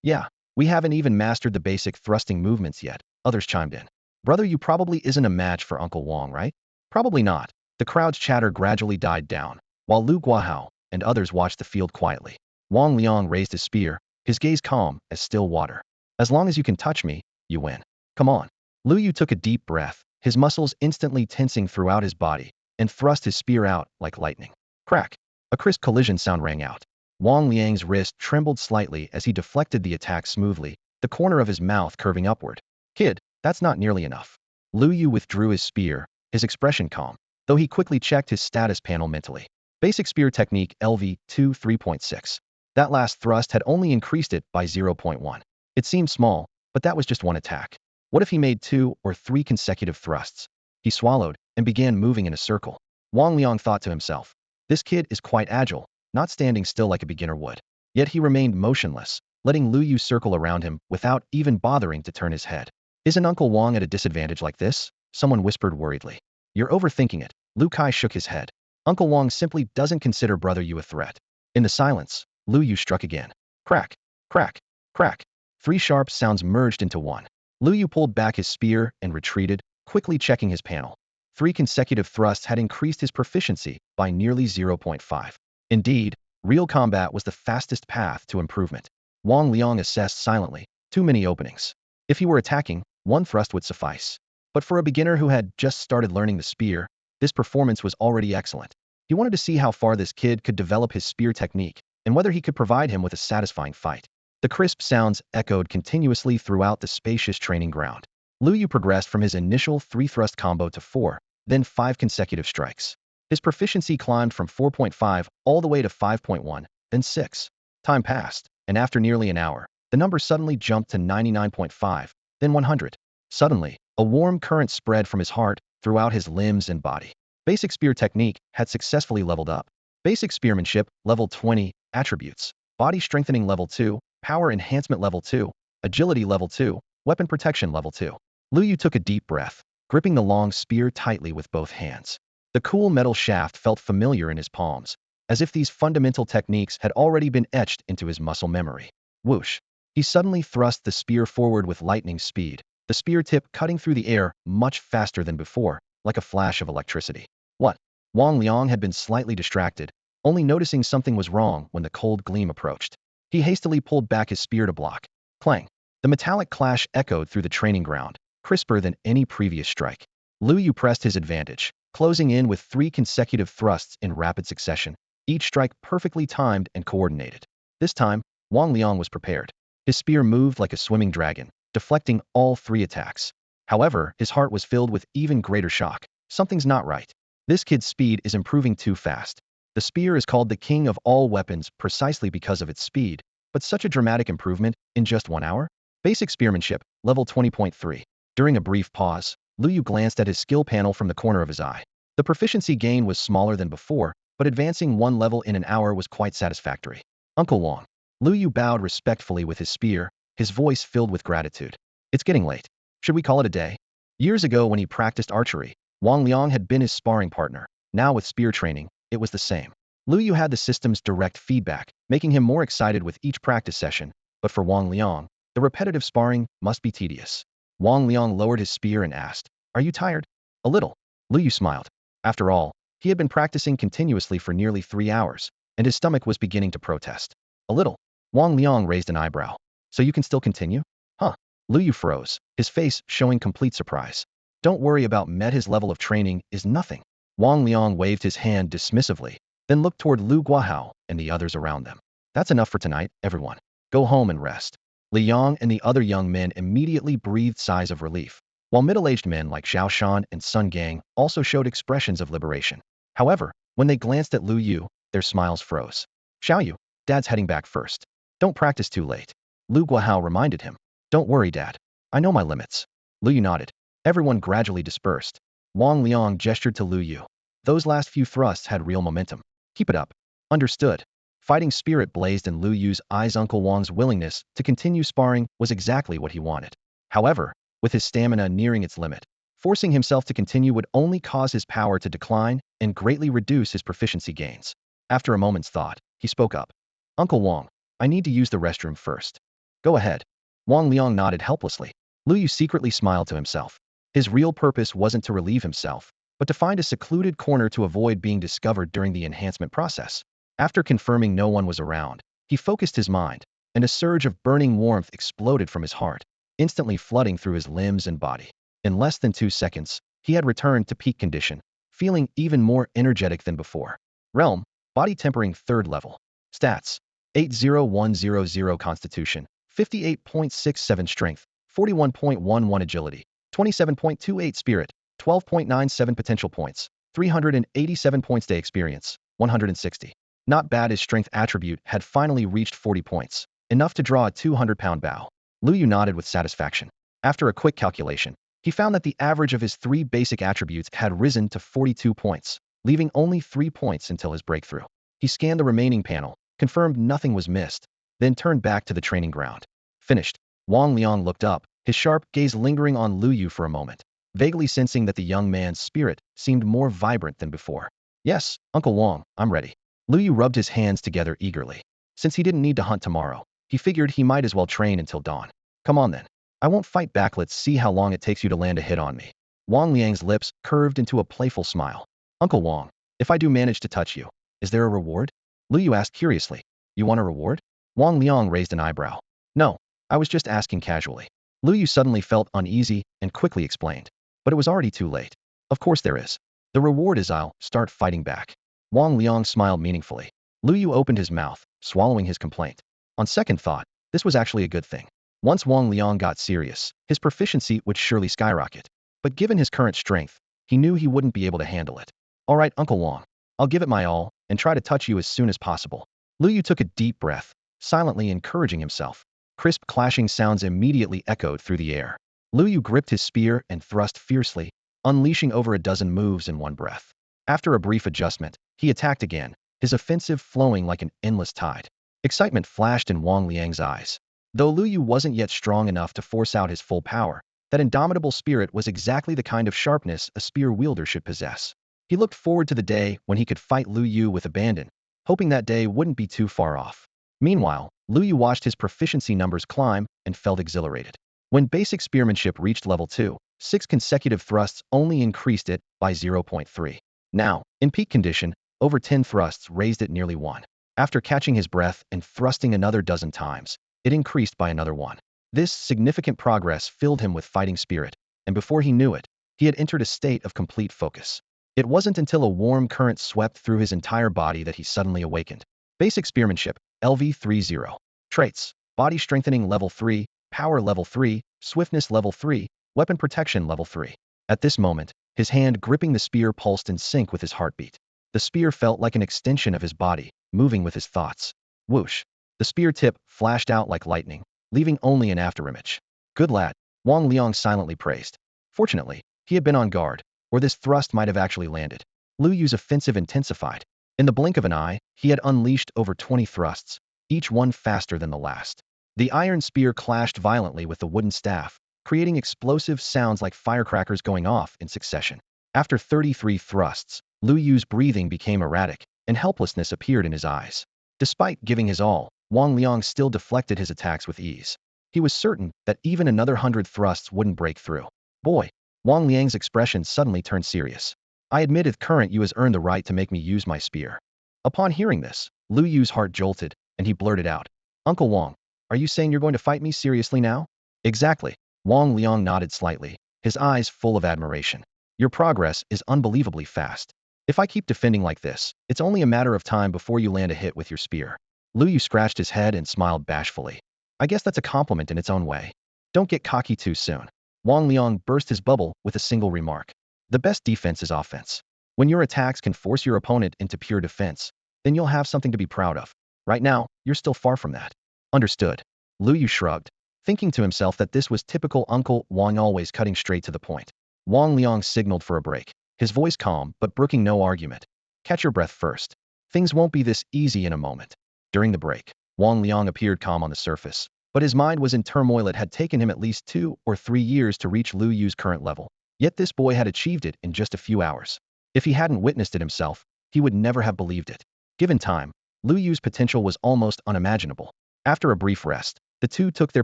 Yeah, we haven't even mastered the basic thrusting movements yet, others chimed in. Brother Yu probably isn't a match for Uncle Wang, right? Probably not. The crowd's chatter gradually died down, while Lu Guahao and others watched the field quietly. Wang Liang raised his spear, his gaze calm as still water. As long as you can touch me, you win. Come on. Liu Yu took a deep breath, his muscles instantly tensing throughout his body, and thrust his spear out like lightning. Crack! A crisp collision sound rang out. Wang Liang's wrist trembled slightly as he deflected the attack smoothly, the corner of his mouth curving upward. Kid, that's not nearly enough. Liu Yu withdrew his spear, his expression calm, though he quickly checked his status panel mentally. Basic spear technique LV 2 3.6. That last thrust had only increased it by 0.1. It seemed small, but that was just one attack. What if he made 2 or 3 consecutive thrusts? He swallowed and began moving in a circle. Wang Liang thought to himself, this kid is quite agile, not standing still like a beginner would. Yet he remained motionless, letting Liu Yu circle around him without even bothering to turn his head. Isn't Uncle Wang at a disadvantage like this? Someone whispered worriedly. You're overthinking it. Lu Kai shook his head. Uncle Wang simply doesn't consider Brother Yu a threat. In the silence, Liu Yu struck again. Crack, crack, crack. 3 sharp sounds merged into one. Liu Yu pulled back his spear and retreated, quickly checking his panel. 3 consecutive thrusts had increased his proficiency by nearly 0.5. Indeed, real combat was the fastest path to improvement. Wang Liang assessed silently, too many openings. If he were attacking, 1 thrust would suffice. But for a beginner who had just started learning the spear, this performance was already excellent. He wanted to see how far this kid could develop his spear technique, and whether he could provide him with a satisfying fight. The crisp sounds echoed continuously throughout the spacious training ground. Liu Yu progressed from his initial 3-thrust combo to 4, then 5 consecutive strikes. His proficiency climbed from 4.5 all the way to 5.1, then 6. Time passed, and after nearly an hour, the number suddenly jumped to 99.5, then 100. Suddenly, a warm current spread from his heart throughout his limbs and body. Basic spear technique had successfully leveled up. Basic spearmanship, level 20, attributes. Body strengthening level 2, power enhancement level 2, agility level 2, weapon protection level 2. Lu Yu took a deep breath, gripping the long spear tightly with both hands. The cool metal shaft felt familiar in his palms, as if these fundamental techniques had already been etched into his muscle memory. Whoosh! He suddenly thrust the spear forward with lightning speed, the spear tip cutting through the air much faster than before, like a flash of electricity. What? Wang Liang had been slightly distracted, only noticing something was wrong when the cold gleam approached. He hastily pulled back his spear to block. Clang! The metallic clash echoed through the training ground, crisper than any previous strike. Lu Yu pressed his advantage, closing in with 3 consecutive thrusts in rapid succession, each strike perfectly timed and coordinated. This time, Wang Liang was prepared. His spear moved like a swimming dragon, deflecting all 3 attacks. However, his heart was filled with even greater shock. Something's not right. This kid's speed is improving too fast. The spear is called the king of all weapons precisely because of its speed, but such a dramatic improvement in just 1 hour? Basic spearmanship, level 20.3. During a brief pause, Lu Yu glanced at his skill panel from the corner of his eye. The proficiency gain was smaller than before, but advancing 1 level in an hour was quite satisfactory. Uncle Wang. Lu Yu bowed respectfully with his spear, his voice filled with gratitude. It's getting late. Should we call it a day? Years ago when he practiced archery, Wang Liang had been his sparring partner. Now with spear training, it was the same. Lu Yu had the system's direct feedback, making him more excited with each practice session, but for Wang Liang, the repetitive sparring must be tedious. Wang Liang lowered his spear and asked, "Are you tired?" "A little." Lu Yu smiled. After all, he had been practicing continuously for nearly 3 hours, and his stomach was beginning to protest. "A little." Wang Liang raised an eyebrow. "So you can still continue?" "Huh." Lu Yu froze, his face showing complete surprise. "Don't worry about Med, his level of training is nothing." Wang Liang waved his hand dismissively, then looked toward Lu Guahao and the others around them. "That's enough for tonight, everyone. Go home and rest." Li Yang and the other young men immediately breathed sighs of relief, while middle-aged men like Xiao Shan and Sun Gang also showed expressions of liberation. However, when they glanced at Lu Yu, their smiles froze. "Xiao Yu, Dad's heading back first. Don't practice too late." Lu Guahao reminded him. "Don't worry, Dad. I know my limits." Lu Yu nodded. Everyone gradually dispersed. Wang Liang gestured to Lu Yu. "Those last few thrusts had real momentum. Keep it up." "Understood." Fighting spirit blazed in Lu Yu's eyes. Uncle Wang's willingness to continue sparring was exactly what he wanted. However, with his stamina nearing its limit, forcing himself to continue would only cause his power to decline and greatly reduce his proficiency gains. After a moment's thought, he spoke up. "Uncle Wang, I need to use the restroom first." "Go ahead." Wang Liang nodded helplessly. Lu Yu secretly smiled to himself. His real purpose wasn't to relieve himself, but to find a secluded corner to avoid being discovered during the enhancement process. After confirming no one was around, he focused his mind, and a surge of burning warmth exploded from his heart, instantly flooding through his limbs and body. In less than 2 seconds, he had returned to peak condition, feeling even more energetic than before. Realm, body tempering 3rd level. Stats, 80100 Constitution, 58.67 Strength, 41.11 Agility, 27.28 Spirit, 12.97 Potential Points, 387 points. Day Experience, 160. Not bad. His strength attribute had finally reached 40 points, enough to draw a 200-pound bow. Lu Yu nodded with satisfaction. After a quick calculation, he found that the average of his 3 basic attributes had risen to 42 points, leaving only 3 points until his breakthrough. He scanned the remaining panel, confirmed nothing was missed, then turned back to the training ground. Finished. Wang Liang looked up, his sharp gaze lingering on Lu Yu for a moment, vaguely sensing that the young man's spirit seemed more vibrant than before. "Yes, Uncle Wang, I'm ready." Lu Yu rubbed his hands together eagerly. Since he didn't need to hunt tomorrow, he figured he might as well train until dawn. "Come on then. I won't fight back. Let's see how long it takes you to land a hit on me." Wang Liang's lips curved into a playful smile. "Uncle Wang, if I do manage to touch you, is there a reward?" Lu Yu asked curiously. "You want a reward?" Wang Liang raised an eyebrow. "No, I was just asking casually." Lu Yu suddenly felt uneasy and quickly explained. But it was already too late. "Of course there is. The reward is I'll start fighting back." Wang Liang smiled meaningfully. Lu Yu opened his mouth, swallowing his complaint. On second thought, this was actually a good thing. Once Wang Liang got serious, his proficiency would surely skyrocket. But given his current strength, he knew he wouldn't be able to handle it. "All right, Uncle Wang. I'll give it my all and try to touch you as soon as possible." Lu Yu took a deep breath, silently encouraging himself. Crisp clashing sounds immediately echoed through the air. Lu Yu gripped his spear and thrust fiercely, unleashing over a dozen moves in one breath. After a brief adjustment, he attacked again, his offensive flowing like an endless tide. Excitement flashed in Wang Liang's eyes. Though Lu Yu wasn't yet strong enough to force out his full power, that indomitable spirit was exactly the kind of sharpness a spear wielder should possess. He looked forward to the day when he could fight Lu Yu with abandon, hoping that day wouldn't be too far off. Meanwhile, Lu Yu watched his proficiency numbers climb and felt exhilarated. When basic spearmanship reached level 2, 6 consecutive thrusts only increased it by 0.3. Now, in peak condition, over 10 thrusts raised it nearly 1. After catching his breath and thrusting another dozen times, it increased by another 1. This significant progress filled him with fighting spirit, and before he knew it, he had entered a state of complete focus. It wasn't until a warm current swept through his entire body that he suddenly awakened. Basic spearmanship, LV30. Traits, body strengthening level 3, power level 3, swiftness level 3, weapon protection level 3. At this moment, his hand gripping the spear pulsed in sync with his heartbeat. The spear felt like an extension of his body, moving with his thoughts. Whoosh! The spear tip flashed out like lightning, leaving only an afterimage. Good lad, Wang Liang silently praised. Fortunately, he had been on guard, or this thrust might have actually landed. Lu Yu's offensive intensified. In the blink of an eye, he had unleashed over 20 thrusts, each one faster than the last. The iron spear clashed violently with the wooden staff, creating explosive sounds like firecrackers going off in succession. After 33 thrusts, Lu Yu's breathing became erratic, and helplessness appeared in his eyes. Despite giving his all, Wang Liang still deflected his attacks with ease. He was certain that even another 100 thrusts wouldn't break through. Boy, Wang Liang's expression suddenly turned serious. I admit if current you has earned the right to make me use my spear. Upon hearing this, Lu Yu's heart jolted, and he blurted out, Uncle Wang, are you saying you're going to fight me seriously now? Exactly. Wang Liang nodded slightly, his eyes full of admiration. Your progress is unbelievably fast. If I keep defending like this, it's only a matter of time before you land a hit with your spear. Lu Yu scratched his head and smiled bashfully. I guess that's a compliment in its own way. Don't get cocky too soon. Wang Liang burst his bubble with a single remark. The best defense is offense. When your attacks can force your opponent into pure defense, then you'll have something to be proud of. Right now, you're still far from that. Understood. Lu Yu shrugged, thinking to himself that this was typical Uncle Wang, always cutting straight to the point. Wang Liang signaled for a break, his voice calm but brooking no argument. Catch your breath first. Things won't be this easy in a moment. During the break, Wang Liang appeared calm on the surface, but his mind was in turmoil. It had taken him at least 2 or 3 years to reach Lu Yu's current level, yet this boy had achieved it in just a few hours. If he hadn't witnessed it himself, he would never have believed it. Given time, Lu Yu's potential was almost unimaginable. After a brief rest, the two took their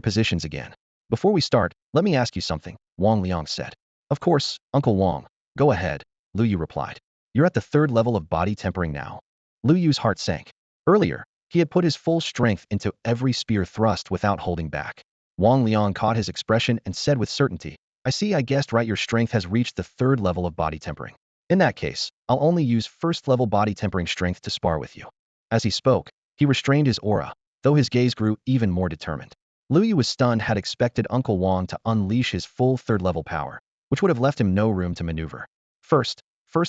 positions again. Before we start, let me ask you something, Wang Liang said. Of course, Uncle Wang. Go ahead, Lu Yu replied. You're at the 3rd level of body tempering now. Lu Yu's heart sank. Earlier, he had put his full strength into every spear thrust without holding back. Wang Liang caught his expression and said with certainty, I see, I guessed right, your strength has reached the 3rd level of body tempering. In that case, I'll only use 1st level body tempering strength to spar with you. As he spoke, he restrained his aura, though his gaze grew even more determined. Lu Yu was stunned, had expected Uncle Wang to unleash his full 3rd level power, which would have left him no room to maneuver. First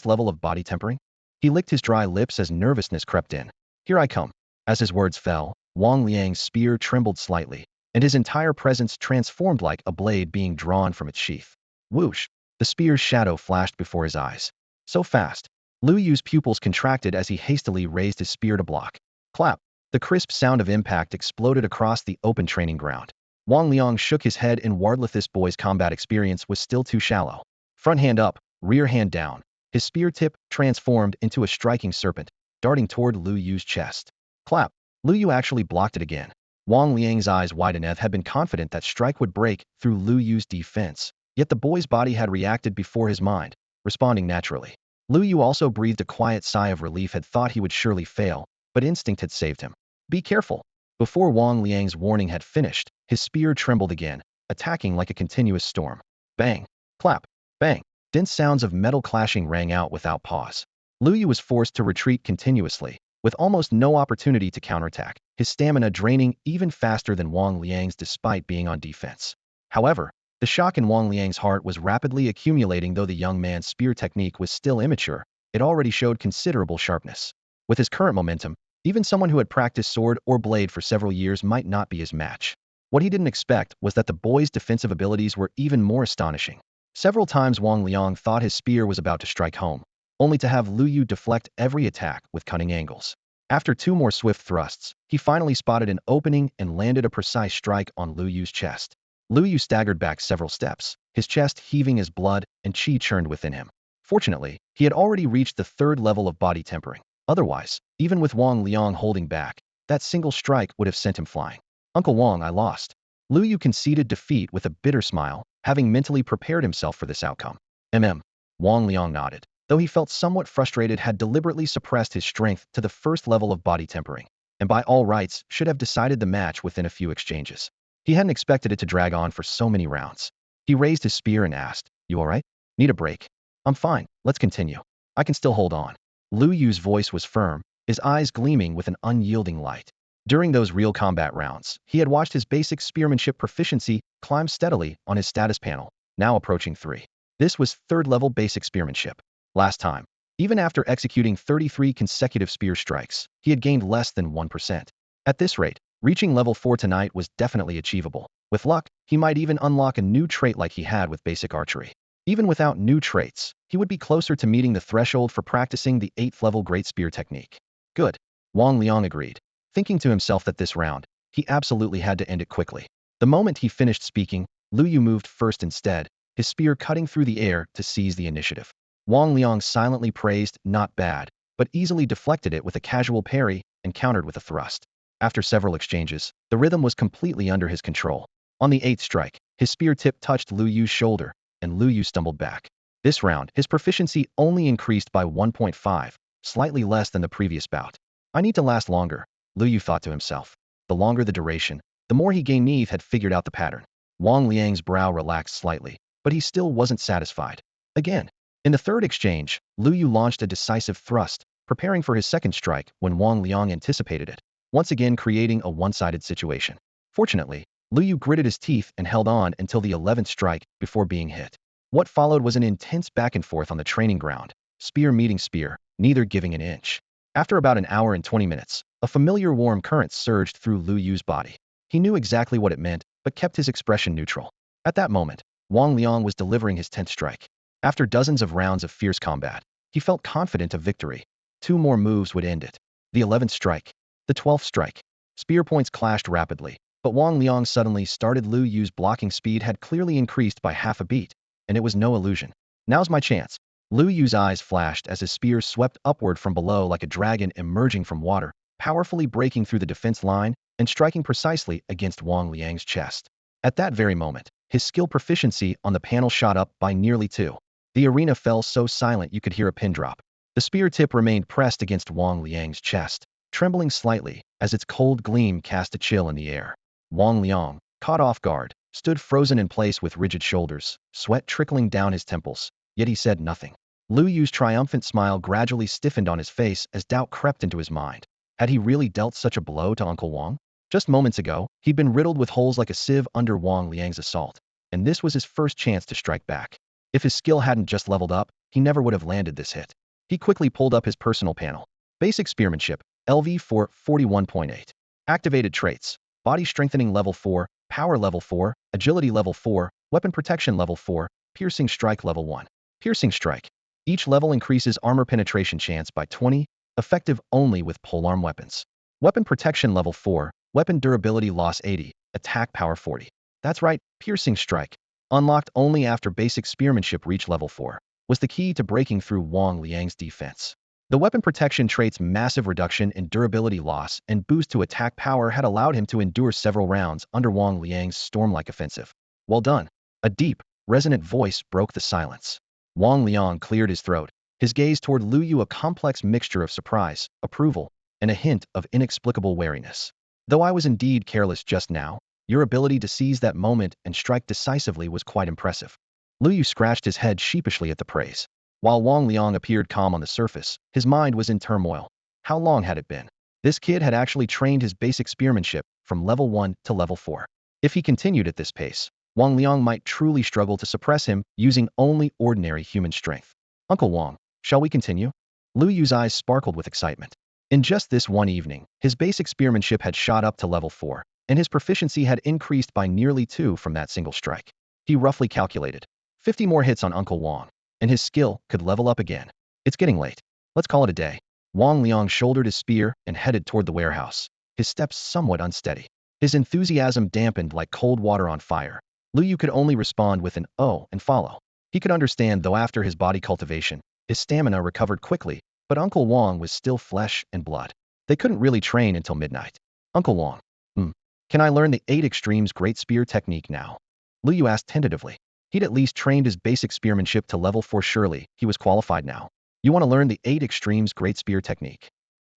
level of body tempering? He licked his dry lips as nervousness crept in. Here I come. As his words fell, Wang Liang's spear trembled slightly, and his entire presence transformed like a blade being drawn from its sheath. Whoosh! The spear's shadow flashed before his eyes. So fast. Lu Yu's pupils contracted as he hastily raised his spear to block. Clap! The crisp sound of impact exploded across the open training ground. Wang Liang shook his head in wordless. This boy's combat experience was still too shallow. Front hand up, rear hand down. His spear tip transformed into a striking serpent, darting toward Lu Yu's chest. Clap! Lu Yu actually blocked it again. Wang Liang's eyes widened. Had been confident that strike would break through Lu Yu's defense, yet the boy's body had reacted before his mind, responding naturally. Lu Yu also breathed a quiet sigh of relief. Had thought he would surely fail, but instinct had saved him. Be careful. Before Wang Liang's warning had finished, his spear trembled again, attacking like a continuous storm. Bang! Clap! Bang! Dense sounds of metal clashing rang out without pause. Lu Yu was forced to retreat continuously, with almost no opportunity to counterattack, his stamina draining even faster than Wang Liang's despite being on defense. However, the shock in Wang Liang's heart was rapidly accumulating. Though the young man's spear technique was still immature, it already showed considerable sharpness. With his current momentum, Even someone who had practiced sword or blade for several years might not be his match. What he didn't expect was that the boy's defensive abilities were even more astonishing. Several times Wang Liang thought his spear was about to strike home, only to have Lu Yu deflect every attack with cunning angles. After 2 more swift thrusts, he finally spotted an opening and landed a precise strike on Lu Yu's chest. Lu Yu staggered back several steps, his chest heaving as blood and qi churned within him. Fortunately, he had already reached the 3rd level of body tempering. Otherwise, even with Wang Liang holding back, that single strike would have sent him flying. Uncle Wang, I lost. Lu Yu conceded defeat with a bitter smile, having mentally prepared himself for this outcome. Wang Liang nodded. Though he felt somewhat frustrated, had deliberately suppressed his strength to the 1st level of body tempering, and by all rights should have decided the match within a few exchanges. He hadn't expected it to drag on for so many rounds. He raised his spear and asked, "You alright? Need a break?" "I'm fine, let's continue. I can still hold on." Lu Yu's voice was firm, his eyes gleaming with an unyielding light. During those real combat rounds, he had watched his basic spearmanship proficiency climb steadily on his status panel, now approaching 3. This was 3rd level basic spearmanship. Last time, even after executing 33 consecutive spear strikes, he had gained less than 1%. At this rate, reaching level 4 tonight was definitely achievable. With luck, he might even unlock a new trait like he had with basic archery. Even without new traits, he would be closer to meeting the threshold for practicing the 8th level Great Spear technique. Good. Wang Liang agreed, thinking to himself that this round, he absolutely had to end it quickly. The moment he finished speaking, Lu Yu moved first instead, his spear cutting through the air to seize the initiative. Wang Liang silently praised, "Not bad," but easily deflected it with a casual parry and countered with a thrust. After several exchanges, the rhythm was completely under his control. On the 8th strike, his spear tip touched Lu Yu's shoulder, and Lu Yu stumbled back. This round, his proficiency only increased by 1.5, slightly less than the previous bout. I need to last longer, Lu Yu thought to himself. The longer the duration, the more he gained. Neve had figured out the pattern. Wang Liang's brow relaxed slightly, but he still wasn't satisfied. Again. In the 3rd exchange, Lu Yu launched a decisive thrust, preparing for his 2nd strike when Wang Liang anticipated it, once again creating a one-sided situation. Fortunately, Lu Yu gritted his teeth and held on until the 11th strike before being hit. What followed was an intense back and forth on the training ground, spear meeting spear, neither giving an inch. After about an hour and 20 minutes, a familiar warm current surged through Lu Yu's body. He knew exactly what it meant, but kept his expression neutral. At that moment, Wang Liang was delivering his 10th strike. After dozens of rounds of fierce combat, he felt confident of victory. 2 more moves would end it. The 11th strike. The 12th strike. Spear points clashed rapidly, but Wang Liang suddenly started. Lu Yu's blocking speed had clearly increased by half a beat, and it was no illusion. Now's my chance. Lu Yu's eyes flashed as his spear swept upward from below like a dragon emerging from water, powerfully breaking through the defense line and striking precisely against Wang Liang's chest. At that very moment, his skill proficiency on the panel shot up by nearly 2. The arena fell so silent you could hear a pin drop. The spear tip remained pressed against Wang Liang's chest, trembling slightly as its cold gleam cast a chill in the air. Wang Liang, caught off guard, stood frozen in place with rigid shoulders, sweat trickling down his temples, yet he said nothing. Lu Yu's triumphant smile gradually stiffened on his face as doubt crept into his mind. Had he really dealt such a blow to Uncle Wang? Just moments ago, he'd been riddled with holes like a sieve under Wang Liang's assault, and this was his first chance to strike back. If his skill hadn't just leveled up, he never would have landed this hit. He quickly pulled up his personal panel. Basic Spearmanship, LV4 41.8. Activated traits, Body Strengthening Level 4, Power Level 4, Agility Level 4, Weapon Protection Level 4, Piercing Strike Level 1. Piercing Strike. Each level increases armor penetration chance by 20, effective only with polearm weapons. Weapon Protection Level 4, Weapon Durability Loss 80, Attack Power 40. That's right, Piercing Strike, unlocked only after basic spearmanship reached level 4, was the key to breaking through Wang Liang's defense. The weapon protection trait's massive reduction in durability loss and boost to attack power had allowed him to endure several rounds under Wang Liang's storm-like offensive. Well done. A deep, resonant voice broke the silence. Wang Liang cleared his throat, his gaze toward Lu Yu a complex mixture of surprise, approval, and a hint of inexplicable wariness. Though I was indeed careless just now, your ability to seize that moment and strike decisively was quite impressive. Lu Yu scratched his head sheepishly at the praise. While Wang Liang appeared calm on the surface, his mind was in turmoil. How long had it been? This kid had actually trained his basic spearmanship from level 1 to level 4. If he continued at this pace, Wang Liang might truly struggle to suppress him using only ordinary human strength. Uncle Wang, shall we continue? Lu Yu's eyes sparkled with excitement. In just this one evening, his basic spearmanship had shot up to level 4, and his proficiency had increased by nearly 2 from that single strike. He roughly calculated 50 more hits on Uncle Wong, and his skill could level up again. It's getting late. Let's call it a day. Wang Liang shouldered his spear and headed toward the warehouse, his steps somewhat unsteady. His enthusiasm dampened like cold water on fire. Lu Yu could only respond with an "oh" and follow. He could understand, though, after his body cultivation, his stamina recovered quickly, but Uncle Wong was still flesh and blood. They couldn't really train until midnight. Uncle Wong, can I learn the 8 Extremes Great Spear technique now? Lu Yu asked tentatively. He'd at least trained his basic spearmanship to level 4 surely, he was qualified now. You want to learn the 8 Extremes Great Spear technique?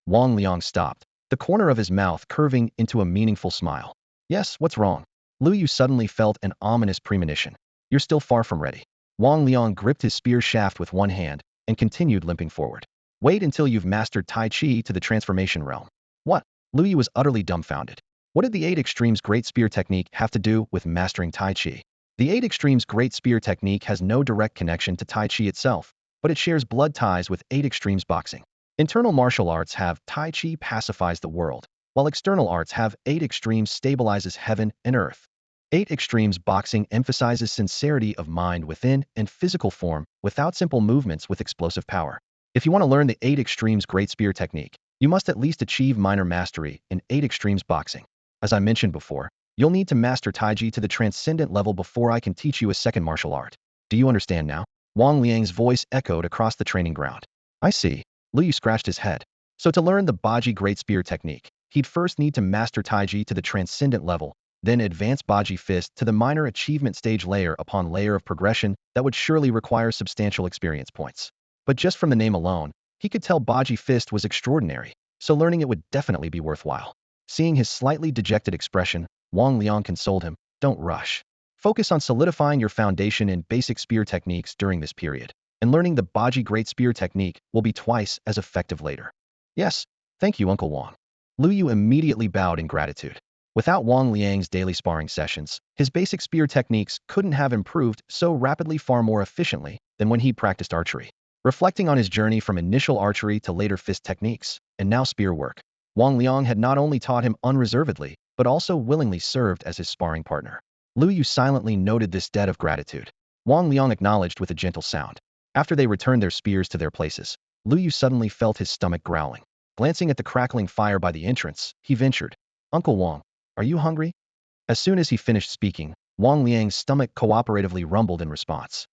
Wang Liang stopped, the corner of his mouth curving into a meaningful smile. Yes, what's wrong? Lu Yu suddenly felt an ominous premonition. You're still far from ready. Wang Liang gripped his spear shaft with one hand and continued limping forward. Wait until you've mastered Tai Chi to the transformation realm. What? Lu Yu was utterly dumbfounded. What did the 8 Extremes Great Spear technique have to do with mastering Tai Chi? The 8 Extremes Great Spear technique has no direct connection to Tai Chi itself, but it shares blood ties with 8 Extremes boxing. Internal martial arts have Tai Chi pacifies the world, while external arts have 8 Extremes stabilizes heaven and earth. 8 Extremes boxing emphasizes sincerity of mind within and physical form without simple movements with explosive power. If you want to learn the 8 Extremes Great Spear technique, you must at least achieve minor mastery in 8 Extremes boxing. As I mentioned before, you'll need to master Taiji to the transcendent level before I can teach you a second martial art. Do you understand now? Wang Liang's voice echoed across the training ground. I see. Lu Yu scratched his head. So to learn the Baji Great Spear technique, he'd first need to master Taiji to the transcendent level, then advance Baji Fist to the minor achievement stage layer upon layer of progression that would surely require substantial experience points. But just from the name alone, he could tell Baji Fist was extraordinary, so learning it would definitely be worthwhile. Seeing his slightly dejected expression, Wang Liang consoled him, don't rush. Focus on solidifying your foundation in basic spear techniques during this period, and learning the Baji Great Spear technique will be twice as effective later. Yes, thank you, Uncle Wang. Lu Yu immediately bowed in gratitude. Without Wang Liang's daily sparring sessions, his basic spear techniques couldn't have improved so rapidly far more efficiently than when he practiced archery. Reflecting on his journey from initial archery to later fist techniques, and now spear work, Wang Liang had not only taught him unreservedly, but also willingly served as his sparring partner. Lu Yu silently noted this debt of gratitude. Wang Liang acknowledged with a gentle sound. After they returned their spears to their places, Lu Yu suddenly felt his stomach growling. Glancing at the crackling fire by the entrance, he ventured, Uncle Wang, are you hungry? As soon as he finished speaking, Wang Liang's stomach cooperatively rumbled in response.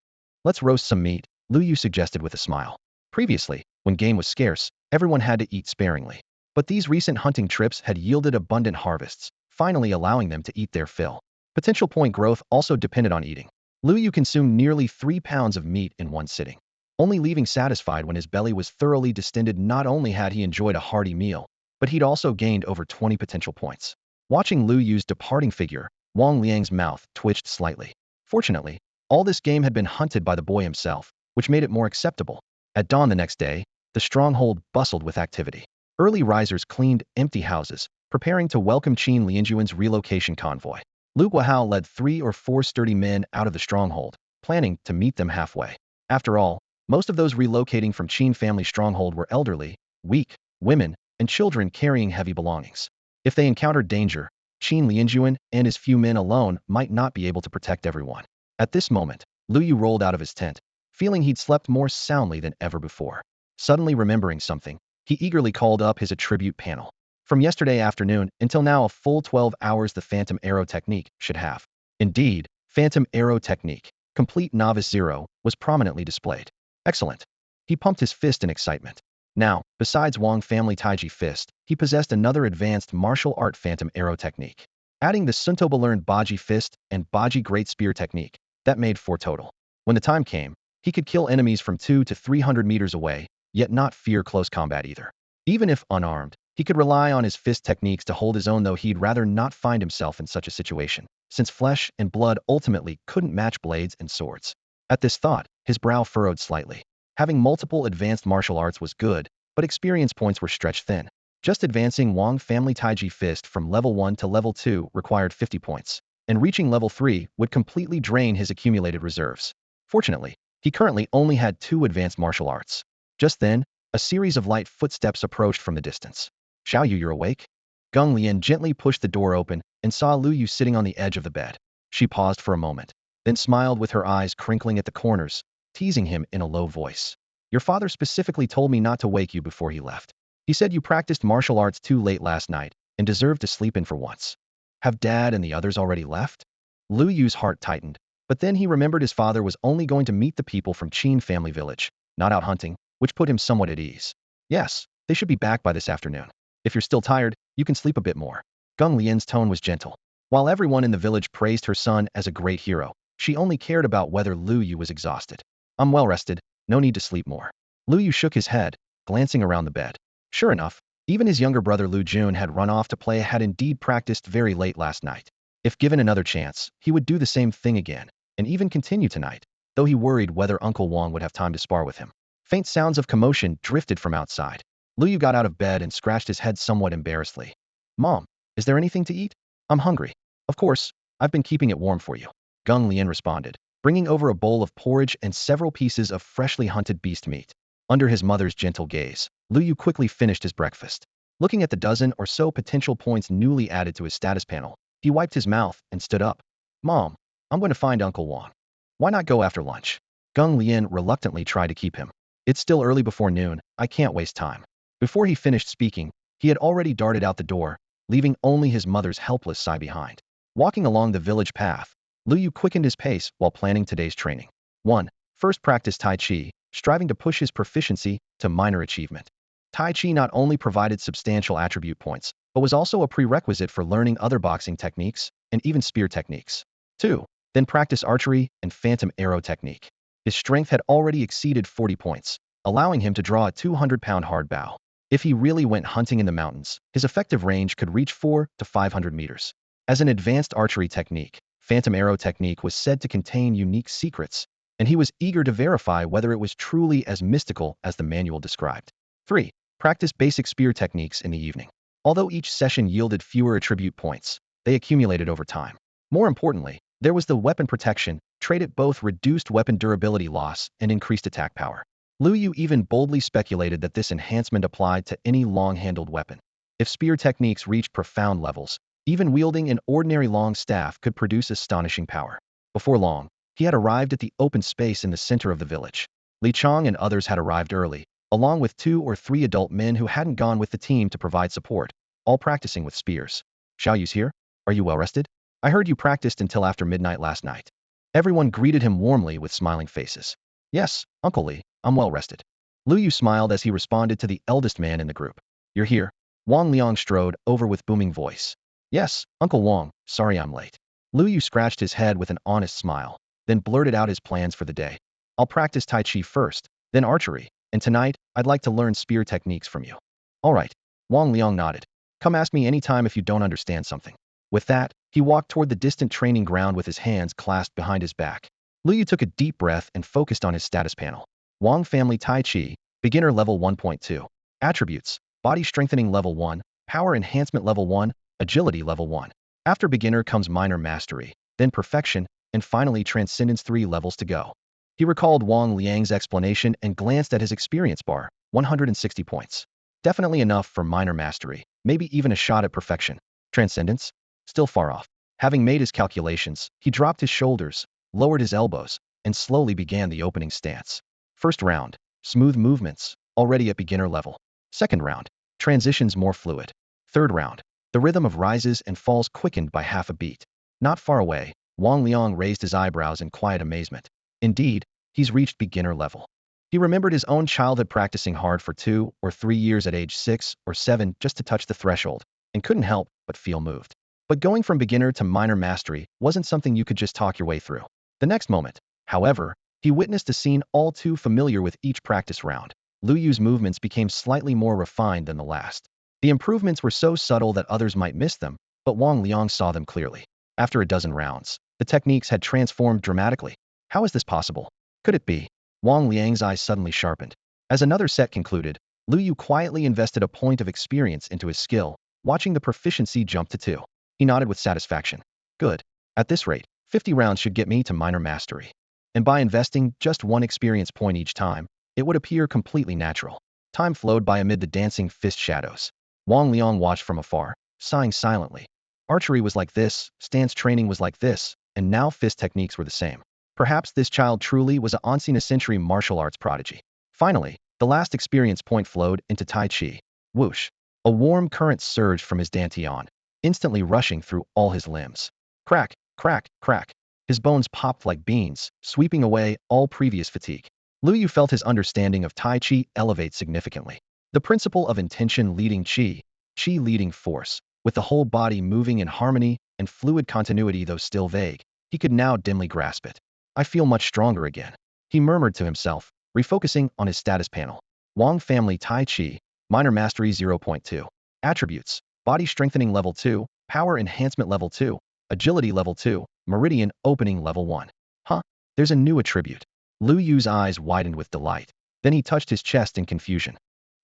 Let's roast some meat, Lu Yu suggested with a smile. Previously, when game was scarce, everyone had to eat sparingly. But these recent hunting trips had yielded abundant harvests, finally allowing them to eat their fill. Potential point growth also depended on eating. Lu Yu consumed nearly 3 pounds of meat in one sitting, only leaving satisfied when his belly was thoroughly distended. Not only had he enjoyed a hearty meal, but he'd also gained over 20 potential points. Watching Lu Yu's departing figure, Wang Liang's mouth twitched slightly. Fortunately, all this game had been hunted by the boy himself, which made it more acceptable. At dawn the next day, the stronghold bustled with activity. Early risers cleaned empty houses, preparing to welcome Qin Lianjuan's relocation convoy. Lu Guahao led 3 or 4 sturdy men out of the stronghold, planning to meet them halfway. After all, most of those relocating from Qin family stronghold were elderly, weak, women, and children carrying heavy belongings. If they encountered danger, Qin Lianjuan and his few men alone might not be able to protect everyone. At this moment, Lu Yu rolled out of his tent, feeling he'd slept more soundly than ever before. Suddenly remembering something, he eagerly called up his attribute panel. From yesterday afternoon until now, a full 12 hours the Phantom Arrow technique should have. Indeed, Phantom Arrow technique, complete novice 0, was prominently displayed. Excellent. He pumped his fist in excitement. Now, besides Wang family Taiji fist, he possessed another advanced martial art Phantom Arrow technique. Adding the Suntoba learned Baji fist and Baji Great Spear technique, that made 4 total. When the time came, he could kill enemies from 200 to 300 meters away, yet not fear close combat either. Even if unarmed, he could rely on his fist techniques to hold his own, though he'd rather not find himself in such a situation, since flesh and blood ultimately couldn't match blades and swords. At this thought, his brow furrowed slightly. Having multiple advanced martial arts was good, but experience points were stretched thin. Just advancing Wang family Taiji fist from level 1 to level 2 required 50 points, and reaching level 3 would completely drain his accumulated reserves. Fortunately, he currently only had 2 advanced martial arts. Just then, A series of light footsteps approached from the distance. Xiao Yu, you're awake? Gung Lian gently pushed the door open and saw Lu Yu sitting on the edge of the bed. She paused for a moment, then smiled with her eyes crinkling at the corners, teasing him in a low voice. Your father specifically told me not to wake you before he left. He said you practiced martial arts too late last night and deserved to sleep in for once. Have Dad and the others already left? Lu Yu's heart tightened, but then he remembered his father was only going to meet the people from Qin family village, not out hunting, which put him somewhat at ease. Yes, they should be back by this afternoon. If you're still tired, you can sleep a bit more. Gung Lian's tone was gentle. While everyone in the village praised her son as a great hero, she only cared about whether Lu Yu was exhausted. I'm well rested, no need to sleep more. Lu Yu shook his head, glancing around the bed. Sure enough, even his younger brother Lu Jun had run off to play had indeed practiced very late last night. If given another chance, he would do the same thing again, and even continue tonight, though he worried whether Uncle Wang would have time to spar with him. Faint sounds of commotion drifted from outside. Lu Yu got out of bed and scratched his head somewhat embarrassedly. Mom, is there anything to eat? I'm hungry. Of course, I've been keeping it warm for you. Gung Lian responded, bringing over a bowl of porridge and several pieces of freshly hunted beast meat. Under his mother's gentle gaze, Lu Yu quickly finished his breakfast. Looking at the dozen or so potential points newly added to his status panel, he wiped his mouth and stood up. Mom, I'm going to find Uncle Wang. Why not go after lunch? Gung Lian reluctantly tried to keep him. It's still early before noon, I can't waste time. Before he finished speaking, he had already darted out the door, leaving only his mother's helpless sigh behind. Walking along the village path, Lu Yu quickened his pace while planning today's training. 1. First practice Tai Chi, striving to push his proficiency to minor achievement. Tai Chi not only provided substantial attribute points, but was also a prerequisite for learning other boxing techniques and even spear techniques. 2. Then practice archery and phantom arrow technique. His strength had already exceeded 40 points, allowing him to draw a 200-pound hard bow. If he really went hunting in the mountains, his effective range could reach 4 to 500 meters. As an advanced archery technique, phantom arrow technique was said to contain unique secrets, and he was eager to verify whether it was truly as mystical as the manual described. 3. Practice basic spear techniques in the evening. Although each session yielded fewer attribute points, they accumulated over time. More importantly, there was the weapon protection, traded both reduced weapon durability loss and increased attack power. Lu Yu even boldly speculated that this enhancement applied to any long-handled weapon. If spear techniques reached profound levels, even wielding an ordinary long staff could produce astonishing power. Before long, he had arrived at the open space in the center of the village. Li Chong and others had arrived early, along with 2 or 3 adult men who hadn't gone with the team to provide support, all practicing with spears. Xiao Yu's here? Are you well rested? I heard you practiced until after midnight last night. Everyone greeted him warmly with smiling faces. Yes, Uncle Li, I'm well rested. Lu Yu smiled as he responded to the eldest man in the group. You're here. Wang Liang strode over with booming voice. Yes, Uncle Wang, sorry I'm late. Lu Yu scratched his head with an honest smile, then blurted out his plans for the day. I'll practice Tai Chi first, then archery, and tonight, I'd like to learn spear techniques from you. All right. Wang Liang nodded. Come ask me anytime if you don't understand something. With that, he walked toward the distant training ground with his hands clasped behind his back. Lu Yu took a deep breath and focused on his status panel. Wang Family Tai Chi, Beginner Level 1.2. Attributes, Body Strengthening Level 1, Power Enhancement Level 1, Agility Level 1. After Beginner comes Minor Mastery, then Perfection, and finally Transcendence. 3 levels to go. He recalled Wang Liang's explanation and glanced at his experience bar, 160 points. Definitely enough for Minor Mastery, maybe even a shot at Perfection. Transcendence? Still far off. Having made his calculations, he dropped his shoulders, lowered his elbows, and slowly began the opening stance. First round, smooth movements, already at beginner level. Second round, transitions more fluid. Third round, the rhythm of rises and falls quickened by half a beat. Not far away, Wang Liang raised his eyebrows in quiet amazement. Indeed, he's reached beginner level. He remembered his own childhood practicing hard for 2 or 3 years at age 6 or 7 just to touch the threshold, and couldn't help but feel moved. But going from beginner to minor mastery wasn't something you could just talk your way through. The next moment, however, he witnessed a scene all too familiar with each practice round. Lu Yu's movements became slightly more refined than the last. The improvements were so subtle that others might miss them, but Wang Liang saw them clearly. After a dozen rounds, the techniques had transformed dramatically. How is this possible? Could it be? Wang Liang's eyes suddenly sharpened. As another set concluded, Lu Yu quietly invested a point of experience into his skill, watching the proficiency jump to 2. He nodded with satisfaction. Good. At this rate, 50 rounds should get me to minor mastery. And by investing just 1 experience point each time, it would appear completely natural. Time flowed by amid the dancing fist shadows. Wang Liang watched from afar, sighing silently. Archery was like this, stance training was like this, and now fist techniques were the same. Perhaps this child truly was an ancient century martial arts prodigy. Finally, the last experience point flowed into Tai Chi. Whoosh! A warm current surged from his dantian, instantly rushing through all his limbs. Crack, crack, crack. His bones popped like beans, sweeping away all previous fatigue. Lu Yu felt his understanding of Tai Chi elevate significantly. The principle of intention leading Qi, Qi leading force, with the whole body moving in harmony and fluid continuity though still vague, he could now dimly grasp it. I feel much stronger again, he murmured to himself, refocusing on his status panel. Wang Family Tai Chi, Minor Mastery 0.2. Attributes, Body Strengthening Level 2, Power Enhancement Level 2, Agility Level 2, Meridian Opening Level 1. Huh? There's a new attribute. Lu Yu's eyes widened with delight. Then he touched his chest in confusion.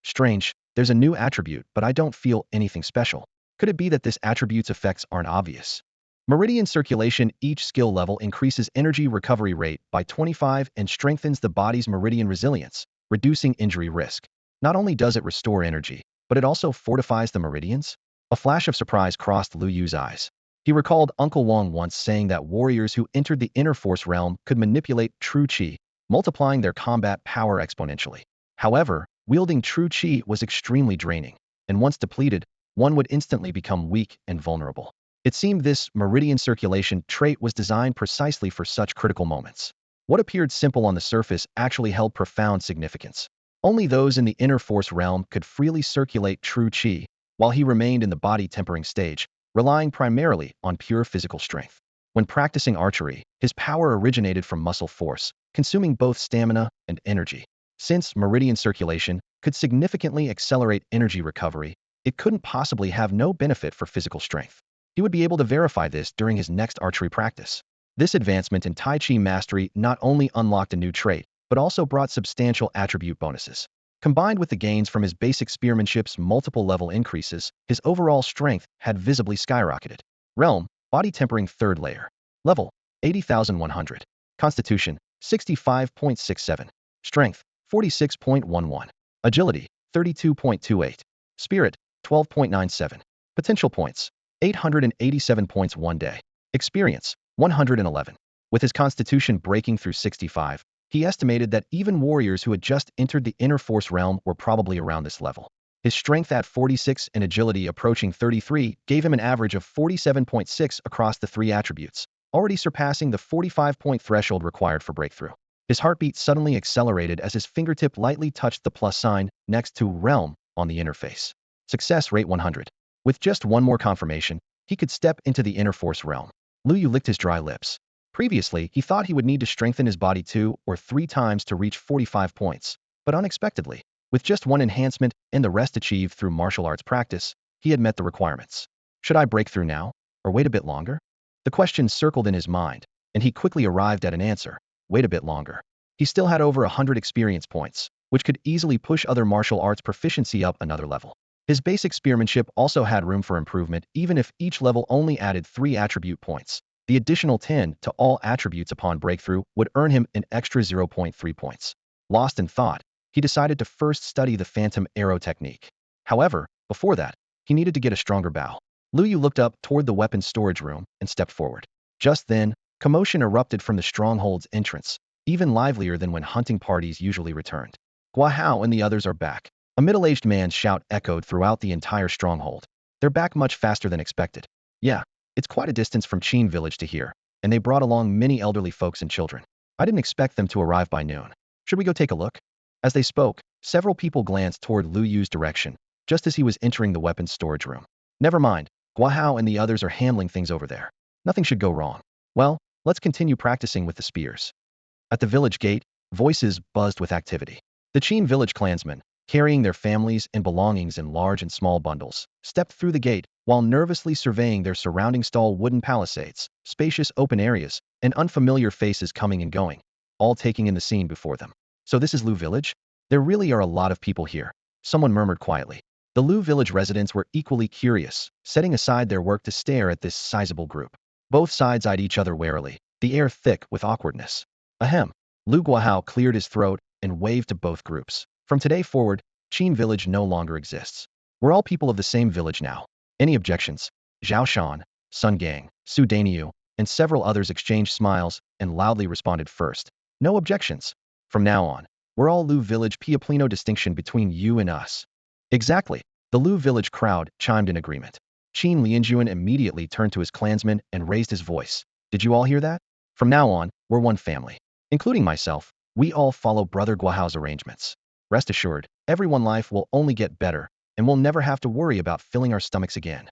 Strange, there's a new attribute, but I don't feel anything special. Could it be that this attribute's effects aren't obvious? Meridian circulation. Each skill level increases energy recovery rate by 25 and strengthens the body's meridian resilience, reducing injury risk. Not only does it restore energy, but it also fortifies the meridians? A flash of surprise crossed Lu Yu's eyes. He recalled Uncle Wang once saying that warriors who entered the inner force realm could manipulate true Qi, multiplying their combat power exponentially. However, wielding true Qi was extremely draining, and once depleted, one would instantly become weak and vulnerable. It seemed this meridian circulation trait was designed precisely for such critical moments. What appeared simple on the surface actually held profound significance. Only those in the inner force realm could freely circulate true Qi, while he remained in the body tempering stage, relying primarily on pure physical strength. When practicing archery, his power originated from muscle force, consuming both stamina and energy. Since meridian circulation could significantly accelerate energy recovery, it couldn't possibly have no benefit for physical strength. He would be able to verify this during his next archery practice. This advancement in Tai Chi mastery not only unlocked a new trait, but also brought substantial attribute bonuses. Combined with the gains from his basic spearmanship's multiple level increases, his overall strength had visibly skyrocketed. Realm, Body Tempering 3rd Layer. Level, 80,100. Constitution, 65.67. Strength, 46.11. Agility, 32.28. Spirit, 12.97. Potential points, 887 points 1 day. Experience, 111. With his constitution breaking through 65, he estimated that even warriors who had just entered the inner force realm were probably around this level. His strength at 46 and agility approaching 33 gave him an average of 47.6 across the 3 attributes, already surpassing the 45-point threshold required for breakthrough. His heartbeat suddenly accelerated as his fingertip lightly touched the plus sign next to Realm on the interface. Success rate 100. With just one more confirmation, he could step into the inner force realm. Lu Yu licked his dry lips. Previously, he thought he would need to strengthen his body 2 or 3 times to reach 45 points, but unexpectedly, with just one enhancement and the rest achieved through martial arts practice, he had met the requirements. Should I break through now, or wait a bit longer? The question circled in his mind, and he quickly arrived at an answer. Wait a bit longer. He still had over 100 experience points, which could easily push other martial arts proficiency up another level. His basic spearmanship also had room for improvement even if each level only added 3 attribute points. The additional 10 to all attributes upon breakthrough would earn him an extra 0.3 points. Lost in thought, he decided to first study the phantom arrow technique. However, before that, he needed to get a stronger bow. Lu Yu looked up toward the weapons storage room and stepped forward. Just then, commotion erupted from the stronghold's entrance, even livelier than when hunting parties usually returned. Gua Hao and the others are back. A middle-aged man's shout echoed throughout the entire stronghold. They're back much faster than expected. Yeah, it's quite a distance from Qin village to here, and they brought along many elderly folks and children. I didn't expect them to arrive by noon. Should we go take a look? As they spoke, several people glanced toward Lu Yu's direction, just as he was entering the weapons storage room. Never mind, Gua Hao and the others are handling things over there. Nothing should go wrong. Well, let's continue practicing with the spears. At the village gate, voices buzzed with activity. The Qin village clansmen, carrying their families and belongings in large and small bundles, stepped through the gate while nervously surveying their surrounding tall wooden palisades, spacious open areas, and unfamiliar faces coming and going, all taking in the scene before them. So this is Lu Village? There really are a lot of people here, someone murmured quietly. The Lu Village residents were equally curious, setting aside their work to stare at this sizable group. Both sides eyed each other warily, the air thick with awkwardness. Ahem. Lu Guahao cleared his throat and waved to both groups. From today forward, Qin village no longer exists. We're all people of the same village now. Any objections? Zhao Shan, Sun Gang, Su Daniu, and several others exchanged smiles and loudly responded first. No objections. From now on, we're all Lu village. No distinction between you and us. Exactly. The Lu village crowd chimed in agreement. Qin Lianjuan immediately turned to his clansmen and raised his voice. Did you all hear that? From now on, we're one family. Including myself, we all follow Brother Guahao's arrangements. Rest assured, everyone's life will only get better, and we'll never have to worry about filling our stomachs again.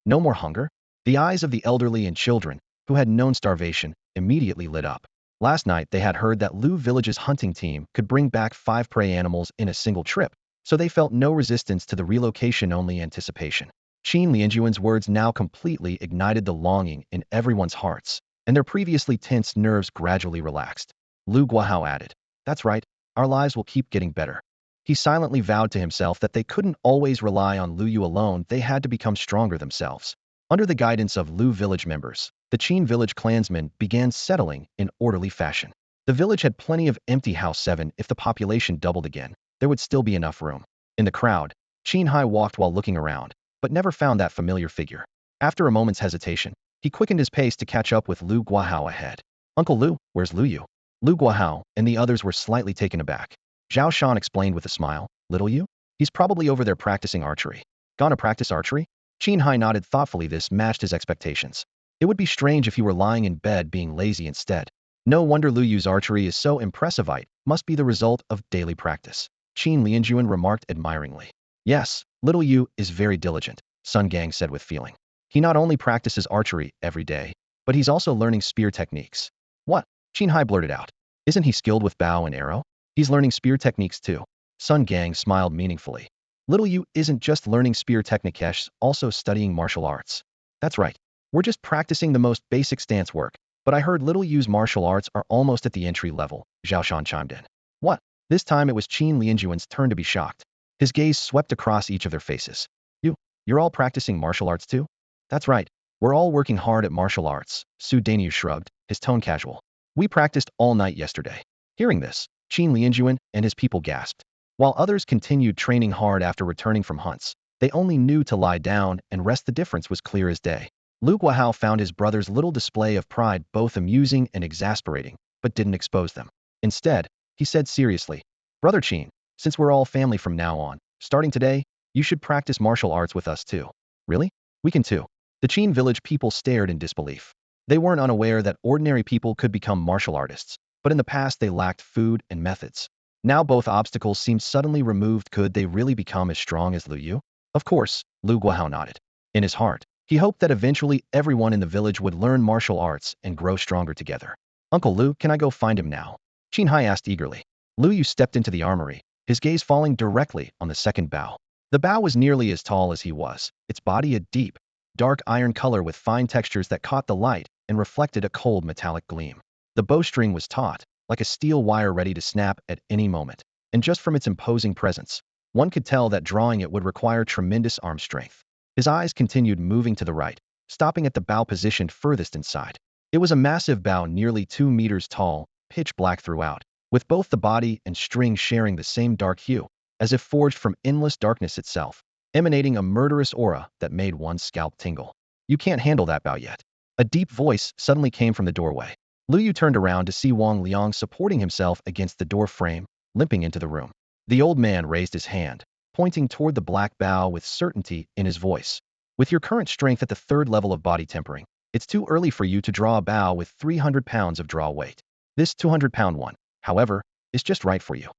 No more hunger? The eyes of the elderly and children, who had known starvation, immediately lit up. Last night they had heard that Lu village's hunting team could bring back 5 prey animals in a single trip, so they felt no resistance to the relocation, only anticipation. Qin Lianjuan's words now completely ignited the longing in everyone's hearts, and their previously tense nerves gradually relaxed. Lu Guahao added, "That's right, our lives will keep getting better." He silently vowed to himself that they couldn't always rely on Lu Yu alone, they had to become stronger themselves. Under the guidance of Lu village members, the Qin village clansmen began settling in orderly fashion. The village had plenty of empty house 7. If the population doubled again, there would still be enough room. In the crowd, Qin Hai walked while looking around, but never found that familiar figure. After a moment's hesitation, he quickened his pace to catch up with Lu Guahao ahead. "Uncle Lu, where's Lu Yu?" Lu Guahao and the others were slightly taken aback. Zhao Shan explained with a smile, "Little Yu? He's probably over there practicing archery." "Gonna practice archery?" Qin Hai nodded thoughtfully. This matched his expectations. It would be strange if he were lying in bed being lazy instead. No wonder Lu Yu's archery is so impressive. It must be the result of daily practice. Qin Lianjuan remarked admiringly. "Yes, little Yu is very diligent," Sun Gang said with feeling. "He not only practices archery every day, but he's also learning spear techniques." "What?" Qin Hai blurted out. "Isn't he skilled with bow and arrow?" "He's learning spear techniques too." Sun Gang smiled meaningfully. "Little Yu isn't just learning spear techniques, also studying martial arts." "That's right. We're just practicing the most basic stance work, but I heard Little Yu's martial arts are almost at the entry level," Zhao Shan chimed in. "What?" This time it was Qin Lianjuan's turn to be shocked. His gaze swept across each of their faces. You're all practicing martial arts too?" "That's right. We're all working hard at martial arts," Su Daniu shrugged, his tone casual. "We practiced all night yesterday." Hearing this, Qin Lianjuan and his people gasped. While others continued training hard after returning from hunts, they only knew to lie down and rest. The difference was clear as day. Lu Guahao found his brother's little display of pride both amusing and exasperating, but didn't expose them. Instead, he said seriously, "Brother Qin, since we're all family from now on, starting today, you should practice martial arts with us too." "Really? We can too." The Qin village people stared in disbelief. They weren't unaware that ordinary people could become martial artists, but in the past they lacked food and methods. Now both obstacles seemed suddenly removed. Could they really become as strong as Lu Yu? Of course, Lu Guahao nodded. In his heart, he hoped that eventually everyone in the village would learn martial arts and grow stronger together. "Uncle Lu, can I go find him now?" Qin Hai asked eagerly. Lu Yu stepped into the armory, his gaze falling directly on the second bow. The bow was nearly as tall as he was, its body a deep, dark iron color with fine textures that caught the light and reflected a cold metallic gleam. The bowstring was taut, like a steel wire ready to snap at any moment, and just from its imposing presence, one could tell that drawing it would require tremendous arm strength. His eyes continued moving to the right, stopping at the bow positioned furthest inside. It was a massive bow nearly 2 meters tall, pitch black throughout, with both the body and string sharing the same dark hue, as if forged from endless darkness itself, emanating a murderous aura that made one's scalp tingle. "You can't handle that bow yet." A deep voice suddenly came from the doorway. Lu Yu turned around to see Wang Liang supporting himself against the door frame, limping into the room. The old man raised his hand, pointing toward the black bow with certainty in his voice. "With your current strength at the 3rd level of body tempering, it's too early for you to draw a bow with 300 pounds of draw weight. This 200-pound one, however, is just right for you."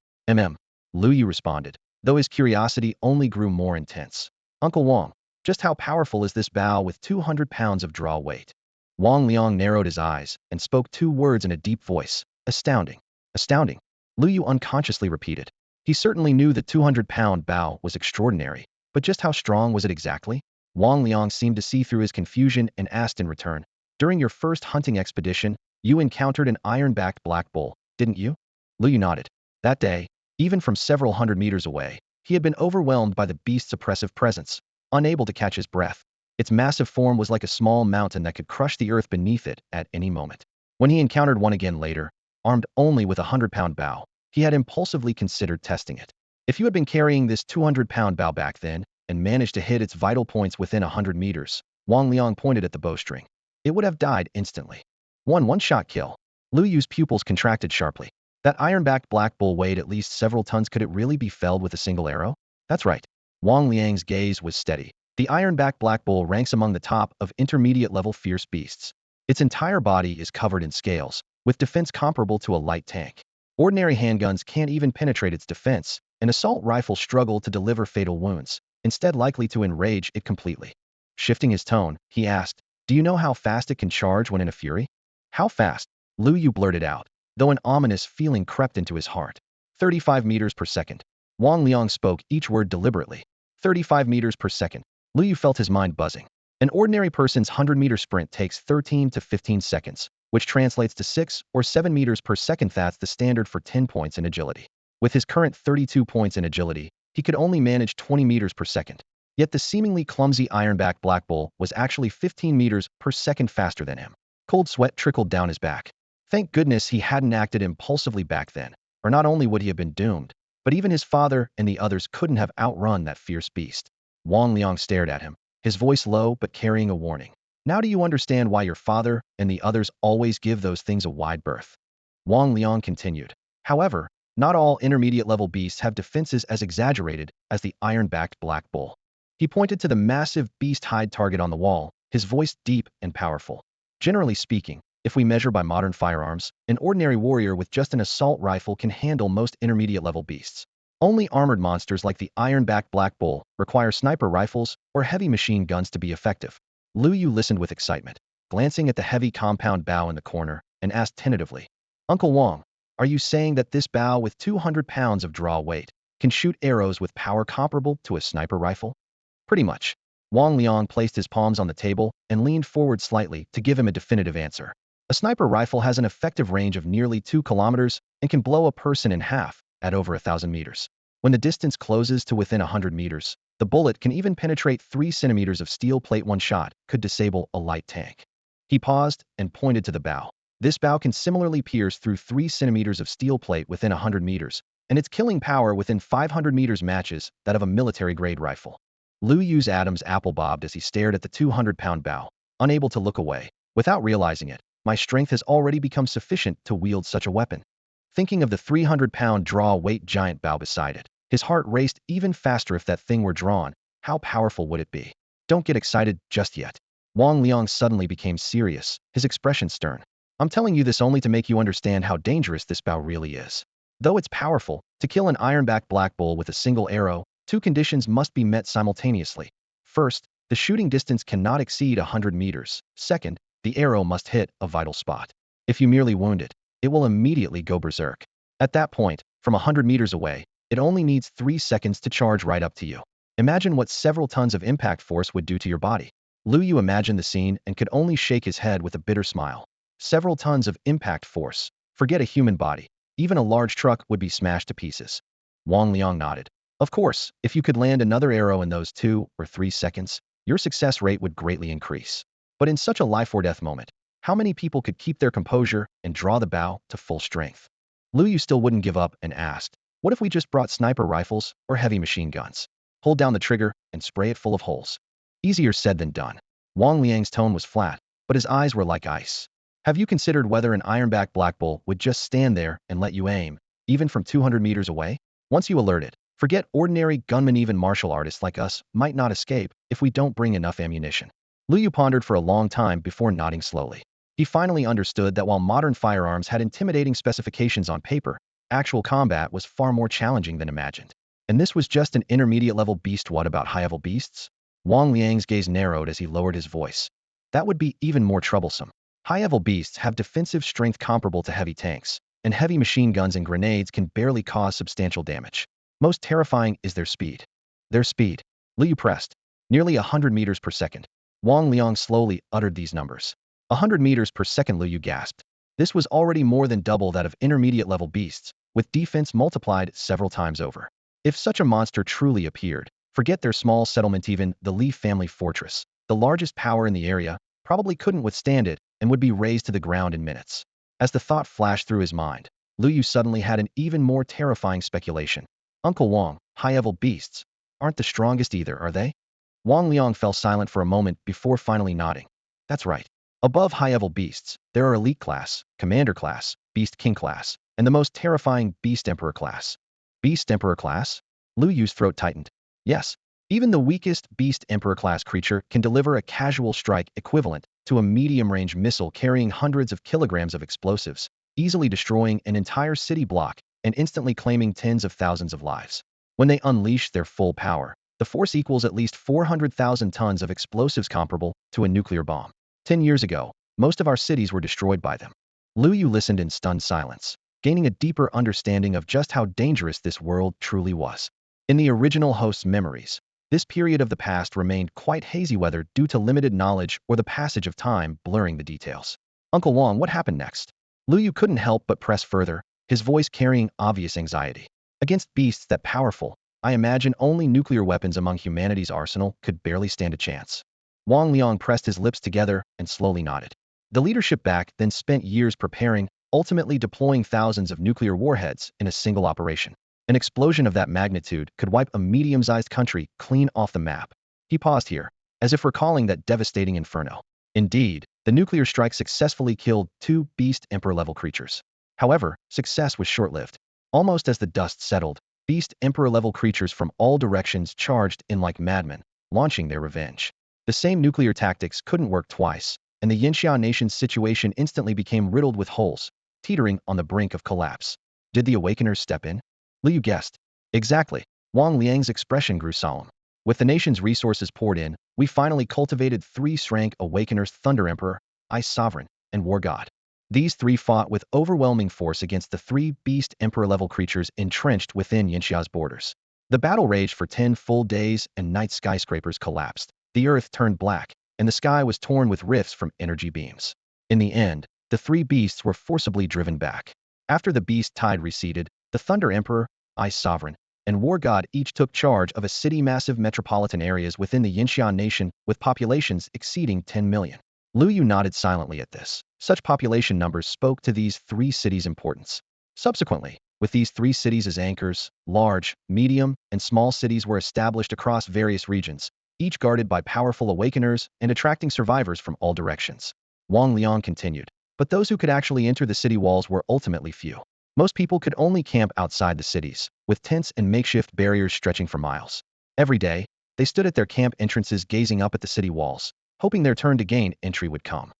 Lu Yu responded, though his curiosity only grew more intense. "Uncle Wang, just how powerful is this bow with 200 pounds of draw weight?" Wang Liang narrowed his eyes and spoke 2 words in a deep voice. "Astounding." "Astounding," Lu Yu unconsciously repeated. He certainly knew the 200-pound bow was extraordinary, but just how strong was it exactly? Wang Liang seemed to see through his confusion and asked in return, "During your first hunting expedition, you encountered an iron-backed black bull, didn't you?" Lu Yu nodded. That day, even from several hundred meters away, he had been overwhelmed by the beast's oppressive presence, unable to catch his breath. Its massive form was like a small mountain that could crush the earth beneath it at any moment. When he encountered one again later, armed only with a 100-pound bow, he had impulsively considered testing it. If you had been carrying this 200-pound bow back then and managed to hit its vital points within 100 meters, Wang Liang pointed at the bowstring. It would have died instantly. One-shot kill. Lu Yu's pupils contracted sharply. That iron-backed black bull weighed at least several tons. Could it really be felled with a single arrow? That's right. Wang Liang's gaze was steady. The iron-backed black bull ranks among the top of intermediate-level fierce beasts. Its entire body is covered in scales, with defense comparable to a light tank. Ordinary handguns can't even penetrate its defense. An assault rifle struggle to deliver fatal wounds, instead likely to enrage it completely. Shifting his tone, he asked, "Do you know how fast it can charge when in a fury?" "How fast?" Lu Yu blurted out, though an ominous feeling crept into his heart. 35 meters per second. Wang Liang spoke each word deliberately. 35 meters per second. Lu Yu felt his mind buzzing. An ordinary person's 100-meter sprint takes 13 to 15 seconds, which translates to 6 or 7 meters per second. That's the standard for 10 points in agility. With his current 32 points in agility, he could only manage 20 meters per second. Yet the seemingly clumsy iron-backed black bull was actually 15 meters per second faster than him. Cold sweat trickled down his back. Thank goodness he hadn't acted impulsively back then, or not only would he have been doomed, but even his father and the others couldn't have outrun that fierce beast. Wang Liang stared at him, his voice low but carrying a warning. "Now do you understand why your father and the others always give those things a wide berth?" Wang Liang continued. "However, not all intermediate-level beasts have defenses as exaggerated as the iron-backed black bull." He pointed to the massive beast-hide target on the wall, his voice deep and powerful. "Generally speaking, if we measure by modern firearms, an ordinary warrior with just an assault rifle can handle most intermediate-level beasts. Only armored monsters like the iron-backed black bull require sniper rifles or heavy machine guns to be effective." Lu Yu listened with excitement, glancing at the heavy compound bow in the corner, and asked tentatively, "Uncle Wang, are you saying that this bow with 200 pounds of draw weight can shoot arrows with power comparable to a sniper rifle?" "Pretty much." Wang Liang placed his palms on the table and leaned forward slightly to give him a definitive answer. "A sniper rifle has an effective range of nearly 2 kilometers and can blow a person in half at over 1,000 meters. When the distance closes to within 100 meters, the bullet can even penetrate 3 centimeters of steel plate. One shot could disable a light tank." He paused and pointed to the bow. "This bow can similarly pierce through 3 centimeters of steel plate within 100 meters, and its killing power within 500 meters matches that of a military-grade rifle." Lu Yu's Adam's apple bobbed as he stared at the 200-pound bow, unable to look away. "Without realizing it, my strength has already become sufficient to wield such a weapon." Thinking of the 300-pound draw-weight giant bow beside it, his heart raced even faster. If that thing were drawn, how powerful would it be? "Don't get excited just yet." Wang Liang suddenly became serious, his expression stern. "I'm telling you this only to make you understand how dangerous this bow really is. Though it's powerful, to kill an iron-backed black bull with a single arrow, 2 conditions must be met simultaneously. First, the shooting distance cannot exceed 100 meters. Second, the arrow must hit a vital spot. If you merely wound it, it will immediately go berserk. At that point, from 100 meters away, it only needs 3 seconds to charge right up to you. Imagine what several tons of impact force would do to your body." Lu Yu imagined the scene and could only shake his head with a bitter smile. Several tons of impact force. Forget a human body. Even a large truck would be smashed to pieces. Wang Liang nodded. "Of course, if you could land another arrow in those 2 or 3 seconds, your success rate would greatly increase. But in such a life-or-death moment, how many people could keep their composure and draw the bow to full strength?" Lu Yu still wouldn't give up and asked, "What if we just brought sniper rifles or heavy machine guns? Hold down the trigger and spray it full of holes." "Easier said than done." Wang Liang's tone was flat, but his eyes were like ice. "Have you considered whether an iron-backed black bull would just stand there and let you aim, even from 200 meters away? Once you alert it, forget ordinary gunmen. Even martial artists like us might not escape if we don't bring enough ammunition." Lu Yu pondered for a long time before nodding slowly. He finally understood that while modern firearms had intimidating specifications on paper, actual combat was far more challenging than imagined. And this was just an intermediate-level beast. What about high-level beasts? Wang Liang's gaze narrowed as he lowered his voice. "That would be even more troublesome. High-level beasts have defensive strength comparable to heavy tanks, and heavy machine guns and grenades can barely cause substantial damage. Most terrifying is their speed." "Their speed?" Lu Yu pressed. "Nearly 100 meters per second." Wang Liang slowly uttered these numbers. 100 meters per second, Lu Yu gasped. This was already more than double that of intermediate-level beasts, with defense multiplied several times over. If such a monster truly appeared, forget their small settlement. Even the Li family fortress, the largest power in the area, probably couldn't withstand it and would be razed to the ground in minutes. As the thought flashed through his mind, Lu Yu suddenly had an even more terrifying speculation. Uncle Wang, high-level beasts aren't the strongest either, are they? Wang Liang fell silent for a moment before finally nodding. That's right. Above high-level beasts, there are elite class, commander class, beast king class, and the most terrifying beast emperor class. Beast emperor class? Lu Yu's throat tightened. Yes, even the weakest beast emperor class creature can deliver a casual strike equivalent to a medium-range missile carrying hundreds of kilograms of explosives, easily destroying an entire city block and instantly claiming tens of thousands of lives. When they unleash their full power, the force equals at least 400,000 tons of explosives comparable to a nuclear bomb. 10 years ago, most of our cities were destroyed by them. Lu Yu listened in stunned silence, gaining a deeper understanding of just how dangerous this world truly was. In the original host's memories, this period of the past remained quite hazy, whether due to limited knowledge or the passage of time blurring the details. Uncle Wang, what happened next? Lu Yu couldn't help but press further, his voice carrying obvious anxiety. Against beasts that powerful, I imagine only nuclear weapons among humanity's arsenal could barely stand a chance. Wang Liang pressed his lips together and slowly nodded. The leadership back then spent years preparing, ultimately deploying thousands of nuclear warheads in a single operation. An explosion of that magnitude could wipe a medium-sized country clean off the map. He paused here, as if recalling that devastating inferno. Indeed, the nuclear strike successfully killed 2 beast emperor-level creatures. However, success was short-lived. Almost as the dust settled, beast emperor-level creatures from all directions charged in like madmen, launching their revenge. The same nuclear tactics couldn't work twice, and the Yinxia nation's situation instantly became riddled with holes, teetering on the brink of collapse. Did the Awakeners step in? Lu Yu guessed. Exactly. Wang Liang's expression grew solemn. With the nation's resources poured in, we finally cultivated 3 rank Awakeners: Thunder Emperor, Ice Sovereign, and War God. These 3 fought with overwhelming force against the 3 beast emperor-level creatures entrenched within Yinxia's borders. The battle raged for 10 full days, and night skyscrapers collapsed. The earth turned black, and the sky was torn with rifts from energy beams. In the end, the 3 beasts were forcibly driven back. After the beast tide receded, the Thunder Emperor, Ice Sovereign, and War God each took charge of a city massive metropolitan areas within the Yinxia nation with populations exceeding 10 million. Lu Yu nodded silently at this. Such population numbers spoke to these 3 cities' importance. Subsequently, with these 3 cities as anchors, large, medium, and small cities were established across various regions, each guarded by powerful awakeners and attracting survivors from all directions. Wang Liang continued, but those who could actually enter the city walls were ultimately few. Most people could only camp outside the cities, with tents and makeshift barriers stretching for miles. Every day, they stood at their camp entrances gazing up at the city walls, hoping their turn to gain entry would come.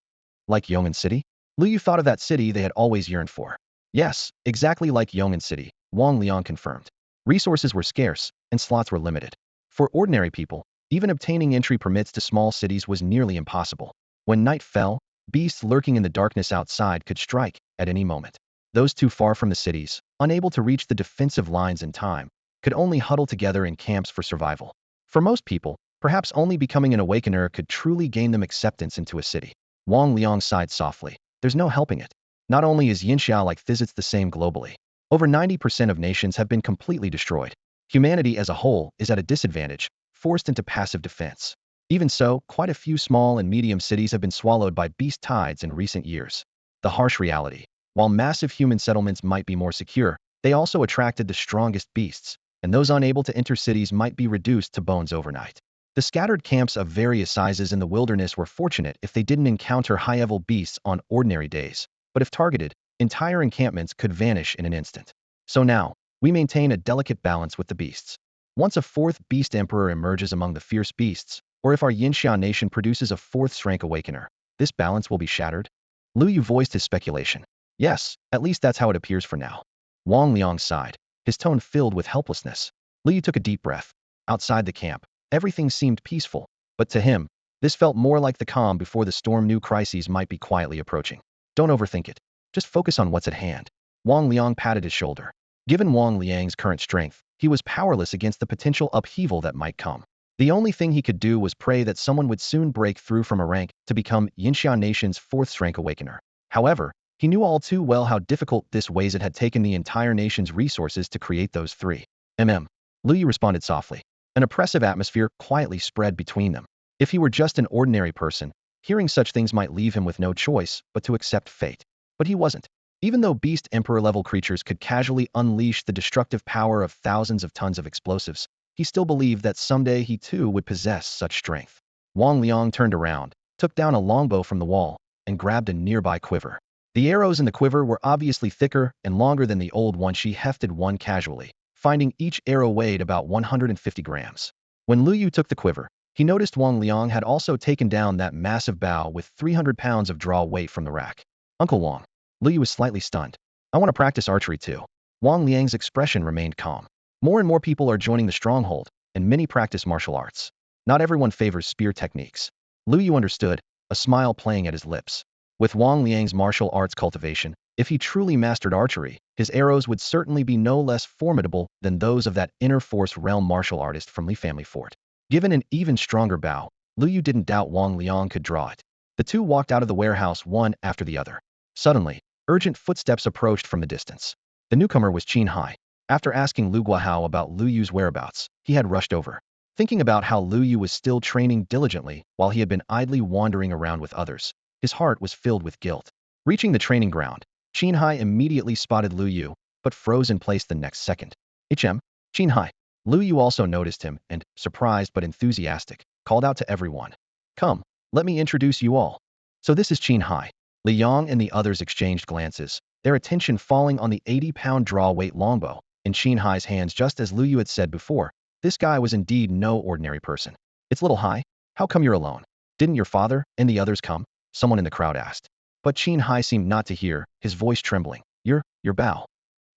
Like Yong'an City? Lu Yu thought of that city they had always yearned for. Yes, exactly like Yong'an City, Wang Liang confirmed. Resources were scarce, and slots were limited. For ordinary people, even obtaining entry permits to small cities was nearly impossible. When night fell, beasts lurking in the darkness outside could strike at any moment. Those too far from the cities, unable to reach the defensive lines in time, could only huddle together in camps for survival. For most people, perhaps only becoming an awakener could truly gain them acceptance into a city. Wang Liang sighed softly. There's no helping it. Not only is Yinxia like physics the same globally, over 90% of nations have been completely destroyed. Humanity as a whole is at a disadvantage, forced into passive defense. Even so, quite a few small and medium cities have been swallowed by beast tides in recent years. The harsh reality. While massive human settlements might be more secure, they also attracted the strongest beasts, and those unable to enter cities might be reduced to bones overnight. The scattered camps of various sizes in the wilderness were fortunate if they didn't encounter high-level beasts on ordinary days, but if targeted, entire encampments could vanish in an instant. So now, we maintain a delicate balance with the beasts. Once a 4th beast emperor emerges among the fierce beasts, or if our Yinxia nation produces a 4th rank awakener, this balance will be shattered? Lu Yu voiced his speculation. Yes, at least that's how it appears for now. Wang Liang sighed, his tone filled with helplessness. Lu Yu took a deep breath. Outside the camp, everything seemed peaceful, but to him, this felt more like the calm before the storm. New crises might be quietly approaching. Don't overthink it. Just focus on what's at hand. Wang Liang patted his shoulder. Given Wang Liang's current strength, he was powerless against the potential upheaval that might come. The only thing he could do was pray that someone would soon break through from a rank to become Yinxia nation's 4th rank awakener. However, he knew all too well how difficult this was. It had taken the entire nation's resources to create those 3. Lu Yu responded softly. An oppressive atmosphere quietly spread between them. If he were just an ordinary person, hearing such things might leave him with no choice but to accept fate. But he wasn't. Even though Beast Emperor-level creatures could casually unleash the destructive power of thousands of tons of explosives, he still believed that someday he too would possess such strength. Wang Liang turned around, took down a longbow from the wall, and grabbed a nearby quiver. The arrows in the quiver were obviously thicker and longer than the old one. She hefted one casually, finding each arrow weighed about 150 grams. When Lu Yu took the quiver, he noticed Wang Liang had also taken down that massive bow with 300 pounds of draw weight from the rack. Uncle Wang. Lu Yu was slightly stunned. I want to practice archery too. Wang Liang's expression remained calm. More and more people are joining the stronghold, and many practice martial arts. Not everyone favors spear techniques. Lu Yu understood, a smile playing at his lips. With Wang Liang's martial arts cultivation, if he truly mastered archery, his arrows would certainly be no less formidable than those of that inner force realm martial artist from Li Family Fort. Given an even stronger bow, Lu Yu didn't doubt Wang Liang could draw it. The two walked out of the warehouse one after the other. Suddenly, urgent footsteps approached from the distance. The newcomer was Qin Hai. After asking Lu Guahao about Lu Yu's whereabouts, he had rushed over. Thinking about how Lu Yu was still training diligently while he had been idly wandering around with others, his heart was filled with guilt. Reaching the training ground, Qin Hai immediately spotted Lu Yu, but froze in place the next second. Qin Hai. Lu Yu also noticed him and, surprised but enthusiastic, called out to everyone. Come, let me introduce you all. So this is Qin Hai. Li Yang and the others exchanged glances, their attention falling on the 80-pound draw-weight longbow in Qin Hai's hands. Just as Lu Yu had said before, this guy was indeed no ordinary person. It's little Hai. How come you're alone? Didn't your father and the others come? Someone in the crowd asked. But Qin Hai seemed not to hear, his voice trembling. Your bow.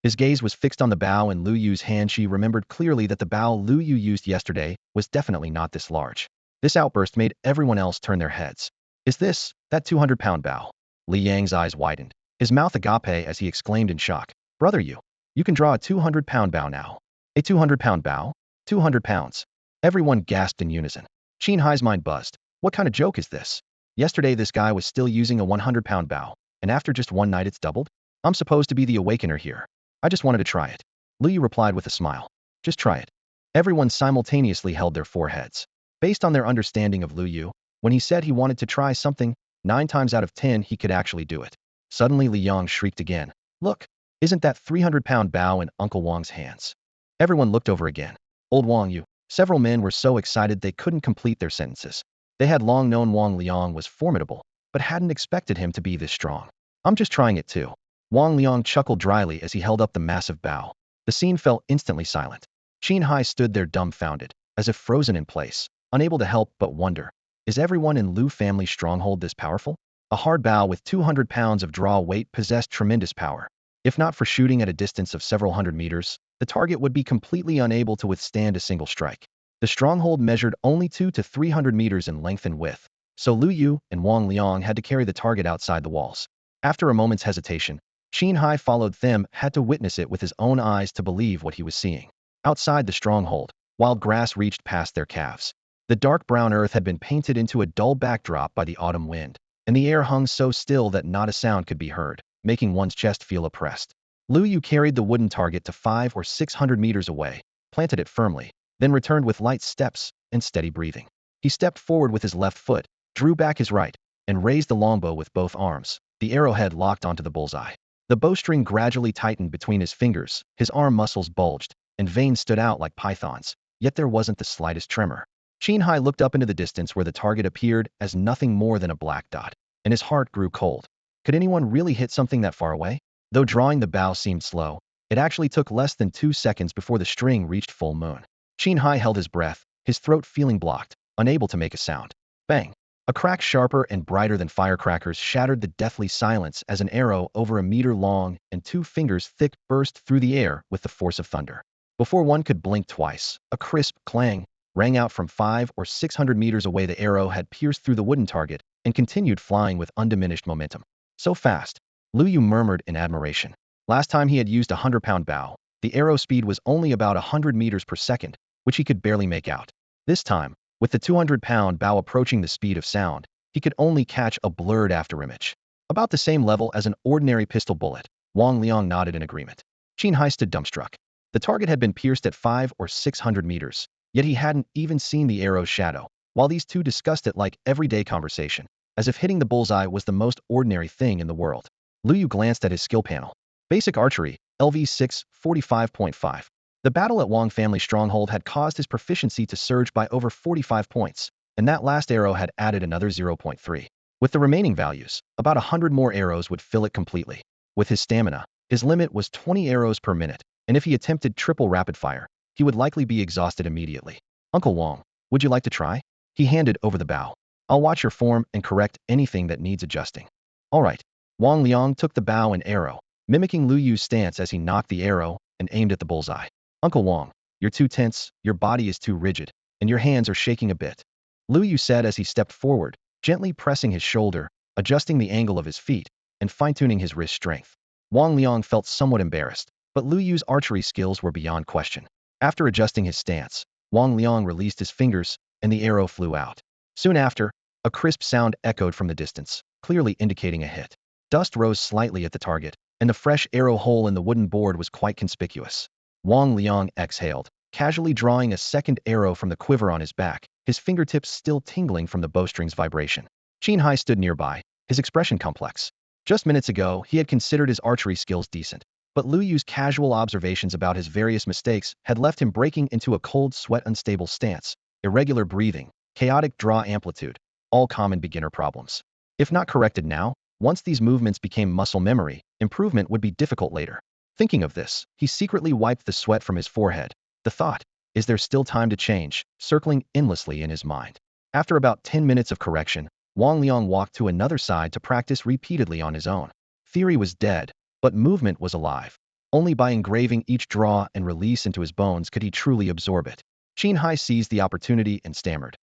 His gaze was fixed on the bow in Lu Yu's hand. She remembered clearly that the bow Lu Yu used yesterday was definitely not this large. This outburst made everyone else turn their heads. Is this that 200-pound bow? Li Yang's eyes widened, his mouth agape as he exclaimed in shock. Brother, you can draw a 200-pound bow now. A 200-pound bow? 200 pounds. Everyone gasped in unison. Qin Hai's mind buzzed. What kind of joke is this? Yesterday this guy was still using a 100-pound bow, and after just one night it's doubled? I'm supposed to be the awakener here. I just wanted to try it. Lu Yu replied with a smile. Just try it. Everyone simultaneously held their foreheads. Based on their understanding of Lu Yu, when he said he wanted to try something, 9 times out of 10 he could actually do it. Suddenly Li Yang shrieked again. Look, isn't that 300-pound bow in Uncle Wang's hands? Everyone looked over again. Old Wang Yu. Several men were so excited they couldn't complete their sentences. They had long known Wang Liang was formidable, but hadn't expected him to be this strong. I'm just trying it too. Wang Liang chuckled dryly as he held up the massive bow. The scene fell instantly silent. Qin Hai stood there dumbfounded, as if frozen in place, unable to help but wonder. Is everyone in Lu family's stronghold this powerful? A hard bow with 200 pounds of draw weight possessed tremendous power. If not for shooting at a distance of several hundred meters, the target would be completely unable to withstand a single strike. The stronghold measured only 200 to 300 meters in length and width, so Lu Yu and Wang Liang had to carry the target outside the walls. After a moment's hesitation, Qin Hai followed them, had to witness it with his own eyes to believe what he was seeing. Outside the stronghold, wild grass reached past their calves. The dark brown earth had been painted into a dull backdrop by the autumn wind, and the air hung so still that not a sound could be heard, making one's chest feel oppressed. Lu Yu carried the wooden target to 500 or 600 meters away, planted it firmly, then returned with light steps and steady breathing. He stepped forward with his left foot, drew back his right, and raised the longbow with both arms, the arrowhead locked onto the bullseye. The bowstring gradually tightened between his fingers, his arm muscles bulged, and veins stood out like pythons, yet there wasn't the slightest tremor. Qin Hai looked up into the distance where the target appeared as nothing more than a black dot, and his heart grew cold. Could anyone really hit something that far away? Though drawing the bow seemed slow, it actually took less than 2 seconds before the string reached full moon. Qin Hai held his breath, his throat feeling blocked, unable to make a sound. Bang! A crack sharper and brighter than firecrackers shattered the deathly silence as an arrow over a meter long and 2 fingers thick burst through the air with the force of thunder. Before one could blink twice, a crisp clang rang out from 500 or 600 meters away. The arrow had pierced through the wooden target and continued flying with undiminished momentum. So fast, Lu Yu murmured in admiration. Last time he had used a 100-pound bow, the arrow speed was only about 100 meters per second, which he could barely make out. This time, with the 200-pound bow approaching the speed of sound, he could only catch a blurred afterimage. About the same level as an ordinary pistol bullet. Wang Liang nodded in agreement. Qin Hai stood dumbstruck. The target had been pierced at 500 or 600 meters, yet he hadn't even seen the arrow's shadow, while these two discussed it like everyday conversation, as if hitting the bullseye was the most ordinary thing in the world. Lu Yu glanced at his skill panel. Basic Archery, LV6, 45.5. The battle at Wang family stronghold had caused his proficiency to surge by over 45 points, and that last arrow had added another 0.3. With the remaining values, about 100 more arrows would fill it completely. With his stamina, his limit was 20 arrows per minute, and if he attempted triple rapid fire, he would likely be exhausted immediately. Uncle Wang, would you like to try? He handed over the bow. I'll watch your form and correct anything that needs adjusting. All right. Wang Liang took the bow and arrow, mimicking Lu Yu's stance as he knocked the arrow and aimed at the bullseye. Uncle Wang, you're too tense, your body is too rigid, and your hands are shaking a bit. Lu Yu said as he stepped forward, gently pressing his shoulder, adjusting the angle of his feet, and fine-tuning his wrist strength. Wang Liang felt somewhat embarrassed, but Lu Yu's archery skills were beyond question. After adjusting his stance, Wang Liang released his fingers, and the arrow flew out. Soon after, a crisp sound echoed from the distance, clearly indicating a hit. Dust rose slightly at the target, and the fresh arrow hole in the wooden board was quite conspicuous. Wang Liang exhaled, casually drawing a second arrow from the quiver on his back, his fingertips still tingling from the bowstring's vibration. Qin Hai stood nearby, his expression complex. Just minutes ago, he had considered his archery skills decent, but Lu Yu's casual observations about his various mistakes had left him breaking into a cold sweat unstable stance, irregular breathing, chaotic draw amplitude, all common beginner problems. If not corrected now, once these movements became muscle memory, improvement would be difficult later. Thinking of this, he secretly wiped the sweat from his forehead. The thought, is there still time to change, circling endlessly in his mind. After about 10 minutes of correction, Wang Liang walked to another side to practice repeatedly on his own. Theory was dead, but movement was alive. Only by engraving each draw and release into his bones could he truly absorb it. Qin Hai seized the opportunity and stammered.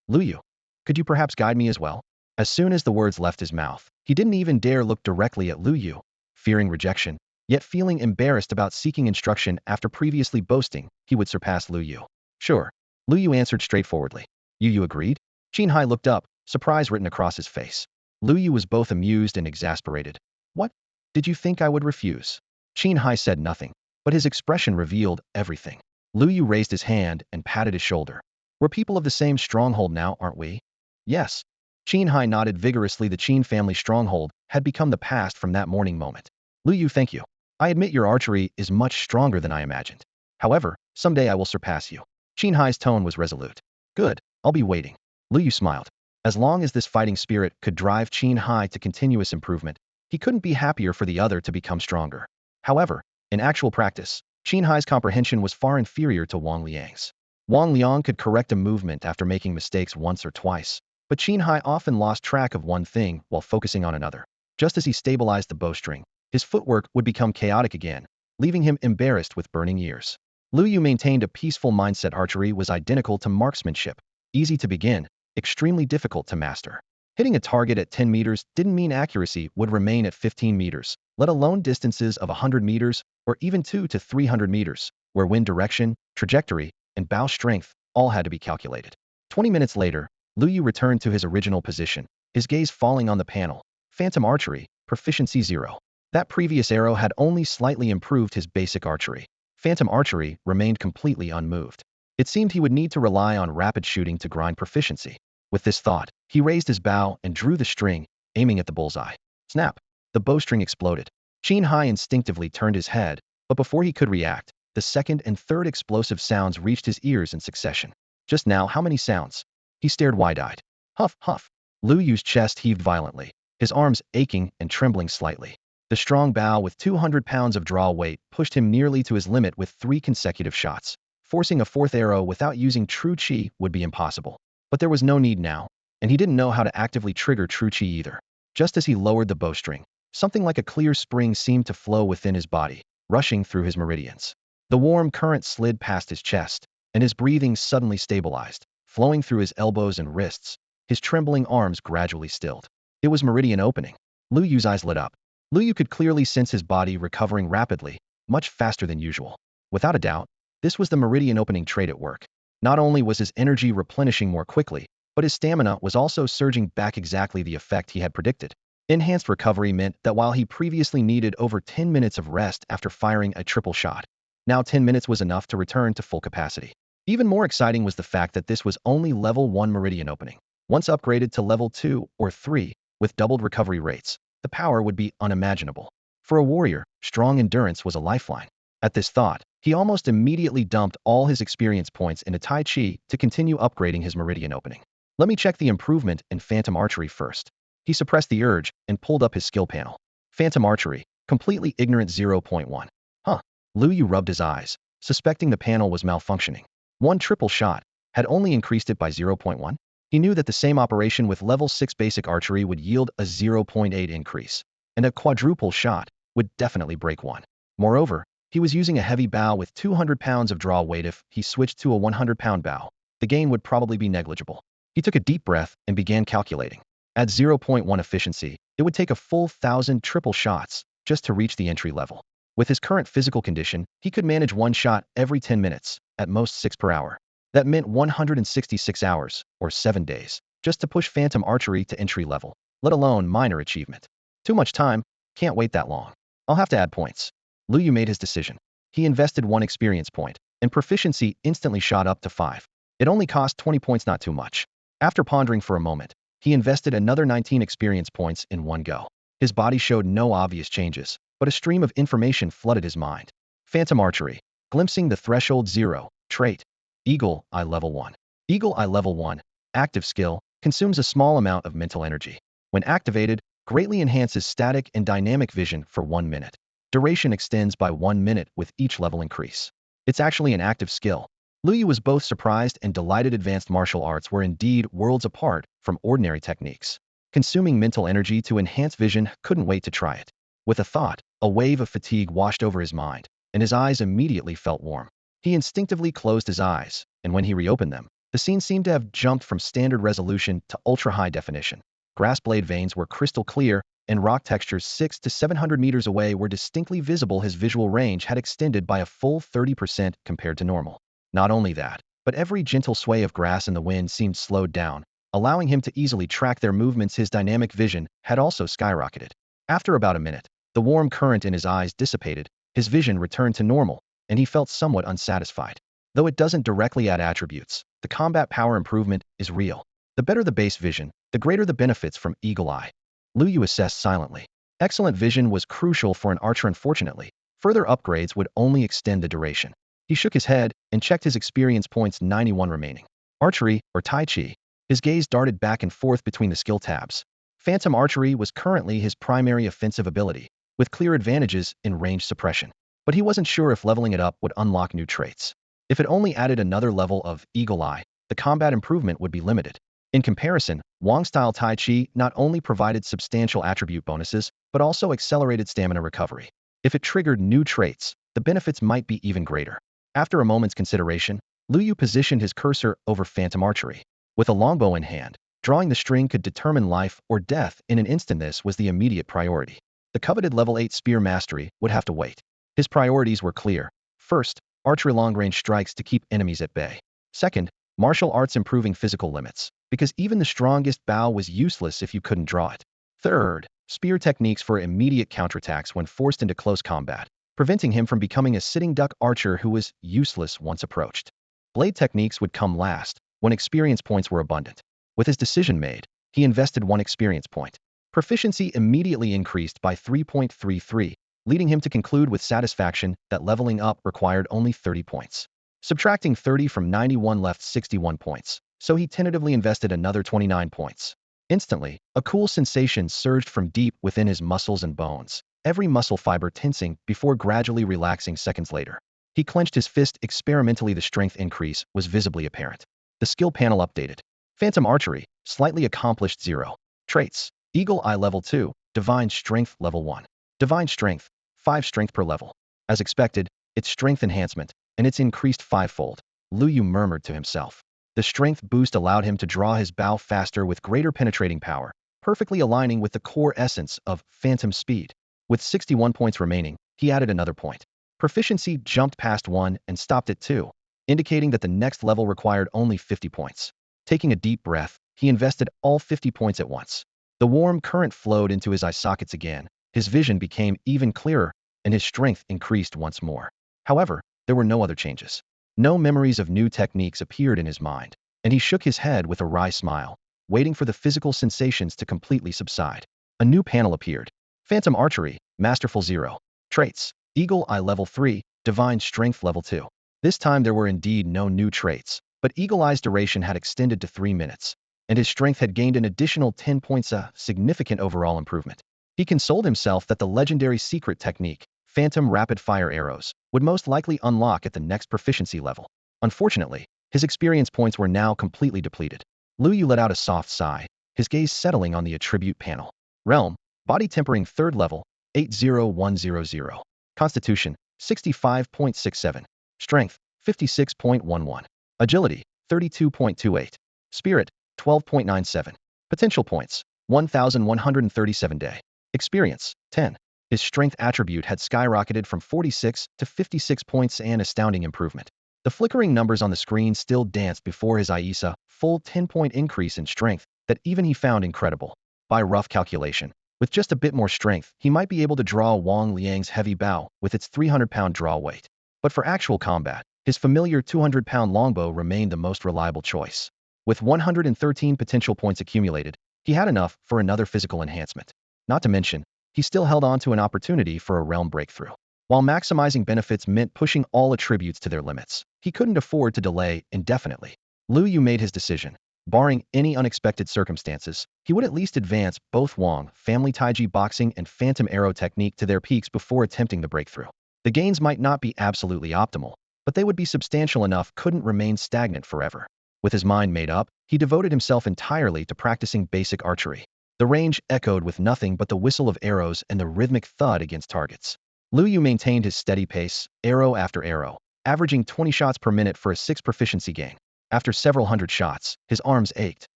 Lu Yu, could you perhaps guide me as well? As soon as the words left his mouth, he didn't even dare look directly at Lu Yu, fearing rejection, yet feeling embarrassed about seeking instruction after previously boasting he would surpass Lu Yu. Sure, Lu Yu answered straightforwardly. Yu agreed. Qin Hai looked up, surprise written across his face. Lu Yu was both amused and exasperated. What? Did you think I would refuse? Qin Hai said nothing, but his expression revealed everything. Lu Yu raised his hand and patted his shoulder. We're people of the same stronghold now, aren't we? Yes. Qin Hai nodded vigorously. The Qin family stronghold had become the past from that morning moment. Lu Yu, thank you. I admit your archery is much stronger than I imagined. However, someday I will surpass you. Qin Hai's tone was resolute. Good, I'll be waiting. Lu Yu smiled. As long as this fighting spirit could drive Qin Hai to continuous improvement, he couldn't be happier for the other to become stronger. However, in actual practice, Qin Hai's comprehension was far inferior to Wang Liang's. Wang Liang could correct a movement after making mistakes once or twice, but Qin Hai often lost track of one thing while focusing on another. Just as he stabilized the bowstring, his footwork would become chaotic again, leaving him embarrassed with burning ears. Lu Yu maintained a peaceful mindset. Archery was identical to marksmanship, easy to begin, extremely difficult to master. Hitting a target at 10 meters didn't mean accuracy would remain at 15 meters, let alone distances of 100 meters or even 200 to 300 meters, where wind direction, trajectory, and bow strength all had to be calculated. 20 minutes later, Lu Yu returned to his original position, his gaze falling on the panel. Phantom Archery, Proficiency 0. That previous arrow had only slightly improved his basic archery. Phantom Archery remained completely unmoved. It seemed he would need to rely on rapid shooting to grind proficiency. With this thought, he raised his bow and drew the string, aiming at the bullseye. Snap! The bowstring exploded. Qin Hai instinctively turned his head, but before he could react, the second and third explosive sounds reached his ears in succession. Just now, how many sounds? He stared wide-eyed. Huff, huff. Lu Yu's chest heaved violently, his arms aching and trembling slightly. The strong bow with 200 pounds of draw weight pushed him nearly to his limit with 3 consecutive shots. Forcing a fourth arrow without using true chi would be impossible. But there was no need now, and he didn't know how to actively trigger true chi either. Just as he lowered the bowstring, something like a clear spring seemed to flow within his body, rushing through his meridians. The warm current slid past his chest, and his breathing suddenly stabilized, flowing through his elbows and wrists. His trembling arms gradually stilled. It was meridian opening. Lu Yu's eyes lit up. Lu Yu could clearly sense his body recovering rapidly, much faster than usual. Without a doubt, this was the meridian opening trait at work. Not only was his energy replenishing more quickly, but his stamina was also surging back, exactly the effect he had predicted. Enhanced recovery meant that while he previously needed over 10 minutes of rest after firing a triple shot, now 10 minutes was enough to return to full capacity. Even more exciting was the fact that this was only level 1 meridian opening. Once upgraded to level 2 or 3, with doubled recovery rates, the power would be unimaginable. For a warrior, strong endurance was a lifeline. At this thought, he almost immediately dumped all his experience points into Tai Chi to continue upgrading his meridian opening. Let me check the improvement in Phantom Archery first. He suppressed the urge and pulled up his skill panel. Phantom Archery, completely ignorant 0.1. Huh. Lu Yu rubbed his eyes, suspecting the panel was malfunctioning. One triple shot had only increased it by 0.1. He knew that the same operation with level 6 basic archery would yield a 0.8 increase, and a quadruple shot would definitely break one. Moreover, he was using a heavy bow with 200 pounds of draw weight. If he switched to a 100-pound bow, the gain would probably be negligible. He took a deep breath and began calculating. At 0.1 efficiency, it would take a full 1,000 triple shots just to reach the entry level. With his current physical condition, he could manage one shot every 10 minutes, at most 6 per hour. That meant 166 hours, or 7 days, just to push Phantom Archery to entry level, let alone minor achievement. Too much time, can't wait that long. I'll have to add points. Lu Yu made his decision. He invested 1 experience point, and proficiency instantly shot up to 5. It only cost 20 points, not too much. After pondering for a moment, he invested another 19 experience points in one go. His body showed no obvious changes, but a stream of information flooded his mind. Phantom Archery, glimpsing the threshold 0, trait. Eagle Eye Level 1. Eagle Eye Level 1, active skill, consumes a small amount of mental energy. When activated, greatly enhances static and dynamic vision for 1 minute. Duration extends by 1 minute with each level increase. It's actually an active skill. Lu Yu was both surprised and delighted. Advanced martial arts were indeed worlds apart from ordinary techniques. Consuming mental energy to enhance vision, couldn't wait to try it. With a thought, a wave of fatigue washed over his mind, and his eyes immediately felt warm. He instinctively closed his eyes, and when he reopened them, the scene seemed to have jumped from standard resolution to ultra-high definition. Grass blade veins were crystal clear, and rock textures 600 to 700 meters away were distinctly visible. His visual range had extended by a full 30% compared to normal. Not only that, but every gentle sway of grass in the wind seemed slowed down, allowing him to easily track their movements. His dynamic vision had also skyrocketed. After about a minute, the warm current in his eyes dissipated, his vision returned to normal, and he felt somewhat unsatisfied. Though it doesn't directly add attributes, the combat power improvement is real. The better the base vision, the greater the benefits from Eagle Eye. Lu Yu assessed silently. Excellent vision was crucial for an archer. Unfortunately, further upgrades would only extend the duration. He shook his head and checked his experience points. 91 remaining. Archery, or Tai Chi. His gaze darted back and forth between the skill tabs. Phantom Archery was currently his primary offensive ability, with clear advantages in range suppression. But he wasn't sure if leveling it up would unlock new traits. If it only added another level of Eagle Eye, the combat improvement would be limited. In comparison, Wong-style Tai Chi not only provided substantial attribute bonuses, but also accelerated stamina recovery. If it triggered new traits, the benefits might be even greater. After a moment's consideration, Lu Yu positioned his cursor over Phantom Archery. With a longbow in hand, drawing the string could determine life or death in an instant. This was the immediate priority. The coveted level 8 spear mastery would have to wait. His priorities were clear. First, archery long-range strikes to keep enemies at bay. Second, martial arts improving physical limits, because even the strongest bow was useless if you couldn't draw it. Third, spear techniques for immediate counterattacks when forced into close combat, preventing him from becoming a sitting duck archer who was useless once approached. Blade techniques would come last, when experience points were abundant. With his decision made, he invested 1 experience point. Proficiency immediately increased by 3.33, leading him to conclude with satisfaction that leveling up required only 30 points. Subtracting 30 from 91 left 61 points, so he tentatively invested another 29 points. Instantly, a cool sensation surged from deep within his muscles and bones, every muscle fiber tensing before gradually relaxing seconds later. He clenched his fist experimentally. The strength increase was visibly apparent. The skill panel updated. Phantom Archery, slightly accomplished 0. Traits. Eagle Eye Level 2, Divine Strength Level 1. Divine Strength, 5 strength per level. As expected, its strength enhancement, and it's increased 5-fold. Lu Yu murmured to himself. The strength boost allowed him to draw his bow faster with greater penetrating power, perfectly aligning with the core essence of Phantom Speed. With 61 points remaining, he added another point. Proficiency jumped past 1 and stopped at 2, indicating that the next level required only 50 points. Taking a deep breath, he invested all 50 points at once. The warm current flowed into his eye sockets again, his vision became even clearer, and his strength increased once more. However, there were no other changes. No memories of new techniques appeared in his mind, and he shook his head with a wry smile, waiting for the physical sensations to completely subside. A new panel appeared. Phantom Archery, Masterful 0. Traits, Eagle Eye Level 3, Divine Strength Level 2. This time there were indeed no new traits, but Eagle Eye's duration had extended to 3 minutes, and his strength had gained an additional 10 points, a significant overall improvement. He consoled himself that the legendary secret technique, Phantom Rapid Fire Arrows, would most likely unlock at the next proficiency level. Unfortunately, his experience points were now completely depleted. Lu Yu let out a soft sigh, his gaze settling on the attribute panel. Realm, Body Tempering 3rd Level, 80100. Constitution, 65.67. Strength, 56.11. Agility, 32.28. Spirit, 12.97. Potential points, 1,137 day. Experience, 10. His strength attribute had skyrocketed from 46 to 56 points, an astounding improvement. The flickering numbers on the screen still danced before his eyes, a full 10-point increase in strength that even he found incredible. By rough calculation, with just a bit more strength, he might be able to draw Wang Liang's heavy bow with its 300-pound draw weight. But for actual combat, his familiar 200-pound longbow remained the most reliable choice. With 113 potential points accumulated, he had enough for another physical enhancement. Not to mention, he still held on to an opportunity for a realm breakthrough. While maximizing benefits meant pushing all attributes to their limits, he couldn't afford to delay indefinitely. Lu Yu made his decision. Barring any unexpected circumstances, he would at least advance both Wang, Family Taiji Boxing and Phantom Arrow Technique to their peaks before attempting the breakthrough. The gains might not be absolutely optimal, but they would be substantial enough couldn't remain stagnant forever. With his mind made up, he devoted himself entirely to practicing basic archery. The range echoed with nothing but the whistle of arrows and the rhythmic thud against targets. Lu Yu maintained his steady pace, arrow after arrow, averaging 20 shots per minute for a 6 proficiency gain. After several hundred shots, his arms ached,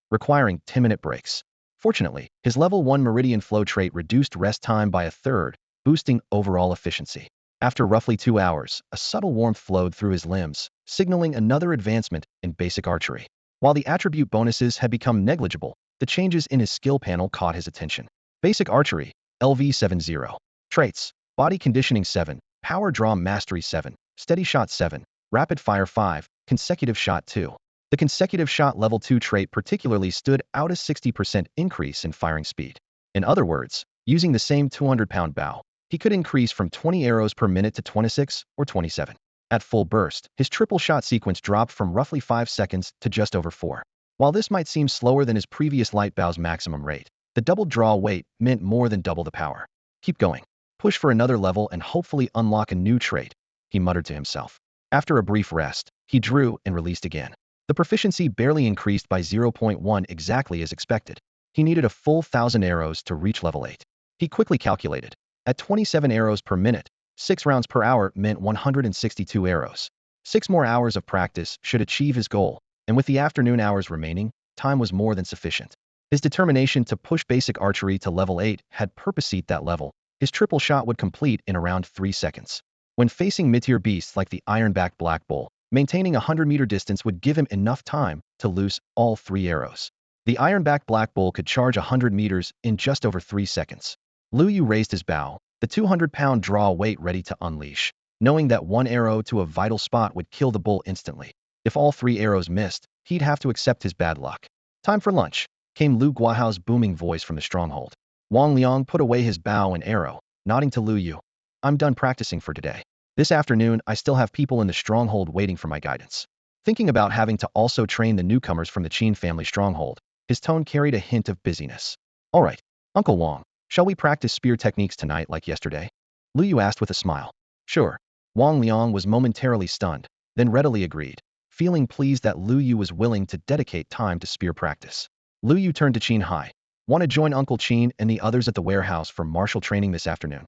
requiring 10-minute breaks. Fortunately, his level 1 Meridian Flow trait reduced rest time by a third, boosting overall efficiency. After roughly 2 hours, a subtle warmth flowed through his limbs, signaling another advancement in basic archery. While the attribute bonuses had become negligible, the changes in his skill panel caught his attention. Basic Archery, LV70. Traits, Body Conditioning 7, Power Draw Mastery 7, Steady Shot 7, Rapid Fire 5, Consecutive Shot 2. The Consecutive Shot Level 2 trait particularly stood out, a 60% increase in firing speed. In other words, using the same 200-pound bow, he could increase from 20 arrows per minute to 26 or 27. At full burst, his triple shot sequence dropped from roughly 5 seconds to just over 4. While this might seem slower than his previous light bow's maximum rate, the double draw weight meant more than double the power. Keep going. Push for another level and hopefully unlock a new trait, he muttered to himself. After a brief rest, he drew and released again. The proficiency barely increased by 0.1 exactly as expected. He needed a full 1,000 arrows to reach level 8. He quickly calculated. At 27 arrows per minute, 6 rounds per hour meant 162 arrows. 6 more hours of practice should achieve his goal, and with the afternoon hours remaining, time was more than sufficient. His determination to push basic archery to level 8 had purposed that level. His triple shot would complete in around 3 seconds. When facing mid-tier beasts like the Iron-backed Black Bull, maintaining a 100-meter distance would give him enough time to loose all 3 arrows. The Iron-backed Black Bull could charge 100 meters in just over 3 seconds. Lu Yu raised his bow, the 200-pound draw weight ready to unleash, knowing that one arrow to a vital spot would kill the bull instantly. If all 3 arrows missed, he'd have to accept his bad luck. Time for lunch, came Lu Guahao's booming voice from the stronghold. Wang Liang put away his bow and arrow, nodding to Lu Yu. I'm done practicing for today. This afternoon, I still have people in the stronghold waiting for my guidance. Thinking about having to also train the newcomers from the Qin family stronghold, his tone carried a hint of busyness. All right, Uncle Wang, shall we practice spear techniques tonight like yesterday? Lu Yu asked with a smile. Sure. Wang Liang was momentarily stunned, then readily agreed, feeling pleased that Lu Yu was willing to dedicate time to spear practice. Lu Yu turned to Qin Hai. Want to join Uncle Qin and the others at the warehouse for martial training this afternoon?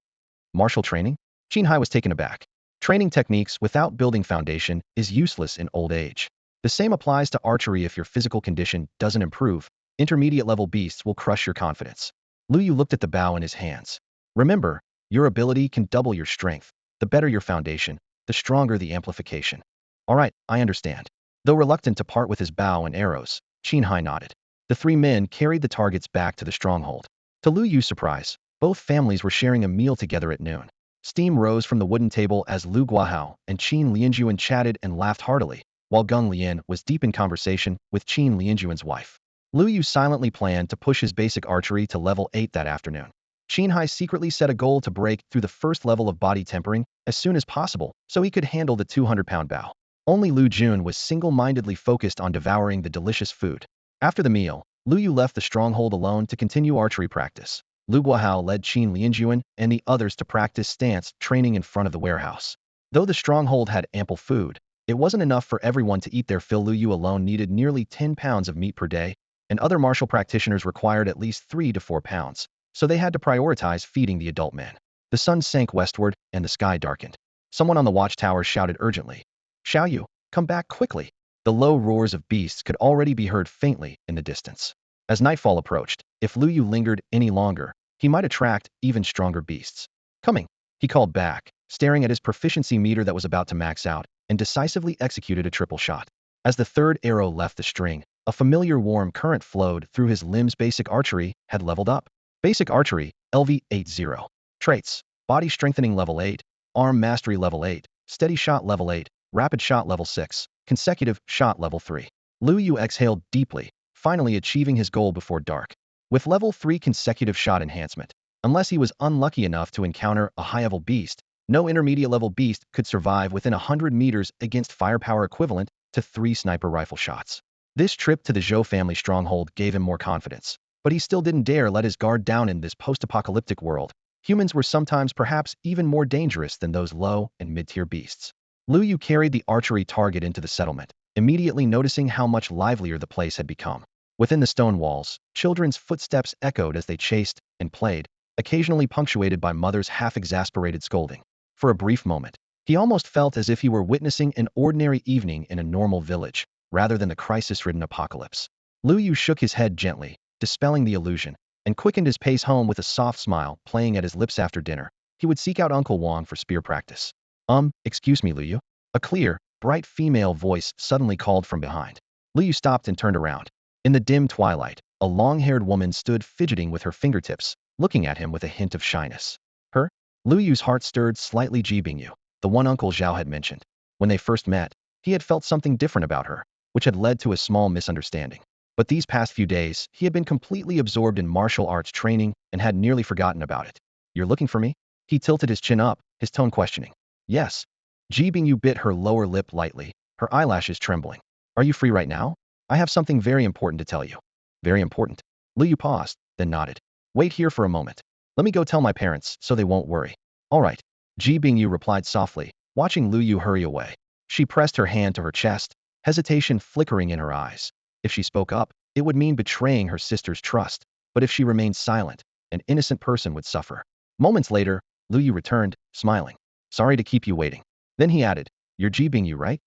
Martial training? Qin Hai was taken aback. Training techniques without building foundation is useless in old age. The same applies to archery. If your physical condition doesn't improve, intermediate level beasts will crush your confidence. Lu Yu looked at the bow in his hands. Remember, your ability can double your strength. The better your foundation, the stronger the amplification. All right, I understand. Though reluctant to part with his bow and arrows, Qin Hai nodded. The 3 men carried the targets back to the stronghold. To Lu Yu's surprise, both families were sharing a meal together at noon. Steam rose from the wooden table as Lu Guahao and Qin Lianjuan chatted and laughed heartily, while Geng Lian was deep in conversation with Qin Lianjuan's wife. Lu Yu silently planned to push his basic archery to level 8 that afternoon. Qin Hai secretly set a goal to break through the first level of body tempering as soon as possible so he could handle the 200-pound bow. Only Lu Jun was single-mindedly focused on devouring the delicious food. After the meal, Lu Yu left the stronghold alone to continue archery practice. Lu Guohao led Qin Lianjuan and the others to practice stance training in front of the warehouse. Though the stronghold had ample food, it wasn't enough for everyone to eat their fill. Lu Yu alone needed nearly 10 pounds of meat per day, and other martial practitioners required at least 3 to 4 pounds, so they had to prioritize feeding the adult men. The sun sank westward, and the sky darkened. Someone on the watchtower shouted urgently, "Xiao Yu, come back quickly!" The low roars of beasts could already be heard faintly in the distance. As nightfall approached, if Lu Yu lingered any longer, he might attract even stronger beasts. "Coming," he called back, staring at his proficiency meter that was about to max out, and decisively executed a triple shot. As the third arrow left the string, a familiar warm current flowed through his limbs. Basic archery had leveled up. Basic archery, LV80. Traits, body strengthening level 8, arm mastery level 8, steady shot level 8, rapid shot level 6, consecutive shot level 3. Lu Yu exhaled deeply, finally achieving his goal before dark. With level 3 consecutive shot enhancement, unless he was unlucky enough to encounter a high-level beast, no intermediate-level beast could survive within 100 meters against firepower equivalent to 3 sniper rifle shots. This trip to the Zhou family stronghold gave him more confidence, but he still didn't dare let his guard down in this post-apocalyptic world. Humans were sometimes perhaps even more dangerous than those low and mid-tier beasts. Lu Yu carried the archery target into the settlement, immediately noticing how much livelier the place had become. Within the stone walls, children's footsteps echoed as they chased and played, occasionally punctuated by mothers' half-exasperated scolding. For a brief moment, he almost felt as if he were witnessing an ordinary evening in a normal village, rather than the crisis-ridden apocalypse. Lu Yu shook his head gently, dispelling the illusion, and quickened his pace home with a soft smile playing at his lips. After dinner, he would seek out Uncle Wang for spear practice. Excuse me, Lu Yu." A clear, bright female voice suddenly called from behind. Lu Yu stopped and turned around. In the dim twilight, a long-haired woman stood fidgeting with her fingertips, looking at him with a hint of shyness. Her? Lu Yu's heart stirred slightly. Ji Bingyu, the one Uncle Zhao had mentioned. When they first met, he had felt something different about her, which had led to a small misunderstanding. But these past few days, he had been completely absorbed in martial arts training and had nearly forgotten about it. "You're looking for me?" He tilted his chin up, his tone questioning. "Yes." Ji Bingyu bit her lower lip lightly, her eyelashes trembling. "Are you free right now? I have something very important to tell you." "Very important?" Lu Yu paused, then nodded. "Wait here for a moment. Let me go tell my parents so they won't worry." "All right," Ji Bingyu replied softly, watching Lu Yu hurry away. She pressed her hand to her chest, hesitation flickering in her eyes. If she spoke up, it would mean betraying her sister's trust, but if she remained silent, an innocent person would suffer. Moments later, Lu Yu returned, smiling. "Sorry to keep you waiting." Then he added, "You're Ji Bingyu, right?"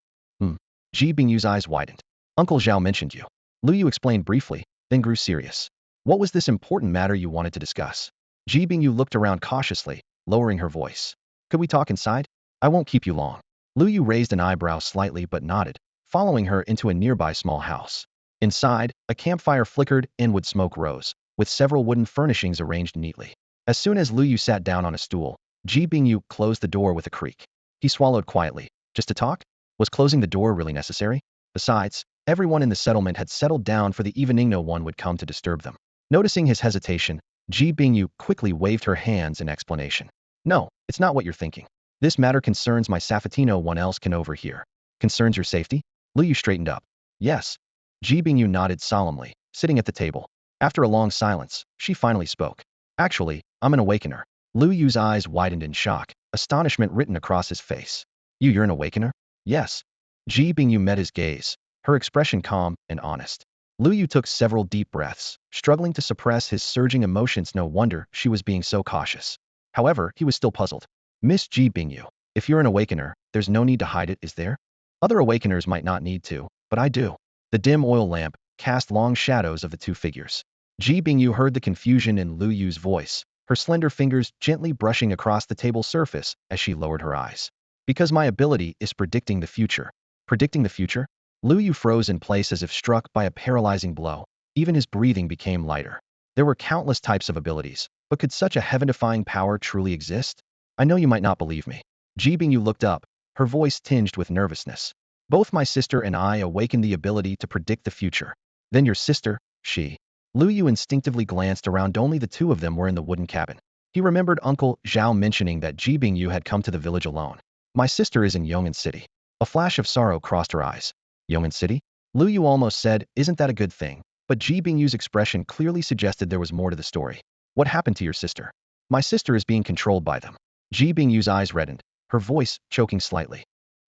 Ji Bingyu's eyes widened. "Uncle Zhao mentioned you." Lu Yu explained briefly, then grew serious. "What was this important matter you wanted to discuss?" Ji Bingyu looked around cautiously, lowering her voice. "Could we talk inside? I won't keep you long." Lu Yu raised an eyebrow slightly but nodded, following her into a nearby small house. Inside, a campfire flickered and wood smoke rose, with several wooden furnishings arranged neatly. As soon as Lu Yu sat down on a stool, Ji Bingyu closed the door with a creak. He swallowed quietly. Just to talk? Was closing the door really necessary? Besides, everyone in the settlement had settled down for the evening. No one would come to disturb them. Noticing his hesitation, Ji Bingyu quickly waved her hands in explanation. "No, it's not what you're thinking. This matter concerns my Safety. No one else can overhear." "Concerns your safety?" Lu Yu straightened up. "Yes." Ji Bingyu nodded solemnly, sitting at the table. After a long silence, she finally spoke. "Actually, I'm an awakener." Lu Yu's eyes widened in shock, astonishment written across his face. You're an awakener?" "Yes." Ji Bingyu met his gaze, her expression calm and honest. Lu Yu took several deep breaths, struggling to suppress his surging emotions. No wonder she was being so cautious. However, he was still puzzled. "Miss Ji Bingyu, if you're an awakener, there's no need to hide it, is there? Other awakeners might not need to, but I do." The dim oil lamp cast long shadows of the two figures. Ji Bingyu heard the confusion in Lu Yu's voice, her slender fingers gently brushing across the table surface as she lowered her eyes. "Because my ability is predicting the future." Predicting the future? Lu Yu froze in place as if struck by a paralyzing blow. Even his breathing became lighter. There were countless types of abilities, but could such a heaven-defying power truly exist? "I know you might not believe me." Ji Bingyu looked up, her voice tinged with nervousness. "Both my sister and I awakened the ability to predict the future." "Then your sister?" She. Lu Yu instinctively glanced around. Only the two of them were in the wooden cabin. He remembered Uncle Zhao mentioning that Ji Bingyu had come to the village alone. My sister is in Yong'an City. A flash of sorrow crossed her eyes. Yong'an City? Lu Yu almost said, isn't that a good thing? But Ji Bingyu's expression clearly suggested there was more to the story. What happened to your sister? My sister is being controlled by them. Ji Bingyu's eyes reddened, her voice choking slightly.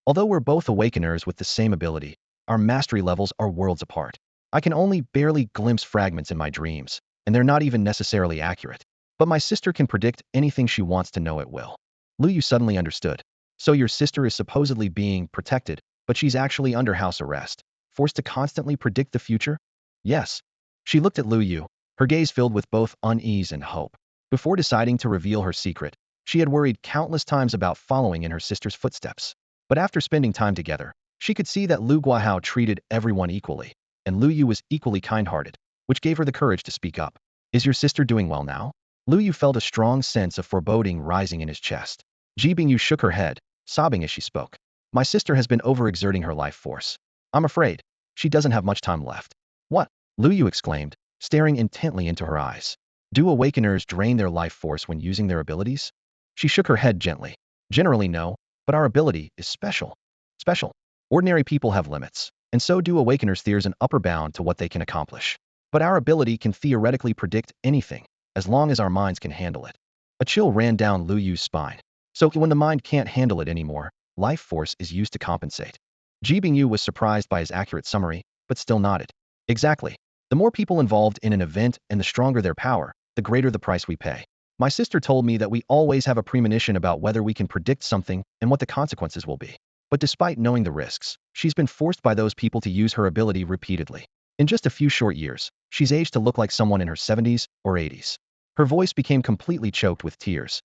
Although we're both awakeners with the same ability, our mastery levels are worlds apart. I can only barely glimpse fragments in my dreams, and they're not even necessarily accurate. But my sister can predict anything she wants to know it will. Lu Yu suddenly understood. So your sister is supposedly being protected, but she's actually under house arrest, forced to constantly predict the future? Yes. She looked at Lu Yu, her gaze filled with both unease and hope. Before deciding to reveal her secret, she had worried countless times about following in her sister's footsteps. But after spending time together, she could see that Lu Guahao treated everyone equally, and Lu Yu was equally kind-hearted, which gave her the courage to speak up. Is your sister doing well now? Lu Yu felt a strong sense of foreboding rising in his chest. Ji Bingyu shook her head, sobbing as she spoke. My sister has been overexerting her life force. I'm afraid she doesn't have much time left. What? Lu Yu exclaimed, staring intently into her eyes. Do awakeners drain their life force when using their abilities? She shook her head gently. Generally no, but our ability is special. Special. Ordinary people have limits, and so do awakeners. There's an upper bound to what they can accomplish. But our ability can theoretically predict anything, as long as our minds can handle it. A chill ran down Lu Yu's spine. So when the mind can't handle it anymore, life force is used to compensate. Ji Bingyu was surprised by his accurate summary, but still nodded. Exactly. The more people involved in an event and the stronger their power, the greater the price we pay. My sister told me that we always have a premonition about whether we can predict something and what the consequences will be. But despite knowing the risks, she's been forced by those people to use her ability repeatedly. In just a few short years, she's aged to look like someone in her 70s or 80s. Her voice became completely choked with tears.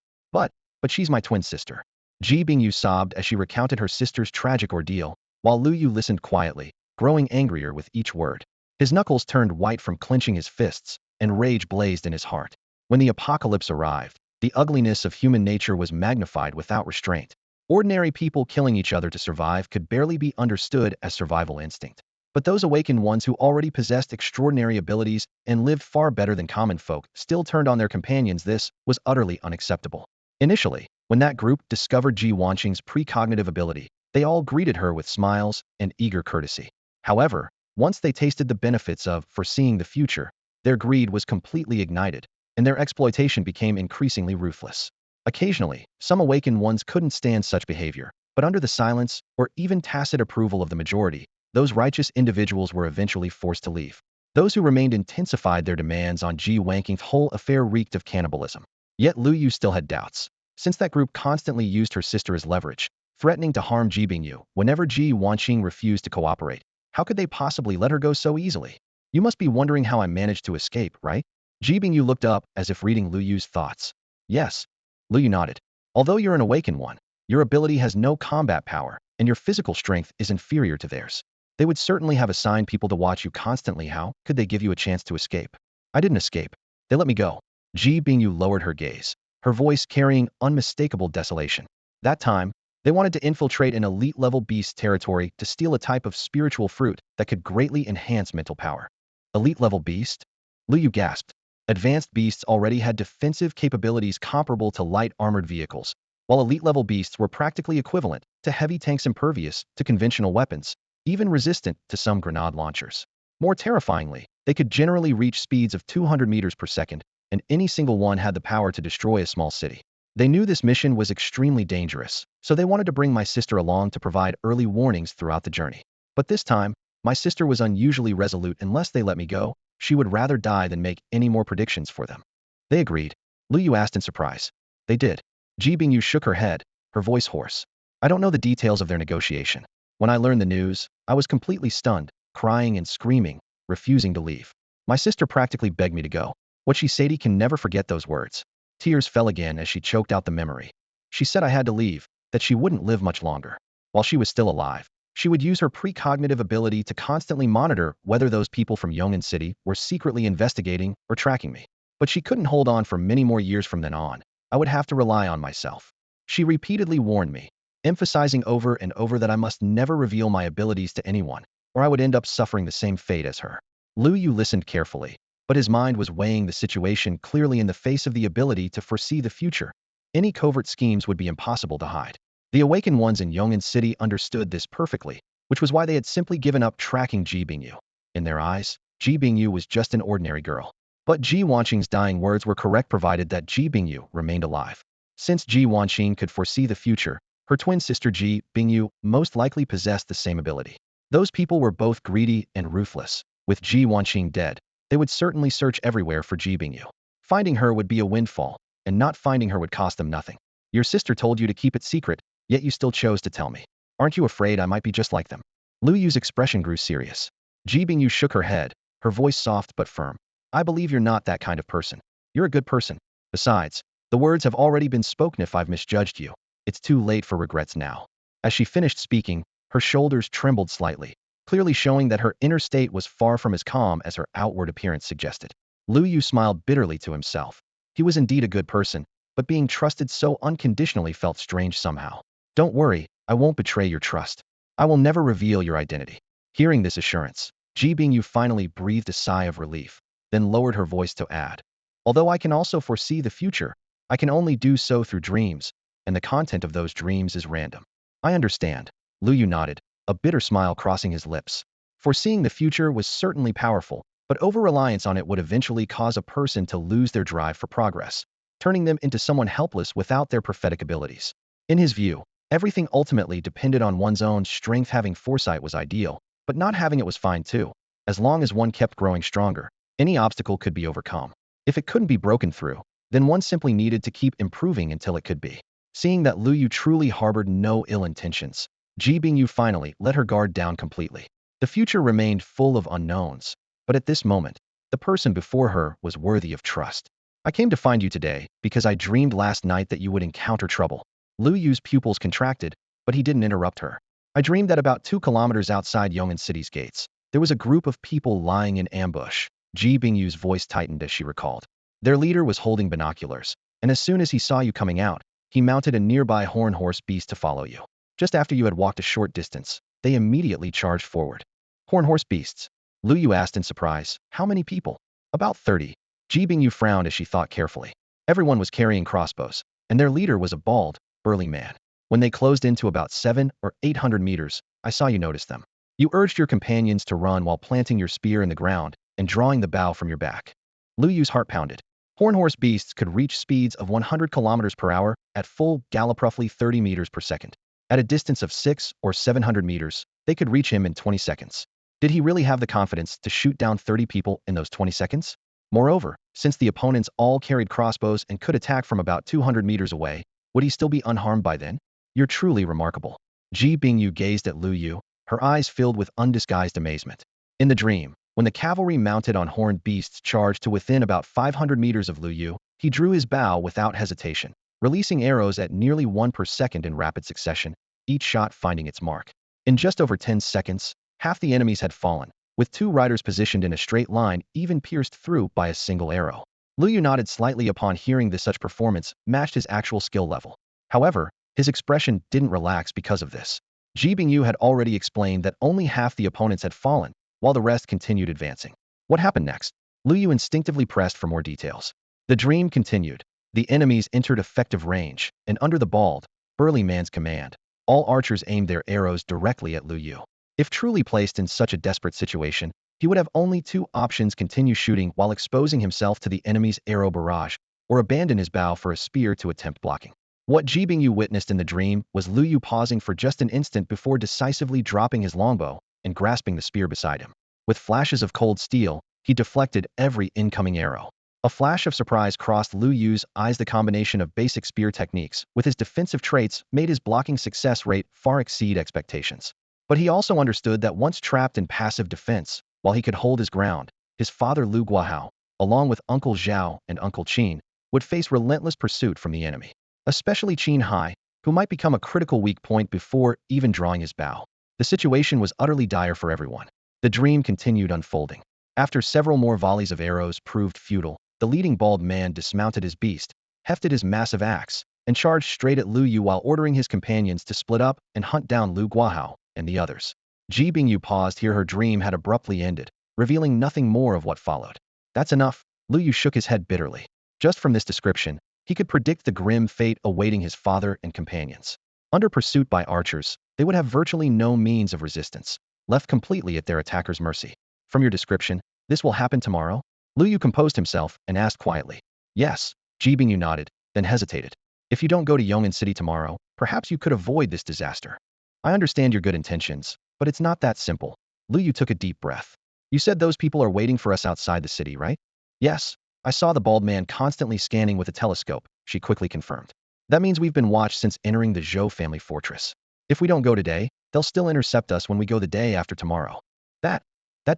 But she's my twin sister. Ji Bingyu sobbed as she recounted her sister's tragic ordeal, while Lu Yu listened quietly, growing angrier with each word. His knuckles turned white from clenching his fists, and rage blazed in his heart. When the apocalypse arrived, the ugliness of human nature was magnified without restraint. Ordinary people killing each other to survive could barely be understood as survival instinct. But those awakened ones who already possessed extraordinary abilities and lived far better than common folk still turned on their companions. This was utterly unacceptable. Initially, when that group discovered Ji Wanqing's precognitive ability, they all greeted her with smiles and eager courtesy. However, once they tasted the benefits of foreseeing the future, their greed was completely ignited, and their exploitation became increasingly ruthless. Occasionally, some awakened ones couldn't stand such behavior, but under the silence or even tacit approval of the majority, those righteous individuals were eventually forced to leave. Those who remained intensified their demands on Ji Wanqing's whole affair reeked of cannibalism. Yet Lu Yu still had doubts. Since that group constantly used her sister as leverage, threatening to harm Ji Bingyu whenever Ji Wanqing refused to cooperate, how could they possibly let her go so easily? You must be wondering how I managed to escape, right? Ji Bingyu looked up as if reading Lu Yu's thoughts. Yes. Lu Yu nodded. Although you're an awakened one, your ability has no combat power, and your physical strength is inferior to theirs. They would certainly have assigned people to watch you constantly. How could they give you a chance to escape? I didn't escape. They let me go. Ji Bingyu lowered her gaze, her voice carrying unmistakable desolation. That time, they wanted to infiltrate an elite-level beast territory to steal a type of spiritual fruit that could greatly enhance mental power. Elite-level beast? Lu Yu gasped. Advanced beasts already had defensive capabilities comparable to light armored vehicles, while elite-level beasts were practically equivalent to heavy tanks, impervious to conventional weapons, even resistant to some grenade launchers. More terrifyingly, they could generally reach speeds of 200 meters per second, and any single one had the power to destroy a small city. They knew this mission was extremely dangerous, so they wanted to bring my sister along to provide early warnings throughout the journey. But this time, my sister was unusually resolute. Unless they let me go, she would rather die than make any more predictions for them. They agreed. Lu Yu asked in surprise. They did. Ji Bingyu shook her head, her voice hoarse. I don't know the details of their negotiation. When I learned the news, I was completely stunned, crying and screaming, refusing to leave. My sister practically begged me to go. What she said, he can never forget those words. Tears fell again as she choked out the memory. She said I had to leave, that she wouldn't live much longer. While she was still alive, she would use her precognitive ability to constantly monitor whether those people from Yong'an City were secretly investigating or tracking me. But she couldn't hold on for many more years from then on. I would have to rely on myself. She repeatedly warned me, emphasizing over and over that I must never reveal my abilities to anyone, or I would end up suffering the same fate as her. Lu Yu listened carefully, but his mind was weighing the situation clearly in the face of the ability to foresee the future. Any covert schemes would be impossible to hide. The awakened ones in Yong'an City understood this perfectly, which was why they had simply given up tracking Ji Bingyu. In their eyes, Ji Bingyu was just an ordinary girl. But Ji Wanqing's dying words were correct provided that Ji Bingyu remained alive. Since Ji Wanqing could foresee the future, her twin sister Ji Bingyu most likely possessed the same ability. Those people were both greedy and ruthless. With Ji Wanqing dead, they would certainly search everywhere for Ji Bingyu. Finding her would be a windfall, and not finding her would cost them nothing. Your sister told you to keep it secret, yet you still chose to tell me. Aren't you afraid I might be just like them? Lu Yu's expression grew serious. Ji Bingyu shook her head, her voice soft but firm. I believe you're not that kind of person. You're a good person. Besides, the words have already been spoken. If I've misjudged you, it's too late for regrets now. As she finished speaking, her shoulders trembled slightly, clearly showing that her inner state was far from as calm as her outward appearance suggested. Lu Yu smiled bitterly to himself. He was indeed a good person, but being trusted so unconditionally felt strange somehow. Don't worry, I won't betray your trust. I will never reveal your identity. Hearing this assurance, Ji Bingyu finally breathed a sigh of relief, then lowered her voice to add, although I can also foresee the future, I can only do so through dreams, and the content of those dreams is random. I understand. Lu Yu nodded, a bitter smile crossing his lips. Foreseeing the future was certainly powerful, but over-reliance on it would eventually cause a person to lose their drive for progress, turning them into someone helpless without their prophetic abilities. In his view, everything ultimately depended on one's own strength. Having foresight was ideal, but not having it was fine too. As long as one kept growing stronger, any obstacle could be overcome. If it couldn't be broken through, then one simply needed to keep improving until it could be. Seeing that Lu Yu truly harbored no ill intentions, Ji Bingyu finally let her guard down completely. The future remained full of unknowns, but at this moment, the person before her was worthy of trust. I came to find you today because I dreamed last night that you would encounter trouble. Lu Yu's pupils contracted, but he didn't interrupt her. I dreamed that about 2 kilometers outside Yong'an City's gates, there was a group of people lying in ambush. Ji Bingyu's voice tightened as she recalled. Their leader was holding binoculars, and as soon as he saw you coming out, he mounted a nearby horn horse beast to follow you. Just after you had walked a short distance, they immediately charged forward. Horn horse beasts? Lu Yu asked in surprise. How many people? About 30. Ji Bingyu frowned as she thought carefully. Everyone was carrying crossbows, and their leader was a bald, burly man. When they closed in to about 700 or 800 meters, I saw you notice them. You urged your companions to run while planting your spear in the ground and drawing the bow from your back. Lu Yu's heart pounded. Horn horse beasts could reach speeds of 100 kilometers per hour at full gallop, roughly 30 meters per second. At a distance of 600 or 700 meters, they could reach him in 20 seconds. Did he really have the confidence to shoot down 30 people in those 20 seconds? Moreover, since the opponents all carried crossbows and could attack from about 200 meters away, would he still be unharmed by then? You're truly remarkable. Ji Bingyu gazed at Lu Yu, her eyes filled with undisguised amazement. In the dream, when the cavalry mounted on horned beasts charged to within about 500 meters of Lu Yu, he drew his bow without hesitation, releasing arrows at nearly 1 per second in rapid succession, each shot finding its mark. In just over 10 seconds, half the enemies had fallen, with 2 riders positioned in a straight line even pierced through by a single arrow. Lu Yu nodded slightly upon hearing this. Such performance matched his actual skill level. However, his expression didn't relax because of this. Ji Bingyu had already explained that only half the opponents had fallen, while the rest continued advancing. What happened next? Lu Yu instinctively pressed for more details. The dream continued. The enemies entered effective range, and under the bald, burly man's command, all archers aimed their arrows directly at Lu Yu. If truly placed in such a desperate situation, he would have only 2 options: continue shooting while exposing himself to the enemy's arrow barrage, or abandon his bow for a spear to attempt blocking. What Ji Bingyu witnessed in the dream was Lu Yu pausing for just an instant before decisively dropping his longbow and grasping the spear beside him. With flashes of cold steel, he deflected every incoming arrow. A flash of surprise crossed Lu Yu's eyes. The combination of basic spear techniques with his defensive traits made his blocking success rate far exceed expectations. But he also understood that once trapped in passive defense, while he could hold his ground, his father Lu Guahao, along with Uncle Zhao and Uncle Qin, would face relentless pursuit from the enemy. Especially Qin Hai, who might become a critical weak point before even drawing his bow. The situation was utterly dire for everyone. The dream continued unfolding. After several more volleys of arrows proved futile, the leading bald man dismounted his beast, hefted his massive axe, and charged straight at Lu Yu while ordering his companions to split up and hunt down Lu Guahao and the others. Ji Bingyu paused here. Her dream had abruptly ended, revealing nothing more of what followed. That's enough. Lu Yu shook his head bitterly. Just from this description, he could predict the grim fate awaiting his father and companions. Under pursuit by archers, they would have virtually no means of resistance, left completely at their attackers' mercy. From your description, this will happen tomorrow? Lu Yu composed himself and asked quietly. Yes. Ji Bingyu nodded, then hesitated. If you don't go to Yong'an City tomorrow, perhaps you could avoid this disaster. I understand your good intentions, but it's not that simple. Lu Yu took a deep breath. You said those people are waiting for us outside the city, right? Yes. I saw the bald man constantly scanning with a telescope, she quickly confirmed. That means we've been watched since entering the Zhou family fortress. If we don't go today, they'll still intercept us when we go the day after tomorrow. That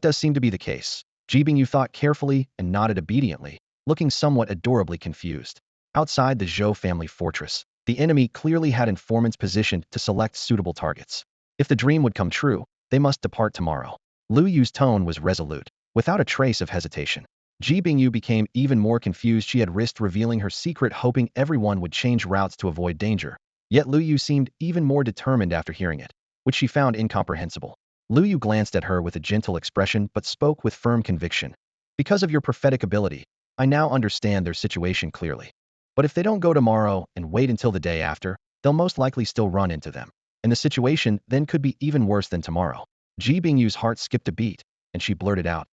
does seem to be the case. Ji Bingyu thought carefully and nodded obediently, looking somewhat adorably confused. Outside the Zhou family fortress, the enemy clearly had informants positioned to select suitable targets. If the dream would come true, they must depart tomorrow. Lu Yu's tone was resolute, without a trace of hesitation. Ji Bingyu became even more confused. She had risked revealing her secret, hoping everyone would change routes to avoid danger. Yet Lu Yu seemed even more determined after hearing it, which she found incomprehensible. Lu Yu glanced at her with a gentle expression but spoke with firm conviction. Because of your prophetic ability, I now understand their situation clearly. But if they don't go tomorrow and wait until the day after, they'll most likely still run into them. And the situation then could be even worse than tomorrow. Ji Bingyu's heart skipped a beat, and she blurted out,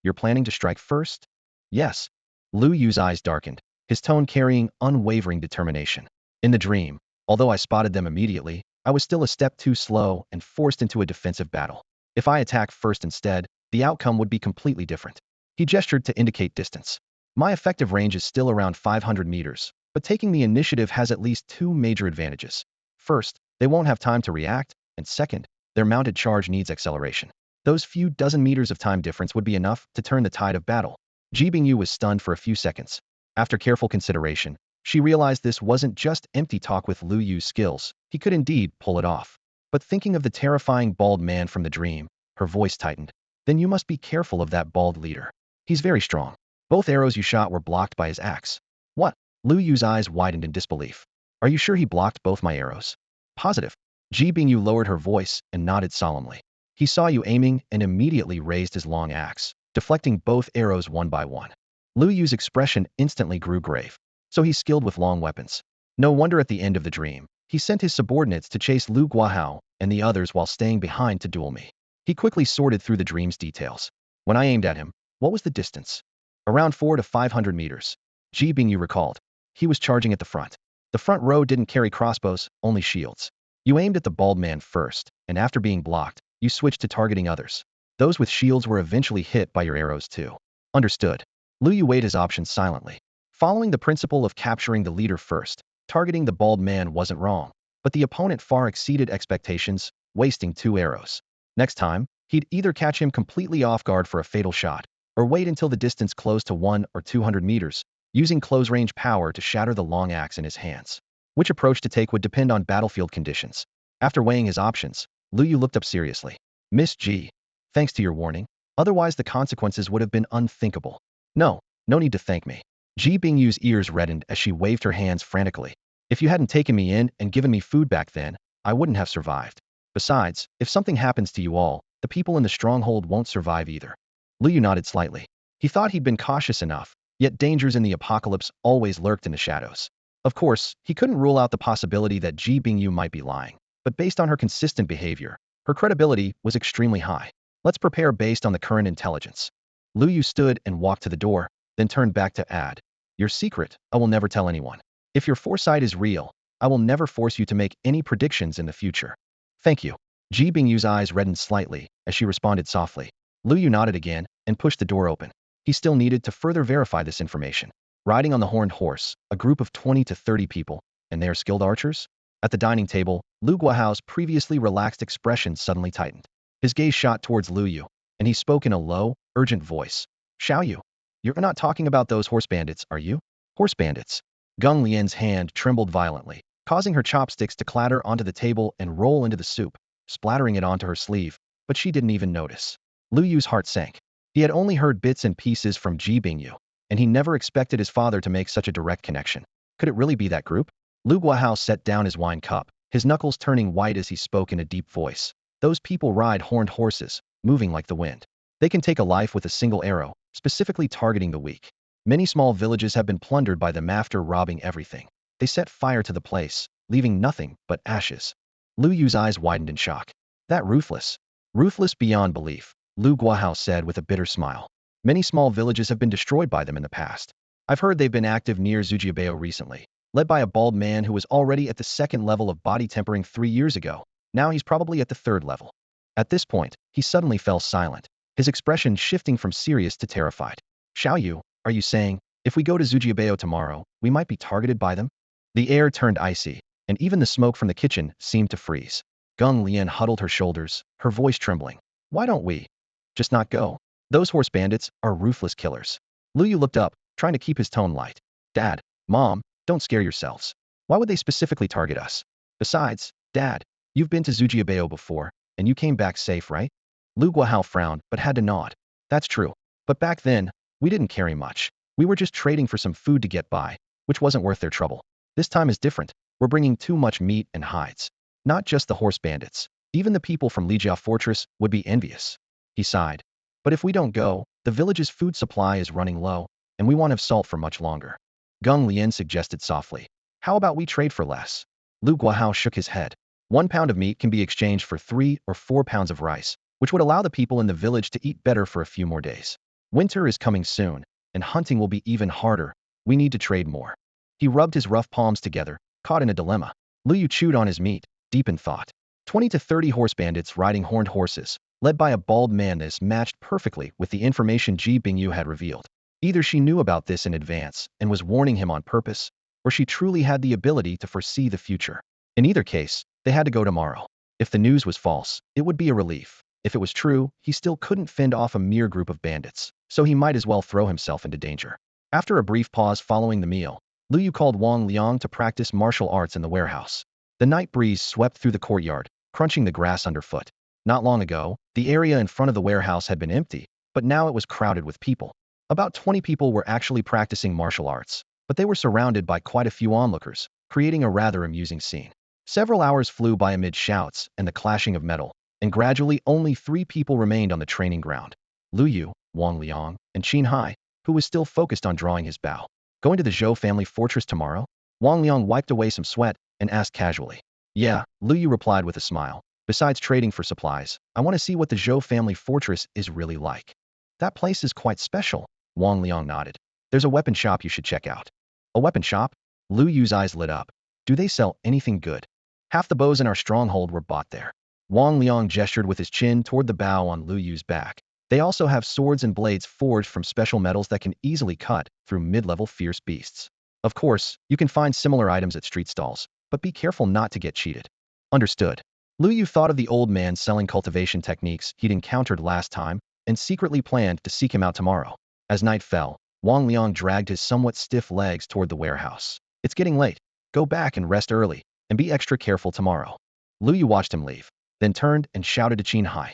You're planning to strike first? Yes. Lu Yu's eyes darkened, his tone carrying unwavering determination. In the dream, although I spotted them immediately, I was still a step too slow and forced into a defensive battle. If I attack first instead, the outcome would be completely different. He gestured to indicate distance. My effective range is still around 500 meters, but taking the initiative has at least two major advantages. First, they won't have time to react, and second, their mounted charge needs acceleration. Those few dozen meters of time difference would be enough to turn the tide of battle. Ji Bingyu was stunned for a few seconds. After careful consideration, she realized this wasn't just empty talk. With Lu Yu's skills, he could indeed pull it off. But thinking of the terrifying bald man from the dream, her voice tightened. Then you must be careful of that bald leader. He's very strong. Both arrows you shot were blocked by his axe. What? Lu Yu's eyes widened in disbelief. Are you sure he blocked both my arrows? Positive. Ji Bingyu lowered her voice and nodded solemnly. He saw you aiming and immediately raised his long axe, deflecting both arrows one by one. Lu Yu's expression instantly grew grave. So he's skilled with long weapons. No wonder at the end of the dream, he sent his subordinates to chase Lu Guahao and the others while staying behind to duel me. He quickly sorted through the dream's details. When I aimed at him, what was the distance? Around 400 to 500 meters. Ji Bingyu recalled. He was charging at the front. The front row didn't carry crossbows, only shields. You aimed at the bald man first, and after being blocked, you switched to targeting others. Those with shields were eventually hit by your arrows too. Understood. Lu Yu weighed his options silently. Following the principle of capturing the leader first, targeting the bald man wasn't wrong, but the opponent far exceeded expectations, wasting 2 arrows. Next time, he'd either catch him completely off guard for a fatal shot, or wait until the distance close to 100 or 200 meters, using close-range power to shatter the long axe in his hands. Which approach to take would depend on battlefield conditions. After weighing his options, Lu Yu looked up seriously. Miss Ji, thanks to your warning, otherwise the consequences would have been unthinkable. No need to thank me. Ji Bingyu's ears reddened as she waved her hands frantically. If you hadn't taken me in and given me food back then, I wouldn't have survived. Besides, if something happens to you all, the people in the stronghold won't survive either. Lu Yu nodded slightly. He thought he'd been cautious enough, yet dangers in the apocalypse always lurked in the shadows. Of course, he couldn't rule out the possibility that Ji Bingyu might be lying, but based on her consistent behavior, her credibility was extremely high. Let's prepare based on the current intelligence. Lu Yu stood and walked to the door, then turned back to add, Your secret, I will never tell anyone. If your foresight is real, I will never force you to make any predictions in the future. Thank you. Ji Bingyu's eyes reddened slightly as she responded softly. Lu Yu nodded again and pushed the door open. He still needed to further verify this information. Riding on the horned horse, a group of 20 to 30 people, and they are skilled archers? At the dining table, Lu Guahao's previously relaxed expression suddenly tightened. His gaze shot towards Lu Yu, and he spoke in a low, urgent voice. Xiao Yu, you're not talking about those horse bandits, are you? Horse bandits. Gung Lian's hand trembled violently, causing her chopsticks to clatter onto the table and roll into the soup, splattering it onto her sleeve, but she didn't even notice. Lu Yu's heart sank. He had only heard bits and pieces from Ji Bingyu, and he never expected his father to make such a direct connection. Could it really be that group? Lu Guahao set down his wine cup, his knuckles turning white as he spoke in a deep voice. Those people ride horned horses, moving like the wind. They can take a life with a single arrow, specifically targeting the weak. Many small villages have been plundered by them after robbing everything. They set fire to the place, leaving nothing but ashes. Lu Yu's eyes widened in shock. That ruthless. Ruthless beyond belief, Lu Guahao said with a bitter smile. Many small villages have been destroyed by them in the past. I've heard they've been active near Zujiabeo recently, led by a bald man who was already at the second level of body tempering 3 years ago. Now he's probably at the third level. At this point, he suddenly fell silent, his expression shifting from serious to terrified. Xiao Yu, are you saying, if we go to Zujiabeo tomorrow, we might be targeted by them? The air turned icy, and even the smoke from the kitchen seemed to freeze. Gung Lian huddled her shoulders, her voice trembling. Why don't we just not go? Those horse bandits are ruthless killers. Lu Yu looked up, trying to keep his tone light. Dad, Mom, don't scare yourselves. Why would they specifically target us? Besides, Dad, you've been to Zujiabeo before, and you came back safe, right? Lu Guahao frowned, but had to nod. That's true. But back then, we didn't carry much. We were just trading for some food to get by, which wasn't worth their trouble. This time is different. We're bringing too much meat and hides. Not just the horse bandits. Even the people from Lijia Fortress would be envious. He sighed. But if we don't go, the village's food supply is running low, and we won't have salt for much longer. Gung Lian suggested softly. How about we trade for less? Lu Guahao shook his head. 1 pound of meat can be exchanged for 3 or 4 pounds of rice, which would allow the people in the village to eat better for a few more days. Winter is coming soon, and hunting will be even harder. We need to trade more. He rubbed his rough palms together, caught in a dilemma. Lu Yu chewed on his meat, deep in thought. 20 to 30 horse bandits riding horned horses, led by a bald man. This matched perfectly with the information Ji Bingyu had revealed. Either she knew about this in advance and was warning him on purpose, or she truly had the ability to foresee the future. In either case, they had to go tomorrow. If the news was false, it would be a relief. If it was true, he still couldn't fend off a mere group of bandits, so he might as well throw himself into danger. After a brief pause following the meal, Lu Yu called Wang Liang to practice martial arts in the warehouse. The night breeze swept through the courtyard, crunching the grass underfoot. Not long ago, the area in front of the warehouse had been empty, but now it was crowded with people. About 20 people were actually practicing martial arts, but they were surrounded by quite a few onlookers, creating a rather amusing scene. Several hours flew by amid shouts and the clashing of metal, and gradually only 3 people remained on the training ground. Lu Yu, Wang Liang, and Qin Hai, who was still focused on drawing his bow. Going to the Zhou family fortress tomorrow? Wang Liang wiped away some sweat and asked casually. Yeah, Lu Yu replied with a smile. Besides trading for supplies, I want to see what the Zhou family fortress is really like. That place is quite special, Wang Liang nodded. There's a weapon shop you should check out. A weapon shop? Lu Yu's eyes lit up. Do they sell anything good? Half the bows in our stronghold were bought there. Wang Liang gestured with his chin toward the bow on Lu Yu's back. They also have swords and blades forged from special metals that can easily cut through mid-level fierce beasts. Of course, you can find similar items at street stalls, but be careful not to get cheated. Understood. Lu Yu thought of the old man selling cultivation techniques he'd encountered last time and secretly planned to seek him out tomorrow. As night fell, Wang Liang dragged his somewhat stiff legs toward the warehouse. It's getting late. Go back and rest early, and be extra careful tomorrow. Lu Yu watched him leave, then turned and shouted to Qin Hai.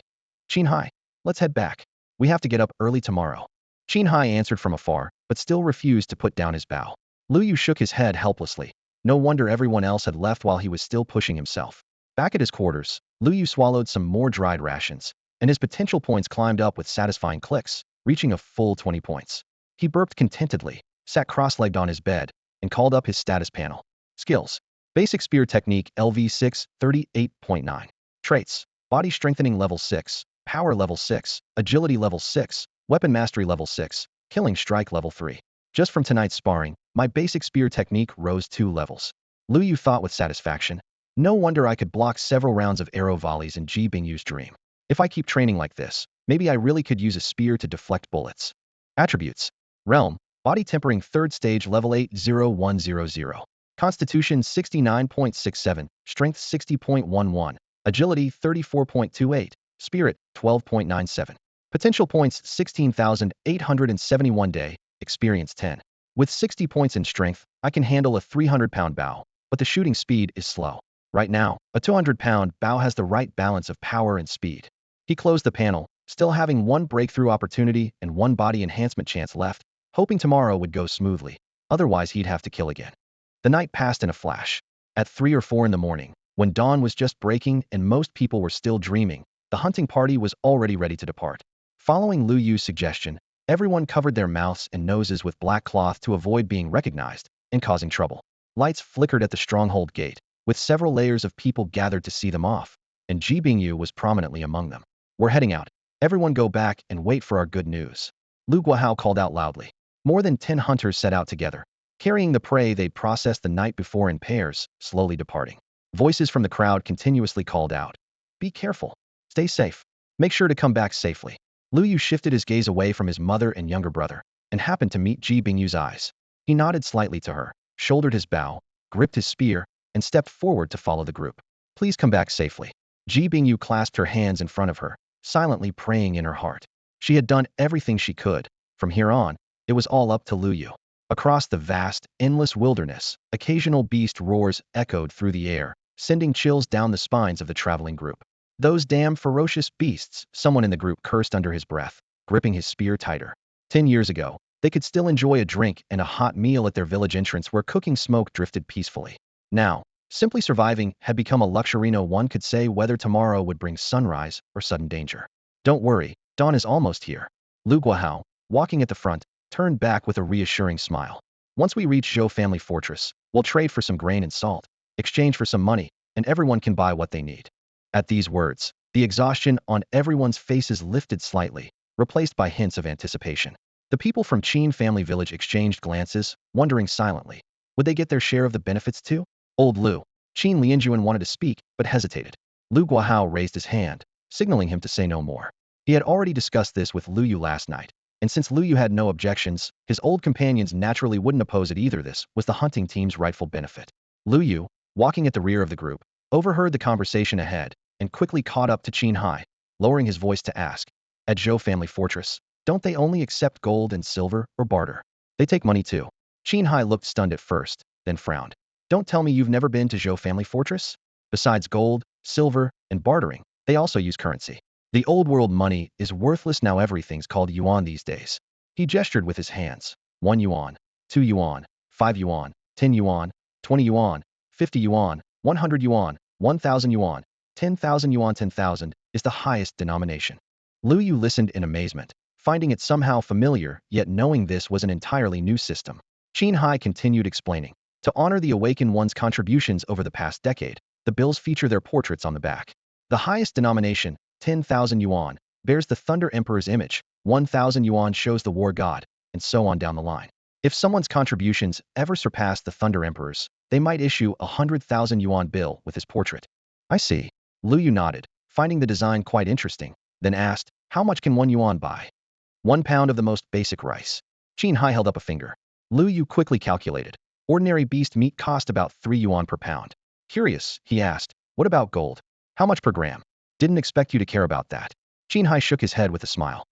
Qin Hai, let's head back. We have to get up early tomorrow. Qin Hai answered from afar, but still refused to put down his bow. Lu Yu shook his head helplessly. No wonder everyone else had left while he was still pushing himself. Back at his quarters, Lu Yu swallowed some more dried rations, and his potential points climbed up with satisfying clicks, reaching a full 20 points. He burped contentedly, sat cross-legged on his bed, and called up his status panel. Skills. Basic Spear Technique LV6, 38.9. Traits. Body Strengthening Level 6, Power Level 6, Agility Level 6, Weapon Mastery Level 6, Killing Strike Level 3. Just from tonight's sparring, my basic spear technique rose 2 levels. Lu Yu thought with satisfaction. No wonder I could block several rounds of arrow volleys in Ji Bingyu's dream. If I keep training like this, maybe I really could use a spear to deflect bullets. Attributes. Realm. Body Tempering 3rd Stage Level 80100. Constitution 69.67, Strength 60.11, Agility 34.28, Spirit 12.97. Potential points 16,871 day, Experience 10. With 60 points in Strength, I can handle a 300-pound bow, but the shooting speed is slow. Right now, a 200-pound bow has the right balance of power and speed. He closed the panel, still having 1 breakthrough opportunity and 1 body enhancement chance left, hoping tomorrow would go smoothly. Otherwise, he'd have to kill again. The night passed in a flash. At 3 or 4 in the morning, when dawn was just breaking and most people were still dreaming, the hunting party was already ready to depart. Following Lu Yu's suggestion, everyone covered their mouths and noses with black cloth to avoid being recognized and causing trouble. Lights flickered at the stronghold gate, with several layers of people gathered to see them off, and Ji Bingyu was prominently among them. We're heading out. Everyone go back and wait for our good news. Lu Guahao called out loudly. More than 10 hunters set out together, carrying the prey they'd processed the night before in pairs, slowly departing. Voices from the crowd continuously called out. Be careful. Stay safe. Make sure to come back safely. Lu Yu shifted his gaze away from his mother and younger brother, and happened to meet Ji Bingyu's eyes. He nodded slightly to her, shouldered his bow, gripped his spear, and stepped forward to follow the group. Please come back safely. Ji Bingyu clasped her hands in front of her, silently praying in her heart. She had done everything she could. From here on, it was all up to Lu Yu. Across the vast, endless wilderness, occasional beast roars echoed through the air, sending chills down the spines of the traveling group. Those damn ferocious beasts, someone in the group cursed under his breath, gripping his spear tighter. 10 years ago, they could still enjoy a drink and a hot meal at their village entrance where cooking smoke drifted peacefully. Now, simply surviving had become a luxury no one could say whether tomorrow would bring sunrise or sudden danger. Don't worry, dawn is almost here. Lu Guahao, walking at the front, turned back with a reassuring smile. Once we reach Zhou family fortress, we'll trade for some grain and salt, exchange for some money, and everyone can buy what they need. At these words, the exhaustion on everyone's faces lifted slightly, replaced by hints of anticipation. The people from Qin family village exchanged glances, wondering silently. Would they get their share of the benefits too? Old Lu, Qin Lianjuan wanted to speak, but hesitated. Lu Guahao raised his hand, signaling him to say no more. He had already discussed this with Lu Yu last night, and since Lu Yu had no objections, his old companions naturally wouldn't oppose it either. This was the hunting team's rightful benefit. Lu Yu, walking at the rear of the group, overheard the conversation ahead, and quickly caught up to Qin Hai, lowering his voice to ask, at Zhou family fortress, don't they only accept gold and silver or barter? They take money too. Qin Hai looked stunned at first, then frowned. Don't tell me you've never been to Zhou family fortress? Besides gold, silver, and bartering, they also use currency. The old world money is worthless now. Everything's called yuan these days. He gestured with his hands. 1 yuan, 2 yuan, 5 yuan, 10 yuan, 20 yuan, 50 yuan, 100 yuan, 1,000 yuan, 10,000 yuan. 10,000 is the highest denomination. Lu Yu listened in amazement, finding it somehow familiar, yet knowing this was an entirely new system. Qin Hai continued explaining. To honor the awakened one's contributions over the past decade, the bills feature their portraits on the back. The highest denomination, 10,000 yuan, bears the Thunder Emperor's image, 1,000 yuan shows the War God, and so on down the line. If someone's contributions ever surpass the Thunder Emperor's, they might issue a 100,000 yuan bill with his portrait. I see. Lu Yu nodded, finding the design quite interesting, then asked, how much can 1 yuan buy? 1 pound of the most basic rice. Qin Hai held up a finger. Lu Yu quickly calculated. Ordinary beast meat cost about 3 yuan per pound. Curious, he asked, what about gold? How much per gram? Didn't expect you to care about that. Qin Hai shook his head with a smile.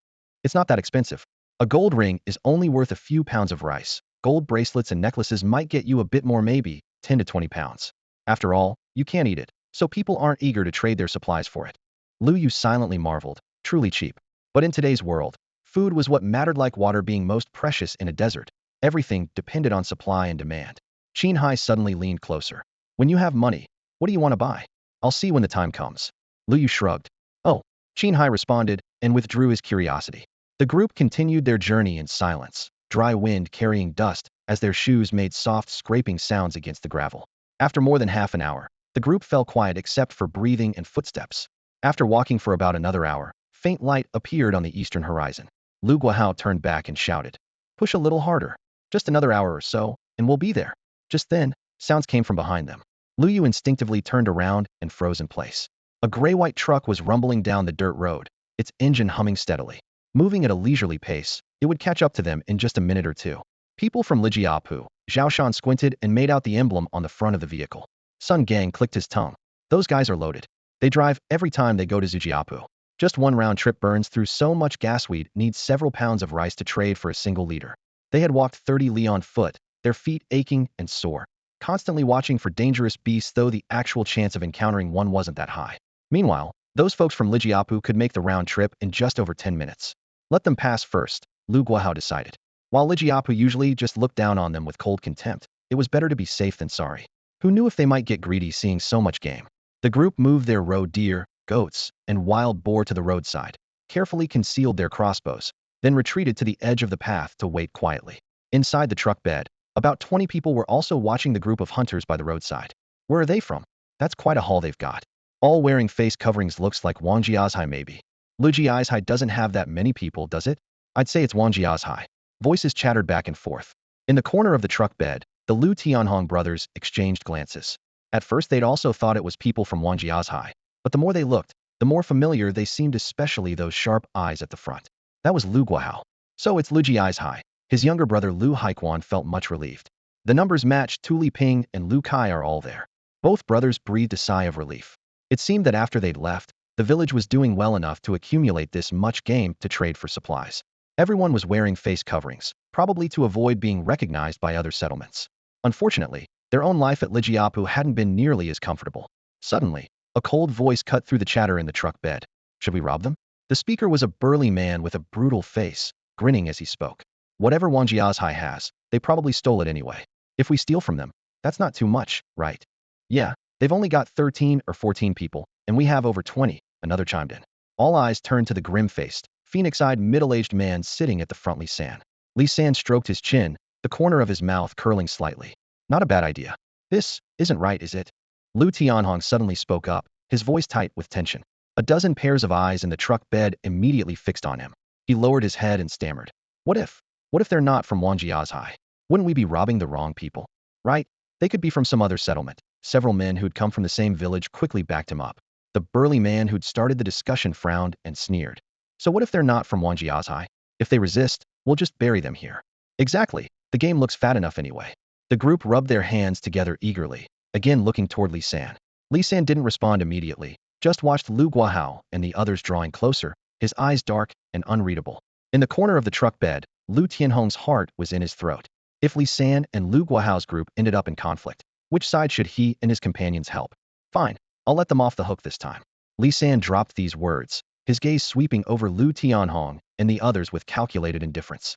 It's not that expensive. A gold ring is only worth a few pounds of rice. Gold bracelets and necklaces might get you a bit more, maybe 10 to 20 pounds. After all, you can't eat it, so people aren't eager to trade their supplies for it. Lu Yu silently marveled, truly cheap. But in today's world, food was what mattered, like water being most precious in a desert. Everything depended on supply and demand. Qin Hai suddenly leaned closer. When you have money, what do you want to buy? I'll see when the time comes. Lu Yu shrugged. Oh, Qin Hai responded, and withdrew his curiosity. The group continued their journey in silence, dry wind carrying dust as their shoes made soft scraping sounds against the gravel. After more than half an hour, the group fell quiet except for breathing and footsteps. After walking for about another hour, faint light appeared on the eastern horizon. Lu Guahao turned back and shouted, push a little harder. Just another hour or so, and we'll be there. Just then, sounds came from behind them. Lu Yu instinctively turned around and froze in place. A gray-white truck was rumbling down the dirt road, its engine humming steadily. Moving at a leisurely pace, it would catch up to them in just a minute or two. People from Lijiapu, Zhao Shan squinted and made out the emblem on the front of the vehicle. Sun Gang clicked his tongue. Those guys are loaded. They drive every time they go to Zhujiapu. Just one round trip burns through so much gas. We'd need several pounds of rice to trade for a single liter. They had walked 30 li on foot, their feet aching and sore, constantly watching for dangerous beasts, though the actual chance of encountering one wasn't that high. Meanwhile, those folks from Lijiapu could make the round trip in just over 10 minutes. Let them pass first, Lu Guahao decided. While Lijiapu usually just looked down on them with cold contempt, it was better to be safe than sorry. Who knew if they might get greedy seeing so much game? The group moved their roe deer, goats, and wild boar to the roadside. carefully concealed their crossbows, then retreated to the edge of the path to wait quietly. Inside the truck bed, about 20 people were also watching the group of hunters by the roadside. Where are they from? That's quite a haul they've got. All wearing face coverings. Looks like Wang Jiazhai maybe. Lu Jiazhai doesn't have that many people, does it? I'd say it's Wang Jiazhai. Voices chattered back and forth. In the corner of the truck bed, the Lu Tianhong brothers exchanged glances. At first they'd also thought it was people from Wang Jiazhai, but the more they looked, the more familiar they seemed, especially those sharp eyes at the front. That was Lu Guahao. So it's Lu Jiazhai. His younger brother Lu Haiquan felt much relieved. The numbers matched. Tu Li Ping and Lu Kai are all there. Both brothers breathed a sigh of relief. It seemed that after they'd left, the village was doing well enough to accumulate this much game to trade for supplies. Everyone was wearing face coverings, probably to avoid being recognized by other settlements. Unfortunately, their own life at Lijiapu hadn't been nearly as comfortable. Suddenly, a cold voice cut through the chatter in the truck bed. Should we rob them? The speaker was a burly man with a brutal face, grinning as he spoke. Whatever Wang Jiazhai has, they probably stole it anyway. If we steal from them, that's not too much, right? Yeah, they've only got 13 or 14 people, and we have over 20, another chimed in. All eyes turned to the grim-faced, phoenix-eyed middle-aged man sitting at the front. Li San. Li San stroked his chin, the corner of his mouth curling slightly. Not a bad idea. This isn't right, is it? Lu Tianhong suddenly spoke up, his voice tight with tension. A dozen pairs of eyes in the truck bed immediately fixed on him. He lowered his head and stammered. What if they're not from Wang Jiazhai? Wouldn't we be robbing the wrong people? Right? They could be from some other settlement. Several men who'd come from the same village quickly backed him up. The burly man who'd started the discussion frowned and sneered. So what if they're not from Wang Jiazhai? If they resist, we'll just bury them here. Exactly. The game looks fat enough anyway. The group rubbed their hands together eagerly, again looking toward Li San. Li San didn't respond immediately, just watched Lu Guahao and the others drawing closer, his eyes dark and unreadable. In the corner of the truck bed, Lu Tianhong's heart was in his throat. If Li San and Lu Guahao's group ended up in conflict, which side should he and his companions help? Fine, I'll let them off the hook this time. Li San dropped these words, his gaze sweeping over Lu Tianhong and the others with calculated indifference.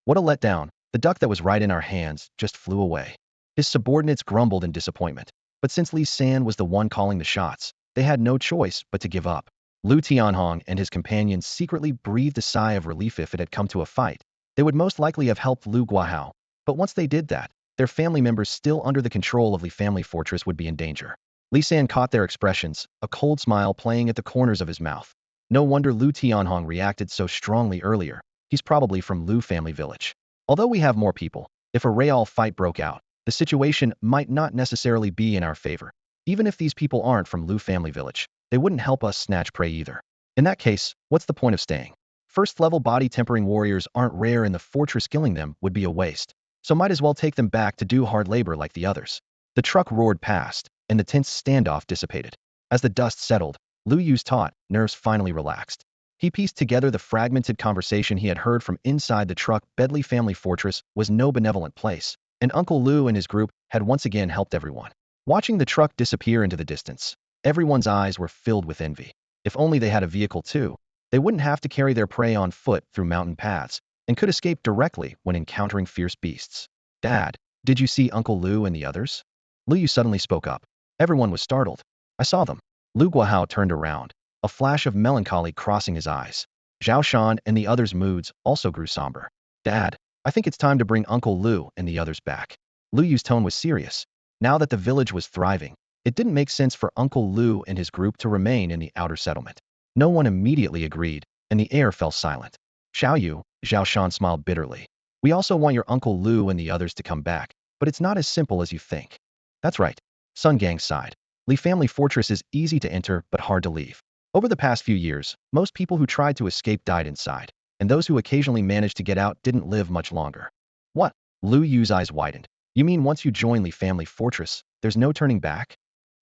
What a letdown. The duck that was right in our hands just flew away. His subordinates grumbled in disappointment, but since Li San was the one calling the shots, they had no choice but to give up. Lu Tianhong and his companions secretly breathed a sigh of relief. If it had come to a fight, they would most likely have helped Lu Guahao, but once they did that, their family members still under the control of Li family fortress would be in danger. Li San caught their expressions, a cold smile playing at the corners of his mouth. No wonder Lu Tianhong reacted so strongly earlier. He's probably from Lu family village. Although we have more people, if a real fight broke out, the situation might not necessarily be in our favor. Even if these people aren't from Lu family village, they wouldn't help us snatch prey either. In that case, what's the point of staying? First-level body tempering warriors aren't rare in the fortress. Killing them would be a waste, so might as well take them back to do hard labor like the others. The truck roared past, and the tense standoff dissipated. As the dust settled, Lu Yu's taut nerves finally relaxed. He pieced together the fragmented conversation he had heard from inside the truck. Bedley family fortress was no benevolent place, and Uncle Lu and his group had once again helped everyone. Watching the truck disappear into the distance, everyone's eyes were filled with envy. If only they had a vehicle too, they wouldn't have to carry their prey on foot through mountain paths, and could escape directly when encountering fierce beasts. Dad, did you see Uncle Lu and the others? Lu Yu suddenly spoke up. Everyone was startled. I saw them. Lu Guahao turned around, a flash of melancholy crossing his eyes. Zhao Shan and the others' moods also grew somber. Dad, I think it's time to bring Uncle Lu and the others back. Lu Yu's tone was serious. Now that the village was thriving, it didn't make sense for Uncle Lu and his group to remain in the outer settlement. No one immediately agreed, and the air fell silent. Xiao Zhao Shan smiled bitterly. We also want your Uncle Lu and the others to come back, but it's not as simple as you think. That's right. Sun Gang sighed. Li family fortress is easy to enter but hard to leave. Over the past few years, most people who tried to escape died inside, and those who occasionally managed to get out didn't live much longer. What? Lu Yu's eyes widened. You mean once you join Li family fortress, there's no turning back?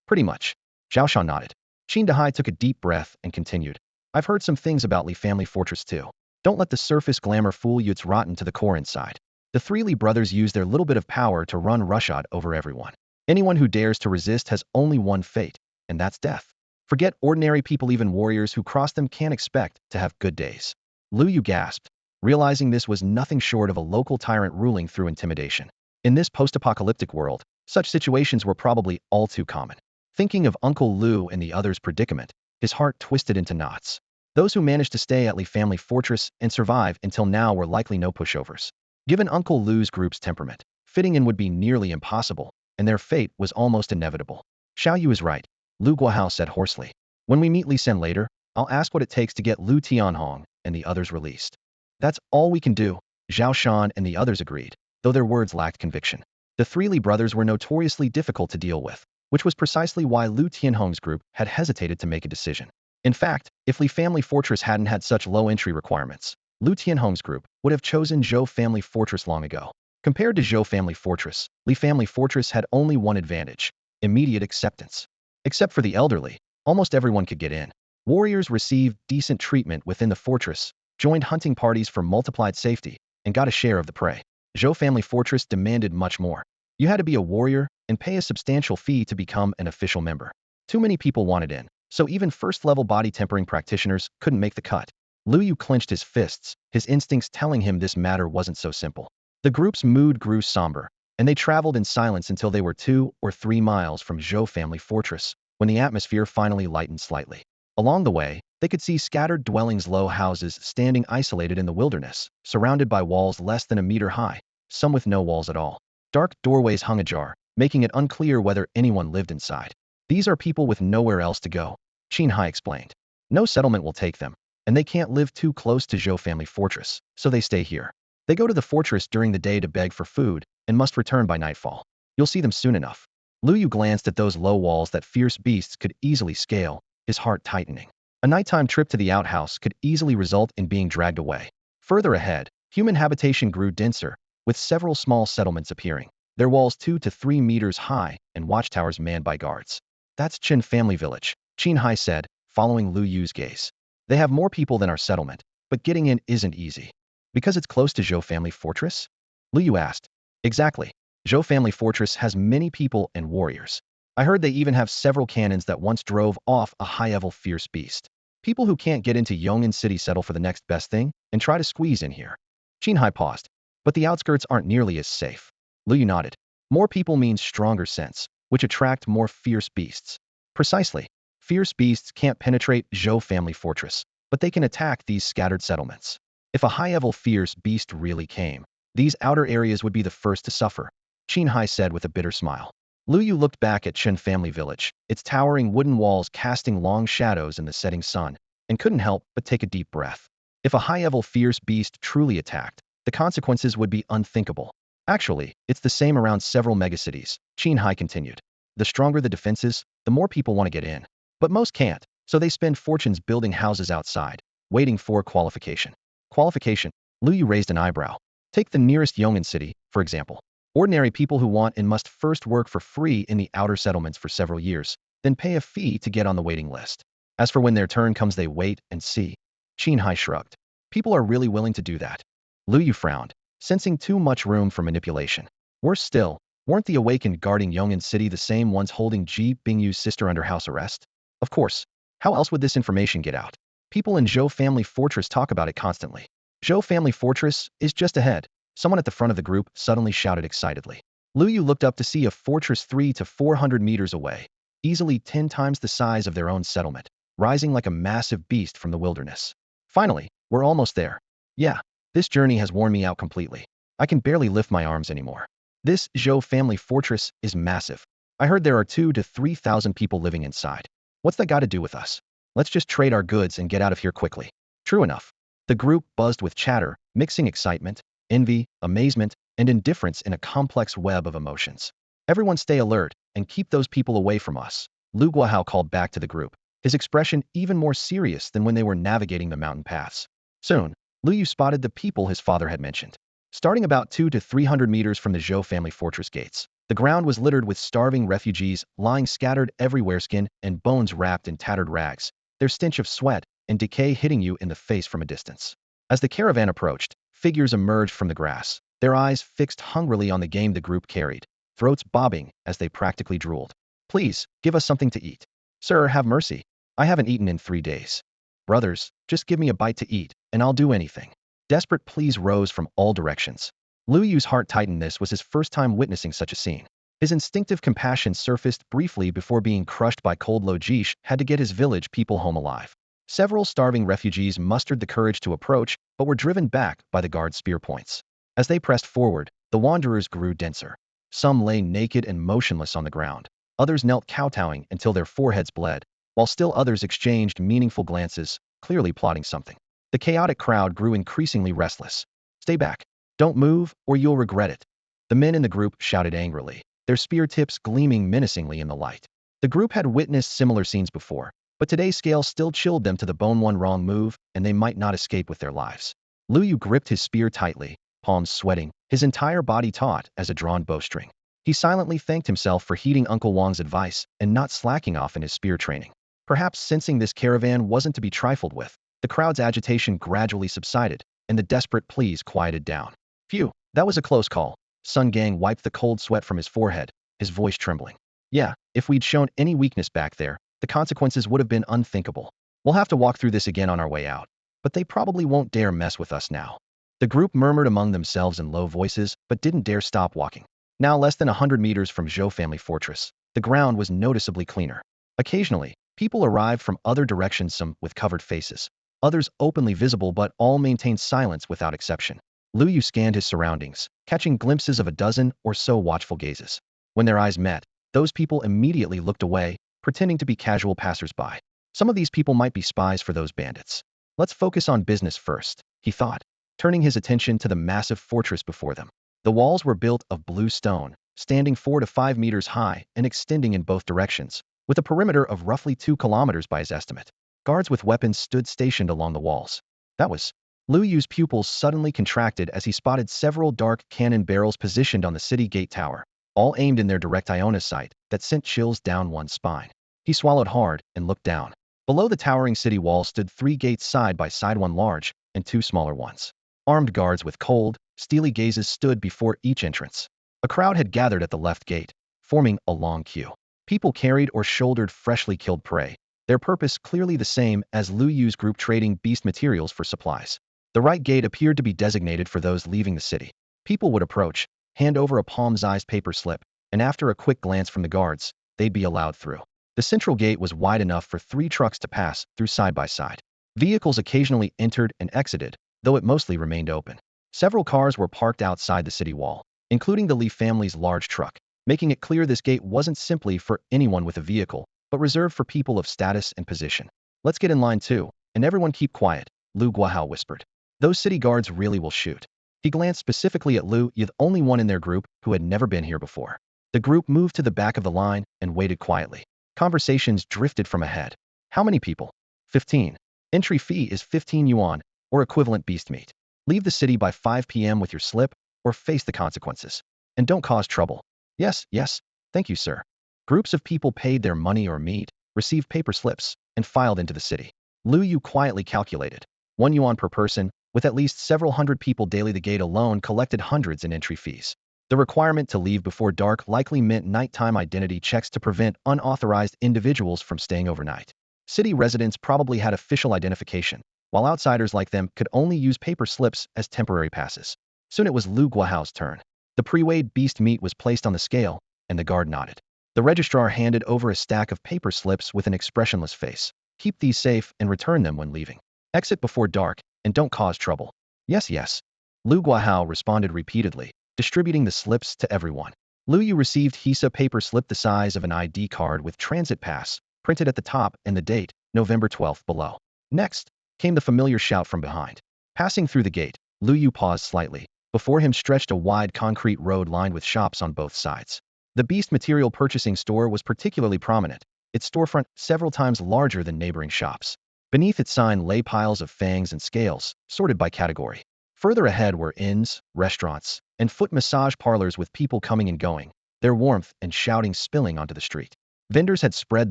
Pretty much. Zhao Shan nodded. Qin Dahai took a deep breath and continued. I've heard some things about Li family fortress too. Don't let the surface glamour fool you, it's rotten to the core inside. The three Li brothers use their little bit of power to run roughshod over everyone. Anyone who dares to resist has only one fate, and that's death. Forget ordinary people, even warriors who cross them can't expect to have good days. Lu Yu gasped, realizing this was nothing short of a local tyrant ruling through intimidation. In this post-apocalyptic world, such situations were probably all too common. Thinking of Uncle Lu and the others' predicament, his heart twisted into knots. Those who managed to stay at Li family fortress and survive until now were likely no pushovers. Given Uncle Lu's group's temperament, fitting in would be nearly impossible, and their fate was almost inevitable. Xiao Yu is right, Lu Guahao said hoarsely. When we meet Li Sen later, I'll ask what it takes to get Lu Tianhong and the others released. That's all we can do, Zhao Shan and the others agreed, though their words lacked conviction. The three Li brothers were notoriously difficult to deal with, which was precisely why Lu Tianhong's group had hesitated to make a decision. In fact, if Li family fortress hadn't had such low entry requirements, Lu Tianhong's group would have chosen Zhou family fortress long ago. Compared to Zhou family fortress, Li family fortress had only one advantage: immediate acceptance. Except for the elderly, almost everyone could get in. Warriors received decent treatment within the fortress, joined hunting parties for multiplied safety, and got a share of the prey. Zhou family fortress demanded much more. You had to be a warrior and pay a substantial fee to become an official member. Too many people wanted in, so even first-level body tempering practitioners couldn't make the cut. Lu Yu clenched his fists, his instincts telling him this matter wasn't so simple. The group's mood grew somber, and they traveled in silence until they were 2 or 3 miles from Zhou family fortress, when the atmosphere finally lightened slightly. Along the way, they could see scattered dwellings, low houses standing isolated in the wilderness, surrounded by walls less than a meter high, some with no walls at all. Dark doorways hung ajar, making it unclear whether anyone lived inside. These are people with nowhere else to go, Qin Hai explained. No settlement will take them, and they can't live too close to Zhou family fortress, so they stay here. They go to the fortress during the day to beg for food, and must return by nightfall. You'll see them soon enough. Lu Yu glanced at those low walls that fierce beasts could easily scale, his heart tightening. A nighttime trip to the outhouse could easily result in being dragged away. Further ahead, human habitation grew denser, with several small settlements appearing, their walls 2 to 3 meters high and watchtowers manned by guards. That's Chen family village, Qin Hai said, following Lu Yu's gaze. They have more people than our settlement, but getting in isn't easy. Because it's close to Zhou family fortress? Lu Yu asked. Exactly. Zhou family fortress has many people and warriors. I heard they even have several cannons that once drove off a high-level fierce beast. People who can't get into Yong'an City settle for the next best thing and try to squeeze in here. Qin Hai paused. But the outskirts aren't nearly as safe. Lu Yu nodded. More people means stronger scents, which attract more fierce beasts. Precisely. Fierce beasts can't penetrate Zhou family fortress, but they can attack these scattered settlements. If a high-level fierce beast really came, these outer areas would be the first to suffer, Qin Hai said with a bitter smile. Lu Yu looked back at Chen family village, its towering wooden walls casting long shadows in the setting sun, and couldn't help but take a deep breath. If a high-level fierce beast truly attacked, the consequences would be unthinkable. Actually, it's the same around several megacities, Qin Hai continued. The stronger the defenses, the more people want to get in. But most can't, so they spend fortunes building houses outside, waiting for qualification. Qualification? Lu Yu raised an eyebrow. Take the nearest Yong'an city, for example. Ordinary people who want and must first work for free in the outer settlements for several years, then pay a fee to get on the waiting list. As for when their turn comes, they wait and see. Qin Hai shrugged. People are really willing to do that. Lu Yu frowned, sensing too much room for manipulation. Worse still, weren't the awakened guarding Yong'an City the same ones holding Ji Bingyu's sister under house arrest? Of course. How else would this information get out? People in Zhou family fortress talk about it constantly. Zhou family fortress is just ahead, someone at the front of the group suddenly shouted excitedly. Lu Yu looked up to see a fortress 300 to 400 meters away, easily 10 times the size of their own settlement, rising like a massive beast from the wilderness. Finally, we're almost there. Yeah, this journey has worn me out completely. I can barely lift my arms anymore. This Zhou family fortress is massive. I heard there are 2,000 to 3,000 people living inside. What's that got to do with us? Let's just trade our goods and get out of here quickly. True enough. The group buzzed with chatter, mixing excitement, envy, amazement, and indifference in a complex web of emotions. Everyone stay alert and keep those people away from us, Lu Guahao called back to the group, his expression even more serious than when they were navigating the mountain paths. Soon, Lu Yu spotted the people his father had mentioned. Starting about 200 to 300 meters from the Zhou family fortress gates, the ground was littered with starving refugees lying scattered everywhere, skin and bones wrapped in tattered rags, their stench of sweat and decay hitting you in the face from a distance. As the caravan approached, figures emerged from the grass, their eyes fixed hungrily on the game the group carried, throats bobbing as they practically drooled. Please, give us something to eat. Sir, have mercy. I haven't eaten in 3 days. Brothers, just give me a bite to eat, and I'll do anything. Desperate pleas rose from all directions. Lu Yu's heart tightened. This was his first time witnessing such a scene. His instinctive compassion surfaced briefly before being crushed by cold. Lo Jish had to get his village people home alive. Several starving refugees mustered the courage to approach, but were driven back by the guards' spear points. As they pressed forward, the wanderers grew denser. Some lay naked and motionless on the ground. Others knelt kowtowing until their foreheads bled, while still others exchanged meaningful glances, clearly plotting something. The chaotic crowd grew increasingly restless. Stay back. Don't move, or you'll regret it. The men in the group shouted angrily, their spear tips gleaming menacingly in the light. The group had witnessed similar scenes before, but today's scale still chilled them to the bone. One wrong move, and they might not escape with their lives. Lu Yu gripped his spear tightly, palms sweating, his entire body taut as a drawn bowstring. He silently thanked himself for heeding Uncle Wang's advice and not slacking off in his spear training. Perhaps sensing this caravan wasn't to be trifled with, the crowd's agitation gradually subsided, and the desperate pleas quieted down. Phew, that was a close call. Sun Gang wiped the cold sweat from his forehead, his voice trembling. Yeah, if we'd shown any weakness back there, the consequences would have been unthinkable. We'll have to walk through this again on our way out. But they probably won't dare mess with us now. The group murmured among themselves in low voices, but didn't dare stop walking. Now less than 100 meters from Zhou family fortress, the ground was noticeably cleaner. Occasionally, people arrived from other directions, some with covered faces, others openly visible, but all maintained silence without exception. Lu Yu scanned his surroundings, catching glimpses of a dozen or so watchful gazes. When their eyes met, those people immediately looked away, pretending to be casual passers-by. Some of these people might be spies for those bandits. Let's focus on business first, he thought, turning his attention to the massive fortress before them. The walls were built of blue stone, standing 4 to 5 meters high and extending in both directions, with a perimeter of roughly 2 kilometers by his estimate. Guards with weapons stood stationed along the walls. That was. Lu Yu's pupils suddenly contracted as he spotted several dark cannon barrels positioned on the city gate tower, all aimed in their direct Iona sight that sent chills down one's spine. He swallowed hard and looked down. Below the towering city wall stood 3 gates side by side, one large and 2 smaller ones. Armed guards with cold, steely gazes stood before each entrance. A crowd had gathered at the left gate, forming a long queue. People carried or shouldered freshly killed prey, their purpose clearly the same as Lu Yu's group, trading beast materials for supplies. The right gate appeared to be designated for those leaving the city. People would approach, hand over a palm-sized paper slip, and after a quick glance from the guards, they'd be allowed through. The central gate was wide enough for 3 trucks to pass through side by side. Vehicles occasionally entered and exited, though it mostly remained open. Several cars were parked outside the city wall, including the Li family's large truck, making it clear this gate wasn't simply for anyone with a vehicle, but reserved for people of status and position. Let's get in line too, and everyone keep quiet, Lu Guahao whispered. Those city guards really will shoot. He glanced specifically at Lu Yu, the only one in their group who had never been here before. The group moved to the back of the line and waited quietly. Conversations drifted from ahead. How many people? 15. Entry fee is 15 yuan, or equivalent beast meat. Leave the city by 5 p.m. with your slip, or face the consequences. And don't cause trouble. Yes, yes, thank you, sir. Groups of people paid their money or meat, received paper slips, and filed into the city. Lu Yu quietly calculated. 1 yuan per person, with at least several hundred people daily. The gate alone collected hundreds in entry fees. The requirement to leave before dark likely meant nighttime identity checks to prevent unauthorized individuals from staying overnight. City residents probably had official identification, while outsiders like them could only use paper slips as temporary passes. Soon it was Lu Guahao's turn. The pre-weighed beast meat was placed on the scale, and the guard nodded. The registrar handed over a stack of paper slips with an expressionless face. Keep these safe and return them when leaving. Exit before dark, and don't cause trouble. Yes, yes. Lu Guahao responded repeatedly, distributing the slips to everyone. Lu Yu received Hisa paper slip the size of an ID card with transit pass, printed at the top, and the date, November 12th, below. Next came the familiar shout from behind. Passing through the gate, Lu Yu paused slightly. Before him stretched a wide concrete road lined with shops on both sides. The beast material purchasing store was particularly prominent, its storefront several times larger than neighboring shops. Beneath its sign lay piles of fangs and scales, sorted by category. Further ahead were inns, restaurants, and foot massage parlors with people coming and going, their warmth and shouting spilling onto the street. Vendors had spread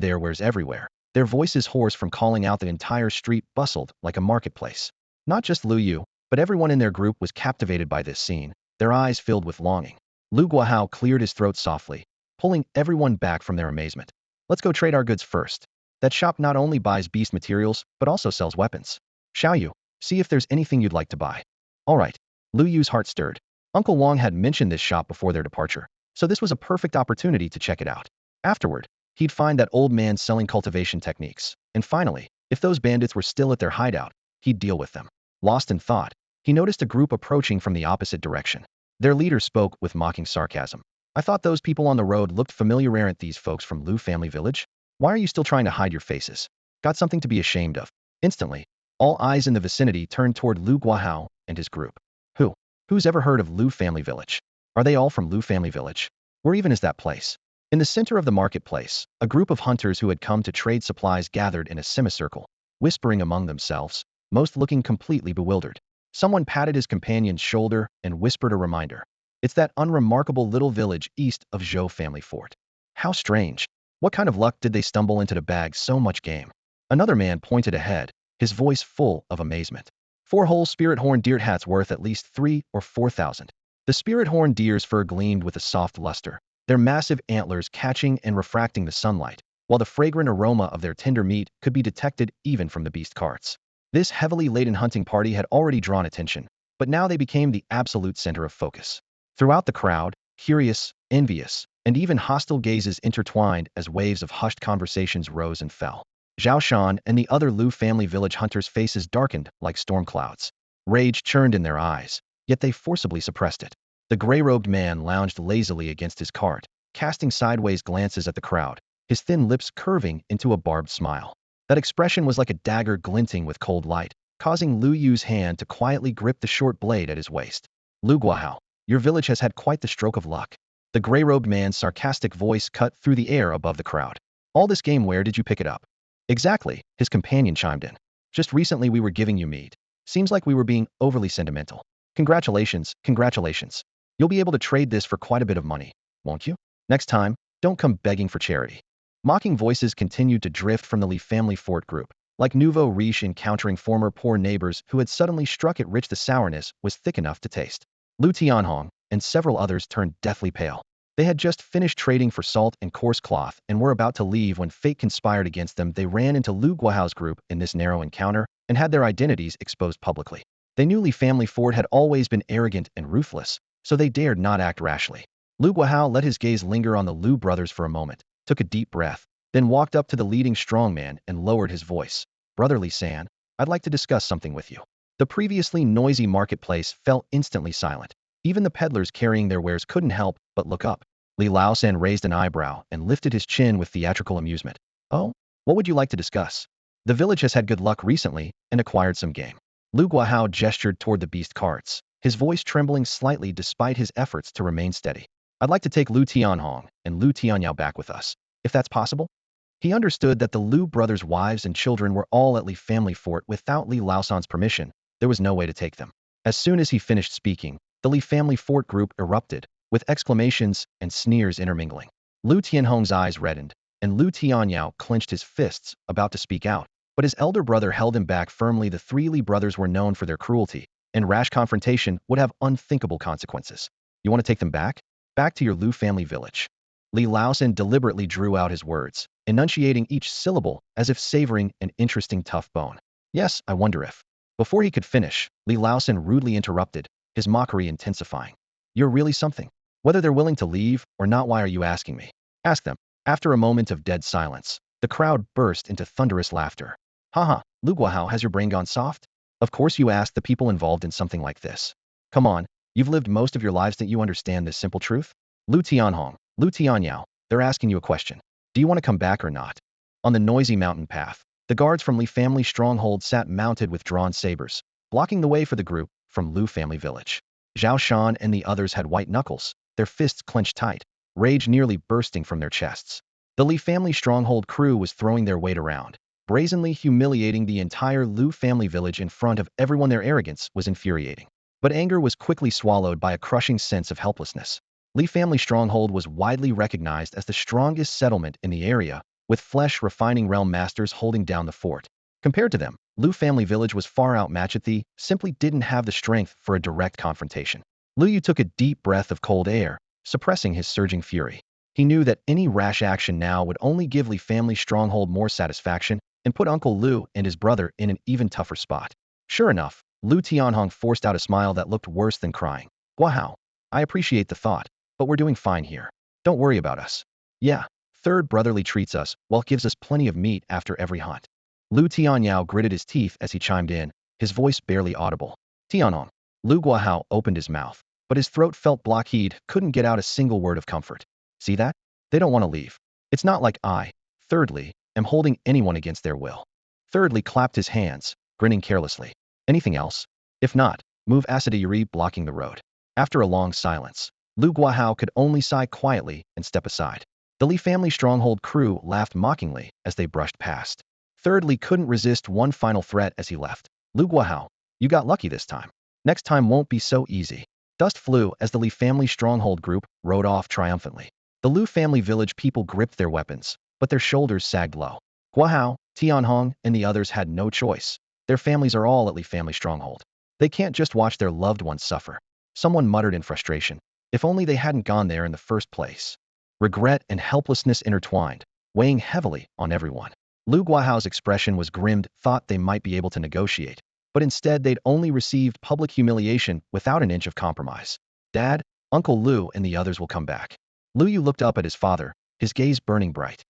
their wares everywhere, their voices hoarse from calling out. The entire street bustled like a marketplace. Not just Lu Yu, but everyone in their group was captivated by this scene, their eyes filled with longing. Lu Guahao cleared his throat softly, pulling everyone back from their amazement. Let's go trade our goods first. That shop not only buys beast materials, but also sells weapons. Xiaoyu, see if there's anything you'd like to buy. All right. Lu Yu's heart stirred. Uncle Wang had mentioned this shop before their departure, so this was a perfect opportunity to check it out. Afterward, he'd find that old man selling cultivation techniques. And finally, If those bandits were still at their hideout, he'd deal with them. Lost in thought, he noticed a group approaching from the opposite direction. Their leader spoke with mocking sarcasm. I thought those people on the road looked familiar. Aren't these folks from Lu family village? Why are you still trying to hide your faces? Got something to be ashamed of. Instantly, all eyes in the vicinity turned toward Lu Guahao and his group. Who? Who's ever heard of Lu family village? Are they all from Lu family village? Where even is that place? In the center of the marketplace, a group of hunters who had come to trade supplies gathered in a semicircle, whispering among themselves, most looking completely bewildered. Someone patted his companion's shoulder and whispered a reminder. It's that unremarkable little village east of Zhou family fort. How strange. What kind of luck did they stumble into to bag so much game? Another man pointed ahead, his voice full of amazement. 4 whole spirit horn deer hats worth at least 3 or 4,000. The spirit horn deer's fur gleamed with a soft luster, their massive antlers catching and refracting the sunlight, while the fragrant aroma of their tender meat could be detected even from the beast carts. This heavily laden hunting party had already drawn attention, but now they became the absolute center of focus. Throughout the crowd, curious, envious, and even hostile gazes intertwined as waves of hushed conversations rose and fell. Zhao Shan and the other Lu family village hunters' faces darkened like storm clouds. Rage churned in their eyes, yet they forcibly suppressed it. The gray-robed man lounged lazily against his cart, casting sideways glances at the crowd, his thin lips curving into a barbed smile. That expression was like a dagger glinting with cold light, causing Lu Yu's hand to quietly grip the short blade at his waist. Lu Guahao, your village has had quite the stroke of luck. The gray-robed man's sarcastic voice cut through the air above the crowd. All this game, where did you pick it up? Exactly, his companion chimed in. Just recently we were giving you meat. Seems like we were being overly sentimental. Congratulations, congratulations. You'll be able to trade this for quite a bit of money, won't you? Next time, don't come begging for charity. Mocking voices continued to drift from the Li family fort group. Like nouveau riche encountering former poor neighbors who had suddenly struck it rich, the sourness was thick enough to taste. Lu Tianhong and several others turned deathly pale. They had just finished trading for salt and coarse cloth and were about to leave when fate conspired against them. They ran into Lu Guahao's group in this narrow encounter and had their identities exposed publicly. They knew Li family fort had always been arrogant and ruthless, so they dared not act rashly. Lu Guahao let his gaze linger on the Lu brothers for a moment, took a deep breath, then walked up to the leading strongman and lowered his voice. Brother Li San, I'd like to discuss something with you. The previously noisy marketplace fell instantly silent. Even the peddlers carrying their wares couldn't help but look up. Li Laosan raised an eyebrow and lifted his chin with theatrical amusement. Oh? What would you like to discuss? The village has had good luck recently and acquired some game. Lu Guahao gestured toward the beast carts, his voice trembling slightly despite his efforts to remain steady. I'd like to take Lu Tianhong and Lu Tianyao back with us, if that's possible. He understood that the Lu brothers' wives and children were all at Li family fort without Li Laosan's permission. There was no way to take them. As soon as he finished speaking, the Li family fort group erupted, with exclamations and sneers intermingling. Lu Tianhong's eyes reddened, and Lu Tianyao clenched his fists, about to speak out, but his elder brother held him back firmly. The 3 Li brothers were known for their cruelty, and rash confrontation would have unthinkable consequences. You want to take them back? Back to your Lu family village. Li Laosan deliberately drew out his words, enunciating each syllable as if savoring an interesting tough bone. Yes, I wonder if. Before he could finish, Li Laosan rudely interrupted, his mockery intensifying. You're really something. Whether they're willing to leave or not, why are you asking me? Ask them. After a moment of dead silence, the crowd burst into thunderous laughter. Haha, Lu Guahao, has your brain gone soft? Of course you asked the people involved in something like this. Come on, you've lived most of your lives. Don't you understand this simple truth? Lu Tianhong, Lu Tianyao, they're asking you a question. Do you want to come back or not? On the noisy mountain path, the guards from Li family stronghold sat mounted with drawn sabers, blocking the way for the group from Lu family village. Zhao Shan and the others had white knuckles, their fists clenched tight, rage nearly bursting from their chests. The Li family stronghold crew was throwing their weight around, brazenly humiliating the entire Lu family village in front of everyone. Their arrogance was infuriating. But anger was quickly swallowed by a crushing sense of helplessness. Li family stronghold was widely recognized as the strongest settlement in the area, with flesh refining realm masters holding down the fort. Compared to them, Lu family village was far outmatched. They simply didn't have the strength for a direct confrontation. Lu Yu took a deep breath of cold air, suppressing his surging fury. He knew that any rash action now would only give Li family stronghold more satisfaction and put Uncle Lu and his brother in an even tougher spot. Sure enough, Lu Tianhong forced out a smile that looked worse than crying. Guahao, I appreciate the thought, but we're doing fine here. Don't worry about us. Yeah, third brotherly treats us, while gives us plenty of meat after every hunt. Lu Tianyao gritted his teeth as he chimed in, his voice barely audible. Tianong. Lu Guahao opened his mouth, but his throat felt blocked, couldn't get out a single word of comfort. See that? They don't want to leave. It's not like I, thirdly, am holding anyone against their will. Thirdly clapped his hands, grinning carelessly. Anything else? If not, move Asada Yuri blocking the road. After a long silence, Lu Guahao could only sigh quietly and step aside. The Li family stronghold crew laughed mockingly as they brushed past. Thirdly couldn't resist one final threat as he left. Lu Guahao, you got lucky this time. Next time won't be so easy. Dust flew as the Li family stronghold group rode off triumphantly. The Lu family village people gripped their weapons, but their shoulders sagged low. Guahao, Tianhong, and the others had no choice. Their families are all at Li family stronghold. They can't just watch their loved ones suffer. Someone muttered in frustration. If only they hadn't gone there in the first place. Regret and helplessness intertwined, weighing heavily on everyone. Lu Guahao's expression was grimmed, thought they might be able to negotiate, but instead they'd only received public humiliation without an inch of compromise. Dad, Uncle Lu and the others will come back. Lu Yu looked up at his father, his gaze burning bright.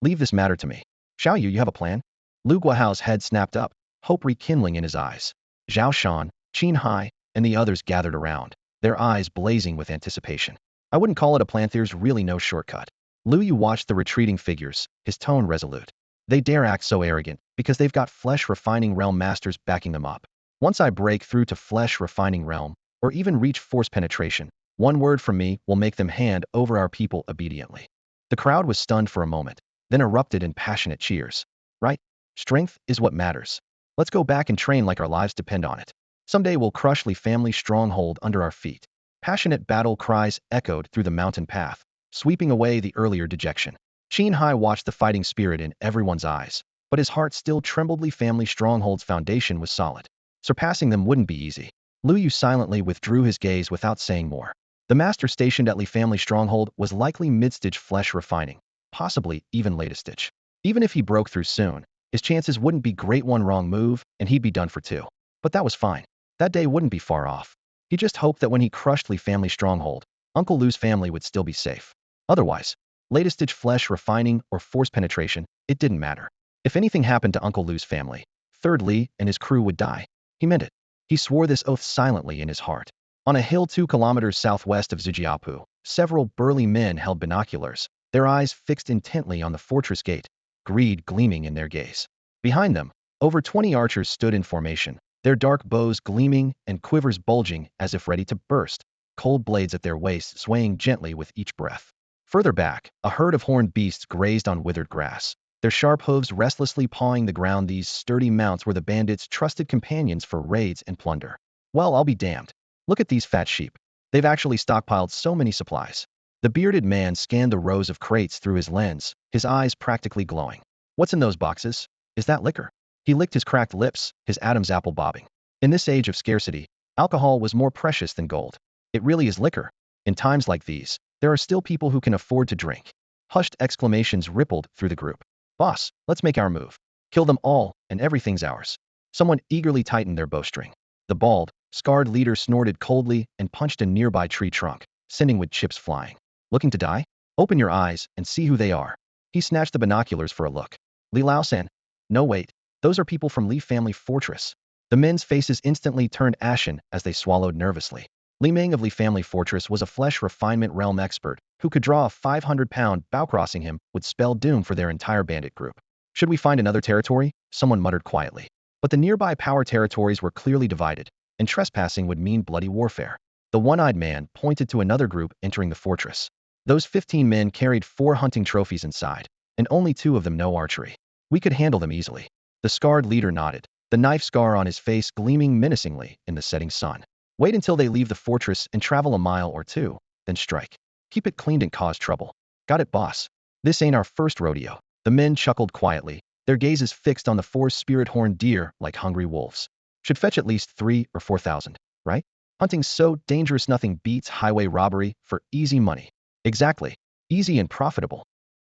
Leave this matter to me. Xiao Yu, you have a plan? Lu Guahao's head snapped up, hope rekindling in his eyes. Zhao Shan, Qin Hai, and the others gathered around, their eyes blazing with anticipation. I wouldn't call it a plan, there's really no shortcut. Lu Yu watched the retreating figures, his tone resolute. They dare act so arrogant because they've got flesh refining realm masters backing them up. Once I break through to flesh refining realm, or even reach force penetration, one word from me will make them hand over our people obediently. The crowd was stunned for a moment, then erupted in passionate cheers. Right? Strength is what matters. Let's go back and train like our lives depend on it. Someday we'll crush Li family stronghold under our feet. Passionate battle cries echoed through the mountain path, sweeping away the earlier dejection. Qin Hai watched the fighting spirit in everyone's eyes, but his heart still trembled. Li family stronghold's foundation was solid. Surpassing them wouldn't be easy. Lu Yu silently withdrew his gaze without saying more. The master stationed at Li family stronghold was likely mid-stage flesh refining, possibly even latest stage. Even if he broke through soon, his chances wouldn't be great. One wrong move, and he'd be done for two. But that was fine. That day wouldn't be far off. He just hoped that when he crushed Li family stronghold, Uncle Lu's family would still be safe. Otherwise, latest stage flesh refining or force penetration, it didn't matter. If anything happened to Uncle Lu's family, Third Li and his crew would die. He meant it. He swore this oath silently in his heart. On a hill 2 kilometers southwest of Zijiapu, several burly men held binoculars, their eyes fixed intently on the fortress gate, greed gleaming in their gaze. Behind them, over 20 archers stood in formation, their dark bows gleaming and quivers bulging as if ready to burst, cold blades at their waists swaying gently with each breath. Further back, a herd of horned beasts grazed on withered grass, their sharp hooves restlessly pawing the ground. These sturdy mounts were the bandits' trusted companions for raids and plunder. Well, I'll be damned. Look at these fat sheep. They've actually stockpiled so many supplies. The bearded man scanned the rows of crates through his lens, his eyes practically glowing. What's in those boxes? Is that liquor? He licked his cracked lips, his Adam's apple bobbing. In this age of scarcity, alcohol was more precious than gold. It really is liquor. In times like these, there are still people who can afford to drink. Hushed exclamations rippled through the group. Boss, let's make our move. Kill them all, and everything's ours. Someone eagerly tightened their bowstring. The bald, scarred leader snorted coldly and punched a nearby tree trunk, sending wood chips flying. Looking to die? Open your eyes and see who they are. He snatched the binoculars for a look. Li Laosan. No wait, those are people from Li family fortress. The men's faces instantly turned ashen as they swallowed nervously. Li Ming of Li family fortress was a flesh refinement realm expert who could draw a 500-pound bow. Crossing him would spell doom for their entire bandit group. Should we find another territory? Someone muttered quietly. But the nearby power territories were clearly divided, and trespassing would mean bloody warfare. The one-eyed man pointed to another group entering the fortress. Those 15 men carried 4 hunting trophies inside, and only 2 of them know archery. We could handle them easily. The scarred leader nodded, the knife scar on his face gleaming menacingly in the setting sun. Wait until they leave the fortress and travel a mile or 2, then strike. Keep it clean and cause trouble. Got it, boss. This ain't our first rodeo. The men chuckled quietly, their gazes fixed on the 4 spirit-horned deer like hungry wolves. Should fetch at least 3 or 4,000, right? Hunting's so dangerous, nothing beats highway robbery for easy money. Exactly. Easy and profitable.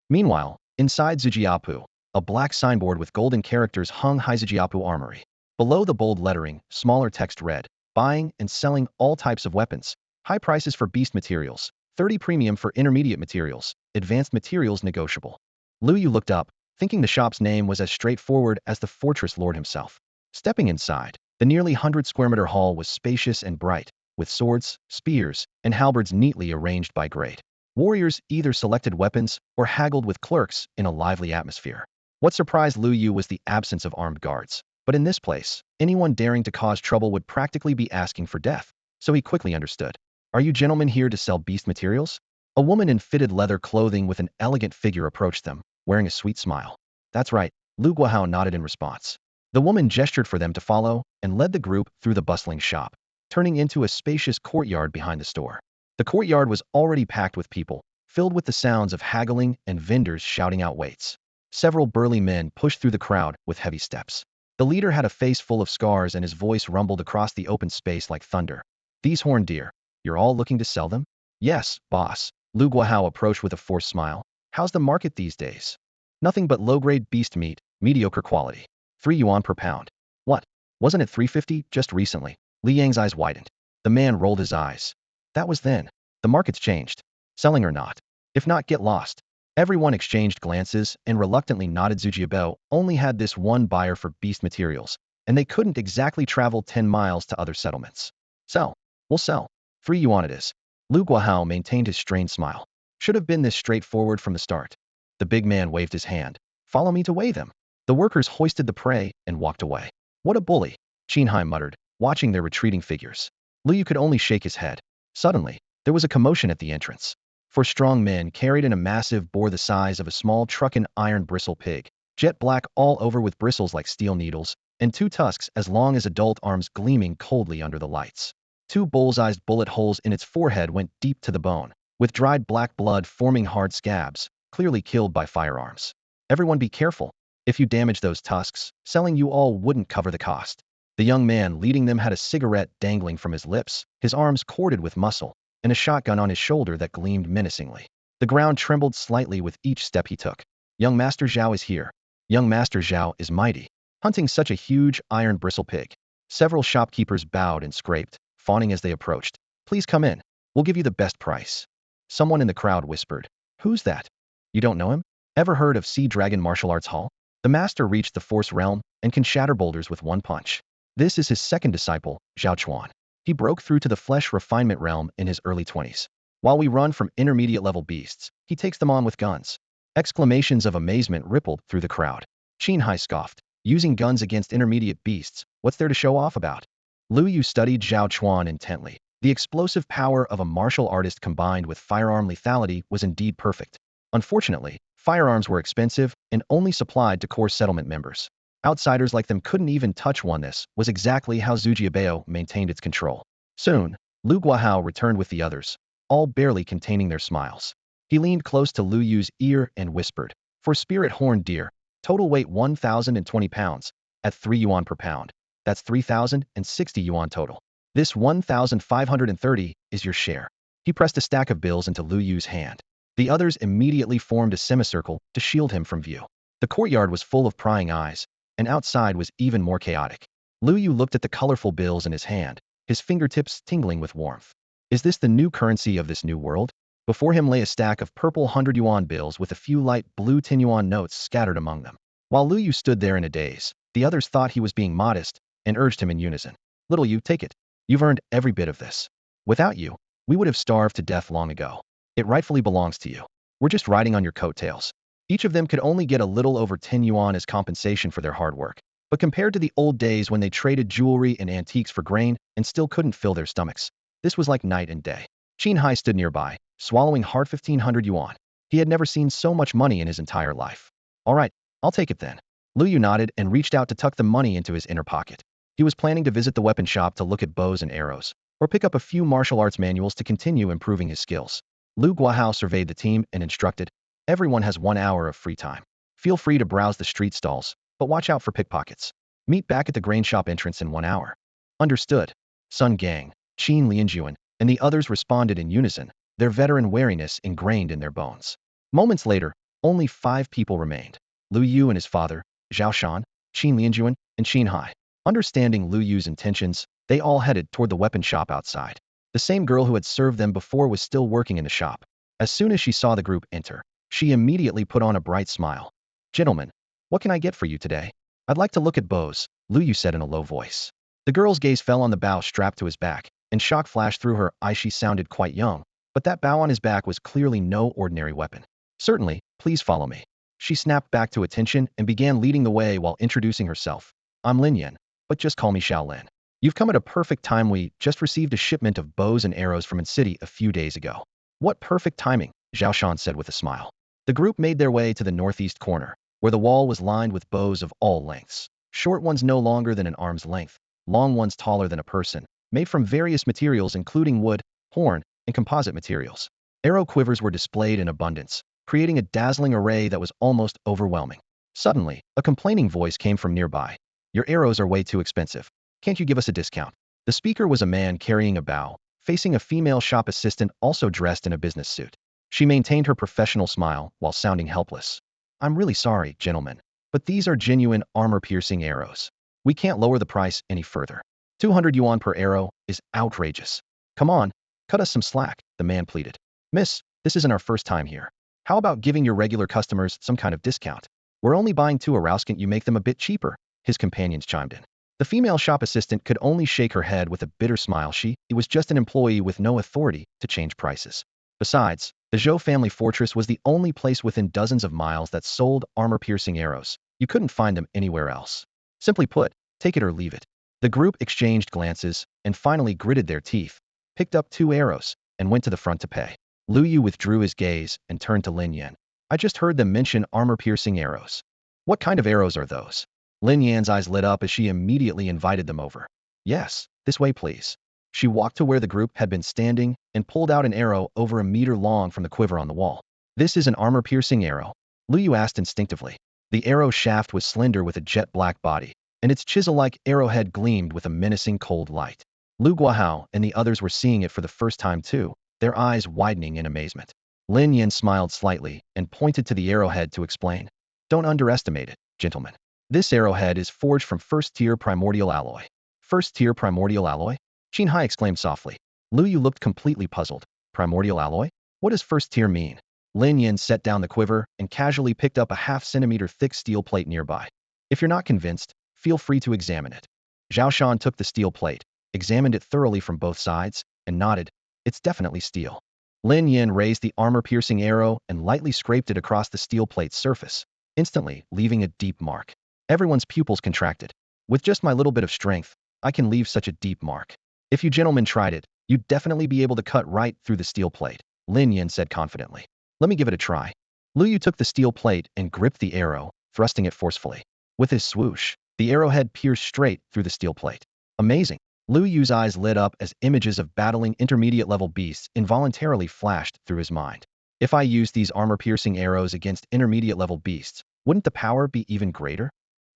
Meanwhile, inside Zijiapu, a black signboard with golden characters hung high. Zijiapu Armory. Below the bold lettering, smaller text read, buying and selling all types of weapons. High prices for beast materials, 30 premium for intermediate materials, advanced materials negotiable. Lu Yu looked up, thinking the shop's name was as straightforward as the fortress lord himself. Stepping inside, the nearly 100-square-meter hall was spacious and bright, with swords, spears, and halberds neatly arranged by grade. Warriors either selected weapons or haggled with clerks in a lively atmosphere. What surprised Lu Yu was the absence of armed guards. But in this place, anyone daring to cause trouble would practically be asking for death. So he quickly understood. Are you gentlemen here to sell beast materials? A woman in fitted leather clothing with an elegant figure approached them, wearing a sweet smile. That's right, Lu Guahao nodded in response. The woman gestured for them to follow and led the group through the bustling shop, turning into a spacious courtyard behind the store. The courtyard was already packed with people, filled with the sounds of haggling and vendors shouting out weights. Several burly men pushed through the crowd with heavy steps. The leader had a face full of scars and his voice rumbled across the open space like thunder. These horned deer, you're all looking to sell them? Yes, boss. Lu Guahao approached with a forced smile. How's the market these days? Nothing but low-grade beast meat, mediocre quality. 3 yuan per pound. What? Wasn't it 350 just recently? Li Yang's eyes widened. The man rolled his eyes. That was then. The market's changed. Selling or not. If not, get lost. Everyone exchanged glances and reluctantly nodded. Zhu Jiabao only had this one buyer for beast materials, and they couldn't exactly travel 10 miles to other settlements. Sell. We'll sell. 3 yuan it is. Lu Guahao maintained his strained smile. Should have been this straightforward from the start. The big man waved his hand. Follow me to weigh them. The workers hoisted the prey and walked away. What a bully, Qinhai muttered, watching their retreating figures. Lu Yu could only shake his head. Suddenly, there was a commotion at the entrance. 4 strong men carried in a massive boar the size of a small truck an iron bristle pig, jet black all over with bristles like steel needles, and 2 tusks as long as adult arms gleaming coldly under the lights. 2 bull's-eyed bullet holes in its forehead went deep to the bone, with dried black blood forming hard scabs, clearly killed by firearms. Everyone be careful. If you damage those tusks, selling you all wouldn't cover the cost. The young man leading them had a cigarette dangling from his lips, his arms corded with muscle, and a shotgun on his shoulder that gleamed menacingly. The ground trembled slightly with each step he took. Young Master Zhao is here. Young Master Zhao is mighty, hunting such a huge iron bristle pig. Several shopkeepers bowed and scraped, fawning as they approached. Please come in. We'll give you the best price. Someone in the crowd whispered. Who's that? You don't know him? Ever heard of Sea Dragon Martial Arts Hall? The master reached the Force Realm and can shatter boulders with one punch. This is his second disciple, Zhao Chuan. He broke through to the flesh refinement realm in his early 20s. While we run from intermediate-level beasts, he takes them on with guns. Exclamations of amazement rippled through the crowd. Qinhai scoffed. Using guns against intermediate beasts, what's there to show off about? Lu Yu studied Zhao Chuan intently. The explosive power of a martial artist combined with firearm lethality was indeed perfect. Unfortunately, firearms were expensive and only supplied to core settlement members. Outsiders like them couldn't even touch one. This was exactly how Zhu Jiabao maintained its control. Soon, Lu Guahao returned with the others, all barely containing their smiles. He leaned close to Lu Yu's ear and whispered, for spirit horned deer, total weight 1,020 pounds, at 3 yuan per pound. That's 3,060 yuan total. This 1,530 is your share. He pressed a stack of bills into Lu Yu's hand. The others immediately formed a semicircle to shield him from view. The courtyard was full of prying eyes, and outside was even more chaotic. Lu Yu looked at the colorful bills in his hand, his fingertips tingling with warmth. Is this the new currency of this new world? Before him lay a stack of purple 100 yuan bills with a few light blue 10 yuan notes scattered among them. While Lu Yu stood there in a daze, the others thought he was being modest and urged him in unison. Little Yu, take it. You've earned every bit of this. Without you, we would have starved to death long ago. It rightfully belongs to you. We're just riding on your coattails. Each of them could only get a little over 10 yuan as compensation for their hard work. But compared to the old days when they traded jewelry and antiques for grain and still couldn't fill their stomachs, this was like night and day. Qinhai stood nearby, swallowing hard 1,500 yuan. He had never seen so much money in his entire life. All right, I'll take it then. Lu Yu nodded and reached out to tuck the money into his inner pocket. He was planning to visit the weapon shop to look at bows and arrows, or pick up a few martial arts manuals to continue improving his skills. Lu Guahao surveyed the team and instructed, everyone has 1 hour of free time. Feel free to browse the street stalls, but watch out for pickpockets. Meet back at the grain shop entrance in 1 hour. Understood. Sun Gang, Qin Lianjuan, and the others responded in unison, their veteran wariness ingrained in their bones. Moments later, only 5 people remained. Lu Yu and his father, Zhao Shan, Qin Lianjuan, and Qinhai. Understanding Lu Yu's intentions, they all headed toward the weapon shop outside. The same girl who had served them before was still working in the shop. As soon as she saw the group enter, she immediately put on a bright smile. Gentlemen, what can I get for you today? I'd like to look at bows, Lu Yu said in a low voice. The girl's gaze fell on the bow strapped to his back, and shock flashed through her eyes. She sounded quite young, but that bow on his back was clearly no ordinary weapon. Certainly, please follow me. She snapped back to attention and began leading the way while introducing herself. I'm Lin Yan, but just call me Xiao Lin. You've come at a perfect time. We just received a shipment of bows and arrows from An City a few days ago. What perfect timing, Zhao Shan said with a smile. The group made their way to the northeast corner, where the wall was lined with bows of all lengths. Short ones no longer than an arm's length, long ones taller than a person, made from various materials including wood, horn, and composite materials. Arrow quivers were displayed in abundance, creating a dazzling array that was almost overwhelming. Suddenly, a complaining voice came from nearby. Your arrows are way too expensive. Can't you give us a discount? The speaker was a man carrying a bow, facing a female shop assistant also dressed in a business suit. She maintained her professional smile while sounding helpless. I'm really sorry, gentlemen, but these are genuine armor-piercing arrows. We can't lower the price any further. 200 yuan per arrow is outrageous. Come on, cut us some slack, the man pleaded. Miss, this isn't our first time here. How about giving your regular customers some kind of discount? We're only buying 2 arrows. Can't you make them a bit cheaper? His companions chimed in. The female shop assistant could only shake her head with a bitter smile. She was just an employee with no authority to change prices. Besides, the Zhou family fortress was the only place within dozens of miles that sold armor-piercing arrows. You couldn't find them anywhere else. Simply put, take it or leave it. The group exchanged glances and finally gritted their teeth, picked up 2 arrows, and went to the front to pay. Lu Yu withdrew his gaze and turned to Lin Yan. I just heard them mention armor-piercing arrows. What kind of arrows are those? Lin Yan's eyes lit up as she immediately invited them over. Yes, this way please. She walked to where the group had been standing and pulled out an arrow over a meter long from the quiver on the wall. This is an armor-piercing arrow? Lu Yu asked instinctively. The arrow shaft was slender with a jet-black body, and its chisel-like arrowhead gleamed with a menacing cold light. Lu Guahao and the others were seeing it for the first time too, their eyes widening in amazement. Lin Yan smiled slightly and pointed to the arrowhead to explain. Don't underestimate it, gentlemen. This arrowhead is forged from first-tier primordial alloy. First-tier primordial alloy? Qin Hai exclaimed softly. Lu Yu looked completely puzzled. Primordial alloy? What does first-tier mean? Lin Yan set down the quiver and casually picked up a half-centimeter thick steel plate nearby. If you're not convinced, feel free to examine it. Zhao Shan took the steel plate, examined it thoroughly from both sides, and nodded. It's definitely steel. Lin Yan raised the armor-piercing arrow and lightly scraped it across the steel plate's surface, instantly leaving a deep mark. Everyone's pupils contracted. With just my little bit of strength, I can leave such a deep mark. If you gentlemen tried it, you'd definitely be able to cut right through the steel plate, Lin Yan said confidently. Let me give it a try. Lu Yu took the steel plate and gripped the arrow, thrusting it forcefully. With his swoosh, the arrowhead pierced straight through the steel plate. Amazing. Lu Yu's eyes lit up as images of battling intermediate-level beasts involuntarily flashed through his mind. If I used these armor-piercing arrows against intermediate-level beasts, wouldn't the power be even greater?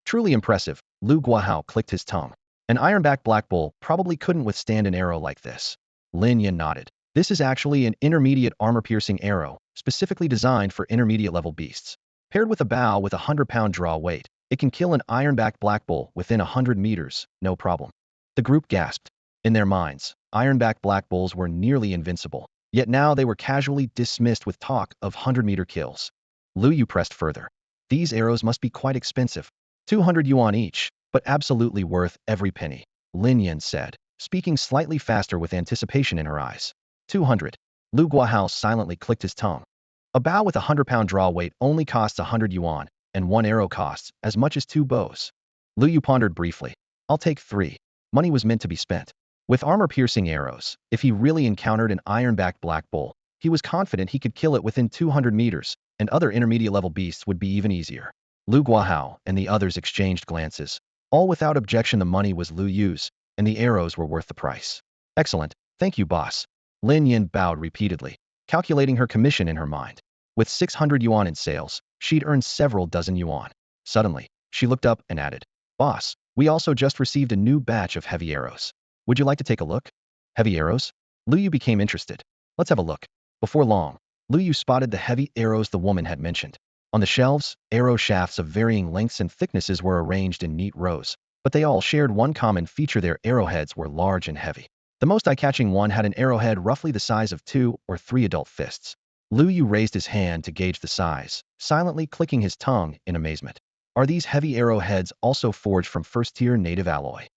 Truly impressive, Lu Guahao clicked his tongue. An ironback black bull probably couldn't withstand an arrow like this. Lin Yan nodded. This is actually an intermediate armor-piercing arrow, specifically designed for intermediate-level beasts. Paired with a bow with a 100-pound draw weight, it can kill an ironback black bull within 100 meters, no problem. The group gasped. In their minds, ironback black bulls were nearly invincible, yet now they were casually dismissed with talk of 100-meter kills. Lu Yu pressed further. These arrows must be quite expensive. 200 yuan each, but absolutely worth every penny, Lin Yan said, speaking slightly faster with anticipation in her eyes. 200. Lu Guahao silently clicked his tongue. A bow with a 100-pound draw weight only costs 100 yuan, and 1 arrow costs as much as 2 bows. Lu Yu pondered briefly. I'll take 3. Money was meant to be spent. With armor-piercing arrows, if he really encountered an ironback black bull, he was confident he could kill it within 200 meters, and other intermediate-level beasts would be even easier. Lu Guahao and the others exchanged glances. All without objection. The money was Lu Yu's, and the arrows were worth the price. Excellent, thank you boss. Lin Yan bowed repeatedly, calculating her commission in her mind. With 600 yuan in sales, she'd earned several dozen yuan. Suddenly, she looked up and added, Boss, we also just received a new batch of heavy arrows. Would you like to take a look? Heavy arrows? Lu Yu became interested. Let's have a look. Before long, Lu Yu spotted the heavy arrows the woman had mentioned. On the shelves, arrow shafts of varying lengths and thicknesses were arranged in neat rows, but they all shared one common feature: their arrowheads were large and heavy. The most eye-catching one had an arrowhead roughly the size of 2 or 3 adult fists. Lu Yu raised his hand to gauge the size, silently clicking his tongue in amazement. Are these heavy arrowheads also forged from first-tier native alloy?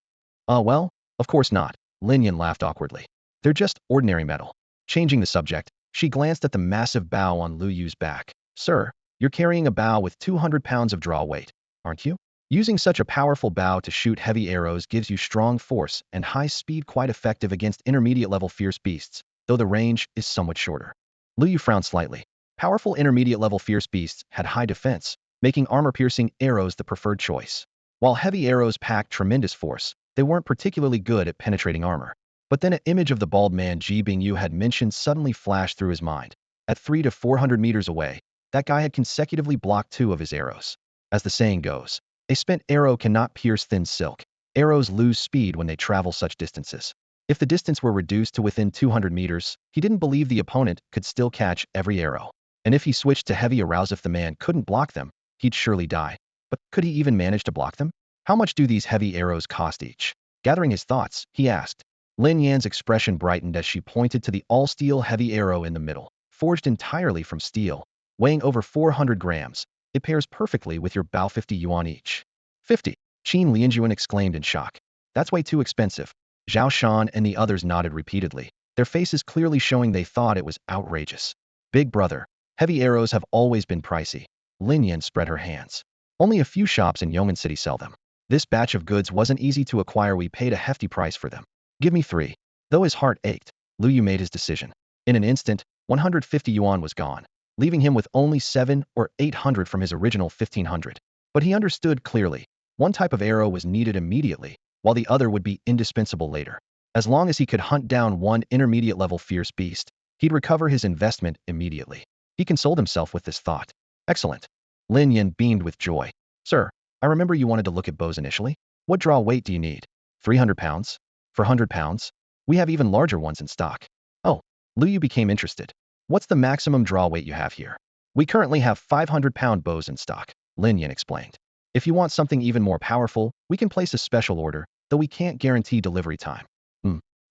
Well, of course not. Lin Yan laughed awkwardly. They're just ordinary metal. Changing the subject, she glanced at the massive bow on Lu Yu's back. Sir, you're carrying a bow with 200 pounds of draw weight, aren't you? Using such a powerful bow to shoot heavy arrows gives you strong force and high speed, quite effective against intermediate-level fierce beasts, though the range is somewhat shorter. Lu Yu frowned slightly. Powerful intermediate-level fierce beasts had high defense, making armor-piercing arrows the preferred choice. While heavy arrows packed tremendous force, they weren't particularly good at penetrating armor. But then an image of the bald man Ji Bingyu had mentioned suddenly flashed through his mind. At 300 to 400 meters away, that guy had consecutively blocked 2 of his arrows. As the saying goes, a spent arrow cannot pierce thin silk. Arrows lose speed when they travel such distances. If the distance were reduced to within 200 meters, he didn't believe the opponent could still catch every arrow. And if he switched to heavy arrows, if the man couldn't block them, he'd surely die. But could he even manage to block them? How much do these heavy arrows cost each? Gathering his thoughts, he asked. Lin Yan's expression brightened as she pointed to the all-steel heavy arrow in the middle, forged entirely from steel, weighing over 400 grams. It pairs perfectly with your bow. 50 yuan each. 50. Qin Lianjuan exclaimed in shock. That's way too expensive. Zhao Shan and the others nodded repeatedly, their faces clearly showing they thought it was outrageous. Big brother, heavy arrows have always been pricey. Lin Yan spread her hands. Only a few shops in Yong'an City sell them. This batch of goods wasn't easy to acquire. We paid a hefty price for them. Give me 3. Though his heart ached, Lu Yu made his decision. In an instant, 150 yuan was gone, leaving him with only 700 or 800 from his original 1500. But he understood clearly. One type of arrow was needed immediately, while the other would be indispensable later. As long as he could hunt down one intermediate-level fierce beast, he'd recover his investment immediately. He consoled himself with this thought. Excellent. Lin Yan beamed with joy. Sir, I remember you wanted to look at bows initially. What draw weight do you need? 300 pounds? For 100 pounds? We have even larger ones in stock. Oh, Lu Yu became interested. What's the maximum draw weight you have here? We currently have 500-pound bows in stock, Lin Yan explained. If you want something even more powerful, we can place a special order, though we can't guarantee delivery time.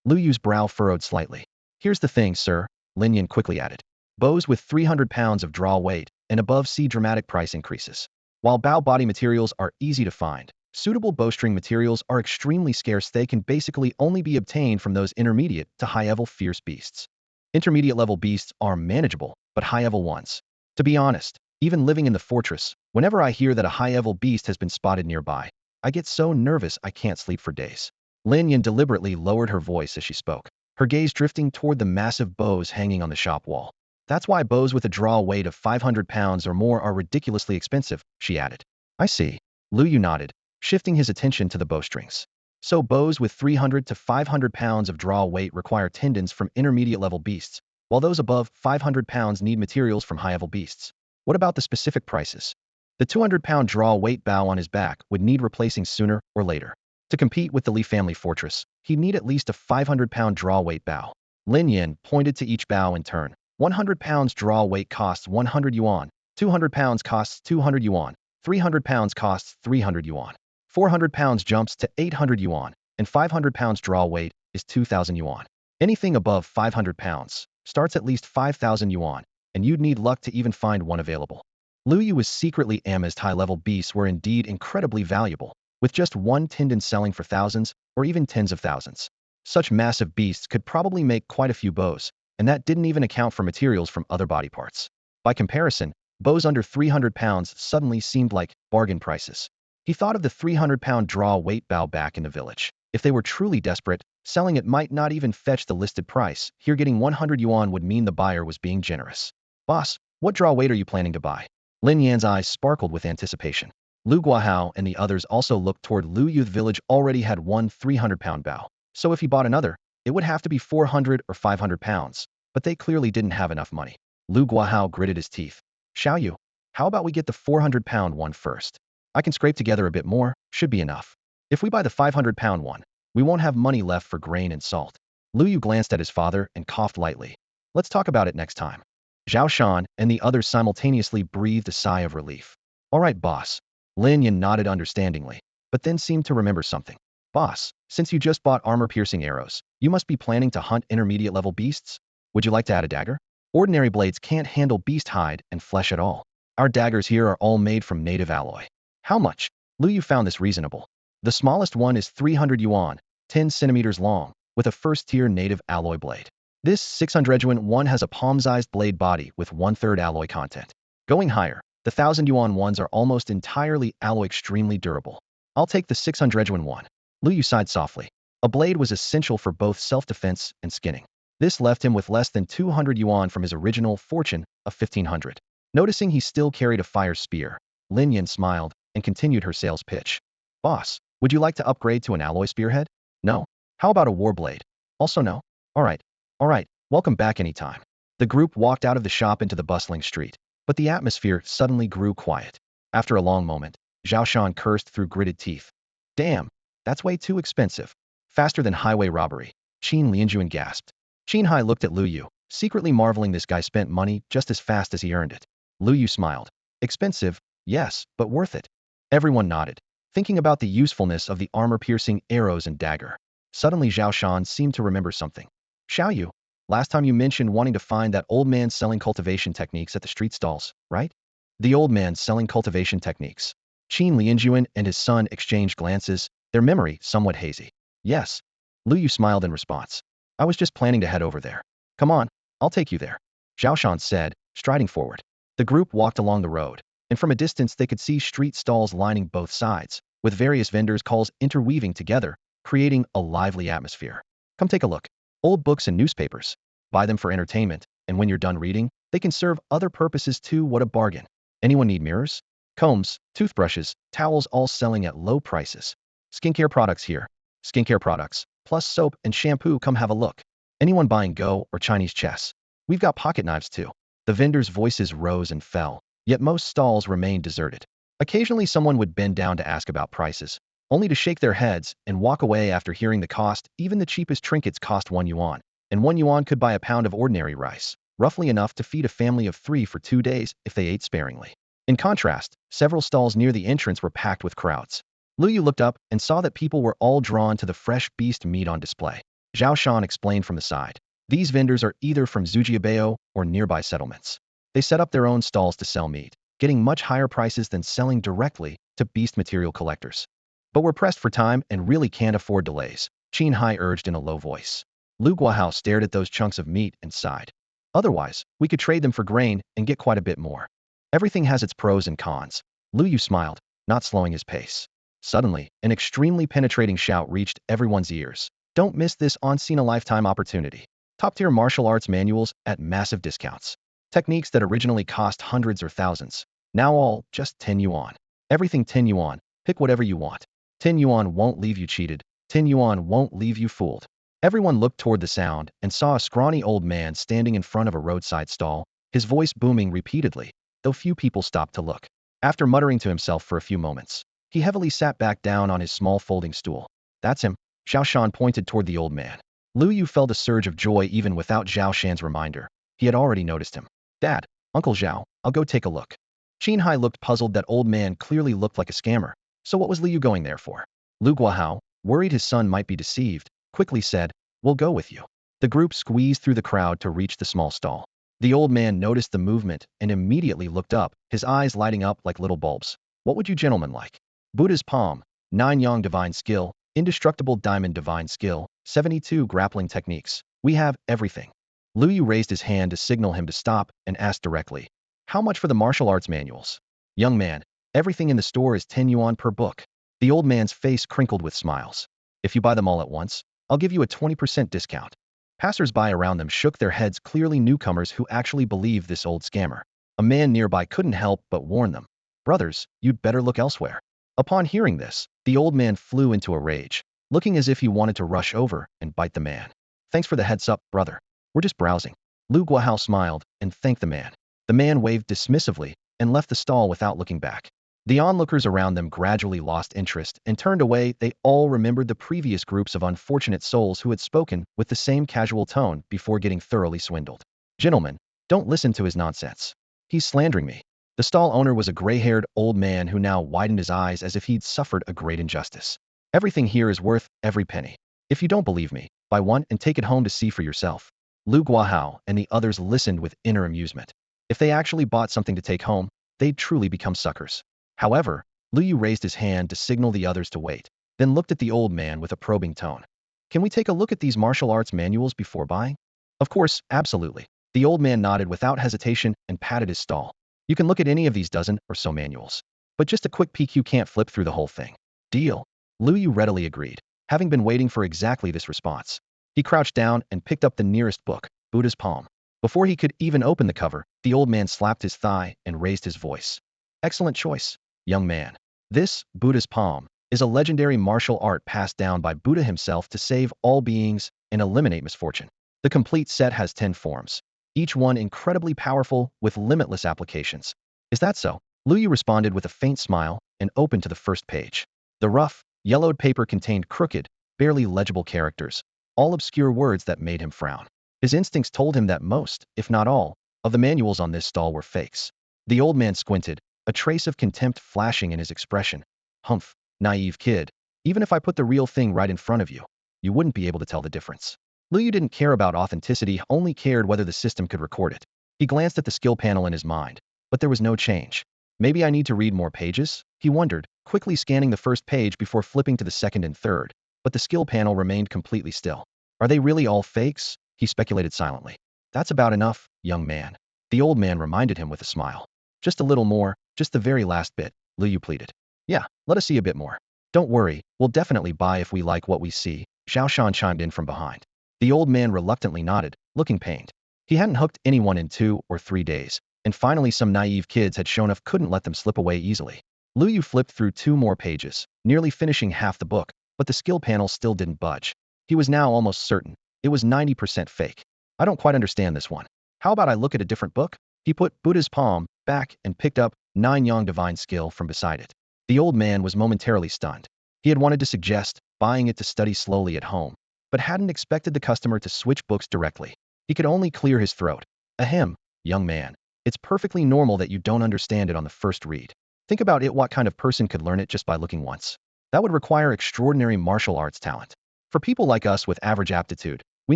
Lu Yu's brow furrowed slightly. Here's the thing, sir, Lin Yan quickly added. Bows with 300 pounds of draw weight and above see dramatic price increases. While bow body materials are easy to find, suitable bowstring materials are extremely scarce. They can basically only be obtained from those intermediate to high-level fierce beasts. Intermediate-level beasts are manageable, but high-level ones. To be honest, even living in the fortress, whenever I hear that a high-level beast has been spotted nearby, I get so nervous I can't sleep for days. Lin Yan deliberately lowered her voice as she spoke, her gaze drifting toward the massive bows hanging on the shop wall. That's why bows with a draw weight of 500 pounds or more are ridiculously expensive, she added. I see. Lu Yu nodded, shifting his attention to the bowstrings. So bows with 300 to 500 pounds of draw weight require tendons from intermediate-level beasts, while those above 500 pounds need materials from high-level beasts. What about the specific prices? The 200-pound draw weight bow on his back would need replacing sooner or later. To compete with the Li family fortress, he'd need at least a 500-pound draw weight bow. Lin Yan pointed to each bow in turn. 100 pounds draw weight costs 100 yuan, 200 pounds costs 200 yuan, 300 pounds costs 300 yuan, 400 pounds jumps to 800 yuan, and 500 pounds draw weight is 2,000 yuan. Anything above 500 pounds starts at least 5,000 yuan, and you'd need luck to even find one available. Lu Yu was secretly amazed. High-level beasts were indeed incredibly valuable, with just one tendon selling for thousands or even tens of thousands. Such massive beasts could probably make quite a few bows, and that didn't even account for materials from other body parts. By comparison, bows under 300 pounds suddenly seemed like bargain prices. He thought of the 300-pound draw weight bow back in the village. If they were truly desperate, selling it might not even fetch the listed price. Here, getting 100 yuan would mean the buyer was being generous. Boss, what draw weight are you planning to buy? Lin Yan's eyes sparkled with anticipation. Lu Guahao and the others also looked toward Lu Yu. The village already had one 300-pound bow, so if he bought another, it would have to be 400 or 500 pounds, but they clearly didn't have enough money. Lu Guahao gritted his teeth. Xiao Yu, how about we get the 400-pound one first? I can scrape together a bit more, should be enough. If we buy the 500-pound one, we won't have money left for grain and salt. Lu Yu glanced at his father and coughed lightly. Let's talk about it next time. Zhao Shan and the others simultaneously breathed a sigh of relief. All right, boss. Lin Yan nodded understandingly, but then seemed to remember something. Boss, since you just bought armor-piercing arrows, you must be planning to hunt intermediate-level beasts? Would you like to add a dagger? Ordinary blades can't handle beast hide and flesh at all. Our daggers here are all made from native alloy. How much? Lu Yu found this reasonable. The smallest one is 300 yuan, 10 centimeters long, with a first-tier native alloy blade. This 600 yuan one has a palm-sized blade body with 1/3 alloy content. Going higher, the 1,000 yuan ones are almost entirely alloy, extremely durable. I'll take the 600 yuan one. Lu Yu sighed softly. A blade was essential for both self-defense and skinning. This left him with less than 200 yuan from his original fortune of 1,500. Noticing he still carried a fire spear, Lin Yan smiled and continued her sales pitch. Boss, would you like to upgrade to an alloy spearhead? No. How about a war blade? Also no. All right, welcome back anytime. The group walked out of the shop into the bustling street, but the atmosphere suddenly grew quiet. After a long moment, Zhao Shan cursed through gritted teeth. Damn, that's way too expensive. Faster than highway robbery. Qin Lianjuan gasped. Qin Hai looked at Lu Yu, secretly marveling this guy spent money just as fast as he earned it. Lu Yu smiled. Expensive, yes, but worth it. Everyone nodded, thinking about the usefulness of the armor-piercing arrows and dagger. Suddenly Zhao Shan seemed to remember something. Xiao Yu, last time you mentioned wanting to find that old man selling cultivation techniques at the street stalls, right? The old man selling cultivation techniques. Qin Lianjuan and his son exchanged glances, their memory somewhat hazy. Yes. Lu Yu smiled in response. I was just planning to head over there. Come on, I'll take you there. Zhao Shan said, striding forward. The group walked along the road, and from a distance they could see street stalls lining both sides, with various vendors' calls interweaving together, creating a lively atmosphere. Come take a look. Old books and newspapers. Buy them for entertainment, and when you're done reading, they can serve other purposes too. What a bargain. Anyone need mirrors? Combs, toothbrushes, towels, all selling at low prices. Skincare products here. Skincare products, plus soap and shampoo. Come have a look. Anyone buying Go or Chinese chess? We've got pocket knives too. The vendors' voices rose and fell, yet most stalls remained deserted. Occasionally someone would bend down to ask about prices, only to shake their heads and walk away after hearing the cost. Even the cheapest trinkets cost 1 yuan, and 1 yuan could buy a pound of ordinary rice, roughly enough to feed a family of 3 for 2 days if they ate sparingly. In contrast, several stalls near the entrance were packed with crowds. Lu Yu looked up and saw that people were all drawn to the fresh beast meat on display. Zhao Shan explained from the side. These vendors are either from Zujiabao or nearby settlements. They set up their own stalls to sell meat, getting much higher prices than selling directly to beast material collectors. But we're pressed for time and really can't afford delays, Qin Hai urged in a low voice. Lu Guahao stared at those chunks of meat and sighed. Otherwise, we could trade them for grain and get quite a bit more. Everything has its pros and cons. Lu Yu smiled, not slowing his pace. Suddenly, an extremely penetrating shout reached everyone's ears. Don't miss this once-in-a-lifetime opportunity. Top-tier martial arts manuals at massive discounts. Techniques that originally cost hundreds or thousands. Now all just 10 yuan. Everything 10 yuan. Pick whatever you want. 10 yuan won't leave you cheated. 10 yuan won't leave you fooled. Everyone looked toward the sound and saw a scrawny old man standing in front of a roadside stall, his voice booming repeatedly, though few people stopped to look. After muttering to himself for a few moments, he heavily sat back down on his small folding stool. That's him. Zhao Shan pointed toward the old man. Lu Yu felt a surge of joy even without Zhao Shan's reminder. He had already noticed him. Dad, Uncle Zhao, I'll go take a look. Qin Hai looked puzzled. That old man clearly looked like a scammer. So what was Lu Yu going there for? Lu Guahao, worried his son might be deceived, quickly said, we'll go with you. The group squeezed through the crowd to reach the small stall. The old man noticed the movement and immediately looked up, his eyes lighting up like little bulbs. What would you gentlemen like? Buddha's palm, 9 yang divine skill, indestructible diamond divine skill, 72 grappling techniques. We have everything. Lu Yu raised his hand to signal him to stop and asked directly, how much for the martial arts manuals? Young man, everything in the store is 10 yuan per book. The old man's face crinkled with smiles. If you buy them all at once, I'll give you a 20% discount. Passers-by around them shook their heads, clearly newcomers who actually believed this old scammer. A man nearby couldn't help but warn them. Brothers, you'd better look elsewhere. Upon hearing this, the old man flew into a rage, looking as if he wanted to rush over and bite the man. Thanks for the heads up, brother. We're just browsing. Lu Guahao smiled and thanked the man. The man waved dismissively and left the stall without looking back. The onlookers around them gradually lost interest and turned away. They all remembered the previous groups of unfortunate souls who had spoken with the same casual tone before getting thoroughly swindled. Gentlemen, don't listen to his nonsense. He's slandering me. The stall owner was a gray-haired old man who now widened his eyes as if he'd suffered a great injustice. Everything here is worth every penny. If you don't believe me, buy one and take it home to see for yourself. Lu Guahao and the others listened with inner amusement. If they actually bought something to take home, they'd truly become suckers. However, Lu Yu raised his hand to signal the others to wait, then looked at the old man with a probing tone. Can we take a look at these martial arts manuals before buying? Of course, absolutely. The old man nodded without hesitation and patted his stall. You can look at any of these dozen or so manuals. But just a quick peek, you can't flip through the whole thing. Deal. Lu Yu readily agreed, having been waiting for exactly this response. He crouched down and picked up the nearest book, Buddha's Palm. Before he could even open the cover, the old man slapped his thigh and raised his voice. Excellent choice, young man. This, Buddha's Palm, is a legendary martial art passed down by Buddha himself to save all beings and eliminate misfortune. The complete set has 10 forms, each one incredibly powerful with limitless applications. Is that so? Lu Yu responded with a faint smile and opened to the first page. The rough, yellowed paper contained crooked, barely legible characters, all obscure words that made him frown. His instincts told him that most, if not all, of the manuals on this stall were fakes. The old man squinted, a trace of contempt flashing in his expression. Humph, naive kid. Even if I put the real thing right in front of you, you wouldn't be able to tell the difference. Lu Yu didn't care about authenticity, only cared whether the system could record it. He glanced at the skill panel in his mind, but there was no change. Maybe I need to read more pages? He wondered, quickly scanning the first page before flipping to the second and third, but the skill panel remained completely still. Are they really all fakes? He speculated silently. That's about enough, young man. The old man reminded him with a smile. Just a little more, just the very last bit, Lu Yu pleaded. Yeah, let us see a bit more. Don't worry, we'll definitely buy if we like what we see, Xiao Shan chimed in from behind. The old man reluctantly nodded, looking pained. He hadn't hooked anyone in 2 or 3 days, and finally some naive kids had shown up couldn't let them slip away easily. Lu Yu flipped through 2 more pages, nearly finishing half the book, but the skill panel still didn't budge. He was now almost certain. It was 90% fake. I don't quite understand this one. How about I look at a different book? He put Buddha's Palm back and picked up 9 Yang Divine Skill from beside it. The old man was momentarily stunned. He had wanted to suggest buying it to study slowly at home, but hadn't expected the customer to switch books directly. He could only clear his throat. Ahem, young man. It's perfectly normal that you don't understand it on the first read. Think about it, what kind of person could learn it just by looking once? That would require extraordinary martial arts talent. For people like us with average aptitude, we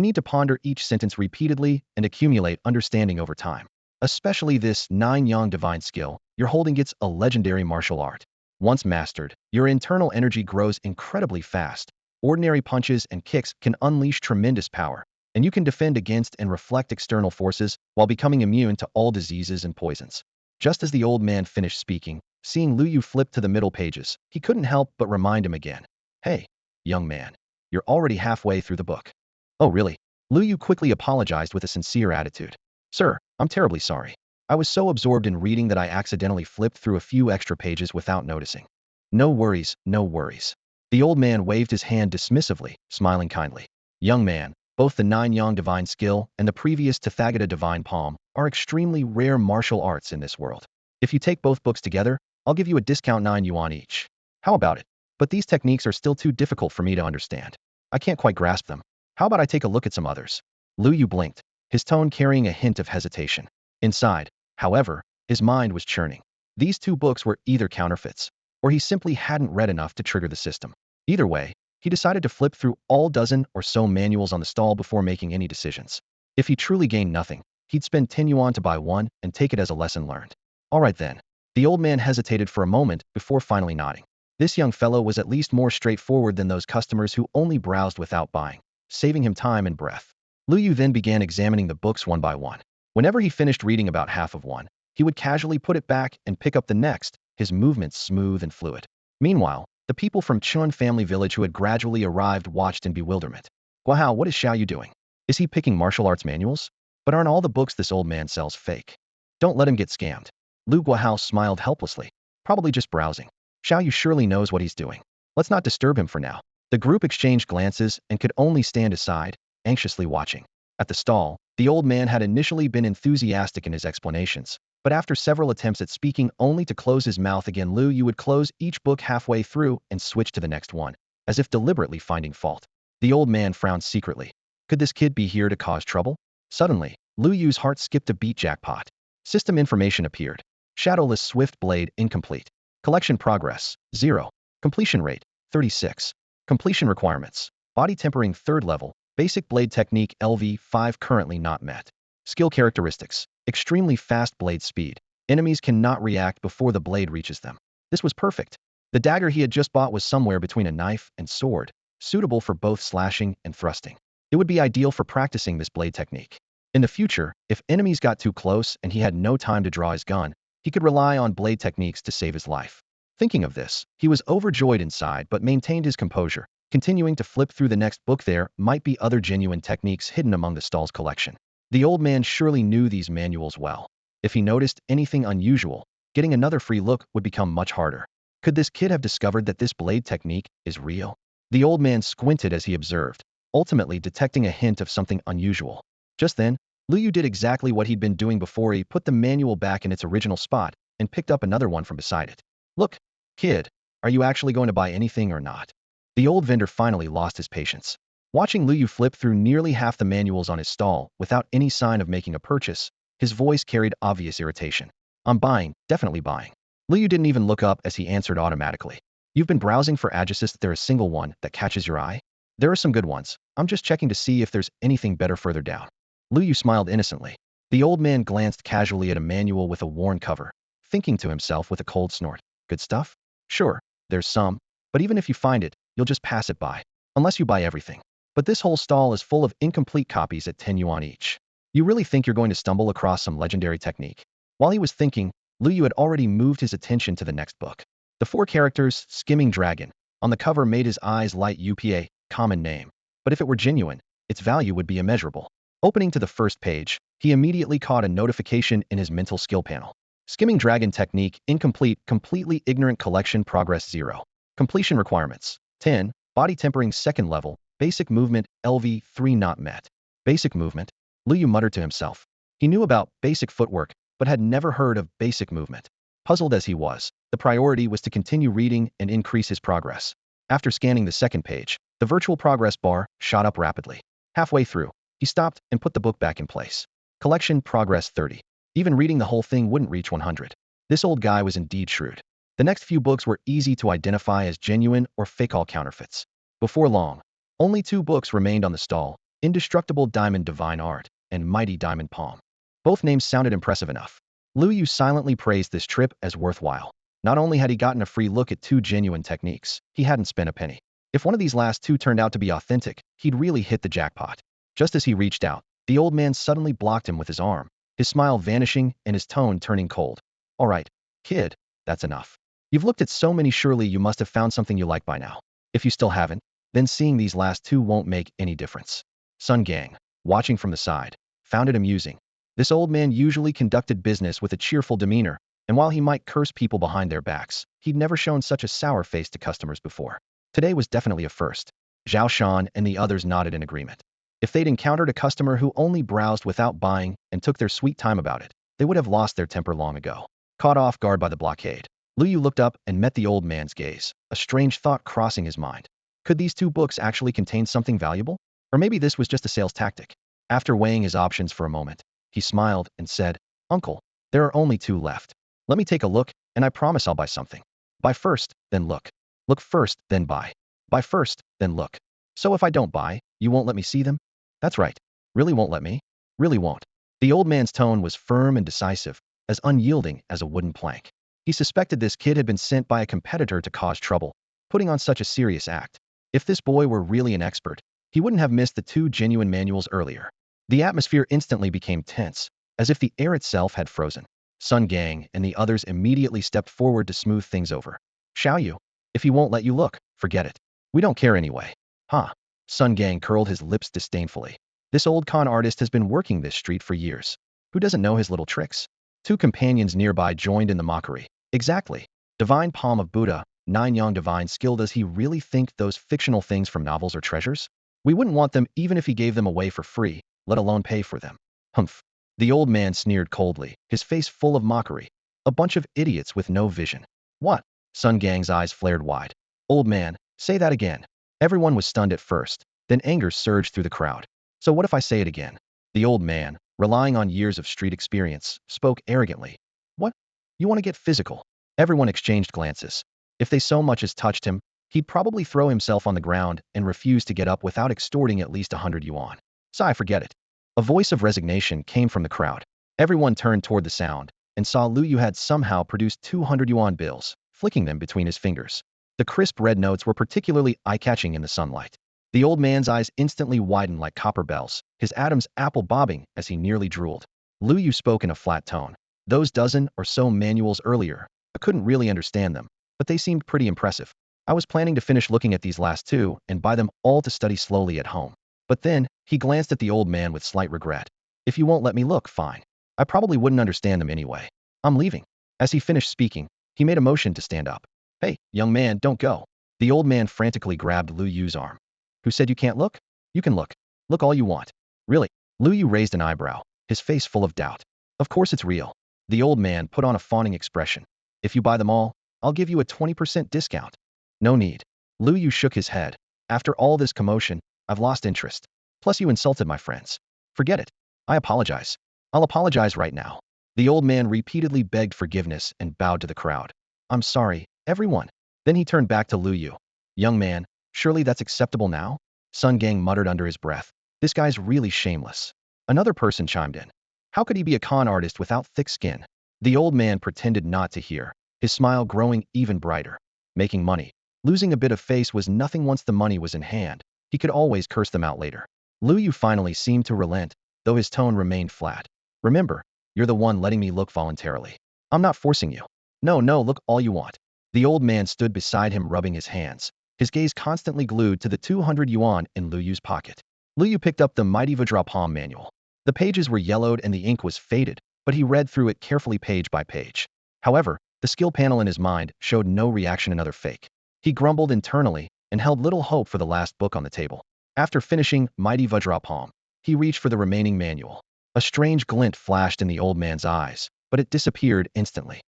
need to ponder each sentence repeatedly and accumulate understanding over time. Especially this 9 Yang Divine Skill, you're holding it's a legendary martial art. Once mastered, your internal energy grows incredibly fast. Ordinary punches and kicks can unleash tremendous power, and you can defend against and reflect external forces while becoming immune to all diseases and poisons. Just as the old man finished speaking, seeing Lu Yu flip to the middle pages, he couldn't help but remind him again. Hey, young man. You're already halfway through the book. Oh really? Lu Yu quickly apologized with a sincere attitude. Sir, I'm terribly sorry. I was so absorbed in reading that I accidentally flipped through a few extra pages without noticing. No worries, no worries. The old man waved his hand dismissively, smiling kindly. Young man, both the 9 Yang Divine Skill and the previous Tathagata Divine Palm are extremely rare martial arts in this world. If you take both books together, I'll give you a discount 9 yuan each. How about it? But these techniques are still too difficult for me to understand. I can't quite grasp them. How about I take a look at some others? Lu Yu blinked, his tone carrying a hint of hesitation. Inside, however, his mind was churning. These 2 books were either counterfeits, or he simply hadn't read enough to trigger the system. Either way, he decided to flip through all dozen or so manuals on the stall before making any decisions. If he truly gained nothing, he'd spend 10 yuan to buy one and take it as a lesson learned. All right then. The old man hesitated for a moment before finally nodding. This young fellow was at least more straightforward than those customers who only browsed without buying, saving him time and breath. Lu Yu then began examining the books one by one. Whenever he finished reading about half of one, he would casually put it back and pick up the next, his movements smooth and fluid. Meanwhile, the people from Chun family village who had gradually arrived watched in bewilderment. Guahao, what is Xiao Yu doing? Is he picking martial arts manuals? But aren't all the books this old man sells fake? Don't let him get scammed. Lu Guahao smiled helplessly. Probably just browsing. Xiao Yu surely knows what he's doing. Let's not disturb him for now. The group exchanged glances and could only stand aside, anxiously watching. At the stall, the old man had initially been enthusiastic in his explanations, but after several attempts at speaking only to close his mouth again, Lu Yu would close each book halfway through and switch to the next one, as if deliberately finding fault. The old man frowned secretly. Could this kid be here to cause trouble? Suddenly, Lu Yu's heart skipped a beat. Jackpot. System information appeared. Shadowless Swift Blade incomplete. Collection progress, 0. Completion rate, 36. Completion requirements. Body tempering 3rd level, Basic blade technique LV5 currently not met. Skill characteristics. Extremely fast blade speed. Enemies cannot react before the blade reaches them. This was perfect. The dagger he had just bought was somewhere between a knife and sword, suitable for both slashing and thrusting. It would be ideal for practicing this blade technique. In the future, if enemies got too close and he had no time to draw his gun, he could rely on blade techniques to save his life. Thinking of this, he was overjoyed inside but maintained his composure, continuing to flip through the next book. There might be other genuine techniques hidden among the stall's collection. The old man surely knew these manuals well. If he noticed anything unusual, getting another free look would become much harder. Could this kid have discovered that this blade technique is real? The old man squinted as he observed, ultimately detecting a hint of something unusual. Just then, Lu Yu did exactly what he'd been doing before. He put the manual back in its original spot and picked up another one from beside it. Look, kid, are you actually going to buy anything or not? The old vendor finally lost his patience. Watching Lu Yu flip through nearly half the manuals on his stall without any sign of making a purchase, his voice carried obvious irritation. I'm buying, definitely buying. Lu Yu didn't even look up as he answered automatically. You've been browsing for Aegis. There a single one that catches your eye? There are some good ones. I'm just checking to see if there's anything better further down. Lu Yu smiled innocently. The old man glanced casually at a manual with a worn cover, thinking to himself with a cold snort. Good stuff? Sure, there's some, but even if you find it, you'll just pass it by. Unless you buy everything. But this whole stall is full of incomplete copies at 10 yuan each. You really think you're going to stumble across some legendary technique? While he was thinking, Lu Yu had already moved his attention to the next book. The 4 characters, Skimming Dragon, on the cover made his eyes light. UPA, common name. But if it were genuine, its value would be immeasurable. Opening to the first page, he immediately caught a notification in his mental skill panel. Skimming Dragon technique, incomplete, completely ignorant collection, progress 0. Completion requirements, 10, body tempering 2nd level, basic movement, LV3 not met. Basic movement? Lu Yu muttered to himself. He knew about basic footwork, but had never heard of basic movement. Puzzled as he was, the priority was to continue reading and increase his progress. After scanning the 2nd page, the virtual progress bar shot up rapidly. Halfway through, he stopped and put the book back in place. Collection progress 30. Even reading the whole thing wouldn't reach 100. This old guy was indeed shrewd. The next few books were easy to identify as genuine or fake, all counterfeits. Before long, only 2 books remained on the stall, Indestructible Diamond Divine Art and Mighty Diamond Palm. Both names sounded impressive enough. Lu Yu silently praised this trip as worthwhile. Not only had he gotten a free look at 2 genuine techniques, he hadn't spent a penny. If one of these last 2 turned out to be authentic, he'd really hit the jackpot. Just as he reached out, the old man suddenly blocked him with his arm, his smile vanishing and his tone turning cold. All right, kid, that's enough. You've looked at so many, surely you must have found something you like by now. If you still haven't, then seeing these last 2 won't make any difference. Sun Gang, watching from the side, found it amusing. This old man usually conducted business with a cheerful demeanor, and while he might curse people behind their backs, he'd never shown such a sour face to customers before. Today was definitely a first. Zhao Shan and the others nodded in agreement. If they'd encountered a customer who only browsed without buying and took their sweet time about it, they would have lost their temper long ago. Caught off guard by the blockade, Lu Yu looked up and met the old man's gaze, a strange thought crossing his mind. Could these 2 books actually contain something valuable? Or maybe this was just a sales tactic? After weighing his options for a moment, he smiled and said, Uncle, there are only 2 left. Let me take a look, and I promise I'll buy something. Buy first, then look. Look first, then buy. Buy first, then look. So if I don't buy, you won't let me see them? That's right. Really won't let me? Really won't. The old man's tone was firm and decisive, as unyielding as a wooden plank. He suspected this kid had been sent by a competitor to cause trouble, putting on such a serious act. If this boy were really an expert, he wouldn't have missed the 2 genuine manuals earlier. The atmosphere instantly became tense, as if the air itself had frozen. Sun Gang and the others immediately stepped forward to smooth things over. Xiaoyu, if he won't let you look, forget it. We don't care anyway. Huh? Sun Gang curled his lips disdainfully. This old con artist has been working this street for years. Who doesn't know his little tricks? 2 companions nearby joined in the mockery. Exactly. Divine Palm of Buddha, 9 Yang divine skill. Does he really think those fictional things from novels are treasures? We wouldn't want them even if he gave them away for free, let alone pay for them. Humph. The old man sneered coldly, his face full of mockery. A bunch of idiots with no vision. What? Sun Gang's eyes flared wide. Old man, say that again. Everyone was stunned at first, then anger surged through the crowd. So what if I say it again? The old man, relying on years of street experience, spoke arrogantly. What? You want to get physical? Everyone exchanged glances. If they so much as touched him, He'd probably throw himself on the ground and refuse to get up without extorting at least 100 yuan. Sigh, forget it. A voice of resignation came from the crowd. Everyone turned toward the sound and saw Lu Yu had somehow produced 200 yuan bills, flicking them between his fingers. The crisp red notes were particularly eye-catching in the sunlight. The old man's eyes instantly widened like copper bells, his Adam's apple bobbing as he nearly drooled. Lu Yu spoke in a flat tone. Those dozen or so manuals earlier, I couldn't really understand them, but they seemed pretty impressive. I was planning to finish looking at these last two and buy them all to study slowly at home. But then, he glanced at the old man with slight regret. If you won't let me look, fine. I probably wouldn't understand them anyway. I'm leaving. As he finished speaking, he made a motion to stand up. Hey, young man, don't go. The old man frantically grabbed Lu Yu's arm. Who said you can't look? You can look. Look all you want. Really? Lu Yu raised an eyebrow, his face full of doubt. Of course it's real. The old man put on a fawning expression. If you buy them all, I'll give you a 20% discount. No need. Lu Yu shook his head. After all this commotion, I've lost interest. Plus you insulted my friends. Forget it. I apologize. I'll apologize right now. The old man repeatedly begged forgiveness and bowed to the crowd. I'm sorry, everyone. Then he turned back to Lu Yu. Young man, surely that's acceptable now? Sun Gang muttered under his breath. This guy's really shameless. Another person chimed in. How could he be a con artist without thick skin? The old man pretended not to hear, his smile growing even brighter. Making money. Losing a bit of face was nothing once the money was in hand. He could always curse them out later. Lu Yu finally seemed to relent, though his tone remained flat. Remember, you're the one letting me look voluntarily. I'm not forcing you. No, look all you want. The old man stood beside him rubbing his hands, his gaze constantly glued to the 200 yuan in Lu Yu's pocket. Lu Yu picked up the Mighty Vajrapam manual. The pages were yellowed and the ink was faded, but he read through it carefully page by page. However, the skill panel in his mind showed no reaction, another fake. He grumbled internally and held little hope for the last book on the table. After finishing Mighty Vajrapam, he reached for the remaining manual. A strange glint flashed in the old man's eyes, but it disappeared instantly.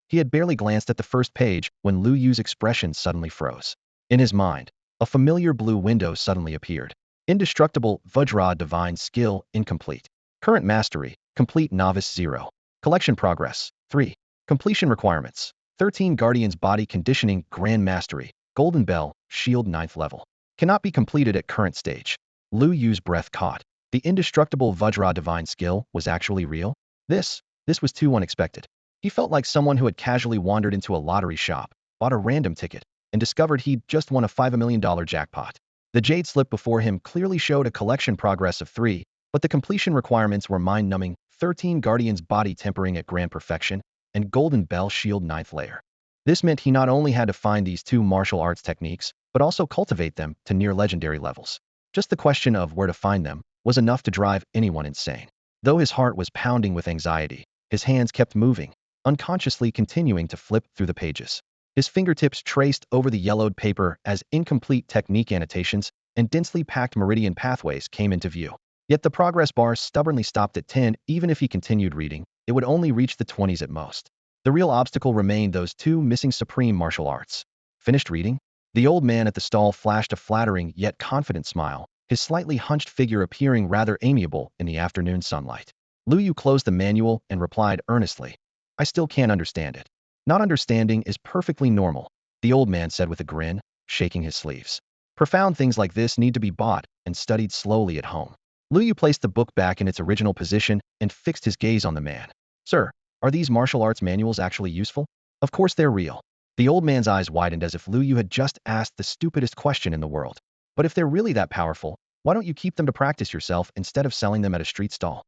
He had barely glanced at the first page when Lu Yu's expression suddenly froze. In his mind, a familiar blue window suddenly appeared. Indestructible Vajra Divine Skill incomplete. Current Mastery, Complete Novice 0. Collection Progress, 3. Completion Requirements, 13 Guardian's Body Conditioning Grand Mastery, Golden Bell, Shield 9th level. Cannot be completed at current stage. Lu Yu's breath caught. The indestructible Vajra Divine Skill was actually real? This was too unexpected. He felt like someone who had casually wandered into a lottery shop, bought a random ticket, and discovered he'd just won a $5 million jackpot. The jade slip before him clearly showed a collection progress of 3, but the completion requirements were mind-numbing: 13 Guardian's Body Tempering at Grand Perfection, and Golden Bell Shield 9th layer. This meant he not only had to find these two martial arts techniques, but also cultivate them to near legendary levels. Just the question of where to find them was enough to drive anyone insane. Though his heart was pounding with anxiety, his hands kept moving, unconsciously continuing to flip through the pages. His fingertips traced over the yellowed paper as incomplete technique annotations and densely packed meridian pathways came into view. Yet the progress bar stubbornly stopped at 10. Even if he continued reading, it would only reach the 20s at most. The real obstacle remained those two missing supreme martial arts. Finished reading? The old man at the stall flashed a flattering yet confident smile, his slightly hunched figure appearing rather amiable in the afternoon sunlight. Lu Yu closed the manual and replied earnestly, I still can't understand it. Not understanding is perfectly normal, the old man said with a grin, shaking his sleeves. Profound things like this need to be bought and studied slowly at home. Lu Yu placed the book back in its original position and fixed his gaze on the man. Sir, are these martial arts manuals actually useful? Of course they're real. The old man's eyes widened as if Lu Yu had just asked the stupidest question in the world. But if they're really that powerful, why don't you keep them to practice yourself instead of selling them at a street stall?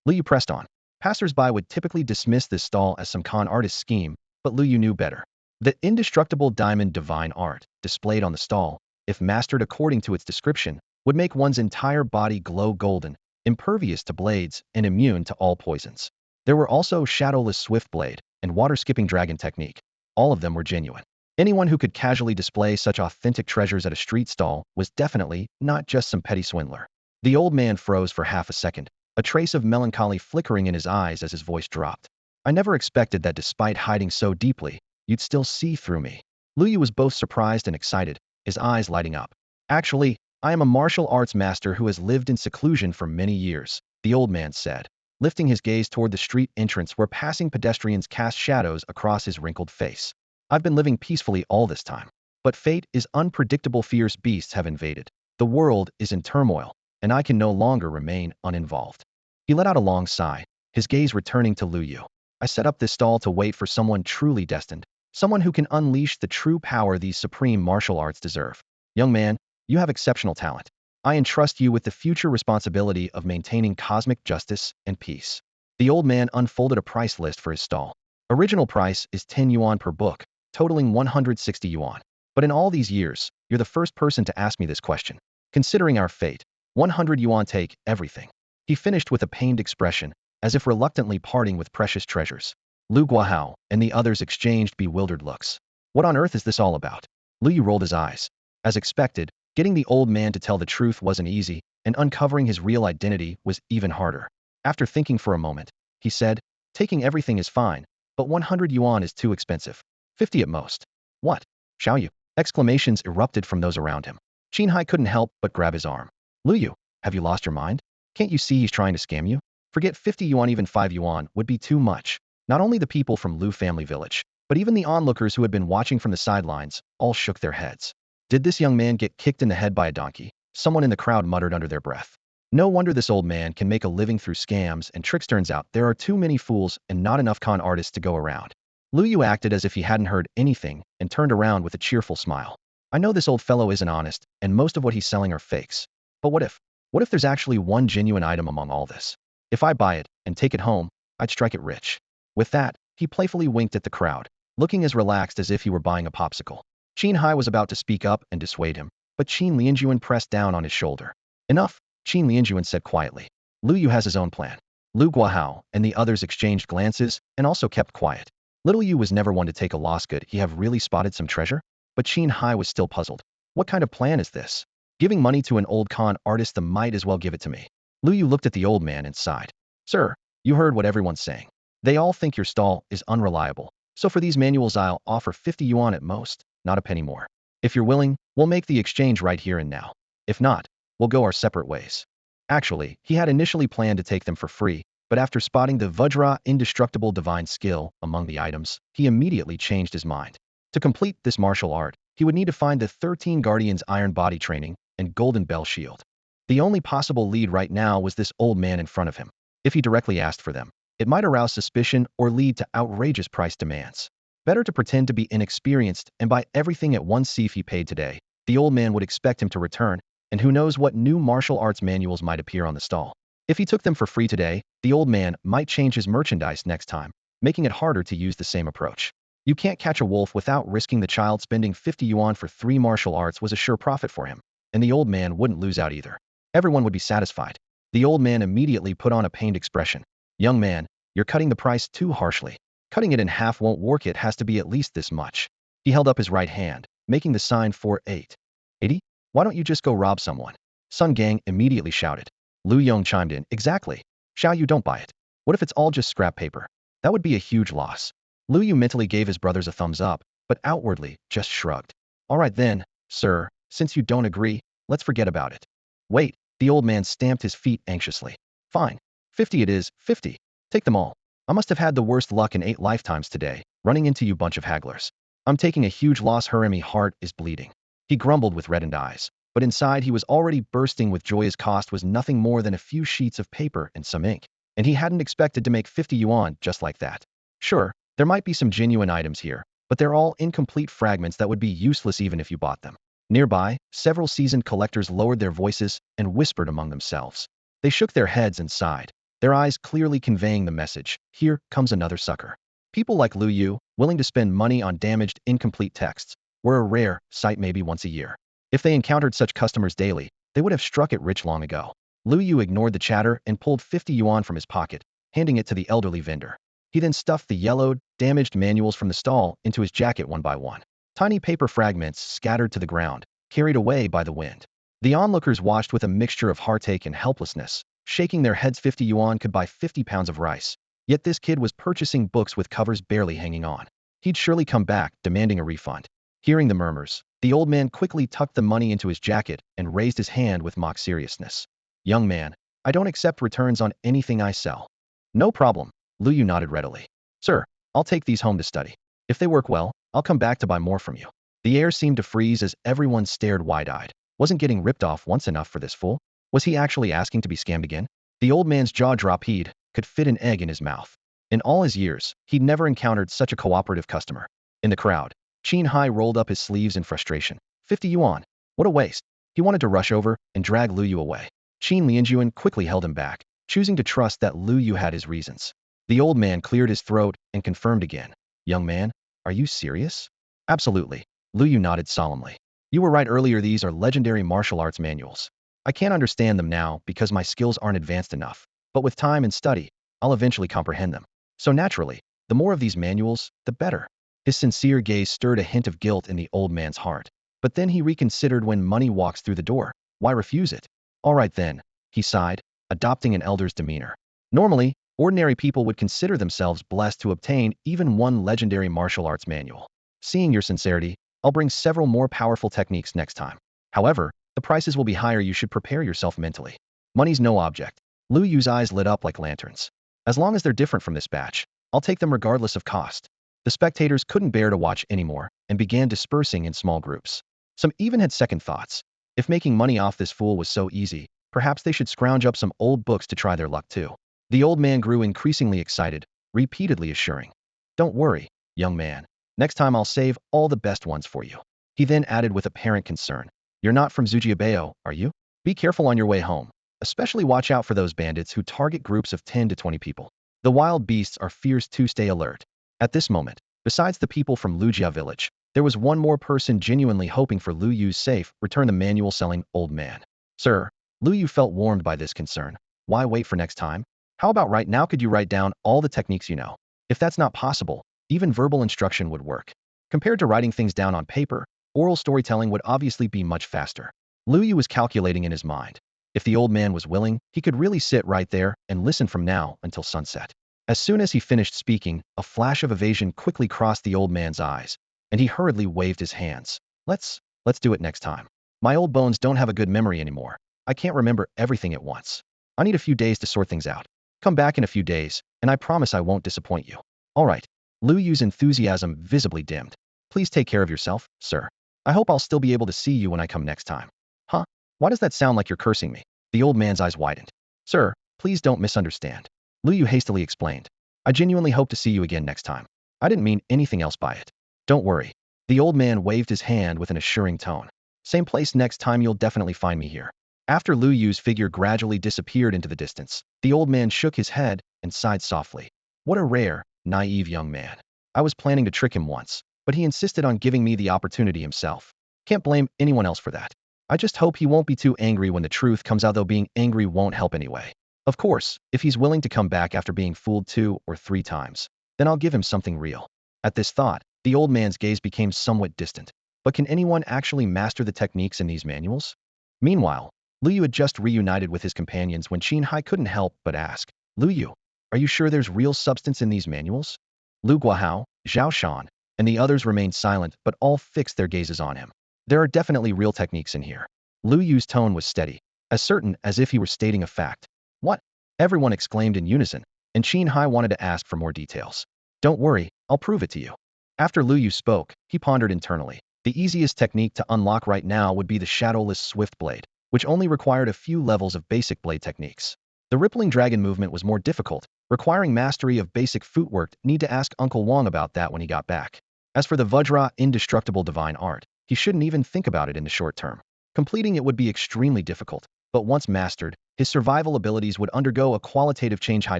Lu Yu pressed on. Passers-by would typically dismiss this stall as some con artist scheme, but Lu Yu knew better. The indestructible diamond divine art, displayed on the stall, if mastered according to its description, would make one's entire body glow golden, impervious to blades, and immune to all poisons. There were also Shadowless Swift Blade and Water-Skipping Dragon Technique. All of them were genuine. Anyone who could casually display such authentic treasures at a street stall was definitely not just some petty swindler. The old man froze for half a second, a trace of melancholy flickering in his eyes as his voice dropped. I never expected that despite hiding so deeply, you'd still see through me. Lu Yu was both surprised and excited, his eyes lighting up. Actually, I am a martial arts master who has lived in seclusion for many years, the old man said, lifting his gaze toward the street entrance where passing pedestrians cast shadows across his wrinkled face. I've been living peacefully all this time. But fate is unpredictable. Fierce beasts have invaded. The world is in turmoil, and I can no longer remain uninvolved. He let out a long sigh, his gaze returning to Lu Yu. I set up this stall to wait for someone truly destined, someone who can unleash the true power these supreme martial arts deserve. Young man, you have exceptional talent. I entrust you with the future responsibility of maintaining cosmic justice and peace. The old man unfolded a price list for his stall. Original price is 10 yuan per book, totaling 160 yuan. But in all these years, you're the first person to ask me this question. Considering our fate, 100 yuan, take everything. He finished with a pained expression, as if reluctantly parting with precious treasures. Lu Guahao and the others exchanged bewildered looks. What on earth is this all about? Lu Yu rolled his eyes. As expected, getting the old man to tell the truth wasn't easy, and uncovering his real identity was even harder. After thinking for a moment, he said, taking everything is fine, but 100 yuan is too expensive. 50 at most. What? Xiao Yu? Exclamations erupted from those around him. Qin Hai couldn't help but grab his arm. Lu Yu, have you lost your mind? Can't you see he's trying to scam you? Forget 50 yuan, even 5 yuan would be too much. Not only the people from Lu family village, but even the onlookers who had been watching from the sidelines, all shook their heads. Did this young man get kicked in the head by a donkey? Someone in the crowd muttered under their breath. No wonder this old man can make a living through scams and tricks. Turns out there are too many fools and not enough con artists to go around. Lu Yu acted as if he hadn't heard anything and turned around with a cheerful smile. I know this old fellow isn't honest, and most of what he's selling are fakes. But what if there's actually one genuine item among all this? If I buy it and take it home, I'd strike it rich. With that, he playfully winked at the crowd, looking as relaxed as if he were buying a popsicle. Qin Hai was about to speak up and dissuade him, but Qin Lianjuan pressed down on his shoulder. Enough, Qin Lianjuan said quietly. Lu Yu has his own plan. Lu Guahao and the others exchanged glances and also kept quiet. Little Yu was never one to take a loss. Could he have really spotted some treasure? But Qin Hai was still puzzled. What kind of plan is this? Giving money to an old con artist? Might as well give it to me. Lu Yu looked at the old man and sighed. Sir, you heard what everyone's saying. They all think your stall is unreliable. So for these manuals I'll offer 50 yuan at most, not a penny more. If you're willing, we'll make the exchange right here and now. If not, we'll go our separate ways. Actually, he had initially planned to take them for free, but after spotting the Vajra indestructible divine skill among the items, he immediately changed his mind. To complete this martial art, he would need to find the 13 Guardians' iron body training and golden bell shield. The only possible lead right now was this old man in front of him. If he directly asked for them, it might arouse suspicion or lead to outrageous price demands. Better to pretend to be inexperienced and buy everything at once. See if he paid today, the old man would expect him to return, and who knows what new martial arts manuals might appear on the stall. If he took them for free today, the old man might change his merchandise next time, making it harder to use the same approach. You can't catch a wolf without risking the child. Spending 50 yuan for 3 martial arts was a sure profit for him, and the old man wouldn't lose out either. Everyone would be satisfied. The old man immediately put on a pained expression. Young man, you're cutting the price too harshly. Cutting it in half won't work. It has to be at least this much. He held up his right hand, making the sign for 80. Why don't you just go rob someone? Sun Gang immediately shouted. Lu Yong chimed in. Exactly. Xiao Yu, don't buy it. What if it's all just scrap paper? That would be a huge loss. Lu Yu mentally gave his brothers a thumbs up, but outwardly just shrugged. All right then, sir, since you don't agree, let's forget about it. Wait, the old man stamped his feet anxiously. Fine. 50 it is, 50. Take them all. I must have had the worst luck in 8 lifetimes today, running into you bunch of hagglers. I'm taking a huge loss. Hermie heart is bleeding. He grumbled with reddened eyes, but inside he was already bursting with joy. His cost was nothing more than a few sheets of paper and some ink, and he hadn't expected to make 50 yuan just like that. Sure, there might be some genuine items here, but they're all incomplete fragments that would be useless even if you bought them. Nearby, several seasoned collectors lowered their voices and whispered among themselves. They shook their heads and sighed, their eyes clearly conveying the message, here comes another sucker. People like Lu Yu, willing to spend money on damaged, incomplete texts, were a rare sight. Maybe once a year. If they encountered such customers daily, they would have struck it rich long ago. Lu Yu ignored the chatter and pulled 50 yuan from his pocket, handing it to the elderly vendor. He then stuffed the yellowed, damaged manuals from the stall into his jacket one by one. Tiny paper fragments scattered to the ground, carried away by the wind. The onlookers watched with a mixture of heartache and helplessness, shaking their heads. 50 yuan could buy 50 pounds of rice. Yet this kid was purchasing books with covers barely hanging on. He'd surely come back, demanding a refund. Hearing the murmurs, the old man quickly tucked the money into his jacket and raised his hand with mock seriousness. Young man, I don't accept returns on anything I sell. No problem. Lu Yu nodded readily. Sir, I'll take these home to study. If they work well, I'll come back to buy more from you. The air seemed to freeze as everyone stared wide-eyed. Wasn't getting ripped off once enough for this fool? Was he actually asking to be scammed again? The old man's jaw dropped. He could fit an egg in his mouth. In all his years, he'd never encountered such a cooperative customer. In the crowd, Qin Hai rolled up his sleeves in frustration. 50 yuan. What a waste. He wanted to rush over and drag Lu Yu away. Qin Lianjuan quickly held him back, choosing to trust that Lu Yu had his reasons. The old man cleared his throat and confirmed again. Young man, are you serious? Absolutely. Lu Yu nodded solemnly. You were right earlier, these are legendary martial arts manuals. I can't understand them now because my skills aren't advanced enough, but with time and study, I'll eventually comprehend them. So naturally, the more of these manuals, the better. His sincere gaze stirred a hint of guilt in the old man's heart. But then he reconsidered. When money walks through the door, why refuse it? All right then, he sighed, adopting an elder's demeanor. Normally, ordinary people would consider themselves blessed to obtain even one legendary martial arts manual. Seeing your sincerity, I'll bring several more powerful techniques next time. However, the prices will be higher. You should prepare yourself mentally. Money's no object. Lu Yu's eyes lit up like lanterns. As long as they're different from this batch, I'll take them regardless of cost. The spectators couldn't bear to watch anymore and began dispersing in small groups. Some even had second thoughts. If making money off this fool was so easy, perhaps they should scrounge up some old books to try their luck too. The old man grew increasingly excited, repeatedly assuring, "Don't worry, young man. Next time I'll save all the best ones for you." He then added with apparent concern, "You're not from Zujiabao, are you? Be careful on your way home. Especially watch out for those bandits who target groups of 10 to 20 people. The wild beasts are fierce too. Stay alert." At this moment, besides the people from Lujia village, there was one more person genuinely hoping for Lu Yu's safe return. The manual-selling old man. Sir, Lu Yu felt warmed by this concern. Why wait for next time? How about right now? Could you write down all the techniques you know? If that's not possible, even verbal instruction would work. Compared to writing things down on paper, oral storytelling would obviously be much faster. Lu Yu was calculating in his mind. If the old man was willing, he could really sit right there and listen from now until sunset. As soon as he finished speaking, a flash of evasion quickly crossed the old man's eyes, and he hurriedly waved his hands. Let's do it next time. My old bones don't have a good memory anymore. I can't remember everything at once. I need a few days to sort things out. Come back in a few days, and I promise I won't disappoint you. All right. Lu Yu's enthusiasm visibly dimmed. Please take care of yourself, sir. I hope I'll still be able to see you when I come next time. Huh? Why does that sound like you're cursing me? The old man's eyes widened. Sir, please don't misunderstand. Lu Yu hastily explained. I genuinely hope to see you again next time. I didn't mean anything else by it. Don't worry. The old man waved his hand with an assuring tone. Same place next time, you'll definitely find me here. After Lu Yu's figure gradually disappeared into the distance, the old man shook his head and sighed softly. What a rare, naive young man. I was planning to trick him once, but he insisted on giving me the opportunity himself. Can't blame anyone else for that. I just hope he won't be too angry when the truth comes out, though being angry won't help anyway. Of course, if he's willing to come back after being fooled 2 or 3 times, then I'll give him something real. At this thought, the old man's gaze became somewhat distant. But can anyone actually master the techniques in these manuals? Meanwhile, Lu Yu had just reunited with his companions when Qin Hai couldn't help but ask, Lu Yu, are you sure there's real substance in these manuals? Lu Guahao, Zhao Shan, and the others remained silent but all fixed their gazes on him. There are definitely real techniques in here. Lu Yu's tone was steady, as certain as if he were stating a fact. What? Everyone exclaimed in unison, and Qin Hai wanted to ask for more details. Don't worry, I'll prove it to you. After Lu Yu spoke, he pondered internally. The easiest technique to unlock right now would be the Shadowless Swift Blade, which only required a few levels of basic blade techniques. The Rippling Dragon movement was more difficult, requiring mastery of basic footwork. Need to ask Uncle Wang about that when he got back. As for the Vajra Indestructible Divine Art, he shouldn't even think about it in the short term. Completing it would be extremely difficult, but once mastered, his survival abilities would undergo a qualitative change: high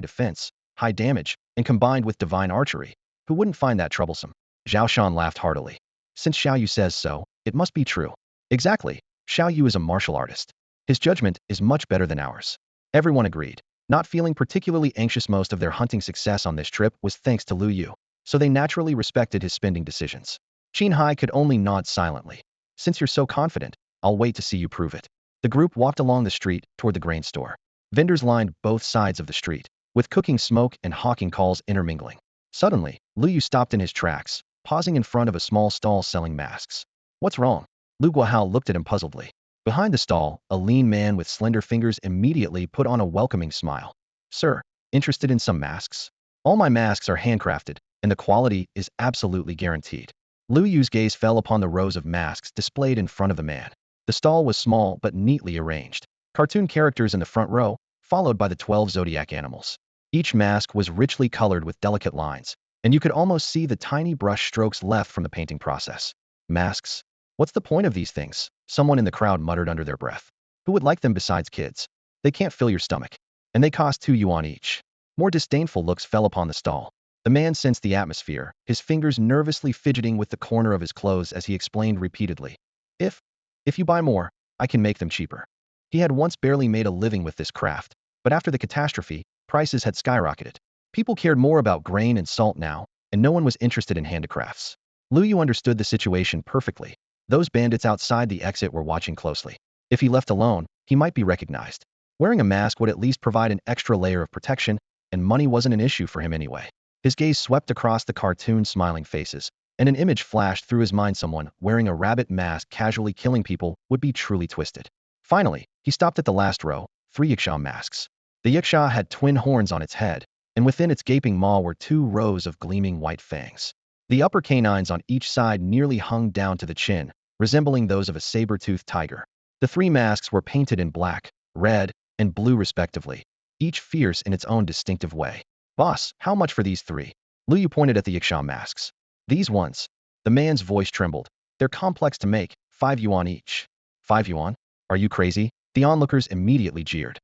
defense, high damage, and combined with divine archery. Who wouldn't find that troublesome? Zhao Shan laughed heartily. Since Xiao Yu says so, it must be true. Exactly. Xiao Yu is a martial artist. His judgment is much better than ours. Everyone agreed. Not feeling particularly anxious, most of their hunting success on this trip was thanks to Lu Yu, so they naturally respected his spending decisions. Qin Hai could only nod silently. Since you're so confident, I'll wait to see you prove it. The group walked along the street toward the grain store. Vendors lined both sides of the street, with cooking smoke and hawking calls intermingling. Suddenly, Lu Yu stopped in his tracks, pausing in front of a small stall selling masks. What's wrong? Lu Guahao looked at him puzzledly. Behind the stall, a lean man with slender fingers immediately put on a welcoming smile. Sir, interested in some masks? All my masks are handcrafted, and the quality is absolutely guaranteed. Lu Yu's gaze fell upon the rows of masks displayed in front of the man. The stall was small but neatly arranged. Cartoon characters in the front row, followed by the 12 zodiac animals. Each mask was richly colored with delicate lines, and you could almost see the tiny brush strokes left from the painting process. Masks? What's the point of these things? Someone in the crowd muttered under their breath. Who would like them besides kids? They can't fill your stomach. And they cost 2 yuan each. More disdainful looks fell upon the stall. The man sensed the atmosphere, his fingers nervously fidgeting with the corner of his clothes as he explained repeatedly. If you buy more, I can make them cheaper. He had once barely made a living with this craft, but after the catastrophe, prices had skyrocketed. People cared more about grain and salt now, and no one was interested in handicrafts. Lu Yu understood the situation perfectly. Those bandits outside the exit were watching closely. If he left alone, he might be recognized. Wearing a mask would at least provide an extra layer of protection, and money wasn't an issue for him anyway. His gaze swept across the cartoon smiling faces, and an image flashed through his mind. Someone wearing a rabbit mask casually killing people would be truly twisted. Finally, he stopped at the last row, 3 Yiksha masks. The Yiksha had twin horns on its head, and within its gaping maw were 2 rows of gleaming white fangs. The upper canines on each side nearly hung down to the chin, resembling those of a saber-toothed tiger. The 3 masks were painted in black, red, and blue respectively, each fierce in its own distinctive way. Boss, how much for these 3? Lu Yu pointed at the Yiksha masks. These ones. The man's voice trembled. They're complex to make, 5 yuan each. 5 yuan? Are you crazy? The onlookers immediately jeered.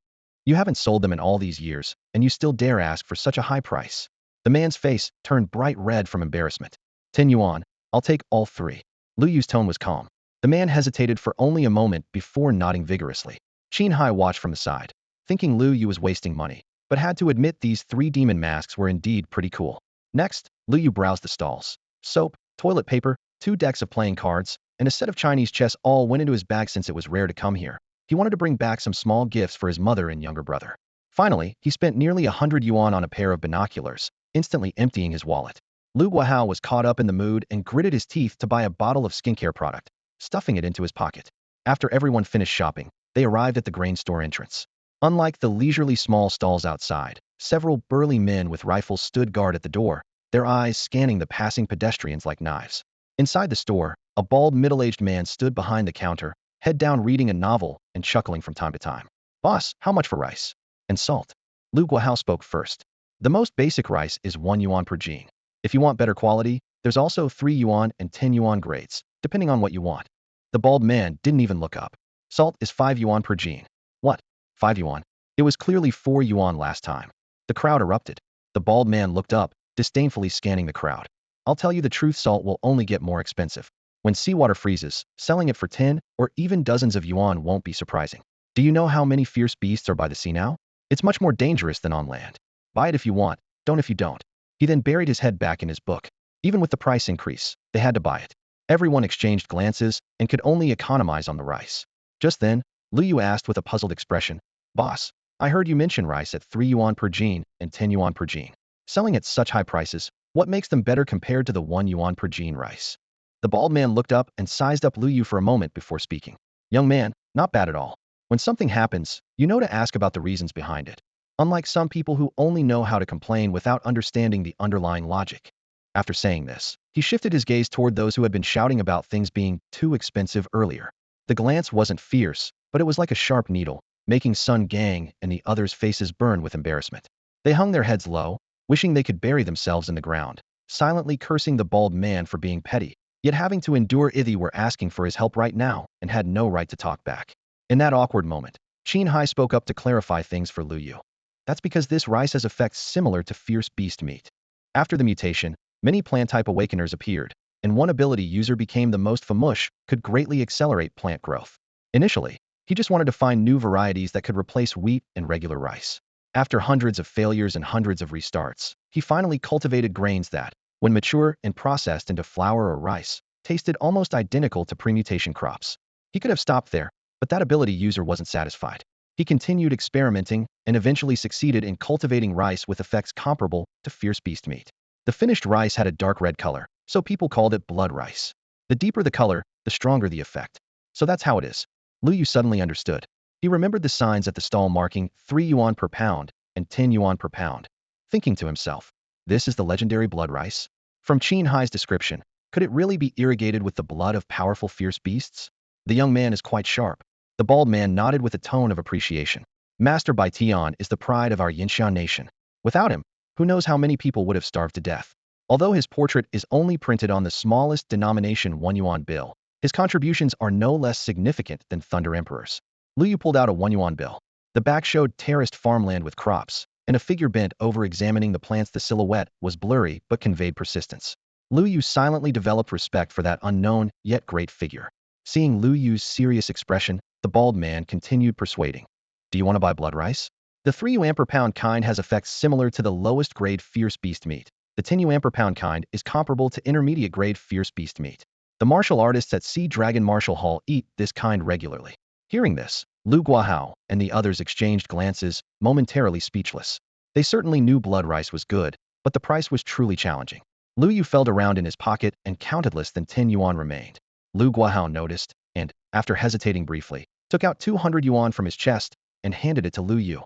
You haven't sold them in all these years, and you still dare ask for such a high price. The man's face turned bright red from embarrassment. 10 yuan, I'll take all 3. Lu Yu's tone was calm. The man hesitated for only a moment before nodding vigorously. Qin Hai watched from the side, thinking Lu Yu was wasting money, but had to admit these 3 demon masks were indeed pretty cool. Next, Lu Yu browsed the stalls. Soap, toilet paper, 2 decks of playing cards, and a set of Chinese chess all went into his bag. Since it was rare to come here, he wanted to bring back some small gifts for his mother and younger brother. Finally, he spent nearly 100 yuan on a pair of binoculars, instantly emptying his wallet. Lu Guahao was caught up in the mood and gritted his teeth to buy a bottle of skincare product, stuffing it into his pocket. After everyone finished shopping, they arrived at the grain store entrance. Unlike the leisurely small stalls outside, several burly men with rifles stood guard at the door, their eyes scanning the passing pedestrians like knives. Inside the store, a bald middle-aged man stood behind the counter, head down reading a novel and chuckling from time to time. Boss, how much for rice? And salt? Lu Guahao spoke first. The most basic rice is 1 yuan per jin. If you want better quality, there's also 3 yuan and 10 yuan grades, depending on what you want. The bald man didn't even look up. Salt is 5 yuan per jin. What? 5 yuan? It was clearly 4 yuan last time. The crowd erupted. The bald man looked up, disdainfully scanning the crowd. I'll tell you the truth, salt will only get more expensive. When seawater freezes, selling it for 10 or even dozens of yuan won't be surprising. Do you know how many fierce beasts are by the sea now? It's much more dangerous than on land. Buy it if you want, don't if you don't. He then buried his head back in his book. Even with the price increase, they had to buy it. Everyone exchanged glances and could only economize on the rice. Just then, Lu Yu asked with a puzzled expression, Boss, I heard you mention rice at 3 yuan per jin and 10 yuan per jin. Selling at such high prices, what makes them better compared to the 1 yuan per jin rice? The bald man looked up and sized up Lu Yu for a moment before speaking. Young man, not bad at all. When something happens, you know to ask about the reasons behind it. Unlike some people who only know how to complain without understanding the underlying logic. After saying this, he shifted his gaze toward those who had been shouting about things being too expensive earlier. The glance wasn't fierce, but it was like a sharp needle, making Sun Gang and the others' faces burn with embarrassment. They hung their heads low, wishing they could bury themselves in the ground, silently cursing the bald man for being petty, yet having to endure they were asking for his help right now and had no right to talk back. In that awkward moment, Qin Hai spoke up to clarify things for Lu Yu. That's because this rice has effects similar to fierce beast meat. After the mutation, many plant-type awakeners appeared, and one ability user became the most famous, could greatly accelerate plant growth. Initially, he just wanted to find new varieties that could replace wheat and regular rice. After hundreds of failures and hundreds of restarts, he finally cultivated grains that, when mature and processed into flour or rice, tasted almost identical to premutation crops. He could have stopped there, but that ability user wasn't satisfied. He continued experimenting and eventually succeeded in cultivating rice with effects comparable to fierce beast meat. The finished rice had a dark red color, so people called it blood rice. The deeper the color, the stronger the effect. So that's how it is. Lu Yu suddenly understood. He remembered the signs at the stall marking 3 yuan per pound and 10 yuan per pound, thinking to himself, this is the legendary blood rice? From Qin Hai's description, Could it really be irrigated with the blood of powerful fierce beasts? The young man is quite sharp. The bald man nodded with a tone of appreciation. Master Bai Tian is the pride of our Yinshan nation. Without him, who knows how many people would have starved to death. Although his portrait is only printed on the smallest denomination 1 yuan bill, his contributions are no less significant than Thunder Emperor's. Lu Yu pulled out a 1 yuan bill. The back showed terraced farmland with crops, and a figure bent over examining the plants. The silhouette was blurry but conveyed persistence. Lu Yu silently developed respect for that unknown, yet great figure. Seeing Lu Yu's serious expression, the bald man continued persuading. Do you want to buy blood rice? The 3 yuan per pound kind has effects similar to the lowest grade fierce beast meat. The 10 yuan per pound kind is comparable to intermediate grade fierce beast meat. The martial artists at Sea Dragon Martial Hall eat this kind regularly. Hearing this, Lu Guahao and the others exchanged glances, momentarily speechless. They certainly knew blood rice was good, but the price was truly challenging. Lu Yu felt around in his pocket and counted less than 10 yuan remained. Lu Guahao noticed, and, after hesitating briefly, took out 200 yuan from his chest and handed it to Lu Yu.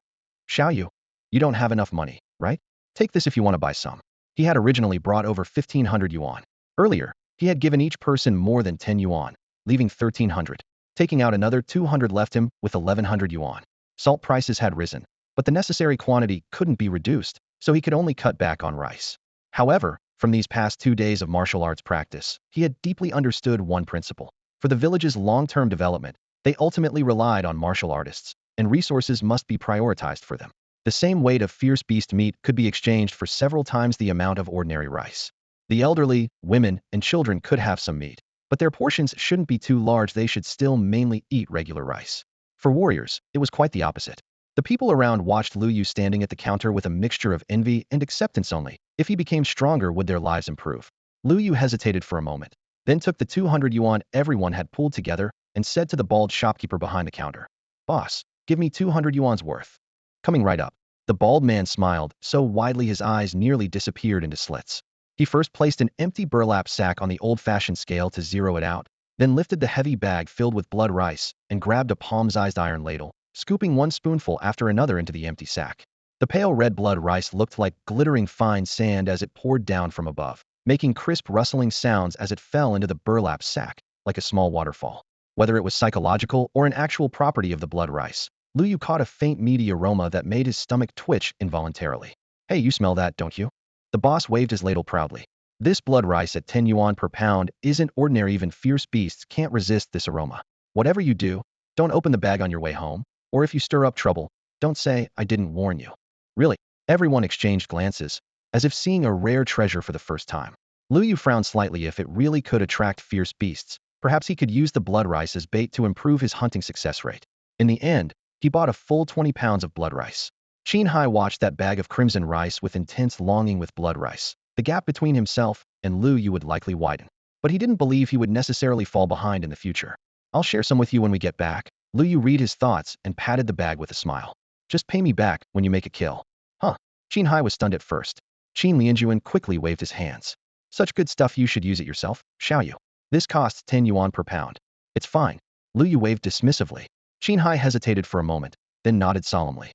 Xiao Yu, you don't have enough money, right? Take this if you want to buy some. He had originally brought over 1,500 yuan. Earlier, he had given each person more than 10 yuan, leaving 1,300. Taking out another 200 left him with 1,100 yuan. Salt prices had risen, but the necessary quantity couldn't be reduced, so he could only cut back on rice. However, from these past 2 days of martial arts practice, he had deeply understood one principle. For the village's long-term development, they ultimately relied on martial artists, and resources must be prioritized for them. The same weight of fierce beast meat could be exchanged for several times the amount of ordinary rice. The elderly, women, and children could have some meat, but their portions shouldn't be too large. They should still mainly eat regular rice. For warriors, it was quite the opposite. The people around watched Lu Yu standing at the counter with a mixture of envy and acceptance only. If he became stronger, would their lives improve? Lu Yu hesitated for a moment, then took the 200 yuan everyone had pulled together and said to the bald shopkeeper behind the counter, "Boss, give me 200 yuan's worth." Coming right up. The bald man smiled so widely his eyes nearly disappeared into slits. He first placed an empty burlap sack on the old-fashioned scale to zero it out, then lifted the heavy bag filled with blood rice and grabbed a palm-sized iron ladle, scooping one spoonful after another into the empty sack. The pale red blood rice looked like glittering fine sand as it poured down from above, making crisp rustling sounds as it fell into the burlap sack, like a small waterfall. Whether it was psychological or an actual property of the blood rice, Lu Yu caught a faint meaty aroma that made his stomach twitch involuntarily. Hey, you smell that, don't you? The boss waved his ladle proudly. This blood rice at 10 yuan per pound isn't ordinary. Even fierce beasts can't resist this aroma. Whatever you do, don't open the bag on your way home, or if you stir up trouble, don't say, "I didn't warn you." Really? Everyone exchanged glances, as if seeing a rare treasure for the first time. Lu Yu frowned slightly. If it really could attract fierce beasts, perhaps he could use the blood rice as bait to improve his hunting success rate. In the end, he bought a full 20 pounds of blood rice. Qin Hai watched that bag of crimson rice with intense longing. With blood rice, the gap between himself and Lu Yu would likely widen. But he didn't believe he would necessarily fall behind in the future. "I'll share some with you when we get back." Lu Yu read his thoughts and patted the bag with a smile. "Just pay me back when you make a kill." Huh. Qin Hai was stunned at first. Qin Lianjuan quickly waved his hands. "Such good stuff, you should use it yourself, Xiao Yu. This costs 10 yuan per pound." "It's fine." Lu Yu waved dismissively. Qin Hai hesitated for a moment, then nodded solemnly.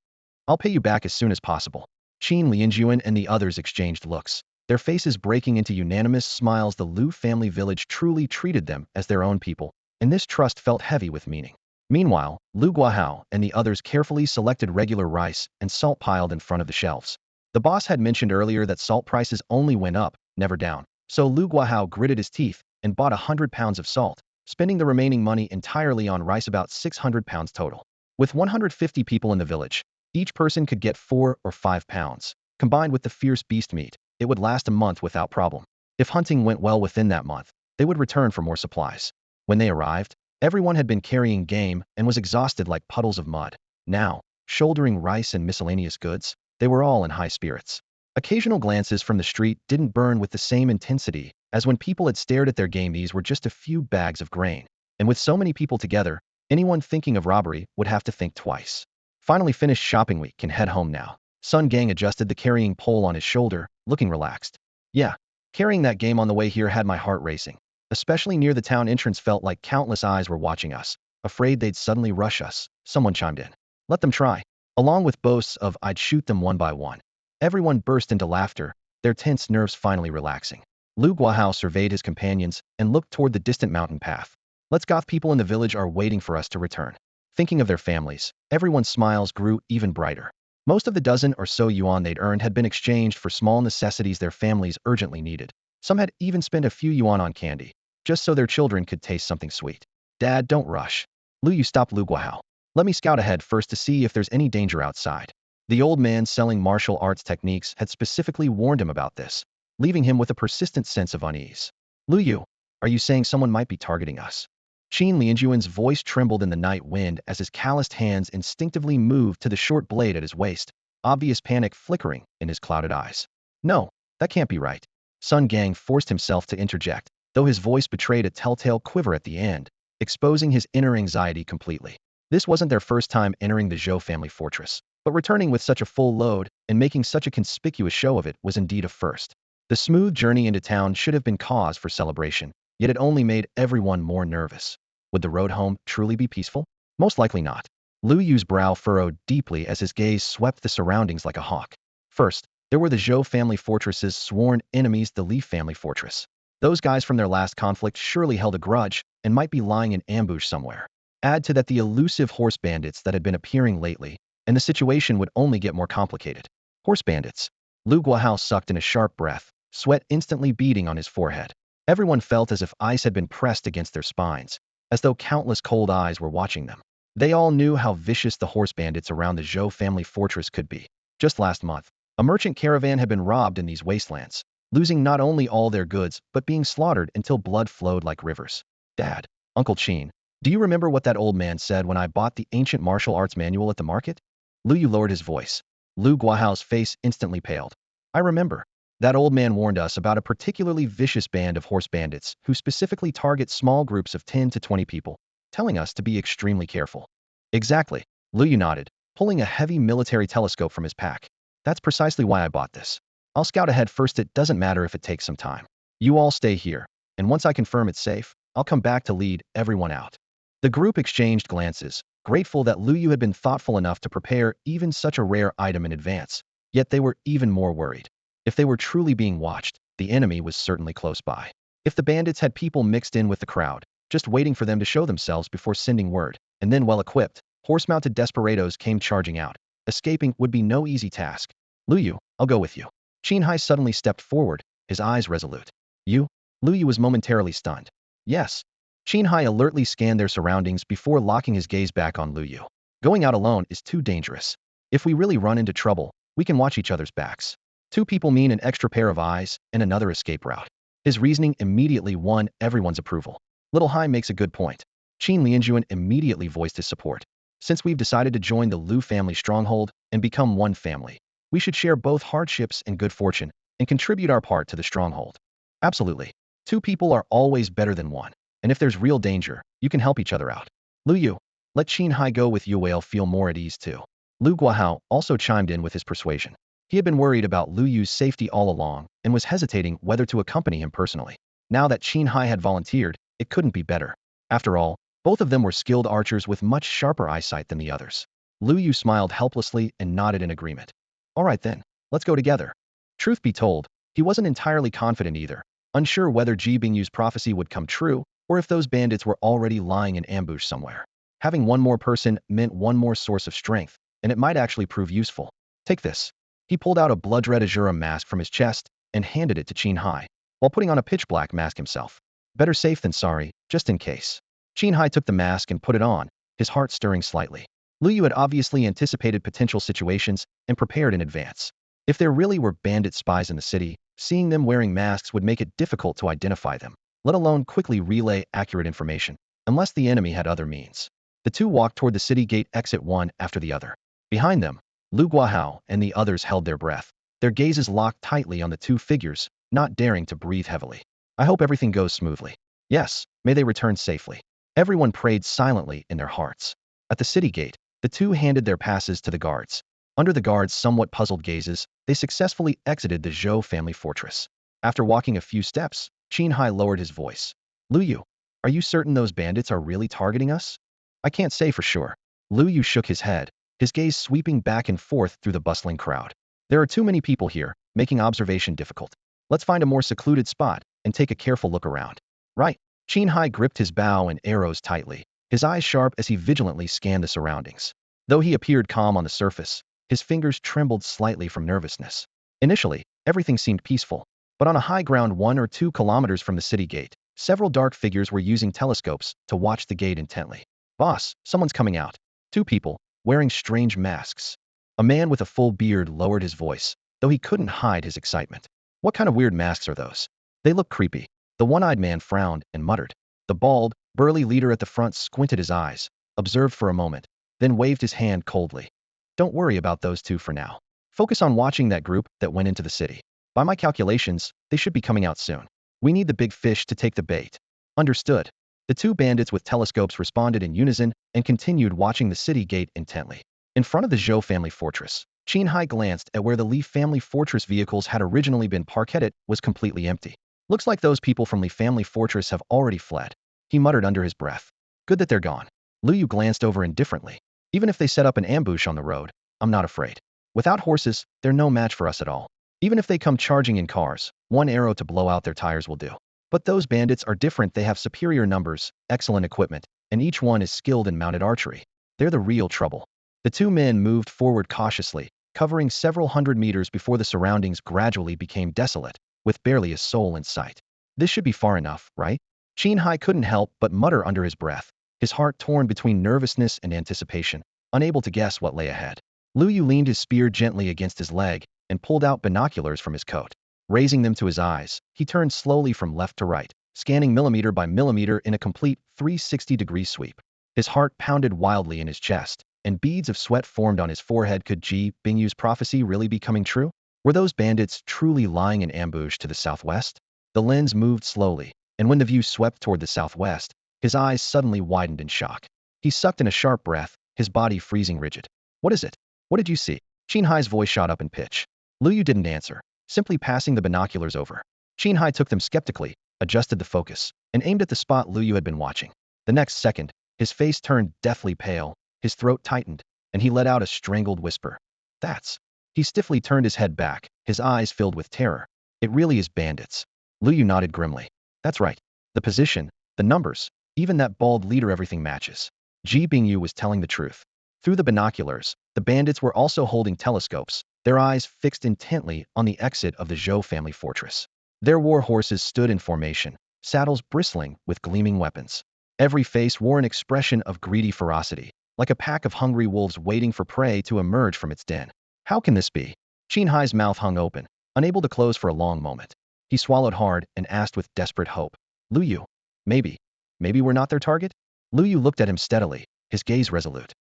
"I'll pay you back as soon as possible." Qin Lianjuan and the others exchanged looks, their faces breaking into unanimous smiles. The Lu family village truly treated them as their own people, and this trust felt heavy with meaning. Meanwhile, Lu Guahao and the others carefully selected regular rice and salt piled in front of the shelves. The boss had mentioned earlier that salt prices only went up, never down, so Lu Guahao gritted his teeth and bought 100 pounds of salt, spending the remaining money entirely on rice, about 600 pounds total. With 150 people in the village, each person could get 4 or 5 pounds. Combined with the fierce beast meat, it would last a month without problem. If hunting went well within that month, they would return for more supplies. When they arrived, everyone had been carrying game and was exhausted like puddles of mud. Now, shouldering rice and miscellaneous goods, they were all in high spirits. Occasional glances from the street didn't burn with the same intensity as when people had stared at their game. These were just a few bags of grain, and with so many people together, anyone thinking of robbery would have to think twice. Finally finished shopping, we can head home now. Sun Gang adjusted the carrying pole on his shoulder, looking relaxed. Yeah, carrying that game on the way here had my heart racing. Especially near the town entrance, felt like countless eyes were watching us, afraid they'd suddenly rush us. Someone chimed in. "Let them try." Along with boasts of "I'd shoot them one by one." Everyone burst into laughter, their tense nerves finally relaxing. Lu Guahao surveyed his companions and looked toward the distant mountain path. Let's Goth people in the village are waiting for us to return. Thinking of their families, everyone's smiles grew even brighter. Most of the dozen or so yuan they'd earned had been exchanged for small necessities their families urgently needed. Some had even spent a few yuan on candy, just so their children could taste something sweet. Dad, don't rush. Lu Yu stopped Lu Guahao. Let me scout ahead first to see if there's any danger outside. The old man selling martial arts techniques had specifically warned him about this, leaving him with a persistent sense of unease. Lu Yu, are you saying someone might be targeting us? Qin Lianjuan's voice trembled in the night wind as his calloused hands instinctively moved to the short blade at his waist, obvious panic flickering in his clouded eyes. No, that can't be right. Sun Gang forced himself to interject, though his voice betrayed a telltale quiver at the end, exposing his inner anxiety completely. This wasn't their first time entering the Zhou family fortress, but returning with such a full load and making such a conspicuous show of it was indeed a first. The smooth journey into town should have been cause for celebration, yet it only made everyone more nervous. Would the road home truly be peaceful? Most likely not. Lu Yu's brow furrowed deeply as his gaze swept the surroundings like a hawk. First, there were the Zhou family fortress's sworn enemies, the Li family fortress. Those guys from their last conflict surely held a grudge and might be lying in ambush somewhere. Add to that the elusive horse bandits that had been appearing lately, and the situation would only get more complicated. Horse bandits. Lu Guahao sucked in a sharp breath, sweat instantly beading on his forehead. Everyone felt as if ice had been pressed against their spines, as though countless cold eyes were watching them. They all knew how vicious the horse bandits around the Zhou family fortress could be. Just last month, a merchant caravan had been robbed in these wastelands, losing not only all their goods, but being slaughtered until blood flowed like rivers. Dad, Uncle Qin, do you remember what that old man said when I bought the ancient martial arts manual at the market? Lu Yu lowered his voice. Lu Guahao's face instantly paled. I remember. That old man warned us about a particularly vicious band of horse bandits who specifically target small groups of 10 to 20 people, telling us to be extremely careful. Exactly, Lu Yu nodded, pulling a heavy military telescope from his pack. That's precisely why I bought this. I'll scout ahead first, it doesn't matter if it takes some time. You all stay here, and once I confirm it's safe, I'll come back to lead everyone out. The group exchanged glances, grateful that Lu Yu had been thoughtful enough to prepare even such a rare item in advance, yet they were even more worried. If they were truly being watched, the enemy was certainly close by. If the bandits had people mixed in with the crowd, just waiting for them to show themselves before sending word, and then well-equipped, horse-mounted desperados came charging out, escaping would be no easy task. Lu Yu, I'll go with you. Qin Hai suddenly stepped forward, his eyes resolute. You? Lu Yu was momentarily stunned. Yes. Qin Hai alertly scanned their surroundings before locking his gaze back on Lu Yu. Going out alone is too dangerous. If we really run into trouble, we can watch each other's backs. Two people mean an extra pair of eyes and another escape route. His reasoning immediately won everyone's approval. Little Hai makes a good point. Qin Lianjuan immediately voiced his support. Since we've decided to join the Lu family stronghold and become one family, we should share both hardships and good fortune and contribute our part to the stronghold. Absolutely. Two people are always better than one, and if there's real danger, you can help each other out. Lu Yu, let Qin Hai go with you, will feel more at ease too. Lu Guahao also chimed in with his persuasion. He had been worried about Lu Yu's safety all along and was hesitating whether to accompany him personally. Now that Qin Hai had volunteered, it couldn't be better. After all, both of them were skilled archers with much sharper eyesight than the others. Lu Yu smiled helplessly and nodded in agreement. All right then, let's go together. Truth be told, he wasn't entirely confident either, unsure whether Ji Bingyu's prophecy would come true or if those bandits were already lying in ambush somewhere. Having one more person meant one more source of strength, and it might actually prove useful. Take this. He pulled out a blood-red Azura mask from his chest and handed it to Qin Hai, while putting on a pitch-black mask himself. Better safe than sorry, just in case. Qin Hai took the mask and put it on, his heart stirring slightly. Lu Yu had obviously anticipated potential situations and prepared in advance. If there really were bandit spies in the city, seeing them wearing masks would make it difficult to identify them, let alone quickly relay accurate information, unless the enemy had other means. The two walked toward the city gate exit one after the other. Behind them, Lu Guahao and the others held their breath, their gazes locked tightly on the two figures, not daring to breathe heavily. I hope everything goes smoothly. Yes, may they return safely. Everyone prayed silently in their hearts. At the city gate, the two handed their passes to the guards. Under the guards' somewhat puzzled gazes, they successfully exited the Zhou family fortress. After walking a few steps, Qin Hai lowered his voice. Lu Yu, are you certain those bandits are really targeting us? I can't say for sure. Lu Yu shook his head, his gaze sweeping back and forth through the bustling crowd. There are too many people here, making observation difficult. Let's find a more secluded spot and take a careful look around. Right. Qin Hai gripped his bow and arrows tightly, his eyes sharp as he vigilantly scanned the surroundings. Though he appeared calm on the surface, his fingers trembled slightly from nervousness. Initially, everything seemed peaceful, but on a high ground 1 or 2 kilometers from the city gate, several dark figures were using telescopes to watch the gate intently. Boss, someone's coming out. 2 people, wearing strange masks. A man with a full beard lowered his voice, though he couldn't hide his excitement. What kind of weird masks are those? They look creepy. The one-eyed man frowned and muttered. The bald, burly leader at the front squinted his eyes, observed for a moment, then waved his hand coldly. Don't worry about those 2 for now. Focus on watching that group that went into the city. By my calculations, they should be coming out soon. We need the big fish to take the bait. Understood. The 2 bandits with telescopes responded in unison and continued watching the city gate intently. In front of the Zhou family fortress, Qin Hai glanced at where the Li family fortress vehicles had originally been parked. It was completely empty. Looks like those people from Li family fortress have already fled. He muttered under his breath. Good that they're gone. Lu Yu glanced over indifferently. Even if they set up an ambush on the road, I'm not afraid. Without horses, they're no match for us at all. Even if they come charging in cars, 1 arrow to blow out their tires will do. But those bandits are different. They have superior numbers, excellent equipment, and each one is skilled in mounted archery. They're the real trouble. The 2 men moved forward cautiously, covering several hundred meters before the surroundings gradually became desolate, with barely a soul in sight. This should be far enough, right? Qin Hai couldn't help but mutter under his breath, his heart torn between nervousness and anticipation, unable to guess what lay ahead. Lu Yu leaned his spear gently against his leg and pulled out binoculars from his coat. Raising them to his eyes, he turned slowly from left to right, scanning millimeter by millimeter in a complete 360-degree sweep. His heart pounded wildly in his chest, and beads of sweat formed on his forehead. Could Ji Bingyu's prophecy really be coming true? Were those bandits truly lying in ambush to the southwest? The lens moved slowly, and when the view swept toward the southwest, his eyes suddenly widened in shock. He sucked in a sharp breath, his body freezing rigid. What is it? What did you see? Qin Hai's voice shot up in pitch. Lu Yu didn't answer, simply passing the binoculars over. Qin Hai took them skeptically, adjusted the focus, and aimed at the spot Lu Yu had been watching. The next second, his face turned deathly pale, his throat tightened, and he let out a strangled whisper. That's... He stiffly turned his head back, his eyes filled with terror. It really is bandits. Lu Yu nodded grimly. That's right. The position, the numbers, even that bald leader, everything matches. Ji Bingyu was telling the truth. Through the binoculars, the bandits were also holding telescopes, their eyes fixed intently on the exit of the Zhou family fortress. Their war horses stood in formation, saddles bristling with gleaming weapons. Every face wore an expression of greedy ferocity, like a pack of hungry wolves waiting for prey to emerge from its den. How can this be? Qin Hai's mouth hung open, unable to close for a long moment. He swallowed hard and asked with desperate hope. Lu Yu, maybe we're not their target? Lu Yu looked at him steadily, his gaze resolute.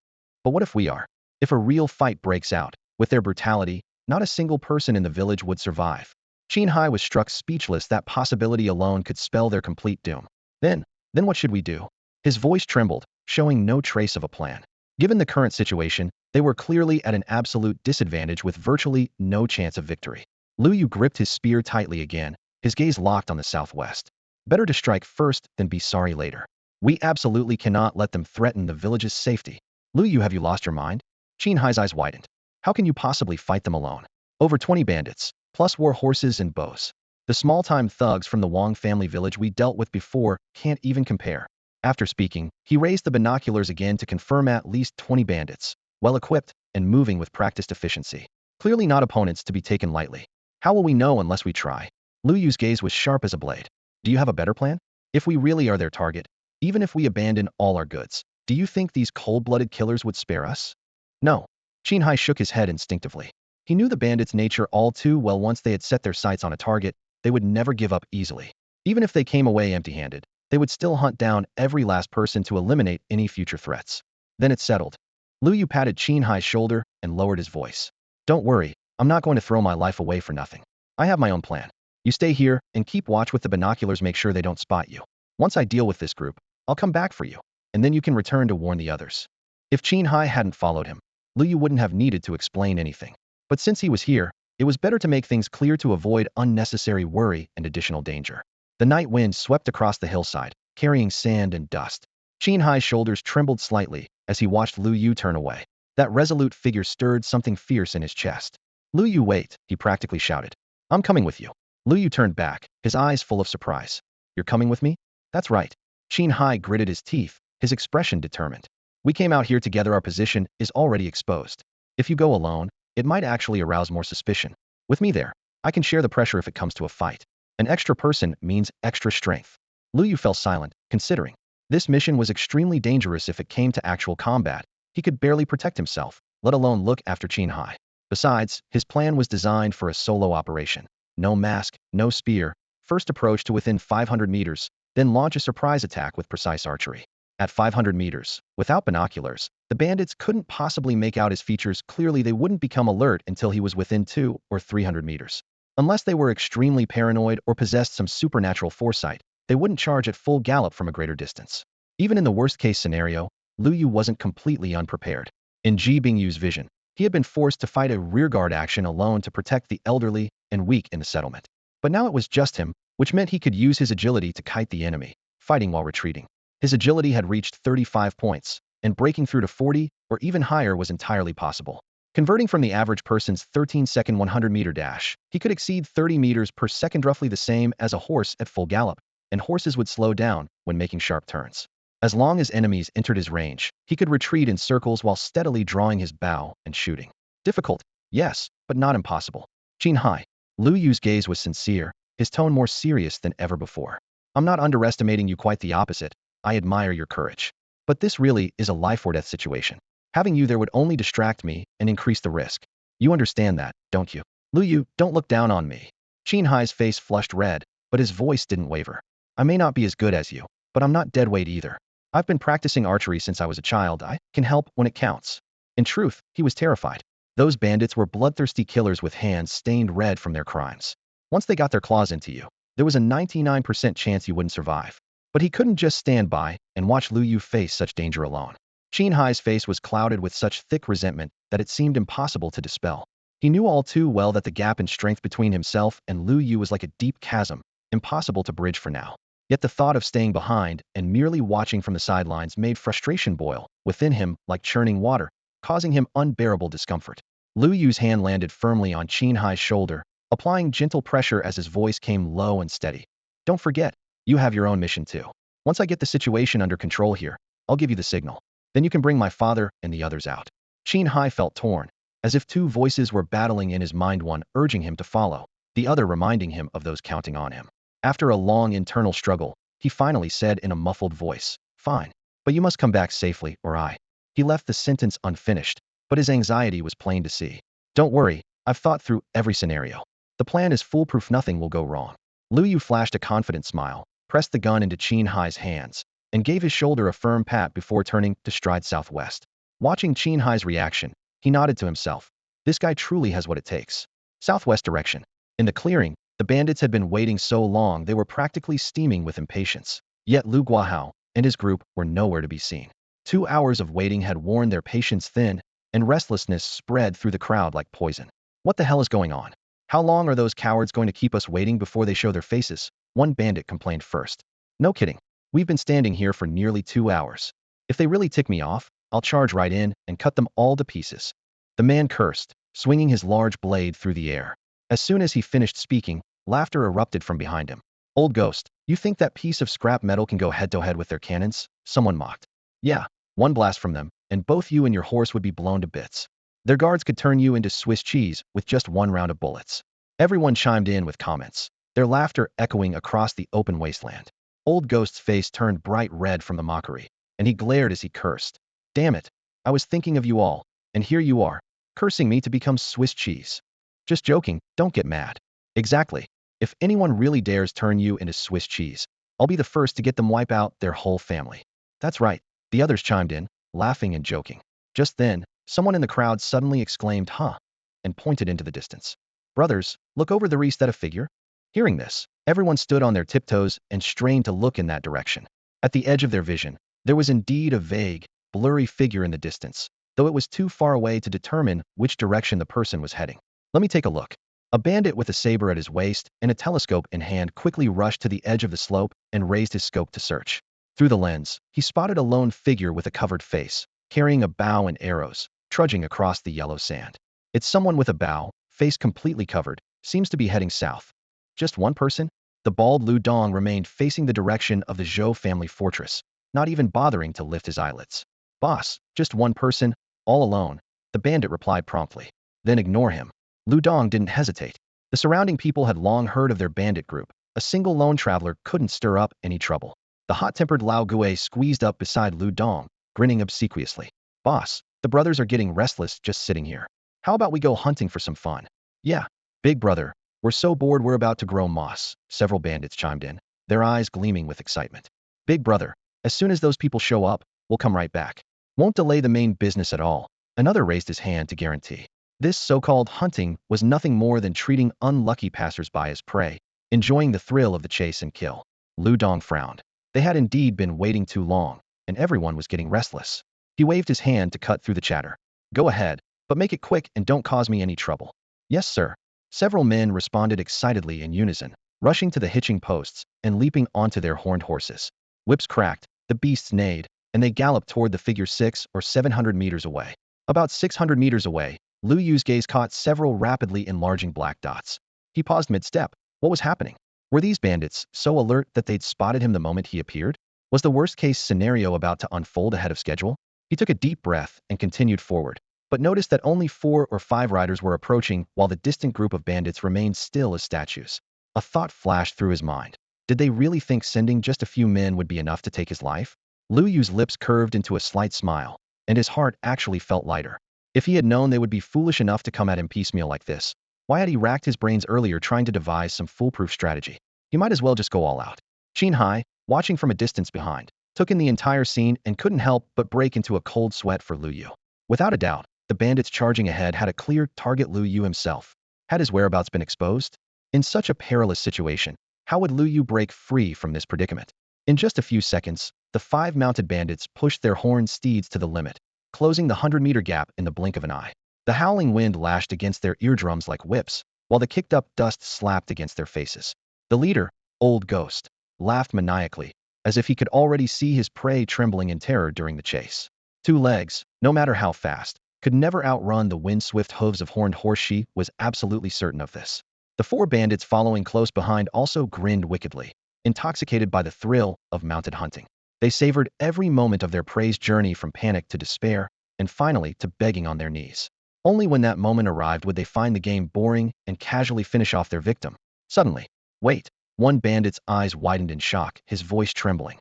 But what if we are? If a real fight breaks out, with their brutality, not a single person in the village would survive. Qin Hai was struck speechless. That possibility alone could spell their complete doom. Then what should we do? His voice trembled, showing no trace of a plan. Given the current situation, they were clearly at an absolute disadvantage with virtually no chance of victory. Lu Yu gripped his spear tightly again, his gaze locked on the southwest. Better to strike first than be sorry later. We absolutely cannot let them threaten the village's safety. Lu Yu, have you lost your mind? Qin Hai's eyes widened. How can you possibly fight them alone? Over 20 bandits, plus war horses and bows. The small-time thugs from the Wang family village we dealt with before can't even compare. After speaking, he raised the binoculars again to confirm at least 20 bandits, well-equipped and moving with practiced efficiency. Clearly not opponents to be taken lightly. How will we know unless we try? Lu Yu's gaze was sharp as a blade. Do you have a better plan? If we really are their target, even if we abandon all our goods, do you think these cold-blooded killers would spare us? No. Qin Hai shook his head instinctively. He knew the bandits' nature all too well. Once they had set their sights on a target, they would never give up easily. Even if they came away empty-handed, they would still hunt down every last person to eliminate any future threats. Then it settled. Lu Yu patted Qin Hai's shoulder and lowered his voice. Don't worry, I'm not going to throw my life away for nothing. I have my own plan. You stay here and keep watch with the binoculars. Make sure they don't spot you. Once I deal with this group, I'll come back for you, and then you can return to warn the others. If Qin Hai hadn't followed him, Lu Yu wouldn't have needed to explain anything. But since he was here, it was better to make things clear to avoid unnecessary worry and additional danger. The night wind swept across the hillside, carrying sand and dust. Qin Hai's shoulders trembled slightly as he watched Lu Yu turn away. That resolute figure stirred something fierce in his chest. Lu Yu, wait, he practically shouted. I'm coming with you. Lu Yu turned back, his eyes full of surprise. You're coming with me? That's right. Qin Hai gritted his teeth, his expression determined. We came out here together. Our position is already exposed. If you go alone, it might actually arouse more suspicion. With me there, I can share the pressure if it comes to a fight. An extra person means extra strength. Lu Yu fell silent, considering. This mission was extremely dangerous if it came to actual combat. He could barely protect himself, let alone look after Qin Hai. Besides, his plan was designed for a solo operation. No mask, no spear, first approach to within 500 meters, then launch a surprise attack with precise archery. At 500 meters, without binoculars, the bandits couldn't possibly make out his features. Clearly, they wouldn't become alert until he was within 200 or 300 meters. Unless they were extremely paranoid or possessed some supernatural foresight, they wouldn't charge at full gallop from a greater distance. Even in the worst-case scenario, Lu Yu wasn't completely unprepared. In Ji Bingyu's vision, he had been forced to fight a rearguard action alone to protect the elderly and weak in the settlement. But now it was just him, which meant he could use his agility to kite the enemy, fighting while retreating. His agility had reached 35 points, and breaking through to 40 or even higher was entirely possible. Converting from the average person's 13-second 100-meter dash, he could exceed 30 meters per second, roughly the same as a horse at full gallop, and horses would slow down when making sharp turns. As long as enemies entered his range, he could retreat in circles while steadily drawing his bow and shooting. Difficult, yes, but not impossible. Qin Hai. Lu Yu's gaze was sincere, his tone more serious than ever before. I'm not underestimating you, quite the opposite. I admire your courage. But this really is a life-or-death situation. Having you there would only distract me and increase the risk. You understand that, don't you? Lu Yu, don't look down on me. Qin Hai's face flushed red, but his voice didn't waver. I may not be as good as you, but I'm not dead weight either. I've been practicing archery since I was a child. I can help when it counts. In truth, he was terrified. Those bandits were bloodthirsty killers with hands stained red from their crimes. Once they got their claws into you, there was a 99% chance you wouldn't survive. But he couldn't just stand by and watch Lu Yu face such danger alone. Qin Hai's face was clouded with such thick resentment that it seemed impossible to dispel. He knew all too well that the gap in strength between himself and Lu Yu was like a deep chasm, impossible to bridge for now. Yet the thought of staying behind and merely watching from the sidelines made frustration boil within him like churning water, causing him unbearable discomfort. Lu Yu's hand landed firmly on Qin Hai's shoulder, applying gentle pressure as his voice came low and steady. Don't forget, you have your own mission too. Once I get the situation under control here, I'll give you the signal. Then you can bring my father and the others out. Qin Hai felt torn, as if two voices were battling in his mind, one urging him to follow, the other reminding him of those counting on him. After a long internal struggle, he finally said in a muffled voice, Fine, but you must come back safely or I. He left the sentence unfinished, but his anxiety was plain to see. Don't worry, I've thought through every scenario. The plan is foolproof, nothing will go wrong. Lu Yu flashed a confident smile, pressed the gun into Qin Hai's hands, and gave his shoulder a firm pat before turning to stride southwest. Watching Qin Hai's reaction, he nodded to himself. This guy truly has what it takes. Southwest direction. In the clearing, the bandits had been waiting so long they were practically steaming with impatience. Yet Lu Guahao and his group were nowhere to be seen. 2 hours of waiting had worn their patience thin, and restlessness spread through the crowd like poison. What the hell is going on? How long are those cowards going to keep us waiting before they show their faces? One bandit complained first. No kidding. We've been standing here for nearly 2 hours. If they really tick me off, I'll charge right in and cut them all to pieces. The man cursed, swinging his large blade through the air. As soon as he finished speaking, laughter erupted from behind him. Old ghost, you think that piece of scrap metal can go head-to-head with their cannons? Someone mocked. Yeah, one blast from them, and both you and your horse would be blown to bits. Their guards could turn you into Swiss cheese with just one round of bullets. Everyone chimed in with comments, their laughter echoing across the open wasteland. Old Ghost's face turned bright red from the mockery, and he glared as he cursed. Damn it, I was thinking of you all, and here you are, cursing me to become Swiss cheese. Just joking, don't get mad. Exactly. If anyone really dares turn you into Swiss cheese, I'll be the first to get them wipe out their whole family. That's right, the others chimed in, laughing and joking. Just then, someone in the crowd suddenly exclaimed, huh, and pointed into the distance. Brothers, look over the Resteta figure. Hearing this, everyone stood on their tiptoes and strained to look in that direction. At the edge of their vision, there was indeed a vague, blurry figure in the distance, though it was too far away to determine which direction the person was heading. Let me take a look. A bandit with a saber at his waist and a telescope in hand quickly rushed to the edge of the slope and raised his scope to search. Through the lens, he spotted a lone figure with a covered face, carrying a bow and arrows, trudging across the yellow sand. It's someone with a bow, face completely covered, seems to be heading south. Just one person? The bald Lu Dong remained facing the direction of the Zhou family fortress, not even bothering to lift his eyelids. Boss, just one person, all alone, the bandit replied promptly. Then ignore him. Lu Dong didn't hesitate. The surrounding people had long heard of their bandit group. A single lone traveler couldn't stir up any trouble. The hot-tempered Lao Gui squeezed up beside Lu Dong, grinning obsequiously. Boss, the brothers are getting restless just sitting here. How about we go hunting for some fun? Yeah, big brother, we're so bored we're about to grow moss, several bandits chimed in, their eyes gleaming with excitement. Big brother, as soon as those people show up, we'll come right back. Won't delay the main business at all. Another raised his hand to guarantee. This so-called hunting was nothing more than treating unlucky passers-by as prey, enjoying the thrill of the chase and kill. Lu Dong frowned. They had indeed been waiting too long, and everyone was getting restless. He waved his hand to cut through the chatter. Go ahead, but make it quick and don't cause me any trouble. Yes, sir. Several men responded excitedly in unison, rushing to the hitching posts and leaping onto their horned horses. Whips cracked, the beasts neighed, and they galloped toward the figure 600 or 700 meters away. About 600 meters away, Lu Yu's gaze caught several rapidly enlarging black dots. He paused mid-step. What was happening? Were these bandits so alert that they'd spotted him the moment he appeared? Was the worst-case scenario about to unfold ahead of schedule? He took a deep breath and continued forward, but noticed that only 4 or 5 riders were approaching while the distant group of bandits remained still as statues. A thought flashed through his mind. Did they really think sending just a few men would be enough to take his life? Lu Yu's lips curved into a slight smile, and his heart actually felt lighter. If he had known they would be foolish enough to come at him piecemeal like this, why had he racked his brains earlier trying to devise some foolproof strategy? He might as well just go all out. Qin Hai, watching from a distance behind, took in the entire scene and couldn't help but break into a cold sweat for Lu Yu. Without a doubt, the bandits charging ahead had a clear target. Lu Yu himself. Had his whereabouts been exposed? In such a perilous situation, how would Lu Yu break free from this predicament? In just a few seconds, the 5 mounted bandits pushed their horned steeds to the limit, closing the 100-meter gap in the blink of an eye. The howling wind lashed against their eardrums like whips, while the kicked-up dust slapped against their faces. The leader, Old Ghost, laughed maniacally, as if he could already see his prey trembling in terror during the chase. 2 legs, no matter how fast, could never outrun the wind-swift hooves of horned horse. She was absolutely certain of this. The 4 bandits following close behind also grinned wickedly, intoxicated by the thrill of mounted hunting. They savored every moment of their prey's journey from panic to despair, and finally to begging on their knees. Only when that moment arrived would they find the game boring and casually finish off their victim. Suddenly, wait, one bandit's eyes widened in shock, his voice trembling.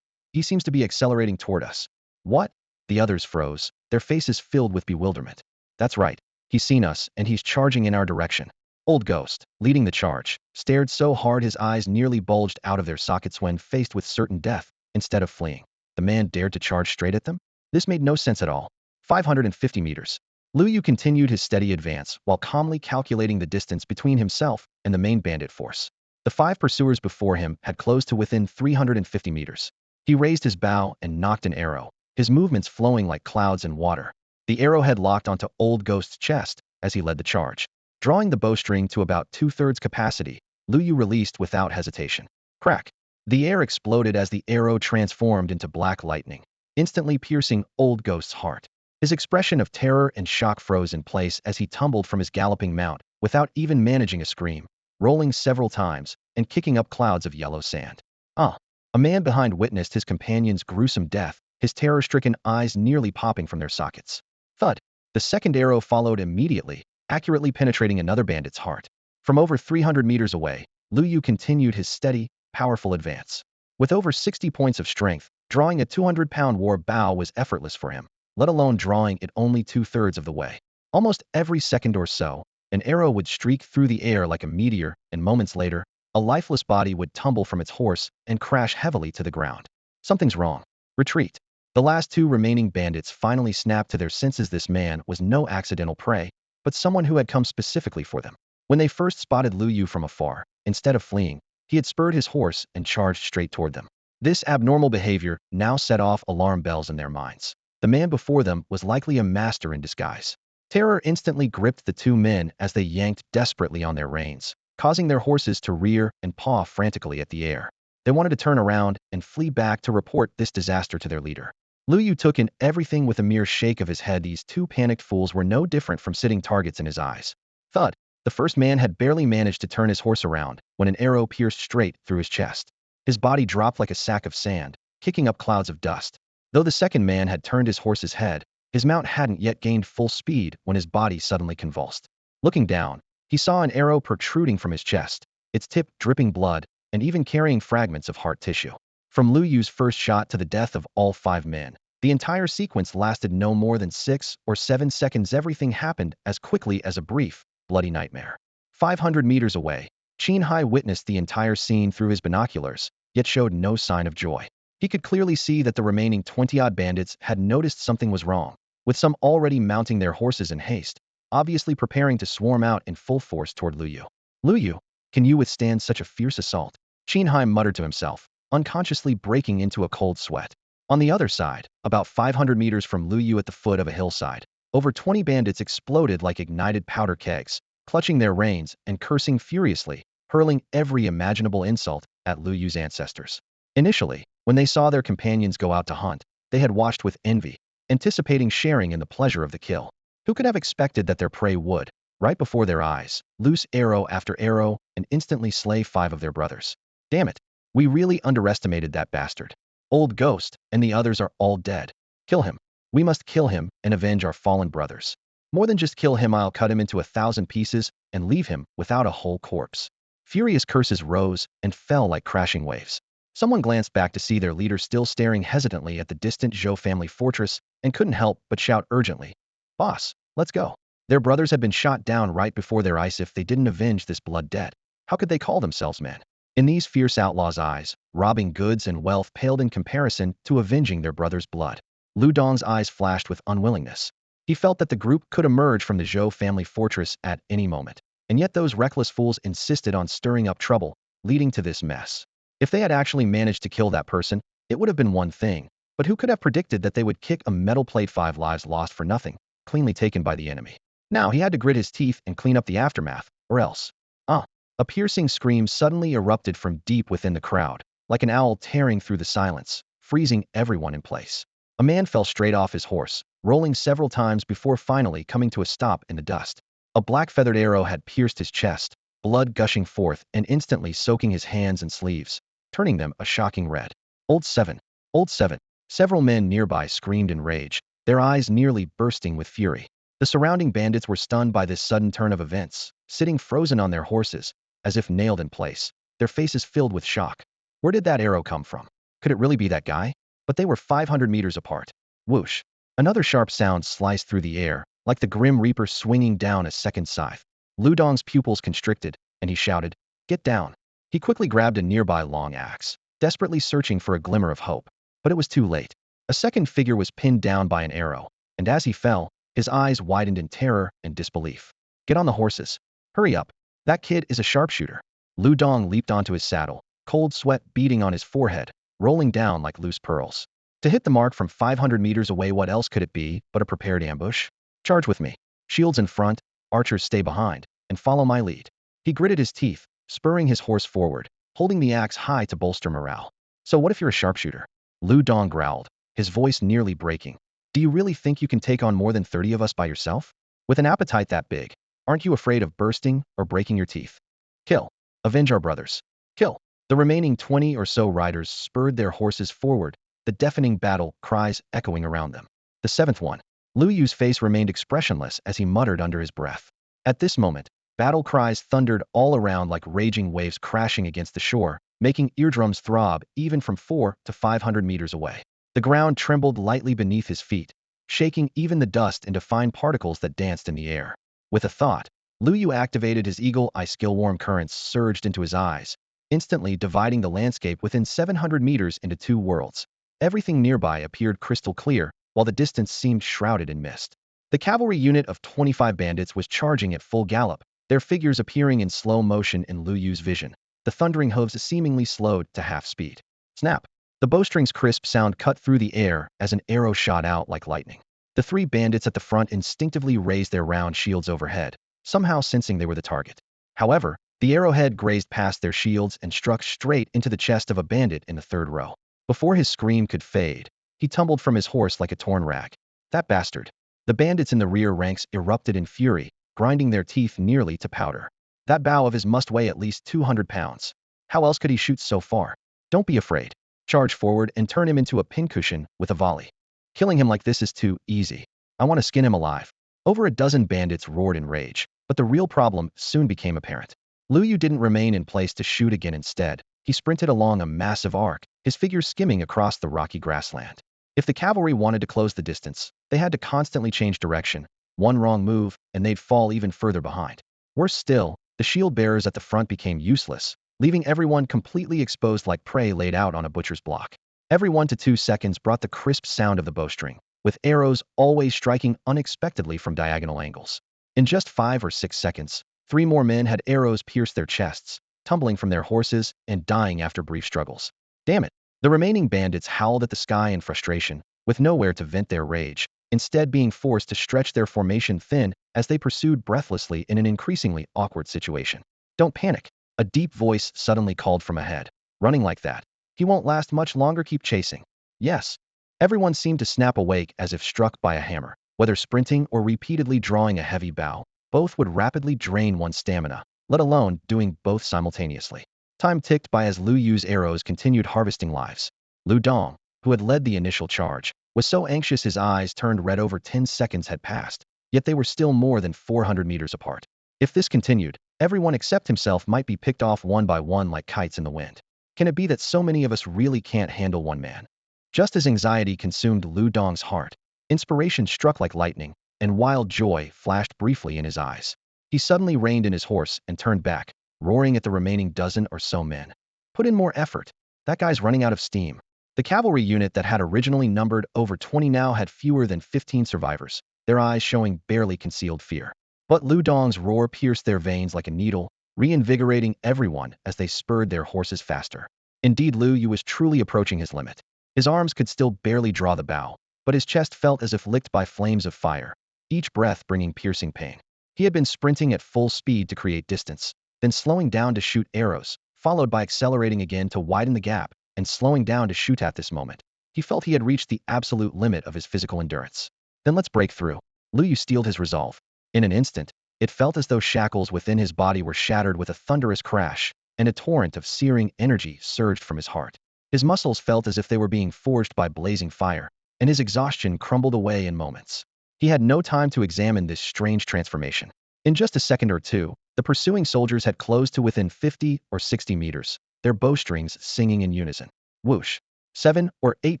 He seems to be accelerating toward us. What? The others froze, their faces filled with bewilderment. That's right, he's seen us and he's charging in our direction. Old Ghost, leading the charge, stared so hard his eyes nearly bulged out of their sockets when faced with certain death. Instead of fleeing, the man dared to charge straight at them? This made no sense at all. 550 meters. Lu Yu continued his steady advance while calmly calculating the distance between himself and the main bandit force. The 5 pursuers before him had closed to within 350 meters. He raised his bow and nocked an arrow, his movements flowing like clouds in water. The arrowhead locked onto Old Ghost's chest as he led the charge. Drawing the bowstring to about 2/3 capacity, Lu Yu released without hesitation. Crack! The air exploded as the arrow transformed into black lightning, instantly piercing Old Ghost's heart. His expression of terror and shock froze in place as he tumbled from his galloping mount without even managing a scream, rolling several times and kicking up clouds of yellow sand. A man behind witnessed his companion's gruesome death, his terror-stricken eyes nearly popping from their sockets. Thud! The second arrow followed immediately, accurately penetrating another bandit's heart. From over 300 meters away, Lu Yu continued his steady, powerful advance. With over 60 points of strength, drawing a 200-pound war bow was effortless for him, let alone drawing it only 2/3 of the way. Almost every second or so, an arrow would streak through the air like a meteor, and moments later, a lifeless body would tumble from its horse and crash heavily to the ground. Something's wrong. Retreat. The last 2 remaining bandits finally snapped to their senses. This man was no accidental prey, but someone who had come specifically for them. When they first spotted Lu Yu from afar, instead of fleeing, he had spurred his horse and charged straight toward them. This abnormal behavior now set off alarm bells in their minds. The man before them was likely a master in disguise. Terror instantly gripped the 2 men as they yanked desperately on their reins, causing their horses to rear and paw frantically at the air. They wanted to turn around and flee back to report this disaster to their leader. Lu Yu took in everything with a mere shake of his head. These 2 panicked fools were no different from sitting targets in his eyes. Thud! The first man had barely managed to turn his horse around when an arrow pierced straight through his chest. His body dropped like a sack of sand, kicking up clouds of dust. Though the second man had turned his horse's head, his mount hadn't yet gained full speed when his body suddenly convulsed. Looking down, he saw an arrow protruding from his chest, its tip dripping blood and even carrying fragments of heart tissue. From Lu Yu's first shot to the death of all 5 men, the entire sequence lasted no more than 6 or 7 seconds. Everything happened as quickly as a brief, bloody nightmare. 500 meters away, Qin Hai witnessed the entire scene through his binoculars, yet showed no sign of joy. He could clearly see that the remaining 20-odd bandits had noticed something was wrong, with some already mounting their horses in haste, obviously preparing to swarm out in full force toward Lu Yu. Lu Yu, can you withstand such a fierce assault? Qin Hai muttered to himself, unconsciously breaking into a cold sweat. On the other side, about 500 meters from Lu Yu at the foot of a hillside, over 20 bandits exploded like ignited powder kegs, clutching their reins and cursing furiously, hurling every imaginable insult at Lu Yu's ancestors. Initially, when they saw their companions go out to hunt, they had watched with envy, anticipating sharing in the pleasure of the kill. Who could have expected that their prey would, right before their eyes, loose arrow after arrow and instantly slay 5 of their brothers? Damn it, we really underestimated that bastard. Old Ghost and the others are all dead. Kill him. We must kill him and avenge our fallen brothers. More than just kill him, I'll cut him into 1,000 pieces and leave him without a whole corpse. Furious curses rose and fell like crashing waves. Someone glanced back to see their leader still staring hesitantly at the distant Zhou family fortress and couldn't help but shout urgently, "Boss, let's go." Their brothers had been shot down right before their eyes. If they didn't avenge this blood debt, how could they call themselves men? In these fierce outlaws' eyes, robbing goods and wealth paled in comparison to avenging their brother's blood. Lu Dong's eyes flashed with unwillingness. He felt that the group could emerge from the Zhou family fortress at any moment, and yet those reckless fools insisted on stirring up trouble, leading to this mess. If they had actually managed to kill that person, it would have been one thing, but who could have predicted that they would kick a metal plate? 5 lives lost for nothing, cleanly taken by the enemy. Now he had to grit his teeth and clean up the aftermath, or else. A piercing scream suddenly erupted from deep within the crowd, like an owl tearing through the silence, freezing everyone in place. A man fell straight off his horse, rolling several times before finally coming to a stop in the dust. A black feathered arrow had pierced his chest, blood gushing forth and instantly soaking his hands and sleeves, turning them a shocking red. Old Seven! Old Seven! Several men nearby screamed in rage, their eyes nearly bursting with fury. The surrounding bandits were stunned by this sudden turn of events, sitting frozen on their horses, as if nailed in place, their faces filled with shock. Where did that arrow come from? Could it really be that guy? But they were 500 meters apart. Whoosh! Another sharp sound sliced through the air, like the Grim Reaper swinging down a second scythe. Lu Dong's pupils constricted, and he shouted, "Get down!" He quickly grabbed a nearby long axe, desperately searching for a glimmer of hope. But it was too late. A second figure was pinned down by an arrow, and as he fell, his eyes widened in terror and disbelief. "Get on the horses. Hurry up. That kid is a sharpshooter." Lu Dong leaped onto his saddle, cold sweat beading on his forehead, rolling down like loose pearls. To hit the mark from 500 meters away, what else could it be but a prepared ambush? "Charge with me. Shields in front, archers stay behind, and follow my lead." He gritted his teeth, spurring his horse forward, holding the axe high to bolster morale. "So what if you're a sharpshooter?" Lu Dong growled, his voice nearly breaking. "Do you really think you can take on more than 30 of us by yourself? With an appetite that big, aren't you afraid of bursting or breaking your teeth? Kill. Avenge our brothers. Kill." The remaining 20 or so riders spurred their horses forward, the deafening battle cries echoing around them. The 7th one. Lu Yu's face remained expressionless as he muttered under his breath. At this moment, battle cries thundered all around like raging waves crashing against the shore, making eardrums throb even from 400 to 500 meters away. The ground trembled lightly beneath his feet, shaking even the dust into fine particles that danced in the air. With a thought, Lu Yu activated his eagle eye skill. Warm currents surged into his eyes, instantly dividing the landscape within 700 meters into 2 worlds. Everything nearby appeared crystal clear, while the distance seemed shrouded in mist. The cavalry unit of 25 bandits was charging at full gallop, their figures appearing in slow motion in Lu Yu's vision, the thundering hooves seemingly slowed to half speed. Snap! The bowstring's crisp sound cut through the air as an arrow shot out like lightning. The 3 bandits at the front instinctively raised their round shields overhead, somehow sensing they were the target. However, the arrowhead grazed past their shields and struck straight into the chest of a bandit in the 3rd row. Before his scream could fade, he tumbled from his horse like a torn rag. That bastard! The bandits in the rear ranks erupted in fury, grinding their teeth nearly to powder. That bow of his must weigh at least 200 pounds. How else could he shoot so far? Don't be afraid. Charge forward and turn him into a pincushion with a volley. Killing him like this is too easy. I want to skin him alive. Over a dozen bandits roared in rage, but the real problem soon became apparent. Lu Yu didn't remain in place to shoot again. Instead, he sprinted along a massive arc, his figure skimming across the rocky grassland. If the cavalry wanted to close the distance, they had to constantly change direction. One wrong move, and they'd fall even further behind. Worse still, the shield bearers at the front became useless, leaving everyone completely exposed like prey laid out on a butcher's block. Every 1 to 2 seconds brought the crisp sound of the bowstring, with arrows always striking unexpectedly from diagonal angles. In just 5 or 6 seconds, 3 more men had arrows pierce their chests, tumbling from their horses and dying after brief struggles. Damn it! The remaining bandits howled at the sky in frustration, with nowhere to vent their rage, instead being forced to stretch their formation thin as they pursued breathlessly in an increasingly awkward situation. Don't panic, a deep voice suddenly called from ahead. Running like that, he won't last much longer. Keep chasing. Yes. Everyone seemed to snap awake as if struck by a hammer. Whether sprinting or repeatedly drawing a heavy bow, both would rapidly drain one's stamina, let alone doing both simultaneously. Time ticked by as Lu Yu's arrows continued harvesting lives. Lu Dong, who had led the initial charge, was so anxious his eyes turned red. Over 10 seconds had passed, yet they were still more than 400 meters apart. If this continued, everyone except himself might be picked off one by one like kites in the wind. Can it be that so many of us really can't handle one man? Just as anxiety consumed Lu Dong's heart, inspiration struck like lightning, and wild joy flashed briefly in his eyes. He suddenly reined in his horse and turned back, roaring at the remaining dozen or so men. Put in more effort. That guy's running out of steam. The cavalry unit that had originally numbered over 20 now had fewer than 15 survivors, their eyes showing barely concealed fear. But Lu Dong's roar pierced their veins like a needle, reinvigorating everyone as they spurred their horses faster. Indeed, Lu Yu was truly approaching his limit. His arms could still barely draw the bow, but his chest felt as if licked by flames of fire, each breath bringing piercing pain. He had been sprinting at full speed to create distance, then slowing down to shoot arrows, followed by accelerating again to widen the gap, and slowing down to shoot. At this moment, he felt he had reached the absolute limit of his physical endurance. Then let's break through. Lu Yu steeled his resolve. In an instant, it felt as though shackles within his body were shattered with a thunderous crash, and a torrent of searing energy surged from his heart. His muscles felt as if they were being forged by blazing fire, and his exhaustion crumbled away in moments. He had no time to examine this strange transformation. In just a second or two, the pursuing soldiers had closed to within 50 or 60 meters, their bowstrings singing in unison. Whoosh! 7 or 8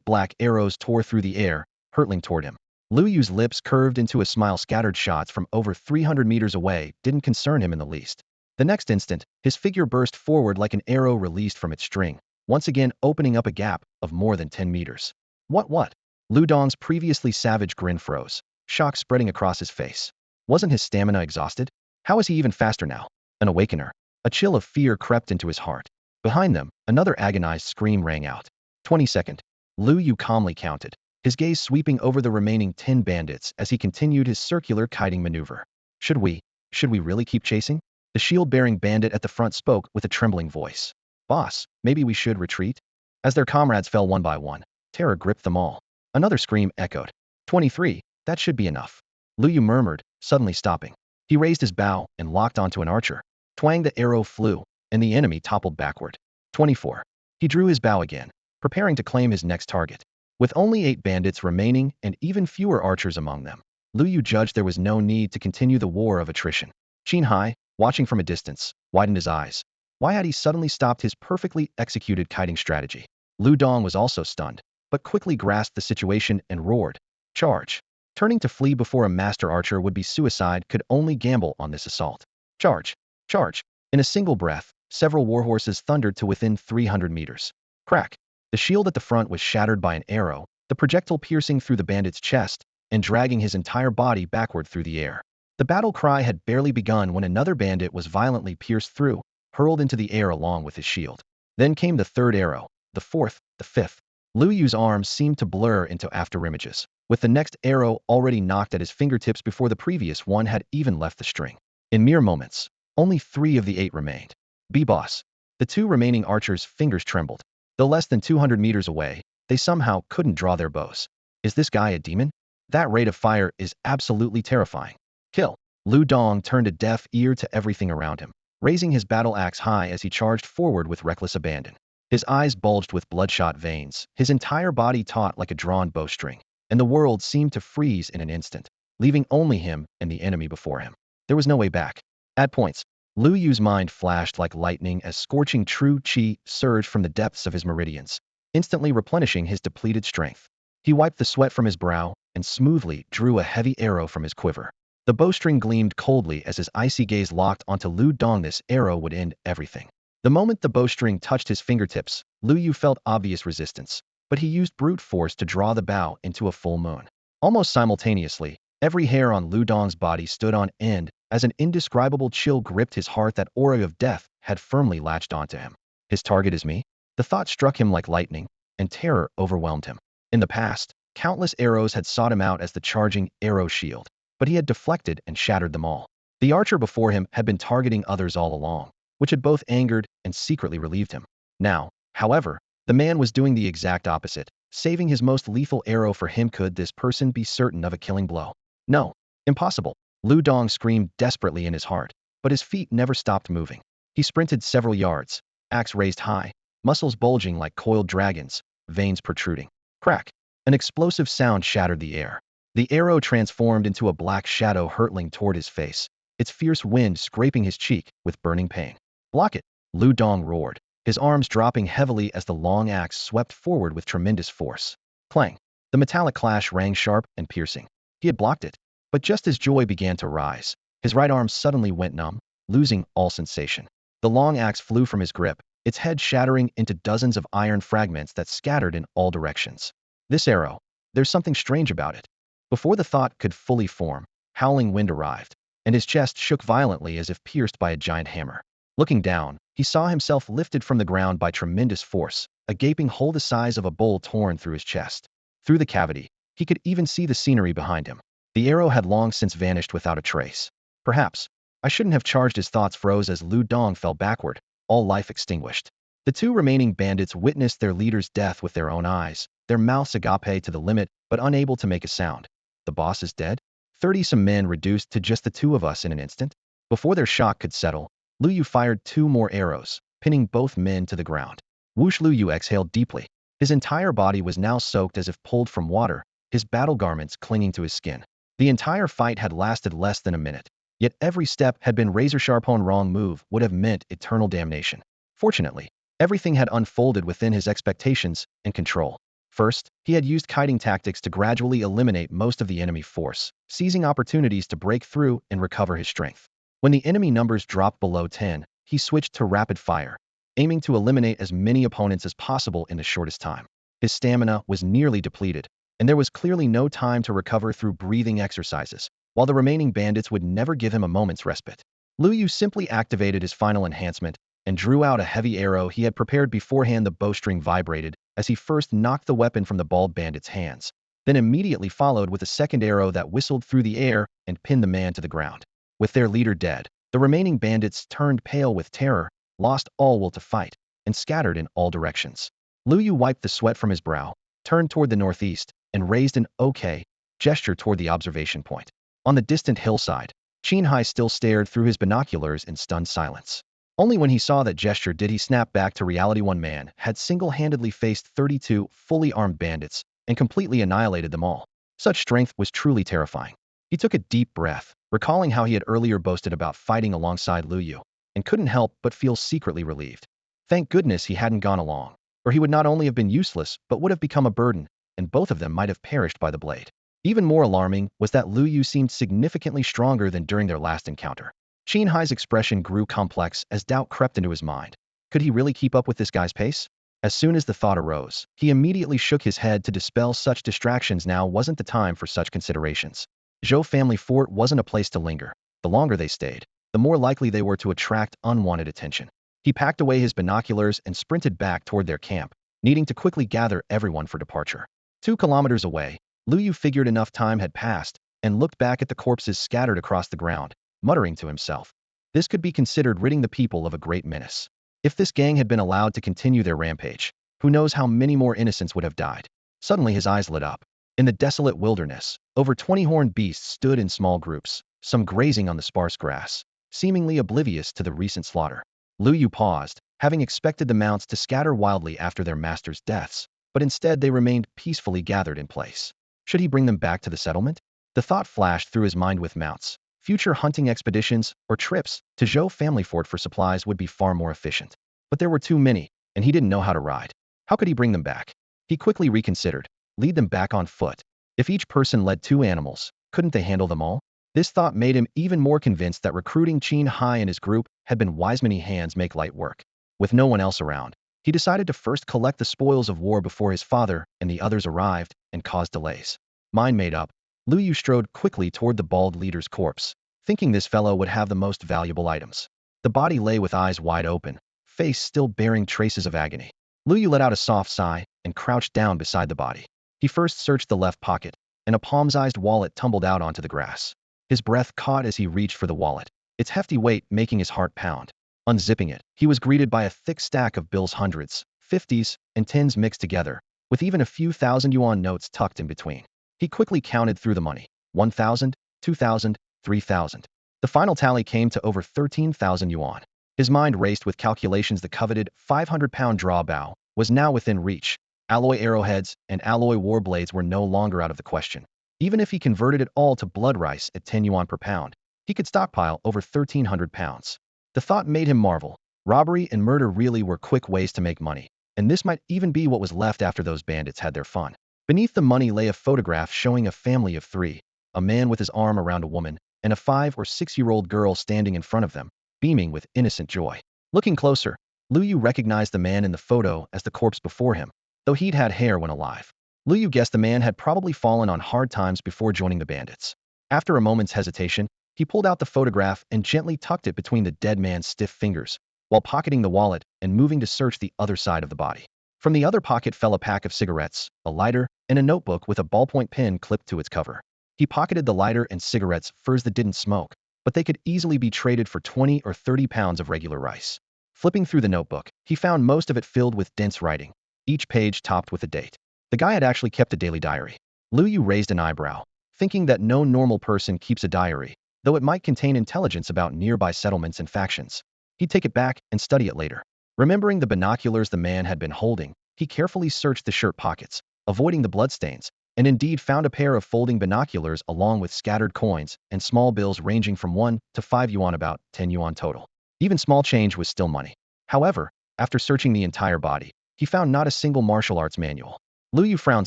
black arrows tore through the air, hurtling toward him. Lu Yu's lips curved into a smile. Scattered shots from over 300 meters away didn't concern him in the least. The next instant, his figure burst forward like an arrow released from its string, once again opening up a gap of more than 10 meters. What? Lu Dong's previously savage grin froze, shock spreading across his face. Wasn't his stamina exhausted? How was he even faster now? An awakener. A chill of fear crept into his heart. Behind them, another agonized scream rang out. 22nd. Lu Yu calmly counted, his gaze sweeping over the remaining 10 bandits as he continued his circular kiting maneuver. Should we really keep chasing? The shield-bearing bandit at the front spoke with a trembling voice. Boss, maybe we should retreat? As their comrades fell one by one, terror gripped them all. Another scream echoed. 23, that should be enough. Lu Yu murmured, suddenly stopping. He raised his bow and locked onto an archer. Twang, the arrow flew, and the enemy toppled backward. 24. He drew his bow again, preparing to claim his next target. With only 8 bandits remaining and even fewer archers among them, Lu Yu judged there was no need to continue the war of attrition. Qin Hai, watching from a distance, widened his eyes. Why had he suddenly stopped his perfectly executed kiting strategy? Lu Dong was also stunned, but quickly grasped the situation and roared, "Charge!" Turning to flee before a master archer would be suicide could only gamble on this assault. Charge! Charge! In a single breath, several warhorses thundered to within 300 meters. Crack! The shield at the front was shattered by an arrow, the projectile piercing through the bandit's chest and dragging his entire body backward through the air. The battle cry had barely begun when another bandit was violently pierced through, hurled into the air along with his shield. Then came the third arrow, the fourth, the fifth. Lu Yu's arms seemed to blur into afterimages, with the next arrow already knocked at his fingertips before the previous one had even left the string. In mere moments, only 3 of the 8 remained. B-Boss. The 2 remaining archers' fingers trembled. Though less than 200 meters away, they somehow couldn't draw their bows. Is this guy a demon? That rate of fire is absolutely terrifying. Kill. Lu Dong turned a deaf ear to everything around him, raising his battle axe high as he charged forward with reckless abandon. His eyes bulged with bloodshot veins, his entire body taut like a drawn bowstring, and the world seemed to freeze in an instant, leaving only him and the enemy before him. There was no way back. At points, Lu Yu's mind flashed like lightning as scorching true qi surged from the depths of his meridians, instantly replenishing his depleted strength. He wiped the sweat from his brow and smoothly drew a heavy arrow from his quiver. The bowstring gleamed coldly as his icy gaze locked onto Lu Dong. This arrow would end everything. The moment the bowstring touched his fingertips, Lu Yu felt obvious resistance, but he used brute force to draw the bow into a full moon. Almost simultaneously, every hair on Lu Dong's body stood on end as an indescribable chill gripped his heart. That aura of death had firmly latched onto him. His target is me? The thought struck him like lightning, and terror overwhelmed him. In the past, countless arrows had sought him out as the charging arrow shield, but he had deflected and shattered them all. The archer before him had been targeting others all along, which had both angered and secretly relieved him. Now, however, the man was doing the exact opposite, saving his most lethal arrow for him. Could this person be certain of a killing blow? No. Impossible. Lu Dong screamed desperately in his heart, but his feet never stopped moving. He sprinted several yards, axe raised high, muscles bulging like coiled dragons, veins protruding. Crack! An explosive sound shattered the air. The arrow transformed into a black shadow hurtling toward his face, its fierce wind scraping his cheek with burning pain. Block it! Lu Dong roared, his arms dropping heavily as the long axe swept forward with tremendous force. Clang! The metallic clash rang sharp and piercing. He had blocked it. But just as joy began to rise, his right arm suddenly went numb, losing all sensation. The long axe flew from his grip, its head shattering into dozens of iron fragments that scattered in all directions. This arrow, there's something strange about it. Before the thought could fully form, howling wind arrived, and his chest shook violently as if pierced by a giant hammer. Looking down, he saw himself lifted from the ground by tremendous force, a gaping hole the size of a bowl torn through his chest. Through the cavity, he could even see the scenery behind him. The arrow had long since vanished without a trace. Perhaps I shouldn't have charged. His thoughts froze as Lu Dong fell backward, all life extinguished. The two remaining bandits witnessed their leader's death with their own eyes, their mouths agape to the limit, but unable to make a sound. The boss is dead? 30-some men reduced to just the two of us in an instant? Before their shock could settle, Lu Yu fired 2 more arrows, pinning both men to the ground. Whoosh! Lu Yu exhaled deeply. His entire body was now soaked as if pulled from water, his battle garments clinging to his skin. The entire fight had lasted less than a minute, yet every step had been razor-sharp. On wrong move would have meant eternal damnation. Fortunately, everything had unfolded within his expectations and control. First, he had used kiting tactics to gradually eliminate most of the enemy force, seizing opportunities to break through and recover his strength. When the enemy numbers dropped below 10, he switched to rapid fire, aiming to eliminate as many opponents as possible in the shortest time. His stamina was nearly depleted, and there was clearly no time to recover through breathing exercises, while the remaining bandits would never give him a moment's respite. Lu Yu simply activated his final enhancement and drew out a heavy arrow he had prepared beforehand. The bowstring vibrated as he first knocked the weapon from the bald bandit's hands, then immediately followed with a second arrow that whistled through the air and pinned the man to the ground. With their leader dead, the remaining bandits turned pale with terror, lost all will to fight, and scattered in all directions. Lu Yu wiped the sweat from his brow, turned toward the northeast, and raised an OK gesture toward the observation point. On the distant hillside, Qin Hai still stared through his binoculars in stunned silence. Only when he saw that gesture did he snap back to reality. One man had single-handedly faced 32 fully armed bandits and completely annihilated them all. Such strength was truly terrifying. He took a deep breath, recalling how he had earlier boasted about fighting alongside Lu Yu, and couldn't help but feel secretly relieved. Thank goodness he hadn't gone along, or he would not only have been useless but would have become a burden, and both of them might have perished by the blade. Even more alarming was that Lu Yu seemed significantly stronger than during their last encounter. Qin Hai's expression grew complex as doubt crept into his mind. Could he really keep up with this guy's pace? As soon as the thought arose, he immediately shook his head to dispel such distractions. Now wasn't the time for such considerations. Zhou family fort wasn't a place to linger. The longer they stayed, the more likely they were to attract unwanted attention. He packed away his binoculars and sprinted back toward their camp, needing to quickly gather everyone for departure. 2 kilometers away, Lu Yu figured enough time had passed and looked back at the corpses scattered across the ground, muttering to himself. This could be considered ridding the people of a great menace. If this gang had been allowed to continue their rampage, who knows how many more innocents would have died. Suddenly his eyes lit up. In the desolate wilderness, over 20 horned beasts stood in small groups, some grazing on the sparse grass, seemingly oblivious to the recent slaughter. Lu Yu paused, having expected the mounts to scatter wildly after their masters' deaths, but instead they remained peacefully gathered in place. Should he bring them back to the settlement? The thought flashed through his mind with mounts. Future hunting expeditions or trips to Zhou family fort for supplies would be far more efficient. But there were too many, and he didn't know how to ride. How could he bring them back? He quickly reconsidered. Lead them back on foot. If each person led 2 animals, couldn't they handle them all? This thought made him even more convinced that recruiting Qin Hai and his group had been wise. Many hands make light work. With no one else around, he decided to first collect the spoils of war before his father and the others arrived and caused delays. Mind made up, Lu Yu strode quickly toward the bald leader's corpse, thinking this fellow would have the most valuable items. The body lay with eyes wide open, face still bearing traces of agony. Lu Yu let out a soft sigh and crouched down beside the body. He first searched the left pocket, and a palm-sized wallet tumbled out onto the grass. His breath caught as he reached for the wallet, its hefty weight making his heart pound. Unzipping it, he was greeted by a thick stack of bills, hundreds, fifties, and tens mixed together, with even a few thousand-yuan notes tucked in between. He quickly counted through the money. 1,000, 2,000, 3,000. The final tally came to over 13,000 yuan. His mind raced with calculations. The coveted 500-pound draw bow was now within reach. Alloy arrowheads and alloy war blades were no longer out of the question. Even if he converted it all to blood rice at 10 yuan per pound, he could stockpile over 1,300 pounds. The thought made him marvel. Robbery and murder really were quick ways to make money, and this might even be what was left after those bandits had their fun. Beneath the money lay a photograph showing a family of 3, a man with his arm around a woman, and a 5 or 6-year-old girl standing in front of them, beaming with innocent joy. Looking closer, Lu Yu recognized the man in the photo as the corpse before him, though he'd had hair when alive. Lu Yu guessed the man had probably fallen on hard times before joining the bandits. After a moment's hesitation, he pulled out the photograph and gently tucked it between the dead man's stiff fingers, while pocketing the wallet and moving to search the other side of the body. From the other pocket fell a pack of cigarettes, a lighter, and a notebook with a ballpoint pen clipped to its cover. He pocketed the lighter and cigarettes first. That didn't smoke, but they could easily be traded for 20 or 30 pounds of regular rice. Flipping through the notebook, he found most of it filled with dense writing, each page topped with a date. The guy had actually kept a daily diary. Lu Yu raised an eyebrow, thinking that no normal person keeps a diary, though it might contain intelligence about nearby settlements and factions. He'd take it back and study it later. Remembering the binoculars the man had been holding, he carefully searched the shirt pockets, avoiding the bloodstains, and indeed found a pair of folding binoculars along with scattered coins and small bills ranging from 1 to 5 yuan, about 10 yuan total. Even small change was still money. However, after searching the entire body, he found not a single martial arts manual. Lu Yu frowned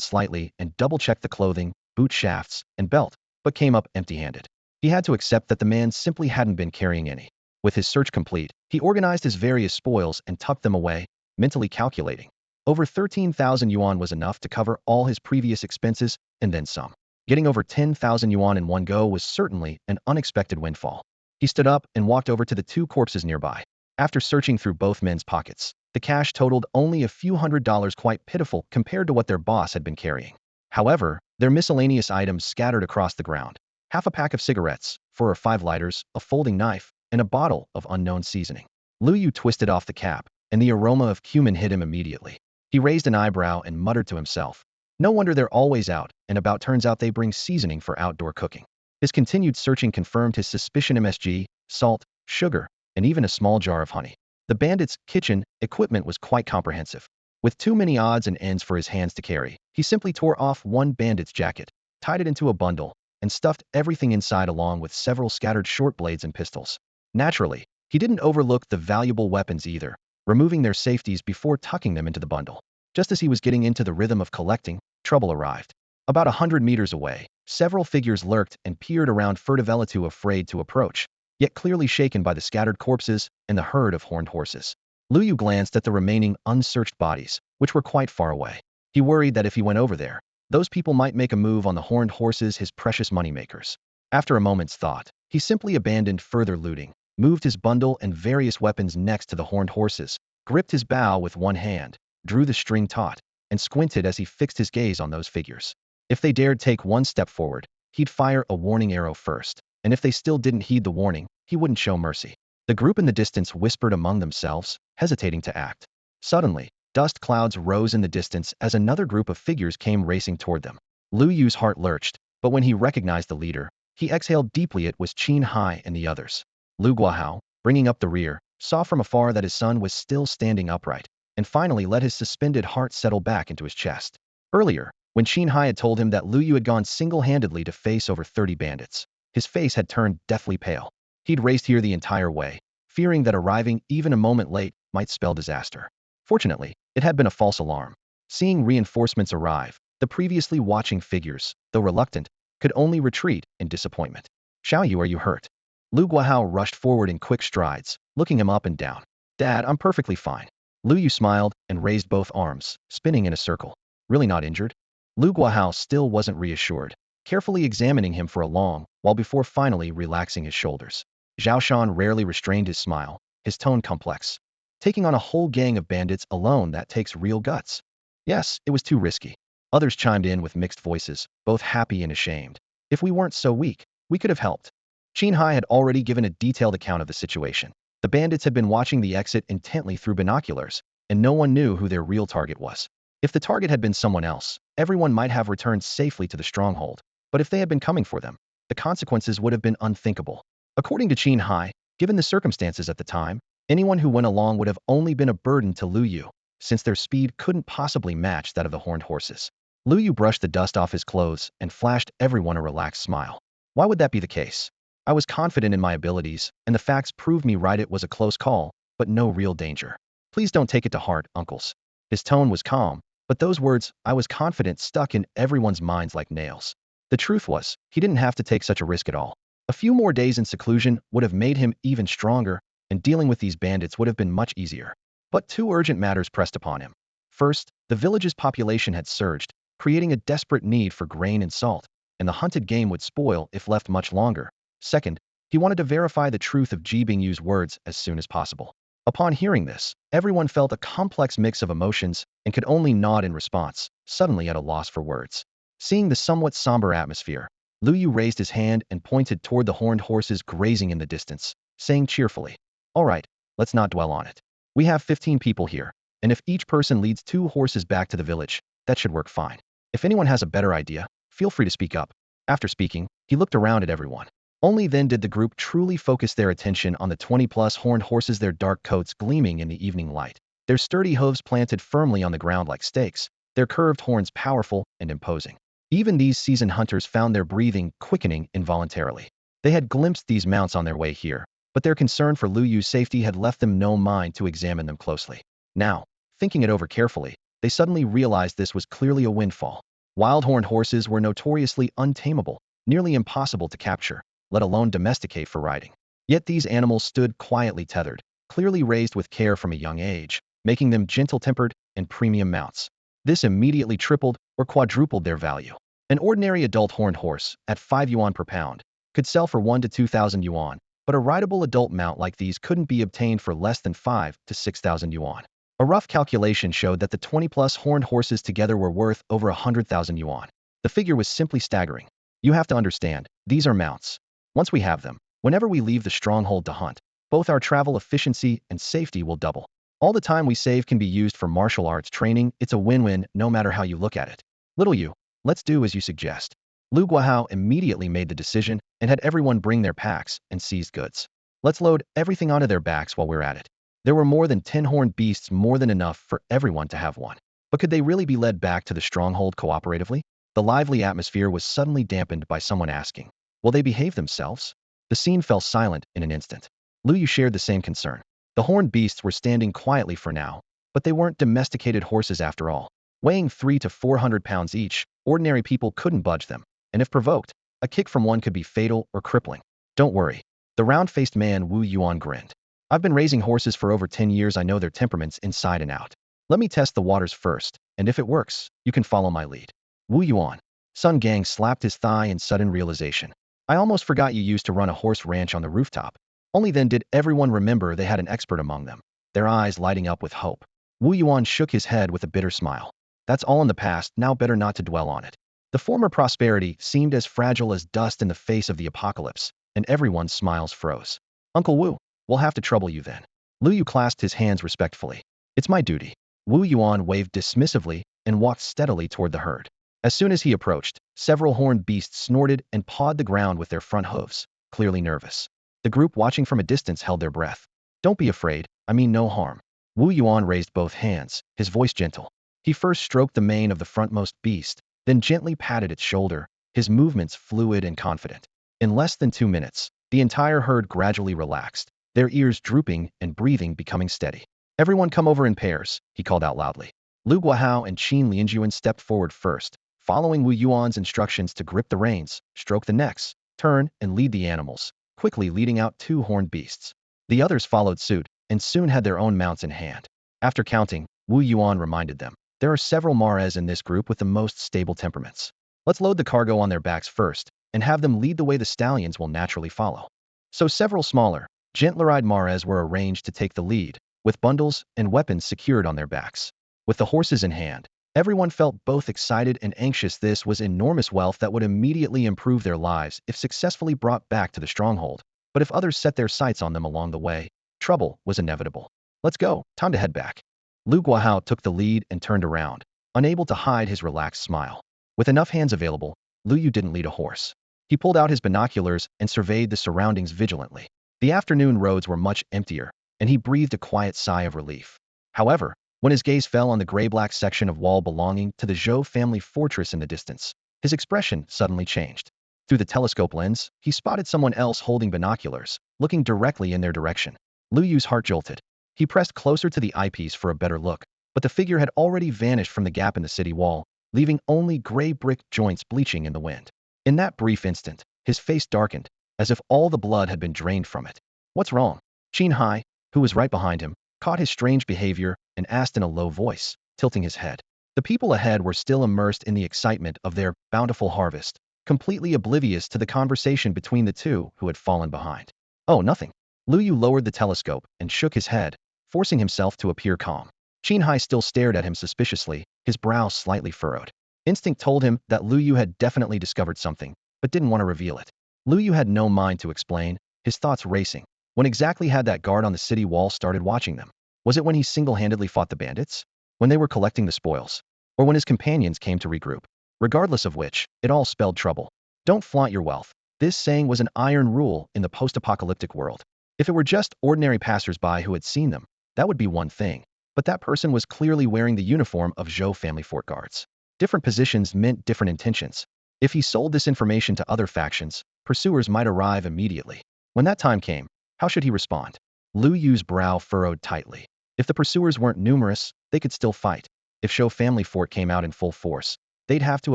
slightly and double-checked the clothing, boot shafts, and belt, but came up empty-handed. He had to accept that the man simply hadn't been carrying any. With his search complete, he organized his various spoils and tucked them away, mentally calculating. Over 13,000 yuan was enough to cover all his previous expenses and then some. Getting over 10,000 yuan in one go was certainly an unexpected windfall. He stood up and walked over to the 2 corpses nearby. After searching through both men's pockets, the cash totaled only a few $100, quite pitiful compared to what their boss had been carrying. However, their miscellaneous items scattered across the ground. Half a pack of cigarettes, 4 or 5 lighters, a folding knife, and a bottle of unknown seasoning. Lu Yu twisted off the cap, and the aroma of cumin hit him immediately. He raised an eyebrow and muttered to himself. No wonder they're always out and about. Turns out they bring seasoning for outdoor cooking. His continued searching confirmed his suspicion. MSG, salt, sugar, and even a small jar of honey. The bandits' kitchen equipment was quite comprehensive. With too many odds and ends for his hands to carry, he simply tore off one bandit's jacket, tied it into a bundle, and stuffed everything inside along with several scattered short blades and pistols. Naturally, he didn't overlook the valuable weapons either, removing their safeties before tucking them into the bundle. Just as he was getting into the rhythm of collecting, trouble arrived. About 100 meters away, several figures lurked and peered around furtively, too afraid to approach, yet clearly shaken by the scattered corpses and the herd of horned horses. Lu Yu glanced at the remaining unsearched bodies, which were quite far away. He worried that if he went over there, those people might make a move on the horned horses, his precious moneymakers. After a moment's thought, he simply abandoned further looting, moved his bundle and various weapons next to the horned horses, gripped his bow with one hand, drew the string taut, and squinted as he fixed his gaze on those figures. If they dared take one step forward, he'd fire a warning arrow first, and if they still didn't heed the warning, he wouldn't show mercy. The group in the distance whispered among themselves, hesitating to act. Suddenly, dust clouds rose in the distance as another group of figures came racing toward them. Lu Yu's heart lurched, but when he recognized the leader, He exhaled deeply. It was Qin Hai and the others. Lu Guahao, bringing up the rear, saw from afar that his son was still standing upright, and finally let his suspended heart settle back into his chest. Earlier, when Qin Hai had told him that Lu Yu had gone single-handedly to face over 30 bandits, his face had turned deathly pale. He'd raced here the entire way, fearing that arriving even a moment late might spell disaster. Fortunately, it had been a false alarm. Seeing reinforcements arrive, the previously watching figures, though reluctant, could only retreat in disappointment. Xiaoyu, are you hurt? Lu Guahao rushed forward in quick strides, looking him up and down. Dad, I'm perfectly fine. Lu Yu smiled and raised both arms, spinning in a circle. Really not injured? Lu Guahao still wasn't reassured, carefully examining him for a long while before finally relaxing his shoulders. Zhao Shan rarely restrained his smile, his tone complex. Taking on a whole gang of bandits alone, that takes real guts. Yes, it was too risky. Others chimed in with mixed voices, both happy and ashamed. If we weren't so weak, we could have helped. Qin Hai had already given a detailed account of the situation. The bandits had been watching the exit intently through binoculars, and no one knew who their real target was. If the target had been someone else, everyone might have returned safely to the stronghold, but if they had been coming for them, the consequences would have been unthinkable. According to Qin Hai, given the circumstances at the time, anyone who went along would have only been a burden to Lu Yu, since their speed couldn't possibly match that of the horned horses. Lu Yu brushed the dust off his clothes and flashed everyone a relaxed smile. Why would that be the case? I was confident in my abilities, and the facts proved me right. It was a close call, but no real danger. Please don't take it to heart, uncles. His tone was calm, but those words, I was confident, stuck in everyone's minds like nails. The truth was, he didn't have to take such a risk at all. A few more days in seclusion would have made him even stronger, and dealing with these bandits would have been much easier. But two urgent matters pressed upon him. First, the village's population had surged, creating a desperate need for grain and salt, and the hunted game would spoil if left much longer. Second, he wanted to verify the truth of Ji Bingyu's words as soon as possible. Upon hearing this, everyone felt a complex mix of emotions and could only nod in response, suddenly at a loss for words. Seeing the somewhat somber atmosphere, Lu Yu raised his hand and pointed toward the horned horses grazing in the distance, saying cheerfully, "All right, let's not dwell on it. We have 15 people here, and if each person leads 2 horses back to the village, that should work fine. If anyone has a better idea, feel free to speak up." After speaking, he looked around at everyone. Only then did the group truly focus their attention on the 20-plus horned horses, their dark coats gleaming in the evening light, their sturdy hooves planted firmly on the ground like stakes, their curved horns powerful and imposing. Even these seasoned hunters found their breathing quickening involuntarily. They had glimpsed these mounts on their way here, but their concern for Lu Yu's safety had left them no mind to examine them closely. Now, thinking it over carefully, they suddenly realized this was clearly a windfall. Wild horned horses were notoriously untamable, nearly impossible to capture, let alone domesticate for riding. Yet these animals stood quietly tethered, clearly raised with care from a young age, making them gentle-tempered and premium mounts. This immediately tripled or quadrupled their value. An ordinary adult horned horse, at 5 yuan per pound, could sell for 1 to 2,000 yuan, but a rideable adult mount like these couldn't be obtained for less than 5 to 6,000 yuan. A rough calculation showed that the 20-plus horned horses together were worth over 100,000 yuan. The figure was simply staggering. You have to understand, these are mounts. Once we have them, whenever we leave the stronghold to hunt, both our travel efficiency and safety will double. All the time we save can be used for martial arts training. It's a win-win no matter how you look at it. Little Yu, let's do as you suggest. Lu Guahao immediately made the decision and had everyone bring their packs and seized goods. Let's load everything onto their backs while we're at it. There were more than 10 horned beasts, more than enough for everyone to have one. But could they really be led back to the stronghold cooperatively? The lively atmosphere was suddenly dampened by someone asking, "Will they behave themselves?" The scene fell silent in an instant. Lu Yu shared the same concern. The horned beasts were standing quietly for now, but they weren't domesticated horses after all. Weighing 300 to 400 pounds each, ordinary people couldn't budge them, and if provoked, a kick from one could be fatal or crippling. Don't worry. The round-faced man Wu Yuan grinned. I've been raising horses for over 10 years. I know their temperaments inside and out. Let me test the waters first, and if it works, you can follow my lead. Wu Yuan. Sun Gang slapped his thigh in sudden realization. I almost forgot you used to run a horse ranch on the rooftop. Only then did everyone remember they had an expert among them, their eyes lighting up with hope. Wu Yuan shook his head with a bitter smile. That's all in the past, now better not to dwell on it. The former prosperity seemed as fragile as dust in the face of the apocalypse, and everyone's smiles froze. Uncle Wu, we'll have to trouble you then. Lu Yu clasped his hands respectfully. It's my duty. Wu Yuan waved dismissively and walked steadily toward the herd. As soon as he approached, several horned beasts snorted and pawed the ground with their front hooves, clearly nervous. The group watching from a distance held their breath. Don't be afraid, I mean no harm. Wu Yuan raised both hands, his voice gentle. He first stroked the mane of the frontmost beast, then gently patted its shoulder, his movements fluid and confident. In less than 2 minutes, the entire herd gradually relaxed, their ears drooping and breathing becoming steady. Everyone come over in pairs, he called out loudly. Lu Guahao and Qin Lianjuan stepped forward first, following Wu Yuan's instructions to grip the reins, stroke the necks, turn, and lead the animals, quickly leading out 2 horned beasts. The others followed suit, and soon had their own mounts in hand. After counting, Wu Yuan reminded them, there are several Mares in this group with the most stable temperaments. Let's load the cargo on their backs first, and have them lead the way the stallions will naturally follow. So several smaller, gentler-eyed Mares were arranged to take the lead, with bundles and weapons secured on their backs. With the horses in hand, everyone felt both excited and anxious. This was enormous wealth that would immediately improve their lives if successfully brought back to the stronghold. But if others set their sights on them along the way, trouble was inevitable. Let's go, time to head back. Lu Guahao took the lead and turned around, unable to hide his relaxed smile. With enough hands available, Lu Yu didn't lead a horse. He pulled out his binoculars and surveyed the surroundings vigilantly. The afternoon roads were much emptier, and he breathed a quiet sigh of relief. However, when his gaze fell on the gray-black section of wall belonging to the Zhou family fortress in the distance, his expression suddenly changed. Through the telescope lens, he spotted someone else holding binoculars, looking directly in their direction. Lu Yu's heart jolted. He pressed closer to the eyepiece for a better look, but the figure had already vanished from the gap in the city wall, leaving only gray brick joints bleaching in the wind. In that brief instant, his face darkened, as if all the blood had been drained from it. What's wrong? Qin Hai, who was right behind him, caught his strange behavior and asked in a low voice, tilting his head. The people ahead were still immersed in the excitement of their bountiful harvest, completely oblivious to the conversation between the two who had fallen behind. Oh, nothing. Lu Yu lowered the telescope and shook his head, forcing himself to appear calm. Qin Hai still stared at him suspiciously, his brow slightly furrowed. Instinct told him that Lu Yu had definitely discovered something, but didn't want to reveal it. Lu Yu had no mind to explain, his thoughts racing. When exactly had that guard on the city wall started watching them? Was it when he single-handedly fought the bandits? When they were collecting the spoils? Or when his companions came to regroup? Regardless of which, it all spelled trouble. Don't flaunt your wealth. This saying was an iron rule in the post-apocalyptic world. If it were just ordinary passers-by who had seen them, that would be one thing. But that person was clearly wearing the uniform of Zhou family fort guards. Different positions meant different intentions. If he sold this information to other factions, pursuers might arrive immediately. When that time came, how should he respond? Lu Yu's brow furrowed tightly. If the pursuers weren't numerous, they could still fight. If Zhou family fort came out in full force, they'd have to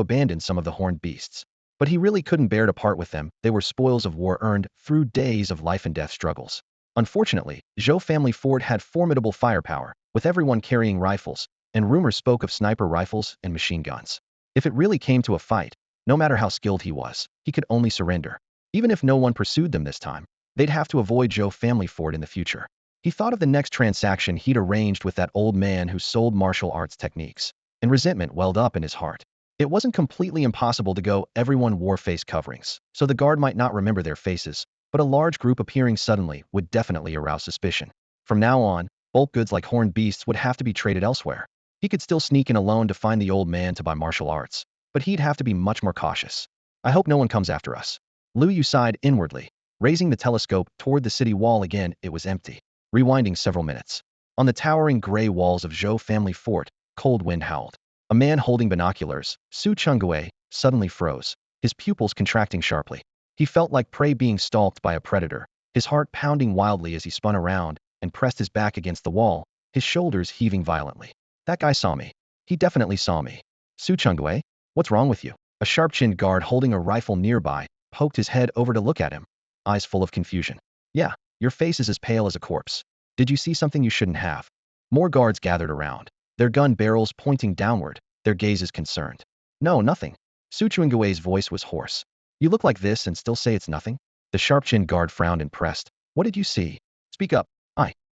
abandon some of the horned beasts. But he really couldn't bear to part with them. They were spoils of war earned through days of life and death struggles. Unfortunately, Zhou family fort had formidable firepower, with everyone carrying rifles, and rumors spoke of sniper rifles and machine guns. If it really came to a fight, no matter how skilled he was, he could only surrender. Even if no one pursued them this time, they'd have to avoid Zhou family fort in the future. He thought of the next transaction he'd arranged with that old man who sold martial arts techniques, and resentment welled up in his heart. It wasn't completely impossible to go everyone wore face coverings, so the guard might not remember their faces, but a large group appearing suddenly would definitely arouse suspicion. From now on, bulk goods like horned beasts would have to be traded elsewhere. He could still sneak in alone to find the old man to buy martial arts, but he'd have to be much more cautious. I hope no one comes after us. Lu Yu sighed inwardly, raising the telescope toward the city wall again. It was empty. Rewinding several minutes. On the towering gray walls of Zhou family fort, cold wind howled. A man holding binoculars, Su Chengwei, suddenly froze, his pupils contracting sharply. He felt like prey being stalked by a predator, his heart pounding wildly as he spun around and pressed his back against the wall, his shoulders heaving violently. That guy saw me. He definitely saw me. Su Chengwei, what's wrong with you? A sharp-chinned guard holding a rifle nearby poked his head over to look at him, eyes full of confusion. Yeah, your face is as pale as a corpse. Did you see something you shouldn't have? More guards gathered around, their gun barrels pointing downward, their gazes concerned. No, nothing. Su Chengwei's voice was hoarse. You look like this and still say it's nothing? The sharp-chinned guard frowned impressed. What did you see? Speak up.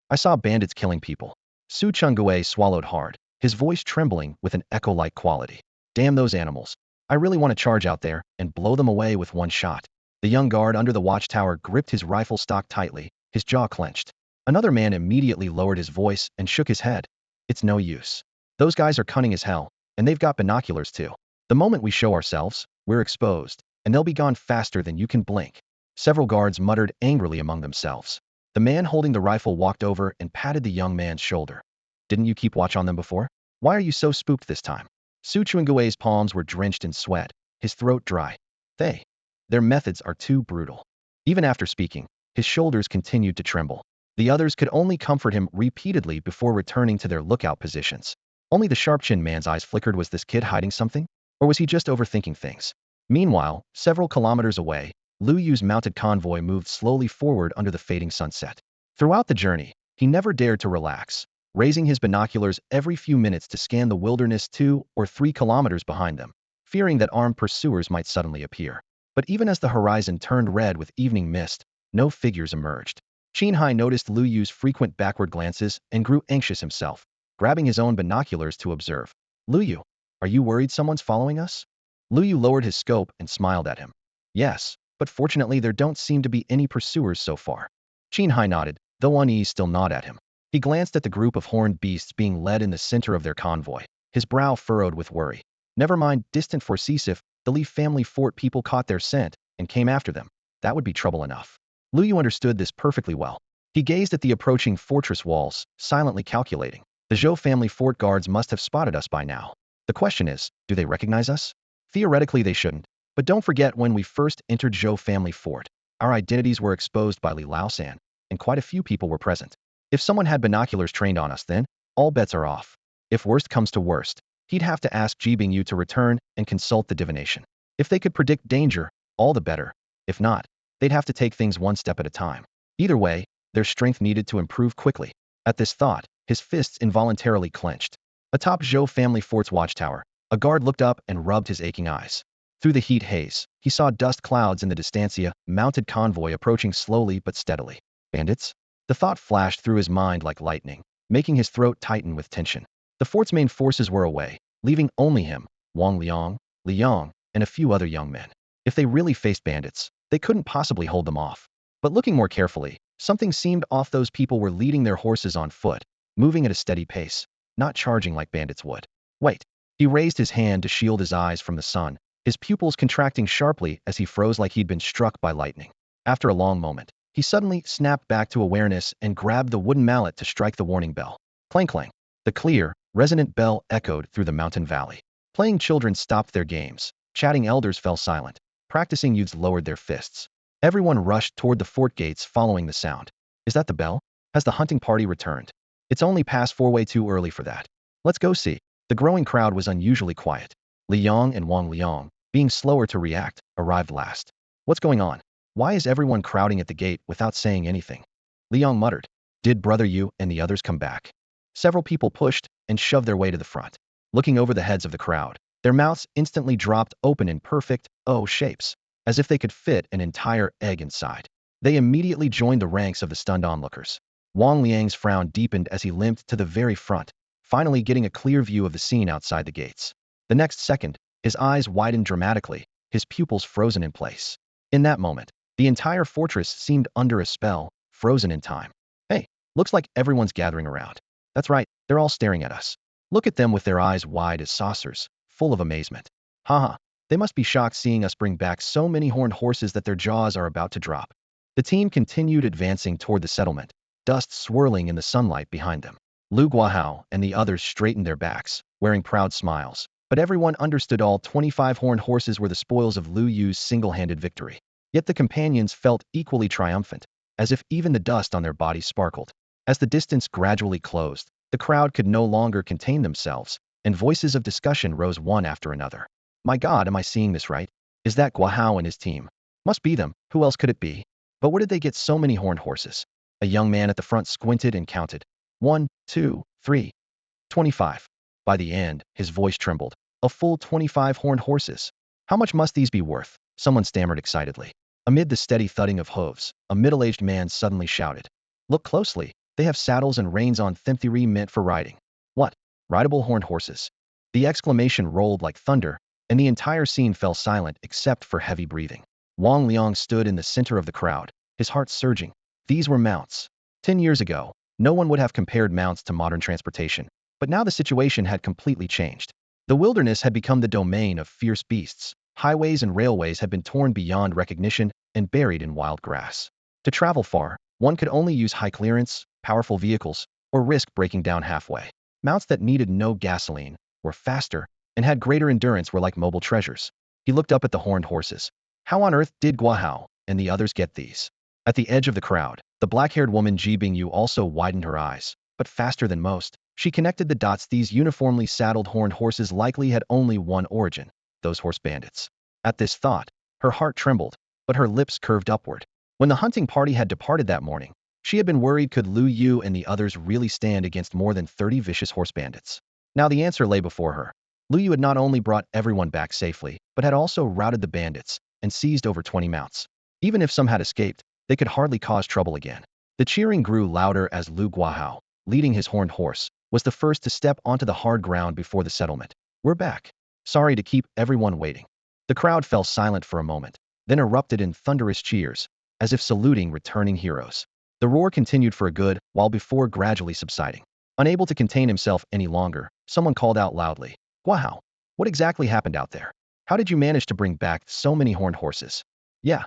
I saw bandits killing people. Su Chengwei swallowed hard, his voice trembling with an echo-like quality. Damn those animals. I really want to charge out there and blow them away with one shot. The young guard under the watchtower gripped his rifle stock tightly, his jaw clenched. Another man immediately lowered his voice and shook his head. It's no use. Those guys are cunning as hell, and they've got binoculars too. The moment we show ourselves, we're exposed, and they'll be gone faster than you can blink. Several guards muttered angrily among themselves. The man holding the rifle walked over and patted the young man's shoulder. Didn't you keep watch on them before? Why are you so spooked this time? Su Chuangue's palms were drenched in sweat, his throat dry. Their methods are too brutal. Even after speaking, his shoulders continued to tremble. The others could only comfort him repeatedly before returning to their lookout positions. Only the sharp-chinned man's eyes flickered. Was this kid hiding something? Or was he just overthinking things? Meanwhile, several kilometers away, Lu Yu's mounted convoy moved slowly forward under the fading sunset. Throughout the journey, he never dared to relax, raising his binoculars every few minutes to scan the wilderness 2 or 3 kilometers behind them, fearing that armed pursuers might suddenly appear. But even as the horizon turned red with evening mist, no figures emerged. Qin Hai noticed Lu Yu's frequent backward glances and grew anxious himself, grabbing his own binoculars to observe. Lu Yu, are you worried someone's following us? Lu Yu lowered his scope and smiled at him. Yes, but fortunately there don't seem to be any pursuers so far. Qin Hai nodded, though unease still gnawed at him. He glanced at the group of horned beasts being led in the center of their convoy, his brow furrowed with worry. Never mind distant Forces, if the Li family fort people caught their scent and came after them, that would be trouble enough. Lu Yu understood this perfectly well. He gazed at the approaching fortress walls, silently calculating. The Zhou family fort guards must have spotted us by now. The question is, do they recognize us? Theoretically they shouldn't, but don't forget when we first entered Zhou family fort, our identities were exposed by Li Laosan, and quite a few people were present. If someone had binoculars trained on us then, all bets are off. If worst comes to worst, he'd have to ask Ji Bingyu to return and consult the divination. If they could predict danger, all the better. If not, they'd have to take things one step at a time. Either way, their strength needed to improve quickly. At this thought, his fists involuntarily clenched. Atop Zhou family fort's watchtower, a guard looked up and rubbed his aching eyes. Through the heat haze, he saw dust clouds in the distancia, mounted convoy approaching slowly but steadily. Bandits? The thought flashed through his mind like lightning, making his throat tighten with tension. The fort's main forces were away, leaving only him, Wang Liang, Li Yang, and a few other young men. If they really faced bandits, they couldn't possibly hold them off. But looking more carefully, something seemed off. Those people were leading their horses on foot, moving at a steady pace, not charging like bandits would. Wait. He raised his hand to shield his eyes from the sun, his pupils contracting sharply as he froze like he'd been struck by lightning. After a long moment, he suddenly snapped back to awareness and grabbed the wooden mallet to strike the warning bell. Clang clang. The clear, resonant bell echoed through the mountain valley. Playing children stopped their games. Chatting elders fell silent. Practicing youths lowered their fists. Everyone rushed toward the fort gates following the sound. Is that the bell? Has the hunting party returned? It's only past 4, way too early for that. Let's go see. The growing crowd was unusually quiet. Li Yang and Wang Liang, being slower to react, arrived last. What's going on? Why is everyone crowding at the gate without saying anything? Li Yang muttered. Did Brother Yu and the others come back? Several people pushed and shoved their way to the front. Looking over the heads of the crowd, their mouths instantly dropped open in perfect O shapes, as if they could fit an entire egg inside. They immediately joined the ranks of the stunned onlookers. Wang Liang's frown deepened as he limped to the very front, finally getting a clear view of the scene outside the gates. The next second, his eyes widened dramatically, his pupils frozen in place. In that moment, the entire fortress seemed under a spell, frozen in time. Hey, looks like everyone's gathering around. That's right, they're all staring at us. Look at them with their eyes wide as saucers, full of amazement. Haha, they must be shocked seeing us bring back so many horned horses that their jaws are about to drop. The team continued advancing toward the settlement, dust swirling in the sunlight behind them. Lu Guahao and the others straightened their backs, wearing proud smiles, but everyone understood all 25 horned horses were the spoils of Lu Yu's single-handed victory. Yet the companions felt equally triumphant, as if even the dust on their bodies sparkled. As the distance gradually closed, the crowd could no longer contain themselves, and voices of discussion rose one after another. My God, am I seeing this right? Is that Guahao and his team? Must be them, who else could it be? But where did they get so many horned horses? A young man at the front squinted and counted. 1, 2, 3, 25. By the end, his voice trembled. A full 25 horned horses. How much must these be worth? Someone stammered excitedly. Amid the steady thudding of hooves, a middle-aged man suddenly shouted. Look closely. They have saddles and reins on them meant for riding. What? Rideable horned horses? The exclamation rolled like thunder, and the entire scene fell silent except for heavy breathing. Wang Liang stood in the center of the crowd, his heart surging. These were mounts. 10 years ago, no one would have compared mounts to modern transportation, but now the situation had completely changed. The wilderness had become the domain of fierce beasts. Highways and railways had been torn beyond recognition and buried in wild grass. To travel far, one could only use high clearance, powerful vehicles, or risk breaking down halfway. Mounts that needed no gasoline, were faster, and had greater endurance were like mobile treasures. He looked up at the horned horses. How on earth did Guahao and the others get these? At the edge of the crowd, the black-haired woman Ji Bingyu also widened her eyes, but faster than most. She connected the dots. These uniformly saddled horned horses likely had only one origin, those horse bandits. At this thought, her heart trembled, but her lips curved upward. When the hunting party had departed that morning, she had been worried, could Lu Yu and the others really stand against more than 30 vicious horse bandits? Now the answer lay before her. Lu Yu had not only brought everyone back safely, but had also routed the bandits and seized over 20 mounts. Even if some had escaped, they could hardly cause trouble again. The cheering grew louder as Lu Guahao, leading his horned horse, was the first to step onto the hard ground before the settlement. We're back. Sorry to keep everyone waiting. The crowd fell silent for a moment, then erupted in thunderous cheers, as if saluting returning heroes. The roar continued for a good while before gradually subsiding. Unable to contain himself any longer, someone called out loudly, "Guahao, what exactly happened out there? How did you manage to bring back so many horned horses?" Yeah,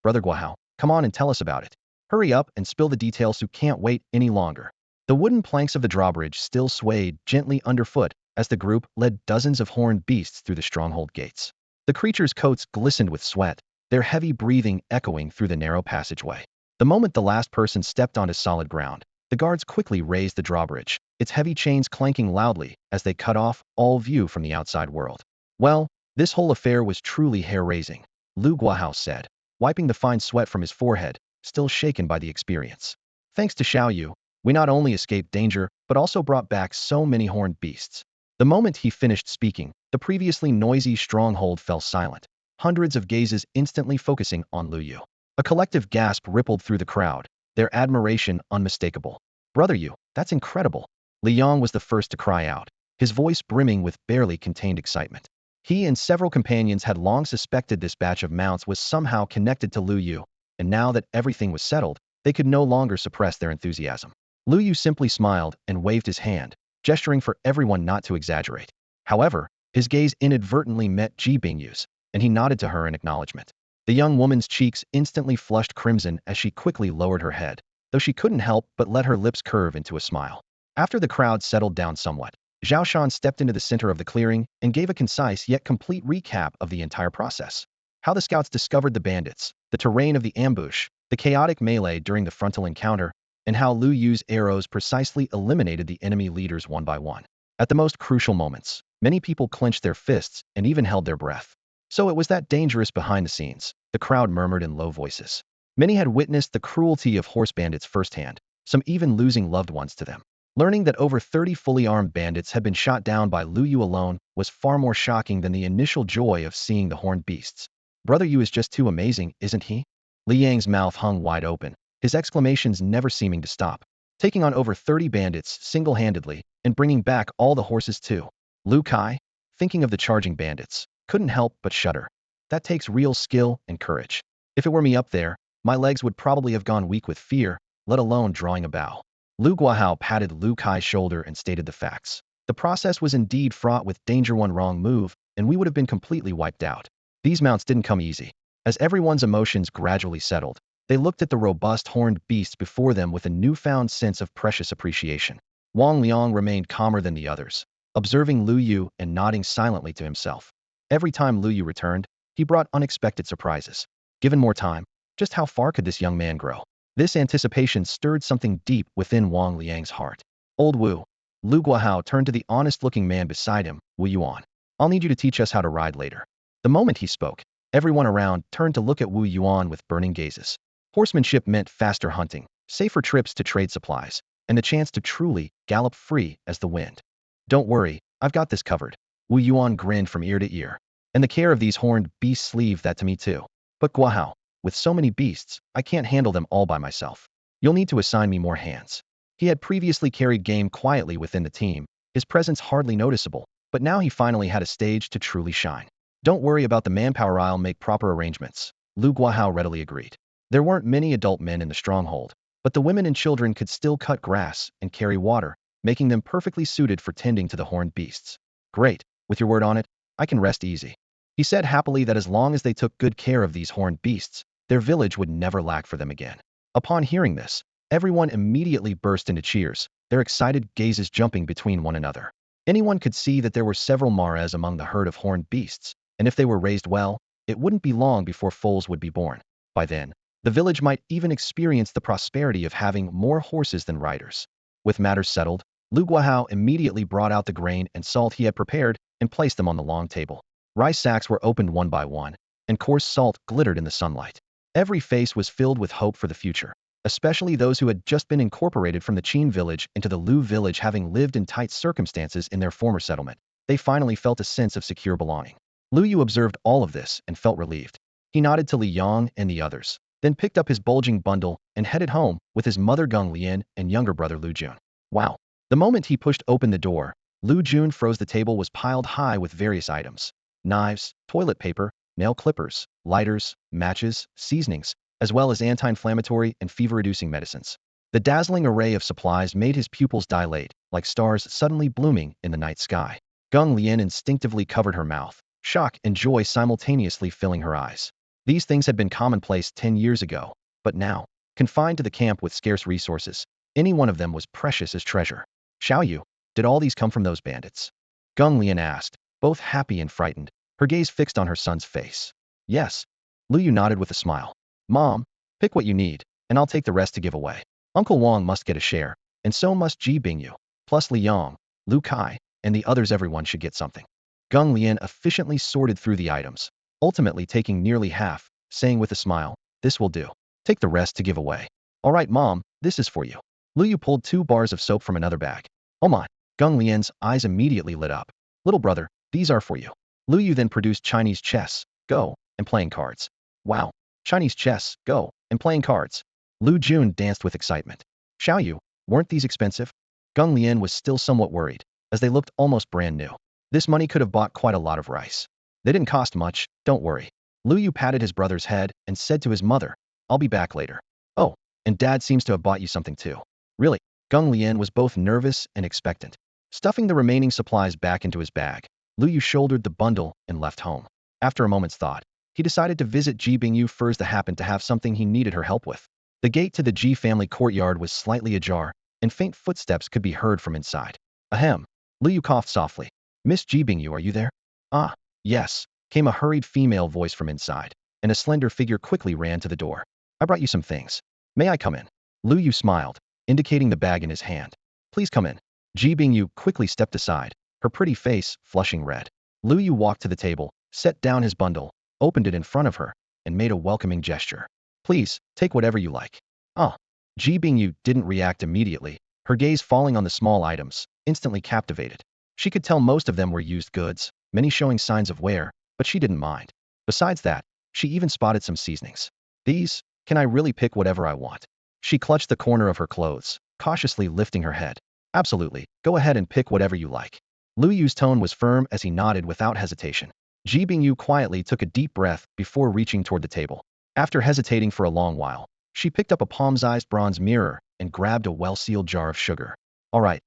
brother Guahao, come on and tell us about it. Hurry up and spill the details, who can't wait any longer. The wooden planks of the drawbridge still swayed gently underfoot as the group led dozens of horned beasts through the stronghold gates. The creatures' coats glistened with sweat, their heavy breathing echoing through the narrow passageway. The moment the last person stepped onto solid ground, the guards quickly raised the drawbridge, its heavy chains clanking loudly as they cut off all view from the outside world. Well, this whole affair was truly hair-raising, Lu Guahao said, wiping the fine sweat from his forehead, still shaken by the experience. Thanks to Xiao Yu, we not only escaped danger, but also brought back so many horned beasts. The moment he finished speaking, the previously noisy stronghold fell silent, hundreds of gazes instantly focusing on Lu Yu. A collective gasp rippled through the crowd, their admiration unmistakable. Brother Yu, that's incredible. Li Yong was the first to cry out, his voice brimming with barely contained excitement. He and several companions had long suspected this batch of mounts was somehow connected to Lu Yu, and now that everything was settled, they could no longer suppress their enthusiasm. Lu Yu simply smiled and waved his hand, gesturing for everyone not to exaggerate. However, his gaze inadvertently met Ji Bingyu's, and he nodded to her in acknowledgement. The young woman's cheeks instantly flushed crimson as she quickly lowered her head, though she couldn't help but let her lips curve into a smile. After the crowd settled down somewhat, Zhao Shan stepped into the center of the clearing and gave a concise yet complete recap of the entire process. How the scouts discovered the bandits, the terrain of the ambush, the chaotic melee during the frontal encounter, and how Lu Yu's arrows precisely eliminated the enemy leaders one by one. At the most crucial moments, many people clenched their fists and even held their breath. So it was that dangerous behind the scenes, the crowd murmured in low voices. Many had witnessed the cruelty of horse bandits firsthand, some even losing loved ones to them. Learning that over 30 fully armed bandits had been shot down by Lu Yu alone was far more shocking than the initial joy of seeing the horned beasts. Brother Yu is just too amazing, isn't he? Li Yang's mouth hung wide open, his exclamations never seeming to stop. Taking on over 30 bandits single-handedly and bringing back all the horses too. Lu Kai, thinking of the charging bandits, couldn't help but shudder. That takes real skill and courage. If it were me up there, my legs would probably have gone weak with fear, let alone drawing a bow. Lu Guahao patted Lu Kai's shoulder and stated the facts. The process was indeed fraught with danger. One wrong move, and we would have been completely wiped out. These mounts didn't come easy. As everyone's emotions gradually settled, they looked at the robust horned beasts before them with a newfound sense of precious appreciation. Wang Liang remained calmer than the others, observing Lu Yu and nodding silently to himself. Every time Lu Yu returned, he brought unexpected surprises. Given more time, just how far could this young man grow? This anticipation stirred something deep within Wang Liang's heart. Old Wu. Lu Guahao turned to the honest-looking man beside him, Wu Yuan. I'll need you to teach us how to ride later. The moment he spoke, everyone around turned to look at Wu Yuan with burning gazes. Horsemanship meant faster hunting, safer trips to trade supplies, and the chance to truly gallop free as the wind. Don't worry, I've got this covered. Wu Yuan grinned from ear to ear. And the care of these horned beasts, leave that to me too. But Guahao, with so many beasts, I can't handle them all by myself. You'll need to assign me more hands. He had previously carried game quietly within the team, his presence hardly noticeable, but now he finally had a stage to truly shine. Don't worry about the manpower, I'll make proper arrangements. Lu Guahao readily agreed. There weren't many adult men in the stronghold, but the women and children could still cut grass and carry water, making them perfectly suited for tending to the horned beasts. Great. With your word on it, I can rest easy. He said happily that as long as they took good care of these horned beasts, their village would never lack for them again. Upon hearing this, everyone immediately burst into cheers, their excited gazes jumping between one another. Anyone could see that there were several mares among the herd of horned beasts, and if they were raised well, it wouldn't be long before foals would be born. By then, the village might even experience the prosperity of having more horses than riders. With matters settled, Lu Guahao immediately brought out the grain and salt he had prepared and placed them on the long table. Rice sacks were opened one by one, and coarse salt glittered in the sunlight. Every face was filled with hope for the future, especially those who had just been incorporated from the Qin village into the Lu village, having lived in tight circumstances in their former settlement. They finally felt a sense of secure belonging. Lu Yu observed all of this and felt relieved. He nodded to Li Yang and the others, then picked up his bulging bundle and headed home with his mother Geng Lian and younger brother Lu Jun. Wow! The moment he pushed open the door, Lu Jun froze. The table was piled high with various items: knives, toilet paper, nail clippers, lighters, matches, seasonings, as well as anti-inflammatory and fever-reducing medicines. The dazzling array of supplies made his pupils dilate, like stars suddenly blooming in the night sky. Geng Lian instinctively covered her mouth, shock and joy simultaneously filling her eyes. These things had been commonplace 10 years ago, but now, confined to the camp with scarce resources, any one of them was precious as treasure. Xiao Yu, did all these come from those bandits? Geng Lian asked, both happy and frightened, her gaze fixed on her son's face. Yes. Lu Yu nodded with a smile. Mom, pick what you need, and I'll take the rest to give away. Uncle Wang must get a share, and so must Ji Bingyu, plus Li Yang, Lu Kai, and the others. Everyone should get something. Geng Lian efficiently sorted through the items, ultimately taking nearly half, saying with a smile, this will do. Take the rest to give away. All right, Mom, this is for you. Lu Yu pulled 2 bars of soap from another bag. Oh my! Geng Lian's eyes immediately lit up. Little brother, these are for you. Lu Yu then produced Chinese chess, Go, and playing cards. Wow! Chinese chess, Go, and playing cards. Lu Jun danced with excitement. Xiao Yu, weren't these expensive? Geng Lian was still somewhat worried, as they looked almost brand new. This money could have bought quite a lot of rice. They didn't cost much, don't worry. Lu Yu patted his brother's head and said to his mother, I'll be back later. Oh, and Dad seems to have bought you something too. Really? Geng Lian was both nervous and expectant. Stuffing the remaining supplies back into his bag, Lu Yu shouldered the bundle and left home. After a moment's thought, he decided to visit Ji Bingyu first. That happened to have something he needed her help with. The gate to the Ji family courtyard was slightly ajar, and faint footsteps could be heard from inside. Ahem. Lu Yu coughed softly. Miss Ji Bingyu, are you there? Ah, yes, came a hurried female voice from inside, and a slender figure quickly ran to the door. I brought you some things. May I come in? Lu Yu smiled, indicating the bag in his hand. Please come in. Ji Bingyu quickly stepped aside, her pretty face flushing red. Lu Yu walked to the table, set down his bundle, opened it in front of her, and made a welcoming gesture. Please, take whatever you like. Ah. Ji Bingyu didn't react immediately, her gaze falling on the small items, instantly captivated. She could tell most of them were used goods, many showing signs of wear, but she didn't mind. Besides that, she even spotted some seasonings. These, can I really pick whatever I want? She clutched the corner of her clothes, cautiously lifting her head. Absolutely, go ahead and pick whatever you like. Lu Yu's tone was firm as he nodded without hesitation. Ji Bingyu quietly took a deep breath before reaching toward the table. After hesitating for a long while, she picked up a palm-sized bronze mirror and grabbed a well-sealed jar of sugar. All right,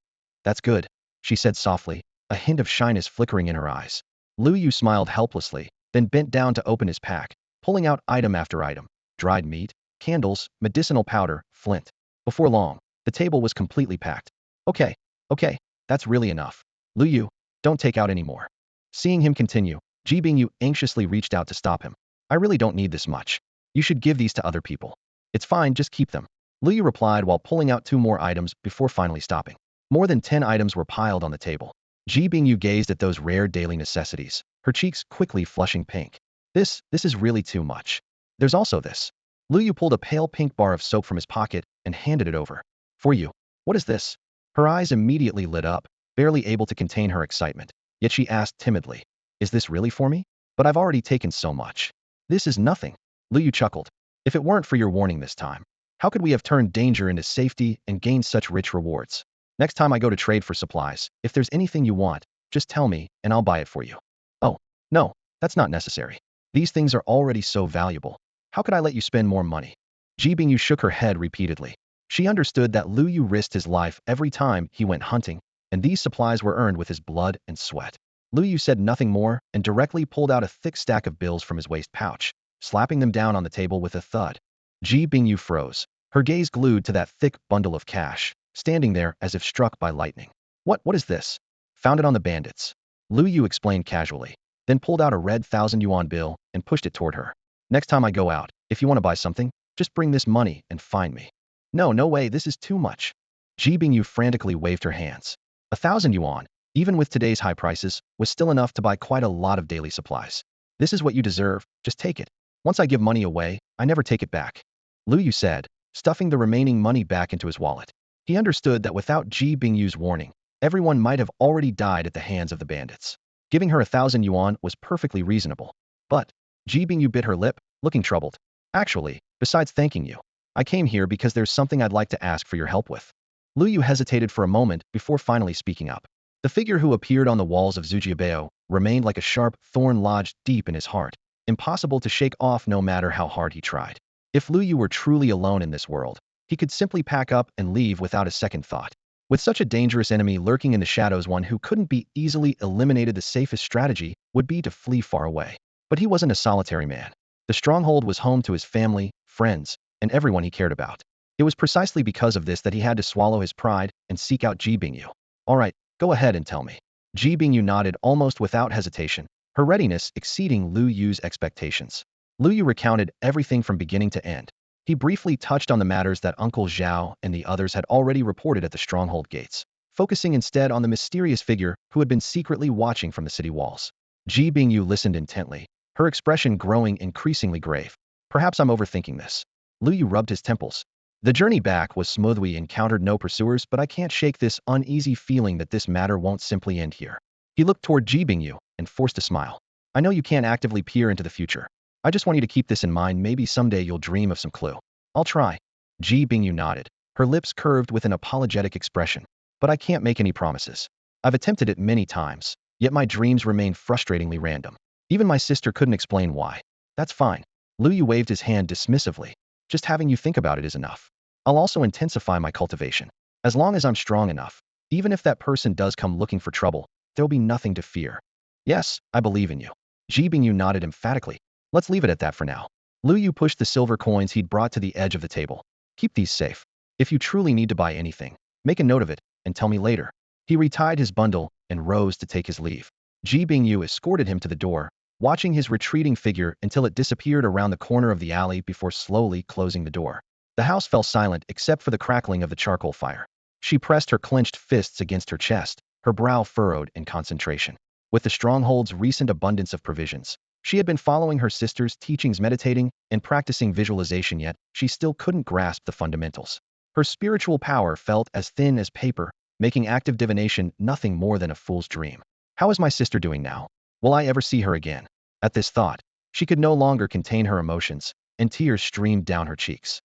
that's good, she said softly, a hint of shyness flickering in her eyes. Lu Yu smiled helplessly, then bent down to open his pack, pulling out item after item: dried meat, candles, medicinal powder, flint. Before long, the table was completely packed. Okay, that's really enough. Lu Yu, don't take out any more. Seeing him continue, Ji Bingyu anxiously reached out to stop him. I really don't need this much. You should give these to other people. It's fine, just keep them. Lu Yu replied while pulling out 2 more items before finally stopping. More than 10 items were piled on the table. Ji Bingyu gazed at those rare daily necessities, her cheeks quickly flushing pink. This is really too much. There's also this. Lu Yu pulled a pale pink bar of soap from his pocket and handed it over. For you. What is this? Her eyes immediately lit up, barely able to contain her excitement. Yet she asked timidly, is this really for me? But I've already taken so much. This is nothing. Lu Yu chuckled. If it weren't for your warning this time, how could we have turned danger into safety and gained such rich rewards? Next time I go to trade for supplies, if there's anything you want, just tell me and I'll buy it for you. Oh, no, that's not necessary. These things are already so valuable. How could I let you spend more money? Ji Bingyu shook her head repeatedly. She understood that Lu Yu risked his life every time he went hunting, and these supplies were earned with his blood and sweat. Lu Yu said nothing more and directly pulled out a thick stack of bills from his waist pouch, slapping them down on the table with a thud. Ji Bingyu froze, her gaze glued to that thick bundle of cash, standing there as if struck by lightning. What is this? Found it on the bandits. Lu Yu explained casually, then pulled out a red 1,000 yuan bill and pushed it toward her. Next time I go out, if you want to buy something, just bring this money and find me. No way, this is too much. Ji Bingyu frantically waved her hands. 1,000 yuan, even with today's high prices, was still enough to buy quite a lot of daily supplies. This is what you deserve, just take it. Once I give money away, I never take it back. Lu Yu said, stuffing the remaining money back into his wallet. He understood that without Ji Bingyu's warning, everyone might have already died at the hands of the bandits. Giving her 1,000 yuan was perfectly reasonable. But Ji Bingyu bit her lip, looking troubled. Actually, besides thanking you, I came here because there's something I'd like to ask for your help with. Lu Yu hesitated for a moment before finally speaking up. The figure who appeared on the walls of Zujiabao remained like a sharp thorn lodged deep in his heart, impossible to shake off no matter how hard he tried. If Lu Yu were truly alone in this world, he could simply pack up and leave without a second thought. With such a dangerous enemy lurking in the shadows, one who couldn't be easily eliminated, the safest strategy would be to flee far away. But he wasn't a solitary man. The stronghold was home to his family, friends, and everyone he cared about. It was precisely because of this that he had to swallow his pride and seek out Ji Bingyu. All right, go ahead and tell me. Ji Bingyu nodded almost without hesitation, her readiness exceeding Lu Yu's expectations. Lu Yu recounted everything from beginning to end. He briefly touched on the matters that Uncle Zhao and the others had already reported at the stronghold gates, focusing instead on the mysterious figure who had been secretly watching from the city walls. Ji Bingyu listened intently, her expression growing increasingly grave. Perhaps I'm overthinking this. Lu Yu rubbed his temples. The journey back was smooth. We encountered no pursuers, but I can't shake this uneasy feeling that this matter won't simply end here. He looked toward Ji Bingyu and forced a smile. I know you can't actively peer into the future. I just want you to keep this in mind. Maybe someday you'll dream of some clue. I'll try. Ji Bingyu nodded, her lips curved with an apologetic expression. But I can't make any promises. I've attempted it many times, yet my dreams remain frustratingly random. Even my sister couldn't explain why. That's fine. Lu Yu waved his hand dismissively. Just having you think about it is enough. I'll also intensify my cultivation. As long as I'm strong enough, even if that person does come looking for trouble, there'll be nothing to fear. Yes, I believe in you. Ji Bingyu nodded emphatically. Let's leave it at that for now. Lu Yu pushed the silver coins he'd brought to the edge of the table. Keep these safe. If you truly need to buy anything, make a note of it and tell me later. He retied his bundle and rose to take his leave. Ji Bingyu escorted him to the door, watching his retreating figure until it disappeared around the corner of the alley before slowly closing the door. The house fell silent except for the crackling of the charcoal fire. She pressed her clenched fists against her chest, her brow furrowed in concentration. With the stronghold's recent abundance of provisions, she had been following her sister's teachings, meditating and practicing visualization, yet she still couldn't grasp the fundamentals. Her spiritual power felt as thin as paper, making active divination nothing more than a fool's dream. How is my sister doing now? Will I ever see her again? At this thought, she could no longer contain her emotions, and tears streamed down her cheeks.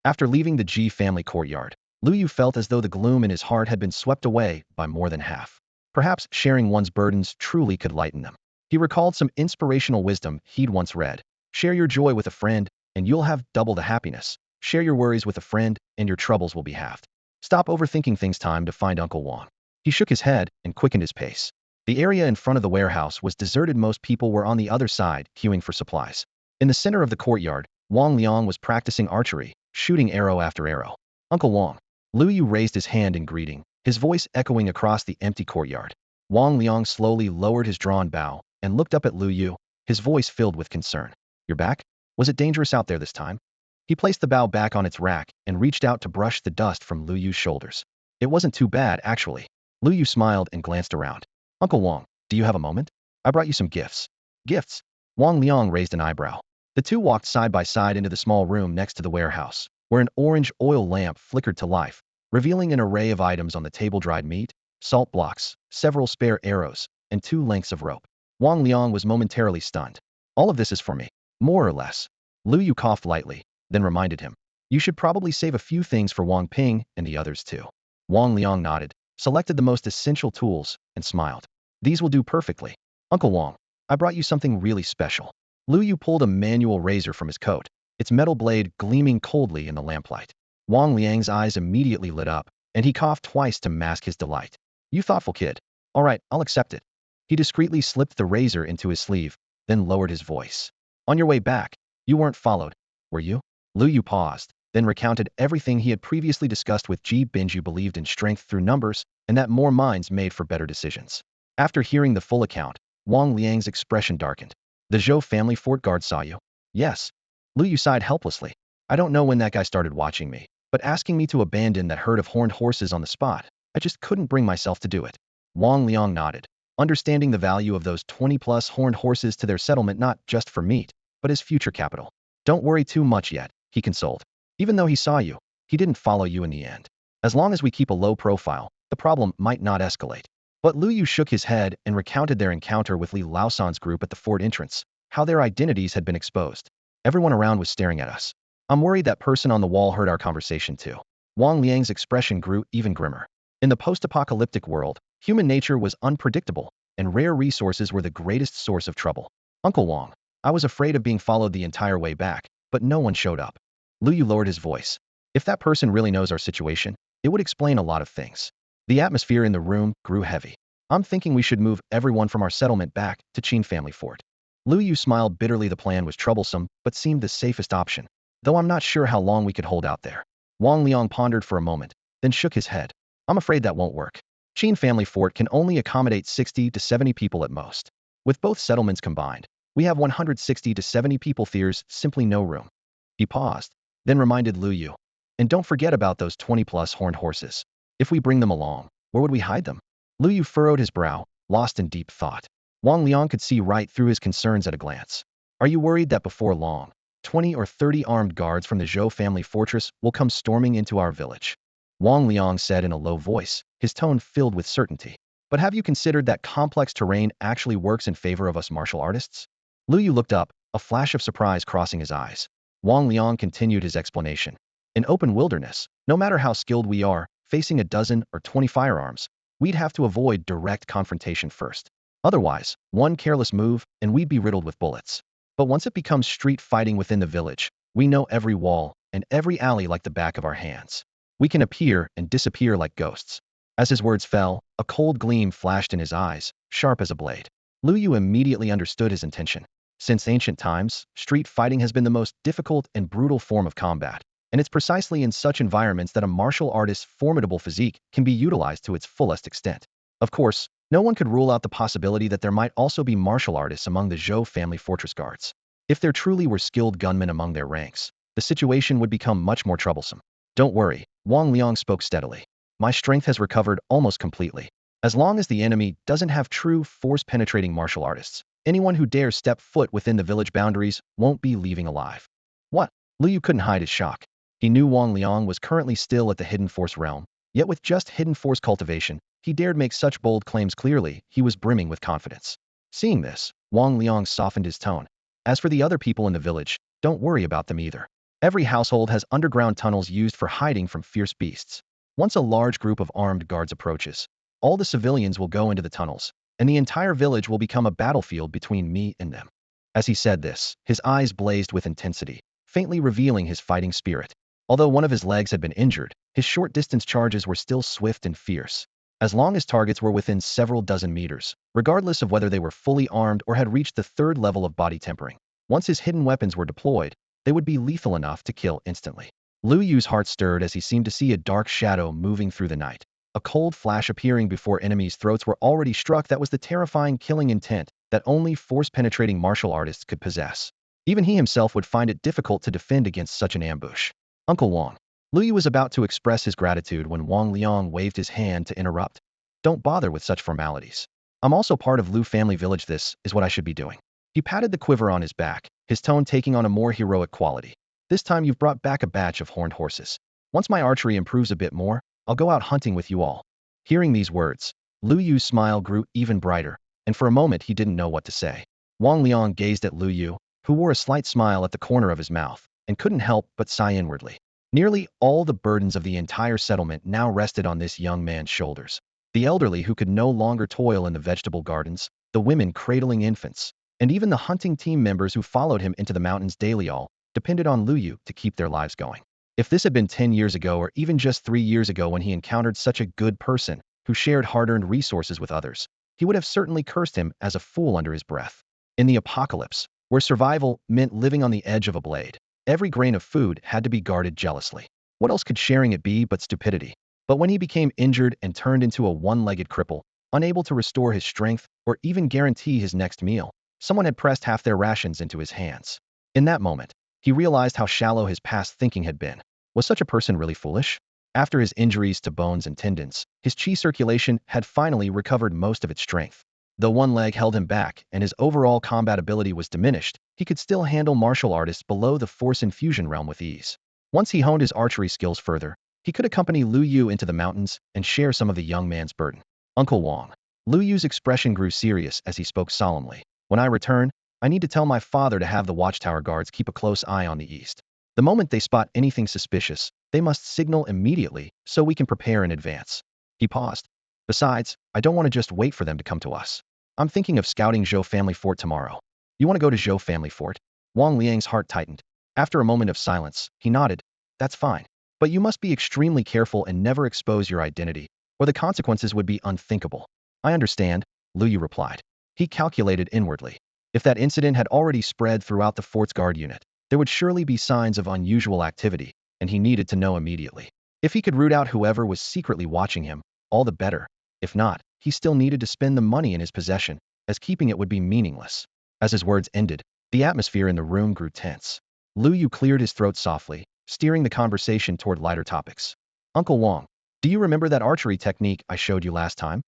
After leaving the Ji family courtyard, Lu Yu felt as though the gloom in his heart had been swept away by more than half. Perhaps sharing one's burdens truly could lighten them. He recalled some inspirational wisdom he'd once read. Share your joy with a friend, and you'll have double the happiness. Share your worries with a friend, and your troubles will be halved. Stop overthinking things. Time to find Uncle Wang. He shook his head and quickened his pace. The area in front of the warehouse was deserted. Most people were on the other side, queuing for supplies. In the center of the courtyard, Wang Liang was practicing archery, shooting arrow after arrow. Uncle Wang. Lu Yu raised his hand in greeting, his voice echoing across the empty courtyard. Wang Liang slowly lowered his drawn bow and looked up at Lu Yu, his voice filled with concern. You're back? Was it dangerous out there this time? He placed the bow back on its rack and reached out to brush the dust from Lu Yu's shoulders. It wasn't too bad, actually. Lu Yu smiled and glanced around. Uncle Wang, do you have a moment? I brought you some gifts. Gifts? Wang Liang raised an eyebrow. The two walked side by side into the small room next to the warehouse, where an orange oil lamp flickered to life, revealing an array of items on the table: dried meat, salt blocks, several spare arrows, and 2 lengths of rope. Wang Liang was momentarily stunned. All of this is for me, more or less. Lu Yu coughed lightly, then reminded him. You should probably save a few things for Wang Ping and the others too. Wang Liang nodded, selected the most essential tools, and smiled. These will do perfectly. Uncle Wang, I brought you something really special. Lu Yu pulled a manual razor from his coat, its metal blade gleaming coldly in the lamplight. Wang Liang's eyes immediately lit up, and he coughed twice to mask his delight. You thoughtful kid. All right, I'll accept it. He discreetly slipped the razor into his sleeve, then lowered his voice. On your way back, you weren't followed, were you? Lu Yu paused, then recounted everything he had previously discussed with Ji Binju. Believed in strength through numbers, and that more minds made for better decisions. After hearing the full account, Wang Liang's expression darkened. The Zhou family fort guard saw you? Yes. Lu Yu sighed helplessly. I don't know when that guy started watching me, but asking me to abandon that herd of horned horses on the spot, I just couldn't bring myself to do it. Wang Liang nodded, understanding the value of those 20-plus horned horses to their settlement, not just for meat, but as future capital. Don't worry too much yet, he consoled. Even though he saw you, he didn't follow you in the end. As long as we keep a low profile, the problem might not escalate. But Lu Yu shook his head and recounted their encounter with Li Laosan's group at the fort entrance, how their identities had been exposed. Everyone around was staring at us. I'm worried that person on the wall heard our conversation too. Wang Liang's expression grew even grimmer. In the post-apocalyptic world, human nature was unpredictable, and rare resources were the greatest source of trouble. Uncle Wang, I was afraid of being followed the entire way back, but no one showed up. Lu Yu lowered his voice. If that person really knows our situation, it would explain a lot of things. The atmosphere in the room grew heavy. I'm thinking we should move everyone from our settlement back to Qin family fort. Lu Yu smiled bitterly. The plan was troublesome, but seemed the safest option, though I'm not sure how long we could hold out there. Wang Liang pondered for a moment, then shook his head. I'm afraid that won't work. Qin family fort can only accommodate 60 to 70 people at most. With both settlements combined, we have 160 to 70 people. There's simply no room. He paused, then reminded Lu Yu. And don't forget about those 20-plus horned horses. If we bring them along, where would we hide them? Lu Yu furrowed his brow, lost in deep thought. Wang Liang could see right through his concerns at a glance. Are you worried that before long, 20 or 30 armed guards from the Zhou family fortress will come storming into our village? Wang Liang said in a low voice, his tone filled with certainty. But have you considered that complex terrain actually works in favor of us martial artists? Lu Yu looked up, a flash of surprise crossing his eyes. Wang Liang continued his explanation. In open wilderness, no matter how skilled we are, facing a dozen or 20 firearms, we'd have to avoid direct confrontation first. Otherwise, one careless move, and we'd be riddled with bullets. But once it becomes street fighting within the village, we know every wall and every alley like the back of our hands. We can appear and disappear like ghosts. As his words fell, a cold gleam flashed in his eyes, sharp as a blade. Lu Yu immediately understood his intention. Since ancient times, street fighting has been the most difficult and brutal form of combat, and it's precisely in such environments that a martial artist's formidable physique can be utilized to its fullest extent. Of course, no one could rule out the possibility that there might also be martial artists among the Zhou family fortress guards. If there truly were skilled gunmen among their ranks, the situation would become much more troublesome. Don't worry, Wang Liang spoke steadily. My strength has recovered almost completely. As long as the enemy doesn't have true force-penetrating martial artists, anyone who dares step foot within the village boundaries won't be leaving alive. What? Lu Yu couldn't hide his shock. He knew Wang Liang was currently still at the Hidden Force realm, yet with just Hidden Force cultivation, he dared make such bold claims. Clearly, he was brimming with confidence. Seeing this, Wang Liang softened his tone. As for the other people in the village, don't worry about them either. Every household has underground tunnels used for hiding from fierce beasts. Once a large group of armed guards approaches, all the civilians will go into the tunnels, and the entire village will become a battlefield between me and them. As he said this, his eyes blazed with intensity, faintly revealing his fighting spirit. Although one of his legs had been injured, his short-distance charges were still swift and fierce. As long as targets were within several dozen meters, regardless of whether they were fully armed or had reached the third level of body tempering, once his hidden weapons were deployed, they would be lethal enough to kill instantly. Lu Yu's heart stirred as he seemed to see a dark shadow moving through the night. A cold flash appearing before enemies' throats were already struck. That was the terrifying killing intent that only force-penetrating martial artists could possess. Even he himself would find it difficult to defend against such an ambush. Uncle Wang. Lu Yu was about to express his gratitude when Wang Liang waved his hand to interrupt. Don't bother with such formalities. I'm also part of Lu family village. This is what I should be doing. He patted the quiver on his back, his tone taking on a more heroic quality. This time you've brought back a batch of horned horses. Once my archery improves a bit more, I'll go out hunting with you all. Hearing these words, Lu Yu's smile grew even brighter, and for a moment he didn't know what to say. Wang Liang gazed at Lu Yu, who wore a slight smile at the corner of his mouth, and couldn't help but sigh inwardly. Nearly all the burdens of the entire settlement now rested on this young man's shoulders. The elderly who could no longer toil in the vegetable gardens, the women cradling infants, and even the hunting team members who followed him into the mountains daily all depended on Lu Yu to keep their lives going. If this had been 10 years ago or even just 3 years ago when he encountered such a good person who shared hard-earned resources with others, he would have certainly cursed him as a fool under his breath. In the apocalypse, where survival meant living on the edge of a blade, every grain of food had to be guarded jealously. What else could sharing it be but stupidity? But when he became injured and turned into a one-legged cripple, unable to restore his strength or even guarantee his next meal, someone had pressed half their rations into his hands. In that moment, he realized how shallow his past thinking had been. Was such a person really foolish? After his injuries to bones and tendons, his chi circulation had finally recovered most of its strength. Though one leg held him back and his overall combat ability was diminished, he could still handle martial artists below the force infusion realm with ease. Once he honed his archery skills further, he could accompany Lu Yu into the mountains and share some of the young man's burden. Uncle Wang. Lu Yu's expression grew serious as he spoke solemnly. When I return, I need to tell my father to have the watchtower guards keep a close eye on the east. The moment they spot anything suspicious, they must signal immediately so we can prepare in advance. He paused. Besides, I don't want to just wait for them to come to us. I'm thinking of scouting Zhou family fort tomorrow. You want to go to Zhou family fort? Wang Liang's heart tightened. After a moment of silence, he nodded. That's fine. But you must be extremely careful and never expose your identity, or the consequences would be unthinkable. I understand, Lu Yu replied. He calculated inwardly. If that incident had already spread throughout the fort's guard unit, there would surely be signs of unusual activity, and he needed to know immediately. If he could root out whoever was secretly watching him, all the better. If not, he still needed to spend the money in his possession, as keeping it would be meaningless. As his words ended, the atmosphere in the room grew tense. Lu Yu cleared his throat softly, steering the conversation toward lighter topics. Uncle Wang, do you remember that archery technique I showed you last time?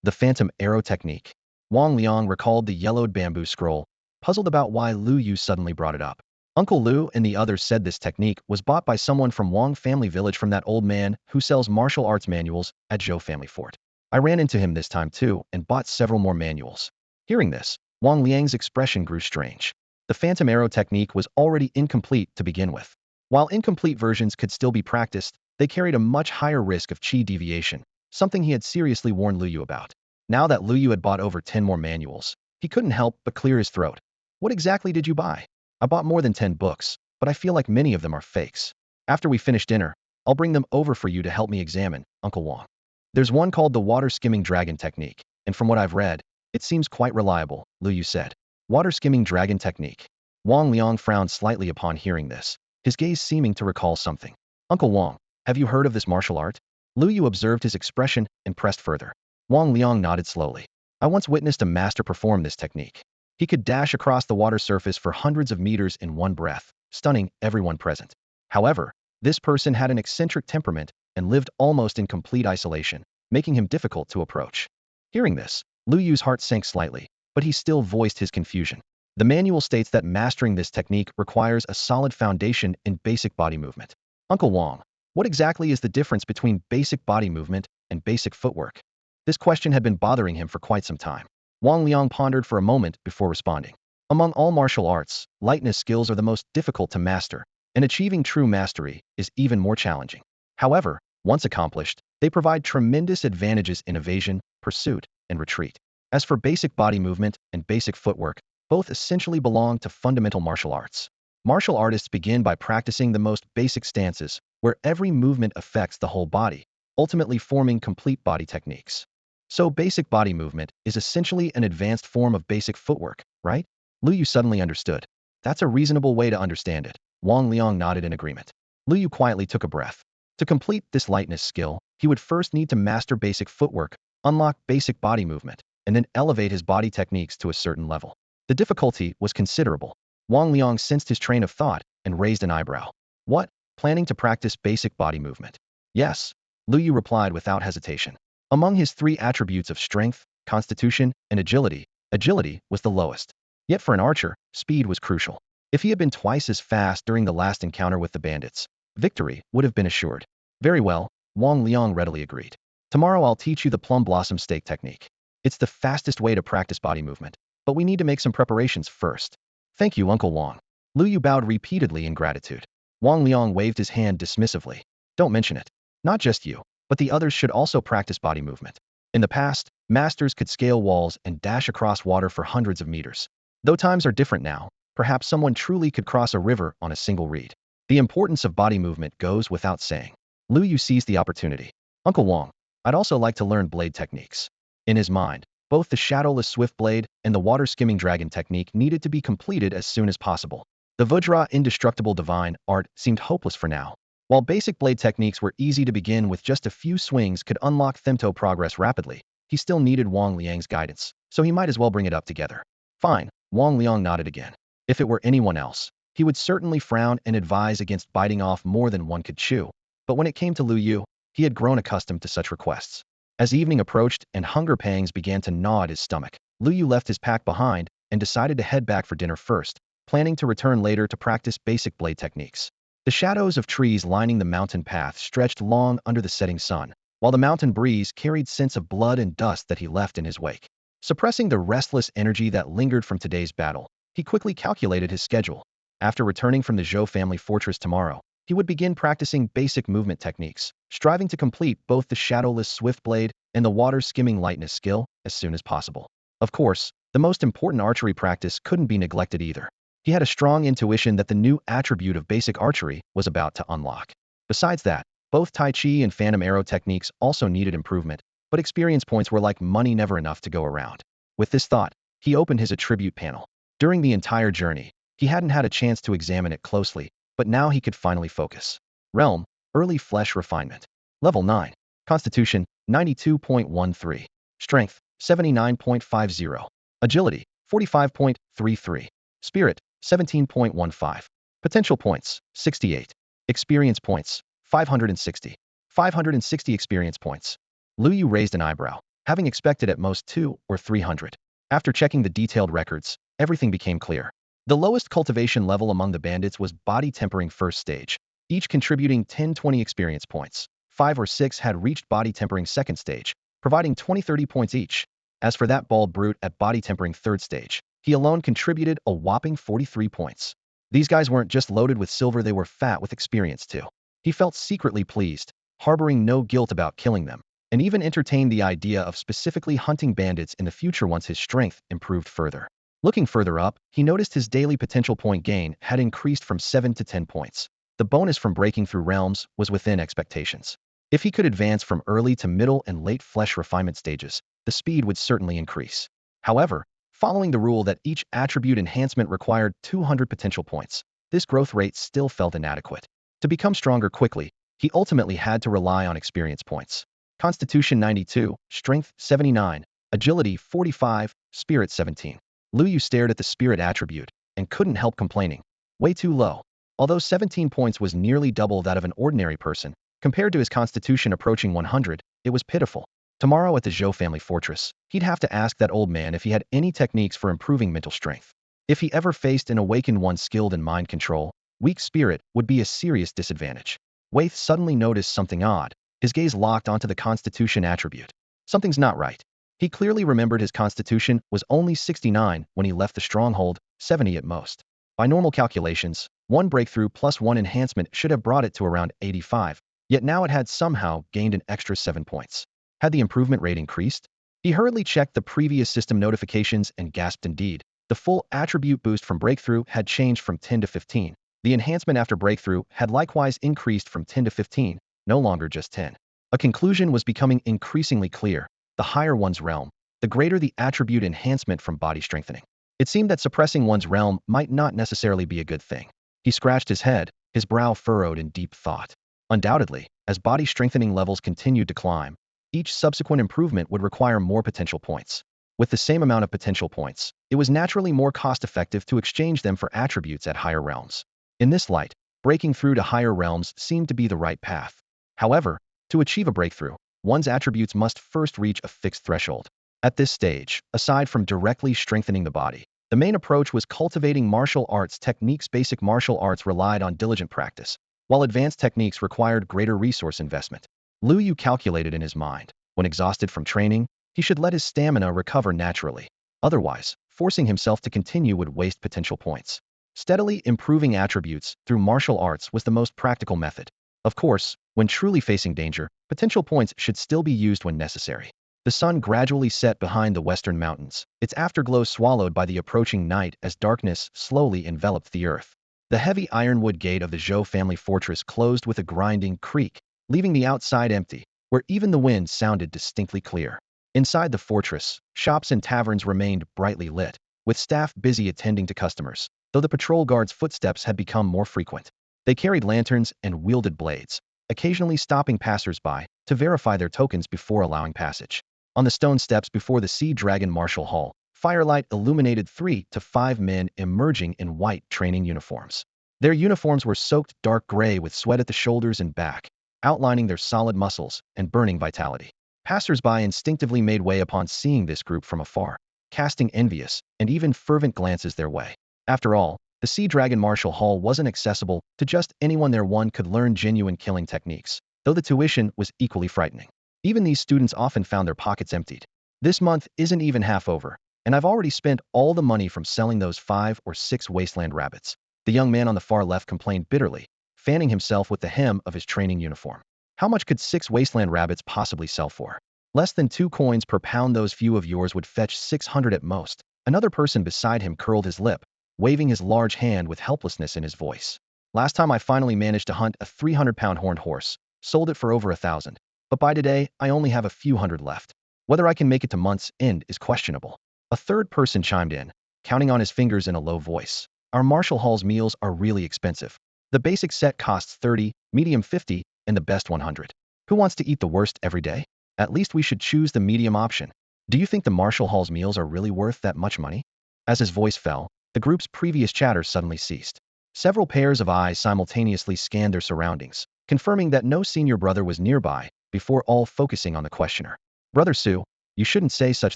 The phantom arrow technique. Wang Liang recalled the yellowed bamboo scroll, puzzled about why Lu Yu suddenly brought it up. Uncle Lu and the others said this technique was bought by someone from Wang family village from that old man who sells martial arts manuals at Zhou family fort. I ran into him this time too and bought several more manuals. Hearing this, Wang Liang's expression grew strange. The phantom arrow technique was already incomplete to begin with. While incomplete versions could still be practiced, they carried a much higher risk of chi deviation, something he had seriously warned Lu Yu about. Now that Lu Yu had bought over 10 more manuals, he couldn't help but clear his throat. What exactly did you buy? I bought more than 10 books, but I feel like many of them are fakes. After we finish dinner, I'll bring them over for you to help me examine, Uncle Wang. There's one called the water-skimming dragon technique, and from what I've read, it seems quite reliable, Lu Yu said. Water-skimming dragon technique. Wang Liang frowned slightly upon hearing this, his gaze seeming to recall something. Uncle Wang, have you heard of this martial art? Lu Yu observed his expression and pressed further. Wang Liang nodded slowly. I once witnessed a master perform this technique. He could dash across the water surface for hundreds of meters in one breath, stunning everyone present. However, this person had an eccentric temperament and lived almost in complete isolation, making him difficult to approach. Hearing this, Lu Yu's heart sank slightly, but he still voiced his confusion. The manual states that mastering this technique requires a solid foundation in basic body movement. Uncle Wang, what exactly is the difference between basic body movement and basic footwork? This question had been bothering him for quite some time. Wang Liang pondered for a moment before responding. Among all martial arts, lightness skills are the most difficult to master, and achieving true mastery is even more challenging. However, once accomplished, they provide tremendous advantages in evasion, pursuit, and retreat. As for basic body movement and basic footwork, both essentially belong to fundamental martial arts. Martial artists begin by practicing the most basic stances, where every movement affects the whole body, ultimately forming complete body techniques. So basic body movement is essentially an advanced form of basic footwork, right? Lu Yu suddenly understood. That's a reasonable way to understand it. Wang Liang nodded in agreement. Lu Yu quietly took a breath. To complete this lightness skill, he would first need to master basic footwork, unlock basic body movement, and then elevate his body techniques to a certain level. The difficulty was considerable. Wang Liang sensed his train of thought and raised an eyebrow. What? Planning to practice basic body movement? Yes, Lu Yu replied without hesitation. Among his 3 attributes of strength, constitution, and agility, agility was the lowest. Yet for an archer, speed was crucial. If he had been twice as fast during the last encounter with the bandits, victory would have been assured. Very well, Wang Liang readily agreed. Tomorrow I'll teach you the plum blossom stake technique. It's the fastest way to practice body movement, but we need to make some preparations first. Thank you, Uncle Wang. Lu Yu bowed repeatedly in gratitude. Wang Liang waved his hand dismissively. Don't mention it. Not just you, but the others should also practice body movement. In the past, masters could scale walls and dash across water for hundreds of meters. Though times are different now, perhaps someone truly could cross a river on a single reed. The importance of body movement goes without saying. Lu Yu seized the opportunity. Uncle Wang, I'd also like to learn blade techniques. In his mind, Both the shadowless Swiftblade and the water-skimming dragon technique needed to be completed as soon as possible. The Vajra Indestructible Divine art seemed hopeless for now. While basic blade techniques were easy to begin with, just a few swings could unlock Themto progress rapidly. He still needed Wang Liang's guidance, so he might as well bring it up together. Fine, Wang Liang nodded again. If it were anyone else, he would certainly frown and advise against biting off more than one could chew. But when it came to Lu Yu, he had grown accustomed to such requests. As evening approached and hunger pangs began to gnaw at his stomach, Lu Yu left his pack behind and decided to head back for dinner first, planning to return later to practice basic blade techniques. The shadows of trees lining the mountain path stretched long under the setting sun, while the mountain breeze carried scents of blood and dust that he left in his wake. Suppressing the restless energy that lingered from today's battle, he quickly calculated his schedule. After returning from the Zhou family fortress tomorrow, he would begin practicing basic movement techniques, striving to complete both the shadowless Swiftblade and the water-skimming lightness skill as soon as possible. Of course, the most important archery practice couldn't be neglected either. He had a strong intuition that the new attribute of basic archery was about to unlock. Besides that, both Tai Chi and Phantom Arrow techniques also needed improvement, but experience points were like money, never enough to go around. With this thought, he opened his attribute panel. During the entire journey, he hadn't had a chance to examine it closely, but now he could finally focus. Realm, Early Flesh Refinement. Level 9. Constitution, 92.13. Strength, 79.50. Agility, 45.33. Spirit, 17.15. Potential points, 68. Experience points, 560. 560 experience points. Lu Yu raised an eyebrow, having expected at most 200 or 300. After checking the detailed records, everything became clear. The lowest cultivation level among the bandits was Body Tempering First Stage, each contributing 10-20 experience points. 5 or 6 had reached Body Tempering Second Stage, providing 20-30 points each. As for that bald brute at Body Tempering Third Stage, he alone contributed a whopping 43 points. These guys weren't just loaded with silver, they were fat with experience too. He felt secretly pleased, harboring no guilt about killing them, and even entertained the idea of specifically hunting bandits in the future once his strength improved further. Looking further up, he noticed his daily potential point gain had increased from 7 to 10 points. The bonus from breaking through realms was within expectations. If he could advance from early to middle and late flesh refinement stages, the speed would certainly increase. However, following the rule that each attribute enhancement required 200 potential points, this growth rate still felt inadequate. To become stronger quickly, he ultimately had to rely on experience points. Constitution 92, Strength 79, Agility 45, Spirit 17. Lu Yu stared at the Spirit attribute and couldn't help complaining. Way too low. Although 17 points was nearly double that of an ordinary person, compared to his Constitution approaching 100, it was pitiful. Tomorrow at the Zhou family fortress, he'd have to ask that old man if he had any techniques for improving mental strength. If he ever faced an awakened one skilled in mind control, weak spirit would be a serious disadvantage. Waith suddenly noticed something odd. His gaze locked onto the Constitution attribute. Something's not right. He clearly remembered his Constitution was only 69 when he left the stronghold, 70 at most. By normal calculations, one breakthrough plus one enhancement should have brought it to around 85, yet now it had somehow gained an extra 7 points. Had the improvement rate increased? He hurriedly checked the previous system notifications and gasped indeed. The full attribute boost from breakthrough had changed from 10 to 15. The enhancement after breakthrough had likewise increased from 10 to 15, no longer just 10. A conclusion was becoming increasingly clear. The higher one's realm, the greater the attribute enhancement from body strengthening. It seemed that suppressing one's realm might not necessarily be a good thing. He scratched his head, his brow furrowed in deep thought. Undoubtedly, as body strengthening levels continued to climb, each subsequent improvement would require more potential points. With the same amount of potential points, it was naturally more cost-effective to exchange them for attributes at higher realms. In this light, breaking through to higher realms seemed to be the right path. However, to achieve a breakthrough, one's attributes must first reach a fixed threshold. At this stage, aside from directly strengthening the body, the main approach was cultivating martial arts techniques. Basic martial arts relied on diligent practice, while advanced techniques required greater resource investment. Lu Yu calculated in his mind. When exhausted from training, he should let his stamina recover naturally. Otherwise, forcing himself to continue would waste potential points. Steadily improving attributes through martial arts was the most practical method. Of course, when truly facing danger, potential points should still be used when necessary. The sun gradually set behind the western mountains, its afterglow swallowed by the approaching night as darkness slowly enveloped the earth. The heavy ironwood gate of the Zhou family fortress closed with a grinding creak, leaving the outside empty, where even the wind sounded distinctly clear. Inside the fortress, shops and taverns remained brightly lit, with staff busy attending to customers, though the patrol guards' footsteps had become more frequent. They carried lanterns and wielded blades, occasionally stopping passers-by to verify their tokens before allowing passage. On the stone steps before the Sea Dragon Martial Hall, firelight illuminated 3 to 5 men emerging in white training uniforms. Their uniforms were soaked dark gray with sweat at the shoulders and back, outlining their solid muscles and burning vitality. Passers-by instinctively made way upon seeing this group from afar, casting envious and even fervent glances their way. After all, the Sea Dragon Martial Hall wasn't accessible to just anyone there. One could learn genuine killing techniques, though the tuition was equally frightening. Even these students often found their pockets emptied. This month isn't even half over, and I've already spent all the money from selling those 5 or 6 wasteland rabbits. The young man on the far left complained bitterly, fanning himself with the hem of his training uniform. How much could 6 wasteland rabbits possibly sell for? Less than 2 coins per pound. Those few of yours would fetch 600 at most. Another person beside him curled his lip, waving his large hand with helplessness in his voice. Last time I finally managed to hunt a 300-pound horned horse, sold it for over 1,000. But by today, I only have a few hundred left. Whether I can make it to month's end is questionable. A third person chimed in, counting on his fingers in a low voice. Our Martial Hall's meals are really expensive. The basic set costs 30, medium 50, and the best 100. Who wants to eat the worst every day? At least we should choose the medium option. Do you think the Martial Hall's meals are really worth that much money? As his voice fell, the group's previous chatter suddenly ceased. Several pairs of eyes simultaneously scanned their surroundings, confirming that no senior brother was nearby, before all focusing on the questioner. Brother Sue, you shouldn't say such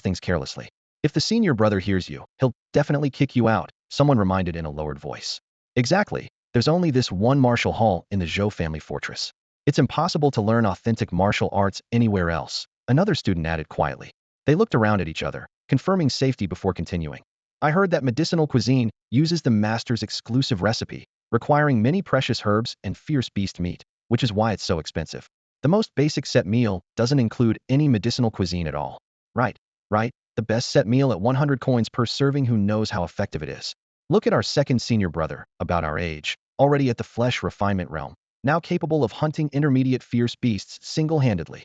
things carelessly. If the senior brother hears you, he'll definitely kick you out, someone reminded in a lowered voice. Exactly. There's only this one martial hall in the Zhou family fortress. It's impossible to learn authentic martial arts anywhere else, another student added quietly. They looked around at each other, confirming safety before continuing. I heard that medicinal cuisine uses the master's exclusive recipe, requiring many precious herbs and fierce beast meat, which is why it's so expensive. The most basic set meal doesn't include any medicinal cuisine at all. Right. The best set meal at 100 coins per serving. Who knows how effective it is? Look at our second senior brother, about our age, already at the flesh refinement realm, now capable of hunting intermediate fierce beasts single-handedly.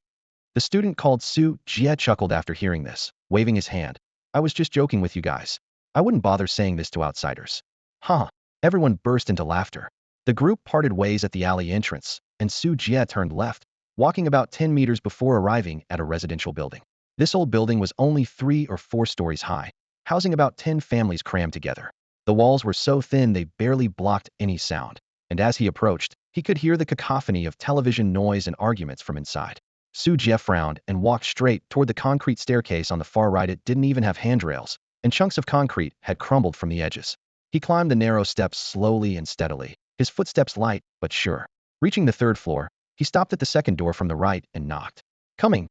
The student called Su Jie chuckled after hearing this, waving his hand. I was just joking with you guys. I wouldn't bother saying this to outsiders. Huh. Everyone burst into laughter. The group parted ways at the alley entrance, and Su Jie turned left, walking about 10 meters before arriving at a residential building. This old building was only 3 or 4 stories high, housing about 10 families crammed together. The walls were so thin they barely blocked any sound, and as he approached, he could hear the cacophony of television noise and arguments from inside. Su Jie frowned and walked straight toward the concrete staircase on the far right. It didn't even have handrails, and chunks of concrete had crumbled from the edges. He climbed the narrow steps slowly and steadily, his footsteps light but sure. Reaching the 3rd floor, he stopped at the second door from the right and knocked. Coming,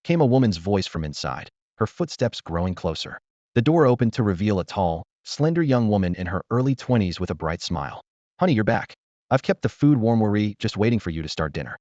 came a woman's voice from inside, her footsteps growing closer. The door opened to reveal a tall, slender young woman in her early 20s with a bright smile. Honey, you're back. I've kept the food warm. We're just waiting for you to start dinner.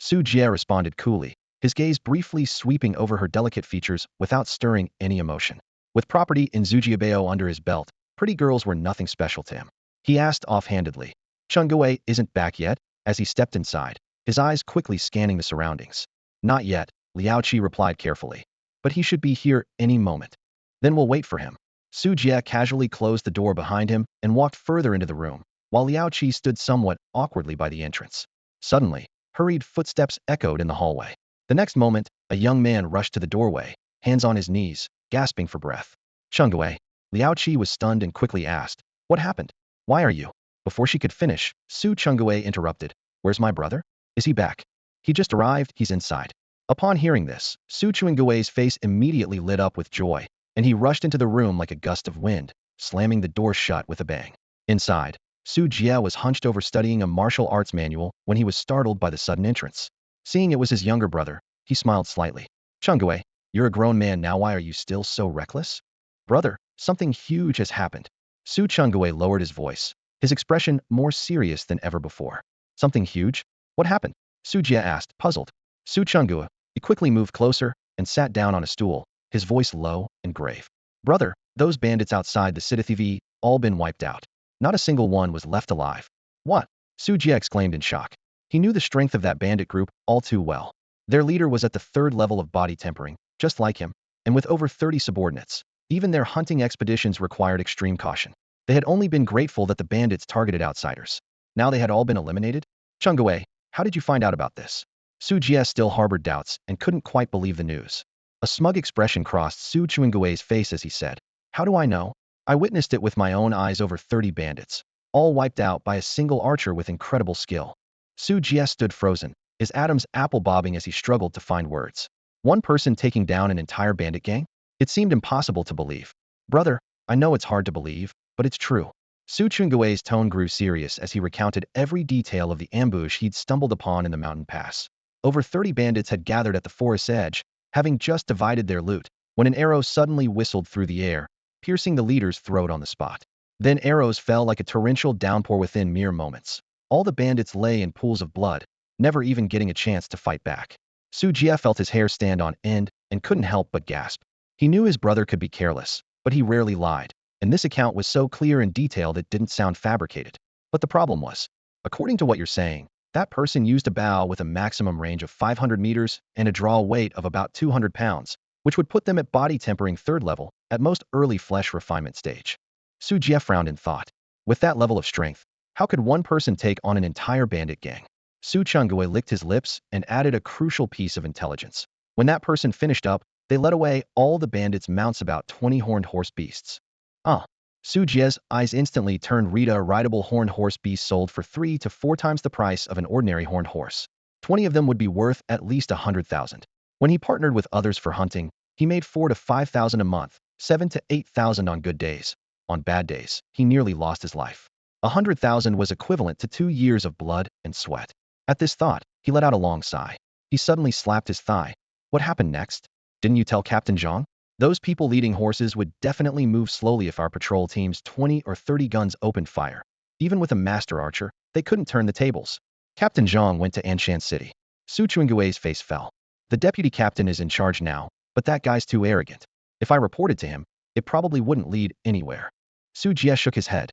Su Jie responded coolly, his gaze briefly sweeping over her delicate features without stirring any emotion. With property in Zujiabao under his belt, pretty girls were nothing special to him. He asked offhandedly. Chungue isn't back yet? As he stepped inside, his eyes quickly scanning the surroundings. Not yet, Liao Qi replied carefully. But he should be here any moment. Then we'll wait for him. Su Jie casually closed the door behind him and walked further into the room, while Liao Qi stood somewhat awkwardly by the entrance. Suddenly, hurried footsteps echoed in the hallway. The next moment, a young man rushed to the doorway, hands on his knees, gasping for breath. Chungue. Liao Qi was stunned and quickly asked, What happened? Why are you? Before she could finish, Su Chungue interrupted. Where's my brother? Is he back? He just arrived, he's inside. Upon hearing this, Su Chungue's face immediately lit up with joy, and he rushed into the room like a gust of wind, slamming the door shut with a bang. Inside, Su Jie was hunched over studying a martial arts manual when he was startled by the sudden entrance. Seeing it was his younger brother, he smiled slightly. Chungue, you're a grown man now. Why are you still so reckless? Brother, something huge has happened. Su Chungue lowered his voice, his expression more serious than ever before. Something huge? What happened? Su Jie asked, puzzled. Su Chungue, he quickly moved closer and sat down on a stool, his voice low and grave. Brother, those bandits outside the city all been wiped out. Not a single one was left alive. What? Su Jie exclaimed in shock. He knew the strength of that bandit group all too well. Their leader was at the third level of body tempering, just like him, and with over 30 subordinates. Even their hunting expeditions required extreme caution. They had only been grateful that the bandits targeted outsiders. Now they had all been eliminated? Chungae, how did you find out about this? Su Jie still harbored doubts and couldn't quite believe the news. A smug expression crossed Su Chuangue's face as he said, "How do I know? I witnessed it with my own eyes, over 30 bandits, all wiped out by a single archer with incredible skill." Su Jie stood frozen, his Adam's apple bobbing as he struggled to find words. One person taking down an entire bandit gang? It seemed impossible to believe. "Brother, I know it's hard to believe, but it's true." Su Chungue's tone grew serious as he recounted every detail of the ambush he'd stumbled upon in the mountain pass. Over 30 bandits had gathered at the forest's edge, having just divided their loot, when an arrow suddenly whistled through the air, piercing the leader's throat on the spot. Then arrows fell like a torrential downpour within mere moments. All the bandits lay in pools of blood, never even getting a chance to fight back. Su Jie felt his hair stand on end and couldn't help but gasp. He knew his brother could be careless, but he rarely lied, and this account was so clear and detailed it didn't sound fabricated. But the problem was, according to what you're saying, that person used a bow with a maximum range of 500 meters and a draw weight of about 200 pounds, which would put them at body tempering third level, at most early flesh refinement stage. Su Jie frowned in thought. With that level of strength, how could one person take on an entire bandit gang? Su Chungue licked his lips and added a crucial piece of intelligence. When that person finished up, they led away all the bandits' mounts, about 20 horned horse beasts. Ah. Su Jie's eyes instantly turned. Rita, a rideable horned horse beast sold for 3 to 4 times the price of an ordinary horned horse. 20 of them would be worth at least 100,000. When he partnered with others for hunting, he made 4 to 5,000 a month, 7 to 8,000 on good days. On bad days, he nearly lost his life. 100,000 was equivalent to 2 years of blood and sweat. At this thought, he let out a long sigh. He suddenly slapped his thigh. What happened next? Didn't you tell Captain Zhang? Those people leading horses would definitely move slowly if our patrol team's 20 or 30 guns opened fire. Even with a master archer, they couldn't turn the tables. Captain Zhang went to Anshan City. Su Chungue's face fell. The deputy captain is in charge now, but that guy's too arrogant. If I reported to him, it probably wouldn't lead anywhere. Su Jie shook his head.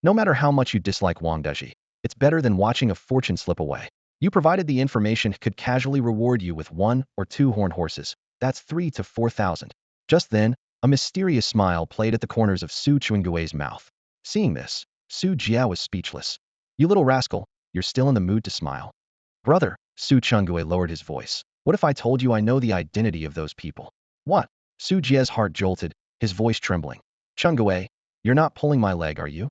No matter how much you dislike Wang Deji, it's better than watching a fortune slip away. You provided the information could casually reward you with 1 or 2 horned horses. That's 3 to 4,000. Just then, a mysterious smile played at the corners of Su Chungue's mouth. Seeing this, Su Jie was speechless. You little rascal, you're still in the mood to smile. Brother, Su Chungue lowered his voice. What if I told you I know the identity of those people? What? Su Jie's heart jolted, his voice trembling. Chungue, you're not pulling my leg, are you?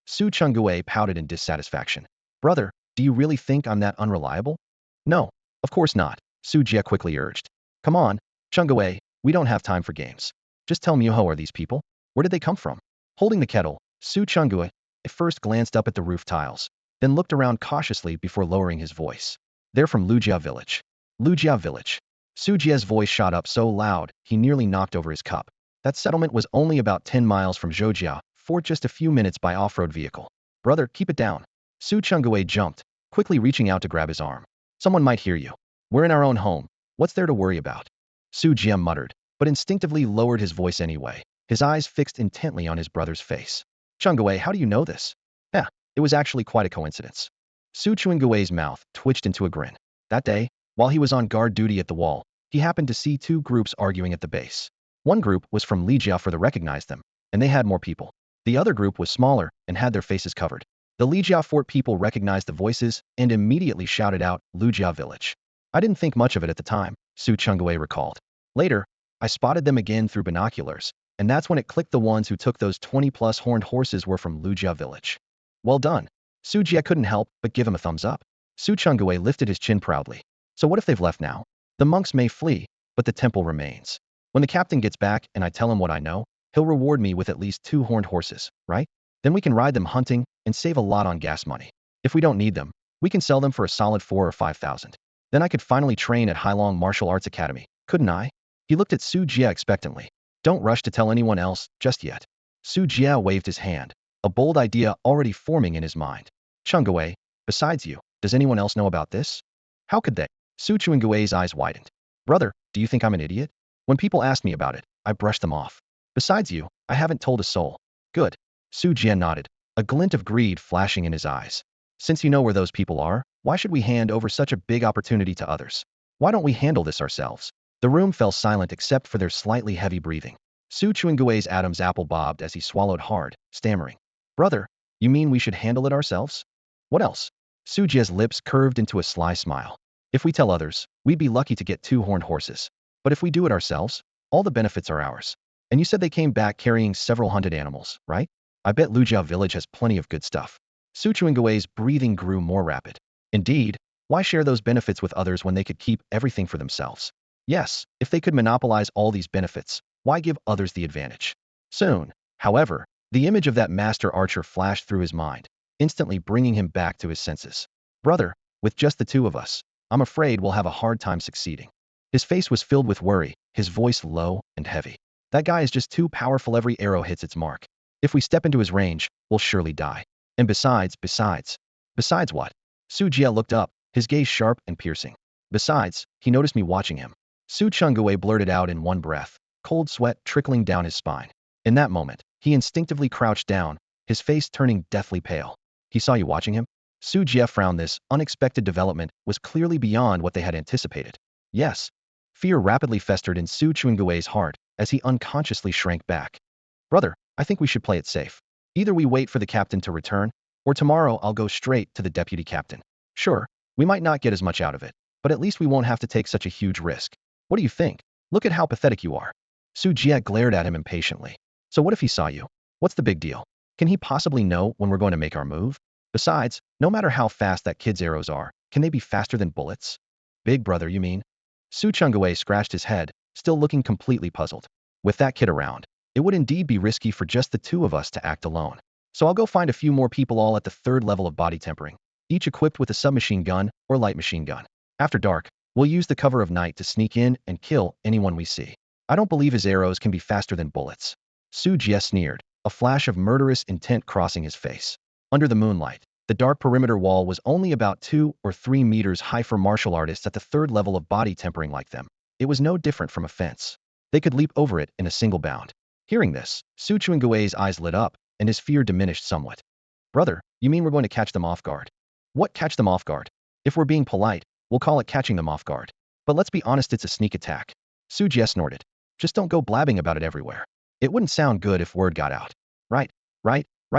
Su Chungue pouted in dissatisfaction. Brother, do you really think I'm that unreliable? No, of course not, Su Jie quickly urged. Come on, Chungue, we don't have time for games. Just tell me, who are these people? Where did they come from? Holding the kettle, Su Chungue at first glanced up at the roof tiles, then looked around cautiously before lowering his voice. They're from Lujia village. Lujia village. Su Jie's voice shot up so loud, he nearly knocked over his cup. That settlement was only about 10 miles from Zhoujia, for just a few minutes by off-road vehicle. Brother, keep it down. Su Chungue jumped, quickly reaching out to grab his arm. Someone might hear you. We're in our own home. What's there to worry about? Su Jie muttered, but instinctively lowered his voice anyway, his eyes fixed intently on his brother's face. Chungue, how do you know this? It was actually quite a coincidence. Su Chungue's mouth twitched into a grin. That day, while he was on guard duty at the wall, he happened to see 2 groups arguing at the base. One group was from Lujia, for they recognized them, and they had more people. The other group was smaller and had their faces covered. The Lujia fort people recognized the voices and immediately shouted out, Lujia village. I didn't think much of it at the time, Su Chungue recalled. Later, I spotted them again through binoculars, and that's when it clicked. The ones who took those 20-plus horned horses were from Lujia village. Well done. Su Jie couldn't help but give him a thumbs up. Su Chungue lifted his chin proudly. So what if they've left now? The monks may flee, but the temple remains. When the captain gets back and I tell him what I know, he'll reward me with at least 2 horned horses, right? Then we can ride them hunting and save a lot on gas money. If we don't need them, we can sell them for a solid 4 or 5,000. Then I could finally train at Hailong Martial Arts Academy, couldn't I? He looked at Su Jie expectantly. Don't rush to tell anyone else just yet. Su Jie waved his hand, a bold idea already forming in his mind. Chungue, besides you, does anyone else know about this? How could they? Su Chungue's eyes widened. Brother, do you think I'm an idiot? When people ask me about it, I brush them off. Besides you, I haven't told a soul. Good. Su Jie nodded, a glint of greed flashing in his eyes. Since you know where those people are, why should we hand over such a big opportunity to others? Why don't we handle this ourselves? The room fell silent except for their slightly heavy breathing. Su Chuangue's Adam's apple bobbed as he swallowed hard, stammering. Brother, you mean we should handle it ourselves? What else? Su Jie's lips curved into a sly smile. If we tell others, we'd be lucky to get 2 horned horses. But if we do it ourselves, all the benefits are ours. And you said they came back carrying several hunted animals, right? I bet Lujiao village has plenty of good stuff. Su Chuangue's breathing grew more rapid. Indeed, why share those benefits with others when they could keep everything for themselves? Yes, if they could monopolize all these benefits, why give others the advantage? Soon, however, the image of that master archer flashed through his mind, instantly bringing him back to his senses. Brother, with just the 2 of us, I'm afraid we'll have a hard time succeeding. His face was filled with worry, his voice low and heavy. That guy is just too powerful. Every arrow hits its mark. If we step into his range, we'll surely die. And besides what? Su Jie looked up, his gaze sharp and piercing. Besides, he noticed me watching him. Su Chungue blurted out in one breath, cold sweat trickling down his spine. In that moment, he instinctively crouched down, his face turning deathly pale. He saw you watching him? Su Jie frowned. This unexpected development was clearly beyond what they had anticipated. Yes. Fear rapidly festered in Su Chungue's heart as he unconsciously shrank back. Brother, I think we should play it safe. Either we wait for the captain to return, or tomorrow I'll go straight to the deputy captain. Sure, we might not get as much out of it, but at least we won't have to take such a huge risk. What do you think? Look at how pathetic you are. Su Jie glared at him impatiently. So what if he saw you? What's the big deal? Can he possibly know when we're going to make our move? Besides, no matter how fast that kid's arrows are, can they be faster than bullets? Big brother, you mean? Su Chungue scratched his head, still looking completely puzzled. With that kid around, it would indeed be risky for just the 2 of us to act alone. So I'll go find a few more people, all at the 3rd level of body tempering, each equipped with a submachine gun or light machine gun. After dark, we'll use the cover of night to sneak in and kill anyone we see. I don't believe his arrows can be faster than bullets. Su Jie sneered, a flash of murderous intent crossing his face. Under the moonlight, the dark perimeter wall was only about 2 or 3 meters high for martial artists at the 3rd level of body tempering like them. It was no different from a fence. They could leap over it in a single bound. Hearing this, Su Chungue's eyes lit up, and his fear diminished somewhat. Brother, you mean we're going to catch them off guard? What, catch them off guard? If we're being polite, we'll call it catching them off guard. But let's be honest, it's a sneak attack. Su Jie snorted. Just don't go blabbing about it everywhere. It wouldn't sound good if word got out. Right,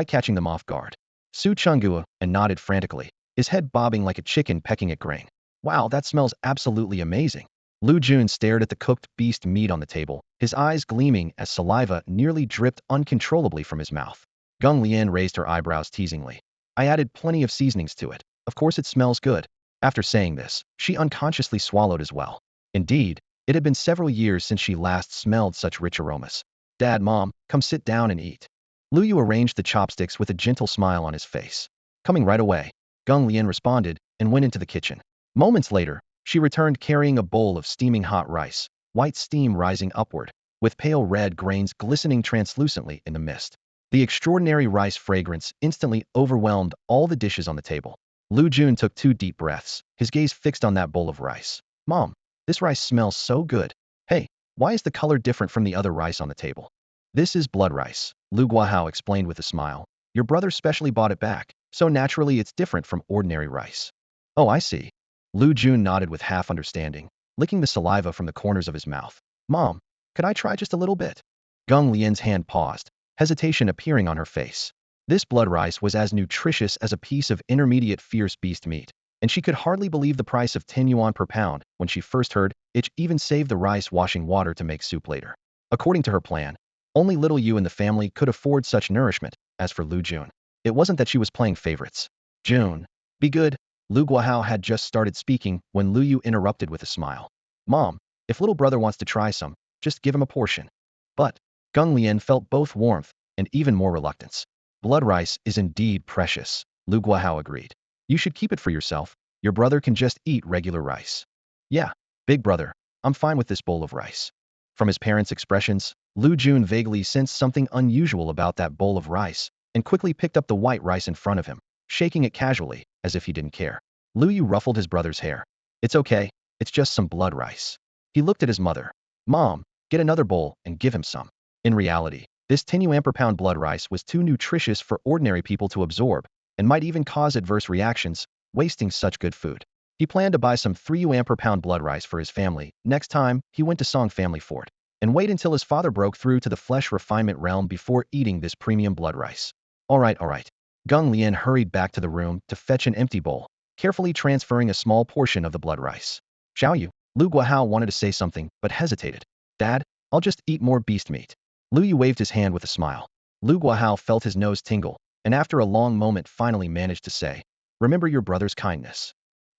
catching them off guard. Su Chungue nodded frantically, his head bobbing like a chicken pecking at grain. Wow, that smells absolutely amazing. Lu Jun stared at the cooked beast meat on the table, his eyes gleaming as saliva nearly dripped uncontrollably from his mouth. Gung Lian raised her eyebrows teasingly. I added plenty of seasonings to it. Of course it smells good. After saying this, she unconsciously swallowed as well. Indeed, it had been several years since she last smelled such rich aromas. Dad, Mom, come sit down and eat. Lu Yu arranged the chopsticks with a gentle smile on his face. Coming right away, Gung Lian responded and went into the kitchen. Moments later, she returned carrying a bowl of steaming hot rice, white steam rising upward, with pale red grains glistening translucently in the mist. The extraordinary rice fragrance instantly overwhelmed all the dishes on the table. Lu Jun took 2 deep breaths, his gaze fixed on that bowl of rice. Mom, this rice smells so good. Hey, why is the color different from the other rice on the table? This is blood rice, Lu Guahao explained with a smile. Your brother specially bought it back, so naturally it's different from ordinary rice. Oh, I see. Lu Jun nodded with half understanding, licking the saliva from the corners of his mouth. Mom, could I try just a little bit? Gung Lian's hand paused, hesitation appearing on her face. This blood rice was as nutritious as a piece of intermediate fierce beast meat, and she could hardly believe the price of 10 yuan per pound when she first heard it even saved the rice washing water to make soup later. According to her plan, only little Yu in the family could afford such nourishment. As for Lu Jun, it wasn't that she was playing favorites. Jun, be good. Lu Guahao had just started speaking when Lu Yu interrupted with a smile. Mom, if little brother wants to try some, just give him a portion. But Gung Lian felt both warmth and even more reluctance. Blood rice is indeed precious, Lu Guahao agreed. You should keep it for yourself. Your brother can just eat regular rice. Yeah, big brother, I'm fine with this bowl of rice. From his parents' expressions, Lu Jun vaguely sensed something unusual about that bowl of rice and quickly picked up the white rice in front of him, shaking it casually, as if he didn't care. Lu Yu ruffled his brother's hair. It's okay, it's just some blood rice. He looked at his mother. Mom, get another bowl and give him some. In reality, this 10 yuan per pound blood rice was too nutritious for ordinary people to absorb and might even cause adverse reactions, wasting such good food. He planned to buy some 3 yuan per pound blood rice for his family next time he went to Song Family Fort, and wait until his father broke through to the flesh refinement realm before eating this premium blood rice. Alright, alright. Gung Lian hurried back to the room to fetch an empty bowl, carefully transferring a small portion of the blood rice. Xiao Yu, Lu Guahao wanted to say something, but hesitated. Dad, I'll just eat more beast meat. Lu Yu waved his hand with a smile. Lu Guahao felt his nose tingle, and after a long moment finally managed to say, remember your brother's kindness.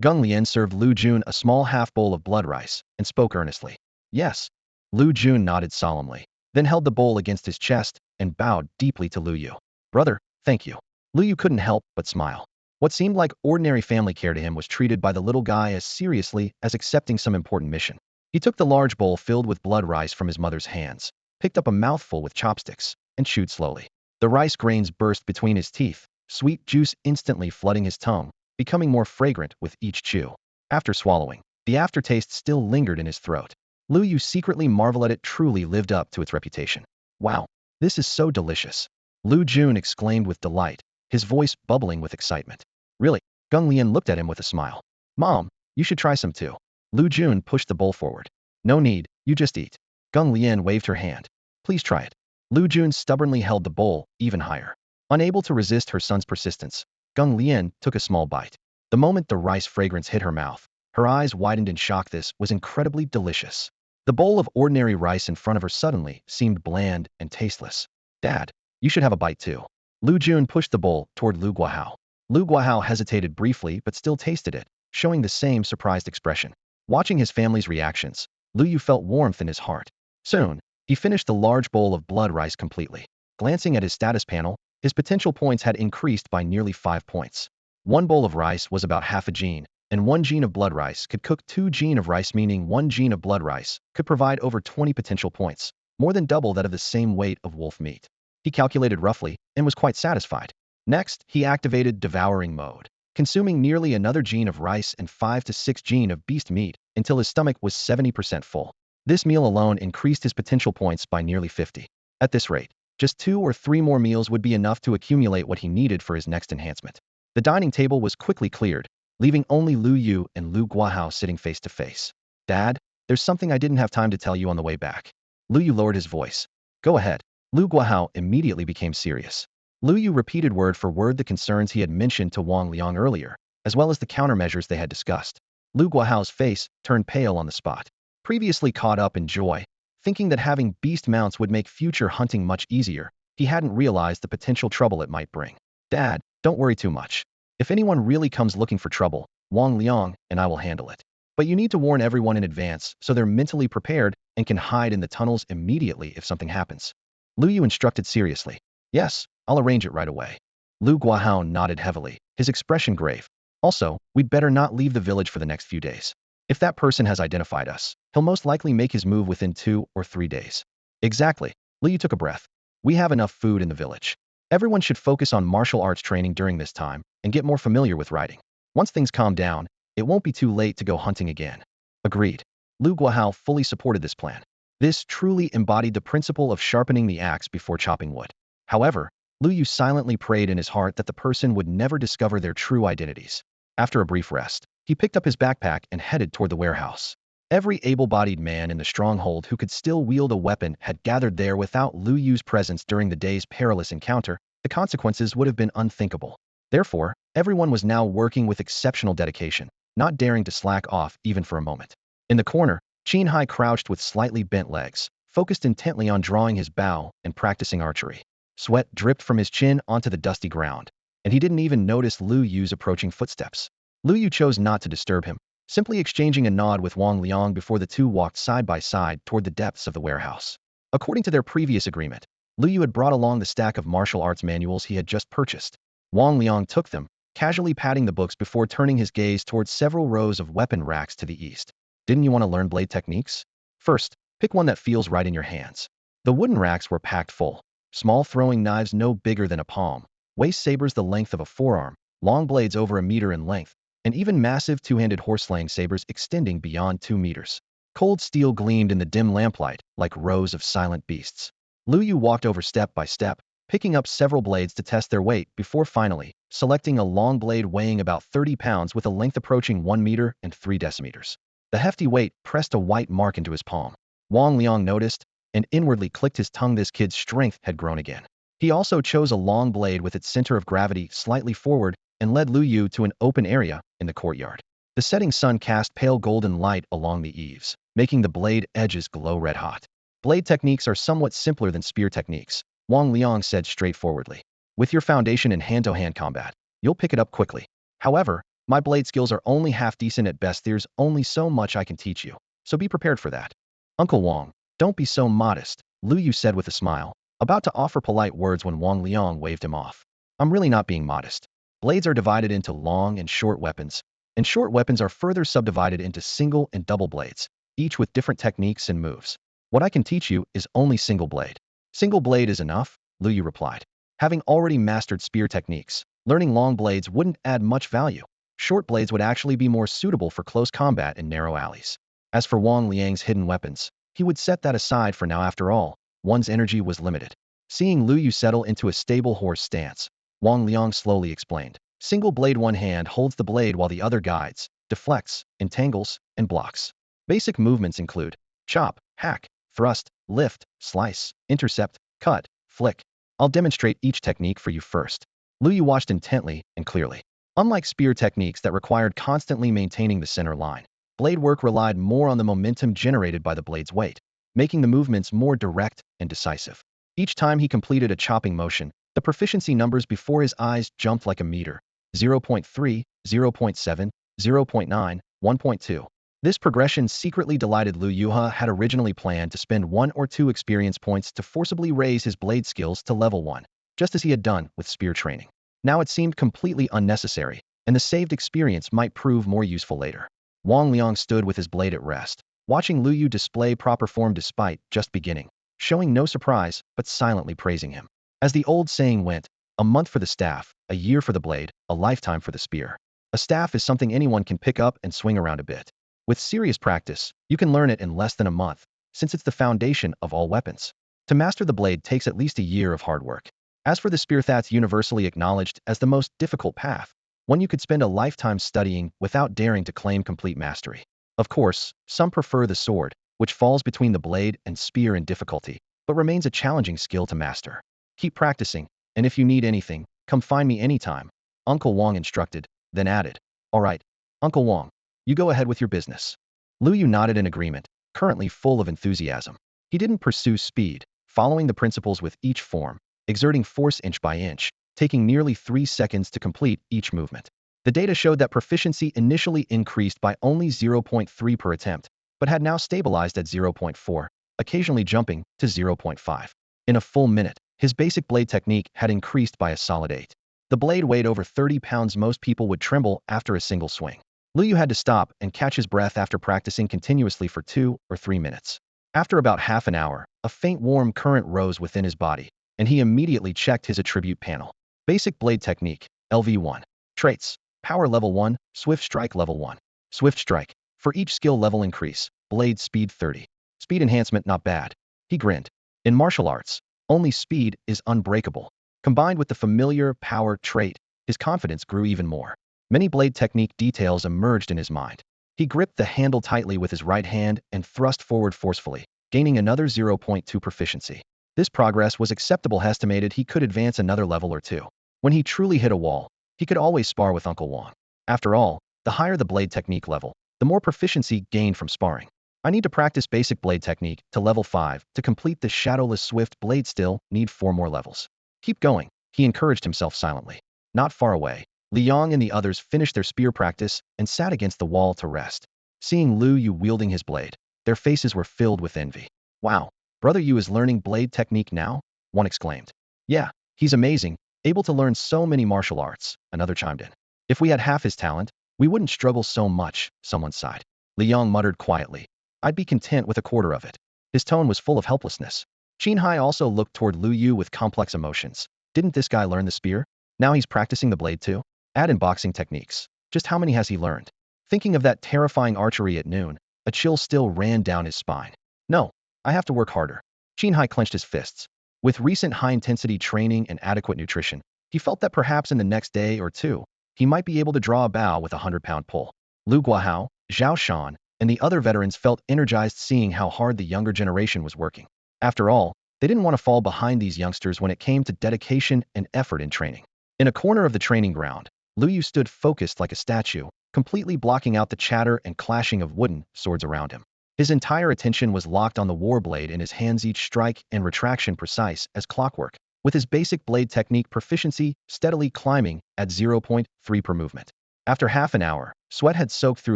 Gung Lian served Lu Jun a small half bowl of blood rice and spoke earnestly. Yes. Lu Jun nodded solemnly, then held the bowl against his chest and bowed deeply to Lu Yu. Brother, thank you. Lu Yu couldn't help but smile. What seemed like ordinary family care to him was treated by the little guy as seriously as accepting some important mission. He took the large bowl filled with blood rice from his mother's hands, picked up a mouthful with chopsticks, and chewed slowly. The rice grains burst between his teeth, sweet juice instantly flooding his tongue, becoming more fragrant with each chew. After swallowing, the aftertaste still lingered in his throat. Lu Yu secretly marveled at it truly lived up to its reputation. Wow, this is so delicious. Lu Jun exclaimed with delight, his voice bubbling with excitement. Really? Gung Lian looked at him with a smile. Mom, you should try some too. Lu Jun pushed the bowl forward. No need, you just eat. Gung Lian waved her hand. Please try it. Lu Jun stubbornly held the bowl even higher. Unable to resist her son's persistence, Gung Lian took a small bite. The moment the rice fragrance hit her mouth, her eyes widened in shock. This was incredibly delicious. The bowl of ordinary rice in front of her suddenly seemed bland and tasteless. Dad, you should have a bite too. Lu Jun pushed the bowl toward Lu Guahao. Lu Guahao hesitated briefly but still tasted it, showing the same surprised expression. Watching his family's reactions, Lu Yu felt warmth in his heart. Soon, he finished the large bowl of blood rice completely. Glancing at his status panel, his potential points had increased by nearly 5 points. 1 bowl of rice was about half a gene, and 1 gene of blood rice could cook 2 gene of rice, meaning 1 gene of blood rice could provide over 20 potential points, more than double that of the same weight of wolf meat. He calculated roughly and was quite satisfied. Next, he activated devouring mode, consuming nearly another gene of rice and 5 to 6 gene of beast meat until his stomach was 70% full. This meal alone increased his potential points by nearly 50. At this rate, just 2 or 3 more meals would be enough to accumulate what he needed for his next enhancement. The dining table was quickly cleared, leaving only Lu Yu and Lu Guahao sitting face to face. Dad, there's something I didn't have time to tell you on the way back. Lu Yu lowered his voice. Go ahead. Lu Guahao immediately became serious. Lu Yu repeated word for word the concerns he had mentioned to Wang Liang earlier, as well as the countermeasures they had discussed. Lu Guahao's face turned pale on the spot. Previously caught up in joy, thinking that having beast mounts would make future hunting much easier, he hadn't realized the potential trouble it might bring. Dad, don't worry too much. If anyone really comes looking for trouble, Wang Liang and I will handle it. But you need to warn everyone in advance so they're mentally prepared and can hide in the tunnels immediately if something happens. Lu Yu instructed seriously. Yes, I'll arrange it right away. Lu Guahao nodded heavily, his expression grave. Also, we'd better not leave the village for the next few days. If that person has identified us, he'll most likely make his move within 2 or 3 days. Exactly. Lu Yu took a breath. We have enough food in the village. Everyone should focus on martial arts training during this time and get more familiar with riding. Once things calm down, it won't be too late to go hunting again. Agreed. Lu Guahao fully supported this plan. This truly embodied the principle of sharpening the axe before chopping wood. However, Lu Yu silently prayed in his heart that the person would never discover their true identities. After a brief rest, he picked up his backpack and headed toward the warehouse. Every able-bodied man in the stronghold who could still wield a weapon had gathered there. Without Lu Yu's presence during the day's perilous encounter, the consequences would have been unthinkable. Therefore, everyone was now working with exceptional dedication, not daring to slack off even for a moment. In the corner, Qin Hai crouched with slightly bent legs, focused intently on drawing his bow and practicing archery. Sweat dripped from his chin onto the dusty ground, and he didn't even notice Lu Yu's approaching footsteps. Lu Yu chose not to disturb him, simply exchanging a nod with Wang Liang before the two walked side by side toward the depths of the warehouse. According to their previous agreement, Lu Yu had brought along the stack of martial arts manuals he had just purchased. Wang Liang took them, casually patting the books before turning his gaze towards several rows of weapon racks to the east. Didn't you want to learn blade techniques? First, pick one that feels right in your hands. The wooden racks were packed full. Small throwing knives no bigger than a palm, waist sabers the length of a forearm, long blades over a meter in length, and even massive two-handed horse-slaying sabers extending beyond 2 meters. Cold steel gleamed in the dim lamplight like rows of silent beasts. Lu Yu walked over step by step, picking up several blades to test their weight before finally selecting a long blade weighing about 30 pounds with a length approaching 1 meter and 3 decimeters. The hefty weight pressed a white mark into his palm. Wang Liang noticed and inwardly clicked his tongue. This kid's strength had grown again. He also chose a long blade with its center of gravity slightly forward and led Lu Yu to an open area in the courtyard. The setting sun cast pale golden light along the eaves, making the blade edges glow red-hot. Blade techniques are somewhat simpler than spear techniques, Wang Liang said straightforwardly. With your foundation in hand-to-hand combat, you'll pick it up quickly. However, my blade skills are only half decent at best. There's only so much I can teach you, so be prepared for that. Uncle Wang, don't be so modest, Lu Yu said with a smile, about to offer polite words when Wang Liang waved him off. I'm really not being modest. Blades are divided into long and short weapons, and short weapons are further subdivided into single and double blades, each with different techniques and moves. What I can teach you is only single blade. Single blade is enough, Lu Yu replied. Having already mastered spear techniques, learning long blades wouldn't add much value. Short blades would actually be more suitable for close combat in narrow alleys. As for Wang Liang's hidden weapons, he would set that aside for now. After all, one's energy was limited. Seeing Lu Yu settle into a stable horse stance, Wang Liang slowly explained. Single blade, one hand holds the blade while the other guides, deflects, entangles, and blocks. Basic movements include chop, hack, thrust, lift, slice, intercept, cut, flick. I'll demonstrate each technique for you first. Lu Yu watched intently and clearly. Unlike spear techniques that required constantly maintaining the center line, blade work relied more on the momentum generated by the blade's weight, making the movements more direct and decisive. Each time he completed a chopping motion, the proficiency numbers before his eyes jumped like a meter. 0.3, 0.7, 0.9, 1.2. This progression secretly delighted Lu Yu. Had originally planned to spend 1 or 2 experience points to forcibly raise his blade skills to level 1, just as he had done with spear training. Now it seemed completely unnecessary, and the saved experience might prove more useful later. Wang Liang stood with his blade at rest, watching Lu Yu display proper form despite just beginning, showing no surprise but silently praising him. As the old saying went, a month for the staff, a year for the blade, a lifetime for the spear. A staff is something anyone can pick up and swing around a bit. With serious practice, you can learn it in less than a month, since it's the foundation of all weapons. To master the blade takes at least a year of hard work. As for the spear, that's universally acknowledged as the most difficult path, one you could spend a lifetime studying without daring to claim complete mastery. Of course, some prefer the sword, which falls between the blade and spear in difficulty, but remains a challenging skill to master. Keep practicing, and if you need anything, come find me anytime, Uncle Wang instructed, then added. All right, Uncle Wang, you go ahead with your business. Lu Yu nodded in agreement, currently full of enthusiasm. He didn't pursue speed, following the principles with each form, exerting force inch by inch, taking nearly 3 seconds to complete each movement. The data showed that proficiency initially increased by only 0.3 per attempt, but had now stabilized at 0.4, occasionally jumping to 0.5. In a full minute, his basic blade technique had increased by a solid 8. The blade weighed over 30 pounds. Most people would tremble after a single swing. Lu Yu had to stop and catch his breath after practicing continuously for 2 or 3 minutes. After about half an hour, a faint warm current rose within his body, and he immediately checked his attribute panel. Basic blade technique, LV1. Traits, power level 1, swift strike level 1. Swift strike. For each skill level increase, blade speed 30. Speed enhancement, not bad. He grinned. In martial arts, only speed is unbreakable. Combined with the familiar power trait, his confidence grew even more. Many blade technique details emerged in his mind. He gripped the handle tightly with his right hand and thrust forward forcefully, gaining another 0.2 proficiency. This progress was acceptable. Estimated he could advance another level or 2. When he truly hit a wall, he could always spar with Uncle Wang. After all, the higher the blade technique level, the more proficiency gained from sparring. I need to practice basic blade technique to level 5 to complete the shadowless swift blade. Still need 4 more levels. Keep going, he encouraged himself silently. Not far away, Liang and the others finished their spear practice and sat against the wall to rest. Seeing Lu Yu wielding his blade, their faces were filled with envy. Wow, Brother Yu is learning blade technique now? One exclaimed. Yeah, he's amazing, able to learn so many martial arts, another chimed in. If we had half his talent, we wouldn't struggle so much, someone sighed. Liang muttered quietly. I'd be content with a quarter of it. His tone was full of helplessness. Qin Hai also looked toward Lu Yu with complex emotions. Didn't this guy learn the spear? Now he's practicing the blade too? Add in boxing techniques. Just how many has he learned? Thinking of that terrifying archery at noon, a chill still ran down his spine. No, I have to work harder. Qin Hai clenched his fists. With recent high-intensity training and adequate nutrition, he felt that perhaps in the next day or two, he might be able to draw a bow with a 100-pound pull. Lu Guahao, Zhao Shan, and the other veterans felt energized seeing how hard the younger generation was working. After all, they didn't want to fall behind these youngsters when it came to dedication and effort in training. In a corner of the training ground, Lu Yu stood focused like a statue, completely blocking out the chatter and clashing of wooden swords around him. His entire attention was locked on the war blade in his hands, each strike and retraction precise as clockwork, with his basic blade technique proficiency steadily climbing at 0.3 per movement. After half an hour, sweat had soaked through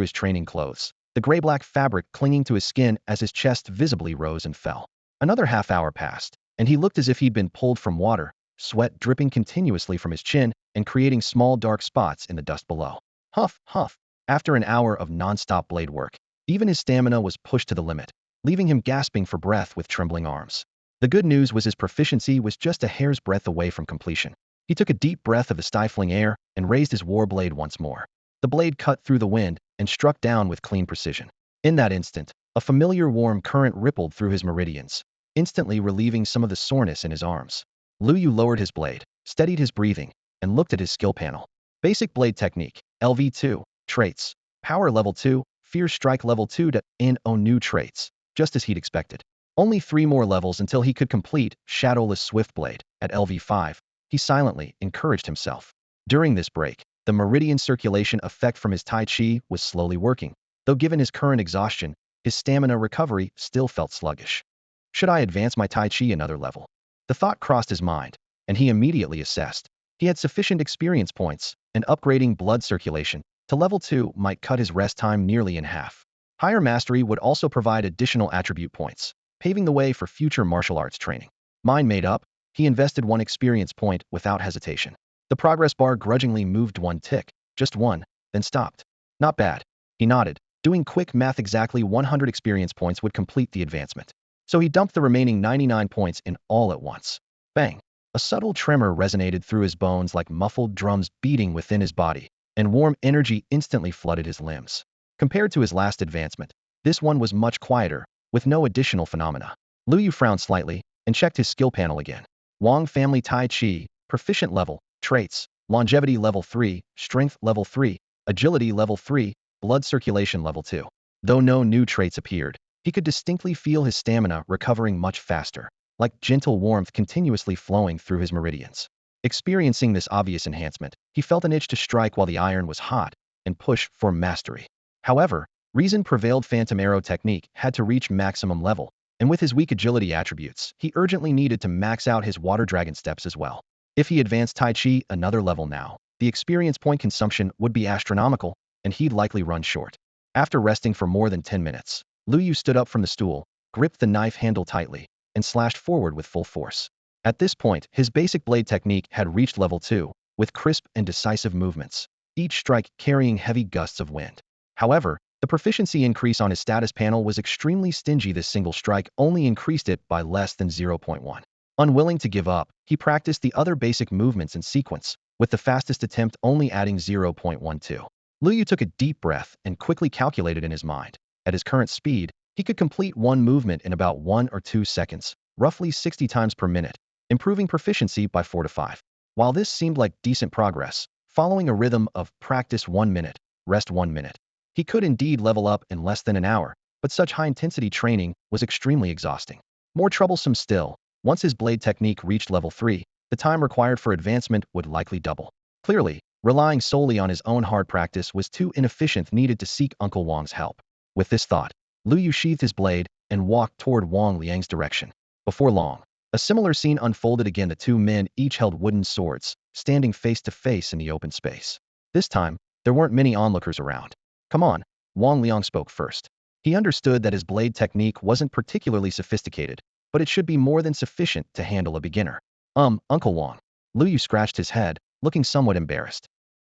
his training clothes, the gray-black fabric clinging to his skin as his chest visibly rose and fell. Another half hour passed, and he looked as if he'd been pulled from water, sweat dripping continuously from his chin and creating small dark spots in the dust below. Huff, huff. After an hour of non-stop blade work, even his stamina was pushed to the limit, leaving him gasping for breath with trembling arms. The good news was his proficiency was just a hair's breadth away from completion. He took a deep breath of the stifling air and raised his war blade once more. The blade cut through the wind and struck down with clean precision. In that instant, a familiar warm current rippled through his meridians, instantly relieving some of the soreness in his arms. Lu Yu lowered his blade, steadied his breathing, and looked at his skill panel. Basic blade technique, LV2, traits, power level 2, fierce strike level 2 to new traits, just as he'd expected. Only 3 more levels until he could complete Shadowless Swiftblade at LV5, he silently encouraged himself. During this break, the meridian circulation effect from his Tai Chi was slowly working, though given his current exhaustion, his stamina recovery still felt sluggish. Should I advance my Tai Chi another level? The thought crossed his mind, and he immediately assessed. He had sufficient experience points, and upgrading blood circulation to level 2 might cut his rest time nearly in half. Higher mastery would also provide additional attribute points, paving the way for future martial arts training. Mind made up, he invested 1 experience point without hesitation. The progress bar grudgingly moved 1 tick, just 1, then stopped. Not bad. He nodded. Doing quick math, exactly 100 experience points would complete the advancement. So he dumped the remaining 99 points in all at once. Bang! A subtle tremor resonated through his bones like muffled drums beating within his body, and warm energy instantly flooded his limbs. Compared to his last advancement, this one was much quieter, with no additional phenomena. Lu Yu frowned slightly and checked his skill panel again. Wang Family Tai Chi, proficient level, traits, longevity level 3, strength level 3, agility level 3, blood circulation level 2. Though no new traits appeared, he could distinctly feel his stamina recovering much faster, like gentle warmth continuously flowing through his meridians. Experiencing this obvious enhancement, he felt an itch to strike while the iron was hot and push for mastery. However, reason prevailed. Phantom Arrow technique had to reach maximum level, and with his weak agility attributes, he urgently needed to max out his Water Dragon steps as well. If he advanced Tai Chi another level now, the experience point consumption would be astronomical, and he'd likely run short. After resting for more than 10 minutes, Lu Yu stood up from the stool, gripped the knife handle tightly, and slashed forward with full force. At this point, his basic blade technique had reached level 2, with crisp and decisive movements, each strike carrying heavy gusts of wind. However, the proficiency increase on his status panel was extremely stingy. This single strike only increased it by less than 0.1. Unwilling to give up, he practiced the other basic movements in sequence, with the fastest attempt only adding 0.12. Lu Yu took a deep breath and quickly calculated in his mind. At his current speed, he could complete one movement in about 1 or 2 seconds, roughly 60 times per minute, improving proficiency by 4 to 5. While this seemed like decent progress, following a rhythm of practice 1 minute, rest 1 minute, he could indeed level up in less than an hour, but such high-intensity training was extremely exhausting. More troublesome still, once his blade technique reached level 3, the time required for advancement would likely double. Clearly, relying solely on his own hard practice was too inefficient, needed to seek Uncle Wang's help. With this thought, Lu Yu sheathed his blade and walked toward Wang Liang's direction. Before long, a similar scene unfolded again. The 2 men each held wooden swords, standing face to face in the open space. This time, there weren't many onlookers around. Come on, Wang Liang spoke first. He understood that his blade technique wasn't particularly sophisticated, but it should be more than sufficient to handle a beginner. Uncle Wang. Lu Yu scratched his head, looking somewhat embarrassed.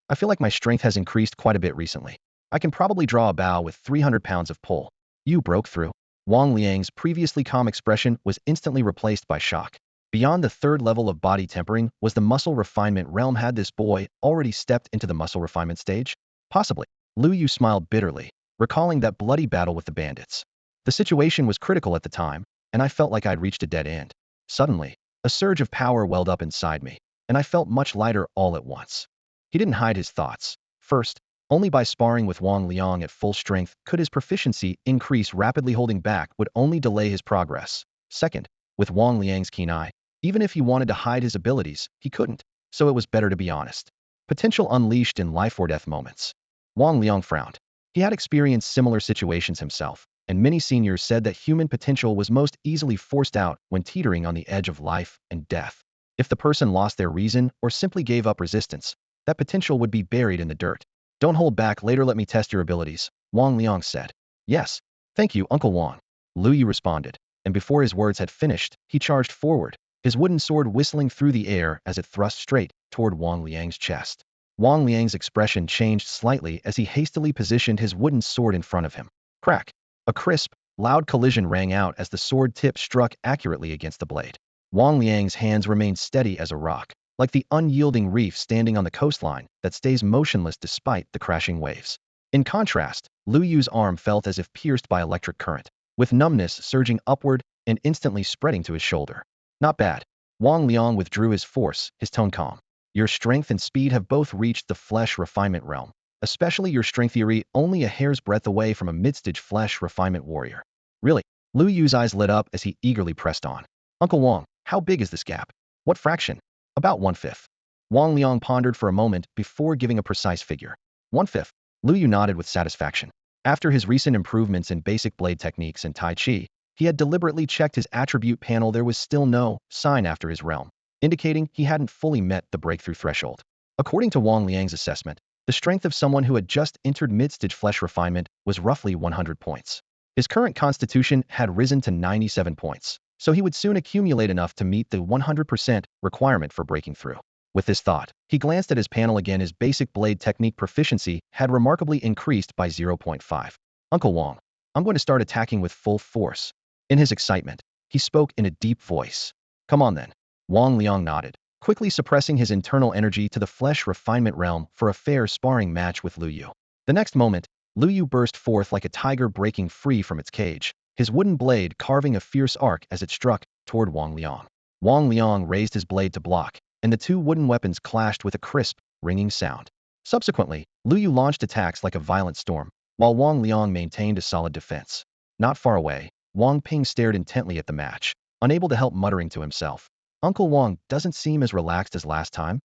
I feel like my strength has increased quite a bit recently. I can probably draw a bow with 300 pounds of pull. You broke through. Wang Liang's previously calm expression was instantly replaced by shock. Beyond the 3rd level of body tempering was the muscle refinement realm. Had this boy already stepped into the muscle refinement stage? Possibly. Lu Yu smiled bitterly, recalling that bloody battle with the bandits. The situation was critical at the time, and I felt like I'd reached a dead end. Suddenly, A surge of power welled up inside me, and I felt much lighter all at once. He didn't hide his thoughts. First, only by sparring with Wang Liang at full strength could his proficiency increase. Rapidly holding back would only delay his progress. Second, with Wang Liang's keen eye, even if he wanted to hide his abilities, he couldn't, so it was better to be honest. Potential unleashed in life or death moments. Wang Liang frowned. He had experienced similar situations himself, and many seniors said that human potential was most easily forced out when teetering on the edge of life and death. If the person lost their reason or simply gave up resistance, that potential would be buried in the dirt. Don't hold back, later let me test your abilities, Wang Liang said. Yes, thank you, Uncle Wang, Lu Yu responded, and before his words had finished, he charged forward, his wooden sword whistling through the air as it thrust straight toward Wang Liang's chest. Wang Liang's expression changed slightly as he hastily positioned his wooden sword in front of him. Crack! A crisp, loud collision rang out as the sword tip struck accurately against the blade. Wang Liang's hands remained steady as a rock, like the unyielding reef standing on the coastline that stays motionless despite the crashing waves. In contrast, Lu Yu's arm felt as if pierced by electric current, with numbness surging upward and instantly spreading to his shoulder. Not bad. Wang Liang withdrew his force, his tone calm. Your strength and speed have both reached the flesh refinement realm, especially your strength theory only a hair's breadth away from a mid-stage flesh refinement warrior. Really? Lu Yu's eyes lit up as he eagerly pressed on. Uncle Wang, how big is this gap? What fraction? About 1/5. Wang Liang pondered for a moment before giving a precise figure. 1/5. Lu Yu nodded with satisfaction. After his recent improvements in basic blade techniques and Tai Chi, he had deliberately checked his attribute panel. There was still no sign after his realm, indicating he hadn't fully met the breakthrough threshold. According to Wang Liang's assessment, the strength of someone who had just entered mid-stage flesh refinement was roughly 100 points. His current constitution had risen to 97 points, so he would soon accumulate enough to meet the 100% requirement for breaking through. With this thought, he glanced at his panel again. His basic blade technique proficiency had remarkably increased by 0.5. Uncle Wang, I'm going to start attacking with full force. In his excitement, he spoke in a deep voice. Come on then. Wang Liang nodded, quickly suppressing his internal energy to the flesh refinement realm for a fair sparring match with Lu Yu. The next moment, Lu Yu burst forth like a tiger breaking free from its cage, his wooden blade carving a fierce arc as it struck toward Wang Liang. Wang Liang raised his blade to block, and the two wooden weapons clashed with a crisp, ringing sound. Subsequently, Lu Yu launched attacks like a violent storm, while Wang Liang maintained a solid defense. Not far away, Wang Ping stared intently at the match, unable to help muttering to himself. Uncle Wang doesn't seem as relaxed as last time.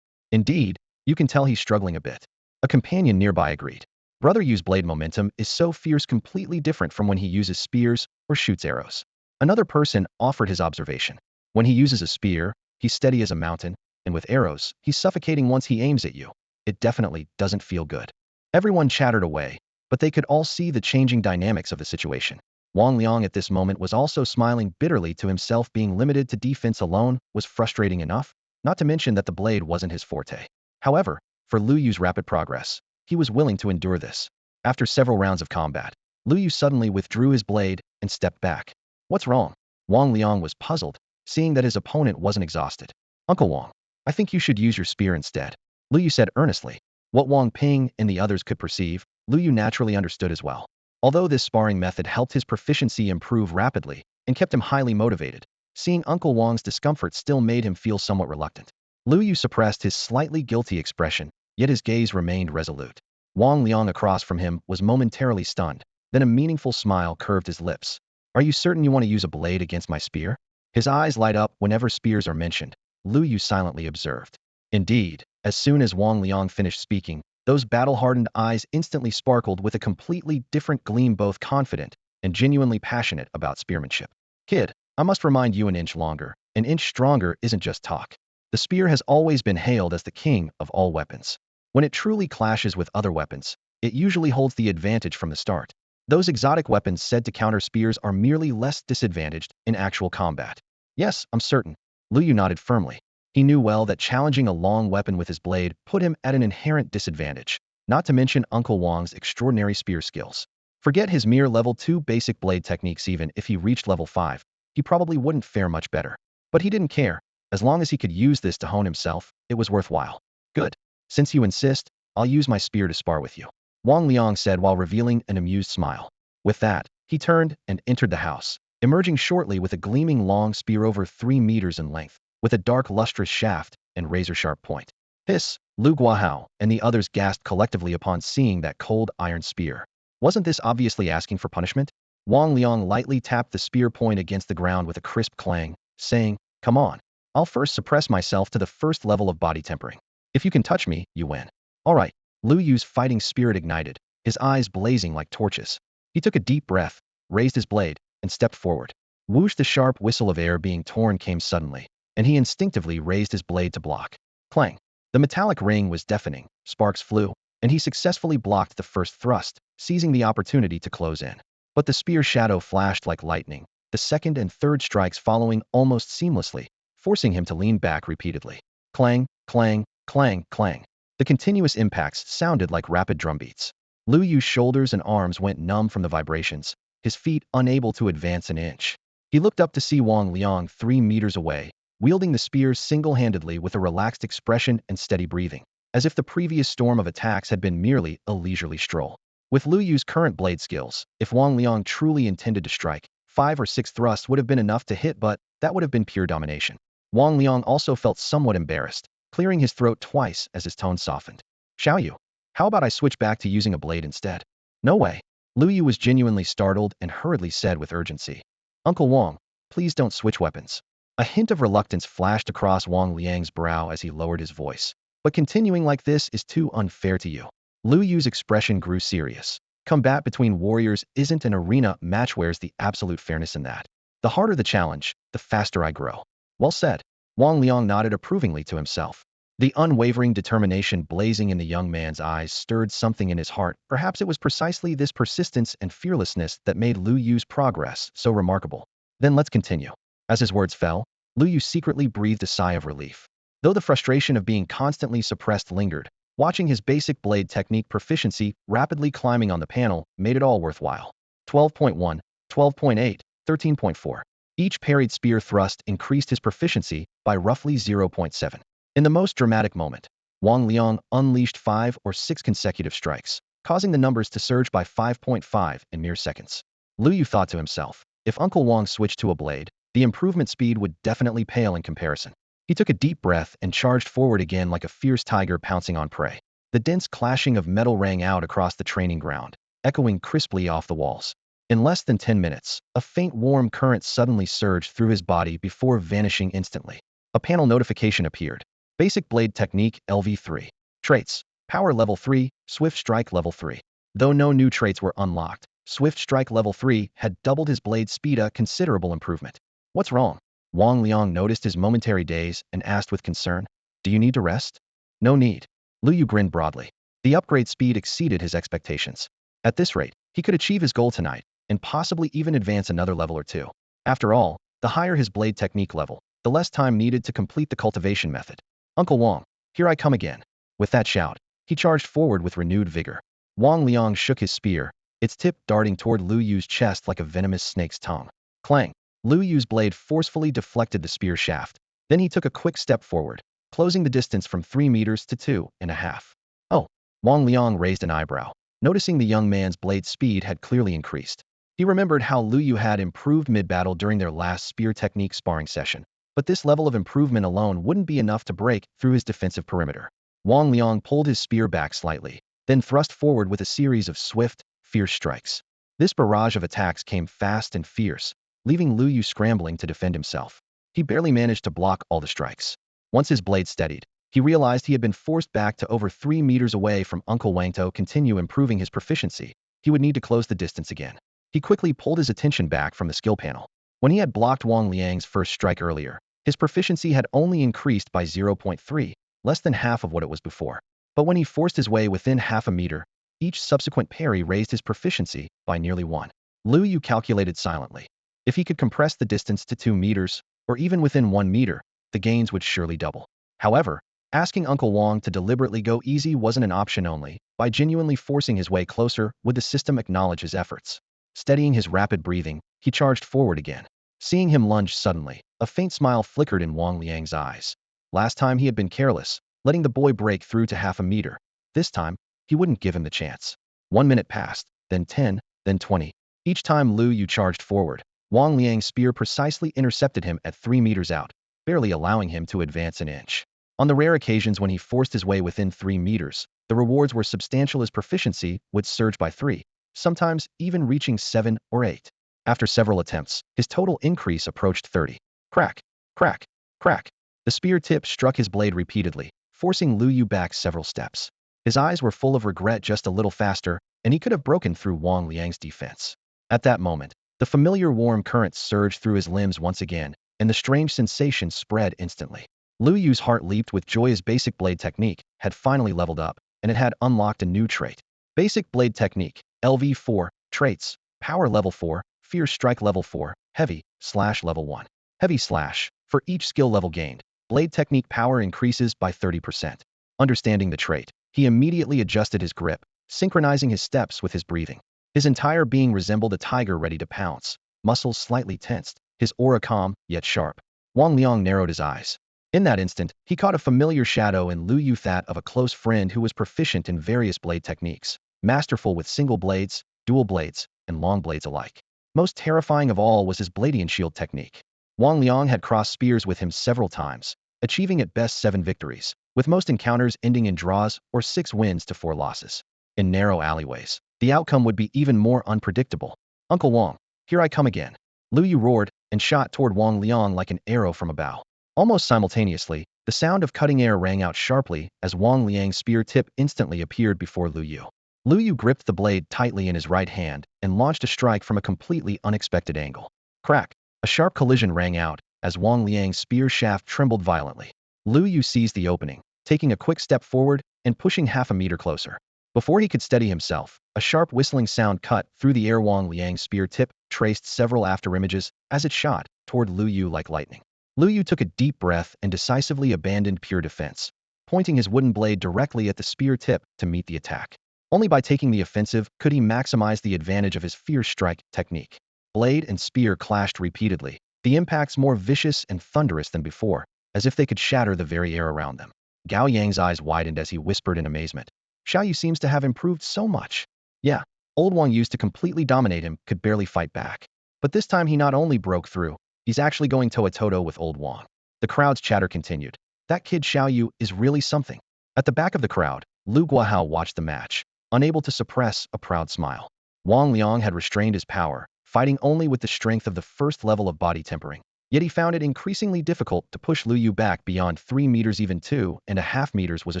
Indeed, you can tell he's struggling a bit. A companion nearby agreed. Brother Yu's blade momentum is so fierce, completely different from when he uses spears or shoots arrows. Another person offered his observation. When he uses a spear, he's steady as a mountain, and with arrows, he's suffocating once he aims at you. It definitely doesn't feel good. Everyone chattered away, but they could all see the changing dynamics of the situation. Wang Liang at this moment was also smiling bitterly to himself. Being limited to defense alone was frustrating enough, not to mention that the blade wasn't his forte. However, for Lu Yu's rapid progress, he was willing to endure this. After several rounds of combat, Lu Yu suddenly withdrew his blade and stepped back. What's wrong? Wang Liang was puzzled, seeing that his opponent wasn't exhausted. Uncle Wang, I think you should use your spear instead, Lu Yu said earnestly. What Wang Ping and the others could perceive, Lu Yu naturally understood as well. Although this sparring method helped his proficiency improve rapidly and kept him highly motivated, seeing Uncle Wang's discomfort still made him feel somewhat reluctant. Lu Yu suppressed his slightly guilty expression, yet his gaze remained resolute. Wang Liang across from him was momentarily stunned, then a meaningful smile curved his lips. Are you certain you want to use a blade against my spear? His eyes light up whenever spears are mentioned, Lu Yu silently observed. Indeed, as soon as Wang Liang finished speaking, those battle-hardened eyes instantly sparkled with a completely different gleam, both confident and genuinely passionate about spearmanship. Kid, I must remind you, an inch longer, an inch stronger isn't just talk. The spear has always been hailed as the king of all weapons. When it truly clashes with other weapons, it usually holds the advantage from the start. Those exotic weapons said to counter spears are merely less disadvantaged in actual combat. Yes, I'm certain. Lu Yu nodded firmly. He knew well that challenging a long weapon with his blade put him at an inherent disadvantage, not to mention Uncle Wang's extraordinary spear skills. Forget his mere level 2 basic blade techniques. Even if he reached level 5, he probably wouldn't fare much better. But he didn't care. As long as he could use this to hone himself, it was worthwhile. Good. Since you insist, I'll use my spear to spar with you, Wang Liang said while revealing an amused smile. With that, he turned and entered the house, emerging shortly with a gleaming long spear over 3 meters in length. with a dark lustrous shaft and razor-sharp point. Hiss, Lu Guahao and the others gasped collectively upon seeing that cold iron spear. Wasn't this obviously asking for punishment? Wang Liang lightly tapped the spear point against the ground with a crisp clang, saying, "Come on. I'll first suppress myself to the first level of body tempering. If you can touch me, you win." All right. Lu Yu's fighting spirit ignited, his eyes blazing like torches. He took a deep breath, raised his blade, and stepped forward. Whoosh, the sharp whistle of air being torn came suddenly, and he instinctively raised his blade to block. Clang. The metallic ring was deafening, sparks flew, and he successfully blocked the first thrust, seizing the opportunity to close in. But the spear shadow flashed like lightning, the second and third strikes following almost seamlessly, forcing him to lean back repeatedly. Clang, clang, clang, clang. The continuous impacts sounded like rapid drumbeats. Lu Yu's shoulders and arms went numb from the vibrations, his feet unable to advance an inch. He looked up to see Wang Liang 3 meters away, wielding the spear single-handedly with a relaxed expression and steady breathing, as if the previous storm of attacks had been merely a leisurely stroll. With Lu Yu's current blade skills, if Wang Liang truly intended to strike, 5 or 6 thrusts would have been enough to hit, but that would have been pure domination. Wang Liang also felt somewhat embarrassed, clearing his throat twice as his tone softened. "Xiaoyu, how about I switch back to using a blade instead?" "No way." Lu Yu was genuinely startled and hurriedly said with urgency. "Uncle Wang, please don't switch weapons." A hint of reluctance flashed across Wang Liang's brow as he lowered his voice. "But continuing like this is too unfair to you." Lu Yu's expression grew serious. Combat between warriors isn't an arena match. Where's the absolute fairness in that? The harder the challenge, the faster I grow. Well said. Wang Liang nodded approvingly to himself. The unwavering determination blazing in the young man's eyes stirred something in his heart. Perhaps it was precisely this persistence and fearlessness that made Lu Yu's progress so remarkable. "Then let's continue." As his words fell, Lu Yu secretly breathed a sigh of relief. Though the frustration of being constantly suppressed lingered, watching his basic blade technique proficiency rapidly climbing on the panel made it all worthwhile. 12.1, 12.8, 13.4. Each parried spear thrust increased his proficiency by roughly 0.7. In the most dramatic moment, Wang Liang unleashed 5 or 6 consecutive strikes, causing the numbers to surge by 5.5 in mere seconds. Lu Yu thought to himself, if Uncle Wang switched to a blade, the improvement speed would definitely pale in comparison. He took a deep breath and charged forward again like a fierce tiger pouncing on prey. The dense clashing of metal rang out across the training ground, echoing crisply off the walls. In less than 10 minutes, a faint warm current suddenly surged through his body before vanishing instantly. A panel notification appeared. Basic Blade Technique LV3. Traits. Power Level 3, Swift Strike Level 3. Though no new traits were unlocked, Swift Strike Level 3 had doubled his blade speed, a considerable improvement. "What's wrong?" Wang Liang noticed his momentary daze and asked with concern. "Do you need to rest?" "No need." Lu Yu grinned broadly. The upgrade speed exceeded his expectations. At this rate, he could achieve his goal tonight, and possibly even advance another level or two. After all, the higher his blade technique level, the less time needed to complete the cultivation method. "Uncle Wang, here I come again." With that shout, he charged forward with renewed vigor. Wang Liang shook his spear, its tip darting toward Lu Yu's chest like a venomous snake's tongue. Clang! Lu Yu's blade forcefully deflected the spear shaft. Then he took a quick step forward, closing the distance from 3 meters to 2.5. "Oh." Wang Liang raised an eyebrow, noticing the young man's blade speed had clearly increased. He remembered how Lu Yu had improved mid-battle during their last spear technique sparring session, but this level of improvement alone wouldn't be enough to break through his defensive perimeter. Wang Liang pulled his spear back slightly, then thrust forward with a series of swift, fierce strikes. This barrage of attacks came fast and fierce, leaving Lu Yu scrambling to defend himself. He barely managed to block all the strikes. Once his blade steadied, he realized he had been forced back to over 3 meters away from Uncle Wang. To continue improving his proficiency, he would need to close the distance again. He quickly pulled his attention back from the skill panel. When he had blocked Wang Liang's first strike earlier, his proficiency had only increased by 0.3, less than half of what it was before. But when he forced his way within half a meter, each subsequent parry raised his proficiency by nearly 1. Lu Yu calculated silently. If he could compress the distance to 2 meters, or even within 1 meter, the gains would surely double. However, asking Uncle Wang to deliberately go easy wasn't an option. Only by genuinely forcing his way closer would the system acknowledge his efforts. Steadying his rapid breathing, he charged forward again. Seeing him lunge suddenly, a faint smile flickered in Wang Liang's eyes. Last time he had been careless, letting the boy break through to half a meter. This time, he wouldn't give him the chance. 1 minute passed, then 10, then 20. Each time Lu Yu charged forward, Wang Liang's spear precisely intercepted him at 3 meters out. barely allowing him to advance an inch. On the rare occasions when he forced his way within 3 meters, the rewards were substantial as proficiency would surge by 3, sometimes even reaching 7 or 8. After several attempts, his total increase approached 30. Crack, crack, crack. The spear tip struck his blade repeatedly, forcing Lu Yu back several steps. His eyes were full of regret just a little faster, and he could have broken through Wang Liang's defense. At that moment, the familiar warm current surged through his limbs once again, and the strange sensation spread instantly. Lu Yu's heart leaped with joy. His basic blade technique had finally leveled up, and it had unlocked a new trait. Basic blade technique, LV4, traits, power level 4, fierce strike level 4, heavy, slash level 1. Heavy slash. For each skill level gained, blade technique power increases by 30%. Understanding the trait, he immediately adjusted his grip, synchronizing his steps with his breathing. His entire being resembled a tiger ready to pounce, muscles slightly tensed, his aura calm, yet sharp. Wang Liang narrowed his eyes. In that instant, he caught a familiar shadow in Lu Yu, that of a close friend who was proficient in various blade techniques, masterful with single blades, dual blades, and long blades alike. Most terrifying of all was his Bladian shield technique. Wang Liang had crossed spears with him several times, achieving at best 7 victories, with most encounters ending in draws or 6 wins to 4 losses. In narrow alleyways, the outcome would be even more unpredictable. Uncle Wang, here I come again. Lu Yu roared and shot toward Wang Liang like an arrow from a bow. Almost simultaneously, the sound of cutting air rang out sharply as Wang Liang's spear tip instantly appeared before Lu Yu. Lu Yu gripped the blade tightly in his right hand and launched a strike from a completely unexpected angle. Crack! A sharp collision rang out as Wang Liang's spear shaft trembled violently. Lu Yu seized the opening, taking a quick step forward and pushing half a meter closer. Before he could steady himself, a sharp whistling sound cut through the air. Wang Liang's spear tip traced several afterimages as it shot toward Lu Yu like lightning. Lu Yu took a deep breath and decisively abandoned pure defense, pointing his wooden blade directly at the spear tip to meet the attack. Only by taking the offensive could he maximize the advantage of his fierce strike technique. Blade and spear clashed repeatedly, the impacts more vicious and thunderous than before, as if they could shatter the very air around them. Gao Yang's eyes widened as he whispered in amazement. Xiaoyu seems to have improved so much. Yeah, old Wang used to completely dominate him, could barely fight back. But this time he not only broke through, he's actually going toe-to-toe with old Wang. The crowd's chatter continued. That kid Xiaoyu is really something. At the back of the crowd, Lu Guahao watched the match, unable to suppress a proud smile. Wang Liang had restrained his power, fighting only with the strength of the first level of body tempering. Yet he found it increasingly difficult to push Lu Yu back beyond 3 meters. Even 2.5 meters was a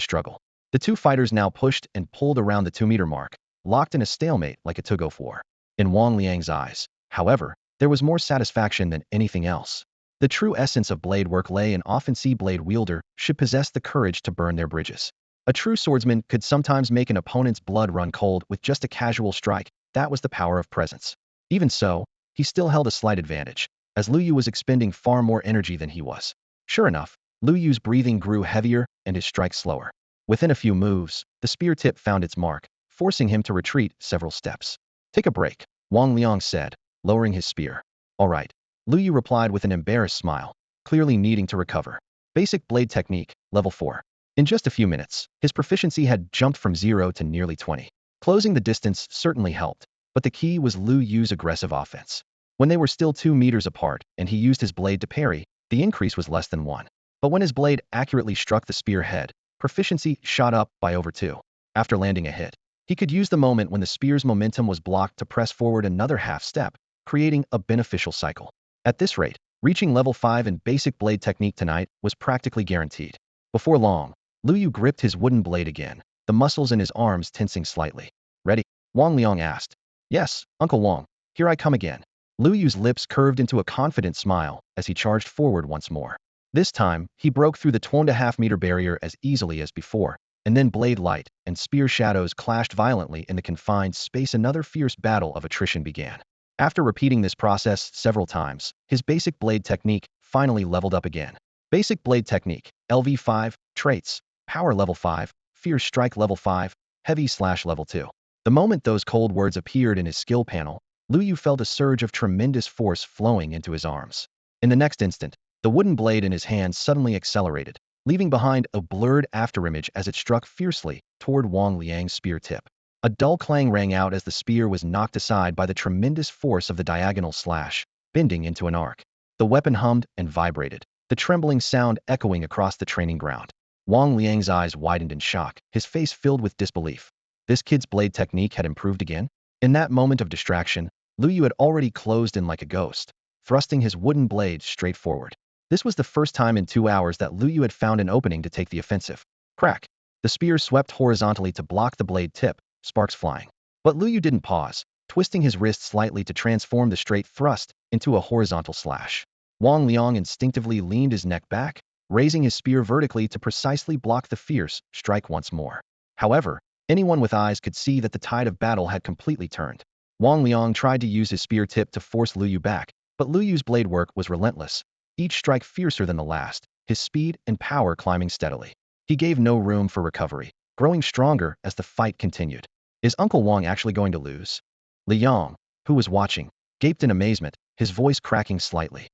struggle. The two fighters now pushed and pulled around the 2-meter mark, locked in a stalemate like a tug-of-war. In Wang Liang's eyes, however, there was more satisfaction than anything else. The true essence of blade work lay in offensive. Blade wielder should possess the courage to burn their bridges. A true swordsman could sometimes make an opponent's blood run cold with just a casual strike. That was the power of presence. Even so, he still held a slight advantage, as Lu Yu was expending far more energy than he was. Sure enough, Lu Yu's breathing grew heavier and his strike slower. Within a few moves, the spear tip found its mark, forcing him to retreat several steps. Take a break, Wang Liang said, lowering his spear. All right, Lu Yu replied with an embarrassed smile, clearly needing to recover. Basic blade technique, level 4. In just a few minutes, his proficiency had jumped from 0 to nearly 20. Closing the distance certainly helped, but the key was Lu Yu's aggressive offense. When they were still 2 meters apart and he used his blade to parry, the increase was less than 1. But when his blade accurately struck the spear head, proficiency shot up by over 2. After landing a hit, he could use the moment when the spear's momentum was blocked to press forward another half step, creating a beneficial cycle. At this rate, reaching level 5 in basic blade technique tonight was practically guaranteed. Before long, Lu Yu gripped his wooden blade again, the muscles in his arms tensing slightly. Ready? Wang Liang asked. Yes, Uncle Wang, here I come again. Lu Yu's lips curved into a confident smile as he charged forward once more. This time, he broke through the 2.5 meter barrier as easily as before, and then blade light and spear shadows clashed violently in the confined space. Another fierce battle of attrition began. After repeating this process several times, his basic blade technique finally leveled up again. Basic blade technique, LV5, traits, power level 5, fierce strike level 5, heavy slash level 2. The moment those cold words appeared in his skill panel, Lu Yu felt a surge of tremendous force flowing into his arms. In the next instant, the wooden blade in his hand suddenly accelerated, leaving behind a blurred afterimage as it struck fiercely toward Wang Liang's spear tip. A dull clang rang out as the spear was knocked aside by the tremendous force of the diagonal slash, bending into an arc. The weapon hummed and vibrated, the trembling sound echoing across the training ground. Wang Liang's eyes widened in shock, his face filled with disbelief. This kid's blade technique had improved again? In that moment of distraction, Lu Yu had already closed in like a ghost, thrusting his wooden blade straight forward. This was the first time in 2 hours that Lu Yu had found an opening to take the offensive. Crack! The spear swept horizontally to block the blade tip, sparks flying. But Lu Yu didn't pause, twisting his wrist slightly to transform the straight thrust into a horizontal slash. Wang Liang instinctively leaned his neck back, raising his spear vertically to precisely block the fierce strike once more. However, anyone with eyes could see that the tide of battle had completely turned. Wang Liang tried to use his spear tip to force Lu Yu back, but Lu Yu's blade work was relentless, each strike fiercer than the last, his speed and power climbing steadily. He gave no room for recovery, growing stronger as the fight continued. Is Uncle Wang actually going to lose? Li Yang, who was watching, gaped in amazement, his voice cracking slightly.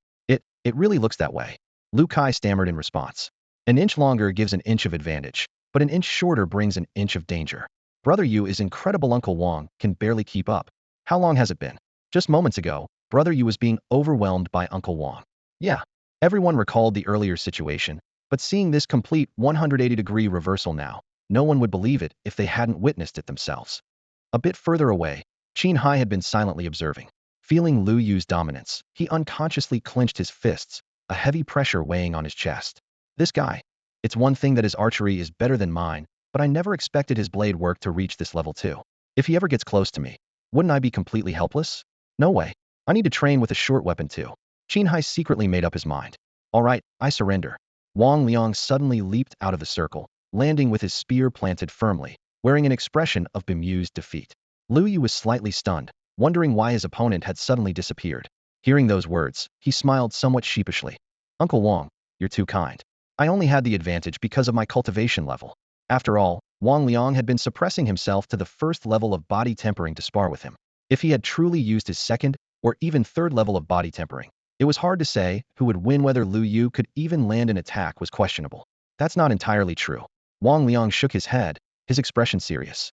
It really looks that way. Lu Kai stammered in response. An inch longer gives an inch of advantage, but an inch shorter brings an inch of danger. Brother Yu is incredible. Uncle Wang can barely keep up. How long has it been? Just moments ago, Brother Yu was being overwhelmed by Uncle Wang. Yeah, everyone recalled the earlier situation, but seeing this complete 180-degree reversal now, no one would believe it if they hadn't witnessed it themselves. A bit further away, Qin Hai had been silently observing. Feeling Lu Yu's dominance, he unconsciously clenched his fists, a heavy pressure weighing on his chest. This guy. It's one thing that his archery is better than mine, but I never expected his blade work to reach this level too. If he ever gets close to me, wouldn't I be completely helpless? No way. I need to train with a short weapon too. Qin Hai secretly made up his mind. All right, I surrender. Wang Liang suddenly leaped out of the circle, landing with his spear planted firmly, wearing an expression of bemused defeat. Lu Yu was slightly stunned, wondering why his opponent had suddenly disappeared. Hearing those words, he smiled somewhat sheepishly. Uncle Wang, you're too kind. I only had the advantage because of my cultivation level. After all, Wang Liang had been suppressing himself to the first level of body tempering to spar with him. If he had truly used his second, or even third level of body tempering, it was hard to say who would win. Whether Lu Yu could even land an attack was questionable. That's not entirely true. Wang Liang shook his head, his expression serious.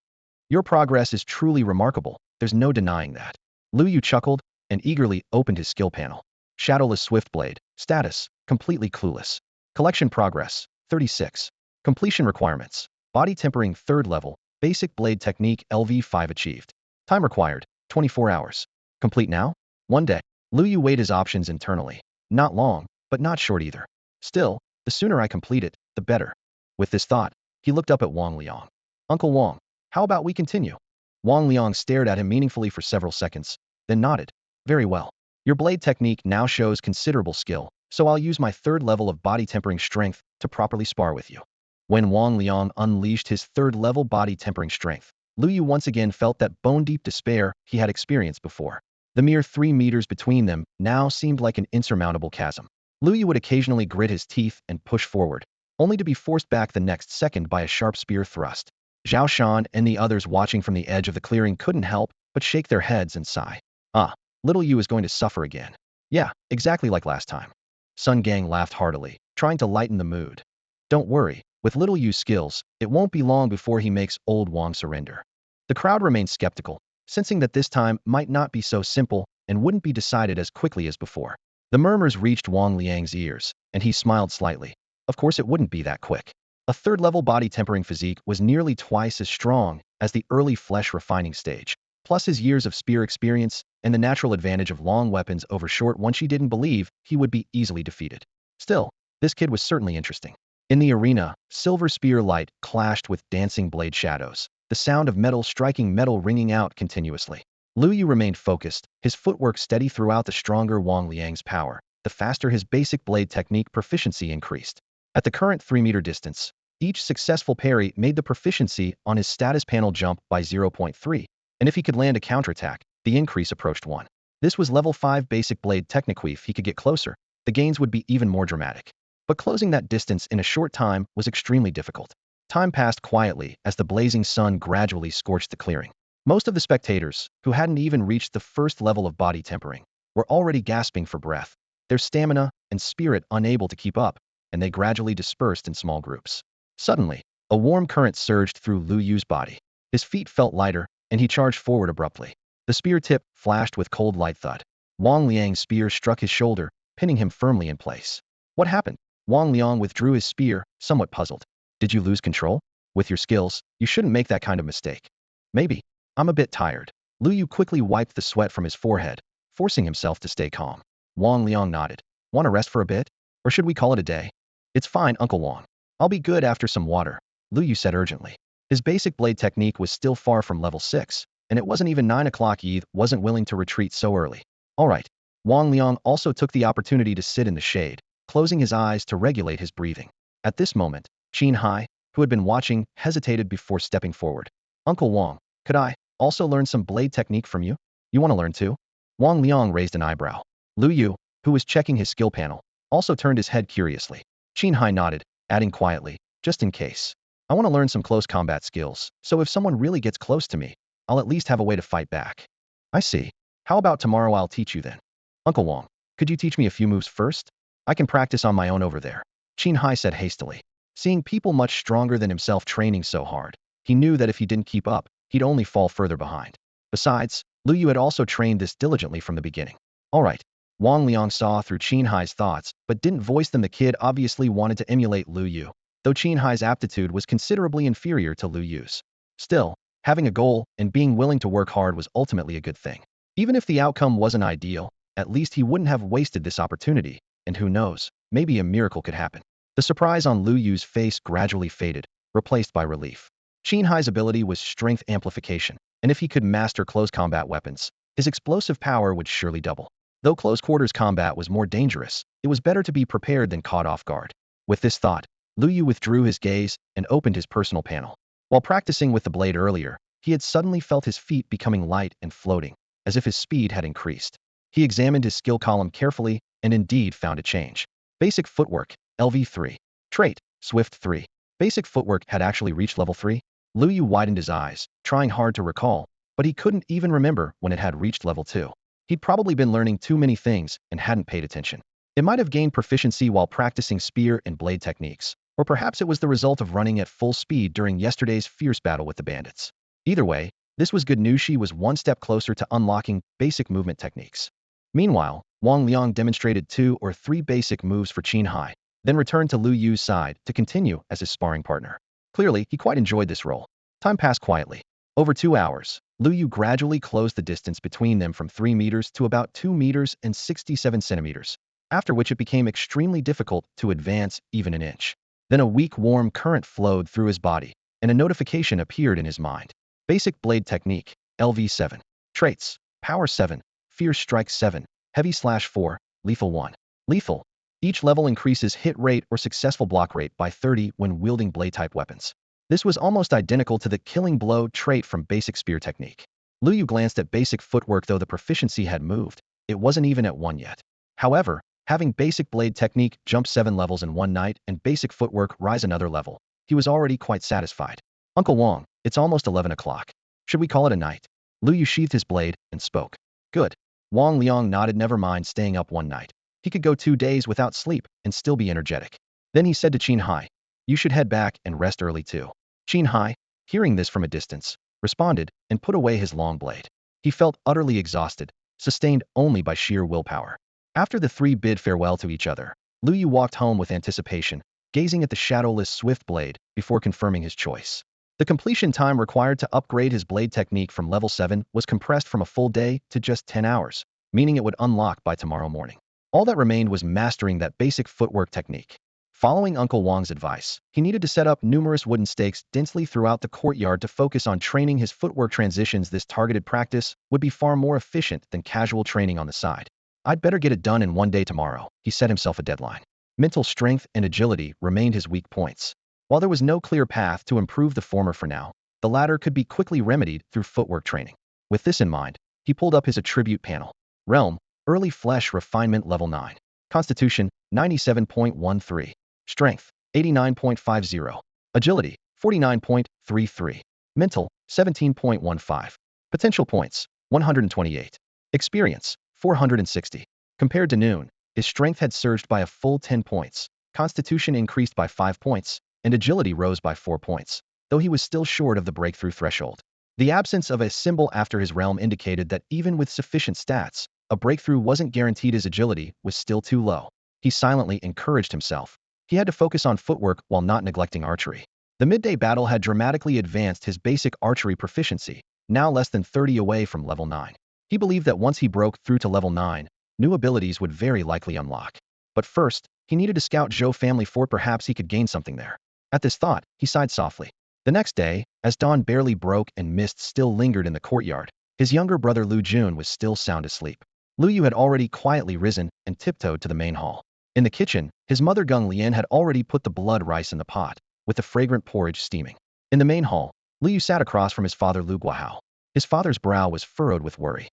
Your progress is truly remarkable, there's no denying that. Lu Yu chuckled and eagerly opened his skill panel. Shadowless Swiftblade, status, completely clueless. Collection progress, 36. Completion requirements, body tempering 3rd level, basic blade technique LV5 achieved. Time required, 24 hours. Complete now? 1 day. Lu Yu weighed his options internally. Not long, but not short either. Still, the sooner I complete it, the better. With this thought, he looked up at Wang Liang. Uncle Wang, how about we continue? Wang Liang stared at him meaningfully for several seconds, then nodded. Very well. Your blade technique now shows considerable skill, so I'll use my 3rd level of body tempering strength to properly spar with you. When Wang Liang unleashed his 3rd level body tempering strength, Lu Yu once again felt that bone-deep despair he had experienced before. The mere 3 meters between them now seemed like an insurmountable chasm. Lu Yu would occasionally grit his teeth and push forward, only to be forced back the next second by a sharp spear thrust. Zhao Shan and the others watching from the edge of the clearing couldn't help but shake their heads and sigh. Ah, little Yu is going to suffer again. Yeah, exactly like last time. Sun Gang laughed heartily, trying to lighten the mood. Don't worry, with little Yu's skills, it won't be long before he makes old Wang surrender. The crowd remained skeptical, sensing that this time might not be so simple and wouldn't be decided as quickly as before. The murmurs reached Wang Liang's ears, and he smiled slightly. Of course it wouldn't be that quick. A 3rd level body tempering physique was nearly twice as strong as the early flesh refining stage, plus his years of spear experience and the natural advantage of long weapons over short ones. She didn't believe he would be easily defeated. Still, this kid was certainly interesting. In the arena, silver spear light clashed with dancing blade shadows, the sound of metal striking metal ringing out continuously. Lu Yu remained focused, his footwork steady throughout. The stronger Wang Liang's power, the faster his basic blade technique proficiency increased. At the current 3-meter distance, each successful parry made the proficiency on his status panel jump by 0.3, and if he could land a counterattack, the increase approached 1. This was level 5 basic blade technique. If he could get closer, the gains would be even more dramatic. But closing that distance in a short time was extremely difficult. Time passed quietly as the blazing sun gradually scorched the clearing. Most of the spectators, who hadn't even reached the 1st level of body tempering, were already gasping for breath, their stamina and spirit unable to keep up, and they gradually dispersed in small groups. Suddenly, a warm current surged through Lu Yu's body. His feet felt lighter, and he charged forward abruptly. The spear tip flashed with cold light thud. Wang Liang's spear struck his shoulder, pinning him firmly in place. What happened? Wang Liang withdrew his spear, somewhat puzzled. Did you lose control? With your skills, you shouldn't make that kind of mistake. Maybe. I'm a bit tired. Lu Yu quickly wiped the sweat from his forehead, forcing himself to stay calm. Wang Liang nodded. Want to rest for a bit? Or should we call it a day? It's fine, Uncle Wang. I'll be good after some water, Lu Yu said urgently. His basic blade technique was still far from level 6, and it wasn't even 9 o'clock. Yi wasn't willing to retreat so early. All right. Wang Liang also took the opportunity to sit in the shade, closing his eyes to regulate his breathing. At this moment, Qin Hai, who had been watching, hesitated before stepping forward. Uncle Wang, could I also learn some blade technique from you? You want to learn too? Wang Liang raised an eyebrow. Lu Yu, who was checking his skill panel, also turned his head curiously. Qin Hai nodded, adding quietly, just in case. I want to learn some close combat skills, so if someone really gets close to me, I'll at least have a way to fight back. I see. How about tomorrow I'll teach you then? Uncle Wang, could you teach me a few moves first? I can practice on my own over there, Qin Hai said hastily. Seeing people much stronger than himself training so hard, he knew that if he didn't keep up, he'd only fall further behind. Besides, Lu Yu had also trained this diligently from the beginning. All right. Wang Liang saw through Qin Hai's thoughts, but didn't voice them. The kid obviously wanted to emulate Lu Yu, though Qin Hai's aptitude was considerably inferior to Lu Yu's. Still, having a goal and being willing to work hard was ultimately a good thing. Even if the outcome wasn't ideal, at least he wouldn't have wasted this opportunity, and who knows, maybe a miracle could happen. The surprise on Lu Yu's face gradually faded, replaced by relief. Qin Hai's ability was strength amplification, and if he could master close combat weapons, his explosive power would surely double. Though close quarters combat was more dangerous, it was better to be prepared than caught off guard. With this thought, Lu Yu withdrew his gaze and opened his personal panel. While practicing with the blade earlier, he had suddenly felt his feet becoming light and floating, as if his speed had increased. He examined his skill column carefully and indeed found a change. Basic footwork, LV3. Trait, Swift 3. Basic footwork had actually reached level 3? Lu Yu widened his eyes, trying hard to recall, but he couldn't even remember when it had reached level 2. He'd probably been learning too many things and hadn't paid attention. It might have gained proficiency while practicing spear and blade techniques, or perhaps it was the result of running at full speed during yesterday's fierce battle with the bandits. Either way, this was good news. She was one step closer to unlocking basic movement techniques. Meanwhile, Wang Liang demonstrated 2 or 3 basic moves for Qin Hai, then returned to Lu Yu's side to continue as his sparring partner. Clearly, he quite enjoyed this role. Time passed quietly. Over 2 hours, Lu Yu gradually closed the distance between them from 3 meters to about 2 meters and 67 centimeters, after which it became extremely difficult to advance even an inch. Then a weak warm current flowed through his body, and a notification appeared in his mind. Basic blade technique, LV7. Traits, Power 7, Fierce Strike 7, Heavy Slash 4, Lethal 1. Lethal. Each level increases hit rate or successful block rate by 30 when wielding blade-type weapons. This was almost identical to the Killing Blow trait from basic spear technique. Lu Yu glanced at basic footwork. Though the proficiency had moved, it wasn't even at 1 yet. However, having basic blade technique jump 7 levels in one night and basic footwork rise another level, he was already quite satisfied. Uncle Wang, it's almost 11 o'clock. Should we call it a night? Lu Yu sheathed his blade and spoke. Good. Wang Liang nodded. Never mind staying up one night. He could go 2 days without sleep and still be energetic. Then he said to Qin Hai, you should head back and rest early too. Qin Hai, hearing this from a distance, responded and put away his long blade. He felt utterly exhausted, sustained only by sheer willpower. After the 3 bid farewell to each other, Lu Yu walked home with anticipation, gazing at the shadowless swift blade before confirming his choice. The completion time required to upgrade his blade technique from level 7 was compressed from a full day to just 10 hours, meaning it would unlock by tomorrow morning. All that remained was mastering that basic footwork technique. Following Uncle Wang's advice, he needed to set up numerous wooden stakes densely throughout the courtyard to focus on training his footwork transitions. This targeted practice would be far more efficient than casual training on the side. I'd better get it done in 1 day tomorrow, he set himself a deadline. Mental strength and agility remained his weak points. While there was no clear path to improve the former for now, the latter could be quickly remedied through footwork training. With this in mind, he pulled up his attribute panel. Realm, Early Flesh Refinement Level 9. Constitution, 97.13. Strength, 89.50. Agility, 49.33. Mental, 17.15. Potential points, 128. Experience, 460. Compared to noon, his strength had surged by a full 10 points, constitution increased by 5 points, and agility rose by 4 points, though he was still short of the breakthrough threshold. The absence of a symbol after his realm indicated that even with sufficient stats, a breakthrough wasn't guaranteed. His agility was still too low. he silently encouraged himself. He had to focus on footwork while not neglecting archery. The midday battle had dramatically advanced his basic archery proficiency, now less than 30 away from level 9. He believed that once he broke through to level 9, new abilities would very likely unlock. But first, he needed to scout Zhou family fort. Perhaps he could gain something there. At this thought, he sighed softly. The next day, as dawn barely broke and mist still lingered in the courtyard, his younger brother Lu Jun was still sound asleep. Lu Yu had already quietly risen and tiptoed to the main hall. In the kitchen, his mother Gung Lian had already put the blood rice in the pot, with the fragrant porridge steaming. In the main hall, Lu Yu sat across from his father Lu Guahao. His father's brow was furrowed with worry.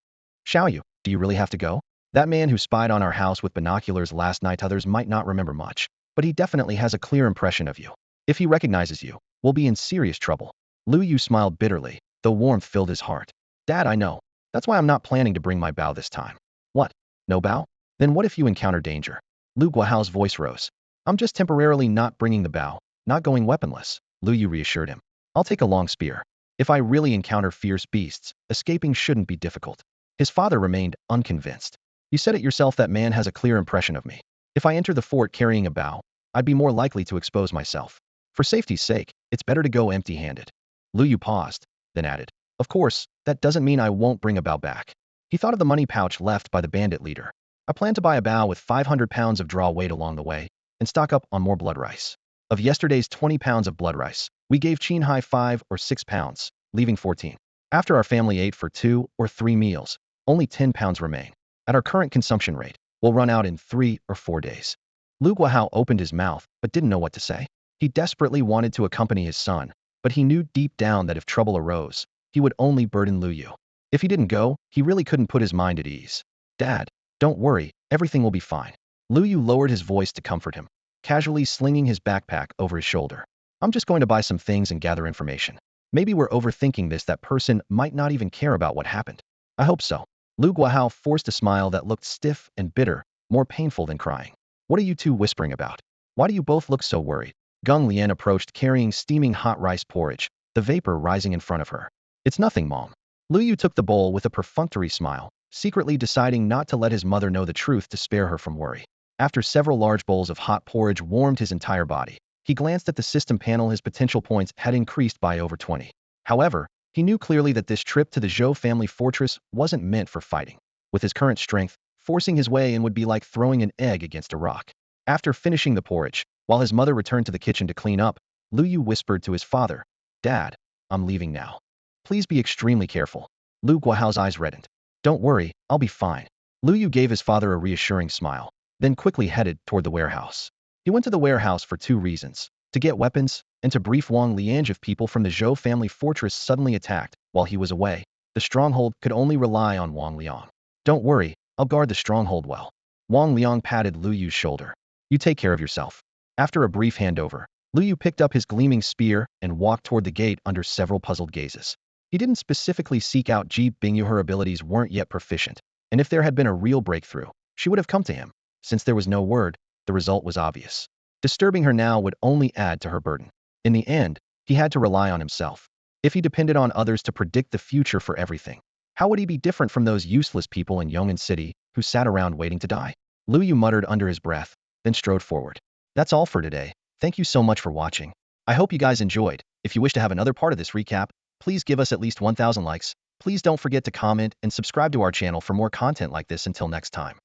Xiaoyu, do you really have to go? That man who spied on our house with binoculars last night, others might not remember much, but he definitely has a clear impression of you. If he recognizes you, we'll be in serious trouble. Lu Yu smiled bitterly, though warmth filled his heart. Dad, I know. That's why I'm not planning to bring my bow this time. What? No bow? Then what if you encounter danger? Lu Guahao's voice rose. I'm just temporarily not bringing the bow, not going weaponless, Lu Yu reassured him. I'll take a long spear. If I really encounter fierce beasts, escaping shouldn't be difficult. His father remained unconvinced. You said it yourself, that man has a clear impression of me. If I enter the fort carrying a bow, I'd be more likely to expose myself. For safety's sake, it's better to go empty-handed. Lu Yu paused, then added, of course, that doesn't mean I won't bring a bow back. He thought of the money pouch left by the bandit leader. I plan to buy a bow with 500 pounds of draw weight along the way, and stock up on more blood rice. Of yesterday's 20 pounds of blood rice, we gave Qin Hai 5 or 6 pounds, leaving 14. After our family ate for 2 or 3 meals, only 10 pounds remain. At our current consumption rate, we'll run out in 3 or 4 days. Lu Guahao opened his mouth, but didn't know what to say. He desperately wanted to accompany his son, but he knew deep down that if trouble arose, he would only burden Lu Yu. If he didn't go, he really couldn't put his mind at ease. Dad, don't worry, everything will be fine. Lu Yu lowered his voice to comfort him, casually slinging his backpack over his shoulder. I'm just going to buy some things and gather information. Maybe we're overthinking this. That person might not even care about what happened. I hope so. Lu Guahao forced a smile that looked stiff and bitter, more painful than crying. What are you two whispering about? Why do you both look so worried? Gung Lian approached carrying steaming hot rice porridge, the vapor rising in front of her. It's nothing, Mom. Lu Yu took the bowl with a perfunctory smile, secretly deciding not to let his mother know the truth to spare her from worry. After several large bowls of hot porridge warmed his entire body, he glanced at the system panel. His potential points had increased by over 20. However, he knew clearly that this trip to the Zhou family fortress wasn't meant for fighting. With his current strength, forcing his way in would be like throwing an egg against a rock. After finishing the porridge, while his mother returned to the kitchen to clean up, Lu Yu whispered to his father, Dad, I'm leaving now. Please be extremely careful. Lu Guahao's eyes reddened. Don't worry, I'll be fine. Lu Yu gave his father a reassuring smile, then quickly headed toward the warehouse. He went to the warehouse for 2 reasons: to get weapons, and to brief Wang Liang if people from the Zhou family fortress suddenly attacked. While he was away, the stronghold could only rely on Wang Liang. Don't worry, I'll guard the stronghold well. Wang Liang patted Lu Yu's shoulder. You take care of yourself. After a brief handover, Lu Yu picked up his gleaming spear and walked toward the gate under several puzzled gazes. He didn't specifically seek out Ji Bingyu. Her abilities weren't yet proficient, and if there had been a real breakthrough, she would have come to him. Since there was no word, the result was obvious. Disturbing her now would only add to her burden. In the end, he had to rely on himself. If he depended on others to predict the future for everything, how would he be different from those useless people in Yong'an City who sat around waiting to die? Lu Yu muttered under his breath, then strode forward. That's all for today. Thank you so much for watching. I hope you guys enjoyed. If you wish to have another part of this recap, please give us at least 1,000 likes. Please don't forget to comment and subscribe to our channel for more content like this. Until next time.